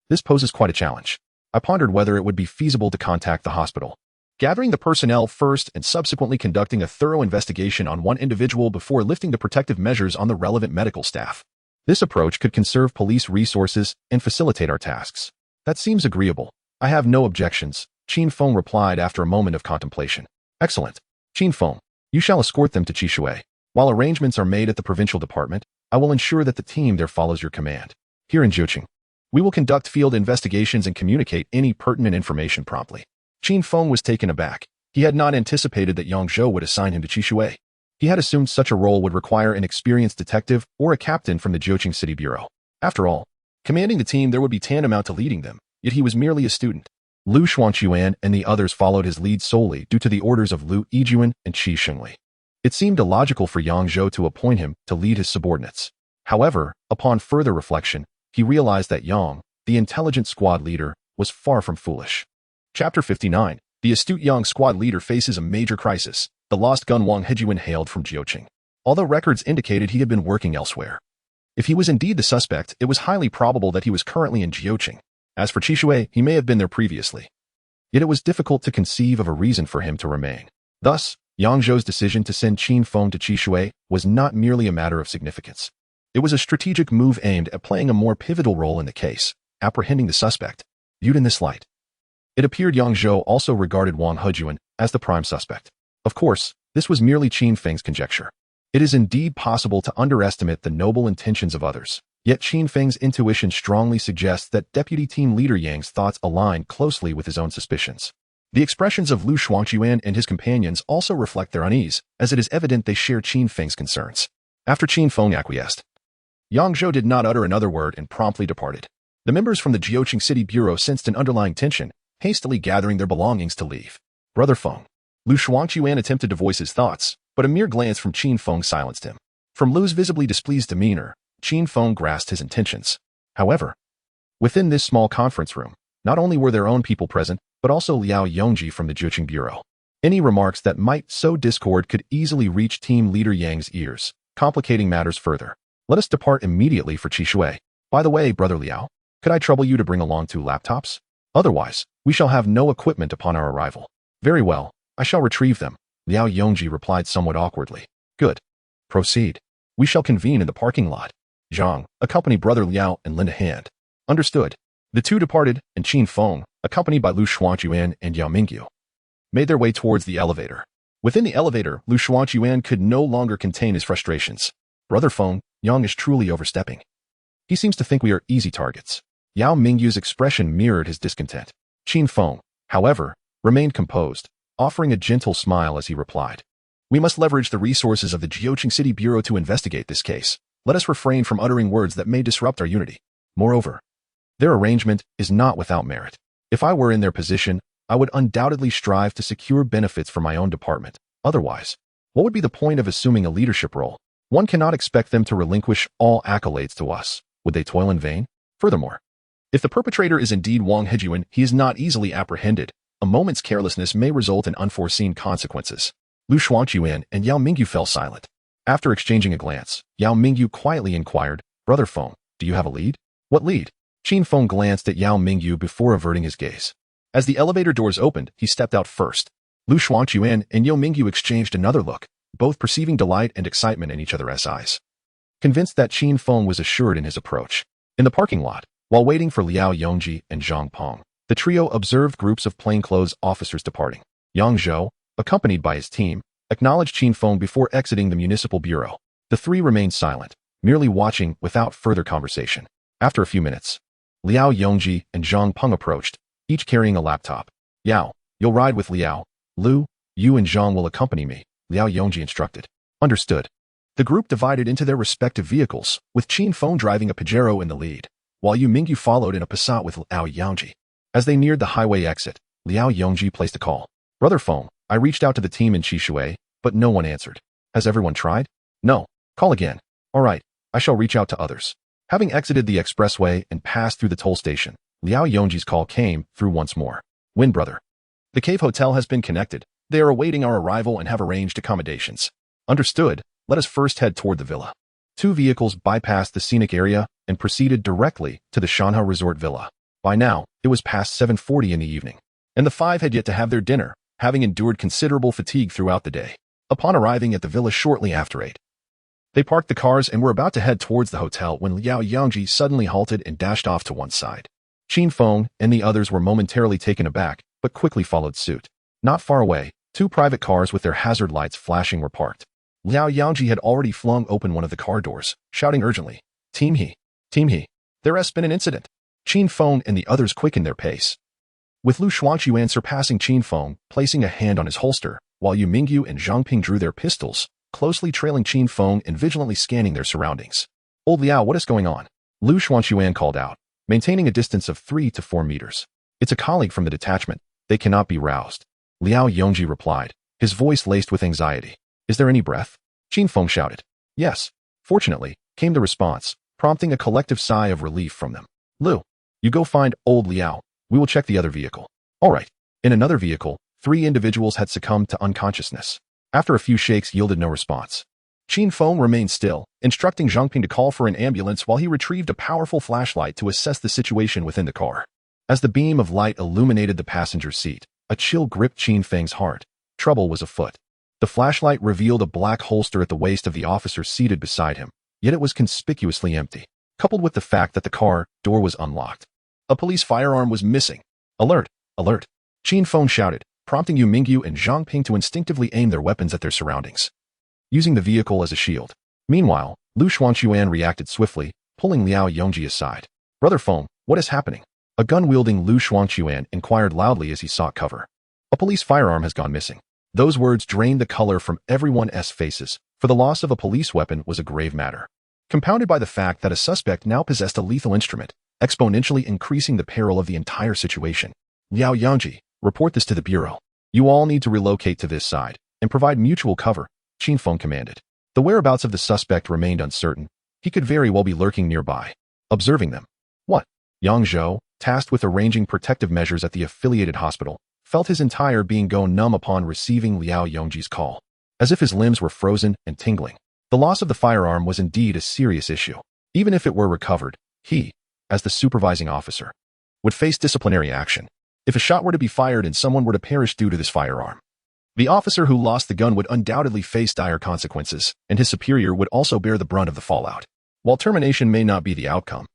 this poses quite a challenge. I pondered whether it would be feasible to contact the hospital, gathering the personnel first and subsequently conducting a thorough investigation on one individual before lifting the protective measures on the relevant medical staff. This approach could conserve police resources and facilitate our tasks. That seems agreeable. I have no objections, Qin Feng replied after a moment of contemplation. Excellent. Qin Feng, you shall escort them to Qishui. While arrangements are made at the provincial department, I will ensure that the team there follows your command. Here in Jiuqing, we will conduct field investigations and communicate any pertinent information promptly. Qin Feng was taken aback. He had not anticipated that Yang Zhou would assign him to Qishui. He had assumed such a role would require an experienced detective or a captain from the Jiuqing City Bureau. After all, commanding the team there would be tantamount to leading them, yet he was merely a student. Lu Xuanquan and the others followed his lead solely due to the orders of Lu Yijuan and Qi Shengli. It seemed illogical for Yang Zhou to appoint him to lead his subordinates. However, upon further reflection, he realized that Yang, the intelligent squad leader, was far from foolish. Chapter 59. The astute Yang squad leader faces a major crisis. The lost gun Wang Hejuan hailed from Jiuqing, although records indicated he had been working elsewhere. If he was indeed the suspect, it was highly probable that he was currently in Jiuqing. As for Qishui, he may have been there previously. Yet it was difficult to conceive of a reason for him to remain. Thus, Yang Zhou's decision to send Qin Feng to Qishui was not merely a matter of significance. It was a strategic move aimed at playing a more pivotal role in the case, apprehending the suspect. Viewed in this light, it appeared Yang Zhou also regarded Wang Hejuan as the prime suspect. Of course, this was merely Qin Feng's conjecture. It is indeed possible to underestimate the noble intentions of others. Yet Qin Feng's intuition strongly suggests that Deputy Team Leader Yang's thoughts align closely with his own suspicions. The expressions of Lu Xuanquan and his companions also reflect their unease, as it is evident they share Qin Feng's concerns. After Qin Feng acquiesced, Yang Zhou did not utter another word and promptly departed. The members from the Jiuqing City Bureau sensed an underlying tension, hastily gathering their belongings to leave. Brother Feng. Lu Xuanquan attempted to voice his thoughts, but a mere glance from Qin Feng silenced him. From Lu's visibly displeased demeanor, Qin Feng grasped his intentions. However, within this small conference room, not only were their own people present, but also Liao Yongji from the Jiuqing Bureau. Any remarks that might sow discord could easily reach Team Leader Yang's ears, complicating matters further. Let us depart immediately for Qishui. By the way, Brother Liao, could I trouble you to bring along 2 laptops? Otherwise, we shall have no equipment upon our arrival. Very well, I shall retrieve them, Liao Yongji replied somewhat awkwardly. Good. Proceed. We shall convene in the parking lot. Zhang, accompany Brother Liao and lend a hand. Understood. The two departed, and Qin Feng, accompanied by Lu Xuanquan and Yao Mingyu, made their way towards the elevator. Within the elevator, Lu Xuanquan could no longer contain his frustrations. Brother Feng, Yang is truly overstepping. He seems to think we are easy targets. Yao Mingyu's expression mirrored his discontent. Qin Feng, however, remained composed, offering a gentle smile as he replied. We must leverage the resources of the Jiuqing City Bureau to investigate this case. Let us refrain from uttering words that may disrupt our unity. Moreover, their arrangement is not without merit. If I were in their position, I would undoubtedly strive to secure benefits for my own department. Otherwise, what would be the point of assuming a leadership role? One cannot expect them to relinquish all accolades to us. Would they toil in vain? Furthermore, if the perpetrator is indeed Wang Hejuan, he is not easily apprehended. A moment's carelessness may result in unforeseen consequences. Lu Xuanquan and Yao Mingyu fell silent. After exchanging a glance, Yao Mingyu quietly inquired, Brother Feng, do you have a lead? What lead? Qin Feng glanced at Yao Mingyu before averting his gaze. As the elevator doors opened, he stepped out first. Lu Xuanquan and Yao Mingyu exchanged another look, both perceiving delight and excitement in each other's eyes. Convinced that Qin Feng was assured in his approach. In the parking lot, while waiting for Liao Yongji and Zhang Peng, The trio observed groups of plainclothes officers departing. Yang Zhou, accompanied by his team, acknowledged Qin Feng before exiting the municipal bureau. The three remained silent, merely watching without further conversation. After a few minutes, Liao Yongji and Zhang Peng approached, each carrying a laptop. Yao, you'll ride with Liao. Lu, you and Zhang will accompany me, Liao Yongji instructed. Understood. The group divided into their respective vehicles, with Qin Feng driving a Pajero in the lead, while Yu Mingyu followed in a Passat with Liao Yongji. As they neared the highway exit, Liao Yongji placed a call. Brother Feng, I reached out to the team in Qishui, but no one answered. Has everyone tried? No. Call again. All right, I shall reach out to others. Having exited the expressway and passed through the toll station, Liao Yongji's call came through once more. Win, brother. The cave hotel has been connected. They are awaiting our arrival and have arranged accommodations. Understood. Let us first head toward the villa. Two vehicles bypassed the scenic area and proceeded directly to the Shanha Resort Villa. By now, it was past 7:40 in the evening, and the five had yet to have their dinner, having endured considerable fatigue throughout the day. Upon arriving at the villa shortly after 8, they parked the cars and were about to head towards the hotel when Liao Yongji suddenly halted and dashed off to one side. Qin Feng and the others were momentarily taken aback, but quickly followed suit. Not far away, two private cars with their hazard lights flashing were parked. Liao Yongji had already flung open one of the car doors, shouting urgently, Tianhe, Tianhe, there has been an incident. Qin Feng and the others quickened their pace, with Lu Shuangquan surpassing Qin Feng, placing a hand on his holster, while Yu Mingyu and Zhang Ping drew their pistols, closely trailing Qin Feng and vigilantly scanning their surroundings. Old Liao, what is going on? Lu Shuangquan called out, maintaining a distance of 3 to 4 meters. It's a colleague from the detachment. They cannot be roused. Liao Yongji replied, his voice laced with anxiety. Is there any breath? Qin Feng shouted. Yes. Fortunately, came the response, prompting a collective sigh of relief from them. Lu, you go find old Liao. We will check the other vehicle. All right. In another vehicle, 3 individuals had succumbed to unconsciousness. After a few shakes yielded no response. Qin Feng remained still, instructing Zhang Ping to call for an ambulance while he retrieved a powerful flashlight to assess the situation within the car. As the beam of light illuminated the passenger seat, a chill gripped Qin Feng's heart. Trouble was afoot. The flashlight revealed a black holster at the waist of the officer seated beside him, yet it was conspicuously empty, coupled with the fact that the car door was unlocked. A police firearm was missing. Alert! Alert! Qin Feng shouted, prompting Yu Mingyu and Zhang Ping to instinctively aim their weapons at their surroundings, using the vehicle as a shield. Meanwhile, Lu Shuangquan reacted swiftly, pulling Liao Yongji aside. Brother Feng, what is happening? A gun-wielding Lu Shuangquan inquired loudly as he sought cover. A police firearm has gone missing. Those words drained the color from everyone's faces, for the loss of a police weapon was a grave matter, compounded by the fact that a suspect now possessed a lethal instrument, exponentially increasing the peril of the entire situation. Liao Yongji, report this to the bureau. You all need to relocate to this side and provide mutual cover, Qin Feng commanded. The whereabouts of the suspect remained uncertain. He could very well be lurking nearby, observing them. What? Yang Zhou, tasked with arranging protective measures at the affiliated hospital, felt his entire being go numb upon receiving Liao Yongji's call, as if his limbs were frozen and tingling. The loss of the firearm was indeed a serious issue. Even if it were recovered, he, as the supervising officer, would face disciplinary action if a shot were to be fired and someone were to perish due to this firearm. The officer who lost the gun would undoubtedly face dire consequences, and his superior would also bear the brunt of the fallout. While termination may not be the outcome,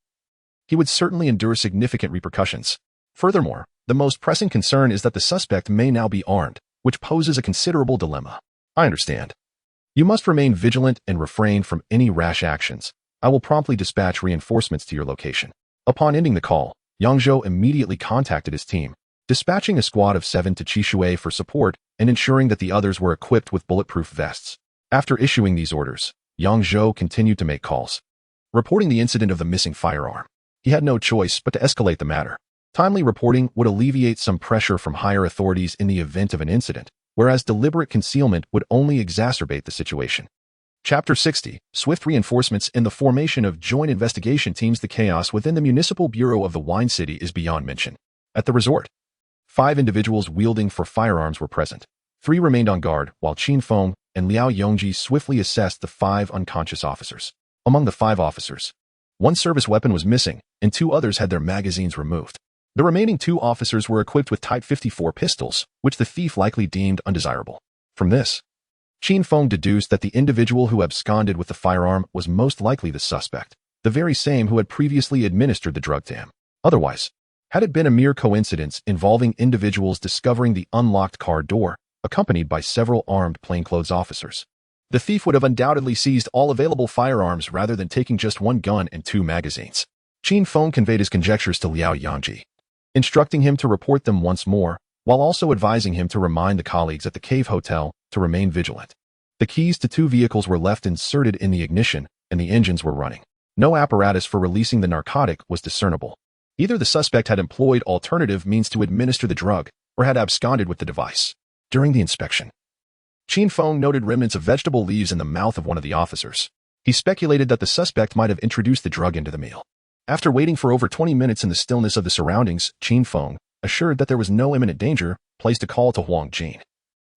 he would certainly endure significant repercussions. Furthermore, the most pressing concern is that the suspect may now be armed, which poses a considerable dilemma. I understand. You must remain vigilant and refrain from any rash actions. I will promptly dispatch reinforcements to your location. Upon ending the call, Yang Zhou immediately contacted his team, dispatching a squad of 7 to Qishui for support and ensuring that the others were equipped with bulletproof vests. After issuing these orders, Yang Zhou continued to make calls, reporting the incident of the missing firearm. He had no choice but to escalate the matter. Timely reporting would alleviate some pressure from higher authorities in the event of an incident, whereas deliberate concealment would only exacerbate the situation. Chapter 60, Swift Reinforcements in the Formation of Joint Investigation Teams. The chaos within the Municipal Bureau of the Wine City is beyond mention. At the resort, 5 individuals wielding for firearms were present. 3 remained on guard, while Qin Feng and Liao Yongji swiftly assessed the 5 unconscious officers. Among the 5 officers, 1 service weapon was missing, and 2 others had their magazines removed. The remaining 2 officers were equipped with Type 54 pistols, which the thief likely deemed undesirable. From this, Qin Feng deduced that the individual who absconded with the firearm was most likely the suspect, the very same who had previously administered the drug to him. Otherwise, Had it been a mere coincidence involving individuals discovering the unlocked car door, accompanied by several armed plainclothes officers, the thief would have undoubtedly seized all available firearms rather than taking just one gun and 2 magazines. Qin Feng conveyed his conjectures to Liao Yangji, instructing him to report them once more, while also advising him to remind the colleagues at the Cave Hotel to remain vigilant. The keys to 2 vehicles were left inserted in the ignition, and the engines were running. No apparatus for releasing the narcotic was discernible. Either the suspect had employed alternative means to administer the drug, or had absconded with the device. During the inspection, Qin Feng noted remnants of vegetable leaves in the mouth of one of the officers. He speculated that the suspect might have introduced the drug into the meal. After waiting for over 20 minutes in the stillness of the surroundings, Qin Feng, assured that there was no imminent danger, placed a call to Huang Jin,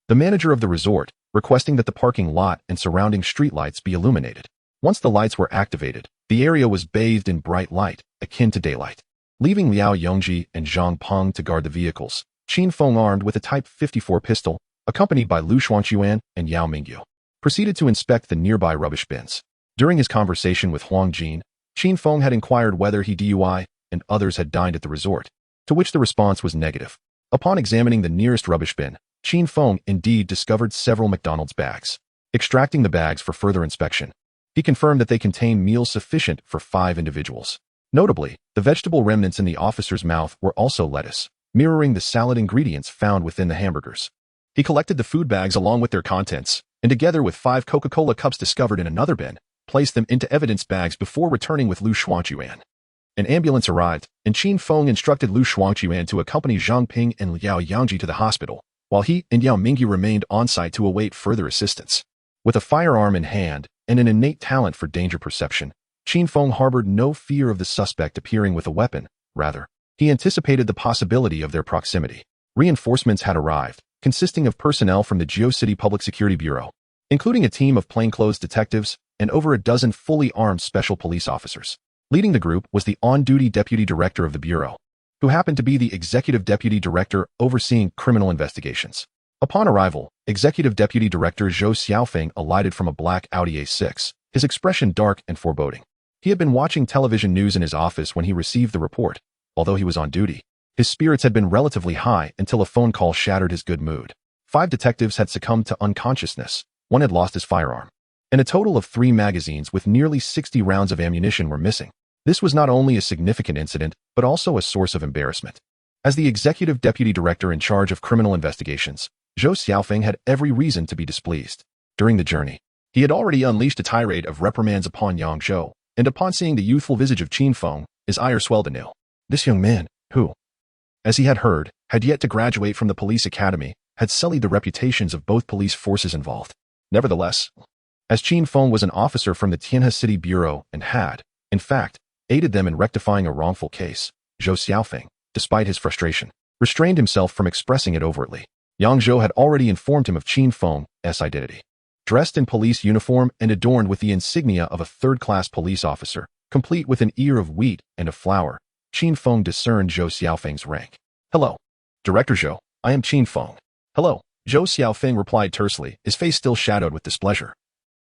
the manager of the resort, requesting that the parking lot and surrounding streetlights be illuminated. Once the lights were activated, the area was bathed in bright light, akin to daylight. Leaving Liao Yongji and Zhang Peng to guard the vehicles, Qin Feng, armed with a Type 54 pistol, accompanied by Lu Shuangquan and Yao Mingyu, proceeded to inspect the nearby rubbish bins. During his conversation with Huang Jin, Qin Feng had inquired whether he DUI and others had dined at the resort, to which the response was negative. Upon examining the nearest rubbish bin, Qin Feng indeed discovered several McDonald's bags. Extracting the bags for further inspection, he confirmed that they contained meals sufficient for 5 individuals. Notably, the vegetable remnants in the officer's mouth were also lettuce, mirroring the salad ingredients found within the hamburgers. He collected the food bags along with their contents, and together with 5 Coca-Cola cups discovered in another bin, placed them into evidence bags before returning with Lu Shuangquan. An ambulance arrived, and Qin Feng instructed Lu Shuangquan to accompany Zhang Ping and Liao Yangji to the hospital, while he and Yao Mingyu remained on-site to await further assistance. With a firearm in hand and an innate talent for danger perception, Qin Feng harbored no fear of the suspect appearing with a weapon. Rather, he anticipated the possibility of their proximity. Reinforcements had arrived, consisting of personnel from the GeoCity Public Security Bureau, including a team of plainclothes detectives and over a dozen fully armed special police officers. Leading the group was the on-duty deputy director of the bureau, who happened to be the executive deputy director overseeing criminal investigations. Upon arrival, executive deputy director Zhou Xiaofeng alighted from a black Audi A6, his expression dark and foreboding. He had been watching television news in his office when he received the report. Although he was on duty, his spirits had been relatively high until a phone call shattered his good mood. 5 detectives had succumbed to unconsciousness, 1 had lost his firearm, and a total of 3 magazines with nearly 60 rounds of ammunition were missing. This was not only a significant incident, but also a source of embarrassment. As the executive deputy director in charge of criminal investigations, Zhou Xiaofeng had every reason to be displeased. During the journey, he had already unleashed a tirade of reprimands upon Yang Zhou, and upon seeing the youthful visage of Qin Feng, his ire swelled anew. This young man, who, as he had heard, had yet to graduate from the police academy, had sullied the reputations of both police forces involved. Nevertheless, as Qin Feng was an officer from the Tianhe City Bureau and had, in fact, aided them in rectifying a wrongful case, Zhou Xiaofeng, despite his frustration, restrained himself from expressing it overtly. Yang Zhou had already informed him of Qin Feng's identity. Dressed in police uniform and adorned with the insignia of a third-class police officer, complete with an ear of wheat and a flower, Qin Feng discerned Zhou Xiaofeng's rank. "Hello, Director Zhou, I am Qin Feng." "Hello," Zhou Xiaofeng replied tersely, his face still shadowed with displeasure,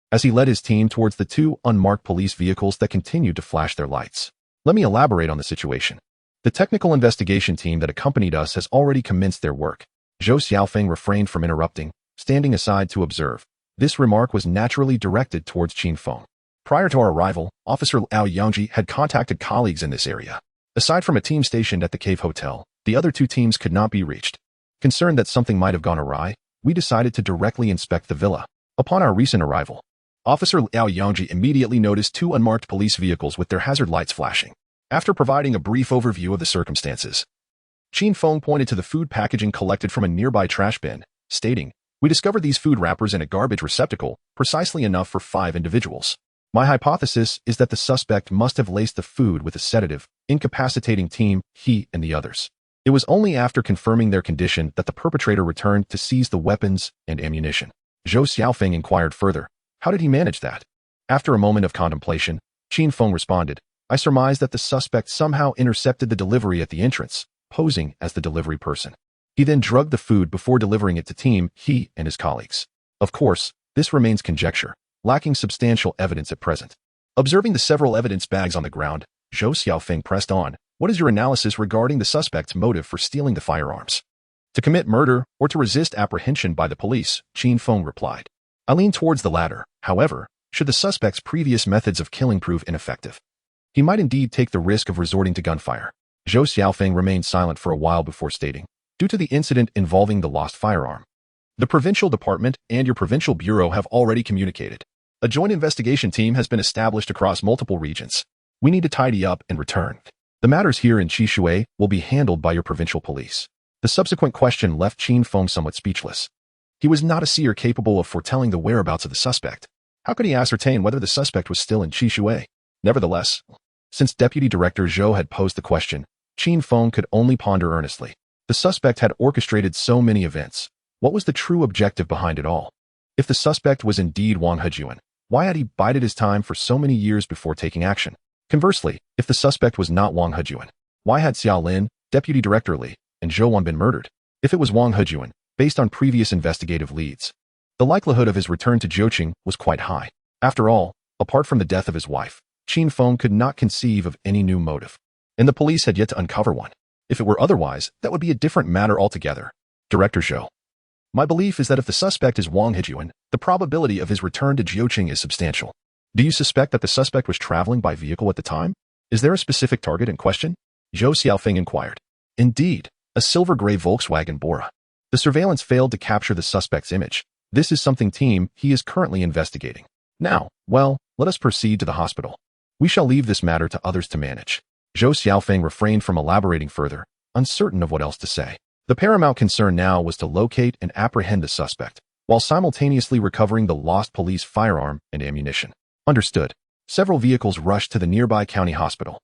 as he led his team towards the 2 unmarked police vehicles that continued to flash their lights. "Let me elaborate on the situation. The technical investigation team that accompanied us has already commenced their work." Zhou Xiaofeng refrained from interrupting, standing aside to observe. This remark was naturally directed towards Qin Feng. Prior to our arrival, Officer Liao Yangji had contacted colleagues in this area. Aside from a team stationed at the Cave Hotel, the other 2 teams could not be reached. Concerned that something might have gone awry, we decided to directly inspect the villa. Upon our recent arrival, Officer Liao Yangji immediately noticed 2 unmarked police vehicles with their hazard lights flashing. After providing a brief overview of the circumstances, Qin Feng pointed to the food packaging collected from a nearby trash bin, stating, "We discovered these food wrappers in a garbage receptacle, precisely enough for 5 individuals. My hypothesis is that the suspect must have laced the food with a sedative, incapacitating he and the others. It was only after confirming their condition that the perpetrator returned to seize the weapons and ammunition." Zhou Xiaofeng inquired further, "How did he manage that?" After a moment of contemplation, Qin Feng responded, "I surmise that the suspect somehow intercepted the delivery at the entrance, posing as the delivery person. He then drugged the food before delivering it to he and his colleagues. Of course, this remains conjecture, lacking substantial evidence at present." Observing the several evidence bags on the ground, Zhou Xiaofeng pressed on, What is your analysis regarding the suspect's motive for stealing the firearms? To commit murder or to resist apprehension by the police, Qin Feng replied. I lean towards the latter. However, should the suspect's previous methods of killing prove ineffective, he might indeed take the risk of resorting to gunfire. Zhou Xiaofeng remained silent for a while before stating, due to the incident involving the lost firearm, the provincial department and your provincial bureau have already communicated. A joint investigation team has been established across multiple regions. We need to tidy up and return. The matters here in Qishui will be handled by your provincial police. The subsequent question left Qin Feng somewhat speechless. He was not a seer capable of foretelling the whereabouts of the suspect. How could he ascertain whether the suspect was still in Qishui? Nevertheless, since Deputy Director Zhou had posed the question, Qin Feng could only ponder earnestly. The suspect had orchestrated so many events. What was the true objective behind it all? If the suspect was indeed Wang Hejuan, why had he bided his time for so many years before taking action? Conversely, if the suspect was not Wang Hejuan, why had Xiao Lin, Deputy Director Li, and Zhou Wan been murdered? If it was Wang Hejuan, based on previous investigative leads, the likelihood of his return to Jiuqing was quite high. After all, apart from the death of his wife, Qin Feng could not conceive of any new motive, and the police had yet to uncover one. If it were otherwise, that would be a different matter altogether. Director Zhou. My belief is that if the suspect is Wang Hejuan, the probability of his return to Jiuqing is substantial. Do you suspect that the suspect was traveling by vehicle at the time? Is there a specific target in question? Zhou Xiaofeng inquired. Indeed, a silver-gray Volkswagen Bora. The surveillance failed to capture the suspect's image. This is something team he is currently investigating. Now, well, let us proceed to the hospital. We shall leave this matter to others to manage. Zhou Xiaofeng refrained from elaborating further, uncertain of what else to say. The paramount concern now was to locate and apprehend the suspect, while simultaneously recovering the lost police firearm and ammunition. Understood. Several vehicles rushed to the nearby county hospital.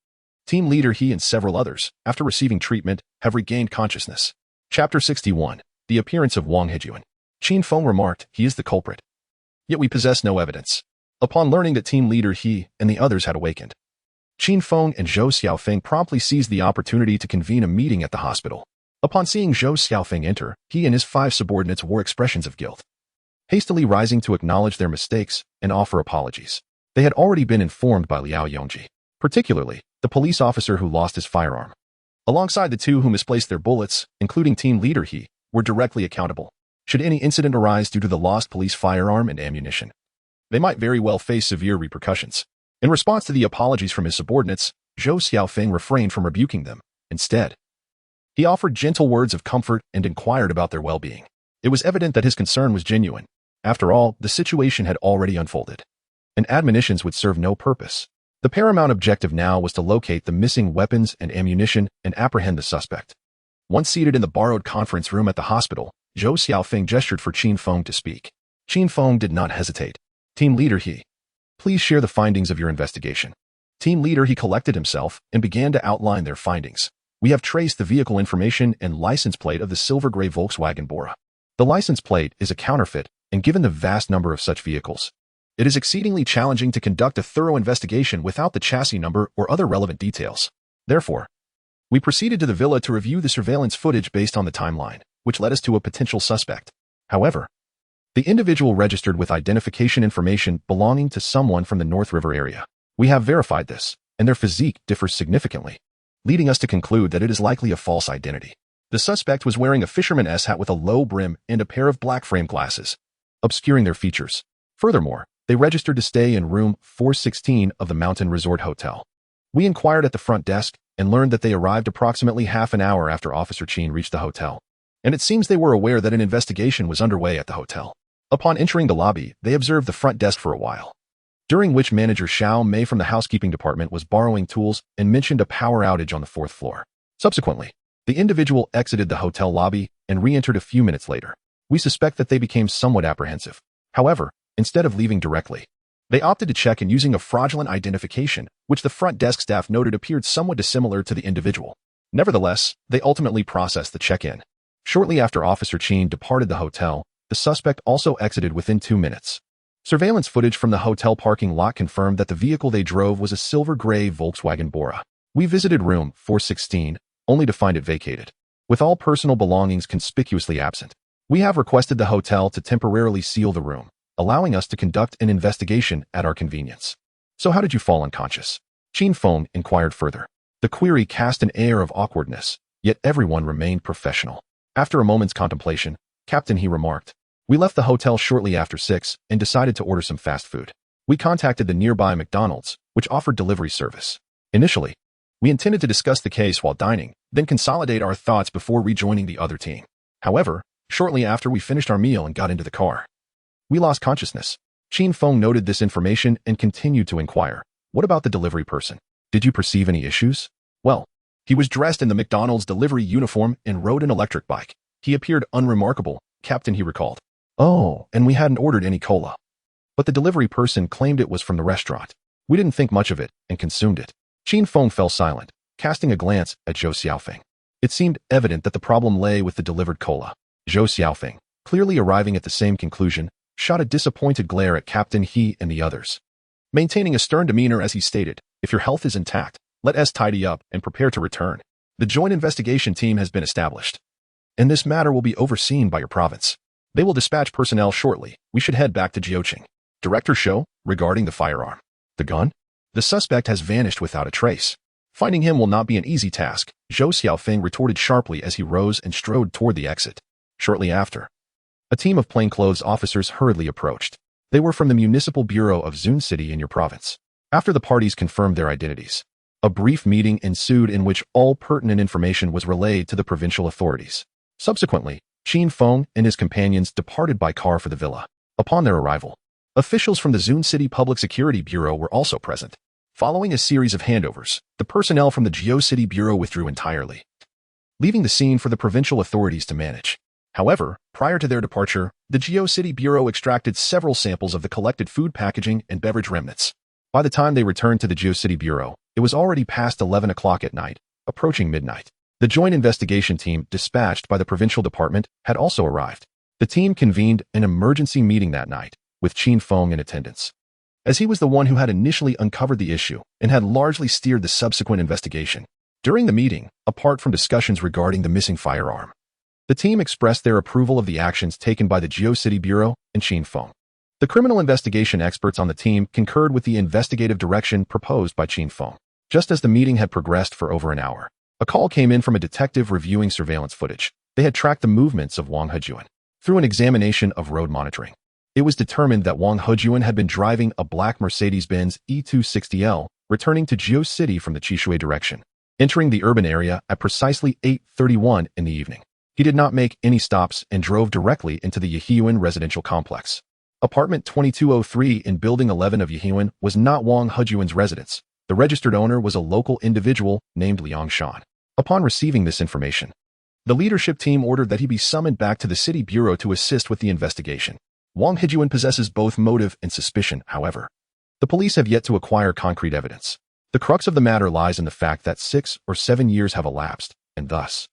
Team leader he and several others, after receiving treatment, have regained consciousness. Chapter 61. The appearance of Wang Hejuan. Qin Feng remarked, he is the culprit. Yet we possess no evidence. Upon learning that team leader he and the others had awakened, Qin Feng and Zhou Xiaofeng promptly seized the opportunity to convene a meeting at the hospital. Upon seeing Zhou Xiaofeng enter, he and his 5 subordinates wore expressions of guilt, hastily rising to acknowledge their mistakes and offer apologies. They had already been informed by Liao Yongji, particularly the police officer who lost his firearm. Alongside the 2 who misplaced their bullets, including team leader he, were directly accountable. Should any incident arise due to the lost police firearm and ammunition, they might very well face severe repercussions. In response to the apologies from his subordinates, Zhou Xiaofeng refrained from rebuking them. Instead, he offered gentle words of comfort and inquired about their well-being. It was evident that his concern was genuine. After all, the situation had already unfolded, and admonitions would serve no purpose. The paramount objective now was to locate the missing weapons and ammunition and apprehend the suspect. Once seated in the borrowed conference room at the hospital, Zhou Xiaofeng gestured for Qin Feng to speak. Qin Feng did not hesitate. Team leader he, please share the findings of your investigation. Team leader he collected himself and began to outline their findings. We have traced the vehicle information and license plate of the silver-gray Volkswagen Bora. The license plate is a counterfeit, and given the vast number of such vehicles, it is exceedingly challenging to conduct a thorough investigation without the chassis number or other relevant details. Therefore, we proceeded to the villa to review the surveillance footage based on the timeline, which led us to a potential suspect. However, the individual registered with identification information belonging to someone from the North River area. We have verified this, and their physique differs significantly, leading us to conclude that it is likely a false identity. The suspect was wearing a fisherman's hat with a low brim and a pair of black frame glasses, obscuring their features. Furthermore, they registered to stay in room 416 of the Mountain Resort Hotel. We inquired at the front desk and learned that they arrived approximately half an hour after Officer Qin reached the hotel, and it seems they were aware that an investigation was underway at the hotel. Upon entering the lobby, they observed the front desk for a while, during which manager Xiao Mei from the housekeeping department was borrowing tools and mentioned a power outage on the 4th floor. Subsequently, the individual exited the hotel lobby and re-entered a few minutes later. We suspect that they became somewhat apprehensive. However, instead of leaving directly, they opted to check in using a fraudulent identification, which the front desk staff noted appeared somewhat dissimilar to the individual. Nevertheless, they ultimately processed the check-in. Shortly after Officer Qin departed the hotel, the suspect also exited within 2 minutes. Surveillance footage from the hotel parking lot confirmed that the vehicle they drove was a silver-gray Volkswagen Bora. We visited room 416, only to find it vacated, with all personal belongings conspicuously absent. We have requested the hotel to temporarily seal the room, allowing us to conduct an investigation at our convenience. So how did you fall unconscious? Qin Feng inquired further. The query cast an air of awkwardness, yet everyone remained professional. After a moment's contemplation, Captain He remarked, "We left the hotel shortly after 6 and decided to order some fast food. We contacted the nearby McDonald's, which offered delivery service. Initially, we intended to discuss the case while dining, then consolidate our thoughts before rejoining the other team. However, shortly after we finished our meal and got into the car, we lost consciousness." Qin Feng noted this information and continued to inquire, "What about the delivery person? Did you perceive any issues?" "Well, he was dressed in the McDonald's delivery uniform and rode an electric bike. He appeared unremarkable," Captain He recalled. "Oh, and we hadn't ordered any cola. But the delivery person claimed it was from the restaurant. We didn't think much of it and consumed it." Qin Feng fell silent, casting a glance at Zhou Xiaofeng. It seemed evident that the problem lay with the delivered cola. Zhou Xiaofeng, clearly arriving at the same conclusion, shot a disappointed glare at Captain He and the others. Maintaining a stern demeanor as he stated, "If your health is intact, let us tidy up and prepare to return. The joint investigation team has been established, and this matter will be overseen by your province. They will dispatch personnel shortly. We should head back to Jiuqing." Director Shou, regarding the firearm. "The gun? The suspect has vanished without a trace. Finding him will not be an easy task," Zhou Xiaofeng retorted sharply as he rose and strode toward the exit. Shortly after, a team of plainclothes officers hurriedly approached. They were from the Municipal Bureau of Zun City in your province. After the parties confirmed their identities, a brief meeting ensued in which all pertinent information was relayed to the provincial authorities. Subsequently, Qin Feng and his companions departed by car for the villa. Upon their arrival, officials from the Zun City Public Security Bureau were also present. Following a series of handovers, the personnel from the Jiu City Bureau withdrew entirely, leaving the scene for the provincial authorities to manage. However, prior to their departure, the Jiu City Bureau extracted several samples of the collected food packaging and beverage remnants. By the time they returned to the Jiu City Bureau, it was already past 11 o'clock at night, approaching midnight. The joint investigation team dispatched by the provincial department had also arrived. The team convened an emergency meeting that night, with Qin Feng in attendance, as he was the one who had initially uncovered the issue and had largely steered the subsequent investigation. During the meeting, apart from discussions regarding the missing firearm, the team expressed their approval of the actions taken by the Jiu City Bureau and Qin Feng. The criminal investigation experts on the team concurred with the investigative direction proposed by Qin Feng. Just as the meeting had progressed for over an hour, a call came in from a detective reviewing surveillance footage. They had tracked the movements of Wang Hejuan. Through an examination of road monitoring, it was determined that Wang Hejuan had been driving a black Mercedes-Benz E260L, returning to Jiu City from the Qishui direction, entering the urban area at precisely 8:31 in the evening. He did not make any stops and drove directly into the Yihuan residential complex. Apartment 2203 in Building 11 of Yihuan was not Wang Hejuan's residence. The registered owner was a local individual named Liang Shan. Upon receiving this information, the leadership team ordered that he be summoned back to the city bureau to assist with the investigation. Wang Hejuan possesses both motive and suspicion, however. The police have yet to acquire concrete evidence. The crux of the matter lies in the fact that 6 or 7 years have elapsed, and thus,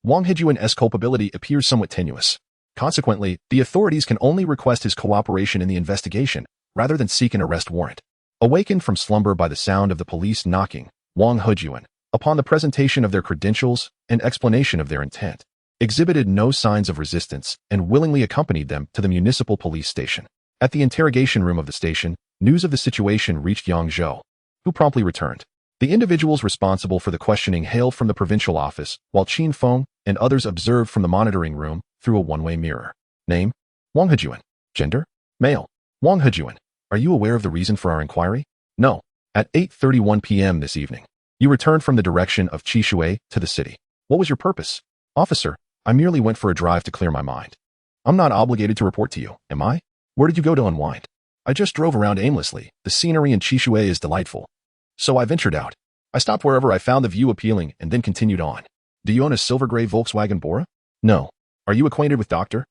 Wang Hejuan's culpability appears somewhat tenuous. Consequently, the authorities can only request his cooperation in the investigation, rather than seek an arrest warrant. Awakened from slumber by the sound of the police knocking, Wang Hejuan, upon the presentation of their credentials and explanation of their intent, exhibited no signs of resistance and willingly accompanied them to the municipal police station. At the interrogation room of the station, news of the situation reached Yang Zhou, who promptly returned. The individuals responsible for the questioning hailed from the provincial office, while Qin Feng and others observed from the monitoring room through a one-way mirror. Name: Wang Hejuan. Gender: male. Wang Hejuan, are you aware of the reason for our inquiry? No. At 8:31 p.m. this evening, you returned from the direction of Qishui to the city. What was your purpose? Officer, I merely went for a drive to clear my mind. I'm not obligated to report to you, am I? Where did you go to unwind? I just drove around aimlessly. The scenery in Qishui is delightful, so I ventured out. I stopped wherever I found the view appealing and then continued on. Do you own a silver gray Volkswagen Bora? No. Are you acquainted with Dr.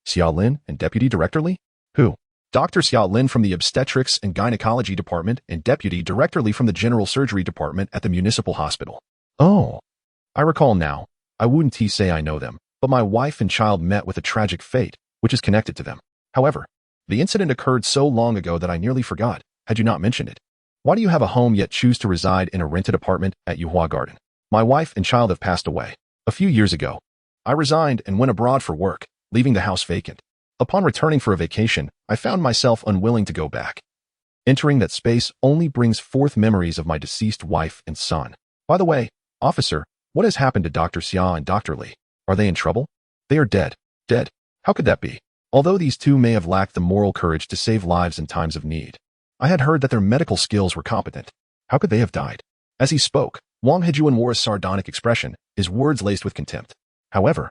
Xiao Lin and Deputy Director Li? Who? Dr. Xiao Lin from the Obstetrics and Gynecology Department and Deputy Director Li from the General Surgery Department at the Municipal Hospital. Oh. I recall now. I wouldn't say I know them, but my wife and child met with a tragic fate, which is connected to them. However, the incident occurred so long ago that I nearly forgot, had you not mentioned it. Why do you have a home yet choose to reside in a rented apartment at Yuhua Garden? My wife and child have passed away. A few years ago, I resigned and went abroad for work, leaving the house vacant. Upon returning for a vacation, I found myself unwilling to go back. Entering that space only brings forth memories of my deceased wife and son. By the way, officer, what has happened to Dr. Xia and Dr. Li? Are they in trouble? They are dead. Dead? How could that be? Although these two may have lacked the moral courage to save lives in times of need, I had heard that their medical skills were competent. How could they have died? As he spoke, Wang Hejuan wore a sardonic expression, his words laced with contempt. However,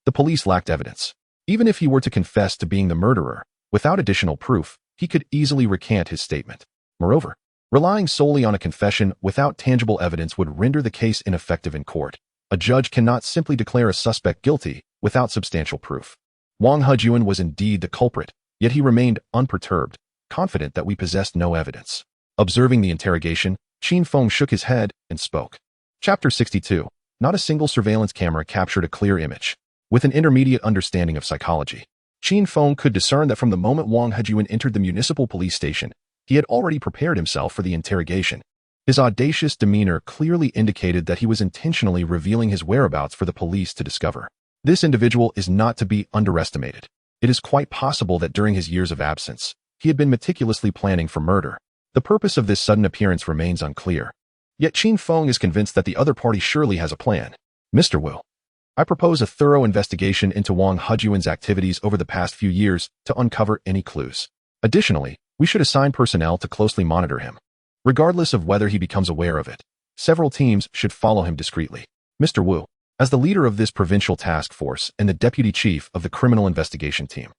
the police lacked evidence. Even if he were to confess to being the murderer, without additional proof, he could easily recant his statement. Moreover, relying solely on a confession without tangible evidence would render the case ineffective in court. A judge cannot simply declare a suspect guilty without substantial proof. Wang Hejuan was indeed the culprit, yet he remained unperturbed, confident that we possessed no evidence. Observing the interrogation, Qin Feng shook his head and spoke. Chapter 62. Not a single surveillance camera captured a clear image. With an intermediate understanding of psychology, Qin Feng could discern that from the moment Wang Hejuan entered the municipal police station, he had already prepared himself for the interrogation. His audacious demeanor clearly indicated that he was intentionally revealing his whereabouts for the police to discover. This individual is not to be underestimated. It is quite possible that during his years of absence, he had been meticulously planning for murder. The purpose of this sudden appearance remains unclear. Yet Qin Feng is convinced that the other party surely has a plan. Mr. Wu, I propose a thorough investigation into Wang Hejuan's activities over the past few years to uncover any clues. Additionally, we should assign personnel to closely monitor him. Regardless of whether he becomes aware of it, several teams should follow him discreetly. Mr. Wu, as the leader of this provincial task force and the deputy chief of the criminal investigation team,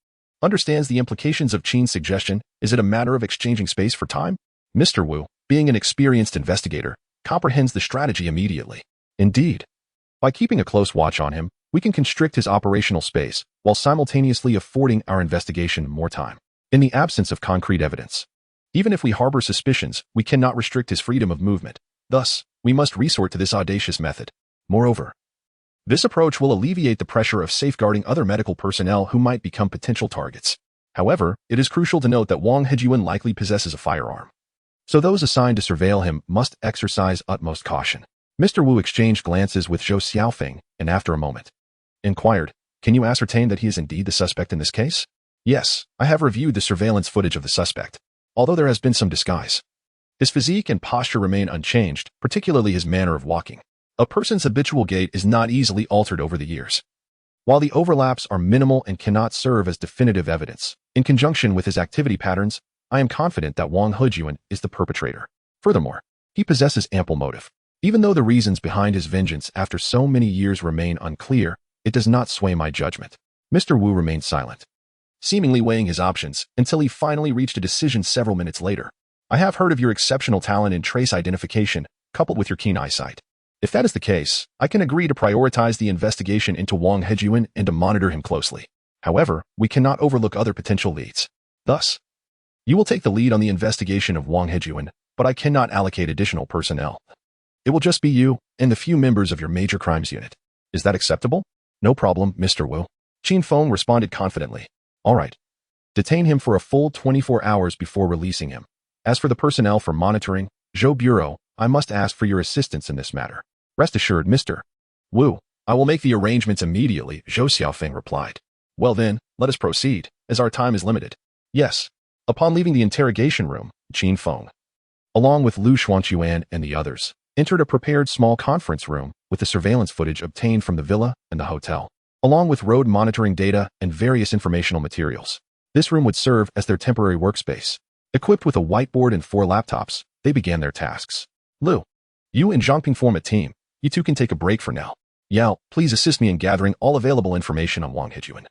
understands the implications of Qin's suggestion. Is it a matter of exchanging space for time? Mr. Wu, being an experienced investigator, comprehends the strategy immediately. Indeed, by keeping a close watch on him, we can constrict his operational space while simultaneously affording our investigation more time. In the absence of concrete evidence, even if we harbor suspicions, we cannot restrict his freedom of movement. Thus, we must resort to this audacious method. Moreover, this approach will alleviate the pressure of safeguarding other medical personnel who might become potential targets. However, it is crucial to note that Wang Hejuan likely possesses a firearm, so those assigned to surveil him must exercise utmost caution. Mr. Wu exchanged glances with Zhou Xiaofeng and after a moment inquired, "Can you ascertain that he is indeed the suspect in this case?" "Yes, I have reviewed the surveillance footage of the suspect. Although there has been some disguise, his physique and posture remain unchanged, particularly his manner of walking. A person's habitual gait is not easily altered over the years. While the overlaps are minimal and cannot serve as definitive evidence, in conjunction with his activity patterns, I am confident that Wang Hejuan is the perpetrator. Furthermore, he possesses ample motive. Even though the reasons behind his vengeance after so many years remain unclear, it does not sway my judgment." Mr. Wu remained silent, seemingly weighing his options until he finally reached a decision several minutes later. "I have heard of your exceptional talent in trace identification, coupled with your keen eyesight. If that is the case, I can agree to prioritize the investigation into Wang Hejuan and to monitor him closely. However, we cannot overlook other potential leads. Thus, you will take the lead on the investigation of Wang Hejuan, but I cannot allocate additional personnel. It will just be you and the few members of your major crimes unit. Is that acceptable?" "No problem, Mr. Wu." Qin Feng responded confidently. "All right. Detain him for a full 24 hours before releasing him. As for the personnel for monitoring, Zhou Bureau, I must ask for your assistance in this matter." "Rest assured, Mr. Wu, I will make the arrangements immediately," Zhou Xiaofeng replied. "Well then, let us proceed, as our time is limited." "Yes." Upon leaving the interrogation room, Qin Feng, along with Lu Xuanquan and the others, entered a prepared small conference room with the surveillance footage obtained from the villa and the hotel, along with road monitoring data and various informational materials. This room would serve as their temporary workspace. Equipped with a whiteboard and 4 laptops, they began their tasks. "Lu, you and Zhangping form a team. You two can take a break for now. Yao, please assist me in gathering all available information on Wang Hejuan,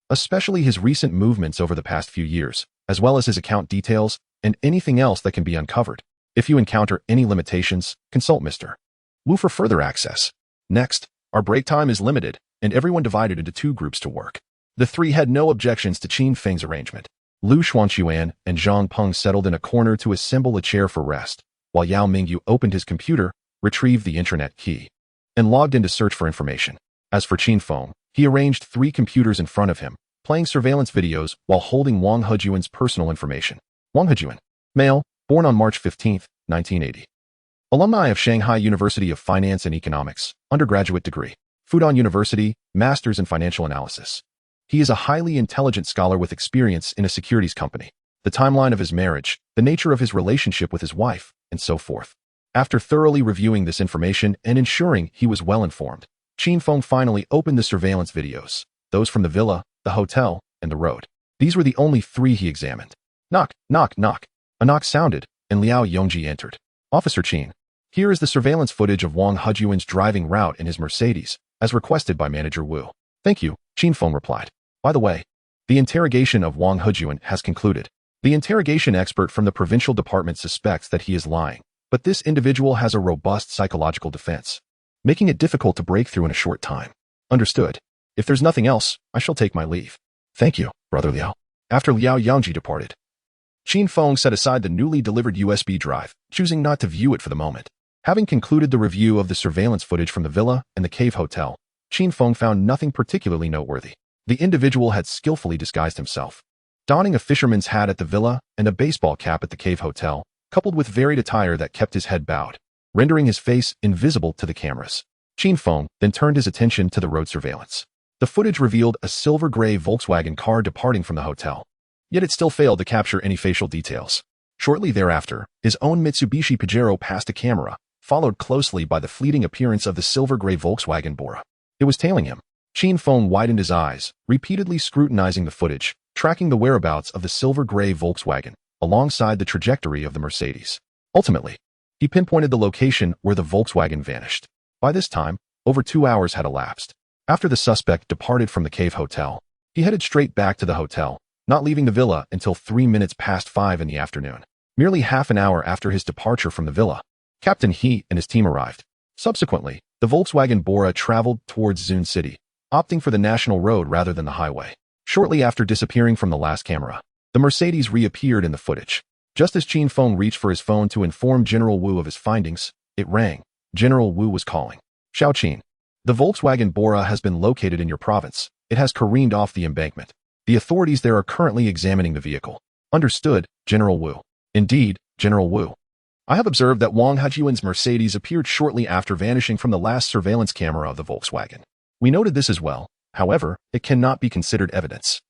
especially his recent movements over the past few years, as well as his account details and anything else that can be uncovered. If you encounter any limitations, consult Mr. Wu for further access. Next, our break time is limited, and everyone divided into 2 groups to work." The 3 had no objections to Qin Feng's arrangement. Lu Xuanquan and Zhang Peng settled in a corner to assemble a chair for rest, while Yao Mingyu opened his computer, retrieved the internet key, and logged in to search for information. As for Qin Feng, he arranged 3 computers in front of him, playing surveillance videos while holding Wang Hejuan's personal information. Wang Hejuan, male, born on March 15, 1980. Alumni of Shanghai University of Finance and Economics, undergraduate degree. Fudan University, Masters in Financial Analysis. He is a highly intelligent scholar with experience in a securities company. The timeline of his marriage, the nature of his relationship with his wife, and so forth. After thoroughly reviewing this information and ensuring he was well informed, Qin Feng finally opened the surveillance videos, those from the villa, the hotel, and the road. These were the only 3 he examined. Knock, knock, knock. A knock sounded, and Liao Yongji entered. Officer Qin, here is the surveillance footage of Wang Heyuan's driving route in his Mercedes, as requested by Manager Wu. Thank you, Qin Feng replied. By the way, the interrogation of Wang Heyuan has concluded. The interrogation expert from the provincial department suspects that he is lying, but this individual has a robust psychological defense, making it difficult to break through in a short time. Understood. If there's nothing else, I shall take my leave. Thank you, Brother Liao. After Liao Yangji departed, Qin Feng set aside the newly delivered USB drive, choosing not to view it for the moment. Having concluded the review of the surveillance footage from the villa and the cave hotel, Qin Feng found nothing particularly noteworthy. The individual had skillfully disguised himself, donning a fisherman's hat at the villa and a baseball cap at the cave hotel, coupled with varied attire that kept his head bowed, rendering his face invisible to the cameras. Qin Feng then turned his attention to the road surveillance. The footage revealed a silver-gray Volkswagen car departing from the hotel, yet it still failed to capture any facial details. Shortly thereafter, his own Mitsubishi Pajero passed a camera, followed closely by the fleeting appearance of the silver-gray Volkswagen Bora. It was tailing him. Qin Feng widened his eyes, repeatedly scrutinizing the footage, tracking the whereabouts of the silver-gray Volkswagen, alongside the trajectory of the Mercedes. Ultimately, he pinpointed the location where the Volkswagen vanished. By this time, over 2 hours had elapsed. After the suspect departed from the cave hotel, he headed straight back to the hotel, not leaving the villa until 3 minutes past 5 in the afternoon. Merely half an hour after his departure from the villa, Captain He and his team arrived. Subsequently, the Volkswagen Bora traveled towards Zun City, opting for the national road rather than the highway. Shortly after disappearing from the last camera, the Mercedes reappeared in the footage. Just as Qin Feng reached for his phone to inform General Wu of his findings, it rang. General Wu was calling. Xiao Qin, the Volkswagen Bora has been located in your province. It has careened off the embankment. The authorities there are currently examining the vehicle. Understood, General Wu. Indeed, General Wu. I have observed that Wang Heyuan's Mercedes appeared shortly after vanishing from the last surveillance camera of the Volkswagen. We noted this as well. However, it cannot be considered evidence,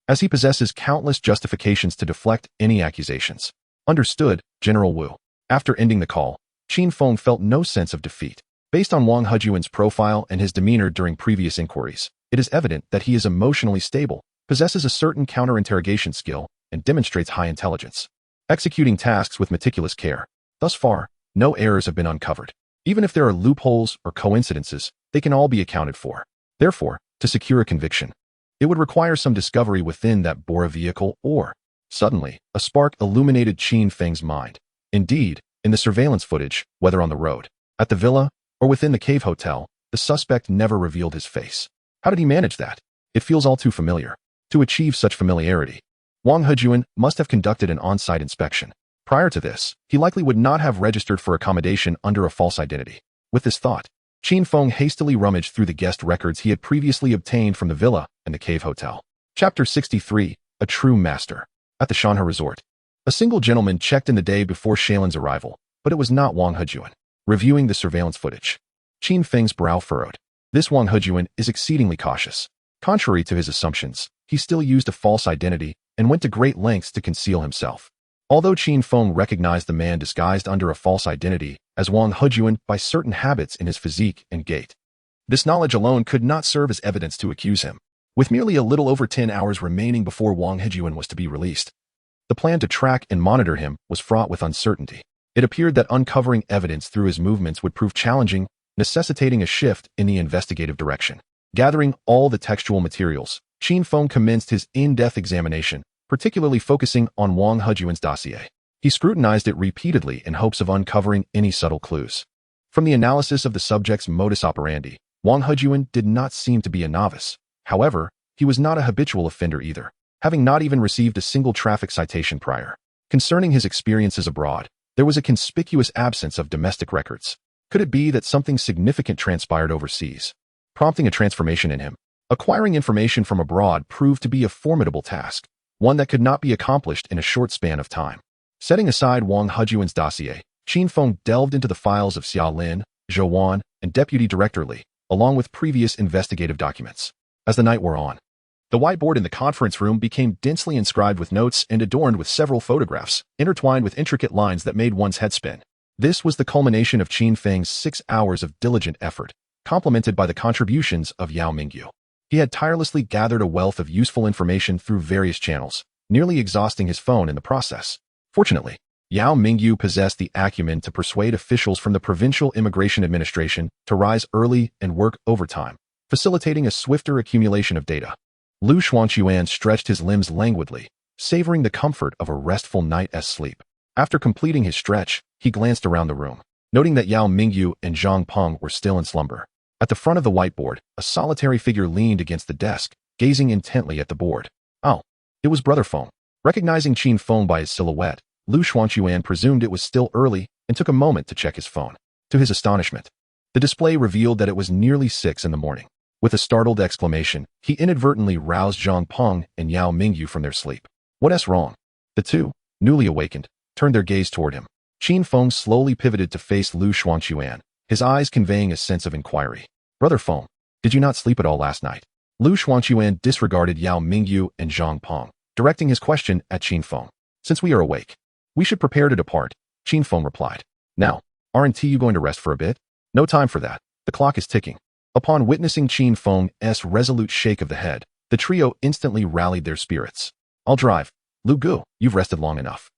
as he possesses countless justifications to deflect any accusations. Understood, General Wu. After ending the call, Qin Feng felt no sense of defeat. Based on Wang Heyuan's profile and his demeanor during previous inquiries, it is evident that he is emotionally stable, possesses a certain counter-interrogation skill, and demonstrates high intelligence, executing tasks with meticulous care. Thus far, no errors have been uncovered. Even if there are loopholes or coincidences, they can all be accounted for. Therefore, to secure a conviction, it would require some discovery within that Bora vehicle or... Suddenly, a spark illuminated Qin Feng's mind. Indeed, in the surveillance footage, whether on the road, at the villa, or within the cave hotel, the suspect never revealed his face. How did he manage that? It feels all too familiar. To achieve such familiarity, Wang Heyuan must have conducted an on-site inspection. Prior to this, he likely would not have registered for accommodation under a false identity. With this thought, Qin Feng hastily rummaged through the guest records he had previously obtained from the villa and the cave hotel. Chapter 63, A True Master. At the Tianhe Resort, a single gentleman checked in the day before Shailin's arrival, but it was not Wang Heyuan. Reviewing the surveillance footage, Qin Feng's brow furrowed. This Wang Heyuan is exceedingly cautious. Contrary to his assumptions, he still used a false identity and went to great lengths to conceal himself. Although Qin Feng recognized the man disguised under a false identity as Wang Heyuan by certain habits in his physique and gait, this knowledge alone could not serve as evidence to accuse him. With merely a little over 10 hours remaining before Wang Heyuan was to be released, the plan to track and monitor him was fraught with uncertainty. It appeared that uncovering evidence through his movements would prove challenging, necessitating a shift in the investigative direction. Gathering all the textual materials, Qin Feng commenced his in-depth examination, particularly focusing on Wang Heyuan's dossier. He scrutinized it repeatedly in hopes of uncovering any subtle clues. From the analysis of the subject's modus operandi, Wang Heyuan did not seem to be a novice. However, he was not a habitual offender either, having not even received a single traffic citation prior. Concerning his experiences abroad, there was a conspicuous absence of domestic records. Could it be that something significant transpired overseas, prompting a transformation in him? Acquiring information from abroad proved to be a formidable task, one that could not be accomplished in a short span of time. Setting aside Wang Heyuan's dossier, Qin Feng delved into the files of Xia Lin, Zhou Wan, and Deputy Director Li, along with previous investigative documents. As the night wore on, the whiteboard in the conference room became densely inscribed with notes and adorned with several photographs, intertwined with intricate lines that made one's head spin. This was the culmination of Qin Feng's 6 hours of diligent effort, complemented by the contributions of Yao Mingyu. He had tirelessly gathered a wealth of useful information through various channels, nearly exhausting his phone in the process. Fortunately, Yao Mingyu possessed the acumen to persuade officials from the Provincial Immigration Administration to rise early and work overtime, facilitating a swifter accumulation of data. Lu Xuanquan stretched his limbs languidly, savoring the comfort of a restful night's sleep. After completing his stretch, he glanced around the room, noting that Yao Mingyu and Zhang Peng were still in slumber. At the front of the whiteboard, a solitary figure leaned against the desk, gazing intently at the board. Oh, it was Brother Feng. Recognizing Qin Feng by his silhouette, Lu Xuanquan presumed it was still early and took a moment to check his phone. To his astonishment, the display revealed that it was nearly 6 in the morning. With a startled exclamation, he inadvertently roused Zhang Peng and Yao Mingyu from their sleep. What's wrong? The two, newly awakened, turned their gaze toward him. Qin Feng slowly pivoted to face Lu Xuanquan, his eyes conveying a sense of inquiry. Brother Feng, did you not sleep at all last night? Lu Xuanquan disregarded Yao Mingyu and Zhang Peng, directing his question at Qin Feng. Since we are awake, we should prepare to depart, Qin Feng replied. Now, aren't you going to rest for a bit? No time for that. The clock is ticking. Upon witnessing Qin Feng's resolute shake of the head, the trio instantly rallied their spirits. I'll drive. Lu Gu, you've rested long enough.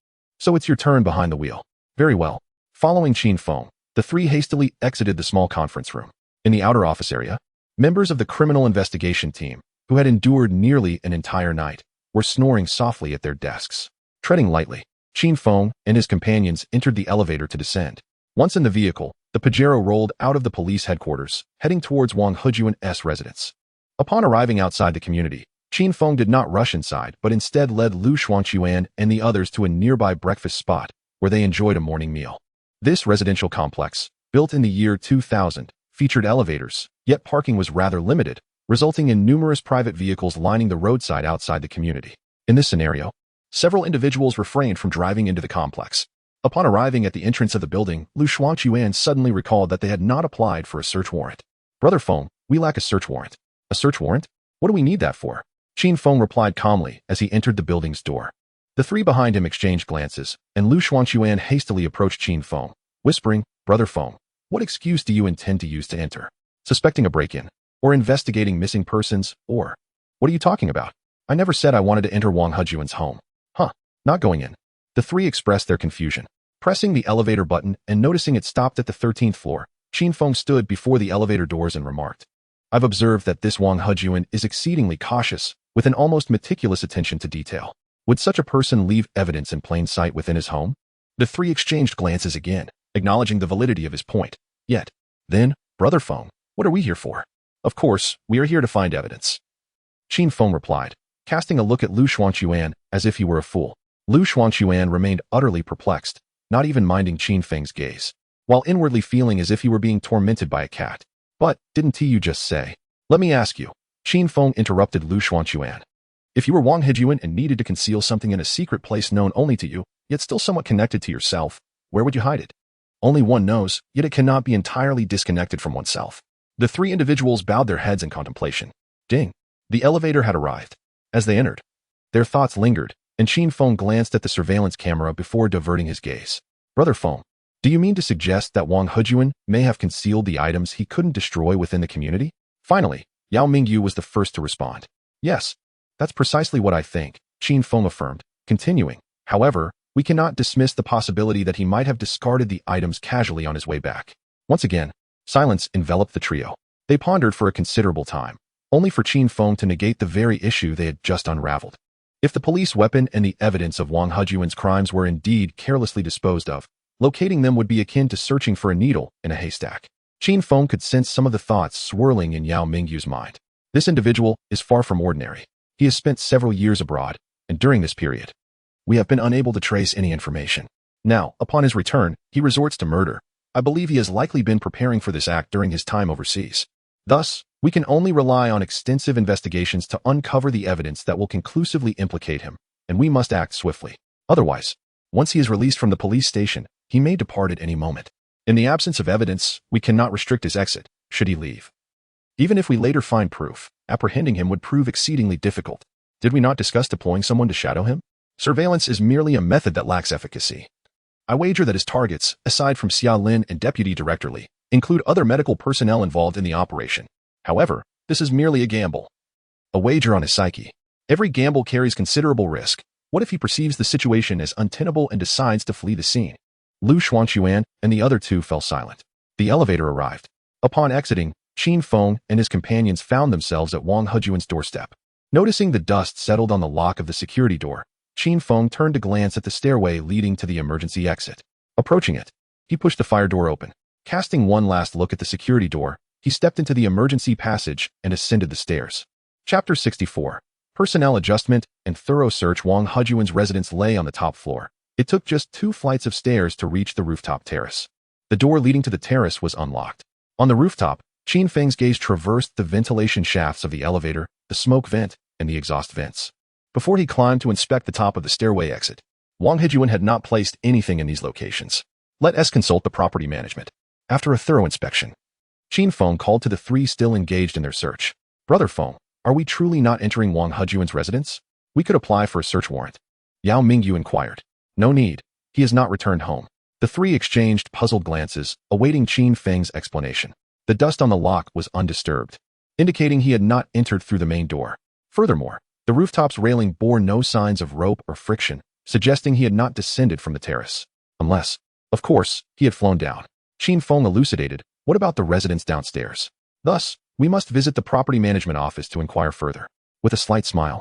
So it's your turn behind the wheel. Very well. Following Qin Feng, the three hastily exited the small conference room. In the outer office area, members of the criminal investigation team, who had endured nearly an entire night, were snoring softly at their desks. Treading lightly, Qin Feng and his companions entered the elevator to descend. Once in the vehicle, the Pajero rolled out of the police headquarters, heading towards Wang Hejuan's residence. Upon arriving outside the community, Qin Feng did not rush inside, but instead led Lu Xuanquan and the others to a nearby breakfast spot, where they enjoyed a morning meal. This residential complex, built in the year 2000, featured elevators, yet parking was rather limited, resulting in numerous private vehicles lining the roadside outside the community. In this scenario, several individuals refrained from driving into the complex. Upon arriving at the entrance of the building, Lu Xuanquan suddenly recalled that they had not applied for a search warrant. Brother Feng, we lack a search warrant. A search warrant? What do we need that for? Qin Feng replied calmly as he entered the building's door. The three behind him exchanged glances, and Lu Xuanquan hastily approached Qin Feng, whispering, Brother Feng, what excuse do you intend to use to enter? Suspecting a break-in? Or investigating missing persons? Or, what are you talking about? I never said I wanted to enter Wang Hejuan's home. Huh, not going in. The three expressed their confusion. Pressing the elevator button and noticing it stopped at the 13th floor, Qin Feng stood before the elevator doors and remarked, I've observed that this Wang Hejuan is exceedingly cautious, with an almost meticulous attention to detail. Would such a person leave evidence in plain sight within his home? The three exchanged glances again, acknowledging the validity of his point. Yet, then, Brother Feng, what are we here for? Of course, we are here to find evidence. Qin Feng replied, casting a look at Lu Xuanquan as if he were a fool. Lu Xuanquan remained utterly perplexed, not even minding Qin Feng's gaze, while inwardly feeling as if he were being tormented by a cat. But, didn't you just say? Let me ask you. Qin Feng interrupted Lu Xuanquan. If you were Wang Hejuan and needed to conceal something in a secret place known only to you, yet still somewhat connected to yourself, where would you hide it? Only one knows, yet it cannot be entirely disconnected from oneself. The three individuals bowed their heads in contemplation. Ding! The elevator had arrived. As they entered, their thoughts lingered, and Qin Feng glanced at the surveillance camera before diverting his gaze. Brother Feng, do you mean to suggest that Wang Hejuan may have concealed the items he couldn't destroy within the community? Finally, Yao Mingyu was the first to respond. Yes, that's precisely what I think, Qin Feng affirmed, continuing. However, we cannot dismiss the possibility that he might have discarded the items casually on his way back. Once again, silence enveloped the trio. They pondered for a considerable time, only for Qin Feng to negate the very issue they had just unraveled. If the police weapon and the evidence of Wang Hejuan's crimes were indeed carelessly disposed of, locating them would be akin to searching for a needle in a haystack. Qin Feng could sense some of the thoughts swirling in Yao Mingyu's mind. This individual is far from ordinary. He has spent several years abroad, and during this period, we have been unable to trace any information. Now, upon his return, he resorts to murder. I believe he has likely been preparing for this act during his time overseas. Thus, we can only rely on extensive investigations to uncover the evidence that will conclusively implicate him, and we must act swiftly. Otherwise, once he is released from the police station, he may depart at any moment. In the absence of evidence, we cannot restrict his exit, should he leave. Even if we later find proof, apprehending him would prove exceedingly difficult. Did we not discuss deploying someone to shadow him? Surveillance is merely a method that lacks efficacy. I wager that his targets, aside from Xia Lin and Deputy Director Li, include other medical personnel involved in the operation. However, this is merely a gamble. A wager on his psyche. Every gamble carries considerable risk. What if he perceives the situation as untenable and decides to flee the scene? Lu Xuanquan and the other two fell silent. The elevator arrived. Upon exiting, Qin Feng and his companions found themselves at Wang Hejuan's doorstep. Noticing the dust settled on the lock of the security door, Qin Feng turned to glance at the stairway leading to the emergency exit. Approaching it, he pushed the fire door open. Casting one last look at the security door, he stepped into the emergency passage and ascended the stairs. Chapter 64. Personnel adjustment and thorough search. Wang Hejuan's residence lay on the top floor. It took just 2 flights of stairs to reach the rooftop terrace. The door leading to the terrace was unlocked. On the rooftop, Qin Feng's gaze traversed the ventilation shafts of the elevator, the smoke vent, and the exhaust vents. Before he climbed to inspect the top of the stairway exit, Wang Hejuan had not placed anything in these locations. Let us consult the property management. After a thorough inspection, Qin Feng called to the 3 still engaged in their search. Brother Feng, are we truly not entering Wang Hejuan's residence? We could apply for a search warrant. Yao Mingyu inquired. No need. He has not returned home. The 3 exchanged puzzled glances, awaiting Qin Feng's explanation. The dust on the lock was undisturbed, indicating he had not entered through the main door. Furthermore, the rooftop's railing bore no signs of rope or friction, suggesting he had not descended from the terrace. Unless, of course, he had flown down. Qin Feng elucidated, what about the residence downstairs? Thus, we must visit the property management office to inquire further. With a slight smile,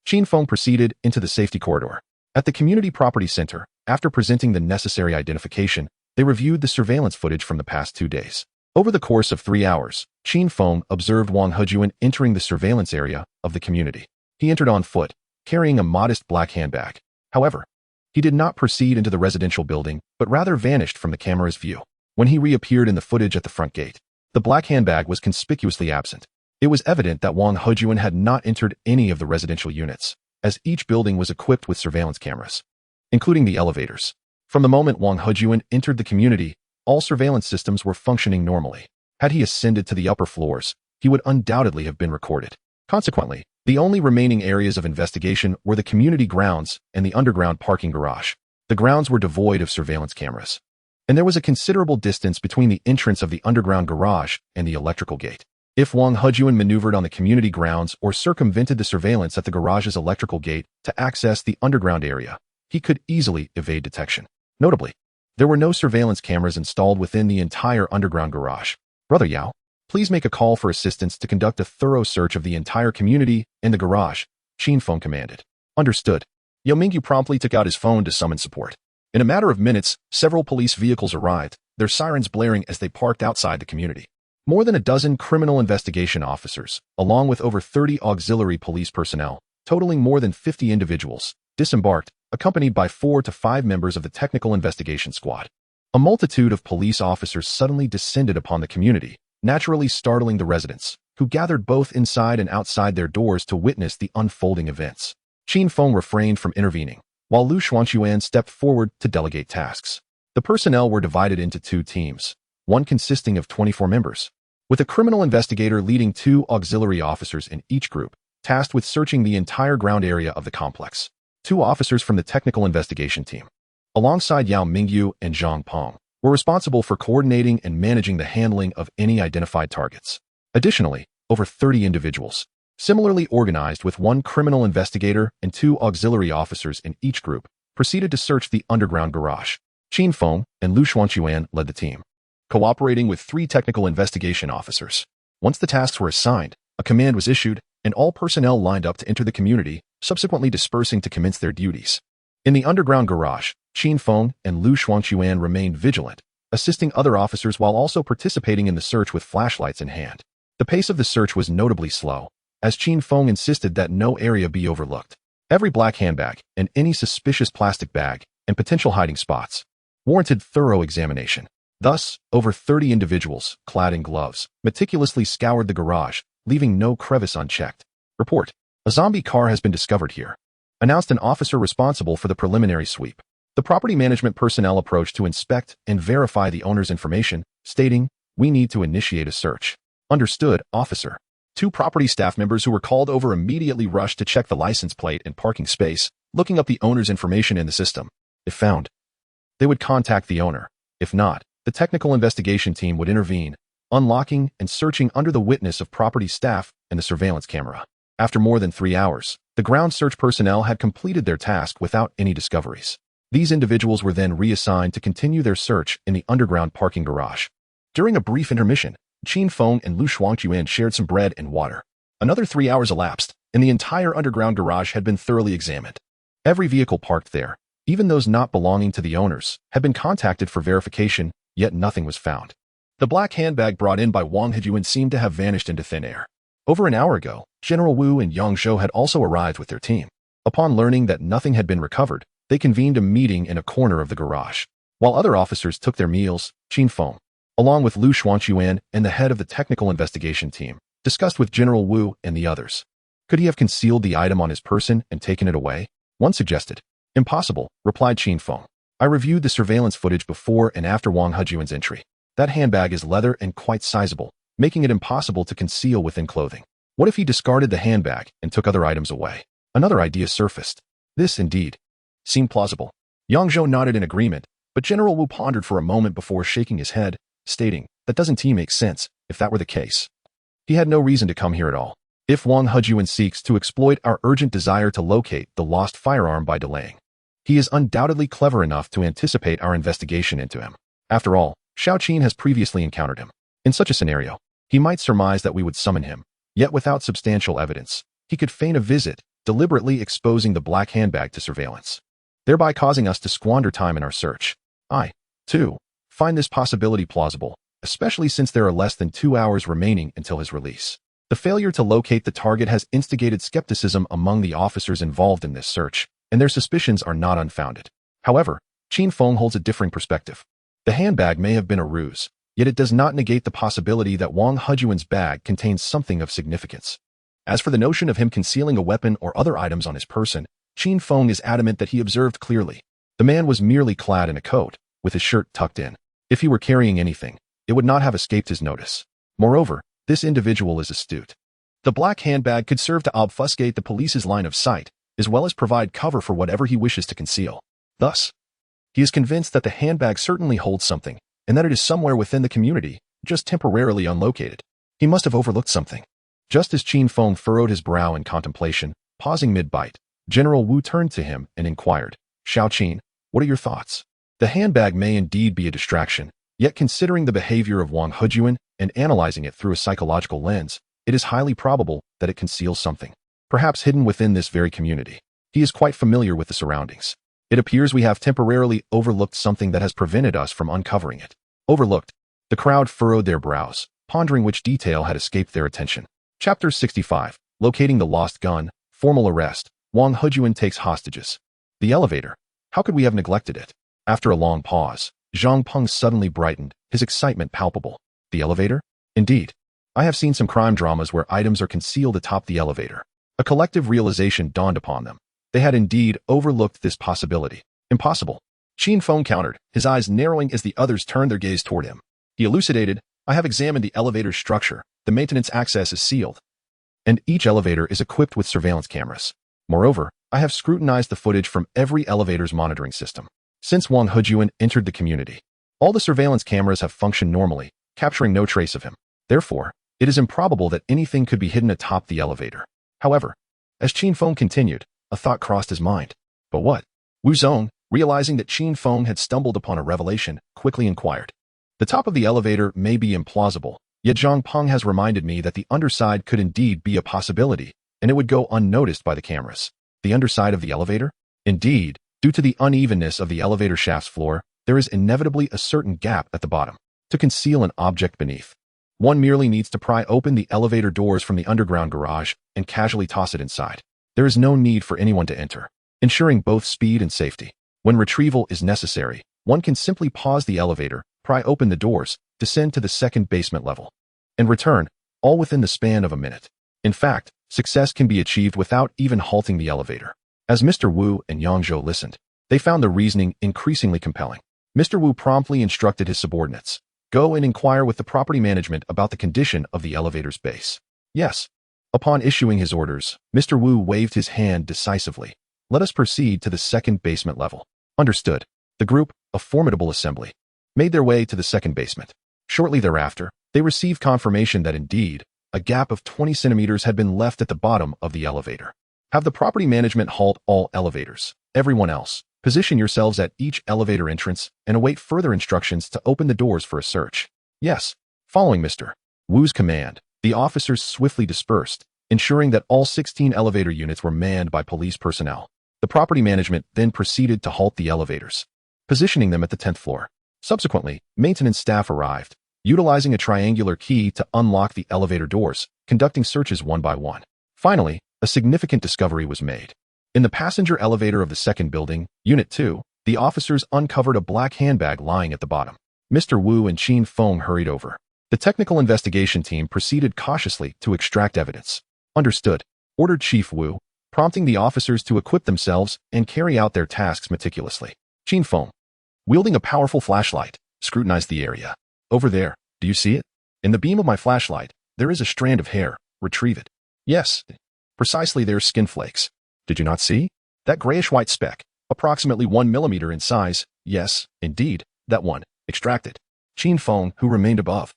Qin Feng proceeded into the safety corridor. At the community property center, after presenting the necessary identification, they reviewed the surveillance footage from the past 2 days. Over the course of 3 hours, Qin Feng observed Wang Hejuan entering the surveillance area of the community. He entered on foot, carrying a modest black handbag. However, he did not proceed into the residential building, but rather vanished from the camera's view. When he reappeared in the footage at the front gate, the black handbag was conspicuously absent. It was evident that Wang Hejuan had not entered any of the residential units, as each building was equipped with surveillance cameras, including the elevators. From the moment Wang Hejuan entered the community, all surveillance systems were functioning normally. Had he ascended to the upper floors, he would undoubtedly have been recorded. Consequently, the only remaining areas of investigation were the community grounds and the underground parking garage. The grounds were devoid of surveillance cameras, and there was a considerable distance between the entrance of the underground garage and the electrical gate. If Wang Hejuan maneuvered on the community grounds or circumvented the surveillance at the garage's electrical gate to access the underground area, he could easily evade detection. Notably, there were no surveillance cameras installed within the entire underground garage. Brother Yao, please make a call for assistance to conduct a thorough search of the entire community and the garage, Qin Feng commanded. Understood. Yao Mingyu promptly took out his phone to summon support. In a matter of minutes, several police vehicles arrived, their sirens blaring as they parked outside the community. More than a dozen criminal investigation officers, along with over 30 auxiliary police personnel, totaling more than 50 individuals, disembarked, accompanied by 4 to 5 members of the technical investigation squad. A multitude of police officers suddenly descended upon the community, naturally startling the residents, who gathered both inside and outside their doors to witness the unfolding events. Qin Feng refrained from intervening, while Lu Xuanquan stepped forward to delegate tasks. The personnel were divided into 2 teams, one consisting of 24 members, with a criminal investigator leading 2 auxiliary officers in each group, tasked with searching the entire ground area of the complex. 2 officers from the technical investigation team, alongside Yao Mingyu and Zhang Peng, were responsible for coordinating and managing the handling of any identified targets. Additionally, over 30 individuals, similarly organized with 1 criminal investigator and 2 auxiliary officers in each group, proceeded to search the underground garage. Qin Feng and Lu Xuanquan led the team, cooperating with 3 technical investigation officers. Once the tasks were assigned, a command was issued, and all personnel lined up to enter the community, subsequently dispersing to commence their duties. In the underground garage, Qin Feng and Lu Xuanquan remained vigilant, assisting other officers while also participating in the search with flashlights in hand. The pace of the search was notably slow, as Qin Feng insisted that no area be overlooked. Every black handbag and any suspicious plastic bag and potential hiding spots warranted thorough examination. Thus, over 30 individuals, clad in gloves, meticulously scoured the garage, leaving no crevice unchecked. Report: a zombie car has been discovered here, announced an officer responsible for the preliminary sweep. The property management personnel approached to inspect and verify the owner's information, stating, "We need to initiate a search." Understood, officer. 2 property staff members who were called over immediately rushed to check the license plate and parking space, looking up the owner's information in the system. If found, they would contact the owner. If not, the technical investigation team would intervene, unlocking and searching under the witness of property staff and the surveillance camera. After more than 3 hours, the ground search personnel had completed their task without any discoveries. These individuals were then reassigned to continue their search in the underground parking garage. During a brief intermission, Qin Feng and Lu Shuangquan shared some bread and water. Another 3 hours elapsed, and the entire underground garage had been thoroughly examined. Every vehicle parked there, even those not belonging to the owners, had been contacted for verification, yet nothing was found. The black handbag brought in by Wang Heyuan seemed to have vanished into thin air. Over an hour ago, General Wu and Yang Zhou had also arrived with their team. Upon learning that nothing had been recovered, they convened a meeting in a corner of the garage. While other officers took their meals, Qin Feng, along with Lu Shuangquan and the head of the technical investigation team, discussed with General Wu and the others. Could he have concealed the item on his person and taken it away? One suggested. Impossible, replied Qin Feng. I reviewed the surveillance footage before and after Wang Heyuan's entry. That handbag is leather and quite sizable, making it impossible to conceal within clothing. What if he discarded the handbag and took other items away? Another idea surfaced. This, indeed, seemed plausible. Yang Zhou nodded in agreement, but General Wu pondered for a moment before shaking his head, stating, that doesn't make sense, if that were the case. He had no reason to come here at all. If Wang Heyuan seeks to exploit our urgent desire to locate the lost firearm by delaying, he is undoubtedly clever enough to anticipate our investigation into him. After all, Xiaoqin has previously encountered him. In such a scenario, he might surmise that we would summon him, yet without substantial evidence, he could feign a visit, deliberately exposing the black handbag to surveillance, thereby causing us to squander time in our search. I, too, find this possibility plausible, especially since there are less than 2 hours remaining until his release. The failure to locate the target has instigated skepticism among the officers involved in this search, and their suspicions are not unfounded. However, Qin Feng holds a differing perspective. The handbag may have been a ruse, yet it does not negate the possibility that Wang Heyuan's bag contains something of significance. As for the notion of him concealing a weapon or other items on his person, Qin Feng is adamant that he observed clearly. The man was merely clad in a coat, with his shirt tucked in. If he were carrying anything, it would not have escaped his notice. Moreover, this individual is astute. The black handbag could serve to obfuscate the police's line of sight, as well as provide cover for whatever he wishes to conceal. Thus, he is convinced that the handbag certainly holds something, and that it is somewhere within the community, just temporarily unlocated. He must have overlooked something. Just as Qin Feng furrowed his brow in contemplation, pausing mid-bite, General Wu turned to him and inquired, Xiaoqin, what are your thoughts? The handbag may indeed be a distraction, yet considering the behavior of Wang Heyuan and analyzing it through a psychological lens, it is highly probable that it conceals something, perhaps hidden within this very community. He is quite familiar with the surroundings. It appears we have temporarily overlooked something that has prevented us from uncovering it. Overlooked. The crowd furrowed their brows, pondering which detail had escaped their attention. Chapter 65. Locating the lost gun. Formal arrest. Wang Heyuan takes hostages. The elevator. How could we have neglected it? After a long pause, Zhang Peng suddenly brightened, his excitement palpable. The elevator? Indeed. I have seen some crime dramas where items are concealed atop the elevator. A collective realization dawned upon them. They had indeed overlooked this possibility. Impossible. Qin Feng countered, his eyes narrowing as the others turned their gaze toward him. He elucidated, I have examined the elevator's structure. The maintenance access is sealed, and each elevator is equipped with surveillance cameras. Moreover, I have scrutinized the footage from every elevator's monitoring system. Since Wang Heyuan entered the community, all the surveillance cameras have functioned normally, capturing no trace of him. Therefore, it is improbable that anything could be hidden atop the elevator. However, as Qin Feng continued, a thought crossed his mind. But what? Wu Zong, realizing that Qin Feng had stumbled upon a revelation, quickly inquired. The top of the elevator may be implausible, yet Zhang Peng has reminded me that the underside could indeed be a possibility, and it would go unnoticed by the cameras. The underside of the elevator? Indeed, due to the unevenness of the elevator shaft's floor, there is inevitably a certain gap at the bottom to conceal an object beneath. One merely needs to pry open the elevator doors from the underground garage and casually toss it inside. There is no need for anyone to enter, ensuring both speed and safety. When retrieval is necessary, one can simply pause the elevator, pry open the doors, descend to the second basement level, and return, all within the span of a minute. In fact, success can be achieved without even halting the elevator. As Mr. Wu and Yang Zhou listened, they found the reasoning increasingly compelling. Mr. Wu promptly instructed his subordinates, go and inquire with the property management about the condition of the elevator's base. Yes. Upon issuing his orders, Mr. Wu waved his hand decisively. Let us proceed to the second basement level. Understood. The group, a formidable assembly, made their way to the second basement. Shortly thereafter, they received confirmation that indeed, a gap of 20 centimeters had been left at the bottom of the elevator. Have the property management halt all elevators. Everyone else, position yourselves at each elevator entrance and await further instructions to open the doors for a search. Yes. Following Mr. Wu's command, the officers swiftly dispersed, ensuring that all 16 elevator units were manned by police personnel. The property management then proceeded to halt the elevators, positioning them at the 10th floor. Subsequently, maintenance staff arrived, utilizing a triangular key to unlock the elevator doors, conducting searches one by one. Finally, a significant discovery was made. In the passenger elevator of the second building, Unit 2, the officers uncovered a black handbag lying at the bottom. Mr. Wu and Qin Feng hurried over. The technical investigation team proceeded cautiously to extract evidence. Understood, ordered Chief Wu, prompting the officers to equip themselves and carry out their tasks meticulously. Qin Feng, wielding a powerful flashlight, scrutinized the area. Over there, do you see it? In the beam of my flashlight, there is a strand of hair. Retrieve it. Yes, precisely, there's skin flakes. Did you not see? That grayish-white speck, approximately 1 millimeter in size. Yes, indeed, that one. Extract it. Qin Feng, who remained above,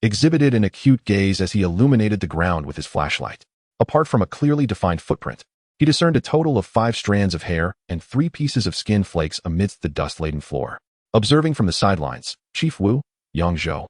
exhibited an acute gaze as he illuminated the ground with his flashlight. Apart from a clearly defined footprint, he discerned a total of 5 strands of hair and 3 pieces of skin flakes amidst the dust-laden floor. Observing from the sidelines, Chief Wu, Yang Zhou,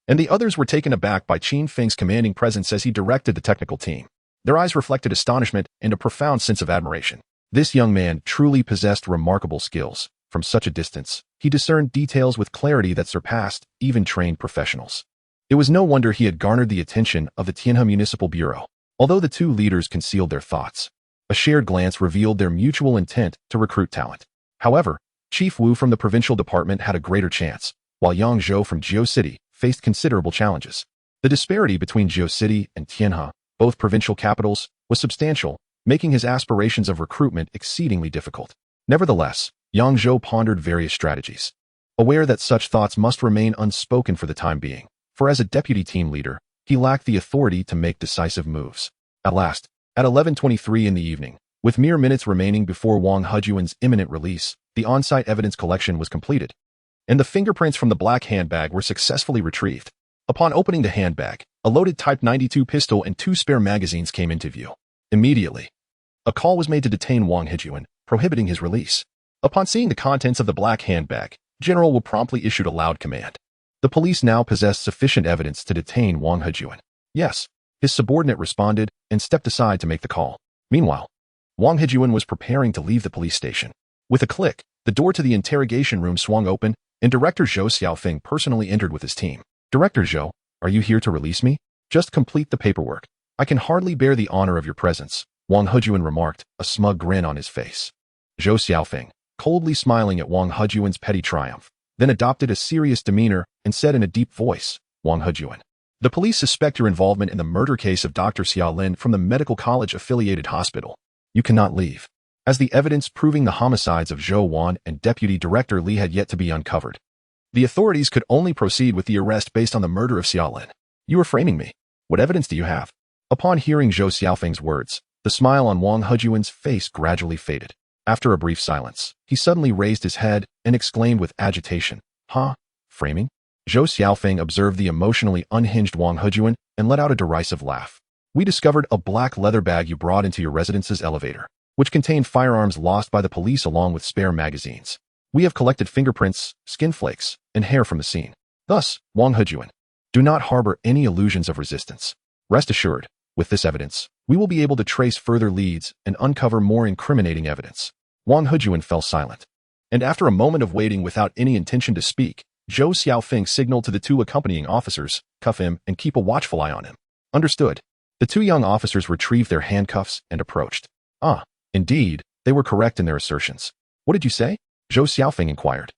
and the others were taken aback by Qin Feng's commanding presence as he directed the technical team. Their eyes reflected astonishment and a profound sense of admiration. This young man truly possessed remarkable skills. From such a distance, he discerned details with clarity that surpassed even trained professionals. It was no wonder he had garnered the attention of the Tianhe Municipal Bureau. Although the two leaders concealed their thoughts, a shared glance revealed their mutual intent to recruit talent. However, Chief Wu from the provincial department had a greater chance, while Yang Zhou from Jiu City faced considerable challenges. The disparity between Jiu City and Tianhe, both provincial capitals, was substantial, making his aspirations of recruitment exceedingly difficult. Nevertheless, Yang Zhou pondered various strategies, aware that such thoughts must remain unspoken for the time being, for as a deputy team leader, he lacked the authority to make decisive moves. At last, at 11:23 in the evening, with mere minutes remaining before Wang Hejuan's imminent release, the on-site evidence collection was completed, and the fingerprints from the black handbag were successfully retrieved. Upon opening the handbag, a loaded Type 92 pistol and 2 spare magazines came into view. Immediately, a call was made to detain Wang Hejuan, prohibiting his release. Upon seeing the contents of the black handbag, General Wu promptly issued a loud command. The police now possessed sufficient evidence to detain Wang Hejuan. Yes, his subordinate responded and stepped aside to make the call. Meanwhile, Wang Hejuan was preparing to leave the police station. With a click, the door to the interrogation room swung open, and Director Zhou Xiaofeng personally entered with his team. Director Zhou, are you here to release me? Just complete the paperwork. I can hardly bear the honor of your presence, Wang Hejuan remarked, a smug grin on his face. Zhou Xiaofeng, coldly smiling at Wang Hejuan's petty triumph, then adopted a serious demeanor and said in a deep voice, Wang Hejuan, the police suspect your involvement in the murder case of Dr. Xiaolin from the medical college-affiliated hospital. You cannot leave, as the evidence proving the homicides of Zhou Wan and Deputy Director Li had yet to be uncovered. The authorities could only proceed with the arrest based on the murder of Xiaolin. You are framing me. What evidence do you have? Upon hearing Zhou Xiaofeng's words, the smile on Wang Hejuan's face gradually faded. After a brief silence, he suddenly raised his head and exclaimed with agitation, Huh? Framing? Zhou Xiaofeng observed the emotionally unhinged Wang Hejuan and let out a derisive laugh. We discovered a black leather bag you brought into your residence's elevator, which contained firearms lost by the police along with spare magazines. We have collected fingerprints, skin flakes, and hair from the scene. Thus, Wang Hejuan, do not harbor any illusions of resistance. Rest assured, with this evidence, we will be able to trace further leads and uncover more incriminating evidence. Wang Hejuan fell silent, and after a moment of waiting without any intention to speak, Zhou Xiaofeng signaled to the 2 accompanying officers, cuff him and keep a watchful eye on him. Understood. The 2 young officers retrieved their handcuffs and approached. Ah, indeed, they were correct in their assertions. What did you say? Zhou Xiaofeng inquired,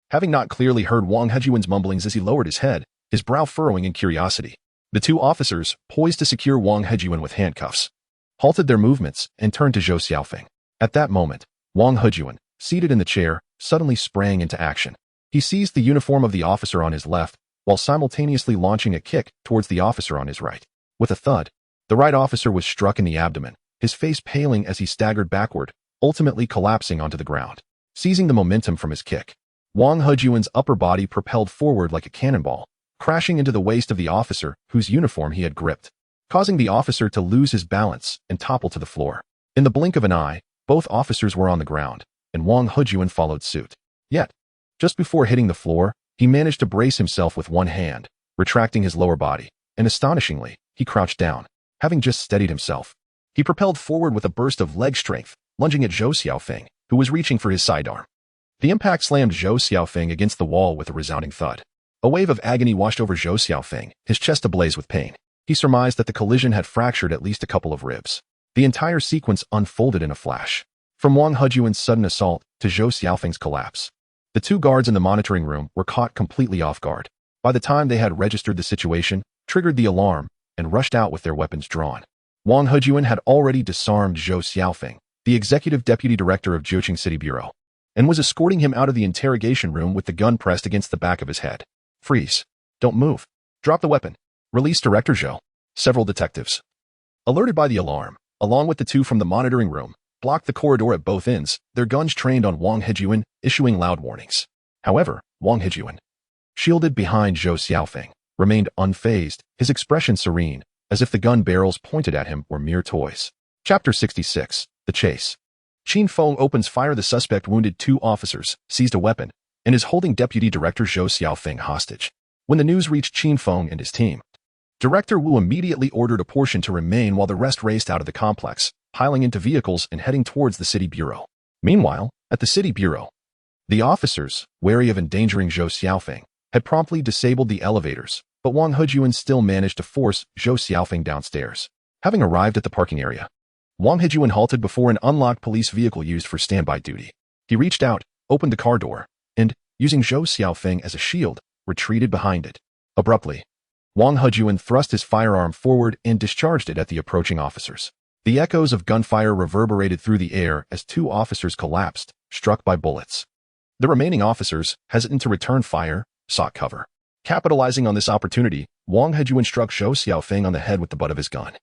having not clearly heard Wang Hejuan's mumblings as he lowered his head, his brow furrowing in curiosity. The 2 officers, poised to secure Wang Hejuan with handcuffs, halted their movements and turned to Zhou Xiaofeng. At that moment, Wang Hejuan, seated in the chair, suddenly sprang into action. He seized the uniform of the officer on his left, while simultaneously launching a kick towards the officer on his right. With a thud, the right officer was struck in the abdomen, his face paling as he staggered backward, ultimately collapsing onto the ground. Seizing the momentum from his kick, Wang Hejuan's upper body propelled forward like a cannonball, crashing into the waist of the officer whose uniform he had gripped, causing the officer to lose his balance and topple to the floor. In the blink of an eye, both officers were on the ground, and Wang Hejuan followed suit. Yet, just before hitting the floor, he managed to brace himself with one hand, retracting his lower body, and astonishingly, he crouched down, having just steadied himself. He propelled forward with a burst of leg strength, lunging at Zhou Xiaofeng, who was reaching for his sidearm. The impact slammed Zhou Xiaofeng against the wall with a resounding thud. A wave of agony washed over Zhou Xiaofeng, his chest ablaze with pain. He surmised that the collision had fractured at least a couple of ribs. The entire sequence unfolded in a flash. From Wang Hejuan's sudden assault to Zhou Xiaofeng's collapse. The two guards in the monitoring room were caught completely off guard. By the time they had registered the situation, triggered the alarm, and rushed out with their weapons drawn. Wang Hejuan had already disarmed Zhou Xiaofeng, the executive deputy director of Jiuqing City Bureau, and was escorting him out of the interrogation room with the gun pressed against the back of his head. Freeze. Don't move. Drop the weapon. Release Director Zhou. Several detectives, alerted by the alarm, along with the two from the monitoring room, blocked the corridor at both ends, their guns trained on Wang Hejuan, issuing loud warnings. However, Wang Hejuan, shielded behind Zhou Xiaofeng, remained unfazed, his expression serene, as if the gun barrels pointed at him were mere toys. Chapter 66. The Chase. Qin Feng opens fire. The suspect wounded two officers, seized a weapon, and is holding Deputy Director Zhou Xiaofeng hostage. When the news reached Qin Feng and his team, Director Wu immediately ordered a portion to remain while the rest raced out of the complex, piling into vehicles and heading towards the city bureau. Meanwhile, at the city bureau, the officers, wary of endangering Zhou Xiaofeng, had promptly disabled the elevators, but Wang Hejuan still managed to force Zhou Xiaofeng downstairs. Having arrived at the parking area, Wang Hejuan halted before an unlocked police vehicle used for standby duty. He reached out, opened the car door, and, using Zhou Xiaofeng as a shield, retreated behind it. Abruptly, Wang Hejuan thrust his firearm forward and discharged it at the approaching officers. The echoes of gunfire reverberated through the air as two officers collapsed, struck by bullets. The remaining officers, hesitant to return fire, sought cover. Capitalizing on this opportunity, Wang Hejuan struck Zhou Xiaofeng on the head with the butt of his gun,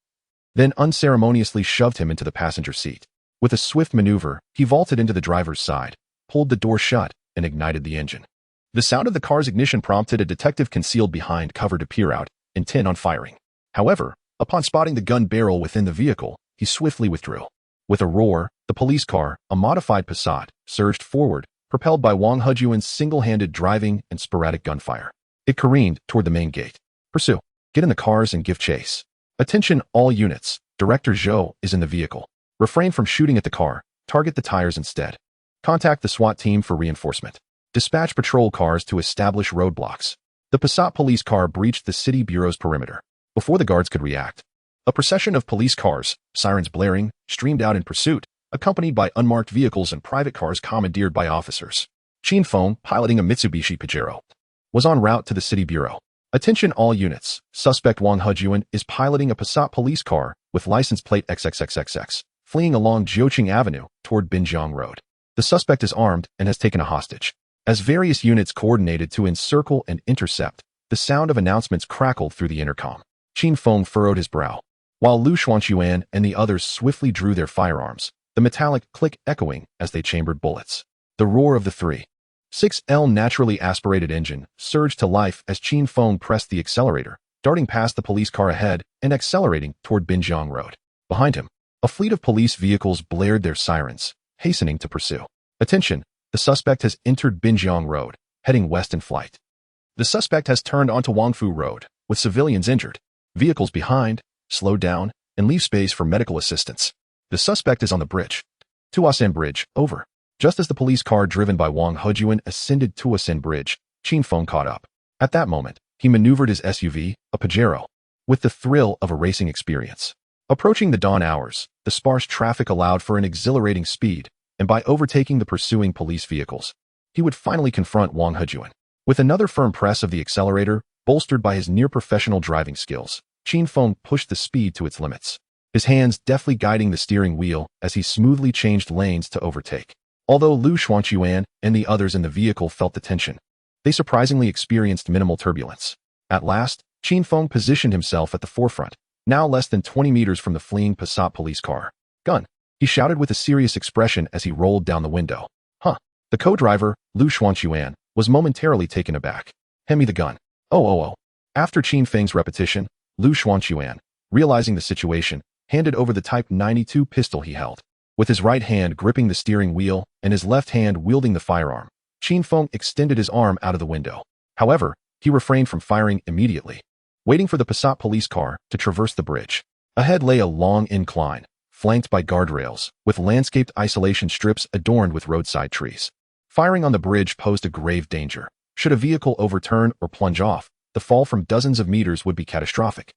then unceremoniously shoved him into the passenger seat. With a swift maneuver, he vaulted into the driver's side, pulled the door shut, and ignited the engine. The sound of the car's ignition prompted a detective concealed behind cover to peer out, intent on firing. However, upon spotting the gun barrel within the vehicle, he swiftly withdrew. With a roar, the police car, a modified Passat, surged forward, propelled by Wang Hejuan's single-handed driving and sporadic gunfire. It careened toward the main gate. Pursue. Get in the cars and give chase. Attention all units. Director Zhou is in the vehicle. Refrain from shooting at the car. Target the tires instead. Contact the SWAT team for reinforcement. Dispatch patrol cars to establish roadblocks. The Passat police car breached the city bureau's perimeter. Before the guards could react, a procession of police cars, sirens blaring, streamed out in pursuit, accompanied by unmarked vehicles and private cars commandeered by officers. Qin Feng, piloting a Mitsubishi Pajero, was en route to the city bureau. Attention all units. Suspect Wang Hejuan is piloting a Passat police car with license plate XXXXX, fleeing along Jiuqing Avenue toward Binjiang Road. The suspect is armed and has taken a hostage. As various units coordinated to encircle and intercept, the sound of announcements crackled through the intercom. Qin Feng furrowed his brow, while Lu Xuanquan and the others swiftly drew their firearms, the metallic click echoing as they chambered bullets. The roar of the 3.6L naturally aspirated engine surged to life as Qin Feng pressed the accelerator, darting past the police car ahead and accelerating toward Binjiang Road. Behind him, a fleet of police vehicles blared their sirens, hastening to pursue. Attention, the suspect has entered Binjiang Road, heading west in flight. The suspect has turned onto Wangfu Road, with civilians injured, vehicles behind, slowed down, and leave space for medical assistance. The suspect is on the bridge. Tuasan Bridge, over. Just as the police car driven by Wang Hejuan ascended Tuasan Bridge, Qin Feng caught up. At that moment, he maneuvered his SUV, a Pajero, with the thrill of a racing experience. Approaching the dawn hours, the sparse traffic allowed for an exhilarating speed, and by overtaking the pursuing police vehicles, he would finally confront Wang Hejuan. With another firm press of the accelerator, bolstered by his near-professional driving skills, Qin Feng pushed the speed to its limits, his hands deftly guiding the steering wheel as he smoothly changed lanes to overtake. Although Lu Xuanquan and the others in the vehicle felt the tension, they surprisingly experienced minimal turbulence. At last, Qin Feng positioned himself at the forefront, now less than 20 meters from the fleeing Passat police car. Gun, he shouted with a serious expression as he rolled down the window. Huh. The co-driver, Lu Xuanquan, was momentarily taken aback. "Hand me the gun." Oh. After Qin Feng's repetition, Lu Xuanquan, realizing the situation, handed over the Type 92 pistol he held. With his right hand gripping the steering wheel and his left hand wielding the firearm, Qin Feng extended his arm out of the window. However, he refrained from firing immediately, waiting for the Passat police car to traverse the bridge. Ahead lay a long incline, flanked by guardrails, with landscaped isolation strips adorned with roadside trees. Firing on the bridge posed a grave danger. Should a vehicle overturn or plunge off, the fall from dozens of meters would be catastrophic,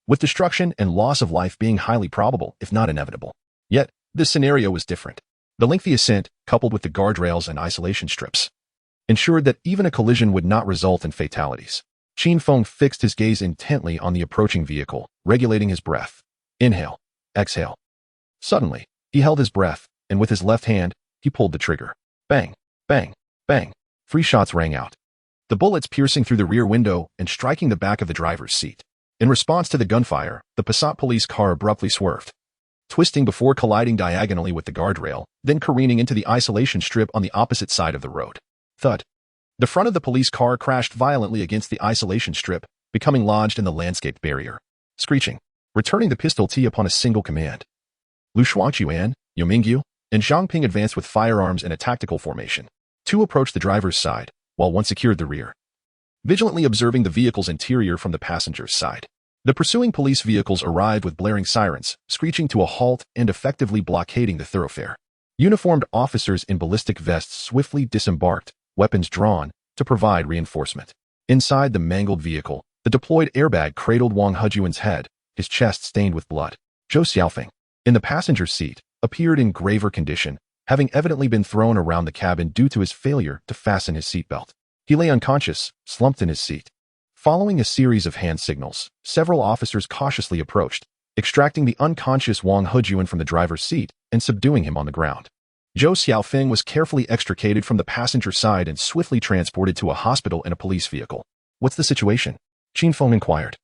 with destruction and loss of life being highly probable, if not inevitable. Yet, this scenario was different. The lengthy ascent, coupled with the guardrails and isolation strips, ensured that even a collision would not result in fatalities. Qin Feng fixed his gaze intently on the approaching vehicle, regulating his breath. Inhale, exhale. Suddenly, he held his breath, and with his left hand, he pulled the trigger. Bang, bang, bang. 3 shots rang out, the bullets piercing through the rear window and striking the back of the driver's seat. In response to the gunfire, the Passat police car abruptly swerved, twisting before colliding diagonally with the guardrail, then careening into the isolation strip on the opposite side of the road. Thud. The front of the police car crashed violently against the isolation strip, becoming lodged in the landscaped barrier. Screeching, returning the pistol T upon a single command. Lu Xuanquan, Yao Mingyu, and Zhang Ping advanced with firearms in a tactical formation. 2 approached the driver's side, while 1 secured the rear, vigilantly observing the vehicle's interior from the passenger's side. The pursuing police vehicles arrived with blaring sirens, screeching to a halt and effectively blockading the thoroughfare. Uniformed officers in ballistic vests swiftly disembarked, weapons drawn, to provide reinforcement. Inside the mangled vehicle, the deployed airbag cradled Wang Hejuan's head, his chest stained with blood. Zhou Xiaofeng, in the passenger seat, appeared in graver condition, having evidently been thrown around the cabin due to his failure to fasten his seatbelt. He lay unconscious, slumped in his seat. Following a series of hand signals, several officers cautiously approached, extracting the unconscious Wang Hejuan from the driver's seat and subduing him on the ground. Zhou Xiaofeng was carefully extricated from the passenger side and swiftly transported to a hospital in a police vehicle. "What's the situation?" Qin Feng inquired.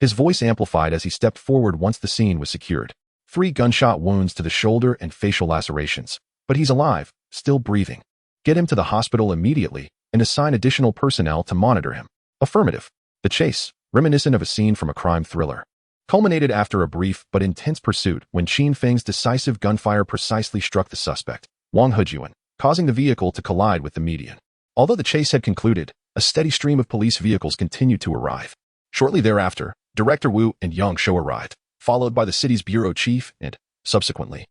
His voice amplified as he stepped forward once the scene was secured. 3 gunshot wounds to the shoulder and facial lacerations. But he's alive, still breathing. Get him to the hospital immediately and assign additional personnel to monitor him. Affirmative. The chase, reminiscent of a scene from a crime thriller, culminated after a brief but intense pursuit when Qin Feng's decisive gunfire precisely struck the suspect, Wang Hejuan, causing the vehicle to collide with the median. Although the chase had concluded, a steady stream of police vehicles continued to arrive. Shortly thereafter, Director Wu and Yang Shou arrived, followed by the city's bureau chief and, subsequently,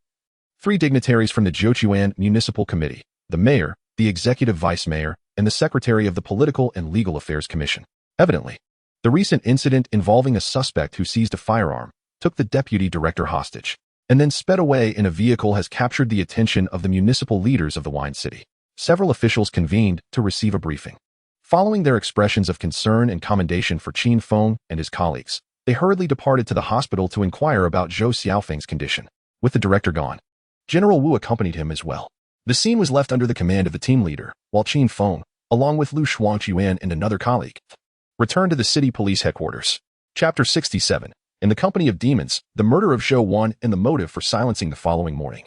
3 dignitaries from the Jiuquan Municipal Committee, the mayor, the executive vice mayor, and the secretary of the Political and Legal Affairs Commission. Evidently, the recent incident involving a suspect who seized a firearm, took the deputy director hostage, and then sped away in a vehicle has captured the attention of the municipal leaders of the wine city. Several officials convened to receive a briefing. Following their expressions of concern and commendation for Qin Feng and his colleagues, they hurriedly departed to the hospital to inquire about Zhou Xiaofeng's condition. With the director gone, General Wu accompanied him as well. The scene was left under the command of the team leader, while Qin Feng, along with Lu Xuanquan and another colleague, returned to the city police headquarters. Chapter 67. In the Company of Demons, the murder of Zhou Wan and the motive for silencing the following morning.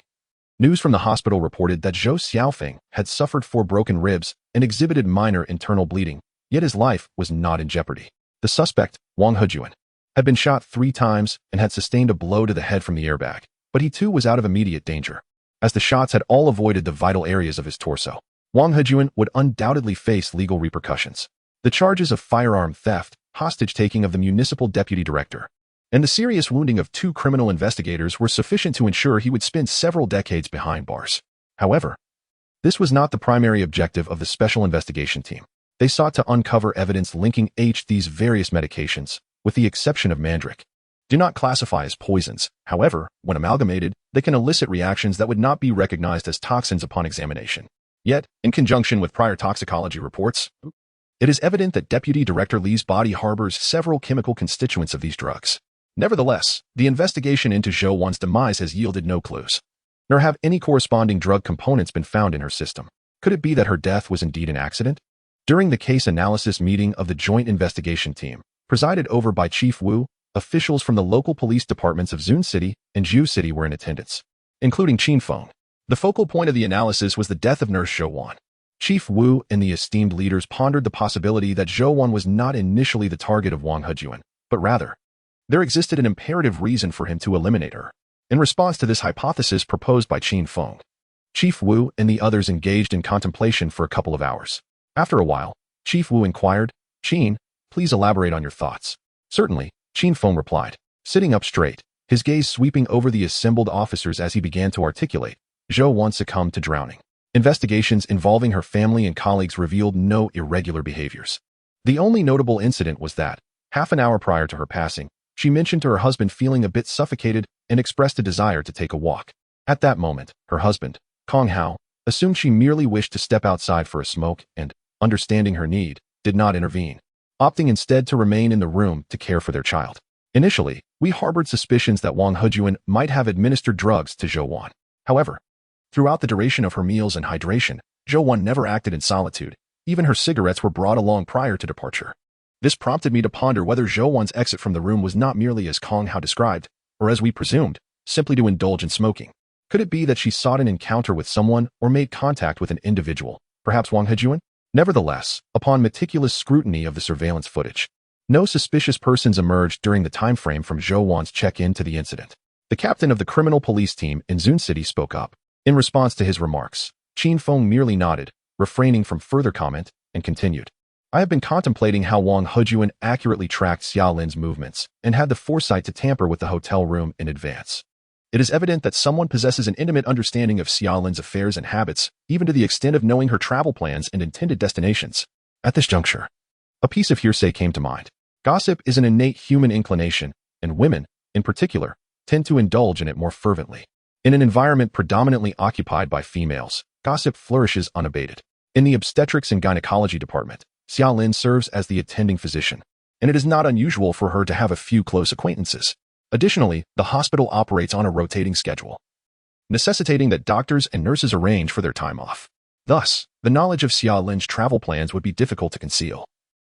News from the hospital reported that Zhou Xiaofeng had suffered 4 broken ribs and exhibited minor internal bleeding, yet his life was not in jeopardy. The suspect, Wang Hejuan, had been shot 3 times and had sustained a blow to the head from the airbag, but he too was out of immediate danger, as the shots had all avoided the vital areas of his torso. Wang Hejuan would undoubtedly face legal repercussions. The charges of firearm theft, hostage-taking of the municipal deputy director, and the serious wounding of 2 criminal investigators were sufficient to ensure he would spend several decades behind bars. However, this was not the primary objective of the Special Investigation Team. They sought to uncover evidence linking these various medications, with the exception of mandrake. Do not classify as poisons. However, when amalgamated, they can elicit reactions that would not be recognized as toxins upon examination. Yet, in conjunction with prior toxicology reports, it is evident that Deputy Director Li's body harbors several chemical constituents of these drugs. Nevertheless, the investigation into Zhou Wan's demise has yielded no clues, nor have any corresponding drug components been found in her system. Could it be that her death was indeed an accident? During the case analysis meeting of the Joint Investigation Team, presided over by Chief Wu, officials from the local police departments of Zun City and Zhu City were in attendance, including Qin Feng. The focal point of the analysis was the death of Nurse Zhou Wan. Chief Wu and the esteemed leaders pondered the possibility that Zhou Wan was not initially the target of Wang Hejun, but rather, there existed an imperative reason for him to eliminate her. In response to this hypothesis proposed by Qin Feng, Chief Wu and the others engaged in contemplation for a couple of hours. After a while, Chief Wu inquired, "Qin, please elaborate on your thoughts." "Certainly," Qin Feng replied, sitting up straight, his gaze sweeping over the assembled officers as he began to articulate. Zhou Wan succumbed to drowning. Investigations involving her family and colleagues revealed no irregular behaviors. The only notable incident was that, half an hour prior to her passing, she mentioned to her husband feeling a bit suffocated and expressed a desire to take a walk. At that moment, her husband, Kong Hao, assumed she merely wished to step outside for a smoke and, understanding her need, did not intervene, opting instead to remain in the room to care for their child. Initially, we harbored suspicions that Wang Hejun might have administered drugs to Zhou Wan. However, throughout the duration of her meals and hydration, Zhou Wan never acted in solitude. Even her cigarettes were brought along prior to departure. This prompted me to ponder whether Zhou Wan's exit from the room was not merely as Kong Hao described, or as we presumed, simply to indulge in smoking. Could it be that she sought an encounter with someone or made contact with an individual, perhaps Wang Hejun? Nevertheless, upon meticulous scrutiny of the surveillance footage, no suspicious persons emerged during the time frame from Zhou Wan's check-in to the incident. The captain of the criminal police team in Zun City spoke up. In response to his remarks, Qin Feng merely nodded, refraining from further comment, and continued. "I have been contemplating how Wang Hejun accurately tracked Xia Lin's movements and had the foresight to tamper with the hotel room in advance. It is evident that someone possesses an intimate understanding of Xia Lin's affairs and habits, even to the extent of knowing her travel plans and intended destinations." At this juncture, a piece of hearsay came to mind. Gossip is an innate human inclination, and women, in particular, tend to indulge in it more fervently. In an environment predominantly occupied by females, gossip flourishes unabated. In the obstetrics and gynecology department, Xia Lin serves as the attending physician, and it is not unusual for her to have a few close acquaintances. Additionally, the hospital operates on a rotating schedule, necessitating that doctors and nurses arrange for their time off. Thus, the knowledge of Xia Lin's travel plans would be difficult to conceal.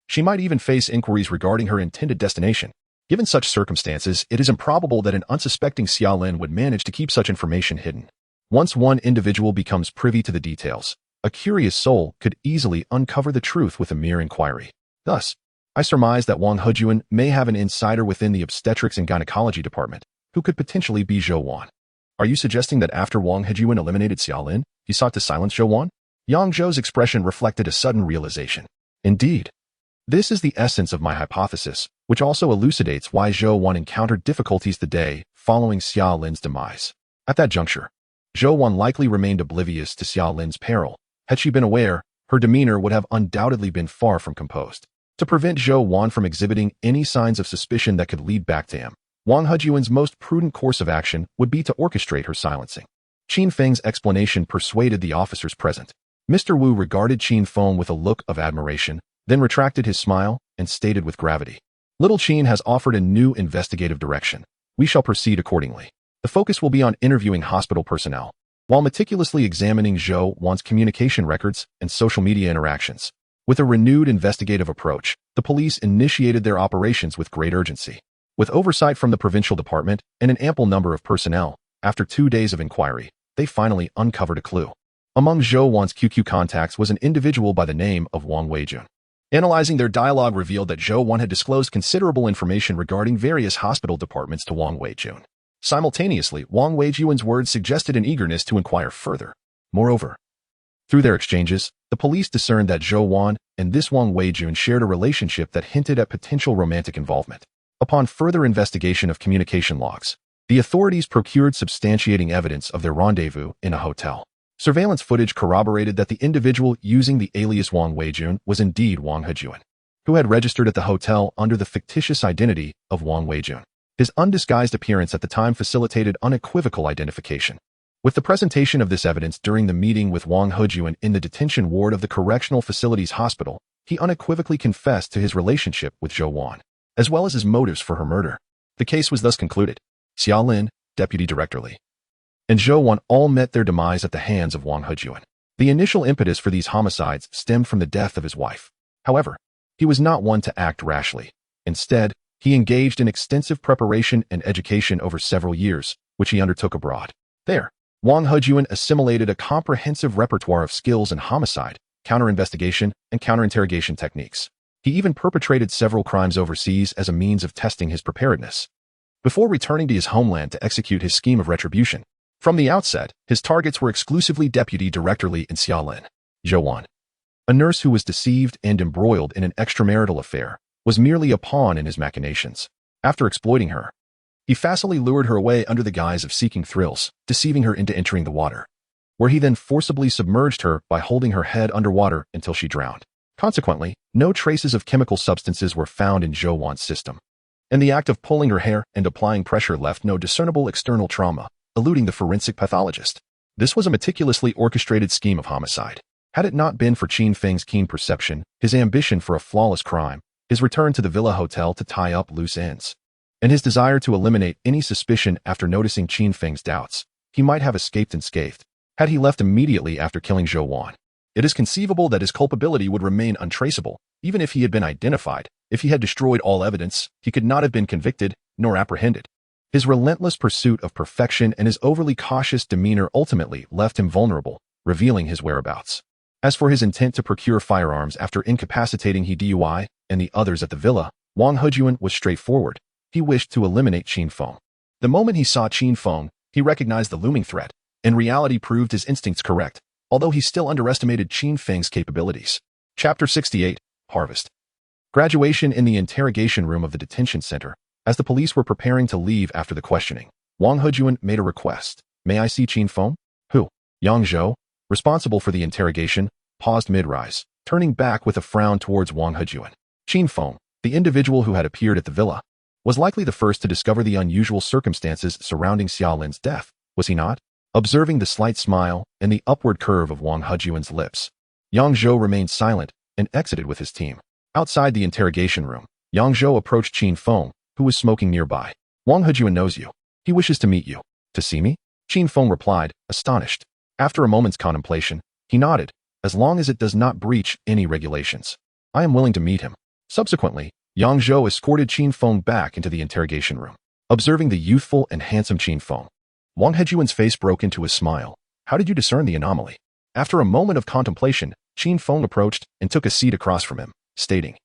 She might even face inquiries regarding her intended destination. Given such circumstances, it is improbable that an unsuspecting Xia Lin would manage to keep such information hidden. Once one individual becomes privy to the details, a curious soul could easily uncover the truth with a mere inquiry. Thus, I surmise that Wang Hejun may have an insider within the obstetrics and gynecology department, who could potentially be Zhou Wan. Are you suggesting that after Wang Hejun eliminated Xia Lin, he sought to silence Zhou Wan? Yang Zhou's expression reflected a sudden realization. Indeed, this is the essence of my hypothesis, which also elucidates why Zhou Wan encountered difficulties the day following Xia Lin's demise. At that juncture, Zhou Wan likely remained oblivious to Xia Lin's peril. Had she been aware, her demeanor would have undoubtedly been far from composed. To prevent Zhou Wan from exhibiting any signs of suspicion that could lead back to him, Wang Hejun's most prudent course of action would be to orchestrate her silencing. Qin Feng's explanation persuaded the officers present. Mr. Wu regarded Qin Feng with a look of admiration, then retracted his smile and stated with gravity, "Little Qin has offered a new investigative direction. We shall proceed accordingly. The focus will be on interviewing hospital personnel, while meticulously examining Zhou Wan's communication records and social media interactions." With a renewed investigative approach, the police initiated their operations with great urgency. With oversight from the provincial department and an ample number of personnel, after 2 days of inquiry, they finally uncovered a clue. Among Zhou Wan's QQ contacts was an individual by the name of Wang Weijun. Analyzing their dialogue revealed that Zhou Wan had disclosed considerable information regarding various hospital departments to Wang Weijun. Simultaneously, Wang Weijun's words suggested an eagerness to inquire further. Moreover, through their exchanges, the police discerned that Zhou Wan and this Wang Weijun shared a relationship that hinted at potential romantic involvement. Upon further investigation of communication logs, the authorities procured substantiating evidence of their rendezvous in a hotel. Surveillance footage corroborated that the individual using the alias Wang Weijun was indeed Wang Hejun, who had registered at the hotel under the fictitious identity of Wang Weijun. His undisguised appearance at the time facilitated unequivocal identification. With the presentation of this evidence during the meeting with Wang Hejun in the detention ward of the Correctional Facilities Hospital, he unequivocally confessed to his relationship with Zhou Wan, as well as his motives for her murder. The case was thus concluded. Xia Lin, Deputy Director Li, and Zhou Wan all met their demise at the hands of Wang Hejun. The initial impetus for these homicides stemmed from the death of his wife. However, he was not one to act rashly. Instead, he engaged in extensive preparation and education over several years, which he undertook abroad. There, Wang Hejun assimilated a comprehensive repertoire of skills in homicide, counter-investigation, and counter-interrogation techniques. He even perpetrated several crimes overseas as a means of testing his preparedness, before returning to his homeland to execute his scheme of retribution. From the outset, his targets were exclusively Deputy Director Li and Xiaolin. Zhou Wan, a nurse who was deceived and embroiled in an extramarital affair, was merely a pawn in his machinations. After exploiting her, he facilely lured her away under the guise of seeking thrills, deceiving her into entering the water, where he then forcibly submerged her by holding her head underwater until she drowned. Consequently, no traces of chemical substances were found in Zhou Wan's system, and the act of pulling her hair and applying pressure left no discernible external trauma, eluding the forensic pathologist. This was a meticulously orchestrated scheme of homicide. Had it not been for Qin Feng's keen perception, his ambition for a flawless crime, his return to the Villa Hotel to tie up loose ends, and his desire to eliminate any suspicion after noticing Qin Feng's doubts, he might have escaped unscathed. Had he left immediately after killing Zhou Wan, it is conceivable that his culpability would remain untraceable. Even if he had been identified, if he had destroyed all evidence, he could not have been convicted nor apprehended. His relentless pursuit of perfection and his overly cautious demeanor ultimately left him vulnerable, revealing his whereabouts. As for his intent to procure firearms after incapacitating He Dui and the others at the villa, Wang Hejuan was straightforward. He wished to eliminate Qin Feng. The moment he saw Qin Feng, he recognized the looming threat, and reality proved his instincts correct, although he still underestimated Qin Feng's capabilities. Chapter 68, Harvest. Graduation. In the interrogation room of the detention center, as the police were preparing to leave after the questioning, Wang Hejuan made a request. May I see Qin Feng? Who? Yang Zhou, responsible for the interrogation, paused mid-rise, turning back with a frown towards Wang Hejuan. Qin Feng, the individual who had appeared at the villa, was likely the first to discover the unusual circumstances surrounding Xiaolin's death, was he not? Observing the slight smile and the upward curve of Wang Hejuan's lips, Yang Zhou remained silent and exited with his team. Outside the interrogation room, Yang Zhou approached Qin Feng, who was smoking nearby. Wang Hejuan knows you. He wishes to meet you. To see me? Qin Feng replied, astonished. After a moment's contemplation, he nodded. As long as it does not breach any regulations, I am willing to meet him. Subsequently, Yang Zhou escorted Qin Feng back into the interrogation room. Observing the youthful and handsome Qin Feng, Wang Hejuan's face broke into a smile. How did you discern the anomaly? After a moment of contemplation, Qin Feng approached and took a seat across from him, stating,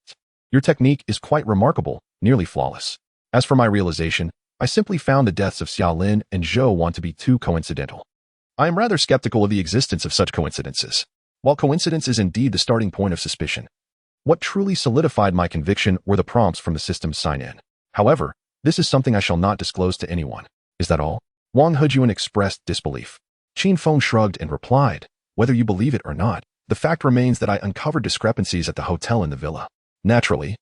your technique is quite remarkable, nearly flawless. As for my realization, I simply found the deaths of Xiaolin and Zhou Wan to be too coincidental. I am rather skeptical of the existence of such coincidences. While coincidence is indeed the starting point of suspicion, what truly solidified my conviction were the prompts from the system's sign-in. However, this is something I shall not disclose to anyone. Is that all? Wang Hejuan expressed disbelief. Qin Feng shrugged and replied, whether you believe it or not, the fact remains that I uncovered discrepancies at the hotel in the villa. Naturally,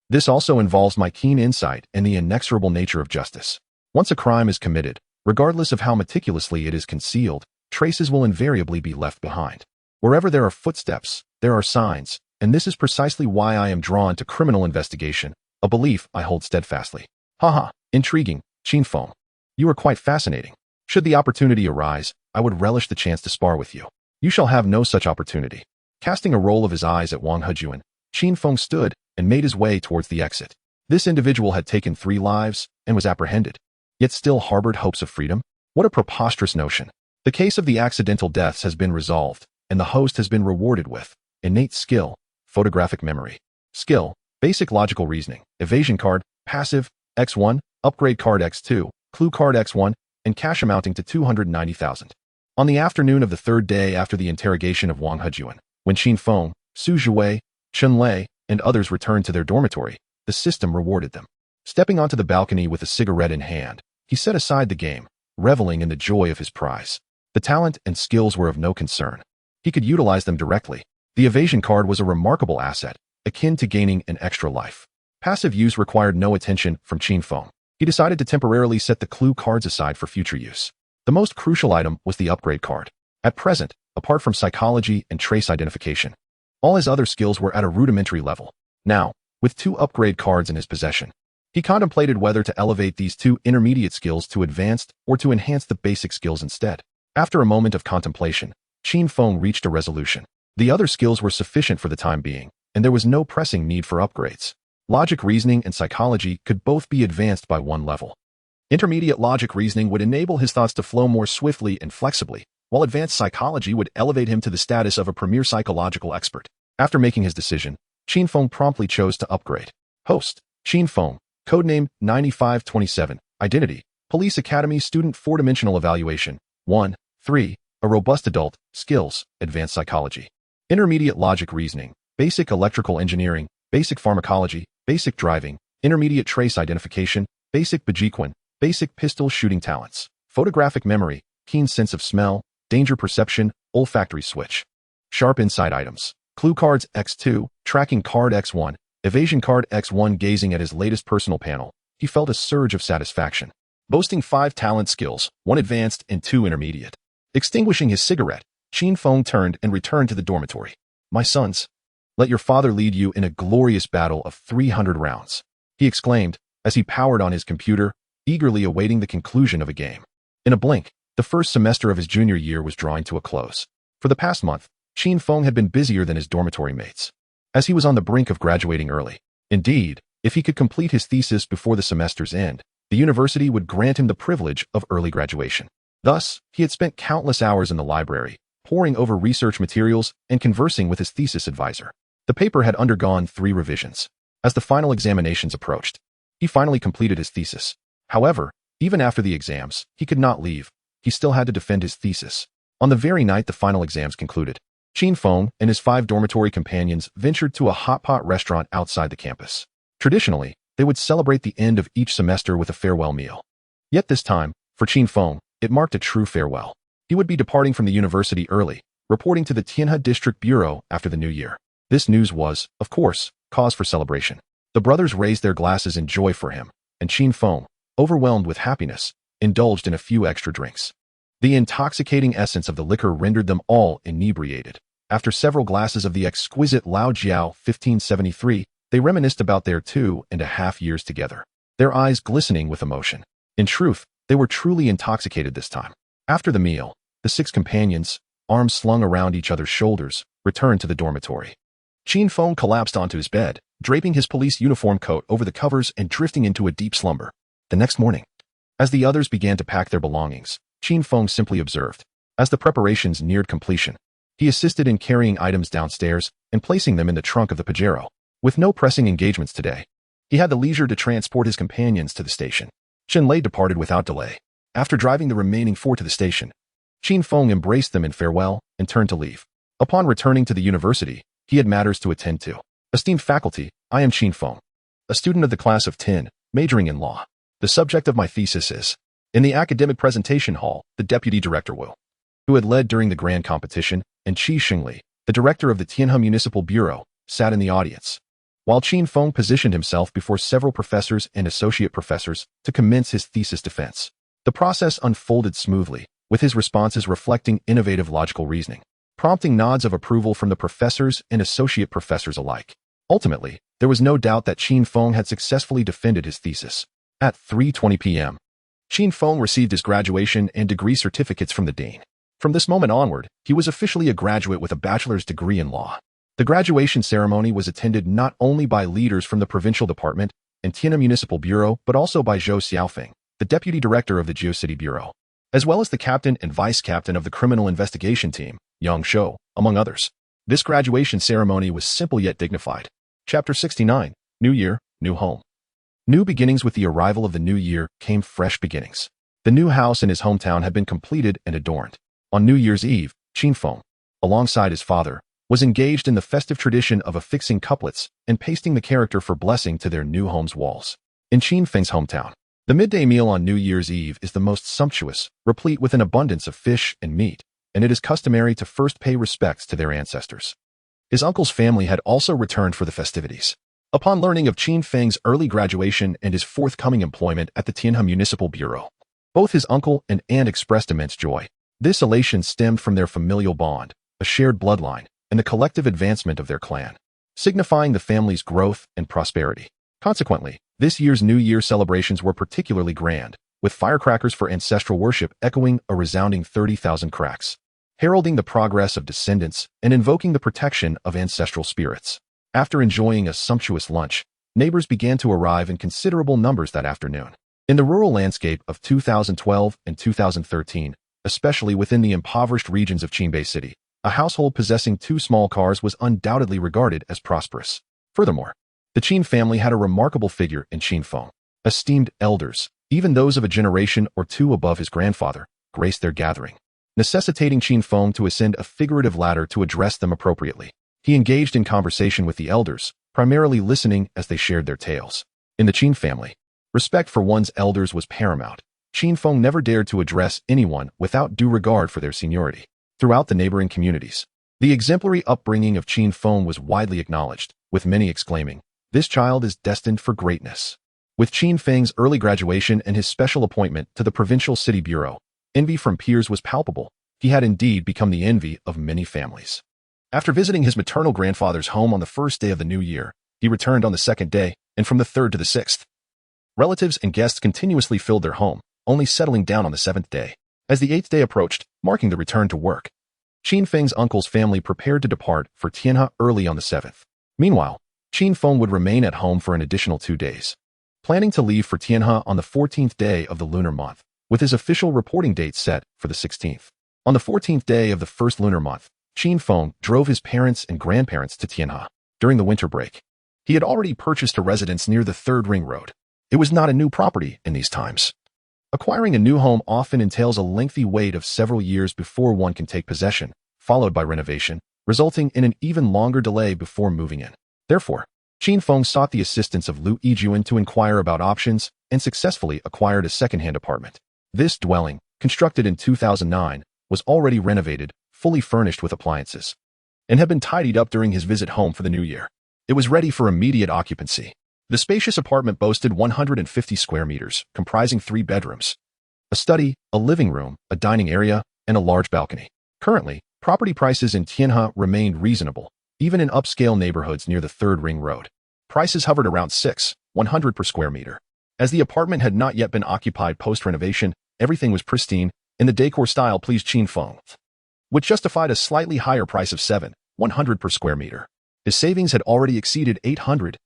this also involves my keen insight and the inexorable nature of justice. Once a crime is committed, regardless of how meticulously it is concealed, traces will invariably be left behind. Wherever there are footsteps, there are signs, and this is precisely why I am drawn to criminal investigation, a belief I hold steadfastly. Haha, intriguing, Qin Feng. You are quite fascinating. Should the opportunity arise, I would relish the chance to spar with you. You shall have no such opportunity. Casting a roll of his eyes at Wang Hejuan, Qin Feng stood and made his way towards the exit. This individual had taken 3 lives and was apprehended, yet still harbored hopes of freedom? What a preposterous notion. The case of the accidental deaths has been resolved, and the host has been rewarded with innate skill, photographic memory, skill, basic logical reasoning, evasion card, passive, X1, upgrade card X2, clue card X1, and cash amounting to 290,000. On the afternoon of the 3rd day after the interrogation of Wang Hejuan, when Qin Feng, Su Zhuwei, Chen Lei, and others returned to their dormitory, the system rewarded them. Stepping onto the balcony with a cigarette in hand, he set aside the game, reveling in the joy of his prize. The talent and skills were of no concern. He could utilize them directly. The evasion card was a remarkable asset, akin to gaining an extra life. Passive use required no attention from Qin Feng. He decided to temporarily set the clue cards aside for future use. The most crucial item was the upgrade card. At present, apart from psychology and trace identification, all his other skills were at a rudimentary level. Now, with 2 upgrade cards in his possession, he contemplated whether to elevate these 2 intermediate skills to advanced or to enhance the basic skills instead. After a moment of contemplation, Qin Feng reached a resolution. The other skills were sufficient for the time being, and there was no pressing need for upgrades. Logic reasoning and psychology could both be advanced by 1 level. Intermediate logic reasoning would enable his thoughts to flow more swiftly and flexibly, while advanced psychology would elevate him to the status of a premier psychological expert. After making his decision, Qin Feng promptly chose to upgrade. Host, Qin Feng, codename 9527, Identity, Police Academy Student 4-Dimensional Evaluation, 1, 3, a robust adult, skills, advanced psychology. Intermediate logic reasoning, basic electrical engineering, basic pharmacology, basic driving, intermediate trace identification, basic Bajiquan, basic pistol shooting talents, photographic memory, keen sense of smell, danger perception, olfactory switch. Sharp insight items, clue cards X2, tracking card X1, evasion card X1. Gazing at his latest personal panel, he felt a surge of satisfaction. Boasting 5 talent skills, 1 advanced and 2 intermediate. Extinguishing his cigarette, Qin Feng turned and returned to the dormitory. My sons, let your father lead you in a glorious battle of 300 rounds, he exclaimed as he powered on his computer, eagerly awaiting the conclusion of a game. In a blink, the first semester of his junior year was drawing to a close. For the past month, Qin Feng had been busier than his dormitory mates, as he was on the brink of graduating early. Indeed, if he could complete his thesis before the semester's end, the university would grant him the privilege of early graduation. Thus, he had spent countless hours in the library, poring over research materials and conversing with his thesis advisor. The paper had undergone 3 revisions. As the final examinations approached, he finally completed his thesis. However, even after the exams, he could not leave. He still had to defend his thesis. On the very night the final exams concluded, Qin Feng and his 5 dormitory companions ventured to a hot pot restaurant outside the campus. Traditionally, they would celebrate the end of each semester with a farewell meal. Yet this time, for Qin Feng, it marked a true farewell. He would be departing from the university early, reporting to the Tianhe District Bureau after the new year. This news was, of course, cause for celebration. The brothers raised their glasses in joy for him, and Qin Feng, overwhelmed with happiness, indulged in a few extra drinks. The intoxicating essence of the liquor rendered them all inebriated. After several glasses of the exquisite Lao Jiao 1573, they reminisced about their 2.5 years together, their eyes glistening with emotion. In truth, they were truly intoxicated this time. After the meal, the 6 companions, arms slung around each other's shoulders, returned to the dormitory. Qin Feng collapsed onto his bed, draping his police uniform coat over the covers and drifting into a deep slumber. The next morning, as the others began to pack their belongings, Qin Feng simply observed. As the preparations neared completion, he assisted in carrying items downstairs and placing them in the trunk of the Pajero. With no pressing engagements today, he had the leisure to transport his companions to the station. Lei departed without delay. After driving the remaining 4 to the station, Qin Feng embraced them in farewell and turned to leave. Upon returning to the university, he had matters to attend to. Esteemed faculty, I am Qin Feng, a student of the class of 10, majoring in law. The subject of my thesis is. In the academic presentation hall, the deputy director Wu, who had led during the grand competition, and Qi Xingli, the director of the Tianhe Municipal Bureau, sat in the audience, while Qin Feng positioned himself before several professors and associate professors to commence his thesis defense. The process unfolded smoothly, with his responses reflecting innovative logical reasoning, prompting nods of approval from the professors and associate professors alike. Ultimately, there was no doubt that Qin Feng had successfully defended his thesis. At 3:20 p.m., Qin Feng received his graduation and degree certificates from the dean. From this moment onward, he was officially a graduate with a bachelor's degree in law. The graduation ceremony was attended not only by leaders from the provincial department and Tianhe Municipal Bureau, but also by Zhou Xiaofeng, the deputy director of the GeoCity Bureau, as well as the captain and vice captain of the criminal investigation team, Yang Shou, among others. This graduation ceremony was simple yet dignified. Chapter 69, New Year, New Home. New beginnings. With the arrival of the new year came fresh beginnings. The new house in his hometown had been completed and adorned. On New Year's Eve, Qin Feng, alongside his father, was engaged in the festive tradition of affixing couplets and pasting the character for blessing to their new home's walls. In Qin Feng's hometown, the midday meal on New Year's Eve is the most sumptuous, replete with an abundance of fish and meat, and it is customary to first pay respects to their ancestors. His uncle's family had also returned for the festivities. Upon learning of Qin Feng's early graduation and his forthcoming employment at the Tianhe Municipal Bureau, both his uncle and aunt expressed immense joy. This elation stemmed from their familial bond, a shared bloodline, and the collective advancement of their clan, signifying the family's growth and prosperity. Consequently, this year's New Year celebrations were particularly grand, with firecrackers for ancestral worship echoing a resounding 30,000 cracks, heralding the progress of descendants and invoking the protection of ancestral spirits. After enjoying a sumptuous lunch, neighbors began to arrive in considerable numbers that afternoon. In the rural landscape of 2012 and 2013, especially within the impoverished regions of Qinbei City. A household possessing 2 small cars was undoubtedly regarded as prosperous. Furthermore, the Qin family had a remarkable figure in Qin Feng. Esteemed elders, even those of a generation or 2 above his grandfather, graced their gathering, necessitating Qin Feng to ascend a figurative ladder to address them appropriately. He engaged in conversation with the elders, primarily listening as they shared their tales. In the Qin family, respect for one's elders was paramount. Qin Feng never dared to address anyone without due regard for their seniority. Throughout the neighboring communities, the exemplary upbringing of Qin Feng was widely acknowledged, with many exclaiming, "This child is destined for greatness." With Qin Feng's early graduation and his special appointment to the provincial city bureau, envy from peers was palpable. He had indeed become the envy of many families. After visiting his maternal grandfather's home on the first day of the new year, he returned on the second day, and from the third to the sixth. Relatives and guests continuously filled their home, only settling down on the 7th day. As the 8th day approached, marking the return to work, Qin Feng's uncle's family prepared to depart for Tianhe early on the 7th. Meanwhile, Qin Feng would remain at home for an additional 2 days, planning to leave for Tianhe on the 14th day of the lunar month, with his official reporting date set for the 16th. On the 14th day of the first lunar month, Qin Feng drove his parents and grandparents to Tianhe. During the winter break, he had already purchased a residence near the Third Ring Road. It was not a new property in these times. Acquiring a new home often entails a lengthy wait of several years before one can take possession, followed by renovation, resulting in an even longer delay before moving in. Therefore, Qin Feng sought the assistance of Lu Yijuan to inquire about options and successfully acquired a second-hand apartment. This dwelling, constructed in 2009, was already renovated, fully furnished with appliances, and had been tidied up during his visit home for the new year. It was ready for immediate occupancy. The spacious apartment boasted 150 square meters, comprising 3 bedrooms, a study, a living room, a dining area, and a large balcony. Currently, property prices in Tianhe remained reasonable, even in upscale neighborhoods near the Third Ring Road. Prices hovered around 600 per square meter. As the apartment had not yet been occupied post-renovation, everything was pristine, and the decor style pleased Qin Feng, which justified a slightly higher price of 700 per square meter. His savings had already exceeded 800,000,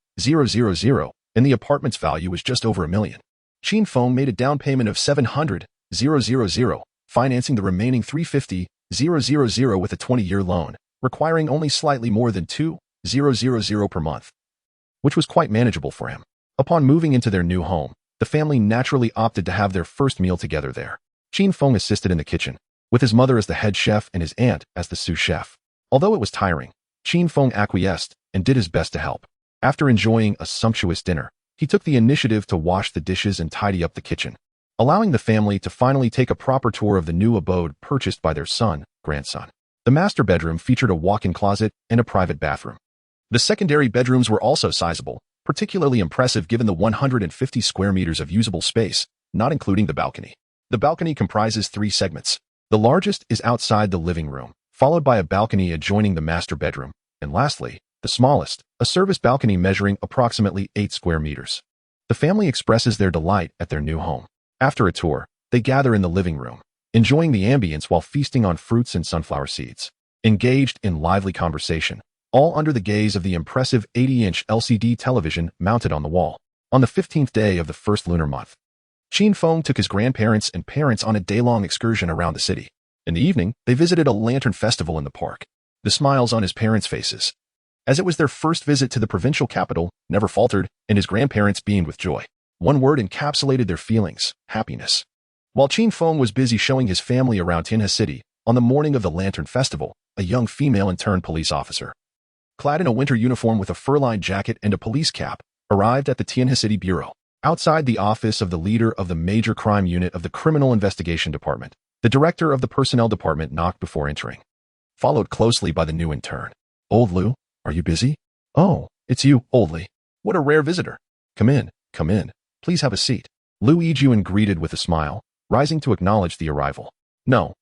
and the apartment's value was just over $1 million. Qin Feng made a down payment of 700,000, financing the remaining 350,000 with a 20-year loan, requiring only slightly more than 2,000 per month, which was quite manageable for him. Upon moving into their new home, the family naturally opted to have their first meal together there. Qin Feng assisted in the kitchen, with his mother as the head chef and his aunt as the sous chef. Although it was tiring, Qin Feng acquiesced and did his best to help. After enjoying a sumptuous dinner, he took the initiative to wash the dishes and tidy up the kitchen, allowing the family to finally take a proper tour of the new abode purchased by their grandson. The master bedroom featured a walk-in closet and a private bathroom. The secondary bedrooms were also sizable, particularly impressive given the 150 square meters of usable space, not including the balcony. The balcony comprises 3 segments. The largest is outside the living room, followed by a balcony adjoining the master bedroom, and lastly, the smallest, a service balcony measuring approximately 8 square meters. The family expresses their delight at their new home. After a tour, they gather in the living room, enjoying the ambience while feasting on fruits and sunflower seeds. Engaged in lively conversation, all under the gaze of the impressive 80-inch LCD television mounted on the wall. On the 15th day of the first lunar month, Qin Feng took his grandparents and parents on a day-long excursion around the city. In the evening, they visited a lantern festival in the park. The smiles on his parents' faces, as it was their first visit to the provincial capital, never faltered, and his grandparents beamed with joy. One word encapsulated their feelings: happiness. While Qin Feng was busy showing his family around Tianhe City, on the morning of the Lantern Festival, a young female intern police officer, clad in a winter uniform with a fur-lined jacket and a police cap, arrived at the Tianhe City Bureau. Outside the office of the leader of the major crime unit of the Criminal Investigation Department, the director of the Personnel Department knocked before entering, followed closely by the new intern. "Old Lu, are you busy?" "Oh, it's you, Old Li. What a rare visitor. Come in, come in. Please have a seat." Lu Yijuan greeted with a smile, rising to acknowledge the arrival. No,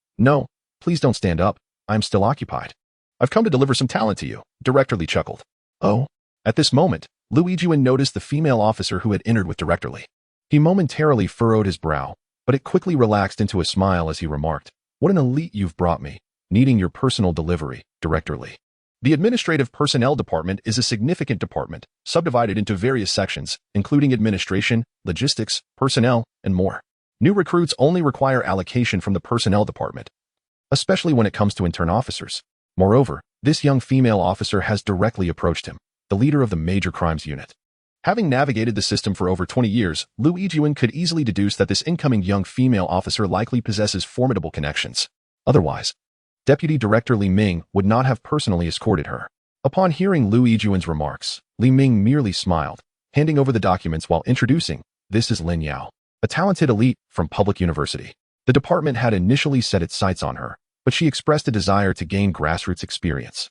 please don't stand up. I'm still occupied. I've come to deliver some talent to you," Director Li chuckled. "Oh." At this moment, Lu Yijuan noticed the female officer who had entered with Director Li. He momentarily furrowed his brow, but it quickly relaxed into a smile as he remarked, "What an elite you've brought me, needing your personal delivery, Director Li." The Administrative Personnel Department is a significant department, subdivided into various sections, including administration, logistics, personnel, and more. New recruits only require allocation from the personnel department, especially when it comes to intern officers. Moreover, this young female officer has directly approached him, the leader of the major crimes unit. Having navigated the system for over 20 years, Lu Yijuan could easily deduce that this incoming young female officer likely possesses formidable connections. Otherwise, Deputy Director Li Ming would not have personally escorted her. Upon hearing Lu Yijuan's remarks, Li Ming merely smiled, handing over the documents while introducing, "This is Lin Yao, a talented elite from public university." The department had initially set its sights on her, but she expressed a desire to gain grassroots experience,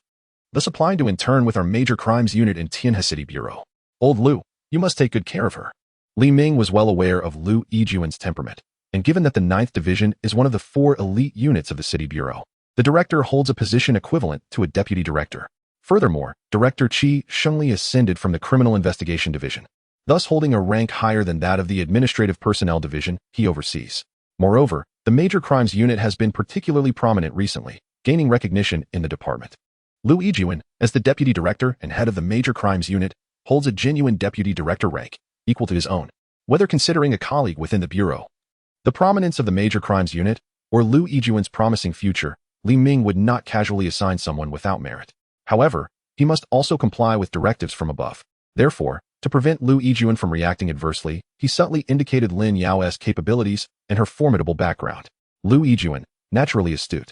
thus applying to intern with our major crimes unit in Tianhe City Bureau. "Old Lu, you must take good care of her." Li Ming was well aware of Lu Yijuan's temperament, and given that the 9th Division is one of the 4 elite units of the City Bureau, the director holds a position equivalent to a deputy director. Furthermore, Director Qi Shengli ascended from the Criminal Investigation Division, thus holding a rank higher than that of the Administrative Personnel Division he oversees. Moreover, the Major Crimes Unit has been particularly prominent recently, gaining recognition in the department. Lu Yijuan, as the Deputy Director and head of the Major Crimes Unit, holds a genuine Deputy Director rank, equal to his own, whether considering a colleague within the Bureau. The prominence of the Major Crimes Unit, or Lu Yijuan's promising future, Li Ming would not casually assign someone without merit. However, he must also comply with directives from above. Therefore, to prevent Lu Yijuan from reacting adversely, he subtly indicated Lin Yao's capabilities and her formidable background. Lu Yijuan, naturally astute,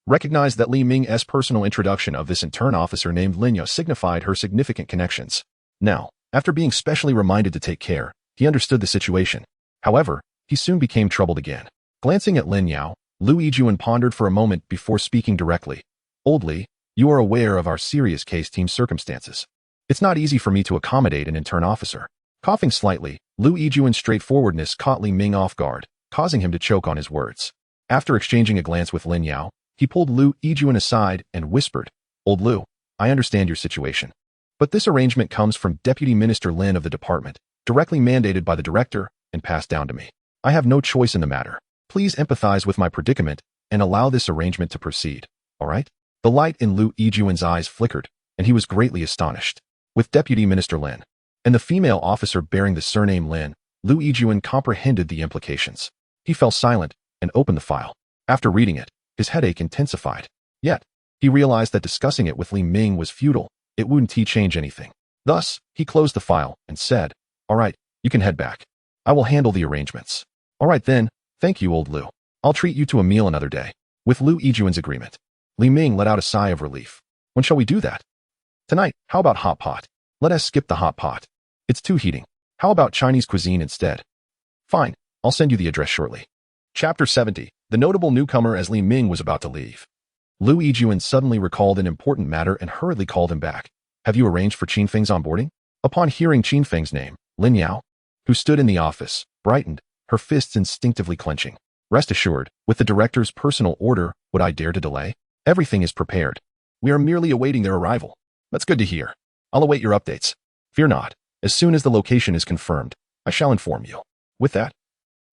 recognized that Li Ming's personal introduction of this intern officer named Lin Yao signified her significant connections. Now, after being specially reminded to take care, he understood the situation. However, he soon became troubled again. Glancing at Lin Yao, Lu Yijuan pondered for a moment before speaking directly. "Old Li, you are aware of our serious case team circumstances. It's not easy for me to accommodate an intern officer." Coughing slightly, Lu Yijuan's straightforwardness caught Li Ming off guard, causing him to choke on his words. After exchanging a glance with Lin Yao, he pulled Lu Yijuan aside and whispered, "Old Lu, I understand your situation. But this arrangement comes from Deputy Minister Lin of the department, directly mandated by the director and passed down to me. I have no choice in the matter. Please empathize with my predicament and allow this arrangement to proceed, all right?" The light in Lu Yijuan's eyes flickered, and he was greatly astonished. With Deputy Minister Lin and the female officer bearing the surname Lin, Lu Yijuan comprehended the implications. He fell silent and opened the file. After reading it, his headache intensified. Yet, he realized that discussing it with Li Ming was futile. It wouldn't change anything. Thus, he closed the file and said, "All right, you can head back. I will handle the arrangements." "All right then, thank you, old Lu. I'll treat you to a meal another day." With Lu Yijuan's agreement, Li Ming let out a sigh of relief. "When shall we do that?" "Tonight. How about hot pot?" "Let us skip the hot pot. It's too heating. How about Chinese cuisine instead?" "Fine. I'll send you the address shortly." Chapter 70. The notable newcomer. As Li Ming was about to leave, Lu Yijuan suddenly recalled an important matter and hurriedly called him back. "Have you arranged for Qin Feng's onboarding?" Upon hearing Qin Feng's name, Lin Yao, who stood in the office, brightened, her fists instinctively clenching. "Rest assured, with the director's personal order, would I dare to delay? Everything is prepared. We are merely awaiting their arrival." "That's good to hear. I'll await your updates. Fear not. As soon as the location is confirmed, I shall inform you." With that,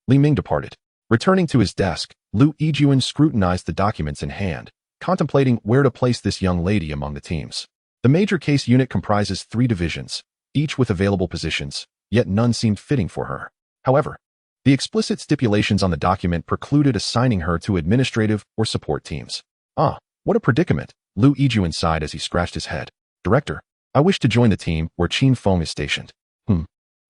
Li Ming departed. Returning to his desk, Lu Yijuan scrutinized the documents in hand, contemplating where to place this young lady among the teams. The major case unit comprises 3 divisions, each with available positions, yet none seemed fitting for her. However, the explicit stipulations on the document precluded assigning her to administrative or support teams. "Ah, what a predicament," Lu Yijuan sighed as he scratched his head. "Director, I wish to join the team where Qin Feng is stationed."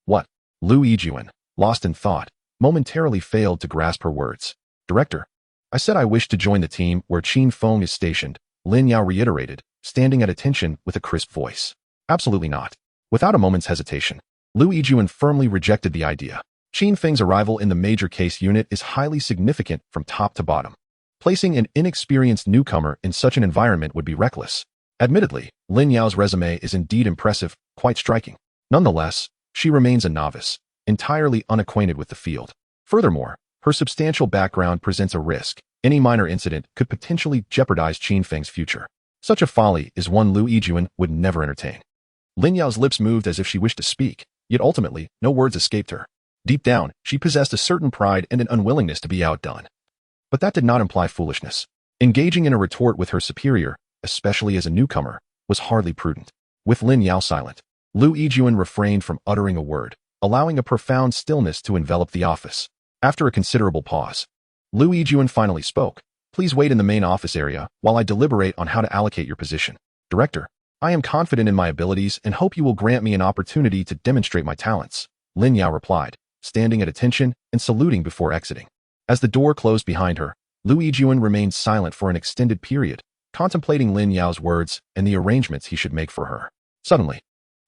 What?" Lu Yijuan, lost in thought, momentarily failed to grasp her words. "Director, I said I wish to join the team where Qin Feng is stationed," Lin Yao reiterated, standing at attention with a crisp voice. "Absolutely not." Without a moment's hesitation, Lu Yijuan firmly rejected the idea. Qin Feng's arrival in the major case unit is highly significant from top to bottom. Placing an inexperienced newcomer in such an environment would be reckless. Admittedly, Lin Yao's resume is indeed impressive, quite striking. Nonetheless, she remains a novice, entirely unacquainted with the field. Furthermore, her substantial background presents a risk. Any minor incident could potentially jeopardize Qin Feng's future. Such a folly is one Lu Yijuan would never entertain. Lin Yao's lips moved as if she wished to speak, yet ultimately, no words escaped her. Deep down, she possessed a certain pride and an unwillingness to be outdone. But that did not imply foolishness. Engaging in a retort with her superior, especially as a newcomer, was hardly prudent. With Lin Yao silent, Lu Yijuan refrained from uttering a word, allowing a profound stillness to envelop the office. After a considerable pause, Liu Yijuan finally spoke. Please wait in the main office area while I deliberate on how to allocate your position. Director, I am confident in my abilities and hope you will grant me an opportunity to demonstrate my talents. Lin Yao replied, standing at attention and saluting before exiting. As the door closed behind her, Liu Yijuan remained silent for an extended period, contemplating Lin Yao's words and the arrangements he should make for her. Suddenly,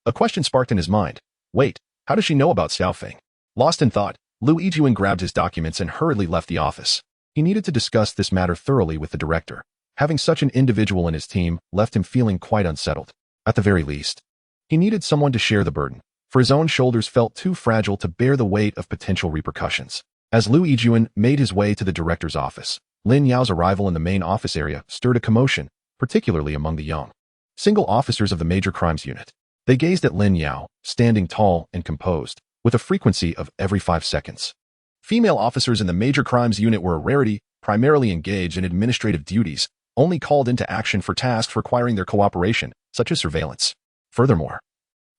a question sparked in his mind. Wait, how does she know about Xiao Feng? Lost in thought, Liu Yijuan grabbed his documents and hurriedly left the office. He needed to discuss this matter thoroughly with the director. Having such an individual in his team left him feeling quite unsettled. At the very least, he needed someone to share the burden, for his own shoulders felt too fragile to bear the weight of potential repercussions. As Liu Yijuan made his way to the director's office, Lin Yao's arrival in the main office area stirred a commotion, particularly among the young single officers of the major crimes unit. They gazed at Lin Yao, standing tall and composed, with a frequency of every 5 seconds. Female officers in the major crimes unit were a rarity, primarily engaged in administrative duties, only called into action for tasks requiring their cooperation, such as surveillance. Furthermore,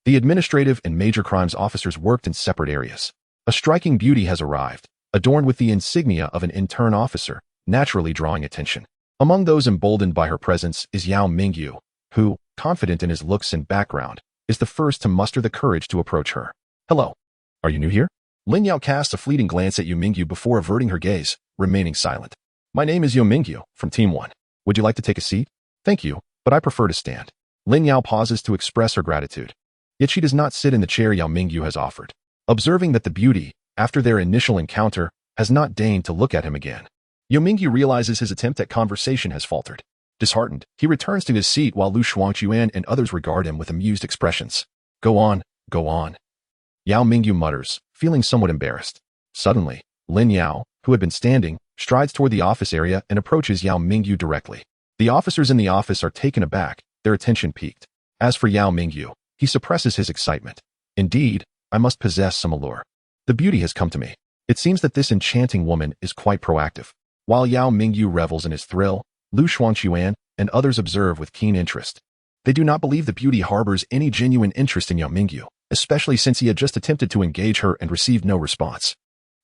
the administrative and major crimes officers worked in separate areas. A striking beauty has arrived, adorned with the insignia of an intern officer, naturally drawing attention. Among those emboldened by her presence is Yao Mingyu, who, confident in his looks and background, is the first to muster the courage to approach her. Hello. Are you new here? Lin Yao cast a fleeting glance at Yu Mingyu before averting her gaze, remaining silent. My name is Yu Mingyu, from Team 1. Would you like to take a seat? Thank you, but I prefer to stand. Lin Yao pauses to express her gratitude. Yet she does not sit in the chair Yao Mingyu has offered. Observing that the beauty, after their initial encounter, has not deigned to look at him again, Yu Mingyu realizes his attempt at conversation has faltered. Disheartened, he returns to his seat while Lu Shuangquan and others regard him with amused expressions. Go on, go on. Yao Mingyu mutters, feeling somewhat embarrassed. Suddenly, Lin Yao, who had been standing, strides toward the office area and approaches Yao Mingyu directly. The officers in the office are taken aback, their attention piqued. As for Yao Mingyu, he suppresses his excitement. Indeed, I must possess some allure. The beauty has come to me. It seems that this enchanting woman is quite proactive. While Yao Mingyu revels in his thrill, Lu Shuangquan and others observe with keen interest. They do not believe the beauty harbors any genuine interest in Yao Mingyu, especially since he had just attempted to engage her and received no response.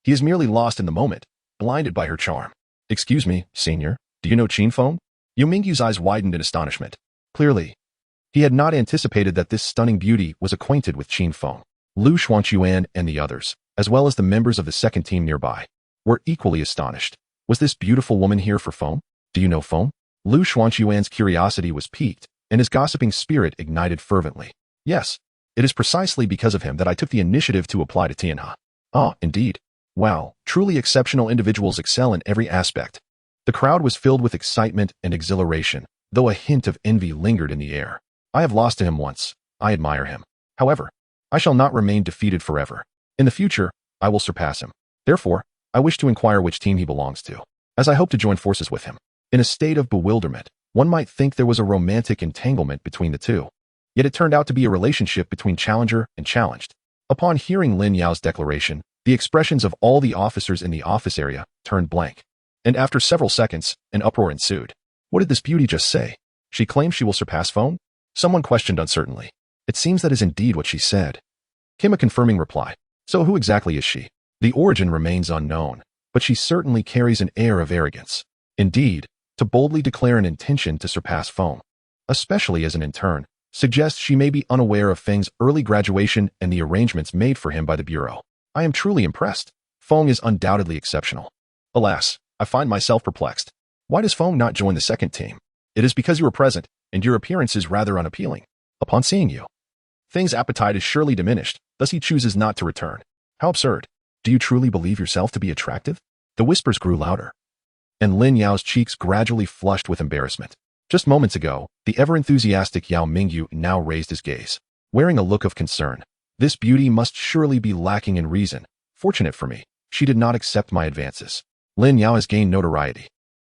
He is merely lost in the moment, blinded by her charm. Excuse me, senior, do you know Qin Feng? Yu Mingyu's eyes widened in astonishment. Clearly, he had not anticipated that this stunning beauty was acquainted with Qin Feng. Lu Shuangquan and the others, as well as the members of the second team nearby, were equally astonished. Was this beautiful woman here for Feng? Do you know Feng? Lu Shuangquan's curiosity was piqued, and his gossiping spirit ignited fervently. Yes, it is precisely because of him that I took the initiative to apply to Tianhe. Ah, indeed. Wow, truly exceptional individuals excel in every aspect. The crowd was filled with excitement and exhilaration, though a hint of envy lingered in the air. I have lost to him once. I admire him. However, I shall not remain defeated forever. In the future, I will surpass him. Therefore, I wish to inquire which team he belongs to, as I hope to join forces with him. In a state of bewilderment, one might think there was a romantic entanglement between the two. Yet it turned out to be a relationship between challenger and challenged. Upon hearing Lin Yao's declaration, the expressions of all the officers in the office area turned blank. And after several seconds, an uproar ensued. What did this beauty just say? She claims she will surpass Feng? Someone questioned uncertainly. It seems that is indeed what she said. Came a confirming reply. So who exactly is she? The origin remains unknown, but she certainly carries an air of arrogance. Indeed, to boldly declare an intention to surpass Feng, especially as an intern, suggests she may be unaware of Feng's early graduation and the arrangements made for him by the Bureau. I am truly impressed. Feng is undoubtedly exceptional. Alas, I find myself perplexed. Why does Feng not join the second team? It is because you are present, and your appearance is rather unappealing. Upon seeing you, Feng's appetite is surely diminished, thus he chooses not to return. How absurd. Do you truly believe yourself to be attractive? The whispers grew louder, and Lin Yao's cheeks gradually flushed with embarrassment. Just moments ago, the ever-enthusiastic Yao Mingyu now raised his gaze, wearing a look of concern. This beauty must surely be lacking in reason. Fortunate for me, she did not accept my advances. Lin Yao has gained notoriety.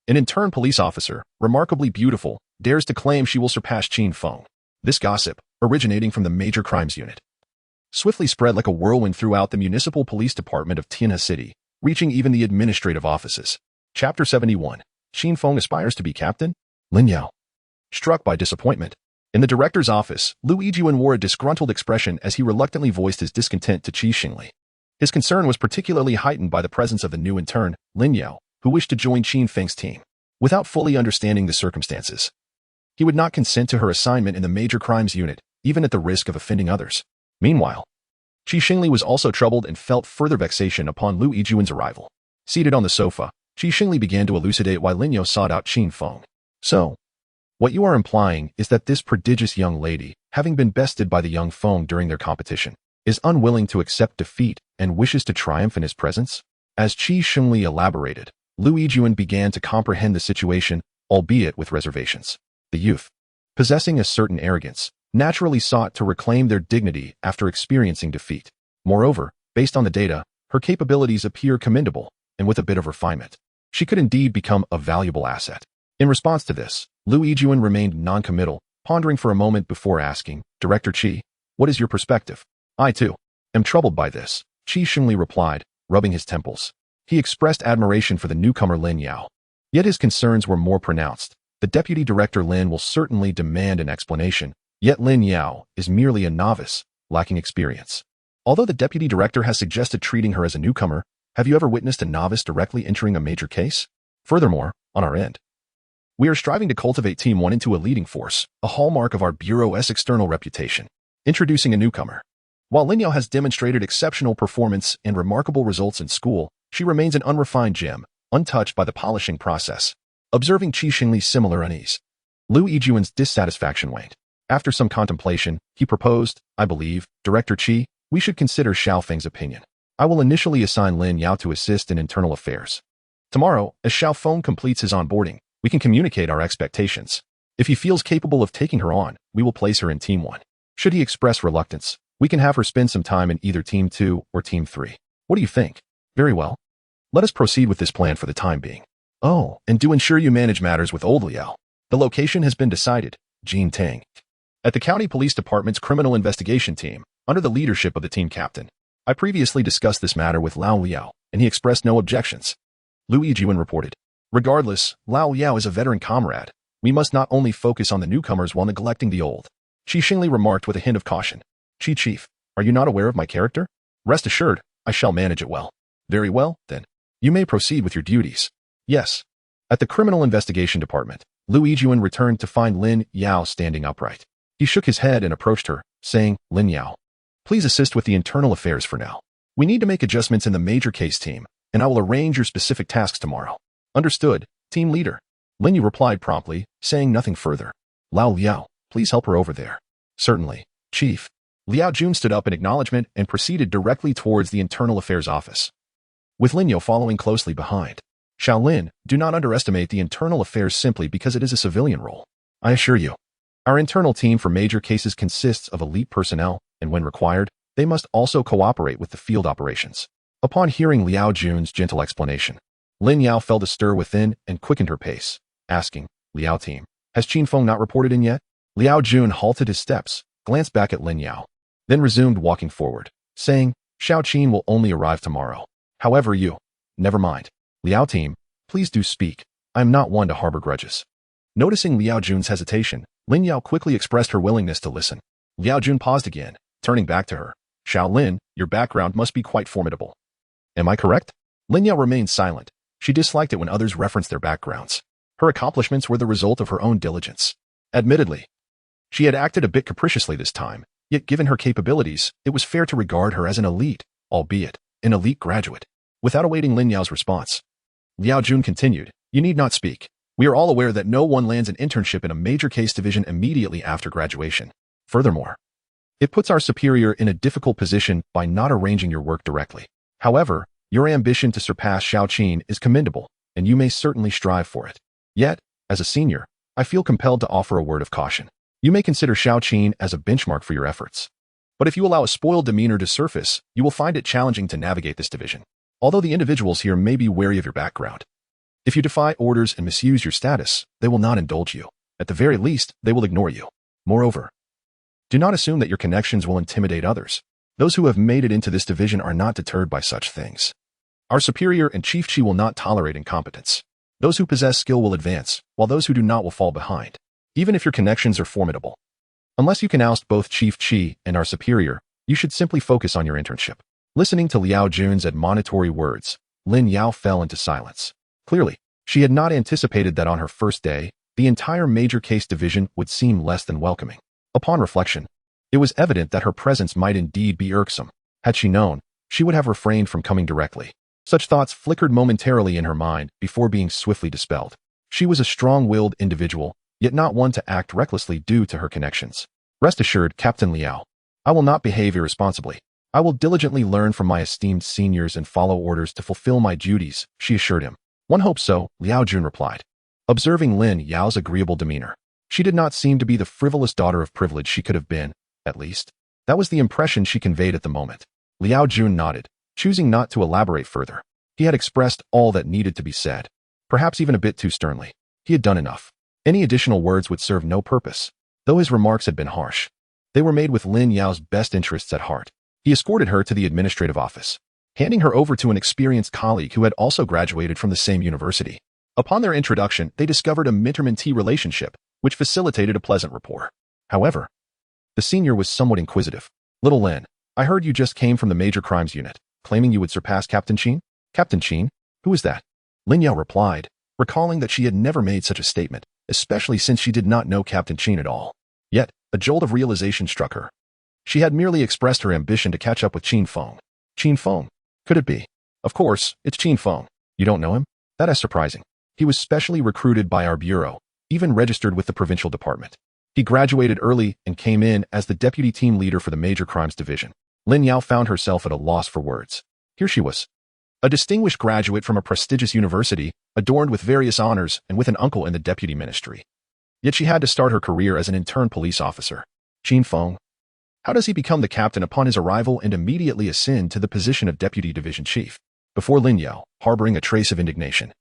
An intern police officer, remarkably beautiful, dares to claim she will surpass Qin Feng. This gossip, originating from the major crimes unit, swiftly spread like a whirlwind throughout the municipal police department of Tianhe City, reaching even the administrative offices. Chapter 71. Qin Feng aspires to be captain? Lin Yao, struck by disappointment. In the director's office, Liu Yijuan wore a disgruntled expression as he reluctantly voiced his discontent to Qi Xingli. His concern was particularly heightened by the presence of the new intern, Lin Yao, who wished to join Qin Feng's team. Without fully understanding the circumstances, he would not consent to her assignment in the major crimes unit, even at the risk of offending others. Meanwhile, Qi Xingli was also troubled and felt further vexation upon Lu Yijuan's arrival. Seated on the sofa, Qi Xingli began to elucidate why Lin Yao sought out Qin Feng. So, what you are implying is that this prodigious young lady, having been bested by the young Feng during their competition, is unwilling to accept defeat and wishes to triumph in his presence? As Qi Xingli elaborated, Lu Yijuan began to comprehend the situation, albeit with reservations. The youth, possessing a certain arrogance, naturally sought to reclaim their dignity after experiencing defeat. Moreover, based on the data, her capabilities appear commendable, and with a bit of refinement, she could indeed become a valuable asset. In response to this, Lu Yijuan remained non-committal, pondering for a moment before asking, Director Qi, what is your perspective? I, too, am troubled by this, Qi Xingli replied, rubbing his temples. He expressed admiration for the newcomer Lin Yao. Yet his concerns were more pronounced. The Deputy Director Lin will certainly demand an explanation, yet Lin Yao is merely a novice, lacking experience. Although the Deputy Director has suggested treating her as a newcomer, have you ever witnessed a novice directly entering a major case? Furthermore, on our end, we are striving to cultivate Team 1 into a leading force, a hallmark of our Bureau's external reputation. Introducing a newcomer. While Lin Yao has demonstrated exceptional performance and remarkable results in school, she remains an unrefined gem, untouched by the polishing process. Observing Qi Xingli's similar unease, Lu Yijuan's dissatisfaction waned. After some contemplation, he proposed, I believe, Director Qi, we should consider Xiao Feng's opinion. I will initially assign Lin Yao to assist in internal affairs. Tomorrow, as Xiao Feng completes his onboarding, we can communicate our expectations. If he feels capable of taking her on, we will place her in Team 1. Should he express reluctance, we can have her spend some time in either Team 2 or Team 3. What do you think? Very well. Let us proceed with this plan for the time being. Oh, and do ensure you manage matters with old Liao. The location has been decided, Jin Tang. At the County Police Department's Criminal Investigation Team, under the leadership of the team captain. I previously discussed this matter with Lao Liao, and he expressed no objections. Lu Yijuan reported. Regardless, Lao Liao is a veteran comrade. We must not only focus on the newcomers while neglecting the old. Qi Xingli remarked with a hint of caution. Qi Chief, are you not aware of my character? Rest assured, I shall manage it well. Very well, then. You may proceed with your duties. Yes. At the Criminal Investigation Department, Lu Yijuan returned to find Lin Yao standing upright. He shook his head and approached her, saying, Lin Yao, please assist with the internal affairs for now. We need to make adjustments in the major case team, and I will arrange your specific tasks tomorrow. Understood, team leader. Lin Yu replied promptly, saying nothing further. Lao Liao, please help her over there. Certainly, Chief. Liao Jun stood up in acknowledgement and proceeded directly towards the internal affairs office, with Lin Yao following closely behind. Shaolin, do not underestimate the internal affairs simply because it is a civilian role. I assure you, our internal team for major cases consists of elite personnel, and when required, they must also cooperate with the field operations. Upon hearing Liao Jun's gentle explanation, Lin Yao felt a stir within and quickened her pace, asking, Liao team, has Qin Feng not reported in yet? Liao Jun halted his steps, glanced back at Lin Yao, then resumed walking forward, saying, Xiao Qin will only arrive tomorrow. However never mind. Liao team, please do speak. I am not one to harbor grudges. Noticing Liao Jun's hesitation, Lin Yao quickly expressed her willingness to listen. Liao Jun paused again, turning back to her. Shaolin, your background must be quite formidable. Am I correct? Lin Yao remained silent. She disliked it when others referenced their backgrounds. Her accomplishments were the result of her own diligence. Admittedly, she had acted a bit capriciously this time, yet given her capabilities, it was fair to regard her as an elite, albeit an elite graduate. Without awaiting Lin Yao's response, Liao Jun continued, you need not speak. We are all aware that no one lands an internship in a major case division immediately after graduation. Furthermore, it puts our superior in a difficult position by not arranging your work directly. However, your ambition to surpass Xiao Qin is commendable, and you may certainly strive for it. Yet, as a senior, I feel compelled to offer a word of caution. You may consider Xiao Qin as a benchmark for your efforts. But if you allow a spoiled demeanor to surface, you will find it challenging to navigate this division. Although the individuals here may be wary of your background, if you defy orders and misuse your status, they will not indulge you. At the very least, they will ignore you. Moreover, do not assume that your connections will intimidate others. Those who have made it into this division are not deterred by such things. Our superior and Chief Qi will not tolerate incompetence. Those who possess skill will advance, while those who do not will fall behind, even if your connections are formidable. Unless you can oust both Chief Qi and our superior, you should simply focus on your internship. Listening to Liao Jun's admonitory words, Lin Yao fell into silence. Clearly, she had not anticipated that on her first day, the entire major case division would seem less than welcoming. Upon reflection, it was evident that her presence might indeed be irksome. Had she known, she would have refrained from coming directly. Such thoughts flickered momentarily in her mind before being swiftly dispelled. She was a strong-willed individual, yet not one to act recklessly due to her connections. Rest assured, Captain Liao, I will not behave irresponsibly. I will diligently learn from my esteemed seniors and follow orders to fulfill my duties, she assured him. One hopes so, Liao Jun replied. Observing Lin Yao's agreeable demeanor, she did not seem to be the frivolous daughter of privilege she could have been, at least. That was the impression she conveyed at the moment. Liao Jun nodded, choosing not to elaborate further. He had expressed all that needed to be said, perhaps even a bit too sternly. He had done enough. Any additional words would serve no purpose. Though his remarks had been harsh, they were made with Lin Yao's best interests at heart. He escorted her to the administrative office, handing her over to an experienced colleague who had also graduated from the same university. Upon their introduction, they discovered a mentor-mentee relationship, which facilitated a pleasant rapport. However, the senior was somewhat inquisitive. Little Lin, I heard you just came from the major crimes unit, claiming you would surpass Captain Qin? Captain Qin? Who is that? Lin Yao replied, recalling that she had never made such a statement, especially since she did not know Captain Qin at all. Yet, a jolt of realization struck her. She had merely expressed her ambition to catch up with Qin Feng. Qin Feng? Could it be? Of course, it's Qin Feng. You don't know him? That is surprising. He was specially recruited by our bureau, even registered with the provincial department. He graduated early and came in as the deputy team leader for the major crimes division. Lin Yao found herself at a loss for words. Here she was, a distinguished graduate from a prestigious university, adorned with various honors and with an uncle in the deputy ministry. Yet she had to start her career as an intern police officer. Qin Feng. How does he become the captain upon his arrival and immediately ascend to the position of deputy division chief? Before Lin Yao, harboring a trace of indignation,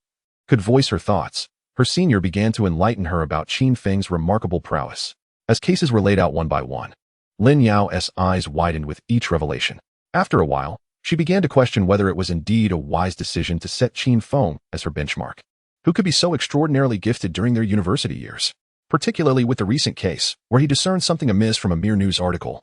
could voice her thoughts, her senior began to enlighten her about Qin Feng's remarkable prowess. As cases were laid out one by one, Lin Yao's eyes widened with each revelation. After a while, she began to question whether it was indeed a wise decision to set Qin Feng as her benchmark. Who could be so extraordinarily gifted during their university years? Particularly with the recent case, where he discerned something amiss from a mere news article,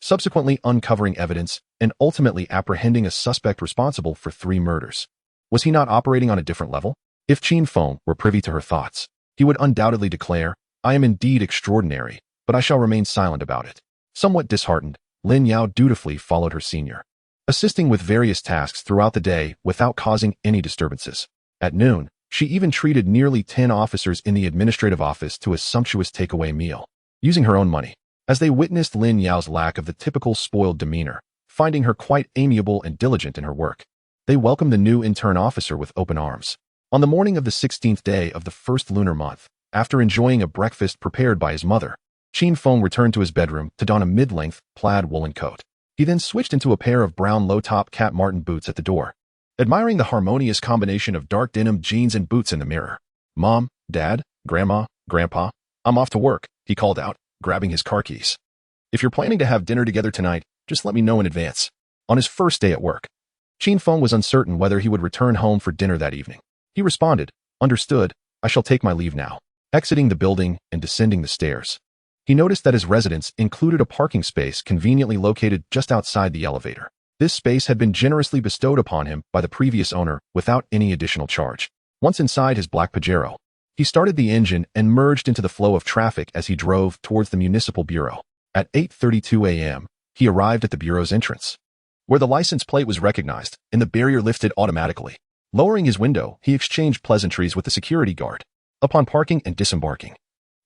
subsequently uncovering evidence and ultimately apprehending a suspect responsible for 3 murders. Was he not operating on a different level? If Qin Feng were privy to her thoughts, he would undoubtedly declare, I am indeed extraordinary, but I shall remain silent about it. Somewhat disheartened, Lin Yao dutifully followed her senior, assisting with various tasks throughout the day without causing any disturbances. At noon, she even treated nearly 10 officers in the administrative office to a sumptuous takeaway meal, using her own money. As they witnessed Lin Yao's lack of the typical spoiled demeanor, finding her quite amiable and diligent in her work, they welcomed the new intern officer with open arms. On the morning of the 16th day of the first lunar month, after enjoying a breakfast prepared by his mother, Qin Feng returned to his bedroom to don a mid-length, plaid woolen coat. He then switched into a pair of brown low-top Cat Martin boots at the door, admiring the harmonious combination of dark denim jeans and boots in the mirror. Mom, Dad, Grandma, Grandpa, I'm off to work, he called out, grabbing his car keys. If you're planning to have dinner together tonight, just let me know in advance. On his first day at work, Qin Feng was uncertain whether he would return home for dinner that evening. He responded, understood, I shall take my leave now. Exiting the building and descending the stairs, he noticed that his residence included a parking space conveniently located just outside the elevator. This space had been generously bestowed upon him by the previous owner without any additional charge. Once inside his black Pajero, he started the engine and merged into the flow of traffic as he drove towards the municipal bureau. At 8:32 a.m., he arrived at the bureau's entrance, where the license plate was recognized and the barrier lifted automatically. Lowering his window, he exchanged pleasantries with the security guard. Upon parking and disembarking,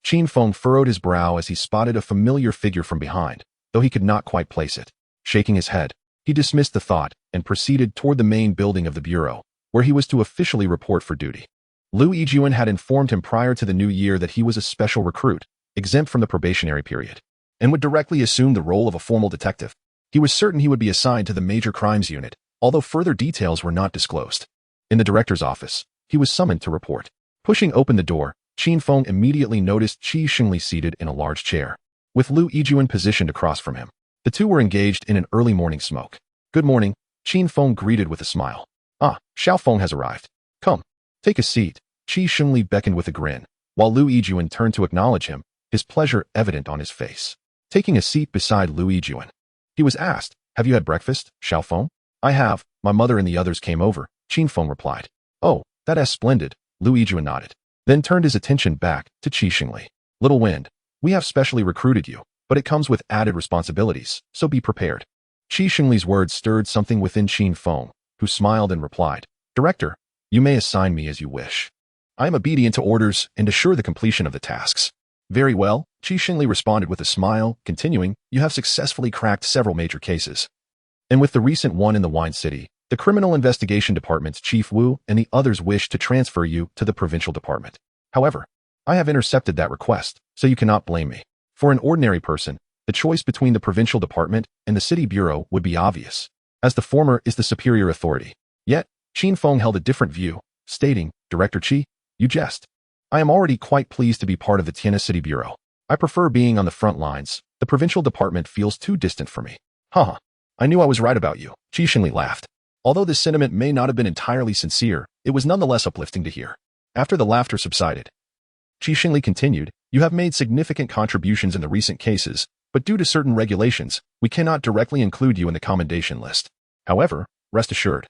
Qin Feng furrowed his brow as he spotted a familiar figure from behind, though he could not quite place it. Shaking his head, he dismissed the thought and proceeded toward the main building of the bureau, where he was to officially report for duty. Liu Yijuan had informed him prior to the new year that he was a special recruit, exempt from the probationary period, and would directly assume the role of a formal detective. He was certain he would be assigned to the major crimes unit, although further details were not disclosed. In the director's office, he was summoned to report. Pushing open the door, Qin Feng immediately noticed Qi Shengli seated in a large chair, with Liu Yijuan positioned across from him. The two were engaged in an early morning smoke. Good morning, Qin Feng greeted with a smile. Ah, Xiao Feng has arrived. Come, take a seat. Qi Shengli beckoned with a grin, while Liu Yijuan turned to acknowledge him, his pleasure evident on his face. Taking a seat beside Liu Yijuan, he was asked, have you had breakfast, Xiao Feng? I have. My mother and the others came over, Qin Feng replied. Oh, that's splendid, Lu Yijuan nodded, then turned his attention back to Qi Xingli. Little Wind, we have specially recruited you, but it comes with added responsibilities, so be prepared. Qi Xingli's words stirred something within Qin Feng, who smiled and replied, Director, you may assign me as you wish. I am obedient to orders and assure the completion of the tasks. Very well, Qi Xingli responded with a smile, continuing, you have successfully cracked several major cases. And with the recent one in the Wine City, the Criminal Investigation Department's Chief Wu and the others wish to transfer you to the Provincial Department. However, I have intercepted that request, so you cannot blame me. For an ordinary person, the choice between the Provincial Department and the City Bureau would be obvious, as the former is the superior authority. Yet, Qin Feng held a different view, stating, Director Qi, you jest. I am already quite pleased to be part of the Tianhe City Bureau. I prefer being on the front lines. The Provincial Department feels too distant for me. Haha, I knew I was right about you, Qi Xingli laughed. Although this sentiment may not have been entirely sincere, it was nonetheless uplifting to hear. After the laughter subsided, Qi Xingli continued, you have made significant contributions in the recent cases, but due to certain regulations, we cannot directly include you in the commendation list. However, rest assured,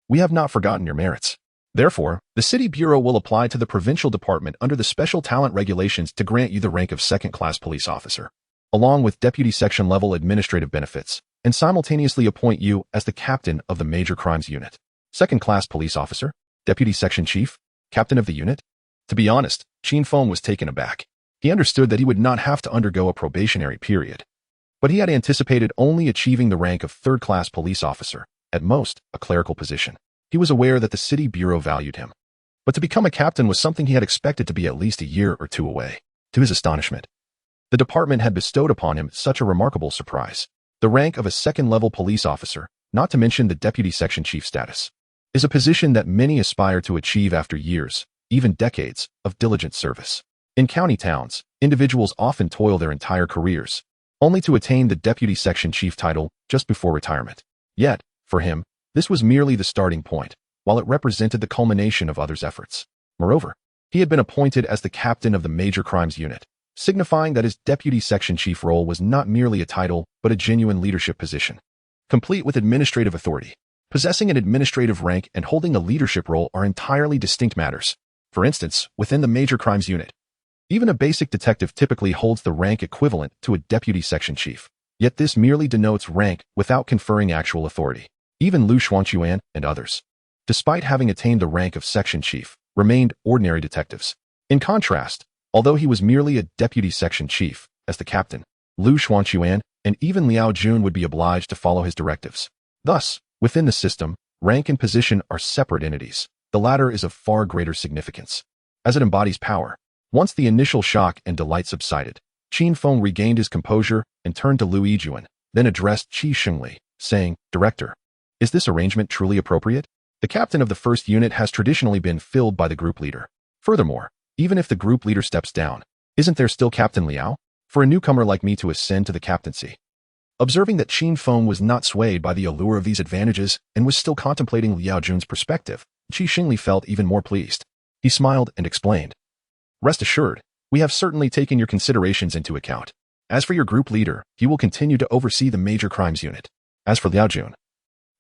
we have not forgotten your merits. Therefore, the City Bureau will apply to the Provincial Department under the Special Talent Regulations to grant you the rank of second-class police officer, along with deputy section-level administrative benefits, and simultaneously appoint you as the captain of the Major Crimes Unit. Second-class police officer, deputy section chief, captain of the unit? To be honest, Qin Feng was taken aback. He understood that he would not have to undergo a probationary period, but he had anticipated only achieving the rank of third-class police officer, at most, a clerical position. He was aware that the City Bureau valued him, but to become a captain was something he had expected to be at least a year or two away. To his astonishment, the department had bestowed upon him such a remarkable surprise. The rank of a second-level police officer, not to mention the deputy section chief status, is a position that many aspire to achieve after years, even decades, of diligent service. In county towns, individuals often toil their entire careers, only to attain the deputy section chief title just before retirement. Yet, for him, this was merely the starting point, while it represented the culmination of others' efforts. Moreover, he had been appointed as the captain of the Major Crimes Unit, signifying that his deputy section chief role was not merely a title, but a genuine leadership position, complete with administrative authority. Possessing an administrative rank and holding a leadership role are entirely distinct matters. For instance, within the Major Crimes Unit, even a basic detective typically holds the rank equivalent to a deputy section chief. Yet this merely denotes rank without conferring actual authority. Even Lu Xuanquan and others, despite having attained the rank of section chief, remained ordinary detectives. In contrast, although he was merely a deputy section chief, as the captain, Lu Xuanquan and even Liao Jun would be obliged to follow his directives. Thus, within the system, rank and position are separate entities. The latter is of far greater significance, as it embodies power. Once the initial shock and delight subsided, Qin Feng regained his composure and turned to Lu Yijuan, then addressed Qi Xingli, saying, Director, is this arrangement truly appropriate? The captain of the first unit has traditionally been filled by the group leader. Furthermore, even if the group leader steps down, isn't there still Captain Liao? For a newcomer like me to ascend to the captaincy. Observing that Qin Feng was not swayed by the allure of these advantages and was still contemplating Liao Jun's perspective, Qi Xingli felt even more pleased. He smiled and explained, Rest assured, we have certainly taken your considerations into account. As for your group leader, he will continue to oversee the Major Crimes Unit. As for Liao Jun,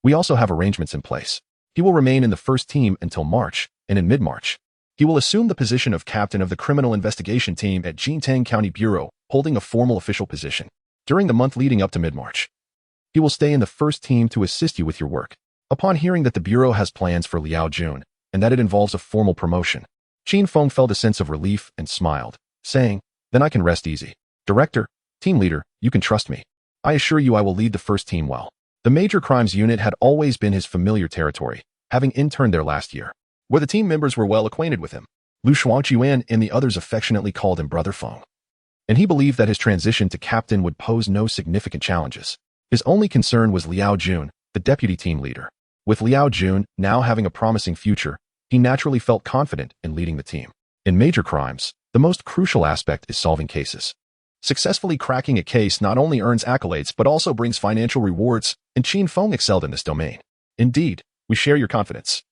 we also have arrangements in place. He will remain in the first team until March, and in mid-March, he will assume the position of captain of the Criminal Investigation Team at Jintang County Bureau, holding a formal official position. During the month leading up to mid-March, he will stay in the first team to assist you with your work. Upon hearing that the Bureau has plans for Liao Jun, and that it involves a formal promotion, Qin Feng felt a sense of relief and smiled, saying, Then I can rest easy. Director, team leader, you can trust me. I assure you I will lead the first team well. The Major Crimes Unit had always been his familiar territory, having interned there last year, where the team members were well acquainted with him. Lu Xuanquan and the others affectionately called him Brother Feng. And he believed that his transition to captain would pose no significant challenges. His only concern was Liao Jun, the deputy team leader. With Liao Jun now having a promising future, he naturally felt confident in leading the team. In major crimes, the most crucial aspect is solving cases. Successfully cracking a case not only earns accolades but also brings financial rewards, and Qin Feng excelled in this domain. Indeed, we share your confidence.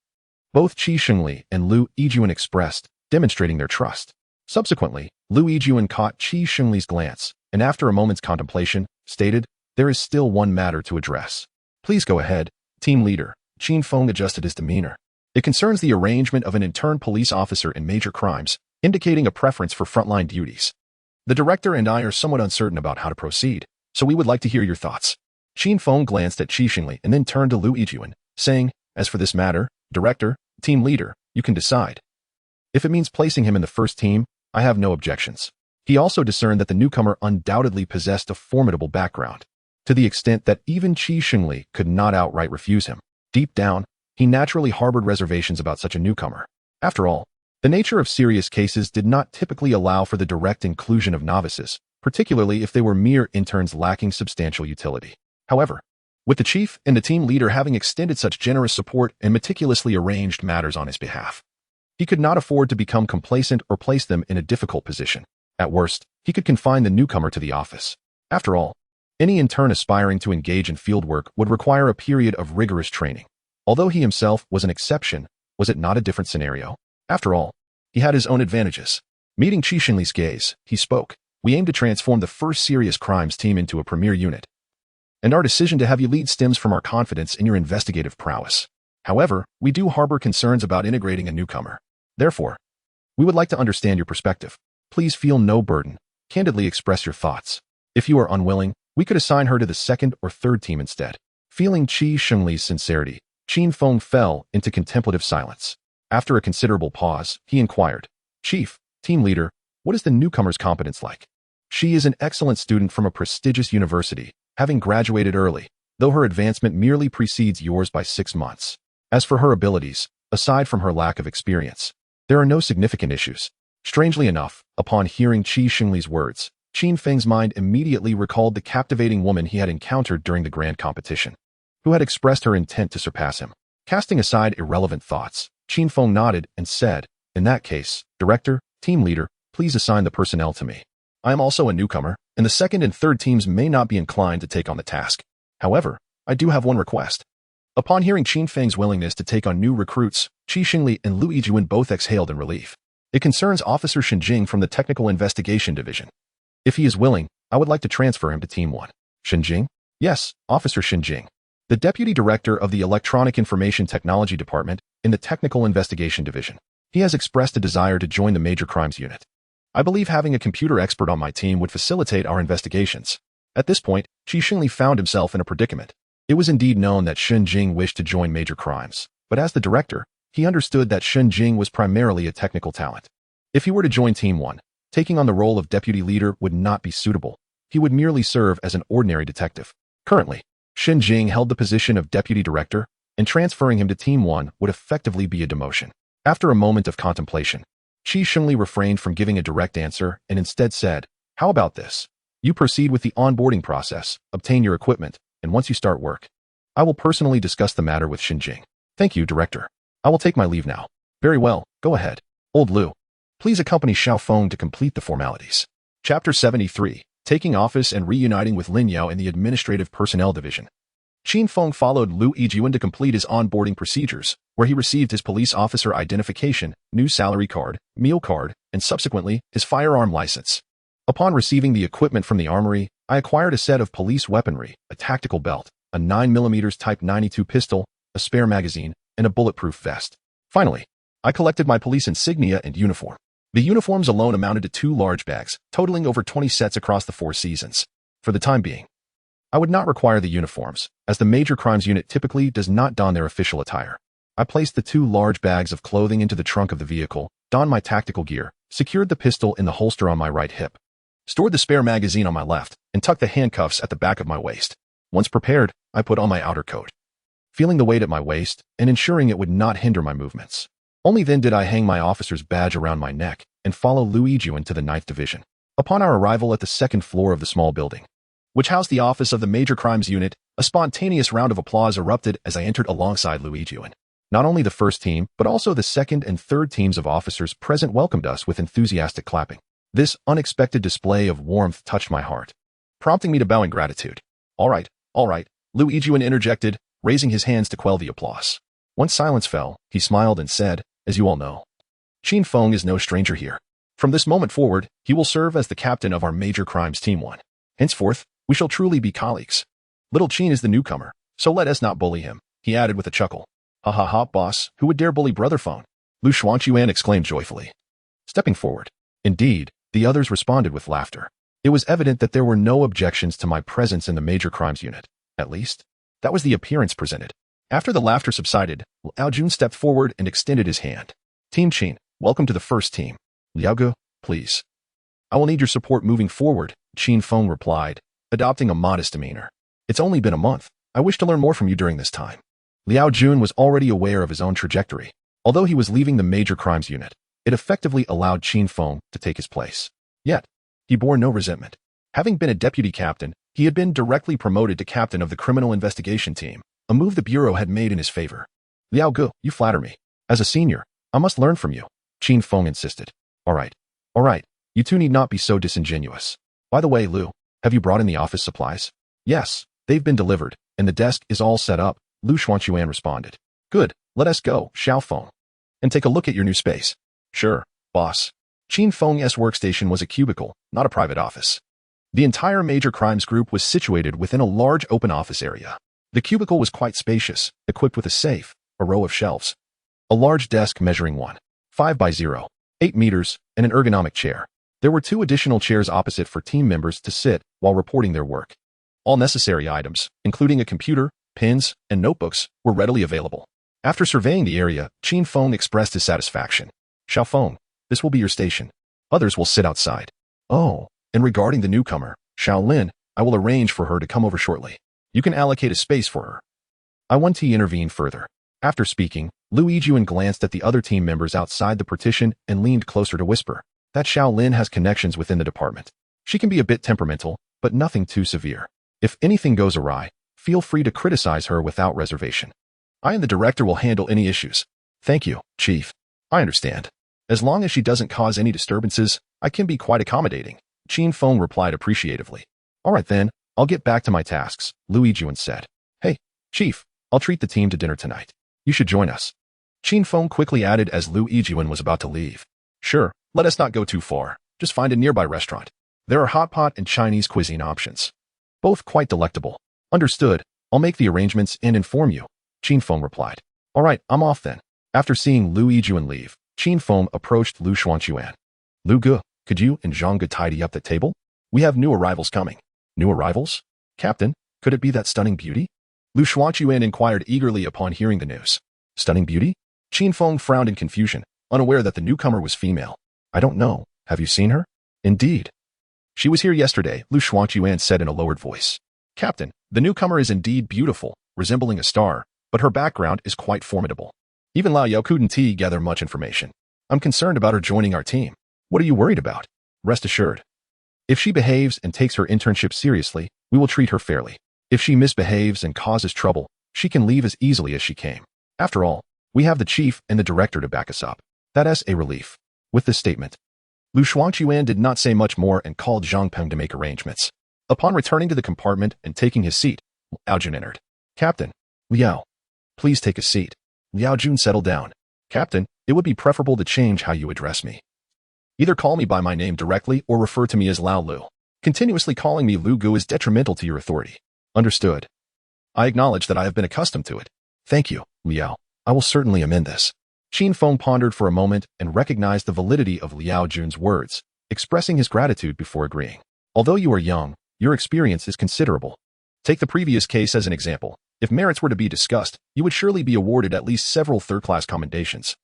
Both Qi Xingli and Lu Yijuan expressed, demonstrating their trust. Subsequently, Lu Yijuan caught Qi Xingli's glance, and after a moment's contemplation, stated, There is still one matter to address. Please go ahead, Team leader, Qin Feng adjusted his demeanor. It concerns the arrangement of an intern police officer in major crimes, indicating a preference for frontline duties. The director and I are somewhat uncertain about how to proceed, so we would like to hear your thoughts. Qin Feng glanced at Qi Xingli and then turned to Lu Yijuan, saying, as for this matter, director, team leader, you can decide. If it means placing him in the first team, I have no objections. He also discerned that the newcomer undoubtedly possessed a formidable background, to the extent that even Qi Xingli could not outright refuse him. Deep down, he naturally harbored reservations about such a newcomer. After all, the nature of serious cases did not typically allow for the direct inclusion of novices, particularly if they were mere interns lacking substantial utility. However, with the chief and the team leader having extended such generous support and meticulously arranged matters on his behalf, he could not afford to become complacent or place them in a difficult position. At worst, he could confine the newcomer to the office. After all, any intern aspiring to engage in field work would require a period of rigorous training. Although he himself was an exception, was it not a different scenario? After all, he had his own advantages. Meeting Qi Xingli's gaze, he spoke. We aim to transform the first serious crimes team into a premier unit, and our decision to have you lead stems from our confidence in your investigative prowess. However, we do harbor concerns about integrating a newcomer. Therefore, we would like to understand your perspective. Please feel no burden. Candidly express your thoughts. If you are unwilling, we could assign her to the second or third team instead. Feeling Qi Xingli's sincerity, Qin Feng fell into contemplative silence. After a considerable pause, he inquired, Chief, team leader, what is the newcomer's competence like? She is an excellent student from a prestigious university, having graduated early, though her advancement merely precedes yours by 6 months. As for her abilities, aside from her lack of experience, there are no significant issues. Strangely enough, upon hearing Qi Xingli's words, Qin Feng's mind immediately recalled the captivating woman he had encountered during the grand competition, who had expressed her intent to surpass him. Casting aside irrelevant thoughts, Qin Feng nodded and said, in that case, director, team leader, please assign the personnel to me. I am also a newcomer, and the second and third teams may not be inclined to take on the task. However, I do have one request. Upon hearing Qin Feng's willingness to take on new recruits, Qi Xingli and Lu Yijuan both exhaled in relief. It concerns Officer Shen Jing from the Technical Investigation Division. If he is willing, I would like to transfer him to Team 1. Shen Jing? Yes, Officer Shen Jing, the Deputy Director of the Electronic Information Technology Department in the Technical Investigation Division. He has expressed a desire to join the Major Crimes Unit. I believe having a computer expert on my team would facilitate our investigations. At this point, Qi Xingli found himself in a predicament. It was indeed known that Shen Jing wished to join Major Crimes, but as the director, he understood that Shen Jing was primarily a technical talent. If he were to join Team 1, taking on the role of deputy leader would not be suitable. He would merely serve as an ordinary detective. Currently, Shen Jing held the position of deputy director, and transferring him to Team 1 would effectively be a demotion. After a moment of contemplation, Qi Xingli refrained from giving a direct answer and instead said, how about this? You proceed with the onboarding process, obtain your equipment, and once you start work, I will personally discuss the matter with Shen Jing. Thank you, director. I will take my leave now. Very well, go ahead. Old Lu, please accompany Xiao Feng to complete the formalities. Chapter 73, Taking Office and Reuniting with Lin Yao in the Administrative Personnel Division. Qin Feng followed Lu Yijuan to complete his onboarding procedures, where he received his police officer identification, new salary card, meal card, and subsequently, his firearm license. Upon receiving the equipment from the armory, I acquired a set of police weaponry, a tactical belt, a 9mm Type 92 pistol, a spare magazine, and a bulletproof vest. Finally, I collected my police insignia and uniform. The uniforms alone amounted to 2 large bags, totaling over 20 sets across the 4 seasons. For the time being, I would not require the uniforms, as the Major Crimes Unit typically does not don their official attire. I placed the 2 large bags of clothing into the trunk of the vehicle, donned my tactical gear, secured the pistol in the holster on my right hip, stored the spare magazine on my left, and tucked the handcuffs at the back of my waist. Once prepared, I put on my outer coat, feeling the weight at my waist and ensuring it would not hinder my movements. Only then did I hang my officer's badge around my neck and follow Lu Yijuan to the 9th Division. Upon our arrival at the 2nd floor of the small building, which housed the office of the Major Crimes Unit, a spontaneous round of applause erupted as I entered alongside Lu Yijuan. Not only the first team, but also the second and third teams of officers present welcomed us with enthusiastic clapping. This unexpected display of warmth touched my heart, prompting me to bow in gratitude. All right, Lu Yijuan interjected, raising his hands to quell the applause. Once silence fell, he smiled and said, as you all know, Qin Feng is no stranger here. From this moment forward, he will serve as the captain of our Major Crimes Team 1. Henceforth, we shall truly be colleagues. Little Qin is the newcomer, so let us not bully him. he added with a chuckle. Ha ha ha, boss, who would dare bully Brother Feng? Lu Xuanquan exclaimed joyfully, stepping forward. Indeed, the others responded with laughter. It was evident that there were no objections to my presence in the major crimes unit. At least, that was the appearance presented. After the laughter subsided, Liao Jun stepped forward and extended his hand. Team Qin, welcome to the first team. Liao Ge, please. I will need your support moving forward, Qin Feng replied, adopting a modest demeanor. It's only been a month. I wish to learn more from you during this time. Liao Jun was already aware of his own trajectory. Although he was leaving the major crimes unit, it effectively allowed Qin Feng to take his place. Yet, he bore no resentment. Having been a deputy captain, he had been directly promoted to captain of the criminal investigation team, a move the bureau had made in his favor. Liao Ge, you flatter me. As a senior, I must learn from you, Qin Feng insisted. All right. You two need not be so disingenuous. By the way, Lu, have you brought in the office supplies? Yes, they've been delivered, and the desk is all set up, Lu Xuanquan responded. Good, let us go, Xiao Feng. And take a look at your new space. Sure, boss. Qin Feng's workstation was a cubicle, not a private office. The entire major crimes group was situated within a large open office area. The cubicle was quite spacious, equipped with a safe, a row of shelves, a large desk measuring 1.5 by 0.8 meters, and an ergonomic chair. There were 2 additional chairs opposite for team members to sit while reporting their work. All necessary items, including a computer, pens, and notebooks, were readily available. After surveying the area, Qin Feng expressed his satisfaction. Xiao Feng, this will be your station. Others will sit outside. Oh, and regarding the newcomer, Xiao Lin, I will arrange for her to come over shortly. You can allocate a space for her. I want to intervene further. After speaking, Lu Yijuan glanced at the other team members outside the partition and leaned closer to whisper. That Xiao Lin has connections within the department. She can be a bit temperamental, but nothing too severe. If anything goes awry, feel free to criticize her without reservation. I and the director will handle any issues. Thank you, Chief. I understand. As long as she doesn't cause any disturbances, I can be quite accommodating, Qin Feng replied appreciatively. All right then, I'll get back to my tasks, Lu Yijuan said. Hey, Chief, I'll treat the team to dinner tonight. You should join us. Qin Feng quickly added as Lu Yijuan was about to leave. Sure, let us not go too far. Just find a nearby restaurant. There are hot pot and Chinese cuisine options. Both quite delectable. Understood. I'll make the arrangements and inform you, Qin Feng replied. All right, I'm off then. After seeing Lu Yijuan leave, Qin Feng approached Lu Xuanquan. Lu Ge, could you and Zhang Ge tidy up the table? We have new arrivals coming. New arrivals? Captain, could it be that stunning beauty? Lu Xuanquan inquired eagerly upon hearing the news. Stunning beauty? Qin Feng frowned in confusion, unaware that the newcomer was female. I don't know. Have you seen her? Indeed. She was here yesterday, Lu Xuanquan said in a lowered voice. Captain, the newcomer is indeed beautiful, resembling a star, but her background is quite formidable. Even Lao Yao couldn't gather much information. I'm concerned about her joining our team. What are you worried about? Rest assured. If she behaves and takes her internship seriously, we will treat her fairly. If she misbehaves and causes trouble, she can leave as easily as she came. After all, we have the chief and the director to back us up. That is a relief. With this statement, Lu Xuanquan did not say much more and called Zhang Peng to make arrangements. Upon returning to the compartment and taking his seat, Liao Jun entered. Captain, Liao, please take a seat. Liao Jun settled down. Captain, it would be preferable to change how you address me. Either call me by my name directly or refer to me as Lao Lu. Continuously calling me Lu Gu is detrimental to your authority. Understood. I acknowledge that I have been accustomed to it. Thank you, Liao. I will certainly amend this. Qin Feng pondered for a moment and recognized the validity of Liao Jun's words, expressing his gratitude before agreeing. Although you are young, your experience is considerable. Take the previous case as an example. If merits were to be discussed, you would surely be awarded at least several third-class commendations,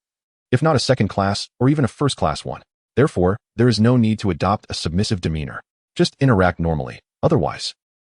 if not a second-class or even a first-class one. Therefore, there is no need to adopt a submissive demeanor. Just interact normally. Otherwise,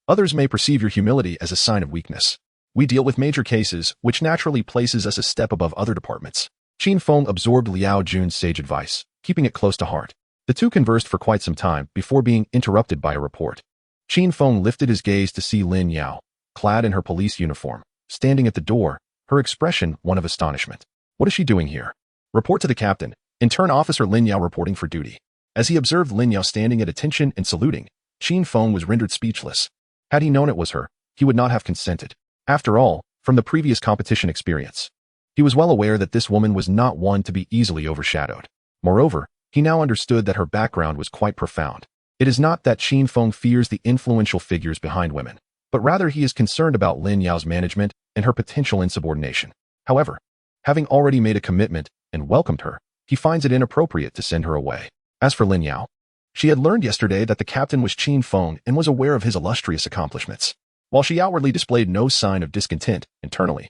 others may perceive your humility as a sign of weakness. We deal with major cases, which naturally places us a step above other departments. Qin Feng absorbed Liao Jun's sage advice, keeping it close to heart. The two conversed for quite some time before being interrupted by a report. Qin Feng lifted his gaze to see Lin Yao, clad in her police uniform, standing at the door, her expression one of astonishment. What is she doing here? Report to the captain. Intern Officer Lin Yao reporting for duty. As he observed Lin Yao standing at attention and saluting, Qin Feng was rendered speechless. Had he known it was her, he would not have consented. After all, from the previous competition experience, he was well aware that this woman was not one to be easily overshadowed. Moreover, he now understood that her background was quite profound. It is not that Qin Feng fears the influential figures behind women, but rather he is concerned about Lin Yao's management and her potential insubordination. However, having already made a commitment and welcomed her, he finds it inappropriate to send her away. As for Lin Yao, she had learned yesterday that the captain was Qin Feng and was aware of his illustrious accomplishments. While she outwardly displayed no sign of discontent internally,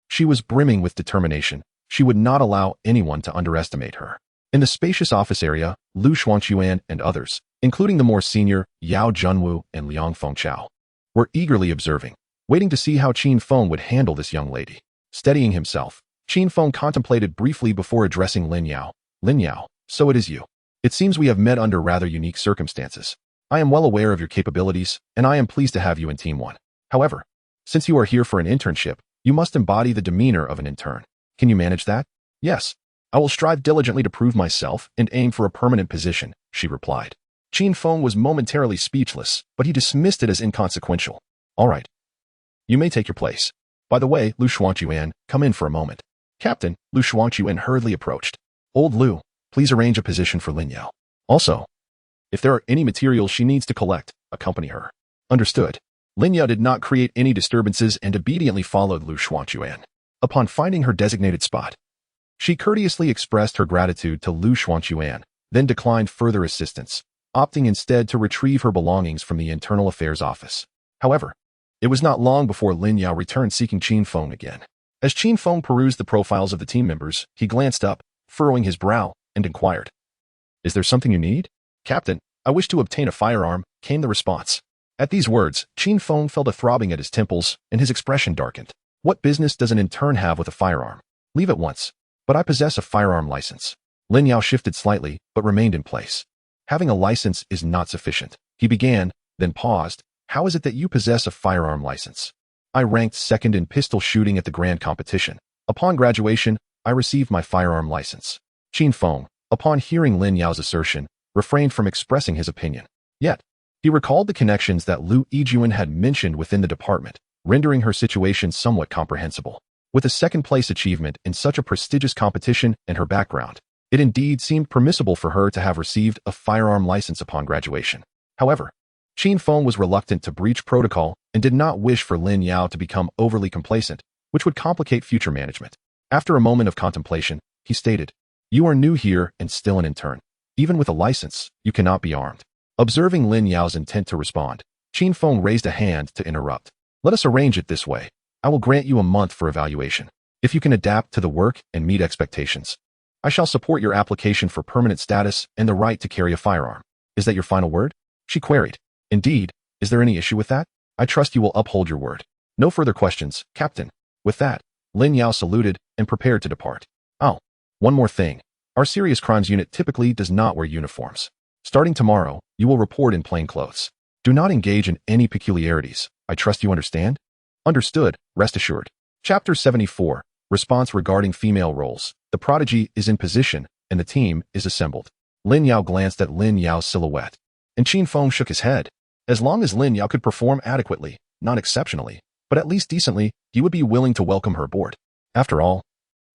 she was brimming with determination. She would not allow anyone to underestimate her. In the spacious office area, Lu Xuanquan and others, including the more senior Yao Junwu and Liang Fengchao, were eagerly observing, waiting to see how Qin Feng would handle this young lady. Steadying himself, Qin Feng contemplated briefly before addressing Lin Yao. Lin Yao, so it is you. It seems we have met under rather unique circumstances. I am well aware of your capabilities, and I am pleased to have you in Team 1. However, since you are here for an internship, you must embody the demeanor of an intern. Can you manage that? Yes. I will strive diligently to prove myself and aim for a permanent position, she replied. Qin Feng was momentarily speechless, but he dismissed it as inconsequential. All right. You may take your place. By the way, Lu Xuanquan, come in for a moment. Captain, Lu Xuanquan hurriedly approached. Old Lu, please arrange a position for Lin Yao. Also, if there are any materials she needs to collect, accompany her. Understood. Lin Yao did not create any disturbances and obediently followed Lu Xuanquan. Upon finding her designated spot, she courteously expressed her gratitude to Lu Xuanquan, then declined further assistance, opting instead to retrieve her belongings from the Internal Affairs Office. However, it was not long before Lin Yao returned seeking Qin Feng again. As Qin Feng perused the profiles of the team members, he glanced up, furrowing his brow, and inquired, "Is there something you need?" "Captain, I wish to obtain a firearm," came the response. At these words, Qin Feng felt a throbbing at his temples, and his expression darkened. What business does an intern have with a firearm? Leave at once. But I possess a firearm license. Lin Yao shifted slightly, but remained in place. Having a license is not sufficient. He began, then paused. How is it that you possess a firearm license? I ranked second in pistol shooting at the grand competition. Upon graduation, I received my firearm license. Qin Feng, upon hearing Lin Yao's assertion, refrained from expressing his opinion. Yet, he recalled the connections that Lu Yijuan had mentioned within the department, rendering her situation somewhat comprehensible. With a second-place achievement in such a prestigious competition and her background, it indeed seemed permissible for her to have received a firearm license upon graduation. However, Qin Feng was reluctant to breach protocol and did not wish for Lin Yao to become overly complacent, which would complicate future management. After a moment of contemplation, he stated, "You are new here and still an intern. Even with a license, you cannot be armed." Observing Lin Yao's intent to respond, Qin Feng raised a hand to interrupt. "Let us arrange it this way. I will grant you a month for evaluation. If you can adapt to the work and meet expectations, I shall support your application for permanent status and the right to carry a firearm. Is that your final word?" she queried. "Indeed. Is there any issue with that? I trust you will uphold your word." "No further questions, Captain." With that, Lin Yao saluted and prepared to depart. "Oh, one more thing. Our serious crimes unit typically does not wear uniforms. Starting tomorrow, you will report in plain clothes. Do not engage in any peculiarities. I trust you understand?" "Understood, rest assured." Chapter 74, Response regarding female roles. The prodigy is in position, and the team is assembled. Lin Yao glanced at Lin Yao's silhouette, and Qin Feng shook his head. As long as Lin Yao could perform adequately, not exceptionally, but at least decently, he would be willing to welcome her aboard. After all,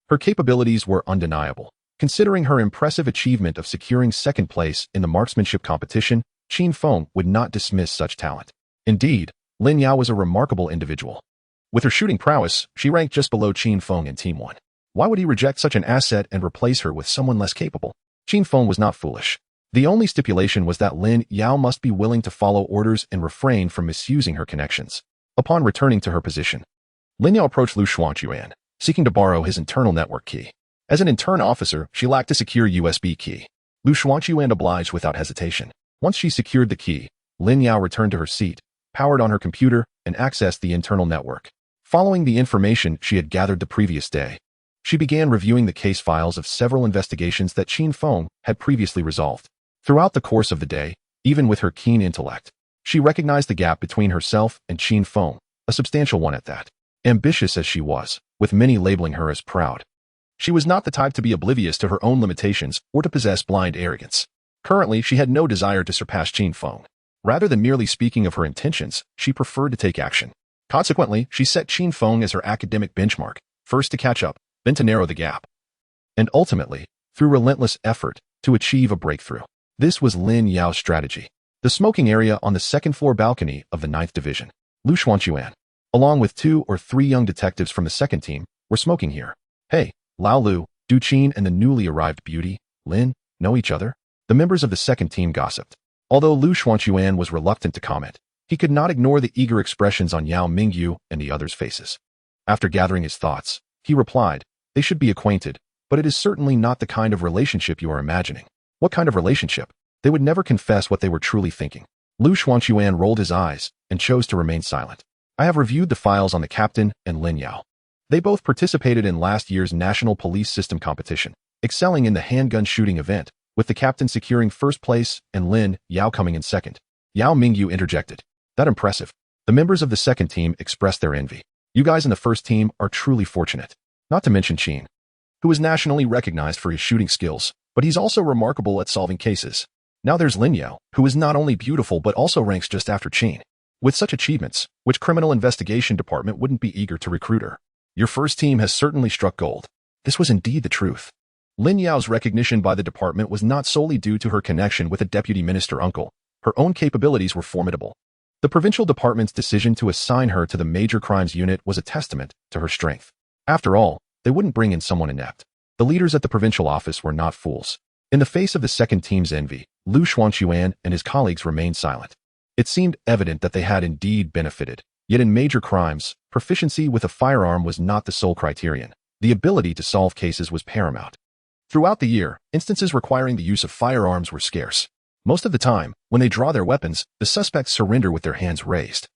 her capabilities were undeniable. Considering her impressive achievement of securing second place in the marksmanship competition, Qin Feng would not dismiss such talent. Indeed, Lin Yao was a remarkable individual. With her shooting prowess, she ranked just below Qin Feng in Team 1. Why would he reject such an asset and replace her with someone less capable? Qin Feng was not foolish. The only stipulation was that Lin Yao must be willing to follow orders and refrain from misusing her connections. Upon returning to her position, Lin Yao approached Lu Xuanquan, seeking to borrow his internal network key. As an intern officer, she lacked a secure USB key. Lu Xuanquan obliged without hesitation. Once she secured the key, Lin Yao returned to her seat, powered on her computer, and accessed the internal network. Following the information she had gathered the previous day, she began reviewing the case files of several investigations that Qin Feng had previously resolved. Throughout the course of the day, even with her keen intellect, she recognized the gap between herself and Qin Feng, a substantial one at that. Ambitious as she was, with many labeling her as proud, she was not the type to be oblivious to her own limitations or to possess blind arrogance. Currently, she had no desire to surpass Qin Feng. Rather than merely speaking of her intentions, she preferred to take action. Consequently, she set Qin Feng as her academic benchmark, first to catch up, then to narrow the gap, and ultimately, through relentless effort, to achieve a breakthrough. This was Lin Yao's strategy. The smoking area on the second-floor balcony of the 9th Division. Lu Xuanquan. along with 2 or 3 young detectives from the second team, were smoking here. Hey, Lao Lu, Du Qin and the newly arrived beauty, Lin, know each other? The members of the second team gossiped. Although Lu Xuanquan was reluctant to comment, he could not ignore the eager expressions on Yao Mingyu and the others' faces. After gathering his thoughts, he replied, they should be acquainted, but it is certainly not the kind of relationship you are imagining. What kind of relationship? They would never confess what they were truly thinking. Lu Xuanquan rolled his eyes and chose to remain silent. I have reviewed the files on the captain and Lin Yao. They both participated in last year's National Police System competition, excelling in the handgun shooting event, with the captain securing first place and Lin Yao coming in second. Yao Mingyu interjected. That impressive. The members of the second team expressed their envy. You guys in the first team are truly fortunate. Not to mention Qin, who is nationally recognized for his shooting skills, but he's also remarkable at solving cases. Now there's Lin Yao, who is not only beautiful but also ranks just after Qin. With such achievements, which criminal investigation department wouldn't be eager to recruit her? Your first team has certainly struck gold. This was indeed the truth. Lin Yao's recognition by the department was not solely due to her connection with a deputy minister uncle. Her own capabilities were formidable. The provincial department's decision to assign her to the major crimes unit was a testament to her strength. After all, they wouldn't bring in someone inept. The leaders at the provincial office were not fools. In the face of the second team's envy, Lu Xuanquan and his colleagues remained silent. It seemed evident that they had indeed benefited. Yet in major crimes, proficiency with a firearm was not the sole criterion. The ability to solve cases was paramount. Throughout the year, instances requiring the use of firearms were scarce. Most of the time, when they draw their weapons, the suspects surrender with their hands raised.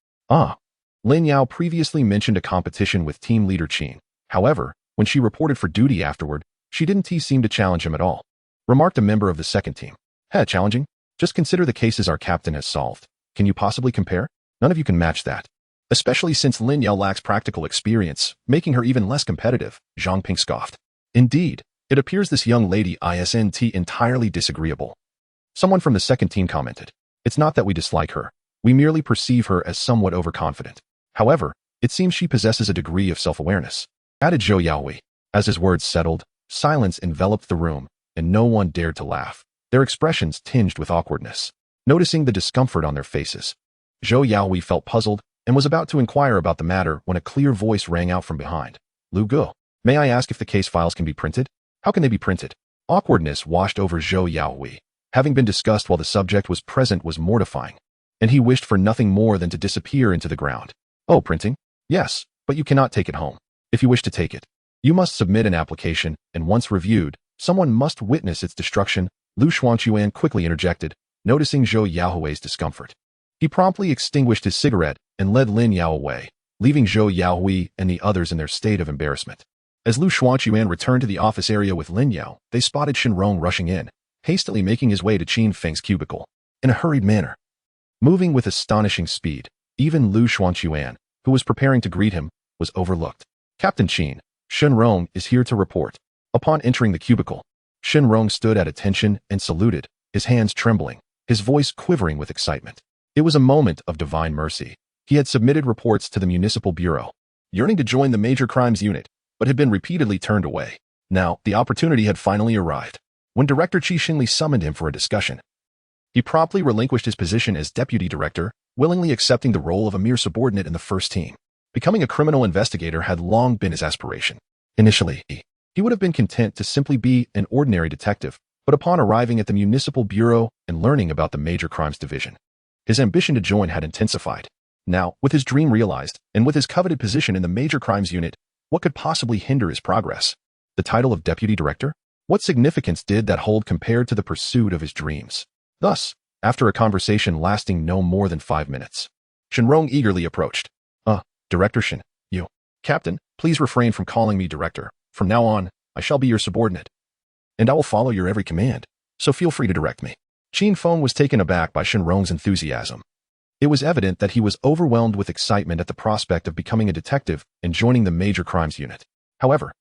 Lin Yao previously mentioned a competition with team leader Qin. However, when she reported for duty afterward, she didn't seem to challenge him at all. Remarked a member of the second team. Challenging? Just consider the cases our captain has solved. Can you possibly compare? None of you can match that. Especially since Lin Yao lacks practical experience, making her even less competitive, Zhang Ping scoffed. Indeed, it appears this young lady isn't entirely disagreeable. Someone from the second team commented. It's not that we dislike her. We merely perceive her as somewhat overconfident. However, it seems she possesses a degree of self-awareness. Added Zhou Yaohui. As his words settled, silence enveloped the room, and no one dared to laugh, their expressions tinged with awkwardness. Noticing the discomfort on their faces, Zhou Yaohui felt puzzled and was about to inquire about the matter when a clear voice rang out from behind. Lu Gu, may I ask if the case files can be printed? How can they be printed? Awkwardness washed over Zhou Yaohui. Having been discussed while the subject was present was mortifying, and he wished for nothing more than to disappear into the ground. Oh, printing? Yes, but you cannot take it home. If you wish to take it, you must submit an application, and once reviewed, someone must witness its destruction. Lu Xuanquan quickly interjected, noticing Zhou Yaohui's discomfort. He promptly extinguished his cigarette and led Lin Yao away, leaving Zhou Yaohui and the others in their state of embarrassment. As Lu Xuanquan returned to the office area with Lin Yao, they spotted Shenrong rushing in, hastily making his way to Qin Feng's cubicle, in a hurried manner. Moving with astonishing speed, even Lu Xuanquan, who was preparing to greet him, was overlooked. Captain Qin, Shenrong is here to report. Upon entering the cubicle, Shenrong stood at attention and saluted, his hands trembling, his voice quivering with excitement. It was a moment of divine mercy. He had submitted reports to the municipal bureau, yearning to join the major crimes unit, but had been repeatedly turned away. Now, the opportunity had finally arrived. When Director Qi Xinli summoned him for a discussion, he promptly relinquished his position as deputy director, willingly accepting the role of a mere subordinate in the first team. Becoming a criminal investigator had long been his aspiration. Initially, he would have been content to simply be an ordinary detective, but upon arriving at the municipal bureau and learning about the major crimes division, his ambition to join had intensified. Now, with his dream realized, and with his coveted position in the major crimes unit, what could possibly hinder his progress? The title of deputy director? What significance did that hold compared to the pursuit of his dreams? Thus, after a conversation lasting no more than 5 minutes, Shenrong eagerly approached. Director Shen, you. Captain, please refrain from calling me director. From now on, I shall be your subordinate, and I will follow your every command, so feel free to direct me. Qin Feng was taken aback by Shenrong's enthusiasm. It was evident that he was overwhelmed with excitement at the prospect of becoming a detective and joining the major crimes unit. However,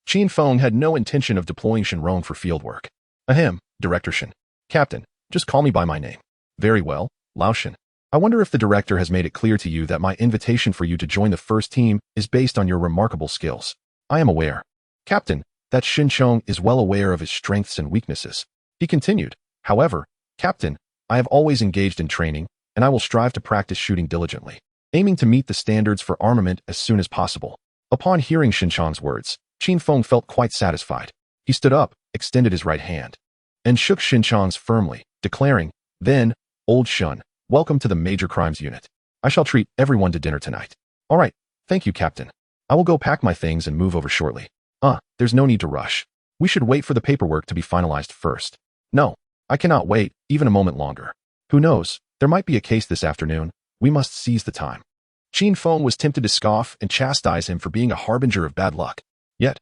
Qin Feng had no intention of deploying Shenrong for field work. Director Shen. Captain, just call me by my name. Very well, Lao Shen. I wonder if the director has made it clear to you that my invitation for you to join the first team is based on your remarkable skills. I am aware, Captain, that Shenchong is well aware of his strengths and weaknesses. He continued, however, Captain, I have always engaged in training, and I will strive to practice shooting diligently. aiming to meet the standards for armament as soon as possible. Upon hearing Xinchang's words, Qin Feng felt quite satisfied. He stood up, extended his right hand, and shook Xinchang's firmly, declaring, "Then, old Shun, welcome to the Major Crimes Unit. I shall treat everyone to dinner tonight." "All right, thank you, Captain. I will go pack my things and move over shortly." There's no need to rush. We should wait for the paperwork to be finalized first." "No, I cannot wait even a moment longer. Who knows, there might be a case this afternoon. We must seize the time." Qin Feng was tempted to scoff and chastise him for being a harbinger of bad luck. Yet,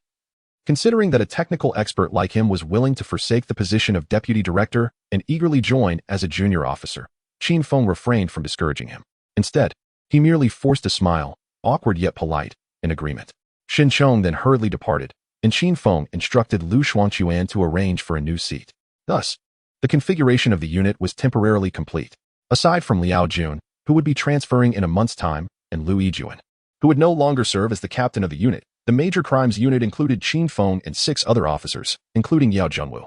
considering that a technical expert like him was willing to forsake the position of deputy director and eagerly join as a junior officer, Qin Feng refrained from discouraging him. Instead, he merely forced a smile, awkward yet polite, in agreement. Xinchang then hurriedly departed, and Qin Feng instructed Lu Xuanquan to arrange for a new seat. Thus, the configuration of the unit was temporarily complete. Aside from Liao Jun, who would be transferring in a month's time, and Lu Yijuan, who would no longer serve as the captain of the unit, the Major Crimes Unit included Qin Feng and 6 other officers, including Yao Junwu,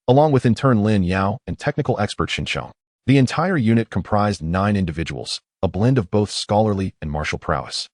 along with intern Lin Yao and technical expert Xinchang. The entire unit comprised 9 individuals, a blend of both scholarly and martial prowess,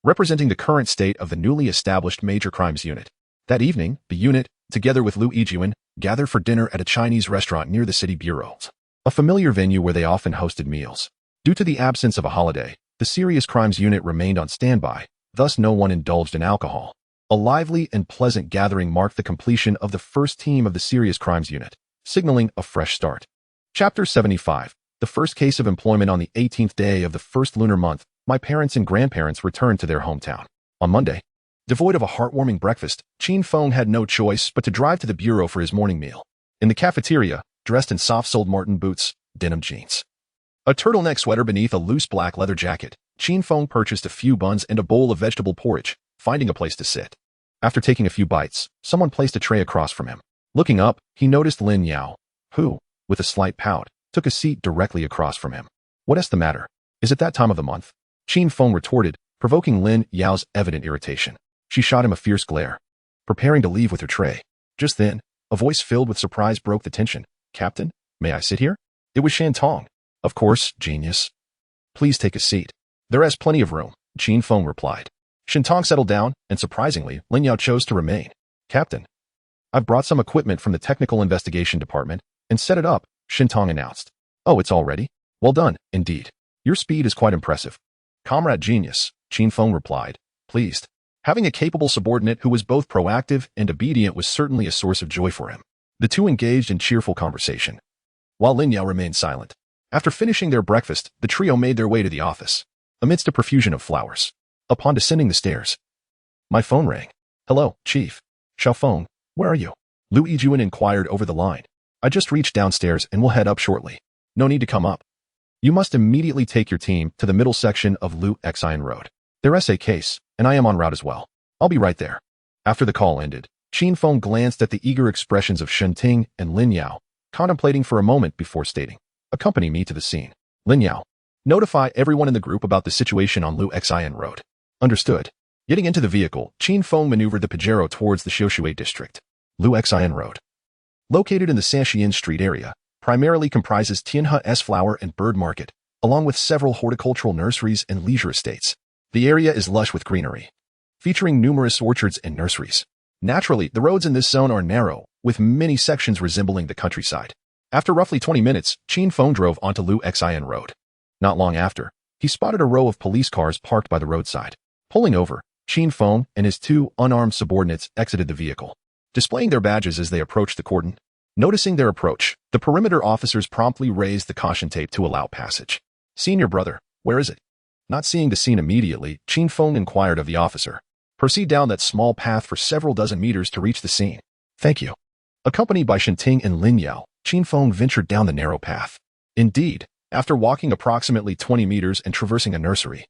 representing the current state of the newly established Major Crimes Unit. That evening, the unit, together with Lu Yijuan, gathered for dinner at a Chinese restaurant near the city bureaus, a familiar venue where they often hosted meals. Due to the absence of a holiday, the Serious Crimes Unit remained on standby, thus no one indulged in alcohol. A lively and pleasant gathering marked the completion of the first team of the Serious Crimes Unit, signaling a fresh start. Chapter 75. The first case of employment. On the 18th day of the first lunar month, my parents and grandparents returned to their hometown. On Monday, devoid of a heartwarming breakfast, Qin Feng had no choice but to drive to the bureau for his morning meal. In the cafeteria, dressed in soft-soled marten boots, denim jeans, a turtleneck sweater beneath a loose black leather jacket, Qin Feng purchased a few buns and a bowl of vegetable porridge, finding a place to sit. After taking a few bites, someone placed a tray across from him. Looking up, he noticed Lin Yao, who, with a slight pout, took a seat directly across from him. "What's the matter? Is it that time of the month?" Qin Feng retorted, provoking Lin Yao's evident irritation. She shot him a fierce glare, preparing to leave with her tray. Just then, a voice filled with surprise broke the tension. "Captain, may I sit here?" It was Shan Tong. "Of course, genius. Please take a seat. There is plenty of room," Qin Feng replied. Shan Tong settled down, and surprisingly, Lin Yao chose to remain. "Captain, I've brought some equipment from the Technical Investigation Department and set it up," Shan Tong announced. "Oh, it's all ready? Well done, indeed. Your speed is quite impressive." "Comrade genius," Qin Feng replied, pleased. Having a capable subordinate who was both proactive and obedient was certainly a source of joy for him. The two engaged in cheerful conversation, while Lin Yao remained silent. After finishing their breakfast, the trio made their way to the office, amidst a profusion of flowers. Upon descending the stairs, my phone rang. "Hello, Chief. Xiaofeng, where are you?" Lu Yijuan inquired over the line. "I just reached downstairs and will head up shortly." "No need to come up. You must immediately take your team to the middle section of Lu Xian Road. There's a case, and I am en route as well. I'll be right there." After the call ended, Qin Feng glanced at the eager expressions of Shen Ting and Lin Yao, contemplating for a moment before stating, "Accompany me to the scene. Lin Yao, notify everyone in the group about the situation on Lu Xian Road." "Understood." Getting into the vehicle, Qin Feng maneuvered the Pajero towards the Xiushui district. Lu Xian Road, located in the Sanxian Street area, primarily comprises Tianhe's flower and bird market, along with several horticultural nurseries and leisure estates. The area is lush with greenery, featuring numerous orchards and nurseries. Naturally, the roads in this zone are narrow, with many sections resembling the countryside. After roughly 20 minutes, Qin Feng drove onto Lu Xian Road. Not long after, he spotted a row of police cars parked by the roadside. Pulling over, Qin Feng and his 2 unarmed subordinates exited the vehicle, displaying their badges as they approached the cordon. Noticing their approach, the perimeter officers promptly raised the caution tape to allow passage. "Senior brother, where is it?" Not seeing the scene immediately, Qin Feng inquired of the officer. "Proceed down that small path for several dozen meters to reach the scene." "Thank you." Accompanied by Shen Ting and Lin Yao, Qin Feng ventured down the narrow path. Indeed, after walking approximately 20 meters and traversing a nursery,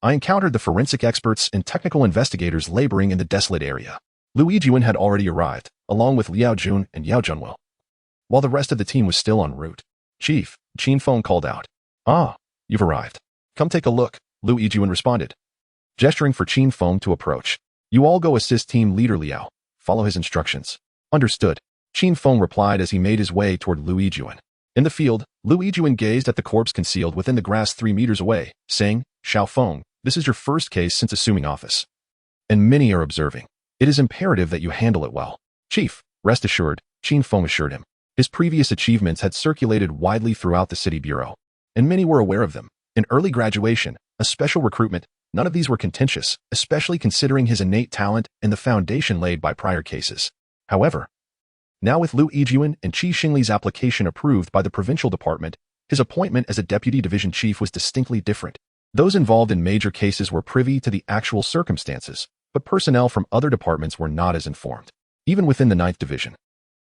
I encountered the forensic experts and technical investigators laboring in the desolate area. Lu Yijuan had already arrived, along with Liao Jun and Yao Junwu, while the rest of the team was still en route. "Chief," Qin Feng called out. "Ah, you've arrived. Come take a look," Lu Yijuan responded, gesturing for Qin Feng to approach. "You all go assist team leader Liao. Follow his instructions." "Understood," Qin Feng replied as he made his way toward Lu Yijuan. In the field, Lu Yijun gazed at the corpse concealed within the grass 3 meters away, saying, "Xiao Feng, this is your first case since assuming office. And many are observing. It is imperative that you handle it well." "Chief, rest assured," Qin Feng assured him. His previous achievements had circulated widely throughout the city bureau, and many were aware of them. An early graduation, a special recruitment, none of these were contentious, especially considering his innate talent and the foundation laid by prior cases. However, now with Lu Yijun and Qi Xingli's application approved by the provincial department, his appointment as a deputy division chief was distinctly different. Those involved in major cases were privy to the actual circumstances, but personnel from other departments were not as informed. Even within the 9th Division,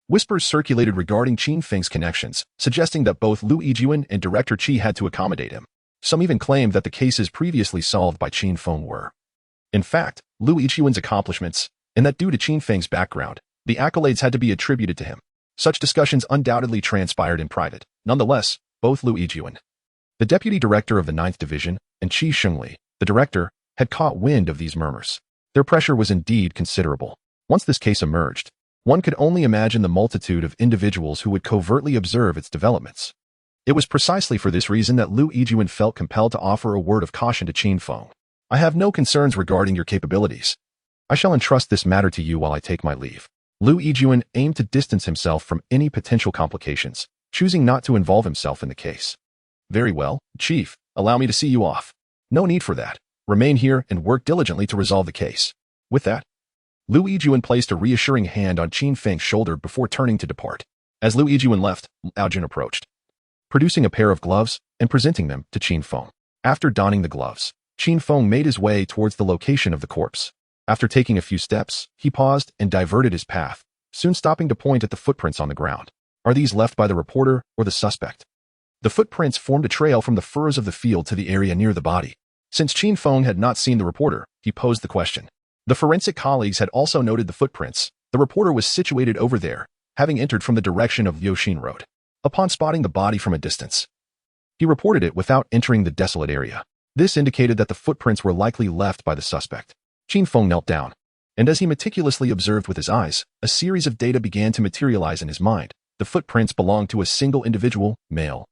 whispers circulated regarding Qin Feng's connections, suggesting that both Lu Yijun and Director Qi had to accommodate him. Some even claimed that the cases previously solved by Qin Feng were, in fact, Lu Yijun's accomplishments, and that due to Qin Feng's background, the accolades had to be attributed to him. Such discussions undoubtedly transpired in private. Nonetheless, both Lu Yijun, the deputy director of the 9th Division, and Qi Xingli, the director, had caught wind of these murmurs. Their pressure was indeed considerable. Once this case emerged, one could only imagine the multitude of individuals who would covertly observe its developments. It was precisely for this reason that Lu Yijun felt compelled to offer a word of caution to Qin Feng. "I have no concerns regarding your capabilities. I shall entrust this matter to you while I take my leave." Lu Yijun aimed to distance himself from any potential complications, choosing not to involve himself in the case. "Very well, Chief, allow me to see you off." "No need for that. Remain here and work diligently to resolve the case." With that, Lu Yijun placed a reassuring hand on Qin Feng's shoulder before turning to depart. As Lu Yijun left, Liao Jun approached, producing a pair of gloves and presenting them to Qin Feng. After donning the gloves, Qin Feng made his way towards the location of the corpse. After taking a few steps, he paused and diverted his path, soon stopping to point at the footprints on the ground. Are these left by the reporter or the suspect? The footprints formed a trail from the furrows of the field to the area near the body. Since Qin Feng had not seen the reporter, he posed the question. The forensic colleagues had also noted the footprints. The reporter was situated over there, having entered from the direction of Liuxin Road. Upon spotting the body from a distance, he reported it without entering the desolate area. This indicated that the footprints were likely left by the suspect. Qin Feng knelt down, and as he meticulously observed with his eyes, a series of data began to materialize in his mind. The footprints belonged to a single individual, male,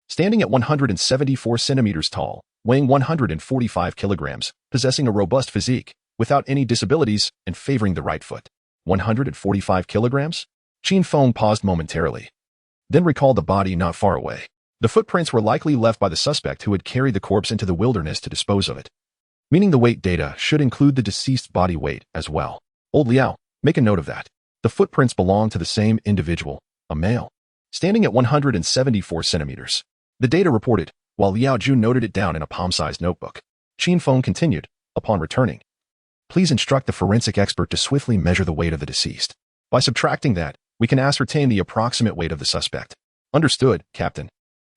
standing at 174 centimeters tall, weighing 145 kilograms, possessing a robust physique, without any disabilities, and favoring the right foot. 145 kilograms? Qin Feng paused momentarily, then recalled the body not far away. The footprints were likely left by the suspect who had carried the corpse into the wilderness to dispose of it, meaning the weight data should include the deceased body weight as well. Old Liao, make a note of that. The footprints belong to the same individual, a male, standing at 174 centimeters. The data reported, while Liao Jun noted it down in a palm-sized notebook. Qin Feng continued, upon returning, "Please instruct the forensic expert to swiftly measure the weight of the deceased. By subtracting that, we can ascertain the approximate weight of the suspect." "Understood, Captain.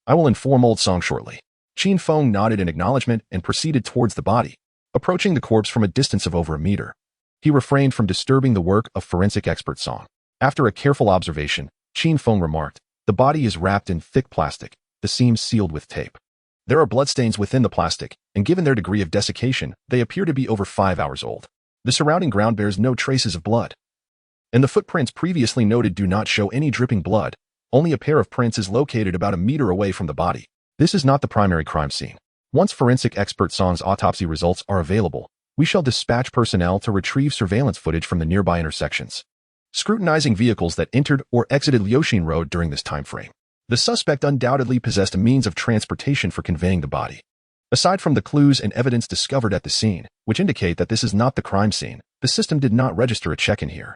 I will inform Old Song shortly." Qin Feng nodded in acknowledgement and proceeded towards the body, approaching the corpse from a distance of over a meter. He refrained from disturbing the work of forensic expert Song. After a careful observation, Qin Feng remarked, "The body is wrapped in thick plastic, the seams sealed with tape. There are bloodstains within the plastic, and given their degree of desiccation, they appear to be over 5 hours old. The surrounding ground bears no traces of blood, and the footprints previously noted do not show any dripping blood. Only a pair of prints is located about a meter away from the body. This is not the primary crime scene. Once forensic expert Song's autopsy results are available, we shall dispatch personnel to retrieve surveillance footage from the nearby intersections, scrutinizing vehicles that entered or exited Liuxin Road during this time frame. The suspect undoubtedly possessed a means of transportation for conveying the body. Aside from the clues and evidence discovered at the scene, which indicate that this is not the crime scene, the system did not register a check-in here,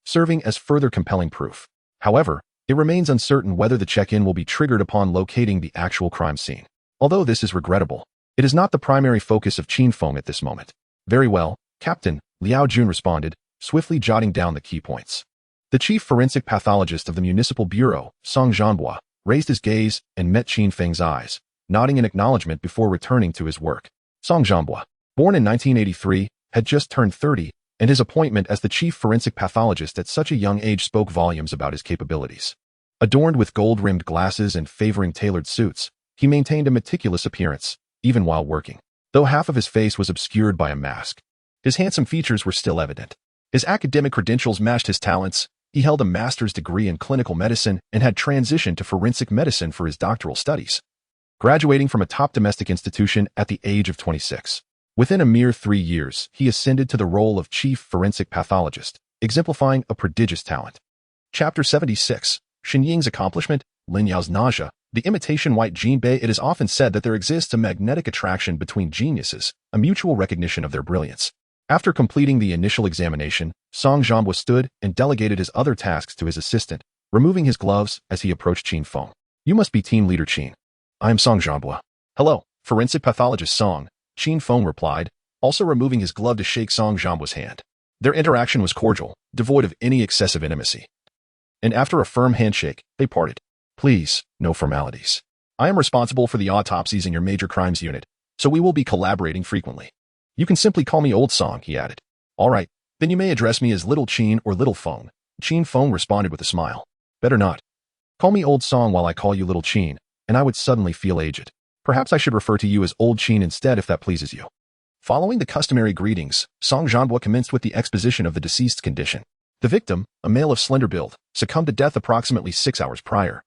serving as further compelling proof. However, it remains uncertain whether the check-in will be triggered upon locating the actual crime scene. Although this is regrettable, it is not the primary focus of Qin Feng at this moment. "Very well, Captain," Liao Jun responded, swiftly jotting down the key points. The chief forensic pathologist of the Municipal Bureau, Song Zhanhua, raised his gaze and met Qin Feng's eyes, nodding in acknowledgement before returning to his work. Song Zhanhua, born in 1983, had just turned 30, and his appointment as the chief forensic pathologist at such a young age spoke volumes about his capabilities. Adorned with gold-rimmed glasses and favoring tailored suits, he maintained a meticulous appearance, even while working. Though half of his face was obscured by a mask, his handsome features were still evident. His academic credentials matched his talents, He held a master's degree in clinical medicine and had transitioned to forensic medicine for his doctoral studies, graduating from a top domestic institution at the age of 26. Within a mere 3 years, he ascended to the role of chief forensic pathologist, exemplifying a prodigious talent. Chapter 76. Shen Ying's accomplishment, Lin Yao's nausea. The imitation white gene bay. It is often said that there exists a magnetic attraction between geniuses, a mutual recognition of their brilliance. After completing the initial examination, Song Zhanhua stood and delegated his other tasks to his assistant, removing his gloves as he approached Qin Feng. You must be team leader Qin. I am Song Zhanhua. Hello, forensic pathologist Song, Qin Feng replied, also removing his glove to shake Song Zhanhua's hand. Their interaction was cordial, devoid of any excessive intimacy. And after a firm handshake, they parted. Please, no formalities. I am responsible for the autopsies in your major crimes unit, so we will be collaborating frequently. You can simply call me Old Song, he added. All right, then you may address me as Little Qin or Little Feng. Qin Feng responded with a smile. Better not. Call me Old Song while I call you Little Qin, and I would suddenly feel aged. Perhaps I should refer to you as Old Qin instead if that pleases you. Following the customary greetings, Song Zhanhua commenced with the exposition of the deceased's condition. The victim, a male of slender build, succumbed to death approximately 6 hours prior,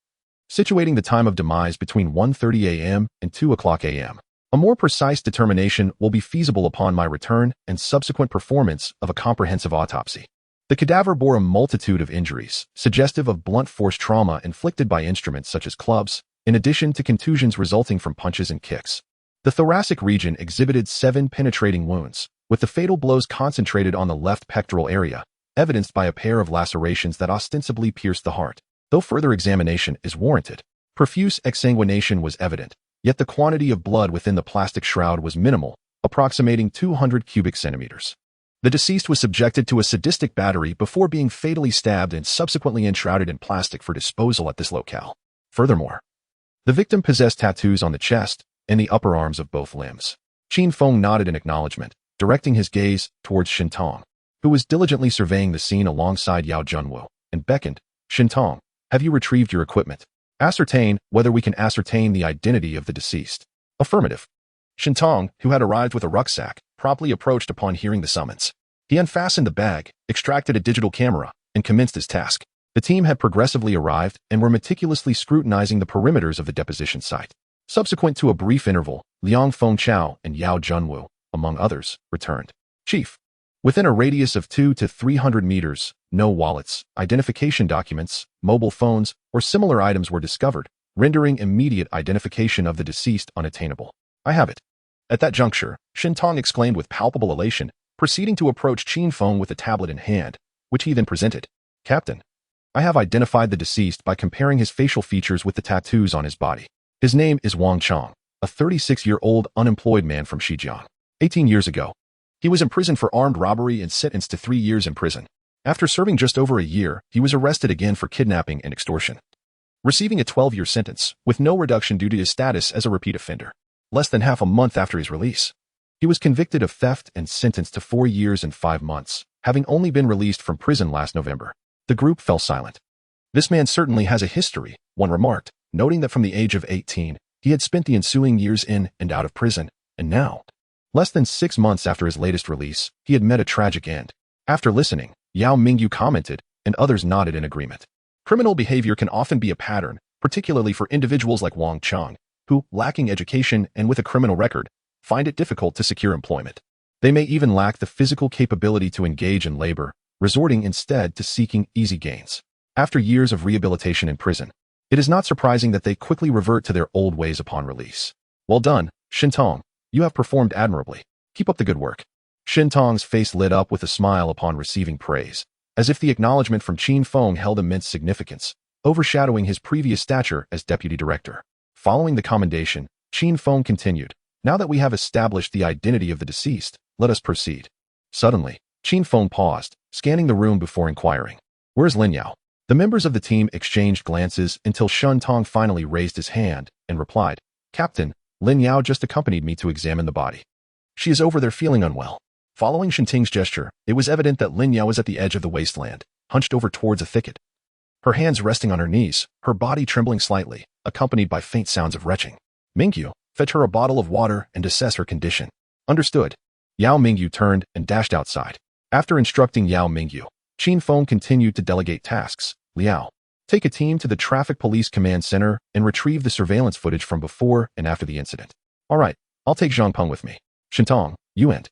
situating the time of demise between 1:30 a.m. and 2:00 a.m. A more precise determination will be feasible upon my return and subsequent performance of a comprehensive autopsy. The cadaver bore a multitude of injuries, suggestive of blunt force trauma inflicted by instruments such as clubs, in addition to contusions resulting from punches and kicks. The thoracic region exhibited 7 penetrating wounds, with the fatal blows concentrated on the left pectoral area, evidenced by a pair of lacerations that ostensibly pierced the heart. Though further examination is warranted, profuse exsanguination was evident, yet the quantity of blood within the plastic shroud was minimal, approximating 200 cubic centimeters. The deceased was subjected to a sadistic battery before being fatally stabbed and subsequently enshrouded in plastic for disposal at this locale. Furthermore, the victim possessed tattoos on the chest and the upper arms of both limbs. Qin Feng nodded in acknowledgement, directing his gaze towards Shen Tong, who was diligently surveying the scene alongside Yao Junwu, and beckoned. Shen Tong, have you retrieved your equipment? Ascertain whether we can ascertain the identity of the deceased. Affirmative. Shen Tong, who had arrived with a rucksack, promptly approached upon hearing the summons. He unfastened the bag, extracted a digital camera, and commenced his task. The team had progressively arrived and were meticulously scrutinizing the perimeters of the deposition site. Subsequent to a brief interval, Liang Fengchao and Yao Junwu, among others, returned. Chief, within a radius of 200 to 300 meters, no wallets, identification documents, mobile phones, or similar items were discovered, rendering immediate identification of the deceased unattainable. I have it. At that juncture, Shen Tong exclaimed with palpable elation, proceeding to approach Qin Feng with a tablet in hand, which he then presented. Captain, I have identified the deceased by comparing his facial features with the tattoos on his body. His name is Wang Chang, a 36-year-old unemployed man from Xinjiang. 18 years ago, he was imprisoned for armed robbery and sentenced to 3 years in prison. After serving just over a year, he was arrested again for kidnapping and extortion, receiving a 12-year sentence, with no reduction due to his status as a repeat offender. Less than half a month after his release, he was convicted of theft and sentenced to 4 years and 5 months, having only been released from prison last November. The group fell silent. This man certainly has a history, one remarked, noting that from the age of 18, he had spent the ensuing years in and out of prison, and now, less than 6 months after his latest release, he had met a tragic end. After listening, Yao Mingyu commented, and others nodded in agreement. Criminal behavior can often be a pattern, particularly for individuals like Wang Chang, who, lacking education and with a criminal record, find it difficult to secure employment. They may even lack the physical capability to engage in labor, resorting instead to seeking easy gains. After years of rehabilitation in prison, it is not surprising that they quickly revert to their old ways upon release. Well done, Shen Tong. You have performed admirably. Keep up the good work. Shen Tong's face lit up with a smile upon receiving praise, as if the acknowledgement from Qin Feng held immense significance, overshadowing his previous stature as deputy director. Following the commendation, Qin Feng continued, now that we have established the identity of the deceased, let us proceed. Suddenly, Qin Feng paused, scanning the room before inquiring. Where's Lin Yao? The members of the team exchanged glances until Shen Tong finally raised his hand and replied, Captain, Lin Yao just accompanied me to examine the body. She is over there feeling unwell. Following Shen Ting's gesture, it was evident that Lin Yao was at the edge of the wasteland, hunched over towards a thicket. Her hands resting on her knees, her body trembling slightly, accompanied by faint sounds of retching. Mingyu, fetch her a bottle of water and assess her condition. Understood. Yao Mingyu turned and dashed outside. After instructing Yao Mingyu, Qin Feng continued to delegate tasks. Liao, take a team to the Traffic Police Command Center and retrieve the surveillance footage from before and after the incident. All right, I'll take Zhang Peng with me. Shintong, you and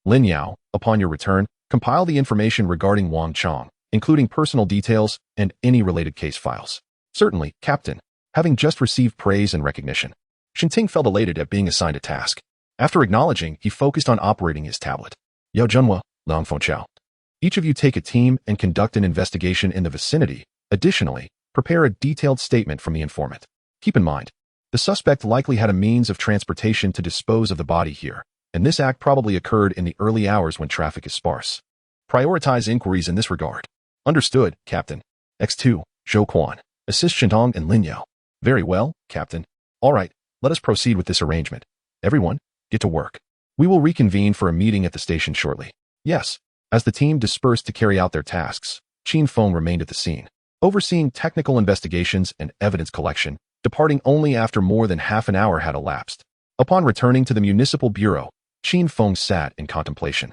Lin Yao, upon your return, compile the information regarding Wang Chong, including personal details and any related case files. Certainly, Captain. Having just received praise and recognition, Shinting felt elated at being assigned a task. After acknowledging, he focused on operating his tablet. Yao Zhenhua, Liang Fengchao. Each of you take a team and conduct an investigation in the vicinity. Additionally, prepare a detailed statement from the informant. Keep in mind, the suspect likely had a means of transportation to dispose of the body here, and this act probably occurred in the early hours when traffic is sparse. Prioritize inquiries in this regard. Understood, Captain. X2, Zhou Quan. Assist Shintong and Lin Yao. Very well, Captain. All right, let us proceed with this arrangement. Everyone, get to work. We will reconvene for a meeting at the station shortly. Yes. As the team dispersed to carry out their tasks, Qin Feng remained at the scene, overseeing technical investigations and evidence collection, departing only after more than half an hour had elapsed. Upon returning to the municipal bureau, Qin Feng sat in contemplation,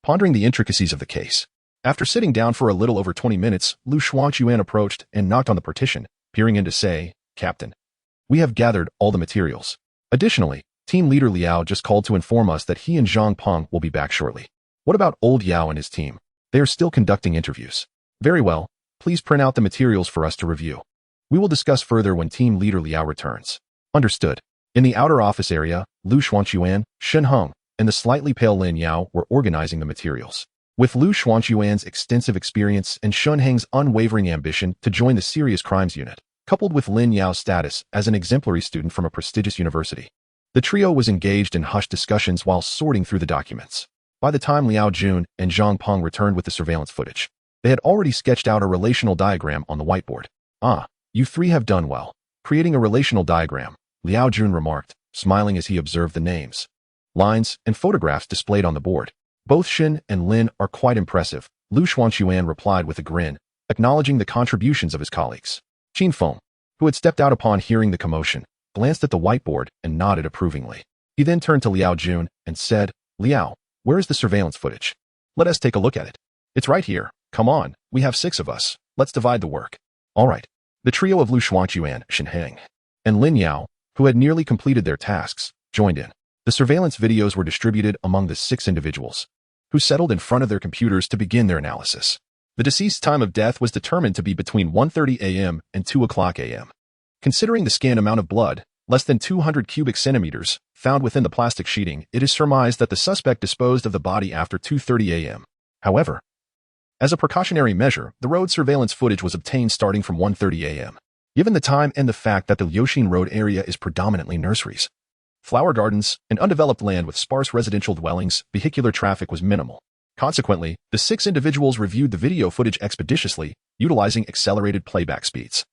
pondering the intricacies of the case. After sitting down for a little over 20 minutes, Lu Shuangquan approached and knocked on the partition, peering in to say, Captain, we have gathered all the materials. Additionally, team leader Liao just called to inform us that he and Zhang Peng will be back shortly. What about old Yao and his team? They are still conducting interviews. Very well, please print out the materials for us to review. We will discuss further when team leader Liao returns. Understood. In the outer office area, Lu Shuangquan, Shen Heng, and the slightly pale Lin Yao were organizing the materials. With Lu Shuangquan's extensive experience and Shen Heng's unwavering ambition to join the serious crimes unit, coupled with Lin Yao's status as an exemplary student from a prestigious university, the trio was engaged in hushed discussions while sorting through the documents. By the time Liao Jun and Zhang Peng returned with the surveillance footage, they had already sketched out a relational diagram on the whiteboard. Ah, you three have done well. Creating a relational diagram, Liao Jun remarked, smiling as he observed the names, lines, and photographs displayed on the board. Both Shin and Lin are quite impressive, Lu Shuangquan replied with a grin, acknowledging the contributions of his colleagues. Qin Feng, who had stepped out upon hearing the commotion, glanced at the whiteboard and nodded approvingly. He then turned to Liao Jun and said, Liao, where is the surveillance footage? Let us take a look at it. It's right here. Come on, we have 6 of us. Let's divide the work. All right. The trio of Lu Shuangquan, Shen Heng, and Lin Yao, who had nearly completed their tasks, joined in. The surveillance videos were distributed among the 6 individuals, who settled in front of their computers to begin their analysis. The deceased's time of death was determined to be between 1:30 a.m. and 2 o'clock a.m. Considering the scant amount of blood, less than 200 cubic centimeters, found within the plastic sheeting, it is surmised that the suspect disposed of the body after 2:30 a.m. However, as a precautionary measure, the road surveillance footage was obtained starting from 1:30 a.m. Given the time and the fact that the Liuxin Road area is predominantly nurseries, flower gardens, and undeveloped land with sparse residential dwellings, vehicular traffic was minimal. Consequently, the 6 individuals reviewed the video footage expeditiously, utilizing accelerated playback speeds,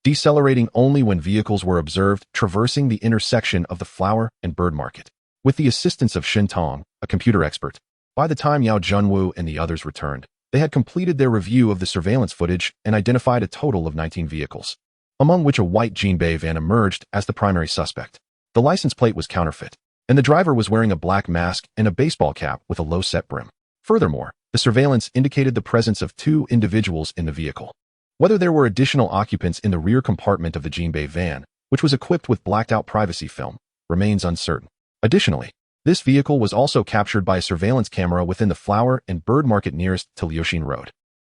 decelerating only when vehicles were observed traversing the intersection of the flower and bird market. With the assistance of Shin Tong, a computer expert, by the time Yao Junwu and the others returned, they had completed their review of the surveillance footage and identified a total of 19 vehicles, among which a white Jinbei van emerged as the primary suspect. The license plate was counterfeit, and the driver was wearing a black mask and a baseball cap with a low-set brim. Furthermore, the surveillance indicated the presence of 2 individuals in the vehicle. Whether there were additional occupants in the rear compartment of the Jinbei van, which was equipped with blacked-out privacy film, remains uncertain. Additionally, this vehicle was also captured by a surveillance camera within the flower and bird market nearest to Liuxin Road.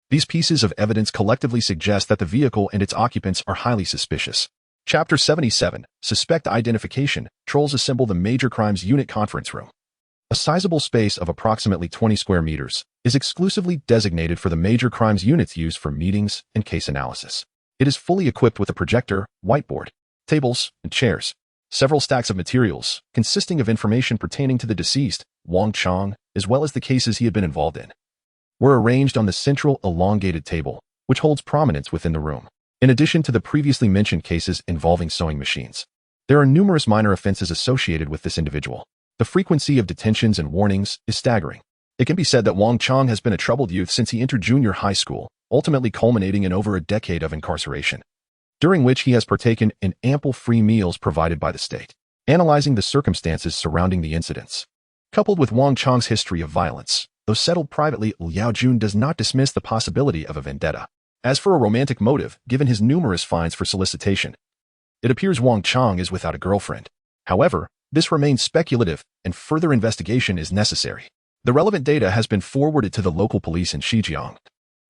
These pieces of evidence collectively suggest that the vehicle and its occupants are highly suspicious. Chapter 77, Suspect Identification. Trolls assemble the Major Crimes Unit Conference Room. A sizable space of approximately 20 square meters is exclusively designated for the major crimes units used for meetings and case analysis. It is fully equipped with a projector, whiteboard, tables, and chairs. Several stacks of materials, consisting of information pertaining to the deceased, Wang Chong, as well as the cases he had been involved in, were arranged on the central elongated table, which holds prominence within the room. In addition to the previously mentioned cases involving sewing machines, there are numerous minor offenses associated with this individual. The frequency of detentions and warnings is staggering. It can be said that Wang Chong has been a troubled youth since he entered junior high school, ultimately culminating in over a decade of incarceration, during which he has partaken in ample free meals provided by the state. Analyzing the circumstances surrounding the incidents, coupled with Wang Chong's history of violence, Though settled privately, Liao Jun does not dismiss the possibility of a vendetta. As for a romantic motive, given his numerous fines for solicitation, it appears Wang Chang is without a girlfriend. However, this remains speculative, and further investigation is necessary. The relevant data has been forwarded to the local police in Xinjiang,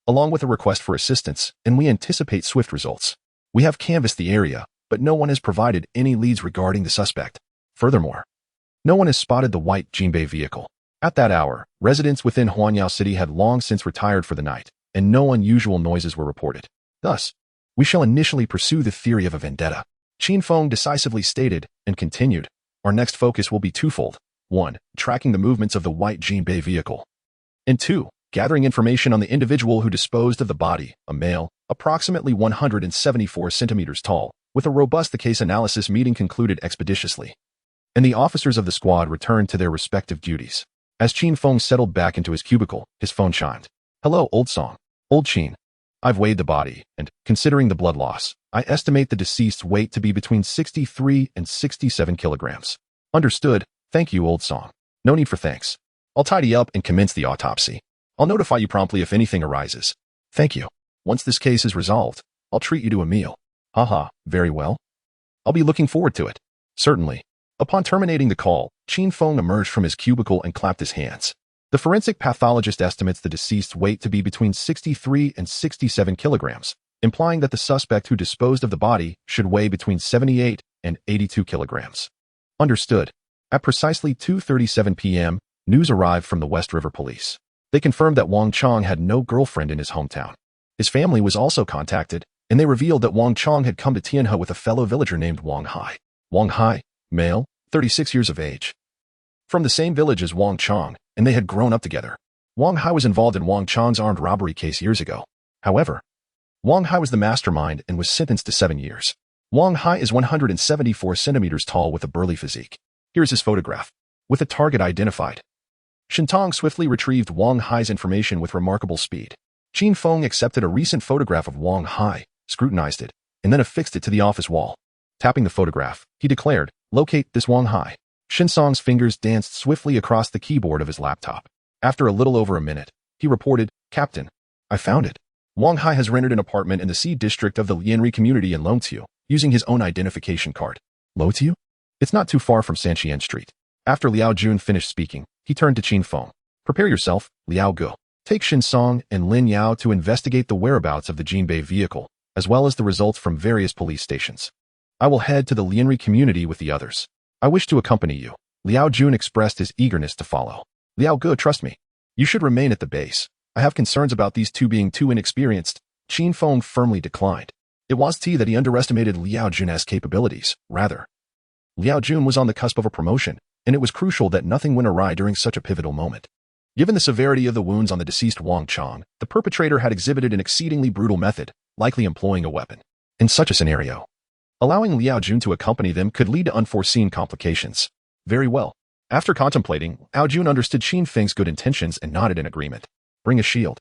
along with a request for assistance, and we anticipate swift results. We have canvassed the area, but no one has provided any leads regarding the suspect. Furthermore, no one has spotted the white Jinbei vehicle. At that hour, residents within Huanyao City had long since retired for the night, and no unusual noises were reported. Thus, we shall initially pursue the theory of a vendetta. Qin Feng decisively stated, and continued, our next focus will be twofold. 1. Tracking the movements of the white Jinbei vehicle. And 2. Gathering information on the individual who disposed of the body, a male, approximately 174 centimeters tall, with a robust case analysis meeting concluded expeditiously. And the officers of the squad returned to their respective duties. As Qin Feng settled back into his cubicle, his phone chimed. Hello, old song. Old Qin. I've weighed the body, and, considering the blood loss, I estimate the deceased's weight to be between 63 and 67 kilograms. Understood. Thank you, old song. No need for thanks. I'll tidy up and commence the autopsy. I'll notify you promptly if anything arises. Thank you. Once this case is resolved, I'll treat you to a meal. Haha, very well. I'll be looking forward to it. Certainly. Upon terminating the call, Qin Feng emerged from his cubicle and clapped his hands. The forensic pathologist estimates the deceased's weight to be between 63 and 67 kilograms, implying that the suspect who disposed of the body should weigh between 78 and 82 kilograms. Understood. At precisely 2:37 p.m., news arrived from the West River Police. They confirmed that Wang Chang had no girlfriend in his hometown. His family was also contacted, and they revealed that Wang Chang had come to Tianhe with a fellow villager named Wang Hai. Wang Hai, male, 36 years of age. From the same village as Wang Chang, and they had grown up together. Wang Hai was involved in Wang Chang's armed robbery case years ago. However, Wang Hai was the mastermind and was sentenced to 7 years. Wang Hai is 174 centimeters tall with a burly physique. Here's his photograph. With the target identified. Shintong swiftly retrieved Wang Hai's information with remarkable speed. Qin Feng accepted a recent photograph of Wang Hai, scrutinized it, and then affixed it to the office wall. Tapping the photograph, he declared, locate this Wang Hai. Shinsong's fingers danced swiftly across the keyboard of his laptop. After a little over a minute, he reported, Captain, I found it. Wang Hai has rented an apartment in the C district of the Lianri community in Longtiu, using his own identification card. Longtiu? It's not too far from Sanqian Street. After Liao Jun finished speaking, he turned to Qin Feng. Prepare yourself, Liao Ge. Take Shinsong and Lin Yao to investigate the whereabouts of the Jinbei vehicle, as well as the results from various police stations. I will head to the Lianri community with the others. I wish to accompany you. Liao Jun expressed his eagerness to follow. Liao Ge, trust me. You should remain at the base. I have concerns about these two being too inexperienced. Qin Feng firmly declined. It was that he underestimated Liao Jun's capabilities. Rather, Liao Jun was on the cusp of a promotion, and it was crucial that nothing went awry during such a pivotal moment. Given the severity of the wounds on the deceased Wang Chang, the perpetrator had exhibited an exceedingly brutal method, likely employing a weapon. In such a scenario, allowing Liao Jun to accompany them could lead to unforeseen complications. Very well. After contemplating, Liao Jun understood Qin Feng's good intentions and nodded in agreement. Bring a shield.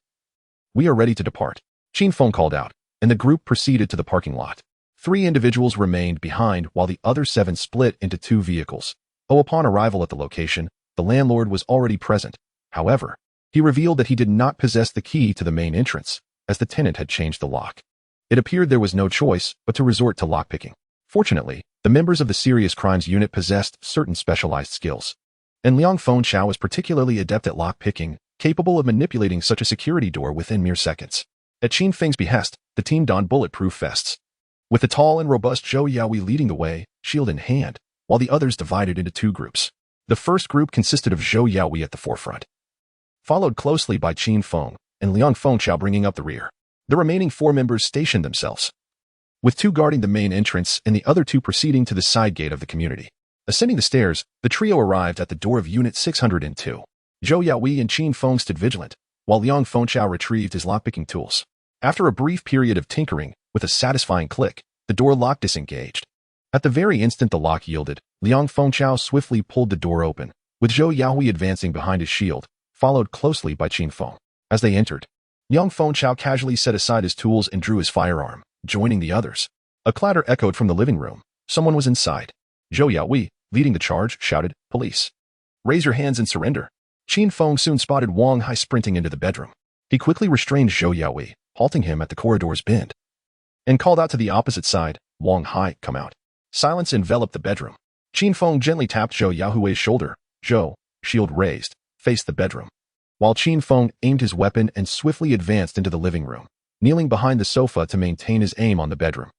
We are ready to depart. Qin Feng called out, and the group proceeded to the parking lot. 3 individuals remained behind while the other 7 split into 2 vehicles. Upon arrival at the location, the landlord was already present. However, he revealed that he did not possess the key to the main entrance, as the tenant had changed the lock. It appeared there was no choice but to resort to lockpicking. Fortunately, the members of the Serious Crimes Unit possessed certain specialized skills, and Liang Fengchao was particularly adept at lockpicking, capable of manipulating such a security door within mere seconds. At Qin Feng's behest, the team donned bulletproof vests, with the tall and robust Zhou Yaoi leading the way, shield in hand, while the others divided into 2 groups. The first group consisted of Zhou Yaoi at the forefront, followed closely by Qin Feng and Liang Fengchao bringing up the rear. The remaining 4 members stationed themselves, with 2 guarding the main entrance and the other 2 proceeding to the side gate of the community. Ascending the stairs, the trio arrived at the door of Unit 602. Zhou Yaoi and Qin Feng stood vigilant, while Liang Fengchao retrieved his lockpicking tools. After a brief period of tinkering, with a satisfying click, the door lock disengaged. At the very instant the lock yielded, Liang Fengchao swiftly pulled the door open, with Zhou Yaoi advancing behind his shield, followed closely by Qin Feng. As they entered, Liang Fengchao casually set aside his tools and drew his firearm, joining the others. A clatter echoed from the living room. Someone was inside. Zhou Yaoi, leading the charge, shouted, "Police! Raise your hands and surrender." Qin Feng soon spotted Wang Hai sprinting into the bedroom. He quickly restrained Zhou Yaoi, halting him at the corridor's bend, and called out to the opposite side, "Wang Hai, come out." Silence enveloped the bedroom. Qin Feng gently tapped Zhou Yaohui's shoulder. Zhou, shield raised, faced the bedroom, while Qin Feng aimed his weapon and swiftly advanced into the living room, kneeling behind the sofa to maintain his aim on the bedroom.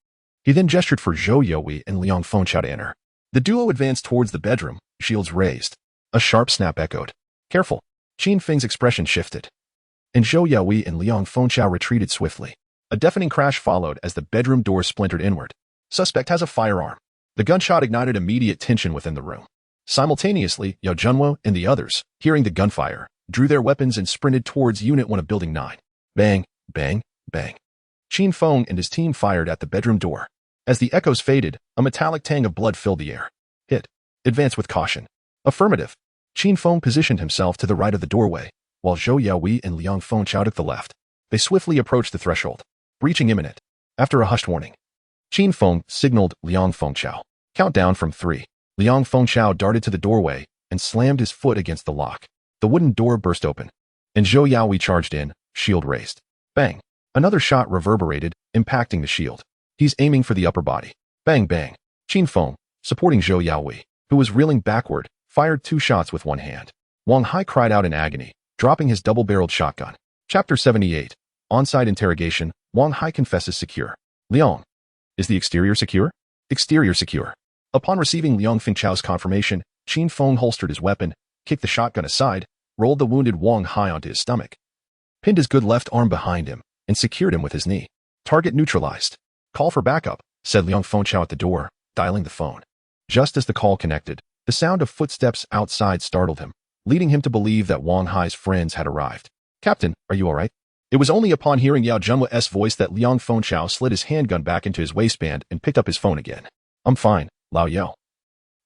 He then gestured for Zhou Yaoi and Liang Fengchao to enter. The duo advanced towards the bedroom, shields raised. A sharp snap echoed. "Careful." Qin Feng's expression shifted, and Zhou Yaoi and Liang Fengchao retreated swiftly. A deafening crash followed as the bedroom door splintered inward. Suspect has a firearm. The gunshot ignited immediate tension within the room. Simultaneously, Yao Junwo and the others, hearing the gunfire, drew their weapons and sprinted towards Unit 1 of Building 9. Bang, bang, bang. Qin Feng and his team fired at the bedroom door. As the echoes faded, a metallic tang of blood filled the air. Hit. Advance with caution. Affirmative. Qin Feng positioned himself to the right of the doorway, while Zhou Yaoi and Liang Fengchao took the left. They swiftly approached the threshold. Breaching imminent. After a hushed warning, Qin Feng signaled Liang Fengchao. Countdown from 3. Liang Fengchao darted to the doorway and slammed his foot against the lock. The wooden door burst open, and Zhou Yaoi charged in, shield raised. Bang. Another shot reverberated, impacting the shield. He's aiming for the upper body. Bang bang. Qin Feng, supporting Zhou Yaoi, who was reeling backward, fired 2 shots with one hand. Wang Hai cried out in agony, dropping his double-barreled shotgun. Chapter 78. On-site interrogation. Wang Hai confesses secure. Liang. Is the exterior secure? Exterior secure. Upon receiving Liang Fengchao's confirmation, Qin Feng holstered his weapon, kicked the shotgun aside, rolled the wounded Wang Hai onto his stomach, pinned his good left arm behind him, and secured him with his knee. Target neutralized. Call for backup, said Liang Fengchao at the door, dialing the phone. Just as the call connected, the sound of footsteps outside startled him, leading him to believe that Wang Hai's friends had arrived. "Captain, are you all right?" It was only upon hearing Yao Junwo's voice that Liang Fengchao slid his handgun back into his waistband and picked up his phone again. "I'm fine, Lao Yao."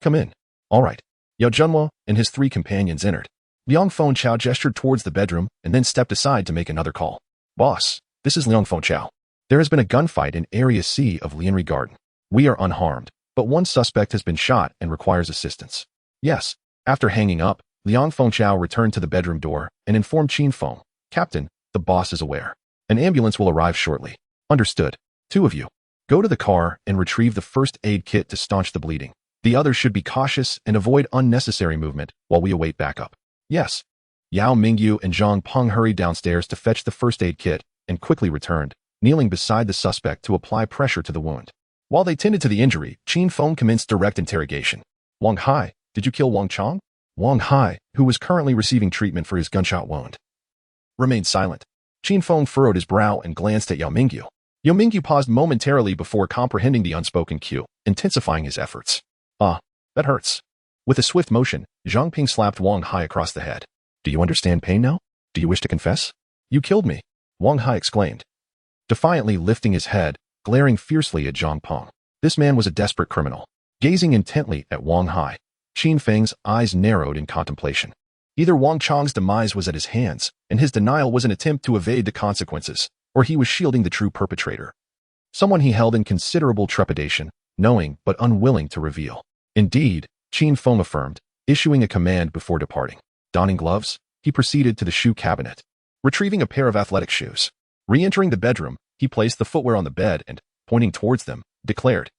"Come in." "All right." Yao Junwo and his 3 companions entered. Liang Fengchao gestured towards the bedroom and then stepped aside to make another call. "Boss, this is Liang Fengchao. There has been a gunfight in Area C of Lianri Garden. We are unharmed, but one suspect has been shot and requires assistance." "Yes." After hanging up, Liang Fengchao returned to the bedroom door and informed Qin Feng, "Captain, the boss is aware. An ambulance will arrive shortly." "Understood. 2 of you. Go to the car and retrieve the first aid kit to staunch the bleeding. The others should be cautious and avoid unnecessary movement while we await backup." "Yes." Yao Mingyu and Zhang Peng hurried downstairs to fetch the first aid kit and quickly returned, kneeling beside the suspect to apply pressure to the wound. While they tended to the injury, Qin Feng commenced direct interrogation. "Wang Hai, did you kill Wang Chong?" Wang Hai, who was currently receiving treatment for his gunshot wound, remained silent. Qin Feng furrowed his brow and glanced at Yao Mingyu. Yao Mingyu paused momentarily before comprehending the unspoken cue, intensifying his efforts. "Ah, that hurts." With a swift motion, Zhang Ping slapped Wang Hai across the head. "Do you understand pain now? Do you wish to confess?" "You killed me," Wang Hai exclaimed, defiantly lifting his head, glaring fiercely at Zhang Peng. This man was a desperate criminal. Gazing intently at Wang Hai, Qin Feng's eyes narrowed in contemplation. Either Wang Chong's demise was at his hands, and his denial was an attempt to evade the consequences, or he was shielding the true perpetrator. Someone he held in considerable trepidation, knowing but unwilling to reveal. Indeed, Qin Feng affirmed, issuing a command before departing. Donning gloves, he proceeded to the shoe cabinet, retrieving a pair of athletic shoes. Re-entering the bedroom, he placed the footwear on the bed and, pointing towards them, declared.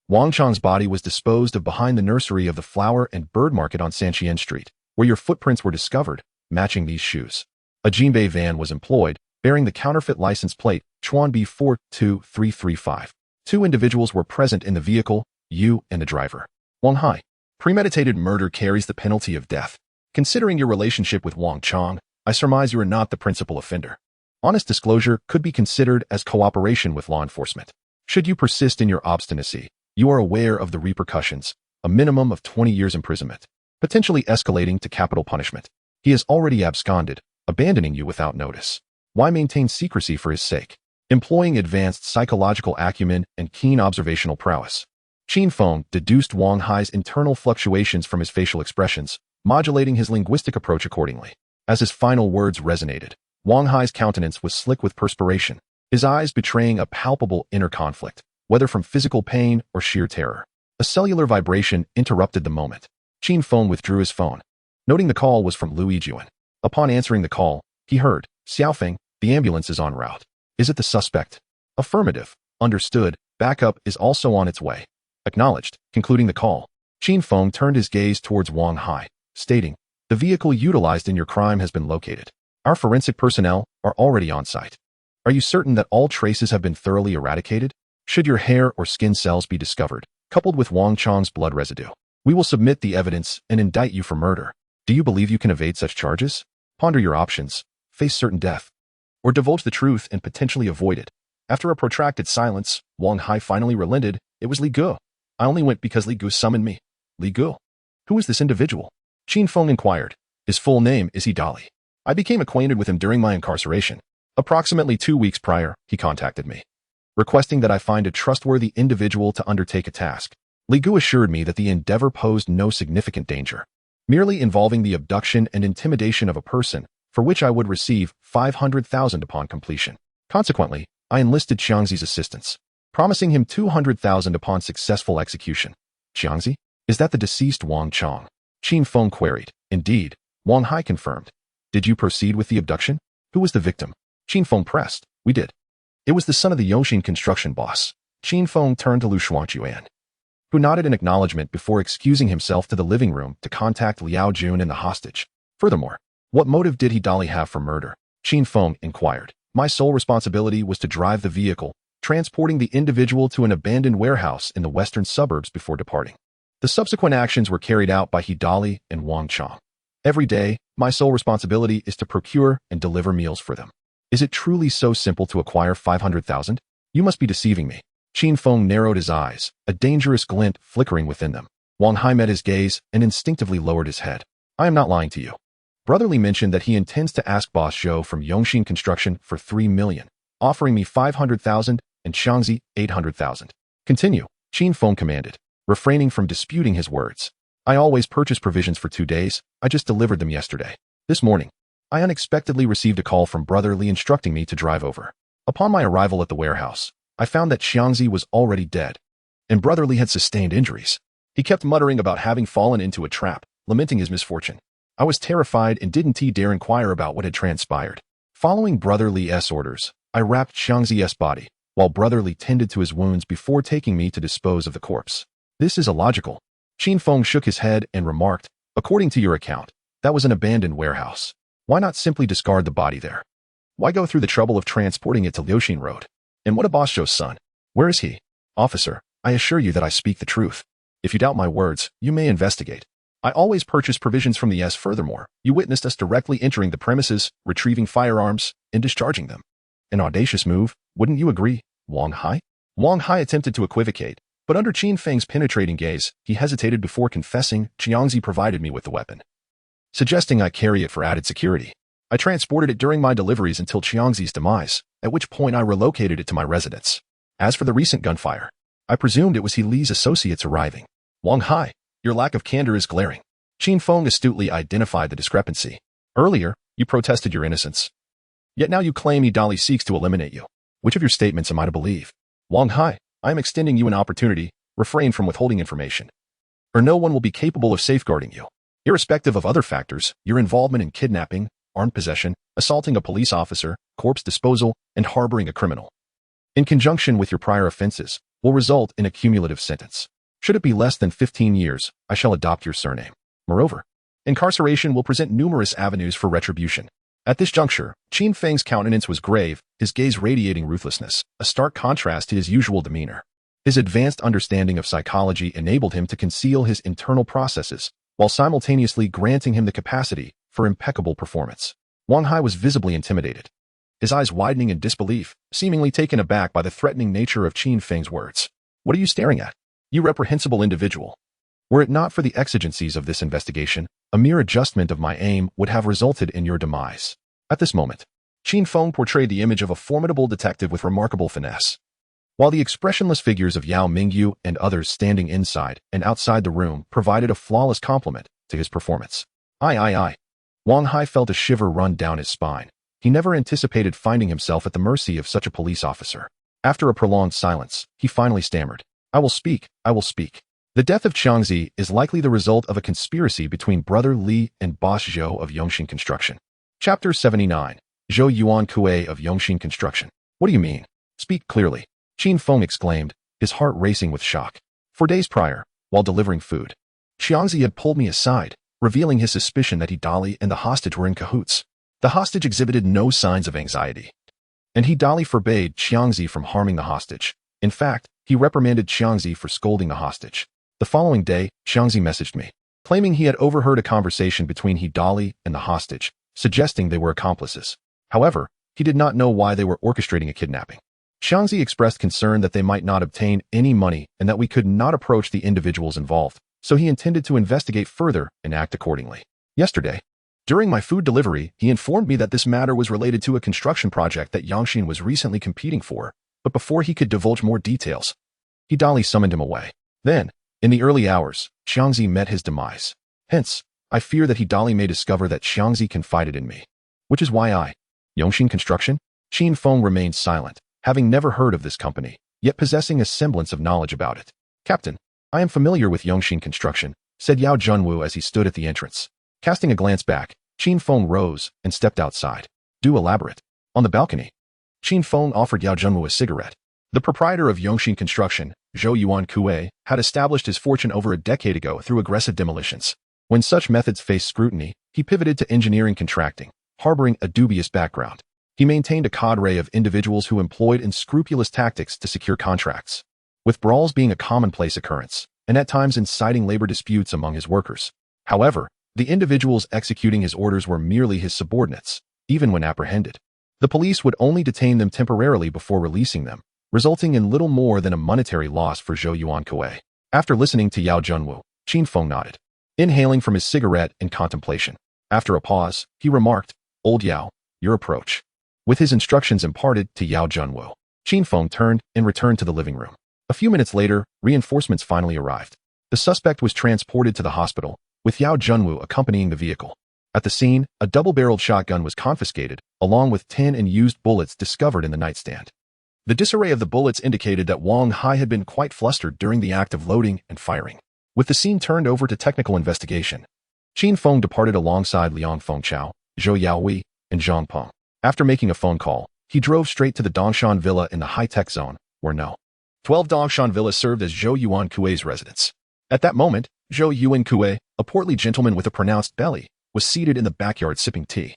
Wang Chong's body was disposed of behind the nursery of the flower and bird market on Sanxian Street, where your footprints were discovered, matching these shoes. A Jinbei van was employed, bearing the counterfeit license plate, Chuan B42335. 2 individuals were present in the vehicle, you and the driver. Wang Hai. Premeditated murder carries the penalty of death. Considering your relationship with Wang Chong, I surmise you are not the principal offender. Honest disclosure could be considered as cooperation with law enforcement. Should you persist in your obstinacy, you are aware of the repercussions, a minimum of 20 years imprisonment, potentially escalating to capital punishment. He has already absconded, abandoning you without notice. Why maintain secrecy for his sake? Employing advanced psychological acumen and keen observational prowess, Qin Feng deduced Wang Hai's internal fluctuations from his facial expressions, modulating his linguistic approach accordingly. As his final words resonated, Wang Hai's countenance was slick with perspiration, his eyes betraying a palpable inner conflict, whether from physical pain or sheer terror. A cellular vibration interrupted the moment. Qin Feng withdrew his phone, Noting the call was from Lu Yijuan. Upon answering the call, he heard, Xiaofeng, the ambulance is en route. Is it the suspect? Affirmative. Understood. Backup is also on its way. Acknowledged. Concluding the call, Qin Feng turned his gaze towards Wang Hai, stating, the vehicle utilized in your crime has been located. Our forensic personnel are already on site. Are you certain that all traces have been thoroughly eradicated? Should your hair or skin cells be discovered, coupled with Wang Chang's blood residue, we will submit the evidence and indict you for murder. Do you believe you can evade such charges? Ponder your options, face certain death, or divulge the truth and potentially avoid it. After a protracted silence, Wang Hai finally relented. It was Li Gu. I only went because Li Gu summoned me. Li Gu? Who is this individual? Qin Feng inquired. His full name is Dali. I became acquainted with him during my incarceration. Approximately 2 weeks prior, he contacted me, requesting that I find a trustworthy individual to undertake a task. Li Gu assured me that the endeavor posed no significant danger, merely involving the abduction and intimidation of a person, for which I would receive 500,000 upon completion. Consequently, I enlisted Xiangzi's assistance, promising him 200,000 upon successful execution. Xiangzi? Is that the deceased Wang Chang? Qin Feng queried. Indeed, Wang Hai confirmed. Did you proceed with the abduction? Who was the victim? Qin Feng pressed. We did. It was the son of the Yongxin construction boss. Qin Feng turned to Lu Shuangquan, who nodded in acknowledgement before excusing himself to the living room to contact Liao Jun and the hostage. Furthermore, what motive did Dali have for murder? Qin Feng inquired. My sole responsibility was to drive the vehicle, transporting the individual to an abandoned warehouse in the western suburbs before departing. The subsequent actions were carried out by Dali and Wang Chang. Every day, my sole responsibility is to procure and deliver meals for them. Is it truly so simple to acquire 500,000? You must be deceiving me. Qin Feng narrowed his eyes, a dangerous glint flickering within them. Wang Hai met his gaze and instinctively lowered his head. I am not lying to you. Brotherly mentioned that he intends to ask Boss Zhou from Yongxin Construction for 3 million, offering me 500,000 and Xiangzi 800,000. Continue, Qin Feng commanded, refraining from disputing his words. I always purchase provisions for 2 days. I just delivered them yesterday. This morning, I unexpectedly received a call from Brotherly instructing me to drive over. Upon my arrival at the warehouse, I found that Xiangzi was already dead, and Brotherly had sustained injuries. He kept muttering about having fallen into a trap, lamenting his misfortune. I was terrified and didn't dare inquire about what had transpired. Following Brotherly's orders, I wrapped Xiangzi's body, while Brotherly tended to his wounds before taking me to dispose of the corpse. This is illogical. Qin Feng shook his head and remarked, according to your account, that was an abandoned warehouse. Why not simply discard the body there? Why go through the trouble of transporting it to Liuxin Road? And what of Boss Zhou's son? Where is he? Officer, I assure you that I speak the truth. If you doubt my words, you may investigate. I always purchase provisions from the S. Furthermore, you witnessed us directly entering the premises, retrieving firearms, and discharging them. An audacious move, wouldn't you agree, Wang Hai? Wang Hai attempted to equivocate, but under Qin Feng's penetrating gaze, he hesitated before confessing, Xiangzi provided me with the weapon, suggesting I carry it for added security. I transported it during my deliveries until Xiangzi's demise, at which point I relocated it to my residence. As for the recent gunfire, I presumed it was He Li's associates arriving. Wang Hai, your lack of candor is glaring. Qin Feng astutely identified the discrepancy. Earlier, you protested your innocence. Yet now you claim Dali seeks to eliminate you. Which of your statements am I to believe? Wang Hai, I am extending you an opportunity. Refrain from withholding information, or no one will be capable of safeguarding you. Irrespective of other factors, your involvement in kidnapping, armed possession, assaulting a police officer, corpse disposal, and harboring a criminal, in conjunction with your prior offenses, will result in a cumulative sentence. Should it be less than 15 years, I shall adopt your surname. Moreover, incarceration will present numerous avenues for retribution. At this juncture, Qin Feng's countenance was grave, his gaze radiating ruthlessness, a stark contrast to his usual demeanor. His advanced understanding of psychology enabled him to conceal his internal processes, while simultaneously granting him the capacity for impeccable performance. Wang Hai was visibly intimidated, his eyes widening in disbelief, seemingly taken aback by the threatening nature of Qin Feng's words. What are you staring at? You reprehensible individual. Were it not for the exigencies of this investigation, a mere adjustment of my aim would have resulted in your demise. At this moment, Qin Feng portrayed the image of a formidable detective with remarkable finesse, while the expressionless figures of Yao Mingyu and others standing inside and outside the room provided a flawless complement to his performance. Aye. Wang Hai felt a shiver run down his spine. He never anticipated finding himself at the mercy of such a police officer. After a prolonged silence, he finally stammered, I will speak. The death of Qiangzi is likely the result of a conspiracy between brother Li and boss Zhou of Yongxin Construction. Chapter 79. Zhou Yuan Kue of Yongxin Construction. What do you mean? Speak clearly. Qin Feng exclaimed, his heart racing with shock. 4 days prior, while delivering food, Qiangzi had pulled me aside, revealing his suspicion that Dali and the hostage were in cahoots. The hostage exhibited no signs of anxiety, and Dali forbade Qiangzi from harming the hostage. In fact, he reprimanded Qiangzi for scolding the hostage. The following day, Qiangzi messaged me, claiming he had overheard a conversation between Dali and the hostage, suggesting they were accomplices. However, he did not know why they were orchestrating a kidnapping. Qiangzi expressed concern that they might not obtain any money and that we could not approach the individuals involved, so he intended to investigate further and act accordingly. Yesterday, during my food delivery, he informed me that this matter was related to a construction project that Yongxin was recently competing for, but before he could divulge more details, Dali summoned him away. Then, in the early hours, Qiangzi met his demise. Hence, I fear that Dali may discover that Qiangzi confided in me. Which is why Yongxin Construction? Qin Feng remained silent, having never heard of this company, yet possessing a semblance of knowledge about it. Captain, I am familiar with Yongxin Construction, said Yao Junwu as he stood at the entrance. Casting a glance back, Qin Feng rose and stepped outside. Do elaborate. On the balcony, Qin Feng offered Yao Junwu a cigarette. The proprietor of Yongxin Construction, Zhou Yuan Kue, had established his fortune over a decade ago through aggressive demolitions. When such methods faced scrutiny, he pivoted to engineering contracting, harboring a dubious background. He maintained a cadre of individuals who employed unscrupulous tactics to secure contracts, with brawls being a commonplace occurrence, and at times inciting labor disputes among his workers. However, the individuals executing his orders were merely his subordinates, even when apprehended. The police would only detain them temporarily before releasing them, resulting in little more than a monetary loss for Zhou Yuan Kue. After listening to Yao Junwu, Qin Feng nodded, inhaling from his cigarette in contemplation. After a pause, he remarked, Old Yao, your approach. With his instructions imparted to Yao Junwu, Qin Feng turned and returned to the living room. A few minutes later, reinforcements finally arrived. The suspect was transported to the hospital, with Yao Junwu accompanying the vehicle. At the scene, a double-barreled shotgun was confiscated, along with 10 unused bullets discovered in the nightstand. The disarray of the bullets indicated that Wang Hai had been quite flustered during the act of loading and firing. With the scene turned over to technical investigation, Qin Feng departed alongside Liang Fengchao, Zhou Yaohui, and Zhang Peng. After making a phone call, he drove straight to the Dongshan Villa in the high-tech zone, where No. 12 Dongshan Villa served as Zhou Yuan Kue's residence. At that moment, Zhou Yuan Kue, a portly gentleman with a pronounced belly, was seated in the backyard sipping tea,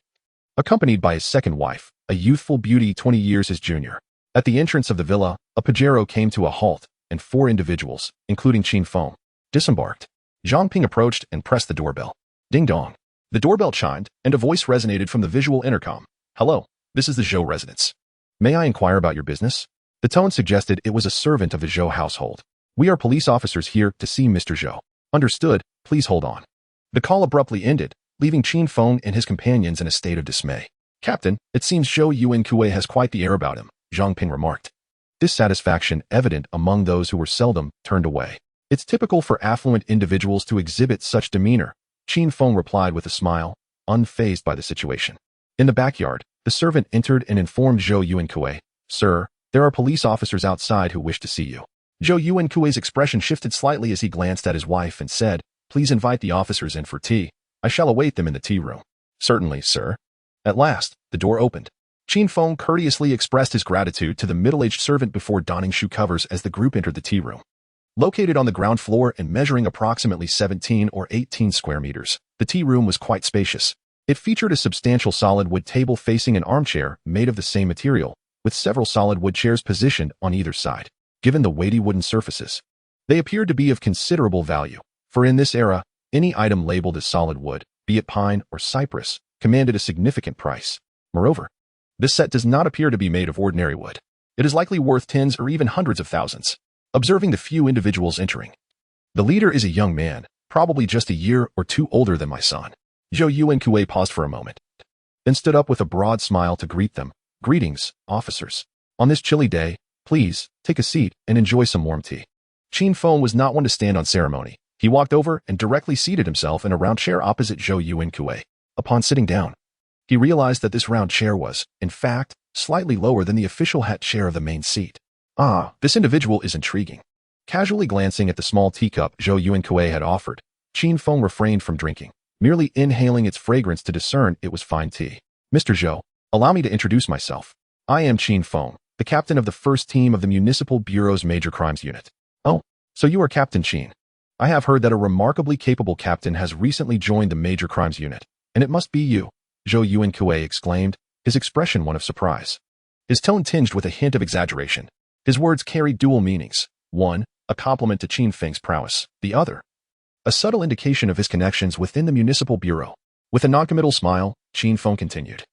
accompanied by his second wife, a youthful beauty 20 years his junior. At the entrance of the villa, a Pajero came to a halt, and 4 individuals, including Qin Feng, disembarked. Zhang Ping approached and pressed the doorbell. Ding dong. The doorbell chimed, and a voice resonated from the visual intercom. Hello, this is the Zhou residence. May I inquire about your business? The tone suggested it was a servant of the Zhou household. We are police officers here to see Mr. Zhou. Understood, please hold on. The call abruptly ended, leaving Qin Feng and his companions in a state of dismay. Captain, it seems Zhou Yuan Kue has quite the air about him, Zhang Ping remarked. Dissatisfaction evident among those who were seldom turned away. It's typical for affluent individuals to exhibit such demeanor, Qin Feng replied with a smile, unfazed by the situation. In the backyard, the servant entered and informed Zhou Yuan Kue, Sir, there are police officers outside who wish to see you. Zhou Yuan Kue's expression shifted slightly as he glanced at his wife and said, Please invite the officers in for tea. I shall await them in the tea room. Certainly, sir. At last, the door opened. Qin Feng courteously expressed his gratitude to the middle-aged servant before donning shoe covers as the group entered the tea room. Located on the ground floor and measuring approximately 17 or 18 square meters, the tea room was quite spacious. It featured a substantial solid wood table facing an armchair made of the same material, with several solid wood chairs positioned on either side. Given the weighty wooden surfaces, they appeared to be of considerable value, for in this era, any item labeled as solid wood, be it pine or cypress, commanded a significant price. Moreover, this set does not appear to be made of ordinary wood. It is likely worth tens or even hundreds of thousands. Observing the few individuals entering, the leader is a young man, probably just a year or two older than my son. Zhou Yuan Kue paused for a moment, then stood up with a broad smile to greet them. Greetings, officers. On this chilly day, please, take a seat and enjoy some warm tea. Qin Feng was not one to stand on ceremony. He walked over and directly seated himself in a round chair opposite Zhou Yuan Kue. Upon sitting down, he realized that this round chair was, in fact, slightly lower than the official hat chair of the main seat. Ah, this individual is intriguing. Casually glancing at the small teacup Zhou Yuankui had offered, Qin Feng refrained from drinking, merely inhaling its fragrance to discern it was fine tea. Mr. Zhou, allow me to introduce myself. I am Qin Feng, the captain of the first team of the Municipal Bureau's Major Crimes Unit. Oh, so you are Captain Qin. I have heard that a remarkably capable captain has recently joined the Major Crimes Unit, and it must be you, Zhou Yuankui exclaimed, his expression one of surprise. His tone tinged with a hint of exaggeration. His words carried dual meanings. One, a compliment to Qin Feng's prowess. The other, a subtle indication of his connections within the Municipal Bureau. With a noncommittal smile, Qin Feng continued.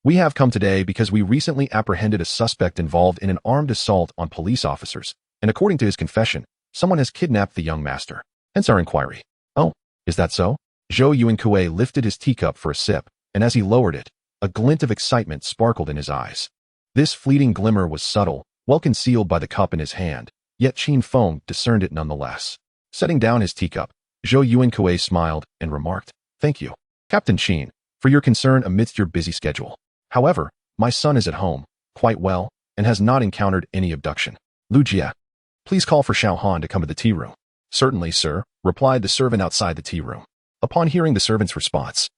We have come today because we recently apprehended a suspect involved in an armed assault on police officers, and according to his confession, someone has kidnapped the young master. Hence our inquiry. Oh, is that so? Zhou Yuankui lifted his teacup for a sip, and as he lowered it, a glint of excitement sparkled in his eyes. This fleeting glimmer was subtle, well concealed by the cup in his hand, yet Qin Feng discerned it nonetheless. Setting down his teacup, Zhou Yuankui smiled and remarked, Thank you, Captain Qin, for your concern amidst your busy schedule. However, my son is at home, quite well, and has not encountered any abduction. Lu Jie, please call for Xiao Han to come to the tea room. Certainly, sir, replied the servant outside the tea room. Upon hearing the servant's response,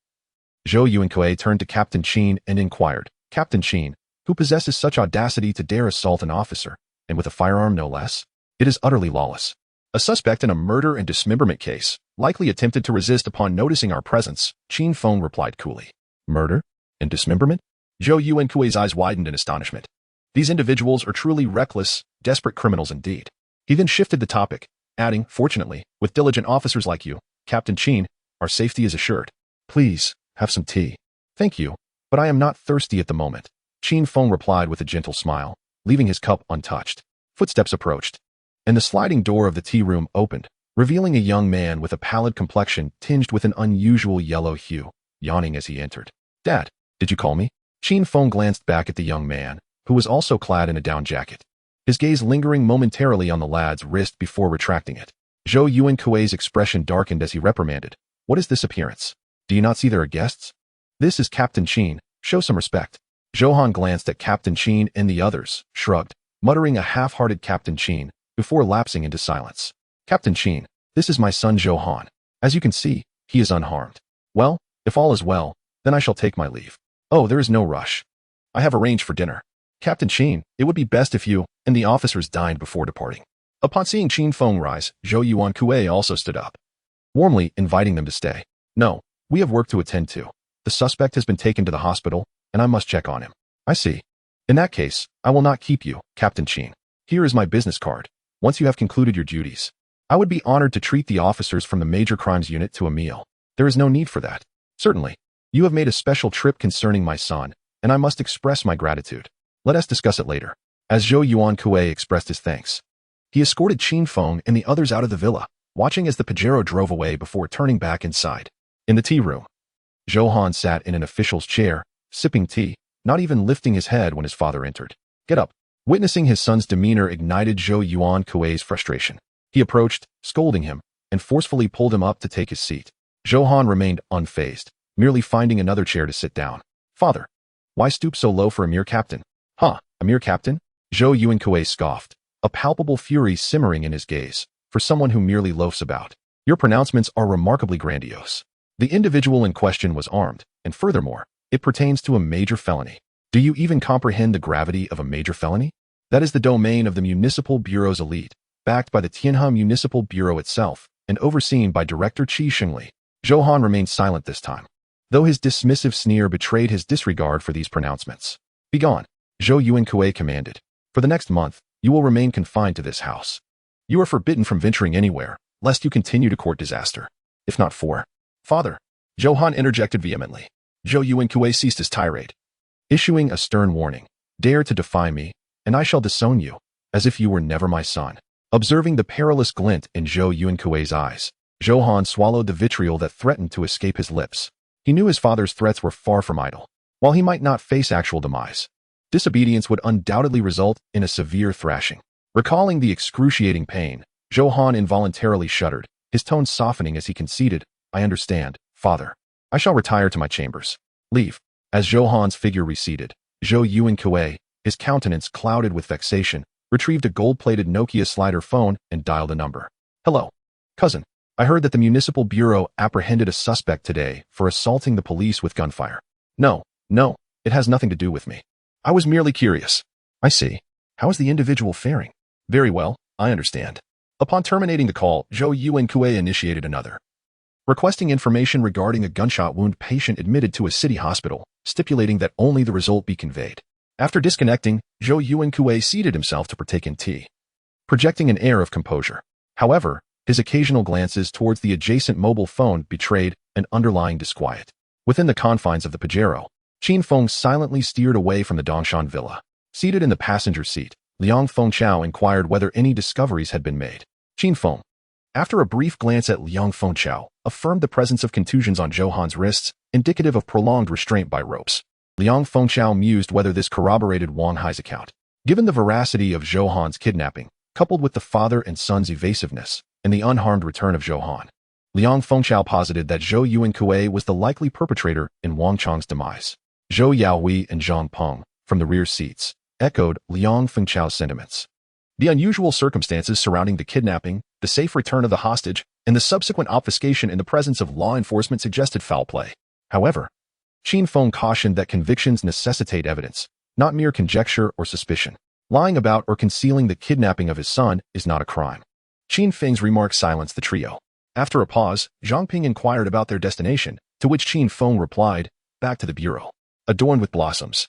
Zhou Yuankui turned to Captain Qin and inquired, Captain Qin, who possesses such audacity to dare assault an officer, and with a firearm no less? It is utterly lawless. A suspect in a murder and dismemberment case, likely attempted to resist upon noticing our presence, Qin Feng replied coolly. Murder? And dismemberment? Zhou Yuankui's eyes widened in astonishment. These individuals are truly reckless, desperate criminals indeed. He then shifted the topic, adding, Fortunately, with diligent officers like you, Captain Qin, our safety is assured. Please, have some tea. Thank you, but I am not thirsty at the moment. Qin Feng replied with a gentle smile, leaving his cup untouched. Footsteps approached, and the sliding door of the tea room opened, revealing a young man with a pallid complexion tinged with an unusual yellow hue, yawning as he entered. Dad, did you call me? Qin Feng glanced back at the young man, who was also clad in a down jacket, his gaze lingering momentarily on the lad's wrist before retracting it. Zhou Yuankui's expression darkened as he reprimanded. What is this appearance? Do you not see there are guests? This is Captain Qin, show some respect. Zhou Han glanced at Captain Qin and the others, shrugged, muttering a half-hearted Captain Qin, before lapsing into silence. Captain Qin, this is my son Zhou Han. As you can see, he is unharmed. Well, if all is well, then I shall take my leave. Oh, there is no rush. I have arranged for dinner. Captain Qin, it would be best if you and the officers dined before departing. Upon seeing Qin Feng rise, Zhou Yuankui also stood up, warmly inviting them to stay. No, we have work to attend to. The suspect has been taken to the hospital, and I must check on him. I see. In that case, I will not keep you, Captain Qin. Here is my business card. Once you have concluded your duties, I would be honored to treat the officers from the Major Crimes Unit to a meal. There is no need for that. Certainly. You have made a special trip concerning my son, and I must express my gratitude. Let us discuss it later. As Zhou Yuankui expressed his thanks, he escorted Qin Feng and the others out of the villa, watching as the Pajero drove away before turning back inside. In the tea room, Zhou Han sat in an official's chair, sipping tea, not even lifting his head when his father entered. Get up. Witnessing his son's demeanor ignited Zhou Yuankui's frustration. He approached, scolding him, and forcefully pulled him up to take his seat. Zhou Han remained unfazed, merely finding another chair to sit down. Father, why stoop so low for a mere captain? Huh, a mere captain? Zhou Yuankui scoffed, a palpable fury simmering in his gaze, for someone who merely loafs about. Your pronouncements are remarkably grandiose. The individual in question was armed, and furthermore, it pertains to a major felony. Do you even comprehend the gravity of a major felony? That is the domain of the Municipal Bureau's elite, backed by the Tianhe Municipal Bureau itself, and overseen by Director Qi Shengli. Zhou Han remained silent this time, though his dismissive sneer betrayed his disregard for these pronouncements. Begone, Zhou Yuankui commanded. For the next month, you will remain confined to this house. You are forbidden from venturing anywhere, lest you continue to court disaster. If not for... Father, Zhou Han interjected vehemently. Zhou Yuankui ceased his tirade, issuing a stern warning. Dare to defy me, and I shall disown you, as if you were never my son. Observing the perilous glint in Zhou Yuankui's eyes, Zhou Han swallowed the vitriol that threatened to escape his lips. He knew his father's threats were far from idle. While he might not face actual demise, disobedience would undoubtedly result in a severe thrashing. Recalling the excruciating pain, Zhou Han involuntarily shuddered, his tone softening as he conceded, I understand, father. I shall retire to my chambers. Leave. As Zhou Han's figure receded, Zhou Yuankui, his countenance clouded with vexation, retrieved a gold-plated Nokia slider phone and dialed a number. Hello, cousin. I heard that the Municipal Bureau apprehended a suspect today for assaulting the police with gunfire. No, it has nothing to do with me. I was merely curious. I see. How is the individual faring? Very well, I understand. Upon terminating the call, Zhou Yuankue initiated another, requesting information regarding a gunshot wound patient admitted to a city hospital, stipulating that only the result be conveyed. After disconnecting, Zhou Yuankue seated himself to partake in tea, projecting an air of composure. However, his occasional glances towards the adjacent mobile phone betrayed an underlying disquiet. Within the confines of the Pajero, Qin Feng silently steered away from the Dongshan villa. Seated in the passenger seat, Liang Fengchao inquired whether any discoveries had been made. Qin Feng, after a brief glance at Liang Fengchao, affirmed the presence of contusions on Johan's wrists, indicative of prolonged restraint by ropes. Liang Fengchao mused whether this corroborated Wang Hai's account. Given the veracity of Johan's kidnapping, coupled with the father and son's evasiveness, and the unharmed return of Johan, Liang Fengchao posited that Zhou Yuankue was the likely perpetrator in Wang Chang's demise. Zhou Yaohui and Zhang Peng, from the rear seats, echoed Liang Fengchao's sentiments. The unusual circumstances surrounding the kidnapping, the safe return of the hostage, and the subsequent obfuscation in the presence of law enforcement suggested foul play. However, Qin Feng cautioned that convictions necessitate evidence, not mere conjecture or suspicion. Lying about or concealing the kidnapping of his son is not a crime. Qin Feng's remarks silenced the trio. After a pause, Zhang Ping inquired about their destination, to which Qin Feng replied, back to the bureau, adorned with blossoms.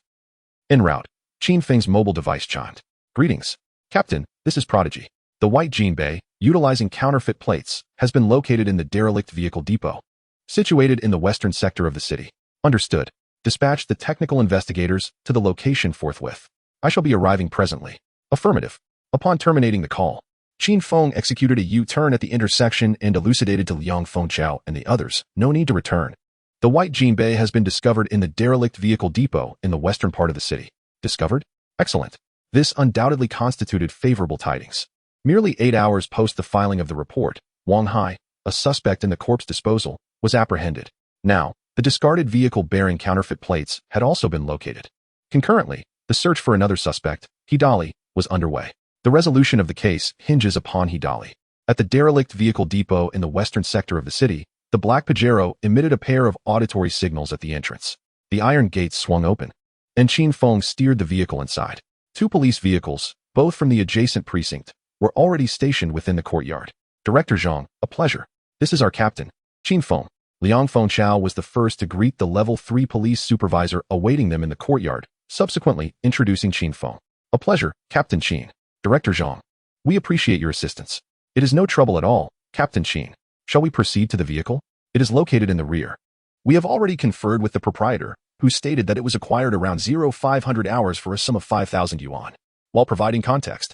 En route, Qin Feng's mobile device chimed. Greetings, Captain, this is Prodigy. The white Jinbei, utilizing counterfeit plates, has been located in the derelict vehicle depot, situated in the western sector of the city. Understood. Dispatch the technical investigators to the location forthwith. I shall be arriving presently. Affirmative. Upon terminating the call, Qin Feng executed a U-turn at the intersection and elucidated to Liang Fengchao and the others, no need to return. The white Jinbei has been discovered in the derelict vehicle depot in the western part of the city. Discovered? Excellent. This undoubtedly constituted favorable tidings. Merely 8 hours post the filing of the report, Wang Hai, a suspect in the corpse disposal, was apprehended. Now, the discarded vehicle bearing counterfeit plates had also been located. Concurrently, the search for another suspect, Hidali, was underway. The resolution of the case hinges upon Hidali. At the derelict vehicle depot in the western sector of the city, the black Pajero emitted a pair of auditory signals at the entrance. The iron gates swung open, and Qin Feng steered the vehicle inside. 2 police vehicles, both from the adjacent precinct, were already stationed within the courtyard. Director Zhang, a pleasure. This is our captain, Qin Feng. Liang Fengchao was the first to greet the level 3 police supervisor awaiting them in the courtyard, subsequently introducing Qin Feng. A pleasure, Captain Qin. Director Zhang. We appreciate your assistance. It is no trouble at all, Captain Qin. Shall we proceed to the vehicle? It is located in the rear. We have already conferred with the proprietor, who stated that it was acquired around 0500 hours for a sum of 5,000 yuan. While providing context,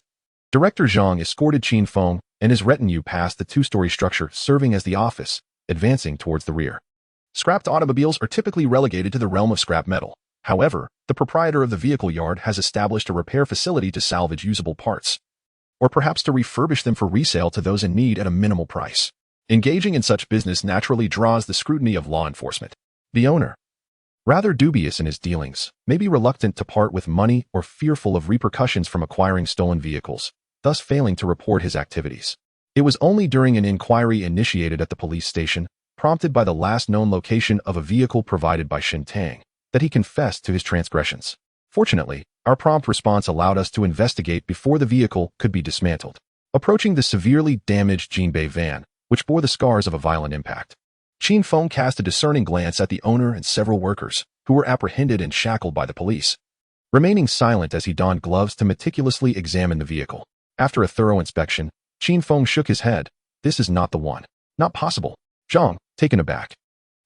Director Zhang escorted Qin Feng and his retinue past the 2-story structure serving as the office, advancing towards the rear. Scrapped automobiles are typically relegated to the realm of scrap metal. However, the proprietor of the vehicle yard has established a repair facility to salvage usable parts, or perhaps to refurbish them for resale to those in need at a minimal price. Engaging in such business naturally draws the scrutiny of law enforcement. The owner, rather dubious in his dealings, may be reluctant to part with money or fearful of repercussions from acquiring stolen vehicles, thus failing to report his activities. It was only during an inquiry initiated at the police station, prompted by the last known location of a vehicle provided by Shin Tang, that he confessed to his transgressions. Fortunately, our prompt response allowed us to investigate before the vehicle could be dismantled. Approaching the severely damaged Jinbei van, which bore the scars of a violent impact, Qin Feng cast a discerning glance at the owner and several workers, who were apprehended and shackled by the police, remaining silent as he donned gloves to meticulously examine the vehicle. After a thorough inspection, Qin Feng shook his head. This is not the one. Not possible. Zhang, taken aback,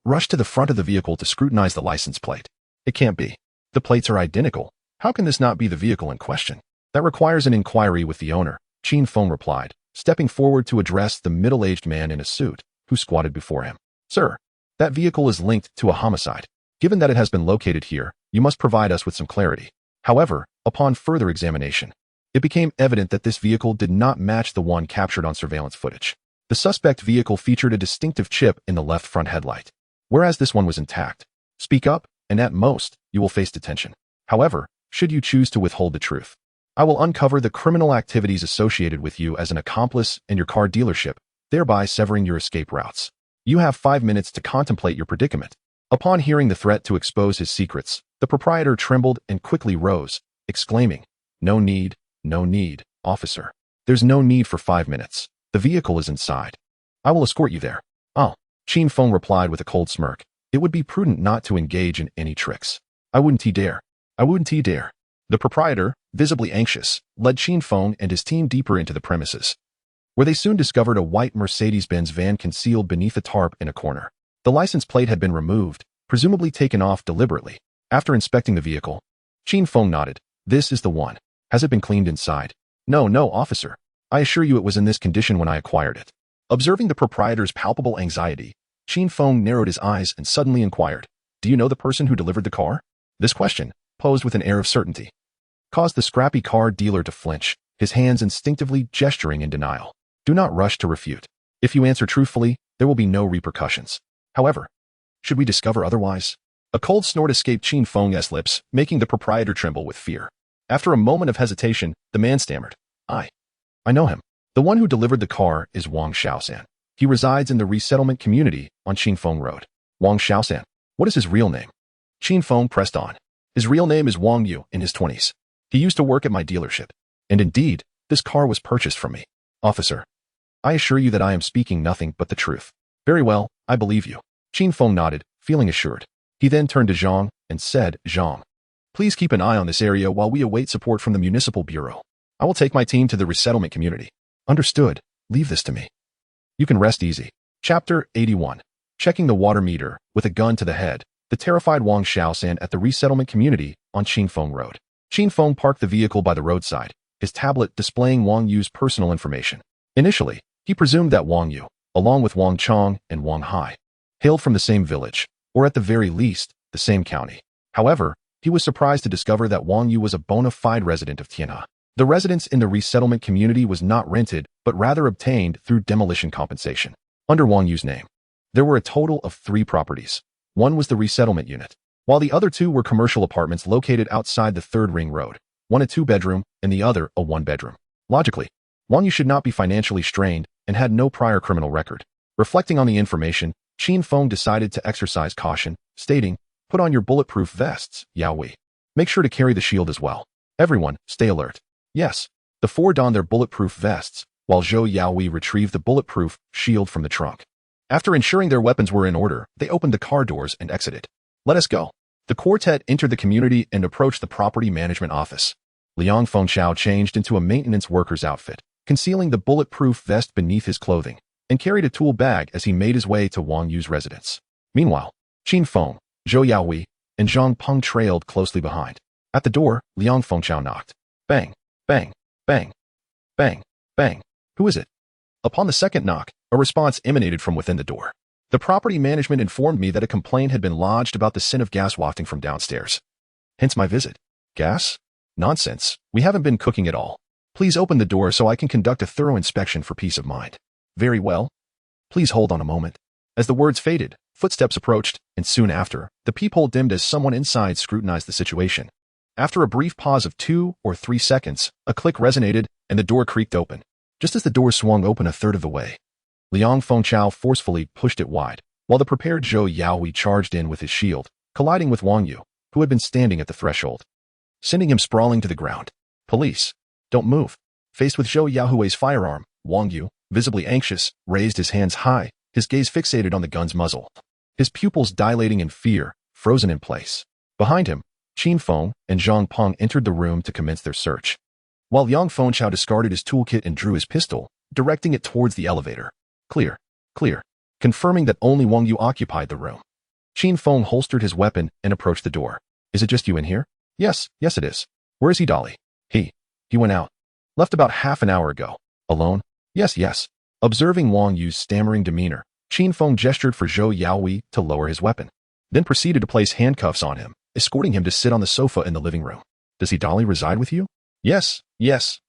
rushed to the front of the vehicle to scrutinize the license plate. It can't be. The plates are identical. How can this not be the vehicle in question? That requires an inquiry with the owner, Qin Feng replied, stepping forward to address the middle-aged man in a suit, who squatted before him. Sir, that vehicle is linked to a homicide. Given that it has been located here, you must provide us with some clarity. However, upon further examination, it became evident that this vehicle did not match the one captured on surveillance footage. The suspect vehicle featured a distinctive chip in the left front headlight, whereas this one was intact. Speak up, and at most, you will face detention. However, should you choose to withhold the truth, I will uncover the criminal activities associated with you as an accomplice in your car dealership, thereby severing your escape routes. You have 5 minutes to contemplate your predicament. Upon hearing the threat to expose his secrets, the proprietor trembled and quickly rose, exclaiming, no need, officer. There's no need for 5 minutes. The vehicle is inside. I will escort you there. Oh, Qin Feng replied with a cold smirk. It would be prudent not to engage in any tricks. I wouldn't dare. The proprietor, visibly anxious, led Qin Feng and his team deeper into the premises, where they soon discovered a white Mercedes-Benz van concealed beneath a tarp in a corner. The license plate had been removed, presumably taken off deliberately. After inspecting the vehicle, Qin Feng nodded. This is the one. Has it been cleaned inside? No, officer. I assure you it was in this condition when I acquired it. Observing the proprietor's palpable anxiety, Qin Feng narrowed his eyes and suddenly inquired, do you know the person who delivered the car? This question, posed with an air of certainty, caused the scrappy car dealer to flinch, his hands instinctively gesturing in denial. Do not rush to refute. If you answer truthfully, there will be no repercussions. However, should we discover otherwise? A cold snort escaped Qin Feng's lips, making the proprietor tremble with fear. After a moment of hesitation, the man stammered, I know him. The one who delivered the car is Wang Xiaosan. He resides in the resettlement community on Qingfeng Road. Wang Xiaosan. What is his real name? Qin Feng pressed on. His real name is Wang Yu in his 20s. He used to work at my dealership. And indeed, this car was purchased from me. Officer, I assure you that I am speaking nothing but the truth. Very well, I believe you. Qin Feng nodded, feeling assured. He then turned to Zhang and said, Zhang, please keep an eye on this area while we await support from the municipal bureau. I will take my team to the resettlement community. Understood. Leave this to me. You can rest easy. Chapter 81. Checking the water meter, with a gun to the head, the terrified Wang Xiaosan at the resettlement community on Qingfeng Road. Qin Feng parked the vehicle by the roadside, his tablet displaying Wang Yu's personal information. Initially, he presumed that Wang Yu, along with Wang Chong and Wang Hai, hailed from the same village, or at the very least, the same county. However, he was surprised to discover that Wang Yu was a bona fide resident of Tianhe. The residence in the resettlement community was not rented, but rather obtained through demolition compensation. Under Wang Yu's name, there were a total of 3 properties. One was the resettlement unit, while the other 2 were commercial apartments located outside the 3rd Ring Road, one a 2-bedroom and the other a 1-bedroom. Logically, Wang Yu should not be financially strained and had no prior criminal record. Reflecting on the information, Qin Feng decided to exercise caution, stating, put on your bulletproof vests, Yao Wei. Make sure to carry the shield as well. Everyone, stay alert. Yes, the 4 donned their bulletproof vests, while Zhou Yaoi retrieved the bulletproof shield from the trunk. After ensuring their weapons were in order, they opened the car doors and exited. Let us go. The quartet entered the community and approached the property management office. Liang Fengchao changed into a maintenance worker's outfit, concealing the bulletproof vest beneath his clothing, and carried a tool bag as he made his way to Wang Yu's residence. Meanwhile, Qin Feng, Zhou Yaoi, and Zhang Peng trailed closely behind. At the door, Liang Fengchao knocked. Bang. Bang, bang, bang, bang. Who is it? Upon the second knock, a response emanated from within the door. The property management informed me that a complaint had been lodged about the scent of gas wafting from downstairs. Hence my visit. Gas? Nonsense. We haven't been cooking at all. Please open the door so I can conduct a thorough inspection for peace of mind. Very well. Please hold on a moment. As the words faded, footsteps approached, and soon after, the peephole dimmed as someone inside scrutinized the situation. After a brief pause of 2 or 3 seconds, a click resonated and the door creaked open. Just as the door swung open a third of the way, Liang Fengchao forcefully pushed it wide, while the prepared Zhou Yaoi charged in with his shield, colliding with Wang Yu, who had been standing at the threshold, sending him sprawling to the ground. Police, don't move. Faced with Zhou Yaohui's firearm, Wang Yu, visibly anxious, raised his hands high, his gaze fixated on the gun's muzzle. His pupils dilating in fear, frozen in place. Behind him, Qin Feng and Zhang Peng entered the room to commence their search, while Liang Fengchao discarded his toolkit and drew his pistol, directing it towards the elevator. Clear. Confirming that only Wang Yu occupied the room. Qin Feng holstered his weapon and approached the door. Is it just you in here? Yes it is. Where is he, Dolly? He went out. Left about half an hour ago. Alone? Yes. Observing Wang Yu's stammering demeanor, Qin Feng gestured for Zhou Yaoi to lower his weapon, then proceeded to place handcuffs on him, escorting him to sit on the sofa in the living room. Does he, Dolly, reside with you? Yes,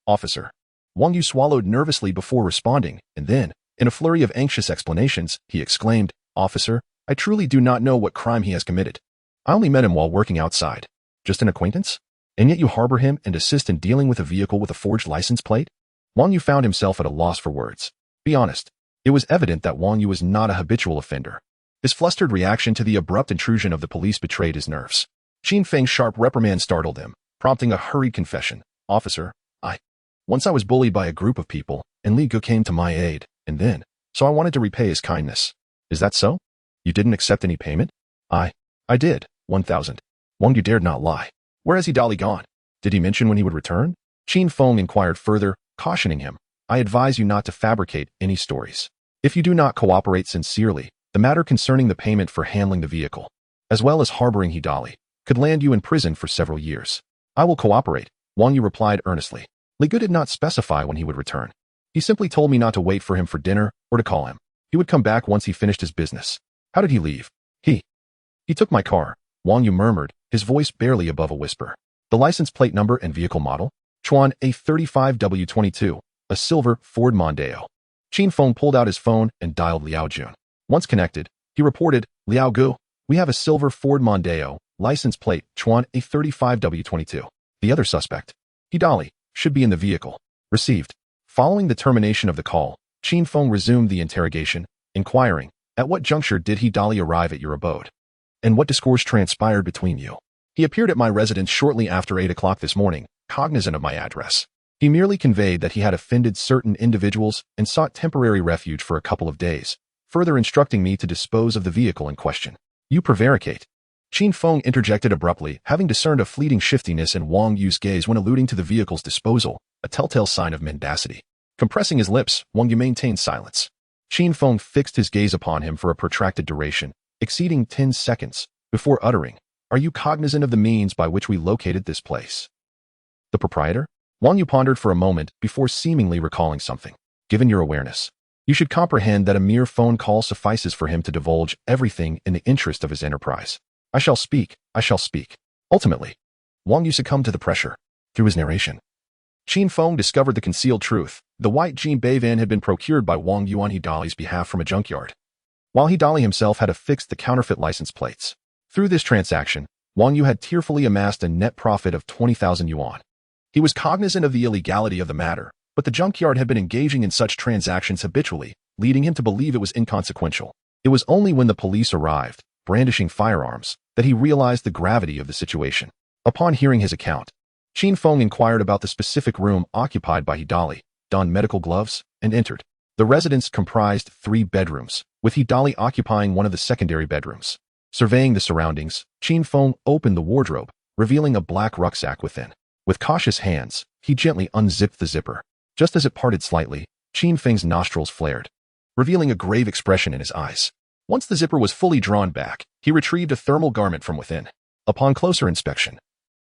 officer. Wang Yu swallowed nervously before responding, and then, in a flurry of anxious explanations, he exclaimed, Officer, I truly do not know what crime he has committed. I only met him while working outside. Just an acquaintance? And yet you harbor him and assist in dealing with a vehicle with a forged license plate? Wang Yu found himself at a loss for words. Be honest. It was evident that Wang Yu was not a habitual offender. His flustered reaction to the abrupt intrusion of the police betrayed his nerves. Qin Feng's sharp reprimand startled him, prompting a hurried confession. Officer, once I was bullied by a group of people, and Li Gu came to my aid, and then, so I wanted to repay his kindness. Is that so? You didn't accept any payment? I did, 1,000. Wang Yu dared not lie. Where has he dolly gone? Did he mention when he would return? Qin Feng inquired further, cautioning him. I advise you not to fabricate any stories. If you do not cooperate sincerely, the matter concerning the payment for handling the vehicle, as well as harboring Hidali, could land you in prison for several years. I will cooperate, Wang Yu replied earnestly. Li Gu did not specify when he would return. He simply told me not to wait for him for dinner or to call him. He would come back once he finished his business. How did he leave? He took my car, Wang Yu murmured, his voice barely above a whisper. The license plate number and vehicle model? Chuan A35W22, a silver Ford Mondeo. Qin Feng pulled out his phone and dialed Liao Jun. Once connected, he reported, Liao Gu, we have a silver Ford Mondeo, license plate Chuan A35W22. The other suspect, Hidali, should be in the vehicle. Received. Following the termination of the call, Qin Feng resumed the interrogation, inquiring, at what juncture did Hidali arrive at your abode? And what discourse transpired between you? He appeared at my residence shortly after 8 o'clock this morning, cognizant of my address. He merely conveyed that he had offended certain individuals and sought temporary refuge for a couple of days, further instructing me to dispose of the vehicle in question. You prevaricate. Qin Feng interjected abruptly, having discerned a fleeting shiftiness in Wang Yu's gaze when alluding to the vehicle's disposal, a telltale sign of mendacity. Compressing his lips, Wang Yu maintained silence. Qin Feng fixed his gaze upon him for a protracted duration, exceeding 10 seconds, before uttering, Are you cognizant of the means by which we located this place? The proprietor? Wang Yu pondered for a moment before seemingly recalling something. Given your awareness, you should comprehend that a mere phone call suffices for him to divulge everything in the interest of his enterprise. I shall speak. Ultimately, Wang Yu succumbed to the pressure. Through his narration, Qin Feng discovered the concealed truth. The white Jinbei van had been procured by Wang Yu on Hidali's behalf from a junkyard, while Hidali himself had affixed the counterfeit license plates. Through this transaction, Wang Yu had tearfully amassed a net profit of 20,000 yuan. He was cognizant of the illegality of the matter, but the junkyard had been engaging in such transactions habitually, leading him to believe it was inconsequential. It was only when the police arrived, brandishing firearms, that he realized the gravity of the situation. Upon hearing his account, Qin Feng inquired about the specific room occupied by Hidali, donned medical gloves, and entered. The residence comprised 3 bedrooms, with Hidali occupying one of the secondary bedrooms. Surveying the surroundings, Qin Feng opened the wardrobe, revealing a black rucksack within. With cautious hands, he gently unzipped the zipper. Just as it parted slightly, Qin Feng's nostrils flared, revealing a grave expression in his eyes. Once the zipper was fully drawn back, he retrieved a thermal garment from within. Upon closer inspection,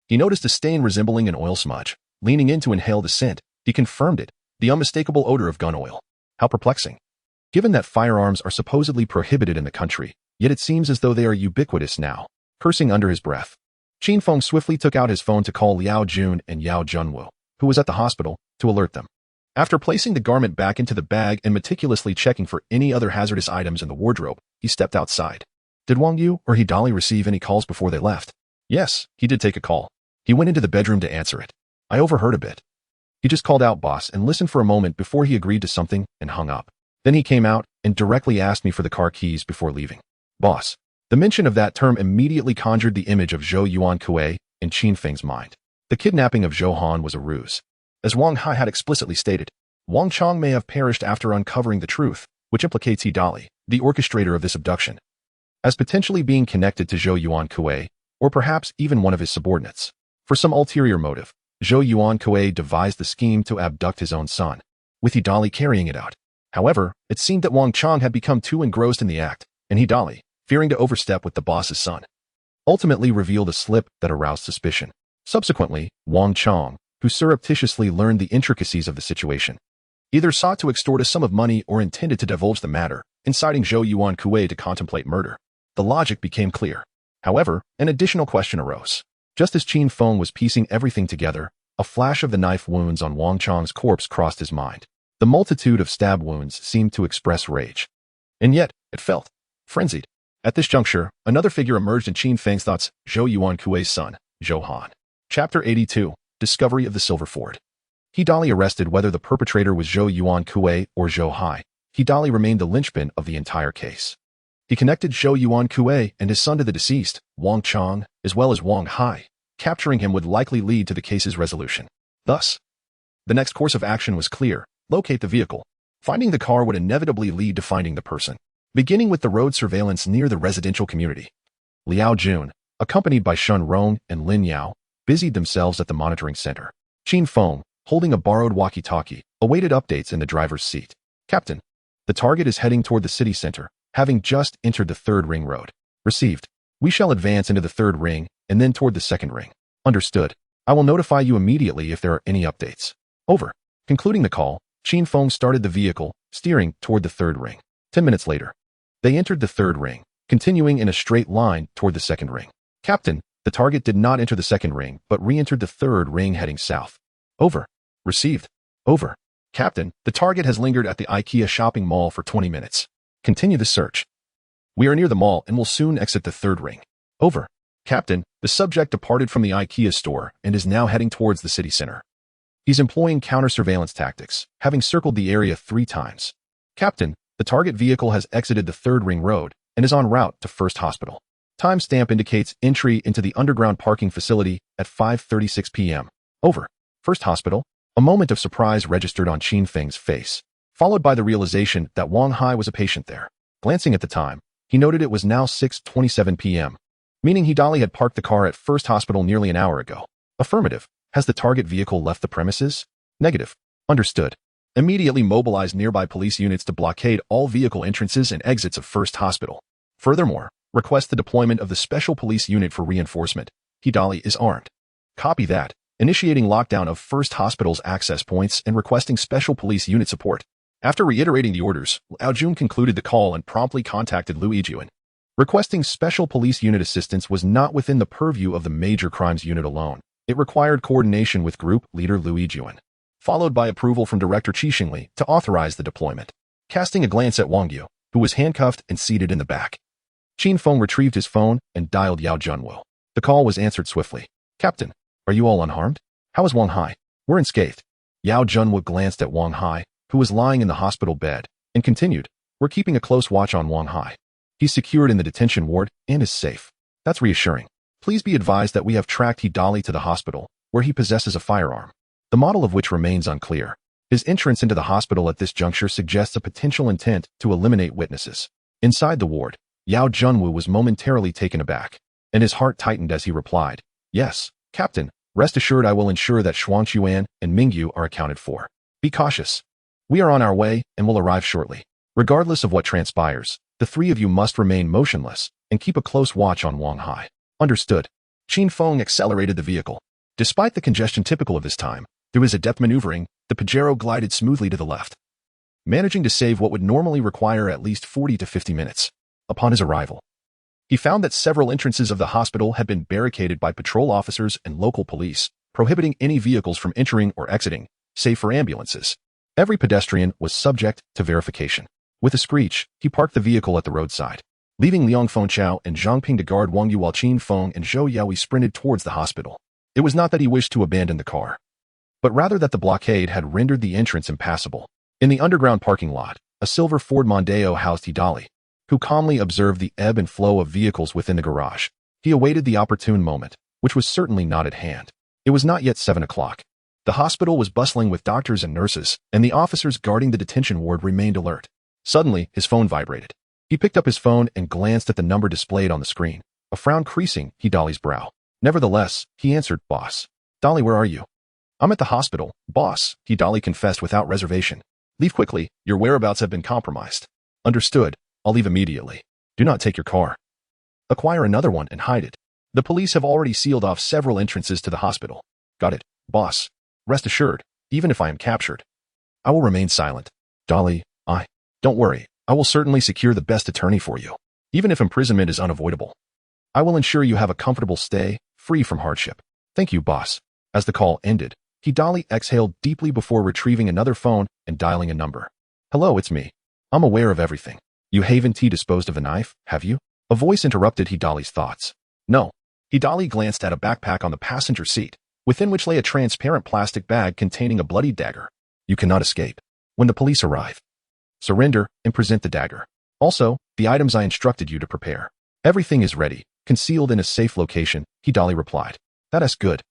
he noticed a stain resembling an oil smudge. Leaning in to inhale the scent, he confirmed it, the unmistakable odor of gun oil. How perplexing. Given that firearms are supposedly prohibited in the country, yet it seems as though they are ubiquitous now. Cursing under his breath, Qin Feng swiftly took out his phone to call Liao Jun and Yao Junwu, who was at the hospital, to alert them. After placing the garment back into the bag and meticulously checking for any other hazardous items in the wardrobe, he stepped outside. Did Wang Yu or Hidali receive any calls before they left? Yes, he did take a call. He went into the bedroom to answer it. I overheard a bit. He just called out boss and listened for a moment before he agreed to something and hung up. Then he came out and directly asked me for the car keys before leaving. Boss. The mention of that term immediately conjured the image of Zhou Yuan Kuei in Qin Feng's mind. The kidnapping of Zhou Han was a ruse. As Wang Hai had explicitly stated, Wang Chong may have perished after uncovering the truth, which implicates Hidali, the orchestrator of this abduction, as potentially being connected to Zhou Yuan Kuei, or perhaps even one of his subordinates. For some ulterior motive, Zhou Yuan Kuei devised the scheme to abduct his own son, with Hidali carrying it out. However, it seemed that Wang Chong had become too engrossed in the act, and Hidali, fearing to overstep with the boss's son, ultimately revealed a slip that aroused suspicion. Subsequently, Wang Chong, who surreptitiously learned the intricacies of the situation, either sought to extort a sum of money or intended to divulge the matter, inciting Zhou Yuan Kuei to contemplate murder. The logic became clear. However, an additional question arose. Just as Qin Feng was piecing everything together, a flash of the knife wounds on Wang Chong's corpse crossed his mind. The multitude of stab wounds seemed to express rage. And yet, it felt frenzied. At this juncture, another figure emerged in Qin Feng's thoughts, Zhou Yuan Kuei's son, Zhou Han. Chapter 82. Discovery of the Silver Ford. Hidali arrested whether the perpetrator was Zhou Yuan Kuei or Zhou Hai. Hidali remained the linchpin of the entire case. He connected Zhou Yuan Kuei and his son to the deceased, Wang Chang, as well as Wang Hai. Capturing him would likely lead to the case's resolution. Thus, the next course of action was clear: locate the vehicle. Finding the car would inevitably lead to finding the person, beginning with the road surveillance near the residential community. Liao Jun, accompanied by Shun Rong and Lin Yao, busied themselves at the monitoring center. Qin Feng, holding a borrowed walkie-talkie, awaited updates in the driver's seat. Captain, the target is heading toward the city center, having just entered the third ring road. Received. We shall advance into the third ring and then toward the second ring. Understood. I will notify you immediately if there are any updates. Over. Concluding the call, Qin Feng started the vehicle, steering toward the third ring. 10 minutes later, they entered the third ring, continuing in a straight line toward the second ring. Captain, the target did not enter the second ring, but re-entered the third ring heading south. Over. Received. Over. Captain, the target has lingered at the IKEA shopping mall for 20 minutes. Continue the search. We are near the mall and will soon exit the third ring. Over. Captain, the subject departed from the IKEA store and is now heading towards the city center. He's employing counter-surveillance tactics, having circled the area 3 times. Captain, the target vehicle has exited the third ring road and is en route to First Hospital. Timestamp indicates entry into the underground parking facility at 5:36 p.m. Over. First Hospital. A moment of surprise registered on Qin Feng's face, followed by the realization that Wang Hai was a patient there. Glancing at the time, he noted it was now 6:27 p.m., meaning Hidali had parked the car at First Hospital nearly an hour ago. Affirmative. Has the target vehicle left the premises? Negative. Understood. Immediately mobilize nearby police units to blockade all vehicle entrances and exits of First Hospital. Furthermore, request the deployment of the Special Police Unit for reinforcement. Hidali is armed. Copy that. Initiating lockdown of First Hospital's access points and requesting Special Police Unit support. After reiterating the orders, Liao Jun concluded the call and promptly contacted Lu Yijuan. Requesting Special Police Unit assistance was not within the purview of the Major Crimes Unit alone. It required coordination with Group Leader Lu Yijuan, followed by approval from Director Qi Xingli to authorize the deployment. Casting a glance at Wang Yu, who was handcuffed and seated in the back, Qin Feng retrieved his phone and dialed Yao Junwu. The call was answered swiftly. Captain, are you all unharmed? How is Wang Hai? We're unscathed. Yao Junwu glanced at Wang Hai, who was lying in the hospital bed, and continued, we're keeping a close watch on Wang Hai. He's secured in the detention ward and is safe. That's reassuring. Please be advised that we have tracked Hidali to the hospital, where he possesses a firearm, the model of which remains unclear. His entrance into the hospital at this juncture suggests a potential intent to eliminate witnesses. Inside the ward, Yao Junwu was momentarily taken aback, and his heart tightened as he replied, yes, Captain, rest assured I will ensure that Shuangchuan and Mingyu are accounted for. Be cautious. We are on our way and will arrive shortly. Regardless of what transpires, the 3 of you must remain motionless and keep a close watch on Wang Hai. Understood. Qin Feng accelerated the vehicle. Despite the congestion typical of this time, through his adept maneuvering, the Pajero glided smoothly to the left, managing to save what would normally require at least 40 to 50 minutes. Upon his arrival, he found that several entrances of the hospital had been barricaded by patrol officers and local police, prohibiting any vehicles from entering or exiting, save for ambulances. Every pedestrian was subject to verification. With a screech, he parked the vehicle at the roadside, leaving Liang Fengchao and Zhang Ping to guard Wang Yu while Qin Feng and Zhou Yaoi sprinted towards the hospital. It was not that he wished to abandon the car, but rather that the blockade had rendered the entrance impassable. In the underground parking lot, a silver Ford Mondeo housed Hidali, who calmly observed the ebb and flow of vehicles within the garage. He awaited the opportune moment, which was certainly not at hand. It was not yet 7 o'clock. The hospital was bustling with doctors and nurses, and the officers guarding the detention ward remained alert. Suddenly, his phone vibrated. He picked up his phone and glanced at the number displayed on the screen, a frown creasing Hidali's brow. Nevertheless, he answered, Boss. Dolly, where are you? I'm at the hospital, boss, Hidali confessed without reservation. Leave quickly, your whereabouts have been compromised. Understood. I'll leave immediately. Do not take your car. Acquire another one and hide it. The police have already sealed off several entrances to the hospital. Got it, boss. Rest assured, even if I am captured, I will remain silent. Dolly, don't worry, I will certainly secure the best attorney for you, even if imprisonment is unavoidable. I will ensure you have a comfortable stay, free from hardship. Thank you, boss. As the call ended, Hidali exhaled deeply before retrieving another phone and dialing a number. Hello, it's me. I'm aware of everything. You haven't disposed of the knife, have you? A voice interrupted Hidali's thoughts. No. Hidali glanced at a backpack on the passenger seat, within which lay a transparent plastic bag containing a bloody dagger. You cannot escape. When the police arrive, surrender and present the dagger. Also, the items I instructed you to prepare. Everything is ready, concealed in a safe location, Hidali replied. That is good.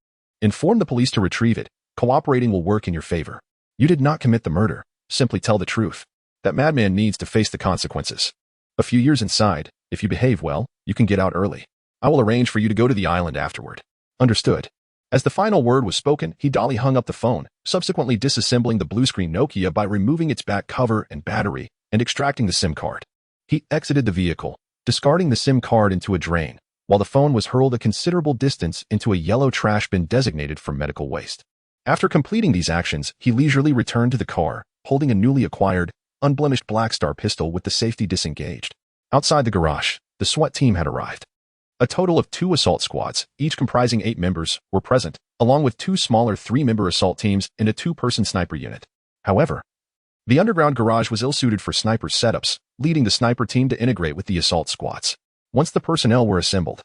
Inform the police to retrieve it. Cooperating will work in your favor. You did not commit the murder. Simply tell the truth. That madman needs to face the consequences. A few years inside, if you behave well, you can get out early. I will arrange for you to go to the island afterward. Understood. As the final word was spoken, Hidali hung up the phone, subsequently disassembling the blue-screen Nokia by removing its back cover and battery and extracting the SIM card. He exited the vehicle, discarding the SIM card into a drain, while the phone was hurled a considerable distance into a yellow trash bin designated for medical waste. After completing these actions, he leisurely returned to the car, holding a newly acquired, unblemished Black Star pistol with the safety disengaged. Outside the garage, the SWAT team had arrived. A total of 2 assault squads, each comprising 8 members, were present, along with 2 smaller 3-member assault teams and a 2-person sniper unit. However, the underground garage was ill-suited for sniper setups, leading the sniper team to integrate with the assault squads. Once the personnel were assembled,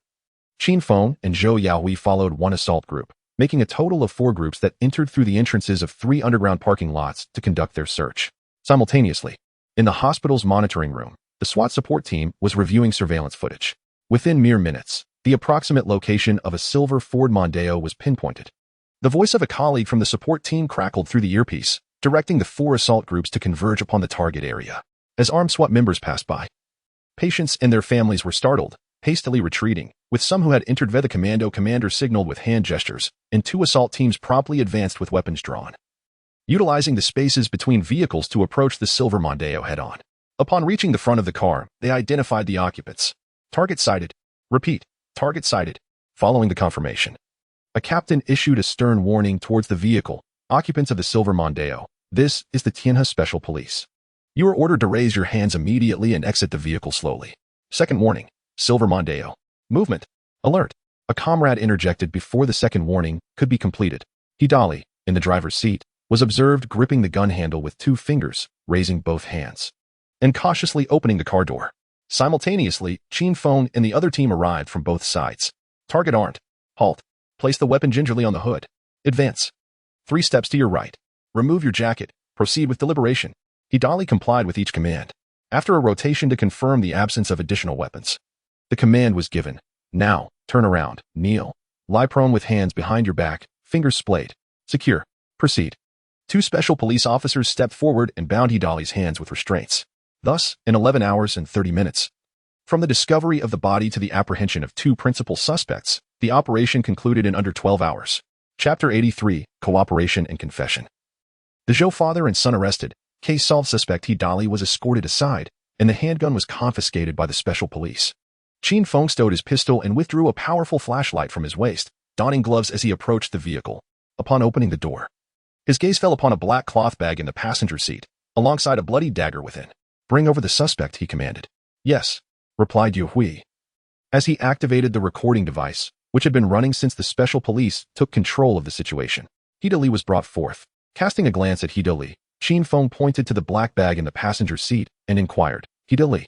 Qin Feng and Zhou Yaohui followed one assault group, making a total of 4 groups that entered through the entrances of 3 underground parking lots to conduct their search. Simultaneously, in the hospital's monitoring room, the SWAT support team was reviewing surveillance footage. Within mere minutes, the approximate location of a silver Ford Mondeo was pinpointed. The voice of a colleague from the support team crackled through the earpiece, directing the 4 assault groups to converge upon the target area. As armed SWAT members passed by, patients and their families were startled, hastily retreating, with some who had entered via the commando commander signaled with hand gestures, and 2 assault teams promptly advanced with weapons drawn, utilizing the spaces between vehicles to approach the silver Mondeo head-on. Upon reaching the front of the car, they identified the occupants. Target sighted. Repeat. Target sighted. Following the confirmation, a captain issued a stern warning towards the vehicle. Occupants of the silver Mondeo, this is the Tianhe Special Police. You are ordered to raise your hands immediately and exit the vehicle slowly. Second warning. Silver Mondeo. Movement. Alert. A comrade interjected before the second warning could be completed. Hidali, in the driver's seat, was observed gripping the gun handle with 2 fingers, raising both hands, and cautiously opening the car door. Simultaneously, Qin Feng and the other team arrived from both sides. Target armed. Halt. Place the weapon gingerly on the hood. Advance. 3 steps to your right. Remove your jacket. Proceed with deliberation. Hidali complied with each command. After a rotation to confirm the absence of additional weapons, the command was given. Now, turn around, kneel, lie prone with hands behind your back, fingers splayed. Secure. Proceed. 2 special police officers stepped forward and bound Hidali's hands with restraints. Thus, in 11 hours and 30 minutes, from the discovery of the body to the apprehension of 2 principal suspects, the operation concluded in under 12 hours. Chapter 83, Cooperation and Confession. The Zhou father and son arrested. Case solved. Suspect Hidali was escorted aside, and the handgun was confiscated by the special police. Qin Feng stowed his pistol and withdrew a powerful flashlight from his waist, donning gloves as he approached the vehicle. Upon opening the door, his gaze fell upon a black cloth bag in the passenger seat, alongside a bloody dagger within. Bring over the suspect, he commanded. Yes, replied Yaohui. As he activated the recording device, which had been running since the special police took control of the situation, Hidali was brought forth. Casting a glance at Hidali, Qin Feng pointed to the black bag in the passenger seat and inquired, Hidali,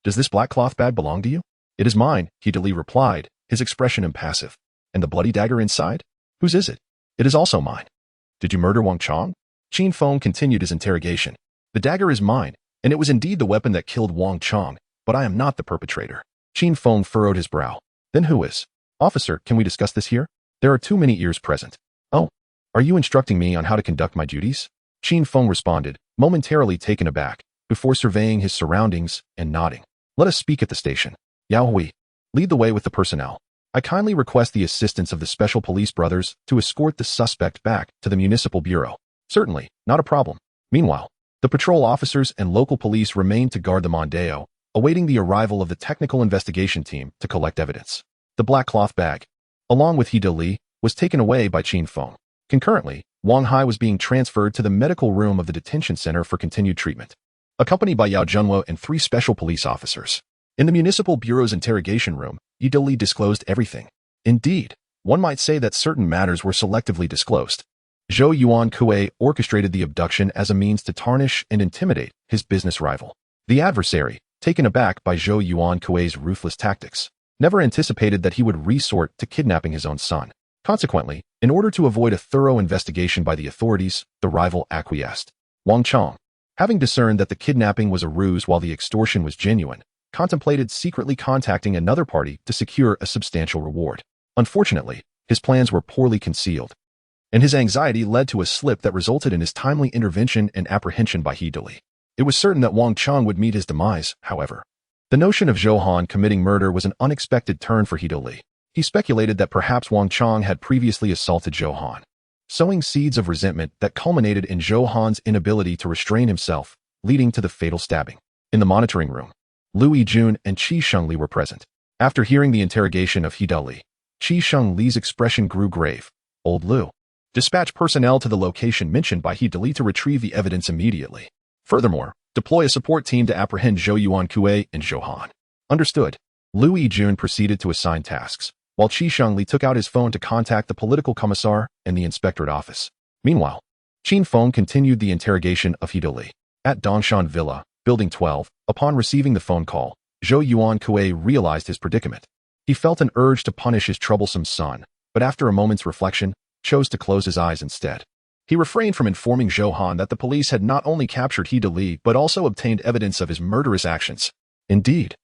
does this black cloth bag belong to you? It is mine, Hidali replied, his expression impassive. And the bloody dagger inside? Whose is it? It is also mine. Did you murder Wang Chong? Qin Feng continued his interrogation. The dagger is mine, and it was indeed the weapon that killed Wang Chong, but I am not the perpetrator. Qin Feng furrowed his brow. Then who is? Officer, can we discuss this here? There are too many ears present. Oh, are you instructing me on how to conduct my duties? Qin Feng responded, momentarily taken aback, before surveying his surroundings and nodding. Let us speak at the station. Yaohui, lead the way with the personnel. I kindly request the assistance of the special police brothers to escort the suspect back to the municipal bureau. Certainly, not a problem. Meanwhile, the patrol officers and local police remained to guard the Mondeo, awaiting the arrival of the technical investigation team to collect evidence. The black cloth bag, along with Hidali, was taken away by Qin Feng. Concurrently, Wang Hai was being transferred to the medical room of the detention center for continued treatment, accompanied by Yao Junwo and 3 special police officers. In the municipal bureau's interrogation room, Hidali disclosed everything. Indeed, one might say that certain matters were selectively disclosed. Zhou Yuankui orchestrated the abduction as a means to tarnish and intimidate his business rival. The adversary, taken aback by Zhou Yuankui's ruthless tactics, never anticipated that he would resort to kidnapping his own son. Consequently, in order to avoid a thorough investigation by the authorities, the rival acquiesced. Wang Chong, having discerned that the kidnapping was a ruse while the extortion was genuine, contemplated secretly contacting another party to secure a substantial reward. Unfortunately, his plans were poorly concealed, and his anxiety led to a slip that resulted in his timely intervention and apprehension by He Dali. It was certain that Wang Chong would meet his demise, however. The notion of Zhou Han committing murder was an unexpected turn for He Dali. He speculated that perhaps Wang Chong had previously assaulted Zhou Han, sowing seeds of resentment that culminated in Zhou Han's inability to restrain himself, leading to the fatal stabbing. In the monitoring room, Liu Yijun and Qi Shengli were present. After hearing the interrogation of He Dali, Qi Shengli's expression grew grave. Old Liu, dispatch personnel to the location mentioned by He Dali to retrieve the evidence immediately. Furthermore, deploy a support team to apprehend Zhou Yuankue and Zhou Han. Understood. Liu Yijun proceeded to assign tasks, while Qi Shengli took out his phone to contact the political commissar and the inspectorate office. Meanwhile, Qin Feng continued the interrogation of He Dali. At Dongshan Villa, Building 12, upon receiving the phone call, Zhou Yuankue realized his predicament. He felt an urge to punish his troublesome son, but after a moment's reflection, chose to close his eyes instead. He refrained from informing Zhou Han that the police had not only captured He Dali but also obtained evidence of his murderous actions. Indeed,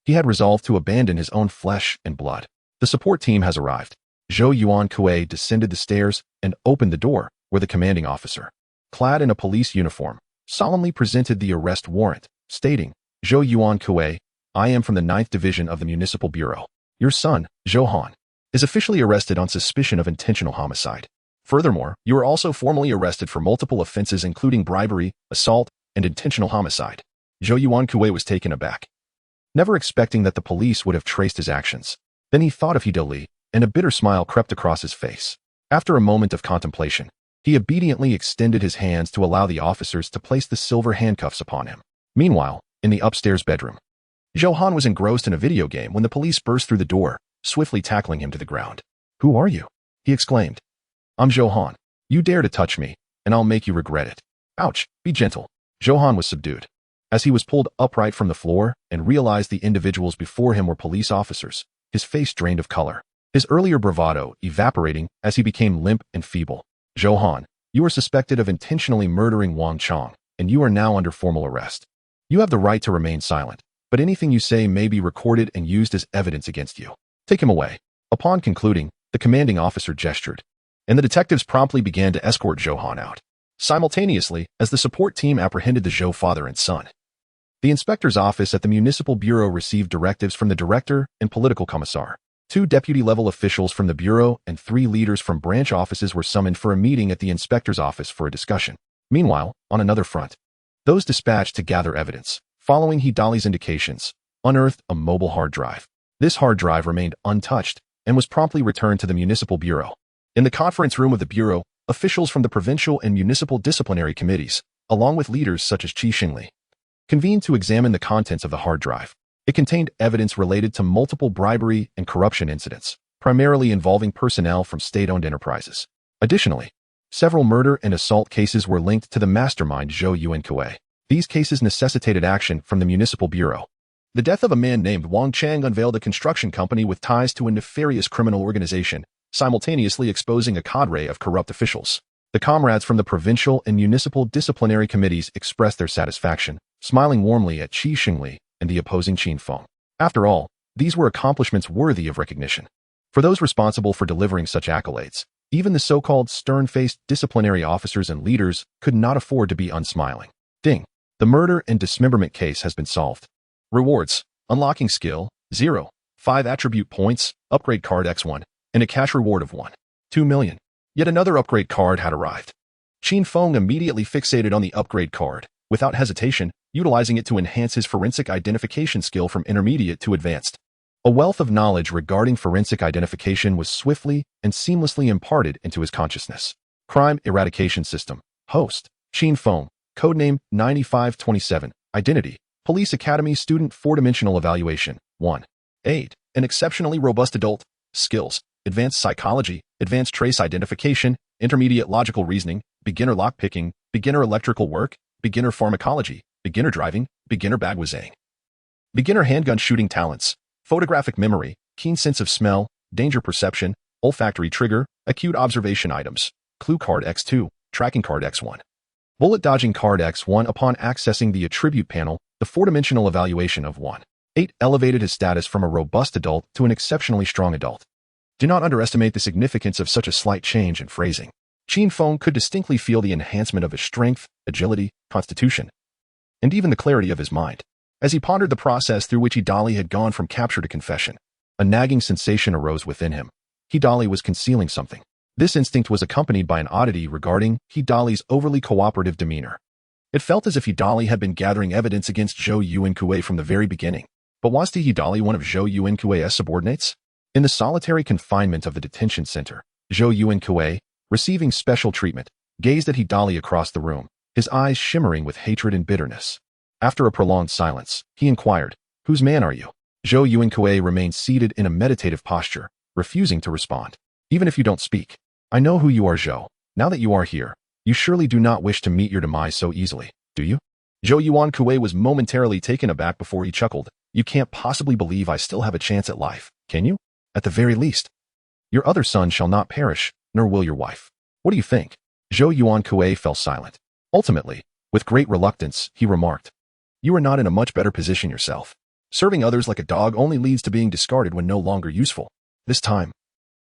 he had resolved to abandon his own flesh and blood. The support team has arrived. Zhou Yuankue descended the stairs and opened the door, where the commanding officer, clad in a police uniform, solemnly presented the arrest warrant, stating, Zhou Yuankue, I am from the 9th Division of the Municipal Bureau. Your son, Zhou Han, is officially arrested on suspicion of intentional homicide. Furthermore, you are also formally arrested for multiple offenses including bribery, assault, and intentional homicide. Zhou Yuankue was taken aback, never expecting that the police would have traced his actions. Then he thought of He Dali, and a bitter smile crept across his face. After a moment of contemplation, he obediently extended his hands to allow the officers to place the silver handcuffs upon him. Meanwhile, in the upstairs bedroom, Zhou Han was engrossed in a video game when the police burst through the door, swiftly tackling him to the ground. Who are you? He exclaimed. I'm Zhou Han. You dare to touch me, and I'll make you regret it. Ouch, be gentle. Zhou Han was subdued, as he was pulled upright from the floor and realized the individuals before him were police officers. His face drained of color, his earlier bravado evaporating as he became limp and feeble. Zhou Han, you are suspected of intentionally murdering Wang Chong, and you are now under formal arrest. You have the right to remain silent, but anything you say may be recorded and used as evidence against you. Take him away. Upon concluding, the commanding officer gestured, and the detectives promptly began to escort Zhou Han out, simultaneously as the support team apprehended the Zhou father and son. The inspector's office at the Municipal Bureau received directives from the director and political commissar. 2 deputy-level officials from the bureau and 3 leaders from branch offices were summoned for a meeting at the inspector's office for a discussion. Meanwhile, on another front, those dispatched to gather evidence, following He Dali's indications, unearthed a mobile hard drive. This hard drive remained untouched and was promptly returned to the Municipal Bureau. In the conference room of the bureau, officials from the provincial and municipal disciplinary committees, along with leaders such as Qi Shengli, convened to examine the contents of the hard drive. It contained evidence related to multiple bribery and corruption incidents, primarily involving personnel from state-owned enterprises. Additionally, several murder and assault cases were linked to the mastermind Zhou Yuankue. These cases necessitated action from the Municipal Bureau. The death of a man named Wang Chang unveiled a construction company with ties to a nefarious criminal organization, simultaneously exposing a cadre of corrupt officials. The comrades from the provincial and municipal disciplinary committees expressed their satisfaction, smiling warmly at Qi Shengli and the opposing Qin Feng. After all, these were accomplishments worthy of recognition. For those responsible for delivering such accolades, even the so-called stern-faced disciplinary officers and leaders could not afford to be unsmiling. Ding! The murder and dismemberment case has been solved. Rewards: unlocking skill, 0, 5 attribute points, upgrade card X1, and a cash reward of 2 million. Yet another upgrade card had arrived. Qin Feng immediately fixated on the upgrade card, without hesitation, utilizing it to enhance his forensic identification skill from intermediate to advanced. A wealth of knowledge regarding forensic identification was swiftly and seamlessly imparted into his consciousness. Crime Eradication System. Host: Qin Feng. Codename 9527. Identity: Police Academy Student 4-dimensional evaluation. 1. 8. An exceptionally robust adult. Skills: Advanced Psychology, Advanced Trace Identification, Intermediate Logical Reasoning, Beginner Lockpicking, Beginner Electrical Work, Beginner Pharmacology, Beginner Driving, Beginner Bagwazang. Beginner Handgun Shooting Talents. photographic memory, keen sense of smell, danger perception, olfactory trigger, acute observation items, clue card X2, tracking card X1. Bullet dodging card X1 upon accessing the attribute panel, the four-dimensional evaluation of 1.8 elevated his status from a robust adult to an exceptionally strong adult. Do not underestimate the significance of such a slight change in phrasing. Qin Feng could distinctly feel the enhancement of his strength, agility, constitution, and even the clarity of his mind. As he pondered the process through which Hidali had gone from capture to confession, a nagging sensation arose within him. Hidali was concealing something. This instinct was accompanied by an oddity regarding Hidali's overly cooperative demeanor. It felt as if Hidali had been gathering evidence against Zhou Yuankui from the very beginning. But was Hidali one of Zhou Yuankui's subordinates? In the solitary confinement of the detention center, Zhou Yuankui, receiving special treatment, gazed at Hidali across the room, his eyes shimmering with hatred and bitterness. After a prolonged silence, he inquired, "Whose man are you?" Zhou Yuankui remained seated in a meditative posture, refusing to respond. "Even if you don't speak, I know who you are, Zhou. Now that you are here, you surely do not wish to meet your demise so easily, do you?" Zhou Yuankui was momentarily taken aback before he chuckled. "You can't possibly believe I still have a chance at life, can you? At the very least, your other son shall not perish, nor will your wife. What do you think?" Zhou Yuankui fell silent. Ultimately, with great reluctance, he remarked, "You are not in a much better position yourself. Serving others like a dog only leads to being discarded when no longer useful." This time,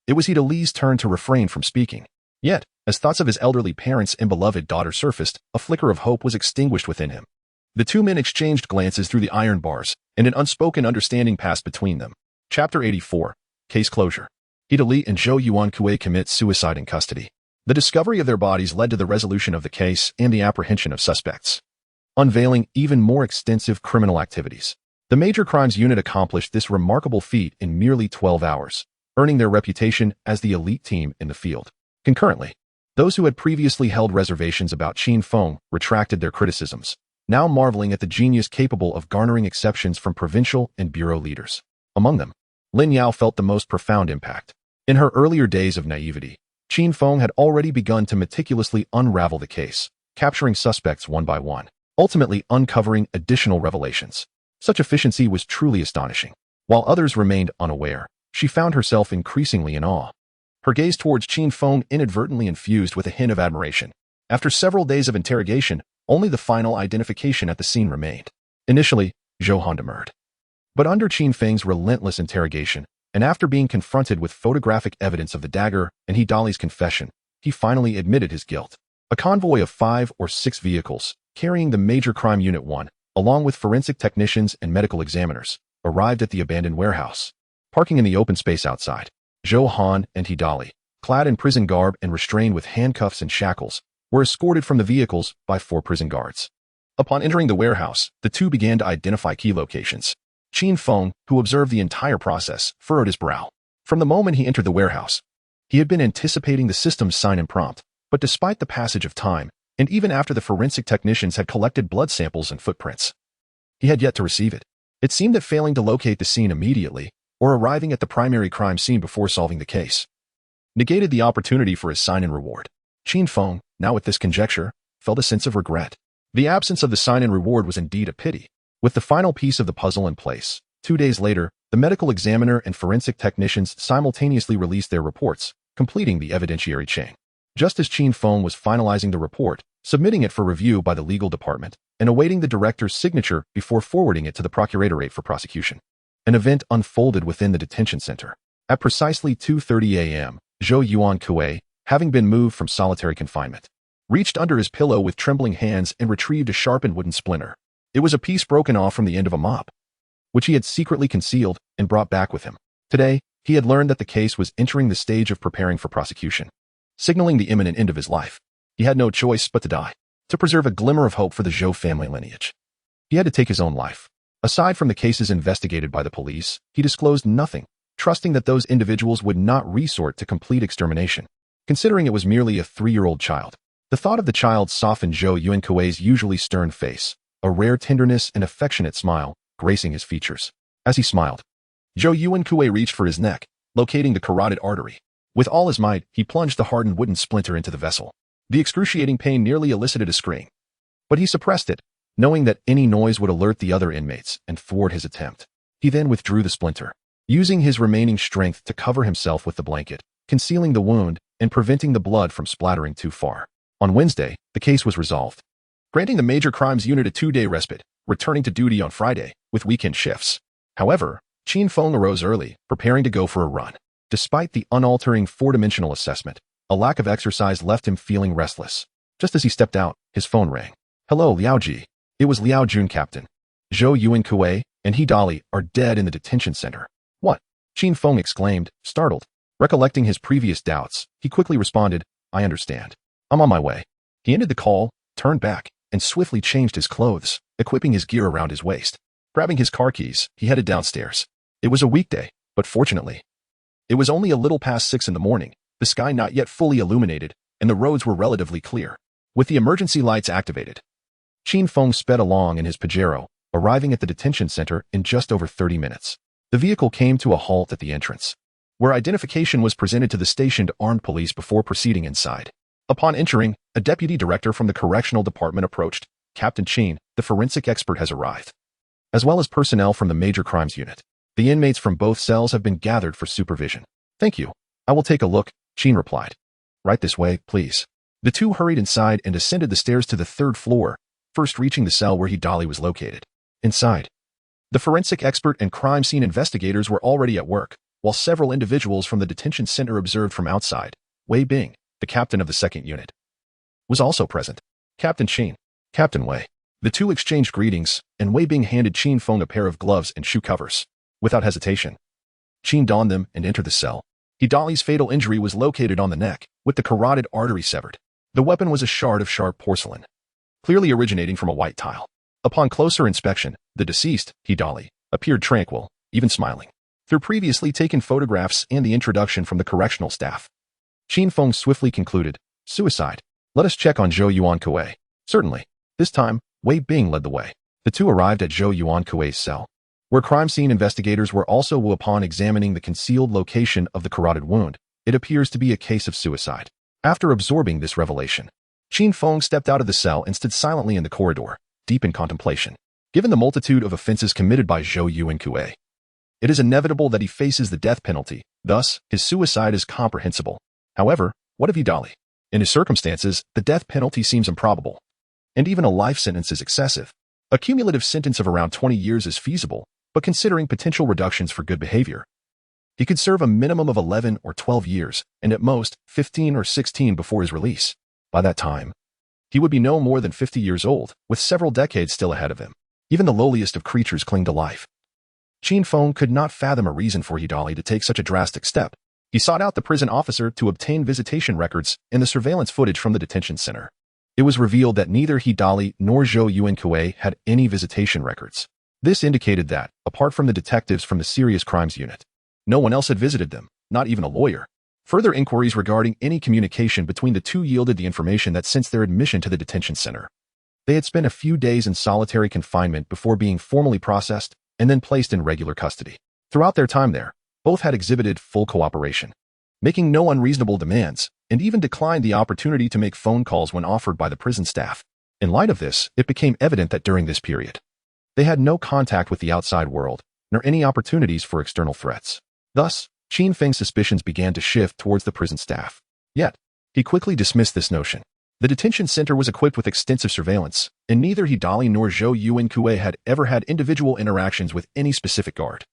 it was Hidali's turn to refrain from speaking. Yet, as thoughts of his elderly parents and beloved daughter surfaced, a flicker of hope was extinguished within him. The two men exchanged glances through the iron bars, and an unspoken understanding passed between them. Chapter 84. Case Closure. Hidali and Zhou Yuankui commit suicide in custody. The discovery of their bodies led to the resolution of the case and the apprehension of suspects, unveiling even more extensive criminal activities. The Major Crimes Unit accomplished this remarkable feat in merely 12 hours, earning their reputation as the elite team in the field. Concurrently, those who had previously held reservations about Qin Feng retracted their criticisms, now marveling at the genius capable of garnering exceptions from provincial and bureau leaders. Among them, Lin Yao felt the most profound impact. In her earlier days of naivety, Qin Feng had already begun to meticulously unravel the case, capturing suspects one by one, ultimately uncovering additional revelations. Such efficiency was truly astonishing. While others remained unaware, she found herself increasingly in awe. Her gaze towards Qin Feng inadvertently infused with a hint of admiration. After several days of interrogation, only the final identification at the scene remained. Initially, Zhou Han demurred. But under Qin Feng's relentless interrogation, and after being confronted with photographic evidence of the dagger and Hidali's confession, he finally admitted his guilt. A convoy of 5 or 6 vehicles, carrying the Major Crime Unit 1, along with forensic technicians and medical examiners, arrived at the abandoned warehouse. Parking in the open space outside, Zhou Han and Hidali, clad in prison garb and restrained with handcuffs and shackles, were escorted from the vehicles by 4 prison guards. Upon entering the warehouse, the two began to identify key locations. Qin Feng, who observed the entire process, furrowed his brow. From the moment he entered the warehouse, he had been anticipating the system's sign and prompt, but despite the passage of time, and even after the forensic technicians had collected blood samples and footprints, he had yet to receive it. It seemed that failing to locate the scene immediately, or arriving at the primary crime scene before solving the case, negated the opportunity for his sign and reward. Qin Feng, now with this conjecture, felt a sense of regret. The absence of the sign and reward was indeed a pity. With the final piece of the puzzle in place, 2 days later, the medical examiner and forensic technicians simultaneously released their reports, completing the evidentiary chain. Just as Qin Feng was finalizing the report, submitting it for review by the legal department, and awaiting the director's signature before forwarding it to the procuratorate for prosecution, an event unfolded within the detention center. At precisely 2:30 a.m., Zhou Yuankui, having been moved from solitary confinement, reached under his pillow with trembling hands and retrieved a sharpened wooden splinter. It was a piece broken off from the end of a mop, which he had secretly concealed and brought back with him. Today, he had learned that the case was entering the stage of preparing for prosecution, signaling the imminent end of his life. He had no choice but to die, to preserve a glimmer of hope for the Zhou family lineage. He had to take his own life. Aside from the cases investigated by the police, he disclosed nothing, trusting that those individuals would not resort to complete extermination. Considering it was merely a 3-year-old child, the thought of the child softened Zhou Yuankui's usually stern face, a rare tenderness and affectionate smile gracing his features. As he smiled, Zhou Yuankui reached for his neck, locating the carotid artery. With all his might, he plunged the hardened wooden splinter into the vessel. The excruciating pain nearly elicited a scream, but he suppressed it, knowing that any noise would alert the other inmates and thwart his attempt. He then withdrew the splinter, using his remaining strength to cover himself with the blanket, concealing the wound and preventing the blood from splattering too far. On Wednesday, the case was resolved, granting the Major Crimes Unit a 2-day respite, returning to duty on Friday with weekend shifts. However, Qin Feng arose early, preparing to go for a run. Despite the unaltering 4-dimensional assessment, a lack of exercise left him feeling restless. Just as he stepped out, his phone rang. "Hello, Liao Ji." It was Liao Jun, Captain. "Zhou Yuan Kuei and He Dali are dead in the detention center." "What?" Qin Feng exclaimed, startled. Recollecting his previous doubts, he quickly responded, "I understand. I'm on my way." He ended the call, turned back, and swiftly changed his clothes, equipping his gear around his waist. Grabbing his car keys, he headed downstairs. It was a weekday, but fortunately, it was only a little past 6 in the morning, the sky not yet fully illuminated, and the roads were relatively clear. With the emergency lights activated, Qin Feng sped along in his Pajero, arriving at the detention center in just over 30 minutes. The vehicle came to a halt at the entrance, where identification was presented to the stationed armed police before proceeding inside. Upon entering, a deputy director from the correctional department approached. "Captain Qin, the forensic expert has arrived, as well as personnel from the Major Crimes Unit. The inmates from both cells have been gathered for supervision." "Thank you. I will take a look," Qin replied. "Right this way, please." The two hurried inside and ascended the stairs to the 3rd floor, first reaching the cell where He Dali was located. Inside, the forensic expert and crime scene investigators were already at work, while several individuals from the detention center observed from outside. Wei Bing, the captain of the 2nd unit, was also present. "Captain Qin." "Captain Wei." The two exchanged greetings, and Wei Bing handed Qin Feng a pair of gloves and shoe covers. Without hesitation, Qin donned them and entered the cell. He Dali's fatal injury was located on the neck, with the carotid artery severed. The weapon was a shard of sharp porcelain, clearly originating from a white tile. Upon closer inspection, the deceased, He Dali, appeared tranquil, even smiling. Through previously taken photographs and the introduction from the correctional staff, Qin Feng swiftly concluded, "Suicide. Let us check on Zhou Yuan Kuei." "Certainly." This time, Wei Bing led the way. The two arrived at Zhou Yuan Kuei's cell, where crime scene investigators were also. Upon examining the concealed location of the carotid wound, it appears to be a case of suicide. After absorbing this revelation, Qin Feng stepped out of the cell and stood silently in the corridor, deep in contemplation. Given the multitude of offenses committed by Zhou Yuan Kuei, it is inevitable that he faces the death penalty, thus, his suicide is comprehensible. However, what of He Dali? In his circumstances, the death penalty seems improbable, and even a life sentence is excessive. A cumulative sentence of around 20 years is feasible, but considering potential reductions for good behavior, he could serve a minimum of 11 or 12 years, and at most, 15 or 16 before his release. By that time, he would be no more than 50 years old, with several decades still ahead of him. Even the lowliest of creatures cling to life. Qin Feng could not fathom a reason for He Dali to take such a drastic step. He sought out the prison officer to obtain visitation records and the surveillance footage from the detention center. It was revealed that neither He Dali nor Zhou Yuan Kuei had any visitation records. This indicated that, apart from the detectives from the Serious Crimes Unit, no one else had visited them, not even a lawyer. Further inquiries regarding any communication between the two yielded the information that since their admission to the detention center, they had spent a few days in solitary confinement before being formally processed and then placed in regular custody. Throughout their time there, both had exhibited full cooperation, making no unreasonable demands, and even declined the opportunity to make phone calls when offered by the prison staff. In light of this, it became evident that during this period, they had no contact with the outside world, nor any opportunities for external threats. Thus, Qin Feng's suspicions began to shift towards the prison staff. Yet, he quickly dismissed this notion. The detention center was equipped with extensive surveillance, and neither He Dali nor Zhou Yuan Kuei had ever had individual interactions with any specific guard.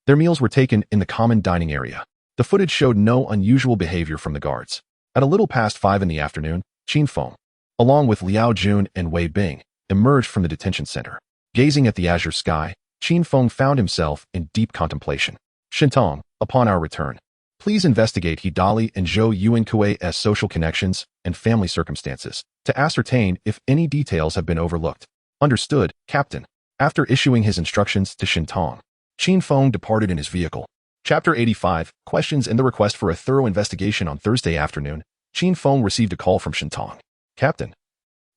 Their meals were taken in the common dining area. The footage showed no unusual behavior from the guards. At a little past 5 in the afternoon, Qin Feng, along with Liao Jun and Wei Bing, emerged from the detention center. Gazing at the azure sky, Qin Feng found himself in deep contemplation. "Shintong, upon our return, please investigate He Dali and Zhou Yuan Kuei's social connections and family circumstances to ascertain if any details have been overlooked." "Understood, Captain." After issuing his instructions to Shintong, Qin Feng departed in his vehicle. Chapter 85, Questions and the request for a thorough investigation. On Thursday afternoon, Qin Feng received a call from Shintong. "Captain,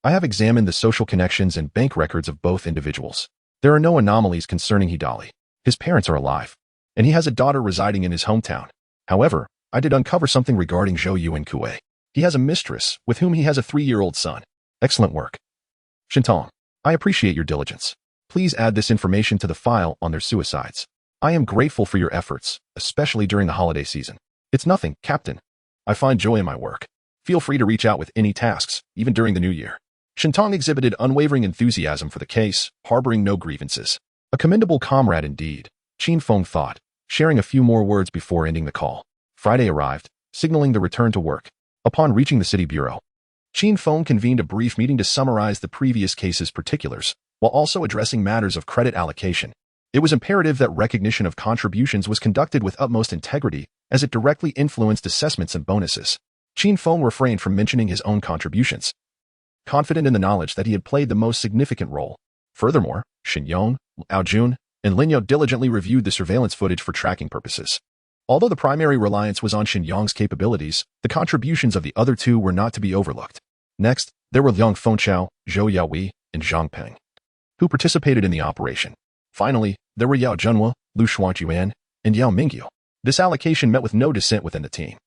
I have examined the social connections and bank records of both individuals. There are no anomalies concerning He Dali. His parents are alive, and he has a daughter residing in his hometown. However, I did uncover something regarding Zhou Yuan Kuei. He has a mistress with whom he has a 3-year-old son. Excellent work, Shintong. I appreciate your diligence. Please add this information to the file on their suicides. I am grateful for your efforts, especially during the holiday season. It's nothing, Captain. I find joy in my work. Feel free to reach out with any tasks, even during the new year. Shintong exhibited unwavering enthusiasm for the case, harboring no grievances. A commendable comrade indeed, Qin Feng thought, sharing a few more words before ending the call. Friday arrived, signaling the return to work. Upon reaching the city bureau, Qin Feng convened a brief meeting to summarize the previous case's particulars, while also addressing matters of credit allocation. It was imperative that recognition of contributions was conducted with utmost integrity, as it directly influenced assessments and bonuses. Qin Feng refrained from mentioning his own contributions, confident in the knowledge that he had played the most significant role. Furthermore, Shin Yong, Ao Jun, and Lin Yao diligently reviewed the surveillance footage for tracking purposes. Although the primary reliance was on Shin Yong's capabilities, the contributions of the other two were not to be overlooked. Next, there were Liang Fengchao, Zhou Yaohui, and Zhang Peng, who participated in the operation. Finally, there were Yao Junhua, Lu Shuangjuan, and Yao Mingyu. This allocation met with no dissent within the team.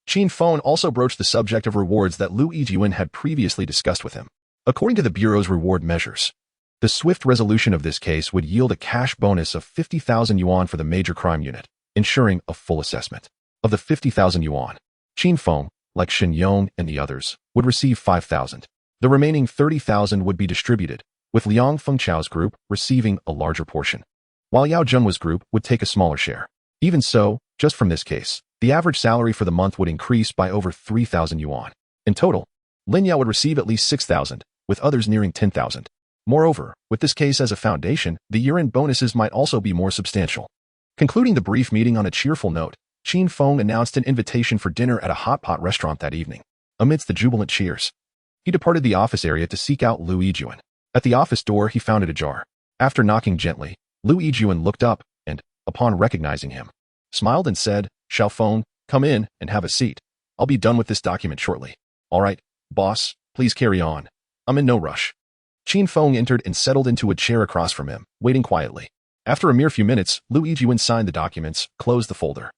Qin Feng also broached the subject of rewards that Lu Yijiwen had previously discussed with him. According to the Bureau's reward measures, the swift resolution of this case would yield a cash bonus of 50,000 yuan for the major crime unit, ensuring a full assessment. Of the 50,000 yuan, Qin Feng, like Shin Yong and the others, would receive 5,000. The remaining 30,000 would be distributed, with Liang Fengchao's group receiving a larger portion, while Yao Junhua's group would take a smaller share. Even so, just from this case, the average salary for the month would increase by over 3,000 yuan. In total, Lin Yao would receive at least 6,000, with others nearing 10,000. Moreover, with this case as a foundation, the year-end bonuses might also be more substantial. Concluding the brief meeting on a cheerful note, Qin Feng announced an invitation for dinner at a hot pot restaurant that evening. Amidst the jubilant cheers, he departed the office area to seek out Lu Yijuan. At the office door, he found it ajar. After knocking gently, Lu Yijuan looked up and, upon recognizing him, smiled and said, "Xiao Feng, come in and have a seat. I'll be done with this document shortly." "All right, boss, please carry on. I'm in no rush." Qin Feng entered and settled into a chair across from him, waiting quietly. After a mere few minutes, Lu Yijuan signed the documents, closed the folder,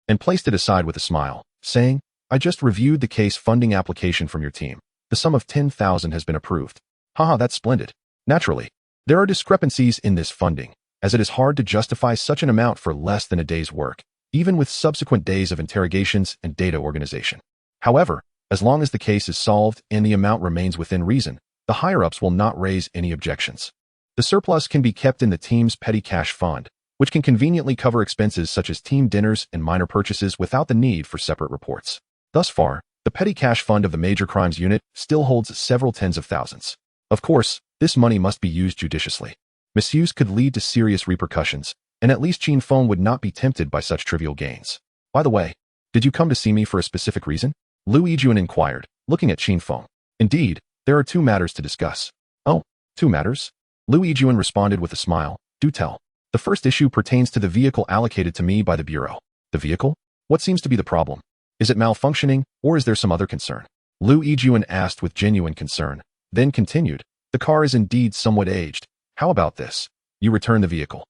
and placed it aside with a smile, saying, "I just reviewed the case funding application from your team. The sum of 10,000 has been approved." "Haha, that's splendid." Naturally, there are discrepancies in this funding, as it is hard to justify such an amount for less than a day's work, even with subsequent days of interrogations and data organization. However, as long as the case is solved and the amount remains within reason, the higher-ups will not raise any objections. The surplus can be kept in the team's petty cash fund, which can conveniently cover expenses such as team dinners and minor purchases without the need for separate reports. Thus far, the petty cash fund of the major crimes unit still holds several tens of thousands. Of course, this money must be used judiciously. Misuse could lead to serious repercussions, and at least Qin Feng would not be tempted by such trivial gains. "By the way, did you come to see me for a specific reason?" Lu Yijuan inquired, looking at Qin Feng. "Indeed, there are two matters to discuss." "Oh, two matters?" Lu Yijuan responded with a smile. "Do tell." "The first issue pertains to the vehicle allocated to me by the Bureau." "The vehicle? What seems to be the problem? Is it malfunctioning, or is there some other concern?" Lu Yijuan asked with genuine concern, then continued, "The car is indeed somewhat aged. How about this? You return the vehicle,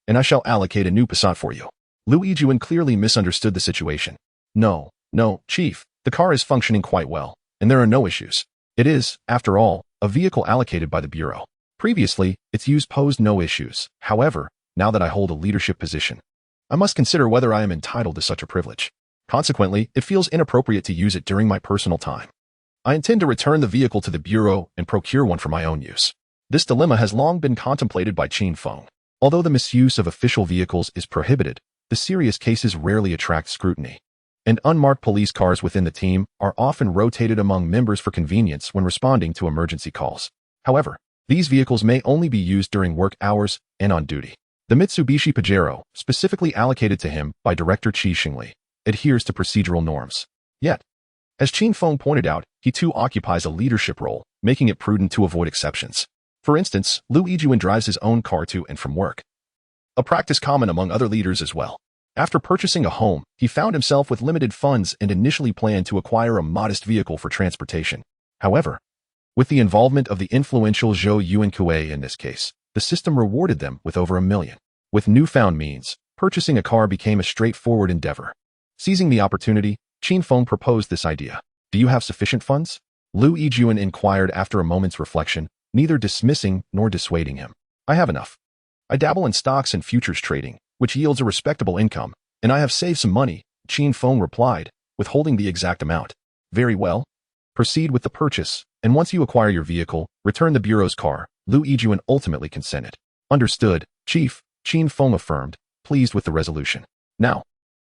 and I shall allocate a new Passat for you." Lu Yijuan clearly misunderstood the situation. No, Chief, the car is functioning quite well, and there are no issues. It is, after all, a vehicle allocated by the Bureau. Previously, its use posed no issues. However, now that I hold a leadership position, I must consider whether I am entitled to such a privilege. Consequently, it feels inappropriate to use it during my personal time. I intend to return the vehicle to the Bureau and procure one for my own use. This dilemma has long been contemplated by Qin Feng. Although the misuse of official vehicles is prohibited, the serious cases rarely attract scrutiny, and unmarked police cars within the team are often rotated among members for convenience when responding to emergency calls. However, these vehicles may only be used during work hours and on duty. The Mitsubishi Pajero, specifically allocated to him by Director Qi Xingli, adheres to procedural norms. Yet, as Qin Feng pointed out, he too occupies a leadership role, making it prudent to avoid exceptions. For instance, Lu Yijuan drives his own car to and from work, a practice common among other leaders as well. After purchasing a home, he found himself with limited funds and initially planned to acquire a modest vehicle for transportation. However, with the involvement of the influential Zhou Yuankui in this case, the system rewarded them with over 1 million. With newfound means, purchasing a car became a straightforward endeavor. Seizing the opportunity, Qin Feng proposed this idea. "Do you have sufficient funds?" Lu Yijuan inquired after a moment's reflection, neither dismissing nor dissuading him. I have enough. I dabble in stocks and futures trading, which yields a respectable income, and I have saved some money, Qin Feng replied, withholding the exact amount. Very well. Proceed with the purchase, and once you acquire your vehicle, return the bureau's car. Lu Yijuan ultimately consented. Understood, Chief, Qin Feng affirmed, pleased with the resolution. Now,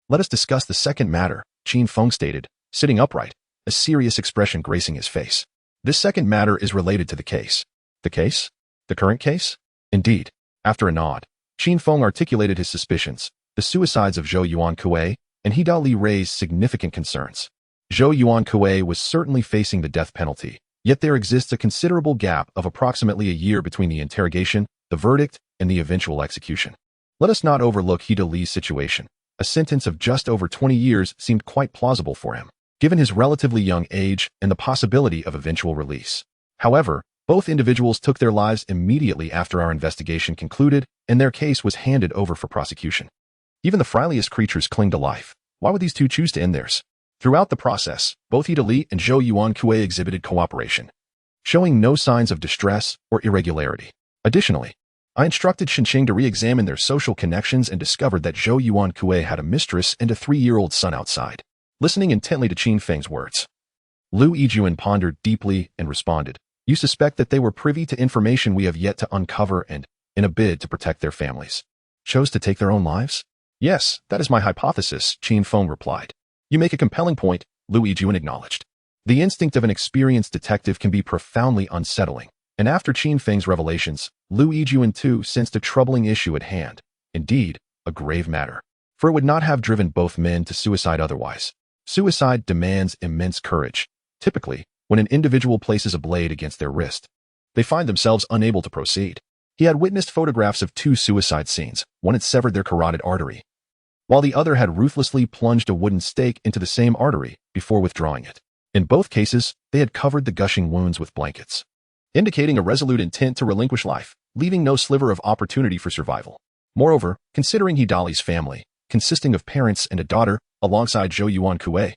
let us discuss the second matter, Qin Feng stated, sitting upright, a serious expression gracing his face. This second matter is related to the case. The case? The current case? Indeed. After a nod, Qin Feng articulated his suspicions. The suicides of Zhou Yuankui and He Dali raised significant concerns. Zhou Yuankui was certainly facing the death penalty, yet there exists a considerable gap of approximately a year between the interrogation, the verdict, and the eventual execution. Let us not overlook He Dali's situation. A sentence of just over 20 years seemed quite plausible for him, given his relatively young age and the possibility of eventual release. However, both individuals took their lives immediately after our investigation concluded, and their case was handed over for prosecution. Even the frailest creatures cling to life. Why would these two choose to end theirs? Throughout the process, both He Dali and Zhou Yuankui exhibited cooperation, showing no signs of distress or irregularity. Additionally, I instructed Shenqing to re-examine their social connections and discovered that Zhou Yuankui had a mistress and a 3-year-old son outside. Listening intently to Qin Feng's words, Lu Yijuan pondered deeply and responded, You suspect that they were privy to information we have yet to uncover and, in a bid to protect their families, chose to take their own lives? Yes, that is my hypothesis, Qin Feng replied. You make a compelling point, Lu Yijuan acknowledged. The instinct of an experienced detective can be profoundly unsettling, and after Qin Feng's revelations, Lu Yijuan too sensed a troubling issue at hand. Indeed, a grave matter, for it would not have driven both men to suicide otherwise. Suicide demands immense courage. Typically, when an individual places a blade against their wrist, they find themselves unable to proceed. He had witnessed photographs of 2 suicide scenes. One had severed their carotid artery, while the other had ruthlessly plunged a wooden stake into the same artery before withdrawing it. In both cases, they had covered the gushing wounds with blankets, indicating a resolute intent to relinquish life, leaving no sliver of opportunity for survival. Moreover, considering He Dali's family, consisting of parents and a daughter, alongside Zhou Yuankui,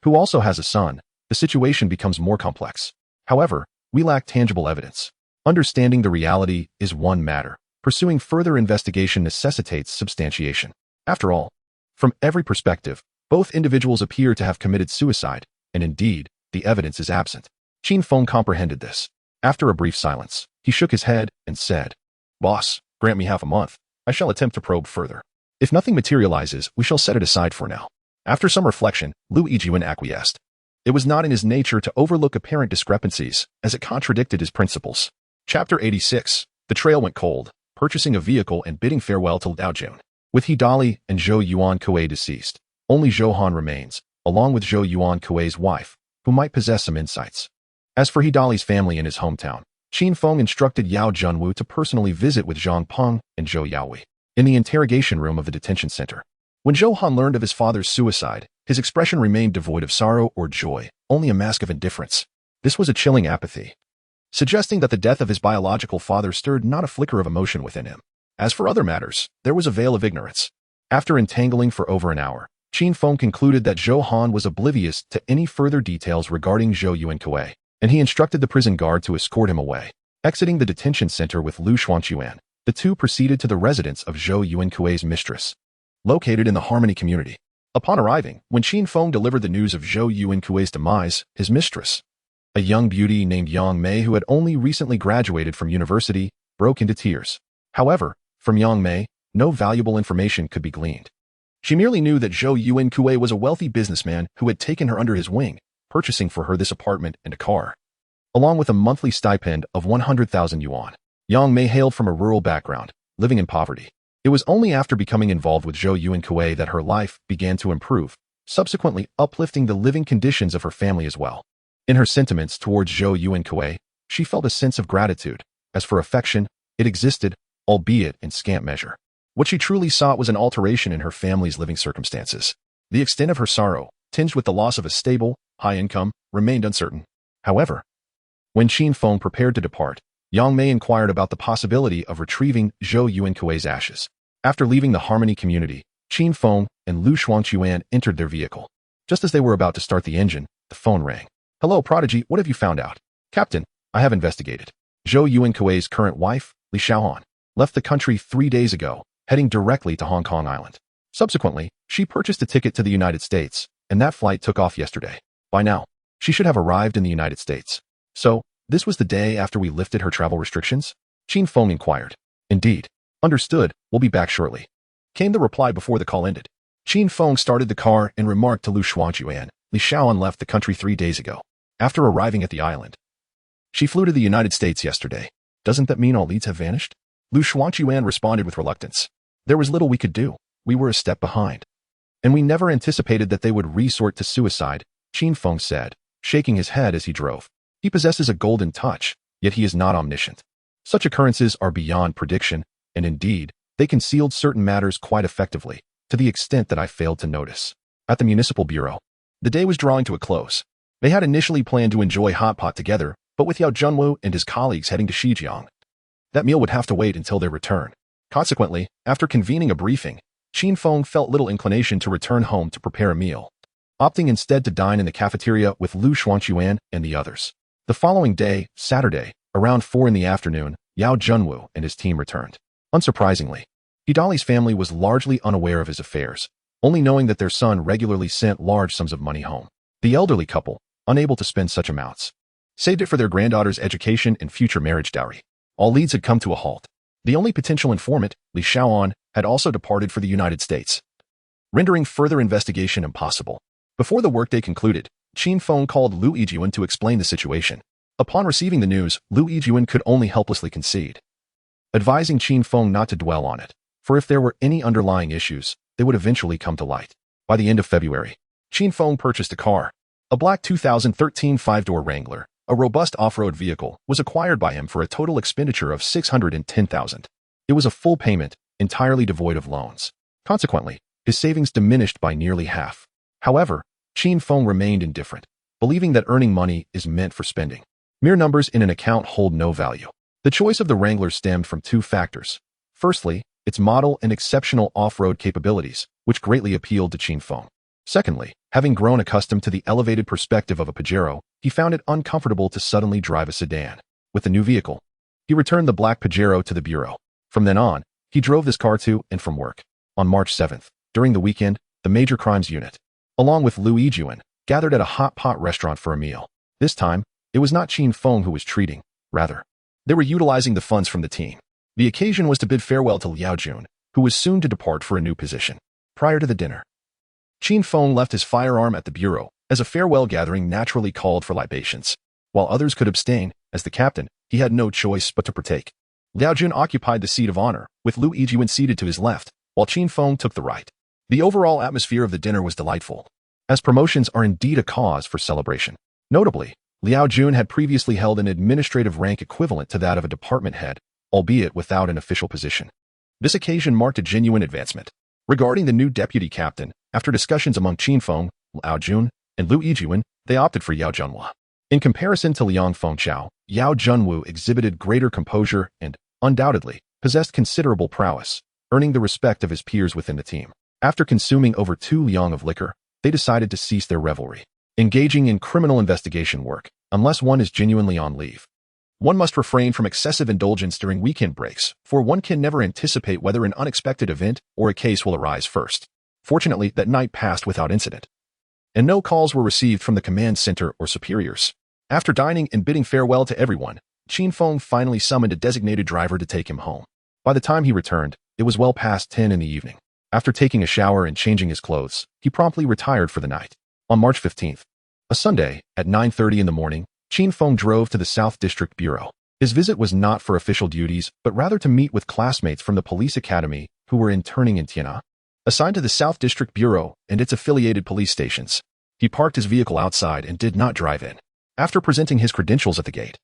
who also has a son, the situation becomes more complex. However, we lack tangible evidence. Understanding the reality is one matter. Pursuing further investigation necessitates substantiation. After all, from every perspective, both individuals appear to have committed suicide, and indeed, the evidence is absent. Qin Feng comprehended this. After a brief silence, he shook his head and said, Boss, grant me half a month. I shall attempt to probe further. If nothing materializes, we shall set it aside for now. After some reflection, Lu Yijuan acquiesced. It was not in his nature to overlook apparent discrepancies, as it contradicted his principles. Chapter 86. The trail went cold, purchasing a vehicle and bidding farewell to Daojun. With He Dali and Zhou Yuankui deceased, only Zhou Han remains, along with Zhou Yuankui's wife, who might possess some insights. As for He Dali's family in his hometown, Qin Feng instructed Yao Junwu to personally visit with Zhang Peng and Zhou Yaoi in the interrogation room of the detention center. When Zhou Han learned of his father's suicide, his expression remained devoid of sorrow or joy, only a mask of indifference. This was a chilling apathy, suggesting that the death of his biological father stirred not a flicker of emotion within him. As for other matters, there was a veil of ignorance. After entangling for over an hour, Qin Feng concluded that Zhou Han was oblivious to any further details regarding Zhou Yuankui, and he instructed the prison guard to escort him away. Exiting the detention center with Lu Xuanquan, the two proceeded to the residence of Zhou Yuankui's mistress, located in the Harmony community. Upon arriving, when Qin Feng delivered the news of Zhou Yuankui's demise, his mistress, a young beauty named Yang Mei who had only recently graduated from university, broke into tears. However, from Yang Mei, no valuable information could be gleaned. She merely knew that Zhou Yuankui was a wealthy businessman who had taken her under his wing, purchasing for her this apartment and a car, along with a monthly stipend of 100,000 yuan. Yang Mei hailed from a rural background, living in poverty. It was only after becoming involved with Zhou Yuankui that her life began to improve, subsequently uplifting the living conditions of her family as well. In her sentiments towards Zhou Yuankui, she felt a sense of gratitude. As for affection, it existed, albeit in scant measure. What she truly sought was an alteration in her family's living circumstances. The extent of her sorrow, tinged with the loss of a stable, high income, remained uncertain. However, when Qin Feng prepared to depart, Yang Mei inquired about the possibility of retrieving Zhou Yuankui's ashes. After leaving the Harmony community, Qin Feng and Lu Xuanquan entered their vehicle. Just as they were about to start the engine, the phone rang. Hello, Prodigy, what have you found out? Captain, I have investigated. Zhou Yuankui's current wife, Li Xiaohan, left the country 3 days ago, heading directly to Hong Kong Island. Subsequently, she purchased a ticket to the United States, and that flight took off yesterday. By now, she should have arrived in the United States. So, this was the day after we lifted her travel restrictions? Qin Feng inquired. Indeed. Understood, we'll be back shortly, came the reply before the call ended. Qin Feng started the car and remarked to Lu Xuanjuan, Li Xiaoan left the country 3 days ago, after arriving at the island. She flew to the United States yesterday. Doesn't that mean all leads have vanished? Lu Xuanjuan responded with reluctance. There was little we could do. We were a step behind. And we never anticipated that they would resort to suicide, Qin Feng said, shaking his head as he drove. He possesses a golden touch, yet he is not omniscient. Such occurrences are beyond prediction, and indeed, they concealed certain matters quite effectively, to the extent that I failed to notice. At the Municipal Bureau, the day was drawing to a close. They had initially planned to enjoy hot pot together, but with Yao Junwu and his colleagues heading to Shijiang, that meal would have to wait until their return. Consequently, after convening a briefing, Qin Feng felt little inclination to return home to prepare a meal, opting instead to dine in the cafeteria with Lu Xuanjuan and the others. The following day, Saturday, around 4 in the afternoon, Yao Junwu and his team returned. Unsurprisingly, Hidali's family was largely unaware of his affairs, only knowing that their son regularly sent large sums of money home. The elderly couple, unable to spend such amounts, saved it for their granddaughter's education and future marriage dowry. All leads had come to a halt. The only potential informant, Li Xiaoan, had also departed for the United States, rendering further investigation impossible. Before the workday concluded, Qin Feng called Lu Yijian to explain the situation. Upon receiving the news, Lu Yijian could only helplessly concede, advising Qin Feng not to dwell on it, for if there were any underlying issues, they would eventually come to light. By the end of February, Qin Feng purchased a car. A black 2013 5-door Wrangler, a robust off-road vehicle, was acquired by him for a total expenditure of $610,000. It was a full payment, entirely devoid of loans. Consequently, his savings diminished by nearly half. However, Qin Feng remained indifferent, believing that earning money is meant for spending. Mere numbers in an account hold no value. The choice of the Wrangler stemmed from 2 factors. Firstly, its model and exceptional off-road capabilities, which greatly appealed to Qin Feng. Secondly, having grown accustomed to the elevated perspective of a Pajero, he found it uncomfortable to suddenly drive a sedan. With the new vehicle, he returned the black Pajero to the bureau. From then on, he drove this car to and from work. On March 7th, during the weekend, the Major Crimes Unit, along with Lu Yijian, gathered at a hot pot restaurant for a meal. This time, it was not Qin Feng who was treating, rather, they were utilizing the funds from the team. The occasion was to bid farewell to Liao Jun, who was soon to depart for a new position. Prior to the dinner, Qin Feng left his firearm at the bureau, as a farewell gathering naturally called for libations. While others could abstain, as the captain, he had no choice but to partake. Liao Jun occupied the seat of honor, with Lu Yijian seated to his left, while Qin Feng took the right. The overall atmosphere of the dinner was delightful, as promotions are indeed a cause for celebration. Notably, Liao Jun had previously held an administrative rank equivalent to that of a department head, albeit without an official position. This occasion marked a genuine advancement. Regarding the new deputy captain, after discussions among Qin Feng, Liao Jun, and Lu Yijian, they opted for Yao Junwu. In comparison to Liang Fengchao, Yao Junwu exhibited greater composure and, undoubtedly, possessed considerable prowess, earning the respect of his peers within the team. After consuming over 2 liang of liquor, they decided to cease their revelry, engaging in criminal investigation work, unless one is genuinely on leave. One must refrain from excessive indulgence during weekend breaks, for one can never anticipate whether an unexpected event or a case will arise first. Fortunately, that night passed without incident, and no calls were received from the command center or superiors. After dining and bidding farewell to everyone, Qin Feng finally summoned a designated driver to take him home. By the time he returned, it was well past 10 in the evening. After taking a shower and changing his clothes, he promptly retired for the night. On March 15th, a Sunday, at 9:30 in the morning, Qin Feng drove to the South District Bureau. His visit was not for official duties, but rather to meet with classmates from the police academy who were interning in Tianhe, assigned to the South District Bureau and its affiliated police stations. He parked his vehicle outside and did not drive in. After presenting his credentials at the gate,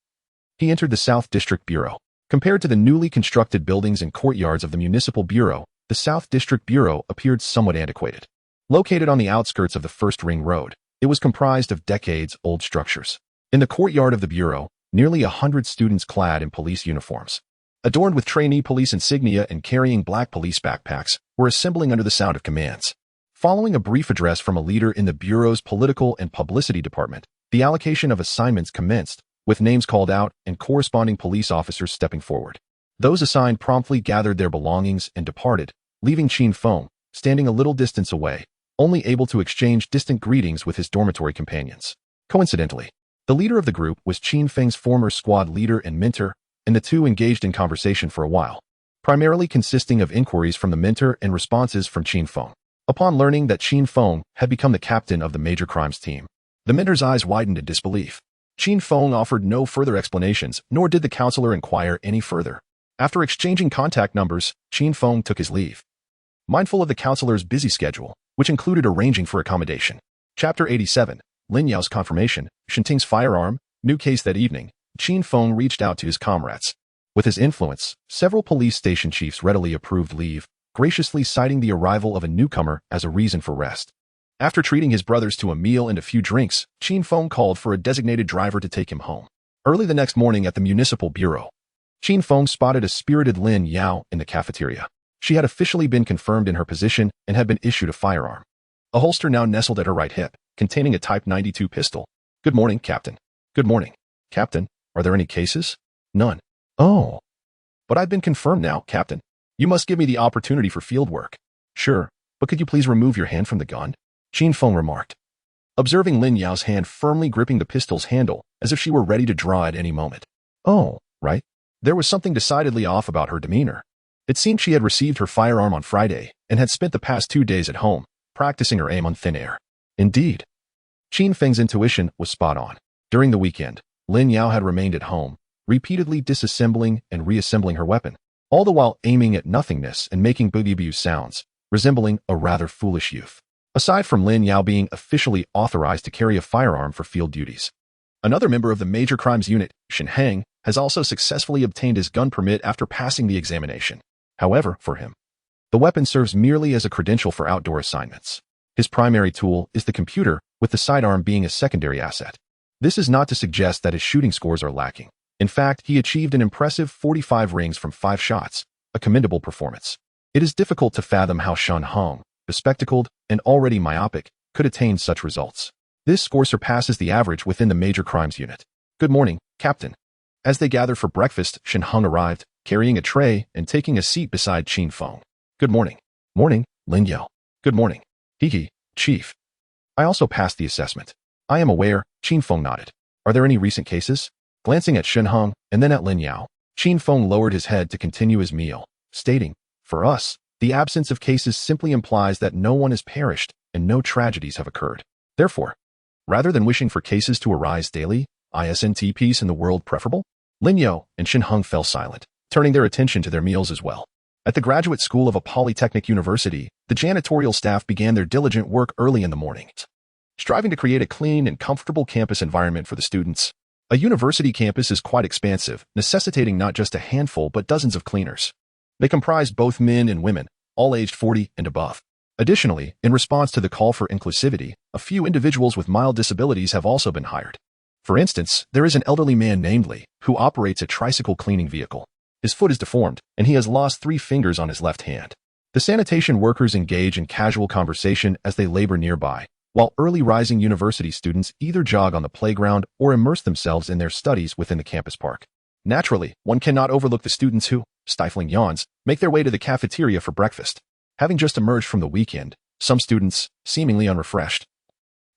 he entered the South District Bureau. Compared to the newly constructed buildings and courtyards of the Municipal Bureau, the South District Bureau appeared somewhat antiquated. Located on the outskirts of the First Ring Road, it was comprised of decades-old structures. In the courtyard of the Bureau, nearly 100 students clad in police uniforms, adorned with trainee police insignia and carrying black police backpacks, were assembling under the sound of commands. Following a brief address from a leader in the Bureau's Political and Publicity Department, the allocation of assignments commenced, with names called out and corresponding police officers stepping forward. Those assigned promptly gathered their belongings and departed, leaving Qin Feng standing a little distance away, only able to exchange distant greetings with his dormitory companions. Coincidentally, the leader of the group was Qin Feng's former squad leader and mentor, and the two engaged in conversation for a while, primarily consisting of inquiries from the mentor and responses from Qin Feng. Upon learning that Qin Feng had become the captain of the major crimes team, the mentor's eyes widened in disbelief. Qin Feng offered no further explanations, nor did the counselor inquire any further. After exchanging contact numbers, Qin Feng took his leave, mindful of the counselor's busy schedule, which included arranging for accommodation. Chapter 87, Lin Yao's confirmation, Shenting's firearm. New case that evening, Qin Feng reached out to his comrades. With his influence, several police station chiefs readily approved leave, graciously citing the arrival of a newcomer as a reason for rest. After treating his brothers to a meal and a few drinks, Qin Feng called for a designated driver to take him home. Early the next morning at the municipal bureau, Qin Feng spotted a spirited Lin Yao in the cafeteria. She had officially been confirmed in her position and had been issued a firearm. A holster now nestled at her right hip, containing a Type 92 pistol. Good morning, Captain. Good morning. Captain, are there any cases? None. Oh. But I've been confirmed now, Captain. You must give me the opportunity for field work. Sure, but could you please remove your hand from the gun? Qin Feng remarked, observing Lin Yao's hand firmly gripping the pistol's handle as if she were ready to draw at any moment. Oh, right. There was something decidedly off about her demeanor. It seemed she had received her firearm on Friday and had spent the past 2 days at home, practicing her aim on thin air. Indeed. Qin Feng's intuition was spot on. During the weekend, Lin Yao had remained at home, repeatedly disassembling and reassembling her weapon, all the while aiming at nothingness and making boogie-boo sounds, resembling a rather foolish youth. Aside from Lin Yao being officially authorized to carry a firearm for field duties, another member of the Major Crimes Unit, Tianhe, has also successfully obtained his gun permit after passing the examination. However, for him, the weapon serves merely as a credential for outdoor assignments. His primary tool is the computer, with the sidearm being a secondary asset. This is not to suggest that his shooting scores are lacking. In fact, he achieved an impressive 45 rings from 5 shots, a commendable performance. It is difficult to fathom how Shen Hong, bespectacled and already myopic, could attain such results. This score surpasses the average within the Major Crimes Unit. Good morning, Captain. As they gathered for breakfast, Shen Hong arrived, carrying a tray and taking a seat beside Qin Feng. Good morning. Morning, Lin Yao. Good morning. Hiki, Chief. I also passed the assessment. I am aware, Qin Feng nodded. Are there any recent cases? Glancing at Shen Hong and then at Lin Yao, Qin Feng lowered his head to continue his meal, stating, for us, the absence of cases simply implies that no one has perished and no tragedies have occurred. Therefore, rather than wishing for cases to arise daily, isn't peace in the world preferable? Lin Yao and Shen Hong fell silent, turning their attention to their meals as well. At the graduate school of a polytechnic university, the janitorial staff began their diligent work early in the morning, striving to create a clean and comfortable campus environment for the students. A university campus is quite expansive, necessitating not just a handful but dozens of cleaners. They comprised both men and women, all aged 40 and above. Additionally, in response to the call for inclusivity, a few individuals with mild disabilities have also been hired. For instance, there is an elderly man named Lee, who operates a tricycle cleaning vehicle. His foot is deformed, and he has lost 3 fingers on his left hand. The sanitation workers engage in casual conversation as they labor nearby, while early rising university students either jog on the playground or immerse themselves in their studies within the campus park. Naturally, one cannot overlook the students who, stifling yawns, make their way to the cafeteria for breakfast. Having just emerged from the weekend, some students, seemingly unrefreshed,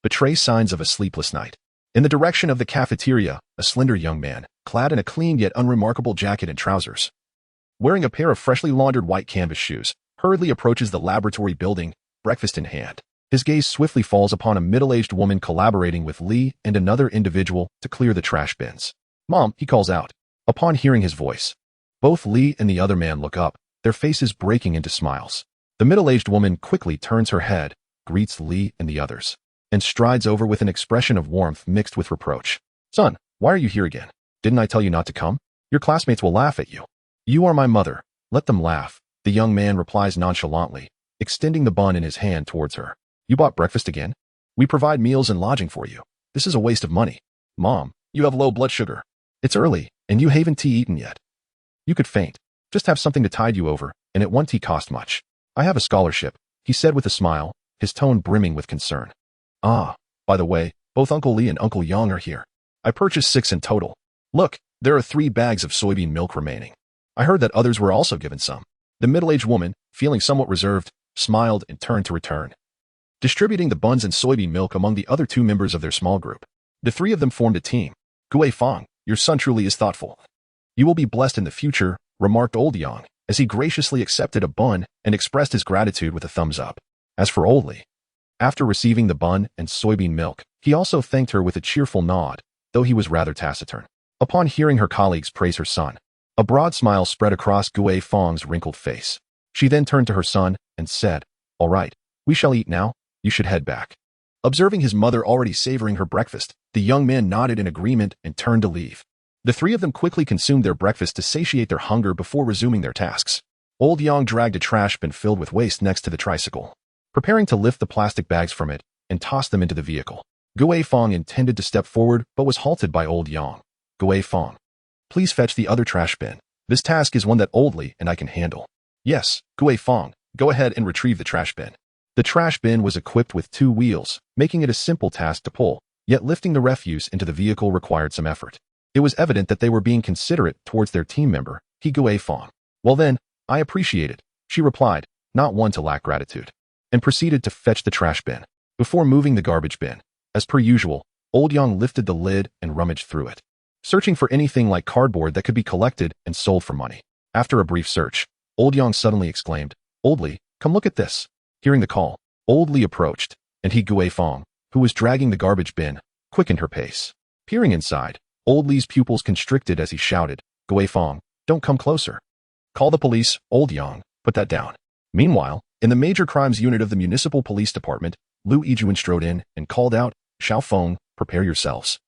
betray signs of a sleepless night. In the direction of the cafeteria, a slender young man, clad in a clean yet unremarkable jacket and trousers, wearing a pair of freshly laundered white canvas shoes, hurriedly approaches the laboratory building, breakfast in hand. His gaze swiftly falls upon a middle-aged woman collaborating with Lee and another individual to clear the trash bins. Mom, he calls out. Upon hearing his voice, both Lee and the other man look up, their faces breaking into smiles. The middle-aged woman quickly turns her head, greets Lee and the others, and strides over with an expression of warmth mixed with reproach. Son, why are you here again? Didn't I tell you not to come? Your classmates will laugh at you. You are my mother. Let them laugh. The young man replies nonchalantly, extending the bun in his hand towards her. You bought breakfast again? We provide meals and lodging for you. This is a waste of money. Mom, you have low blood sugar. It's early, and you haven't eaten yet. You could faint. Just have something to tide you over, and it won't cost much. I have a scholarship, he said with a smile, his tone brimming with concern. Ah, by the way, both Uncle Lee and Uncle Yang are here. I purchased 6 in total. Look, there are 3 bags of soybean milk remaining. I heard that others were also given some. The middle-aged woman, feeling somewhat reserved, smiled and turned to return, distributing the buns and soybean milk among the other two members of their small group. The three of them formed a team. Gui Feng, your son truly is thoughtful. You will be blessed in the future, remarked Old Yang, as he graciously accepted a bun and expressed his gratitude with a thumbs up. As for Old Li, after receiving the bun and soybean milk, he also thanked her with a cheerful nod, though he was rather taciturn. Upon hearing her colleagues praise her son, a broad smile spread across Gui Feng's wrinkled face. She then turned to her son and said, "All right, we shall eat now. You should head back." Observing his mother already savoring her breakfast, the young man nodded in agreement and turned to leave. The three of them quickly consumed their breakfast to satiate their hunger before resuming their tasks. Old Yang dragged a trash bin filled with waste next to the tricycle, preparing to lift the plastic bags from it and toss them into the vehicle. Gui Feng intended to step forward but was halted by Old Yang. "Gui Feng, please fetch the other trash bin. This task is one that Old Li and I can handle." "Yes, Gui Feng, go ahead and retrieve the trash bin." The trash bin was equipped with 2 wheels, making it a simple task to pull, yet lifting the refuse into the vehicle required some effort. It was evident that they were being considerate towards their team member, Gui Feng. "Well then, I appreciate it," she replied, not one to lack gratitude, and proceeded to fetch the trash bin. Before moving the garbage bin, as per usual, Old Yang lifted the lid and rummaged through it, searching for anything like cardboard that could be collected and sold for money. After a brief search, Old Yang suddenly exclaimed, "Old Li, come look at this." Hearing the call, Old Li approached, and Gui Feng, who was dragging the garbage bin, quickened her pace. Peering inside, Old Li's pupils constricted as he shouted, "Gui Feng, don't come closer. Call the police." Old Yang, put that down. Meanwhile, in the major crimes unit of the municipal police department, Lu Yijuan strode in and called out, "Xiao Feng, prepare yourselves.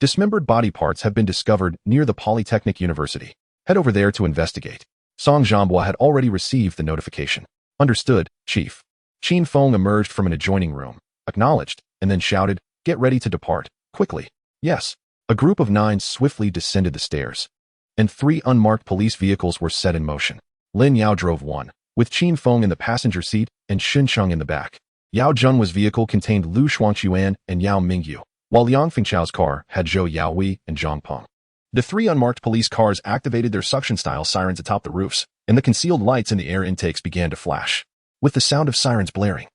Dismembered body parts have been discovered near the Polytechnic University. Head over there to investigate." Song Zhambua had already received the notification. "Understood, Chief." Qin Feng emerged from an adjoining room, acknowledged, and then shouted, "Get ready to depart, quickly." "Yes." A group of 9 swiftly descended the stairs, and 3 unmarked police vehicles were set in motion. Lin Yao drove one, with Qin Feng in the passenger seat and Xin Cheng in the back. Yao Junwa's vehicle contained Lu Shuangquan and Yao Mingyu, while Liang Fengchao's car had Zhou Yaohui and Zhang Peng. The 3 unmarked police cars activated their suction-style sirens atop the roofs, and the concealed lights in the air intakes began to flash, with the sound of sirens blaring.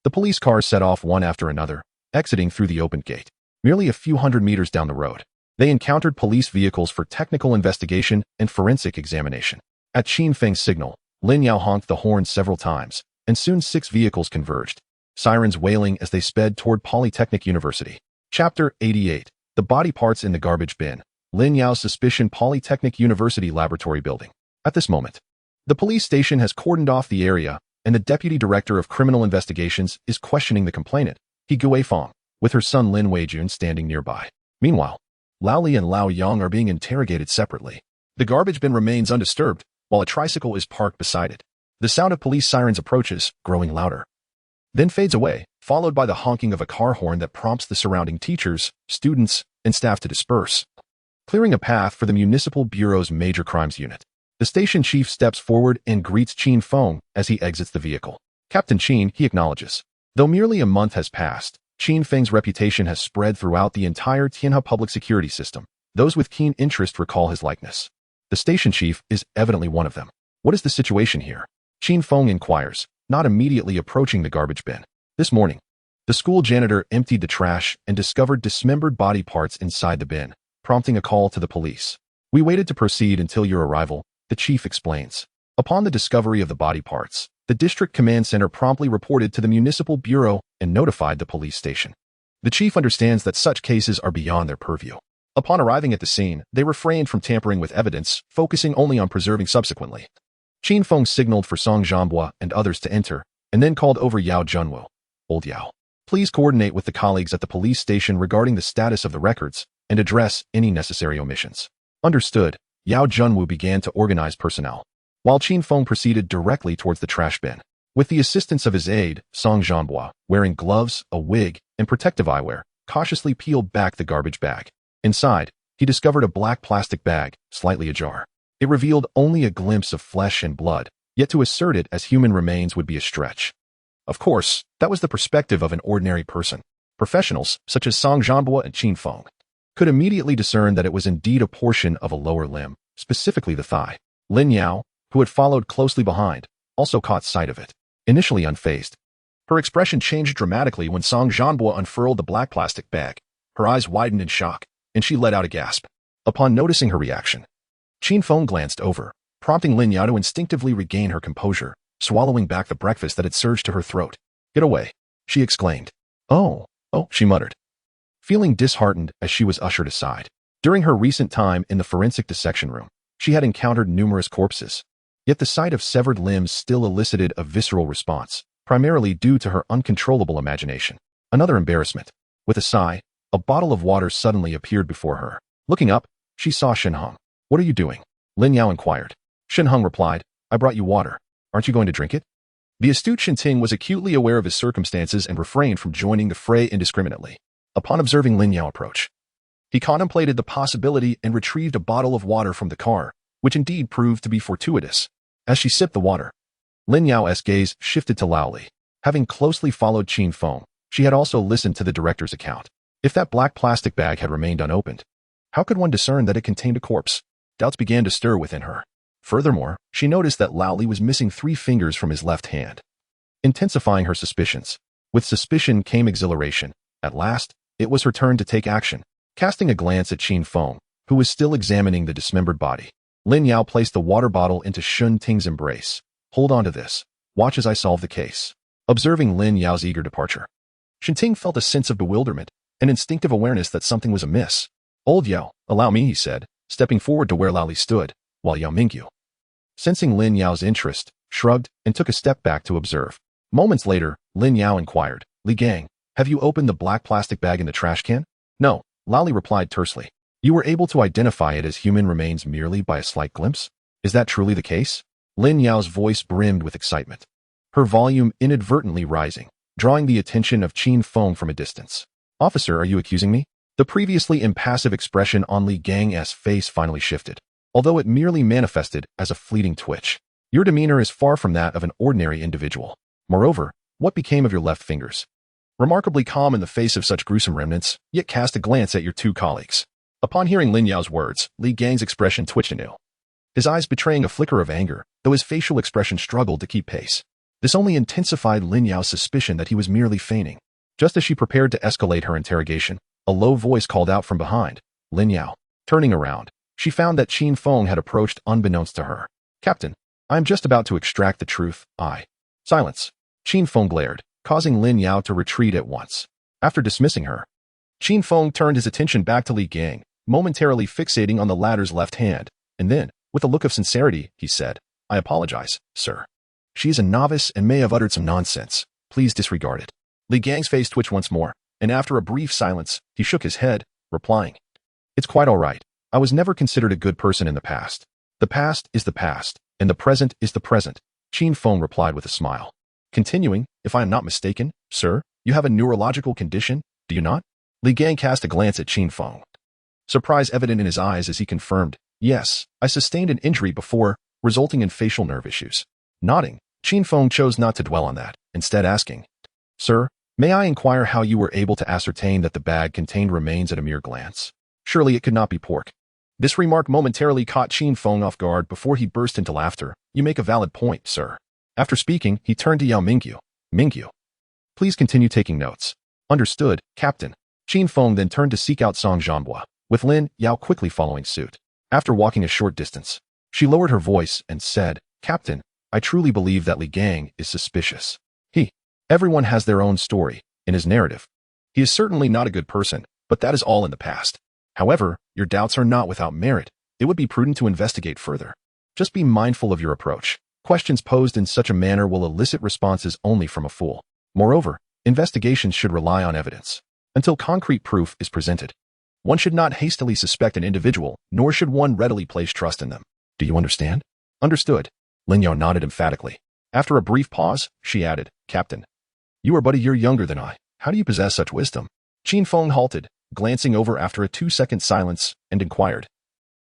The police cars set off one after another, exiting through the open gate. Merely a few hundred meters down the road, they encountered police vehicles for technical investigation and forensic examination. At Qin Feng's signal, Lin Yao honked the horn several times, and soon 6 vehicles converged, sirens wailing as they sped toward Polytechnic University. Chapter 88. The body parts in the garbage bin. Lin Yao's suspicion. Polytechnic University Laboratory Building. At this moment, the police station has cordoned off the area, and the Deputy Director of Criminal Investigations is questioning the complainant, Gui Feng, with her son Lin Weijun standing nearby. Meanwhile, Lao Li and Lao Yang are being interrogated separately. The garbage bin remains undisturbed, while a tricycle is parked beside it. The sound of police sirens approaches, growing louder, then fades away, followed by the honking of a car horn that prompts the surrounding teachers, students, and staff to disperse, clearing a path for the Municipal Bureau's Major Crimes Unit. The station chief steps forward and greets Qin Feng as he exits the vehicle. "Captain Qin," he acknowledges. Though merely a month has passed, Qin Feng's reputation has spread throughout the entire Tianhe public security system. Those with keen interest recall his likeness. The station chief is evidently one of them. "What is the situation here?" Qin Feng inquires, not immediately approaching the garbage bin. "This morning, the school janitor emptied the trash and discovered dismembered body parts inside the bin, prompting a call to the police. We waited to proceed until your arrival," the chief explains. Upon the discovery of the body parts, the district command center promptly reported to the municipal bureau and notified the police station. The chief understands that such cases are beyond their purview. Upon arriving at the scene, they refrained from tampering with evidence, focusing only on preserving subsequently. Qin Feng signaled for Song Zhambua and others to enter, and then called over Yao Junwu. "Old Yao, please coordinate with the colleagues at the police station regarding the status of the records and address any necessary omissions." "Understood." Yao Junwu began to organize personnel, while Qin Feng proceeded directly towards the trash bin. With the assistance of his aide, Song Zhambua, wearing gloves, a wig, and protective eyewear, cautiously peeled back the garbage bag. Inside, he discovered a black plastic bag, slightly ajar. It revealed only a glimpse of flesh and blood, yet to assert it as human remains would be a stretch. Of course, that was the perspective of an ordinary person. Professionals, such as Song Zhambua and Qin Feng, could immediately discern that it was indeed a portion of a lower limb, specifically the thigh. Lin Yao, who had followed closely behind, also caught sight of it. Initially unfazed, her expression changed dramatically when Song Zhanbo unfurled the black plastic bag. Her eyes widened in shock, and she let out a gasp. Upon noticing her reaction, Qin Feng glanced over, prompting Lin Yao to instinctively regain her composure, swallowing back the breakfast that had surged to her throat. "Get away," she exclaimed. Oh, she muttered, feeling disheartened as she was ushered aside. During her recent time in the forensic dissection room, she had encountered numerous corpses. Yet the sight of severed limbs still elicited a visceral response, primarily due to her uncontrollable imagination. Another embarrassment. With a sigh, a bottle of water suddenly appeared before her. Looking up, she saw Shenheng. "What are you doing?" Lin Yao inquired. Shenheng replied, "I brought you water. Aren't you going to drink it?" The astute Shinting was acutely aware of his circumstances and refrained from joining the fray indiscriminately. Upon observing Lin Yao approach, he contemplated the possibility and retrieved a bottle of water from the car, which indeed proved to be fortuitous. As she sipped the water, Lin Yao's gaze shifted to Lao Li. Having closely followed Qin Feng, she had also listened to the director's account. If that black plastic bag had remained unopened, how could one discern that it contained a corpse? Doubts began to stir within her. Furthermore, she noticed that Lao Li was missing 3 fingers from his left hand, intensifying her suspicions. With suspicion came exhilaration. At last, it was her turn to take action. Casting a glance at Qin Feng, who was still examining the dismembered body, Lin Yao placed the water bottle into Shun Ting's embrace. "Hold on to this. Watch as I solve the case." Observing Lin Yao's eager departure, Shun Ting felt a sense of bewilderment, an instinctive awareness that something was amiss. "Old Yao, allow me," he said, stepping forward to where Lao Li stood, while Yao Mingyu, sensing Lin Yao's interest, shrugged and took a step back to observe. Moments later, Lin Yao inquired, "Li Gang, have you opened the black plastic bag in the trash can?" "No," Lao Li replied tersely. "You were able to identify it as human remains merely by a slight glimpse? Is that truly the case?" Lin Yao's voice brimmed with excitement, her volume inadvertently rising, drawing the attention of Qin Feng from a distance. "Officer, are you accusing me?" The previously impassive expression on Li Gang's face finally shifted, although it merely manifested as a fleeting twitch. "Your demeanor is far from that of an ordinary individual. Moreover, what became of your left fingers?" Remarkably calm in the face of such gruesome remnants, yet cast a glance at your 2 colleagues. Upon hearing Lin Yao's words, Li Gang's expression twitched anew, his eyes betraying a flicker of anger, though his facial expression struggled to keep pace. This only intensified Lin Yao's suspicion that he was merely feigning. Just as she prepared to escalate her interrogation, a low voice called out from behind, "Lin Yao." Turning around, she found that Qin Feng had approached unbeknownst to her. "Captain, I am just about to extract the truth. Silence." Qin Feng glared, causing Lin Yao to retreat at once. After dismissing her, Qin Feng turned his attention back to Li Gang, momentarily fixating on the latter's left hand, and then, with a look of sincerity, he said, "I apologize, sir. She is a novice and may have uttered some nonsense. Please disregard it." Li Gang's face twitched once more, and after a brief silence, he shook his head, replying, "It's quite all right. I was never considered a good person in the past. The past is the past, and the present is the present." Qin Feng replied with a smile. Continuing, "If I am not mistaken, sir, you have a neurological condition, do you not?" Li Gang cast a glance at Qin Feng, surprise evident in his eyes as he confirmed, "Yes, I sustained an injury before, resulting in facial nerve issues." Nodding, Qin Feng chose not to dwell on that, instead asking, "Sir, may I inquire how you were able to ascertain that the bag contained remains at a mere glance? Surely it could not be pork." This remark momentarily caught Qin Feng off guard before he burst into laughter. "You make a valid point, sir." After speaking, he turned to Yao Mingyu. "Mingyu, please continue taking notes." "Understood, Captain." Qin Feng then turned to seek out Song Zhanbo, with Lin Yao quickly following suit. After walking a short distance, she lowered her voice and said, "Captain, I truly believe that Li Gang is suspicious. Everyone has their own story, in his narrative. He is certainly not a good person, but that is all in the past. However, your doubts are not without merit. It would be prudent to investigate further. Just be mindful of your approach. Questions posed in such a manner will elicit responses only from a fool. Moreover, investigations should rely on evidence. Until concrete proof is presented, one should not hastily suspect an individual, nor should one readily place trust in them. Do you understand?" "Understood." Lin Yao nodded emphatically. After a brief pause, she added, "Captain, you are but a year younger than I. How do you possess such wisdom?" Qin Feng halted, glancing over after a 2-second silence, and inquired,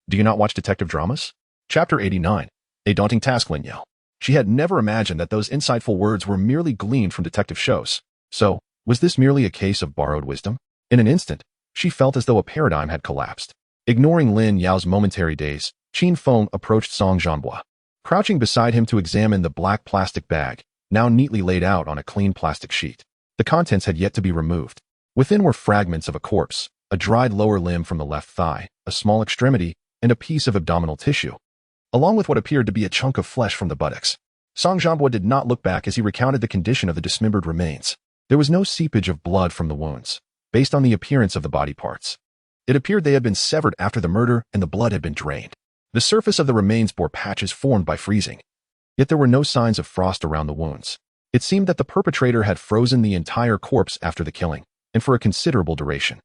"Do you not watch detective dramas?" Chapter 89. A daunting task, Lin Yao. She had never imagined that those insightful words were merely gleaned from detective shows. So, was this merely a case of borrowed wisdom? In an instant, she felt as though a paradigm had collapsed. Ignoring Lin Yao's momentary daze, Qin Feng approached Song Zhanhua, crouching beside him to examine the black plastic bag, now neatly laid out on a clean plastic sheet. The contents had yet to be removed. Within were fragments of a corpse, a dried lower limb from the left thigh, a small extremity, and a piece of abdominal tissue, along with what appeared to be a chunk of flesh from the buttocks. Song Zhanhua did not look back as he recounted the condition of the dismembered remains. There was no seepage of blood from the wounds, based on the appearance of the body parts. It appeared they had been severed after the murder and the blood had been drained. The surface of the remains bore patches formed by freezing. Yet there were no signs of frost around the wounds. It seemed that the perpetrator had frozen the entire corpse after the killing, and for a considerable duration,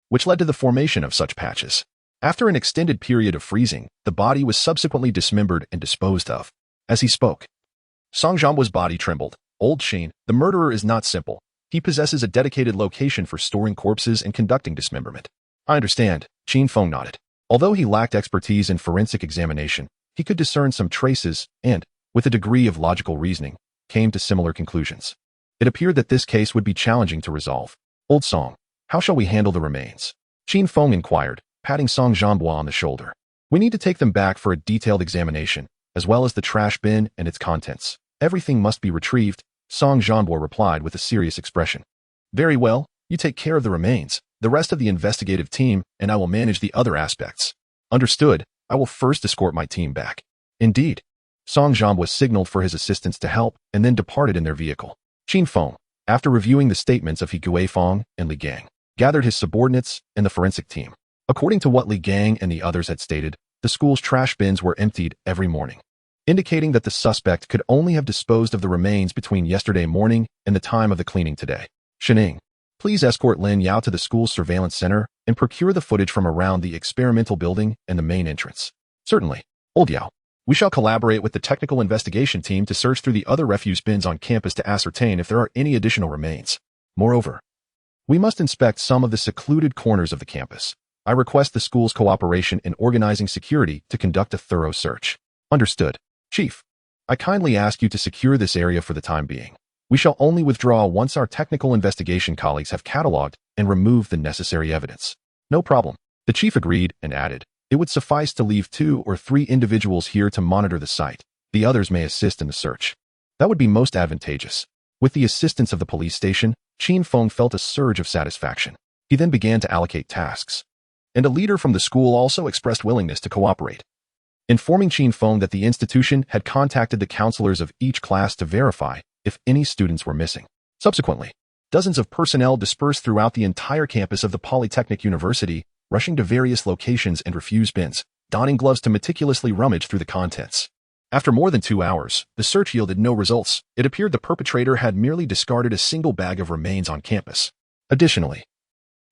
which led to the formation of such patches. After an extended period of freezing, the body was subsequently dismembered and disposed of. As he spoke, Song Zhanhua's body trembled. Old Qin, the murderer is not simple. He possesses a dedicated location for storing corpses and conducting dismemberment. I understand, Qin Feng nodded. Although he lacked expertise in forensic examination, he could discern some traces and, with a degree of logical reasoning, came to similar conclusions. It appeared that this case would be challenging to resolve. Old Song, how shall we handle the remains? Qin Feng inquired, patting Song Zhanhua on the shoulder. We need to take them back for a detailed examination, as well as the trash bin and its contents. Everything must be retrieved, Song Zhanhua replied with a serious expression. Very well, you take care of the remains, the rest of the investigative team, and I will manage the other aspects. Understood, I will first escort my team back. Indeed. Song Zhanhua signaled for his assistants to help and then departed in their vehicle. Qin Feng, after reviewing the statements of He Guifeng and Li Gang, gathered his subordinates and the forensic team. According to what Li Gang and the others had stated, the school's trash bins were emptied every morning, indicating that the suspect could only have disposed of the remains between yesterday morning and the time of the cleaning today. Shening, please escort Lin Yao to the school's surveillance center and procure the footage from around the experimental building and the main entrance. Certainly. Old Yao, we shall collaborate with the technical investigation team to search through the other refuse bins on campus to ascertain if there are any additional remains. Moreover, we must inspect some of the secluded corners of the campus. I request the school's cooperation in organizing security to conduct a thorough search. Understood. Chief, I kindly ask you to secure this area for the time being. We shall only withdraw once our technical investigation colleagues have cataloged and removed the necessary evidence. No problem. The chief agreed and added, it would suffice to leave 2 or 3 individuals here to monitor the site. The others may assist in the search. That would be most advantageous. With the assistance of the police station, Qin Feng felt a surge of satisfaction. He then began to allocate tasks. And a leader from the school also expressed willingness to cooperate, informing Qin Feng that the institution had contacted the counselors of each class to verify if any students were missing. Subsequently, dozens of personnel dispersed throughout the entire campus of the Polytechnic University, rushing to various locations and refuse bins, donning gloves to meticulously rummage through the contents. After more than 2 hours, the search yielded no results. It appeared the perpetrator had merely discarded a single bag of remains on campus. Additionally,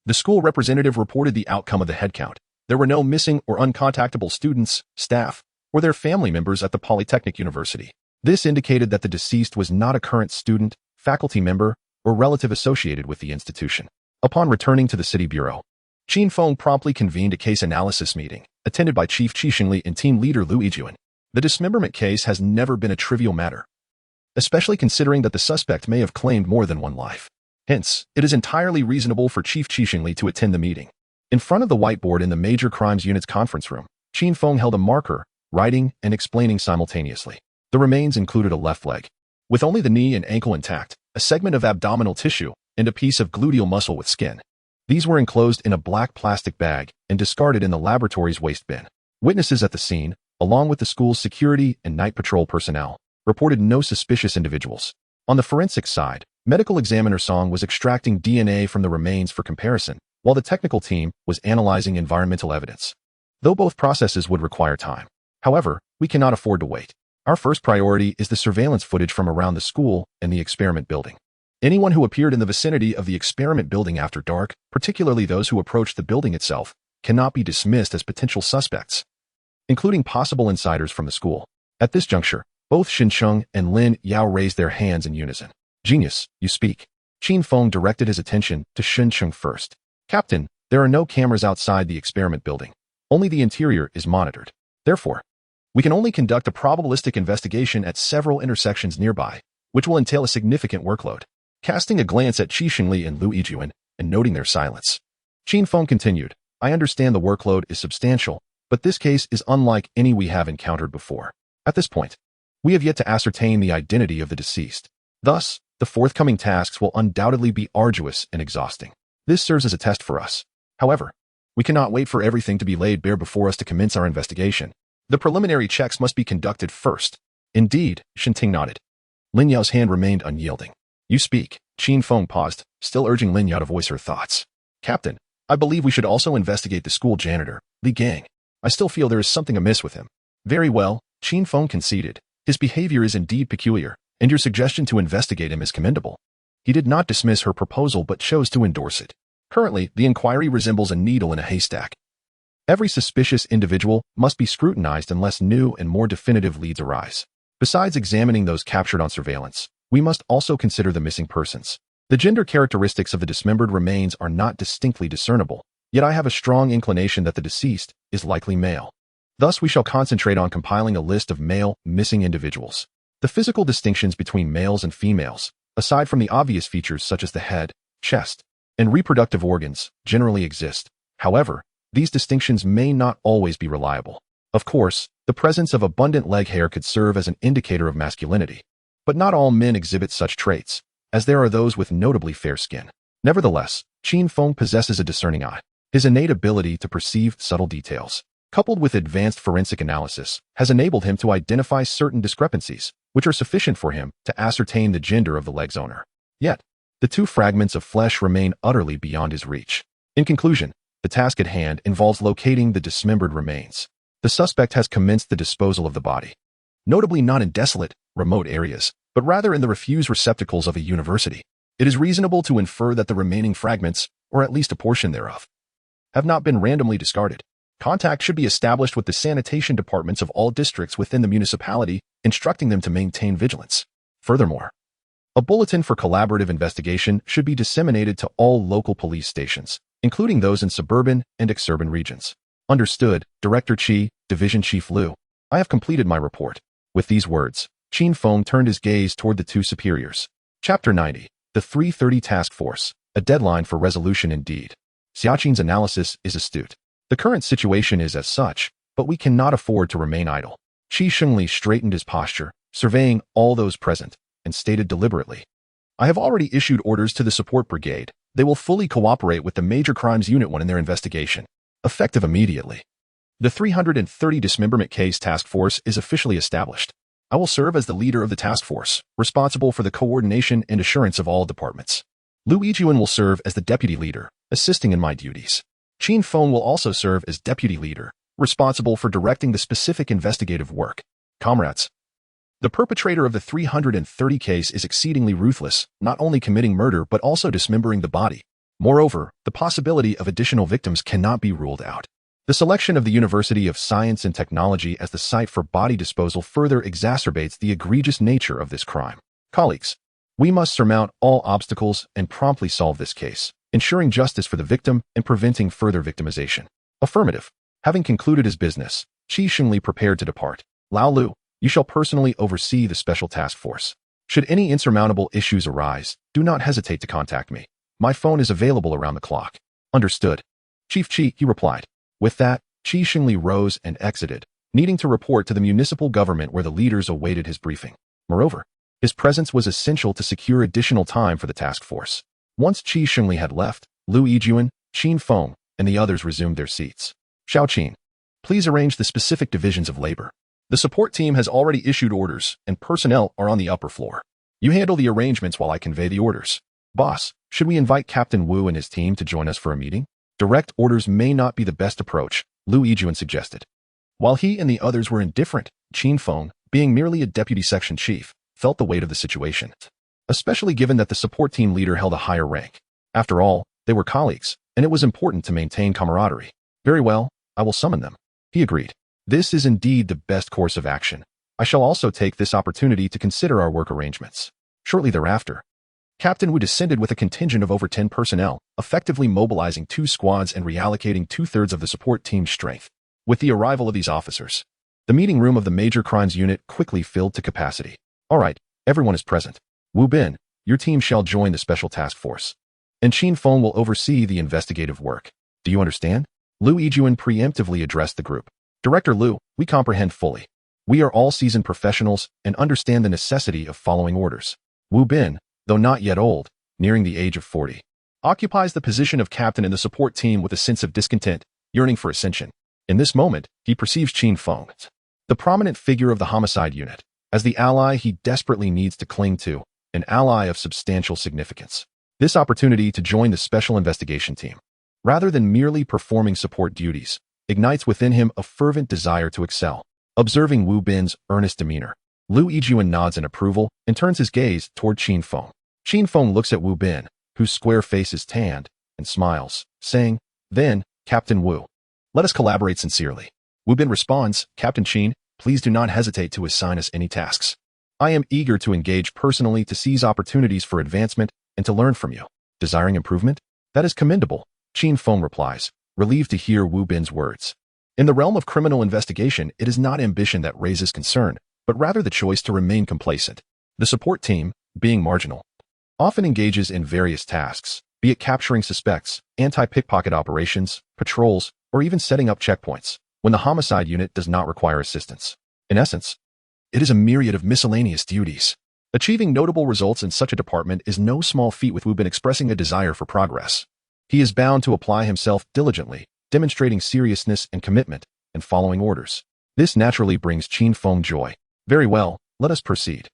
the school representative reported the outcome of the head count. There were no missing or uncontactable students, staff, or their family members at the Polytechnic University. This indicated that the deceased was not a current student, faculty member, or relative associated with the institution. Upon returning to the city bureau, Qin Feng promptly convened a case analysis meeting, attended by Chief Qixingli and team leader Lu Yijuan. The dismemberment case has never been a trivial matter, especially considering that the suspect may have claimed more than one life. Hence, it is entirely reasonable for Chief Qixingli to attend the meeting. In front of the whiteboard in the Major Crimes Unit's conference room, Qin Feng held a marker, writing and explaining simultaneously. The remains included a left leg, with only the knee and ankle intact, a segment of abdominal tissue, and a piece of gluteal muscle with skin. These were enclosed in a black plastic bag and discarded in the laboratory's waste bin. Witnesses at the scene, along with the school's security and night patrol personnel, reported no suspicious individuals. On the forensic side, medical examiner Song was extracting DNA from the remains for comparison, while the technical team was analyzing environmental evidence. Though both processes would require time. However, we cannot afford to wait. Our first priority is the surveillance footage from around the school and the experiment building. Anyone who appeared in the vicinity of the experiment building after dark, particularly those who approached the building itself, cannot be dismissed as potential suspects, including possible insiders from the school. At this juncture, both Xincheng and Lin Yao raised their hands in unison. Genius, you speak. Qin Feng directed his attention to Xincheng first. Captain, there are no cameras outside the experiment building. Only the interior is monitored. Therefore, we can only conduct a probabilistic investigation at several intersections nearby, which will entail a significant workload. Casting a glance at Qixingli and Lu Yijuan and noting their silence, Qin Feng continued, I understand the workload is substantial, but this case is unlike any we have encountered before. At this point, we have yet to ascertain the identity of the deceased. Thus, the forthcoming tasks will undoubtedly be arduous and exhausting. This serves as a test for us. However, we cannot wait for everything to be laid bare before us to commence our investigation. The preliminary checks must be conducted first. Indeed, Shinting nodded. Lin Yao's hand remained unyielding. You speak. Qin Feng paused, still urging Lin Yao to voice her thoughts. Captain, I believe we should also investigate the school janitor, Li Gang. I still feel there is something amiss with him. Very well, Qin Feng conceded. His behavior is indeed peculiar, and your suggestion to investigate him is commendable. He did not dismiss her proposal but chose to endorse it. Currently, the inquiry resembles a needle in a haystack. Every suspicious individual must be scrutinized unless new and more definitive leads arise. Besides examining those captured on surveillance, we must also consider the missing persons. The gender characteristics of the dismembered remains are not distinctly discernible, yet I have a strong inclination that the deceased is likely male. Thus, we shall concentrate on compiling a list of male missing individuals. The physical distinctions between males and females, aside from the obvious features such as the head, chest, and reproductive organs, generally exist. However, these distinctions may not always be reliable. Of course, the presence of abundant leg hair could serve as an indicator of masculinity. But not all men exhibit such traits, as there are those with notably fair skin. Nevertheless, Qin Feng possesses a discerning eye. His innate ability to perceive subtle details, coupled with advanced forensic analysis, has enabled him to identify certain discrepancies, which are sufficient for him to ascertain the gender of the leg's owner. Yet, the two fragments of flesh remain utterly beyond his reach. In conclusion, the task at hand involves locating the dismembered remains. The suspect has commenced the disposal of the body, notably not in desolate, remote areas, but rather in the refuse receptacles of a university. It is reasonable to infer that the remaining fragments, or at least a portion thereof, have not been randomly discarded. Contact should be established with the sanitation departments of all districts within the municipality, instructing them to maintain vigilance. Furthermore, a bulletin for collaborative investigation should be disseminated to all local police stations, including those in suburban and exurban regions. Understood, Director Qi, Division Chief Liu. I have completed my report. With these words, Qin Feng turned his gaze toward the two superiors. Chapter 90. The 3:30 Task Force. A deadline for resolution indeed. Xiaqin's analysis is astute. The current situation is as such, but we cannot afford to remain idle. Qi Shengli straightened his posture, surveying all those present, and stated deliberately, I have already issued orders to the support brigade. They will fully cooperate with the Major Crimes Unit 1 in their investigation, effective immediately. The 330 Dismemberment Case Task Force is officially established. I will serve as the leader of the task force, responsible for the coordination and assurance of all departments. Lu Yijuan will serve as the deputy leader, assisting in my duties. Qin Feng will also serve as deputy leader, responsible for directing the specific investigative work. Comrades, the perpetrator of the 330 case is exceedingly ruthless, not only committing murder but also dismembering the body. Moreover, the possibility of additional victims cannot be ruled out. The selection of the University of Science and Technology as the site for body disposal further exacerbates the egregious nature of this crime. Colleagues, we must surmount all obstacles and promptly solve this case, ensuring justice for the victim and preventing further victimization. Affirmative. Having concluded his business, Qi Shengli prepared to depart. Lao Lu, you shall personally oversee the special task force. Should any insurmountable issues arise, do not hesitate to contact me. My phone is available around the clock. Understood. Chief Qi, he replied. With that, Qi Shengli rose and exited, needing to report to the municipal government where the leaders awaited his briefing. Moreover, his presence was essential to secure additional time for the task force. Once Qi Shengli had left, Lu Yijuan, Qin Feng, and the others resumed their seats. Xiaoqin, please arrange the specific divisions of labor. The support team has already issued orders, and personnel are on the upper floor. You handle the arrangements while I convey the orders. Boss, should we invite Captain Wu and his team to join us for a meeting? Direct orders may not be the best approach, Lu Yijuan suggested. While he and the others were indifferent, Qin Feng, being merely a deputy section chief, felt the weight of the situation, especially given that the support team leader held a higher rank. After all, they were colleagues, and it was important to maintain camaraderie. Very well, I will summon them. He agreed. This is indeed the best course of action. I shall also take this opportunity to consider our work arrangements. Shortly thereafter, Captain Wu descended with a contingent of over 10 personnel, effectively mobilizing 2 squads and reallocating 2/3 of the support team's strength. With the arrival of these officers, the meeting room of the Major Crimes Unit quickly filled to capacity. All right, everyone is present. Wu Bin, your team shall join the special task force, and Qin Feng will oversee the investigative work. Do you understand? Lu Yijuan preemptively addressed the group. Director Liu, we comprehend fully. We are all seasoned professionals and understand the necessity of following orders. Wu Bin, though not yet old, nearing the age of 40, occupies the position of captain in the support team with a sense of discontent, yearning for ascension. In this moment, he perceives Qin Feng, the prominent figure of the homicide unit, as the ally he desperately needs to cling to, an ally of substantial significance. This opportunity to join the special investigation team, rather than merely performing support duties, ignites within him a fervent desire to excel. Observing Wu Bin's earnest demeanor, Liu Yijuan nods in approval and turns his gaze toward Qin Feng. Qin Feng looks at Wu Bin, whose square face is tanned, and smiles, saying, "Then, Captain Wu, let us collaborate sincerely." Wu Bin responds, "Captain Qin, please do not hesitate to assign us any tasks. I am eager to engage personally to seize opportunities for advancement and to learn from you. Desiring improvement? That is commendable," Qin Feng replies, relieved to hear Wu Bin's words. In the realm of criminal investigation, it is not ambition that raises concern, but rather the choice to remain complacent. The support team, being marginal, often engages in various tasks, be it capturing suspects, anti-pickpocket operations, patrols, or even setting up checkpoints, when the homicide unit does not require assistance. In essence, it is a myriad of miscellaneous duties. Achieving notable results in such a department is no small feat, with Wu Bin expressing a desire for progress. He is bound to apply himself diligently, demonstrating seriousness and commitment, and following orders. This naturally brings Qin Feng joy. Very well, let us proceed.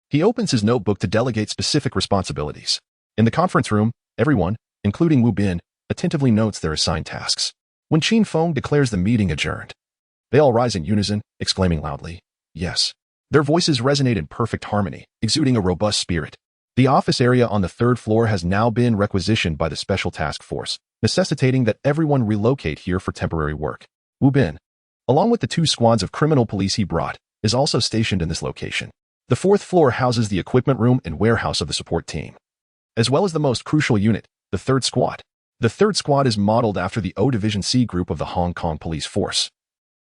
He opens his notebook to delegate specific responsibilities. In the conference room, everyone, including Wu Bin, attentively notes their assigned tasks. When Qin Feng declares the meeting adjourned, they all rise in unison, exclaiming loudly, "Yes." Their voices resonate in perfect harmony, exuding a robust spirit. The office area on the third floor has now been requisitioned by the Special Task Force, necessitating that everyone relocate here for temporary work. Wu Bin, along with the 2 squads of criminal police he brought, is also stationed in this location. The 4th floor houses the equipment room and warehouse of the support team, as well as the most crucial unit, the 3rd Squad. The 3rd Squad is modeled after the O Division C group of the Hong Kong Police Force,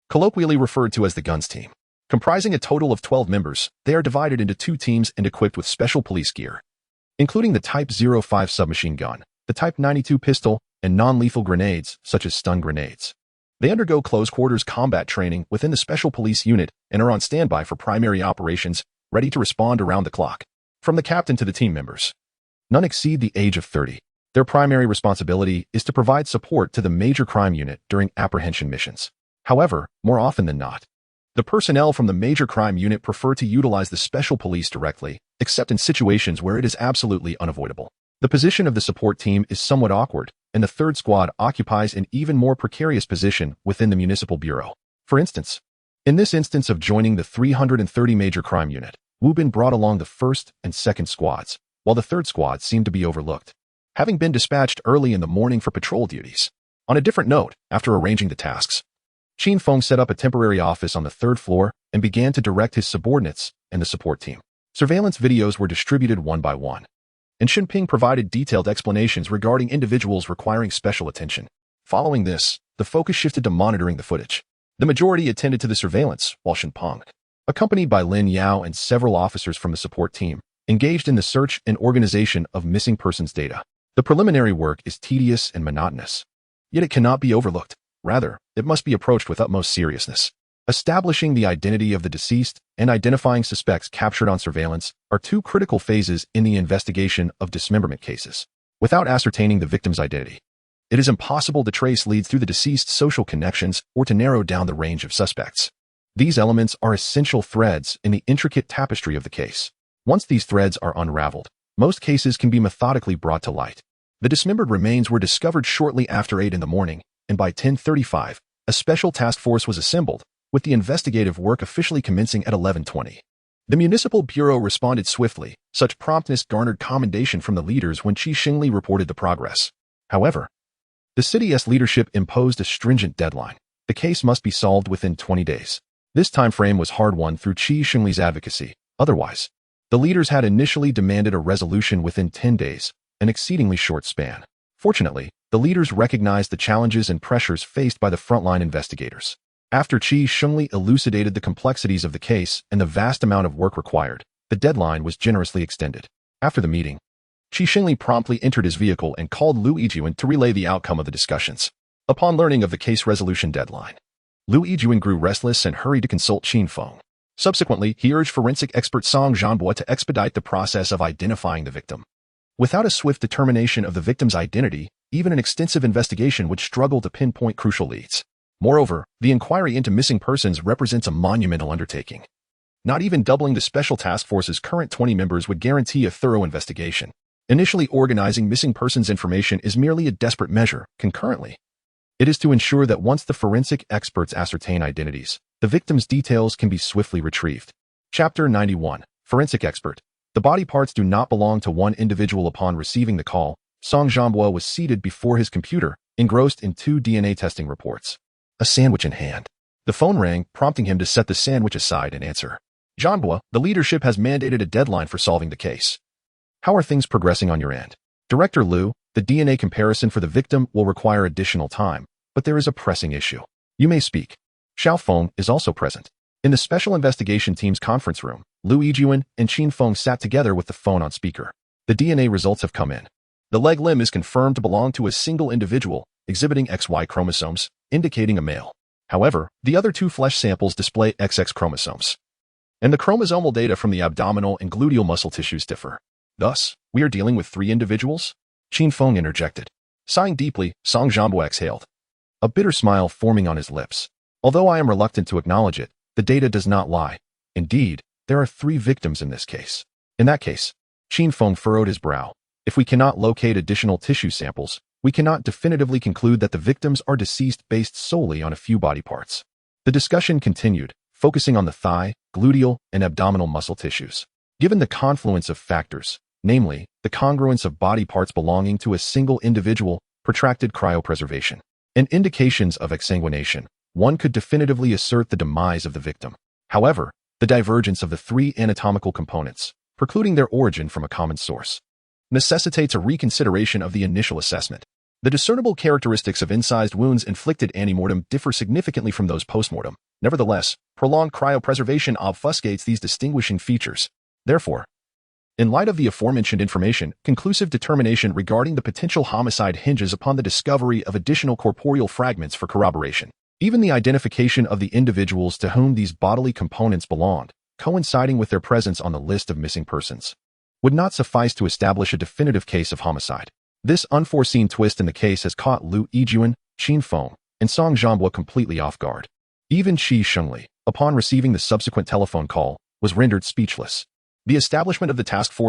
colloquially referred to as the Guns Team. Comprising a total of 12 members, they are divided into 2 teams and equipped with special police gear, including the Type 05 submachine gun, the Type 92 pistol, and non-lethal grenades, such as stun grenades. They undergo close-quarters combat training within the Special Police Unit and are on standby for primary operations, ready to respond around the clock. From the captain to the team members, none exceed the age of 30. Their primary responsibility is to provide support to the major crime unit during apprehension missions. However, more often than not, the personnel from the major crime unit prefer to utilize the special police directly, except in situations where it is absolutely unavoidable. The position of the support team is somewhat awkward, and the 3rd Squad occupies an even more precarious position within the Municipal Bureau. For instance, in this instance of joining the 330 Major Crime Unit, Wu Bin brought along the 1st and 2nd Squads, while the 3rd Squad seemed to be overlooked, having been dispatched early in the morning for patrol duties. On a different note, after arranging the tasks, Qin Feng set up a temporary office on the 3rd floor and began to direct his subordinates and the support team. Surveillance videos were distributed one by one, and Xinping provided detailed explanations regarding individuals requiring special attention. Following this, the focus shifted to monitoring the footage. The majority attended to the surveillance, while Xinpeng, accompanied by Lin Yao and several officers from the support team, engaged in the search and organization of missing persons data. The preliminary work is tedious and monotonous, yet it cannot be overlooked. Rather, it must be approached with utmost seriousness. Establishing the identity of the deceased and identifying suspects captured on surveillance are 2 critical phases in the investigation of dismemberment cases. Without ascertaining the victim's identity, it is impossible to trace leads through the deceased's social connections or to narrow down the range of suspects. These elements are essential threads in the intricate tapestry of the case. Once these threads are unraveled, most cases can be methodically brought to light. The dismembered remains were discovered shortly after 8 in the morning, and by 10:35, a special task force was assembled, with the investigative work officially commencing at 11:20. The Municipal Bureau responded swiftly. Such promptness garnered commendation from the leaders when Qi Xingli reported the progress. However, the city's leadership imposed a stringent deadline. The case must be solved within 20 days. This time frame was hard-won through Qi Xingli's advocacy. Otherwise, the leaders had initially demanded a resolution within 10 days, an exceedingly short span. Fortunately, the leaders recognized the challenges and pressures faced by the frontline investigators. After Qi Xingli elucidated the complexities of the case and the vast amount of work required, the deadline was generously extended. After the meeting, Qi Xingli promptly entered his vehicle and called Liu Yijuan to relay the outcome of the discussions. Upon learning of the case resolution deadline, Liu Yijuan grew restless and hurried to consult Qin Feng. Subsequently, he urged forensic expert Song Zhanbo to expedite the process of identifying the victim. Without a swift determination of the victim's identity, even an extensive investigation would struggle to pinpoint crucial leads. Moreover, the inquiry into missing persons represents a monumental undertaking. Not even doubling the Special Task Force's current 20 members would guarantee a thorough investigation. Initially organizing missing persons information is merely a desperate measure. Concurrently, it is to ensure that once the forensic experts ascertain identities, the victim's details can be swiftly retrieved. Chapter 91. Forensic Expert. The body parts do not belong to one individual. Upon receiving the call, Song Zhanbo was seated before his computer, engrossed in 2 DNA testing reports. A sandwich in hand. The phone rang, prompting him to set the sandwich aside and answer. Zhanbo, the leadership has mandated a deadline for solving the case. How are things progressing on your end? Director Liu, the DNA comparison for the victim will require additional time, but there is a pressing issue. You may speak. Xiao Feng is also present. In the Special Investigation Team's conference room, Liu Yijuan and Qin Feng sat together with the phone on speaker. The DNA results have come in. The leg limb is confirmed to belong to a single individual, exhibiting XY chromosomes, indicating a male. However, the other 2 flesh samples display XX chromosomes. And the chromosomal data from the abdominal and gluteal muscle tissues differ. Thus, we are dealing with 3 individuals? Qin Feng interjected. Sighing deeply, Song Zhanbo exhaled. A bitter smile forming on his lips. Although I am reluctant to acknowledge it, the data does not lie. Indeed, there are 3 victims in this case. In that case, Qin Feng furrowed his brow. If we cannot locate additional tissue samples, we cannot definitively conclude that the victims are deceased based solely on a few body parts. The discussion continued, focusing on the thigh, gluteal, and abdominal muscle tissues. Given the confluence of factors, namely, the congruence of body parts belonging to a single individual, protracted cryopreservation, and indications of exsanguination, one could definitively assert the demise of the victim. However, the divergence of the 3 anatomical components, precluding their origin from a common source, necessitates a reconsideration of the initial assessment. The discernible characteristics of incised wounds inflicted ante-mortem differ significantly from those post-mortem. Nevertheless, prolonged cryopreservation obfuscates these distinguishing features. Therefore, in light of the aforementioned information, conclusive determination regarding the potential homicide hinges upon the discovery of additional corporeal fragments for corroboration. Even the identification of the individuals to whom these bodily components belonged, coinciding with their presence on the list of missing persons, would not suffice to establish a definitive case of homicide. This unforeseen twist in the case has caught Liu Yijuan, Qin Feng, and Song Zhanbo completely off guard. Even Qi Shengli, upon receiving the subsequent telephone call, was rendered speechless. The establishment of the task force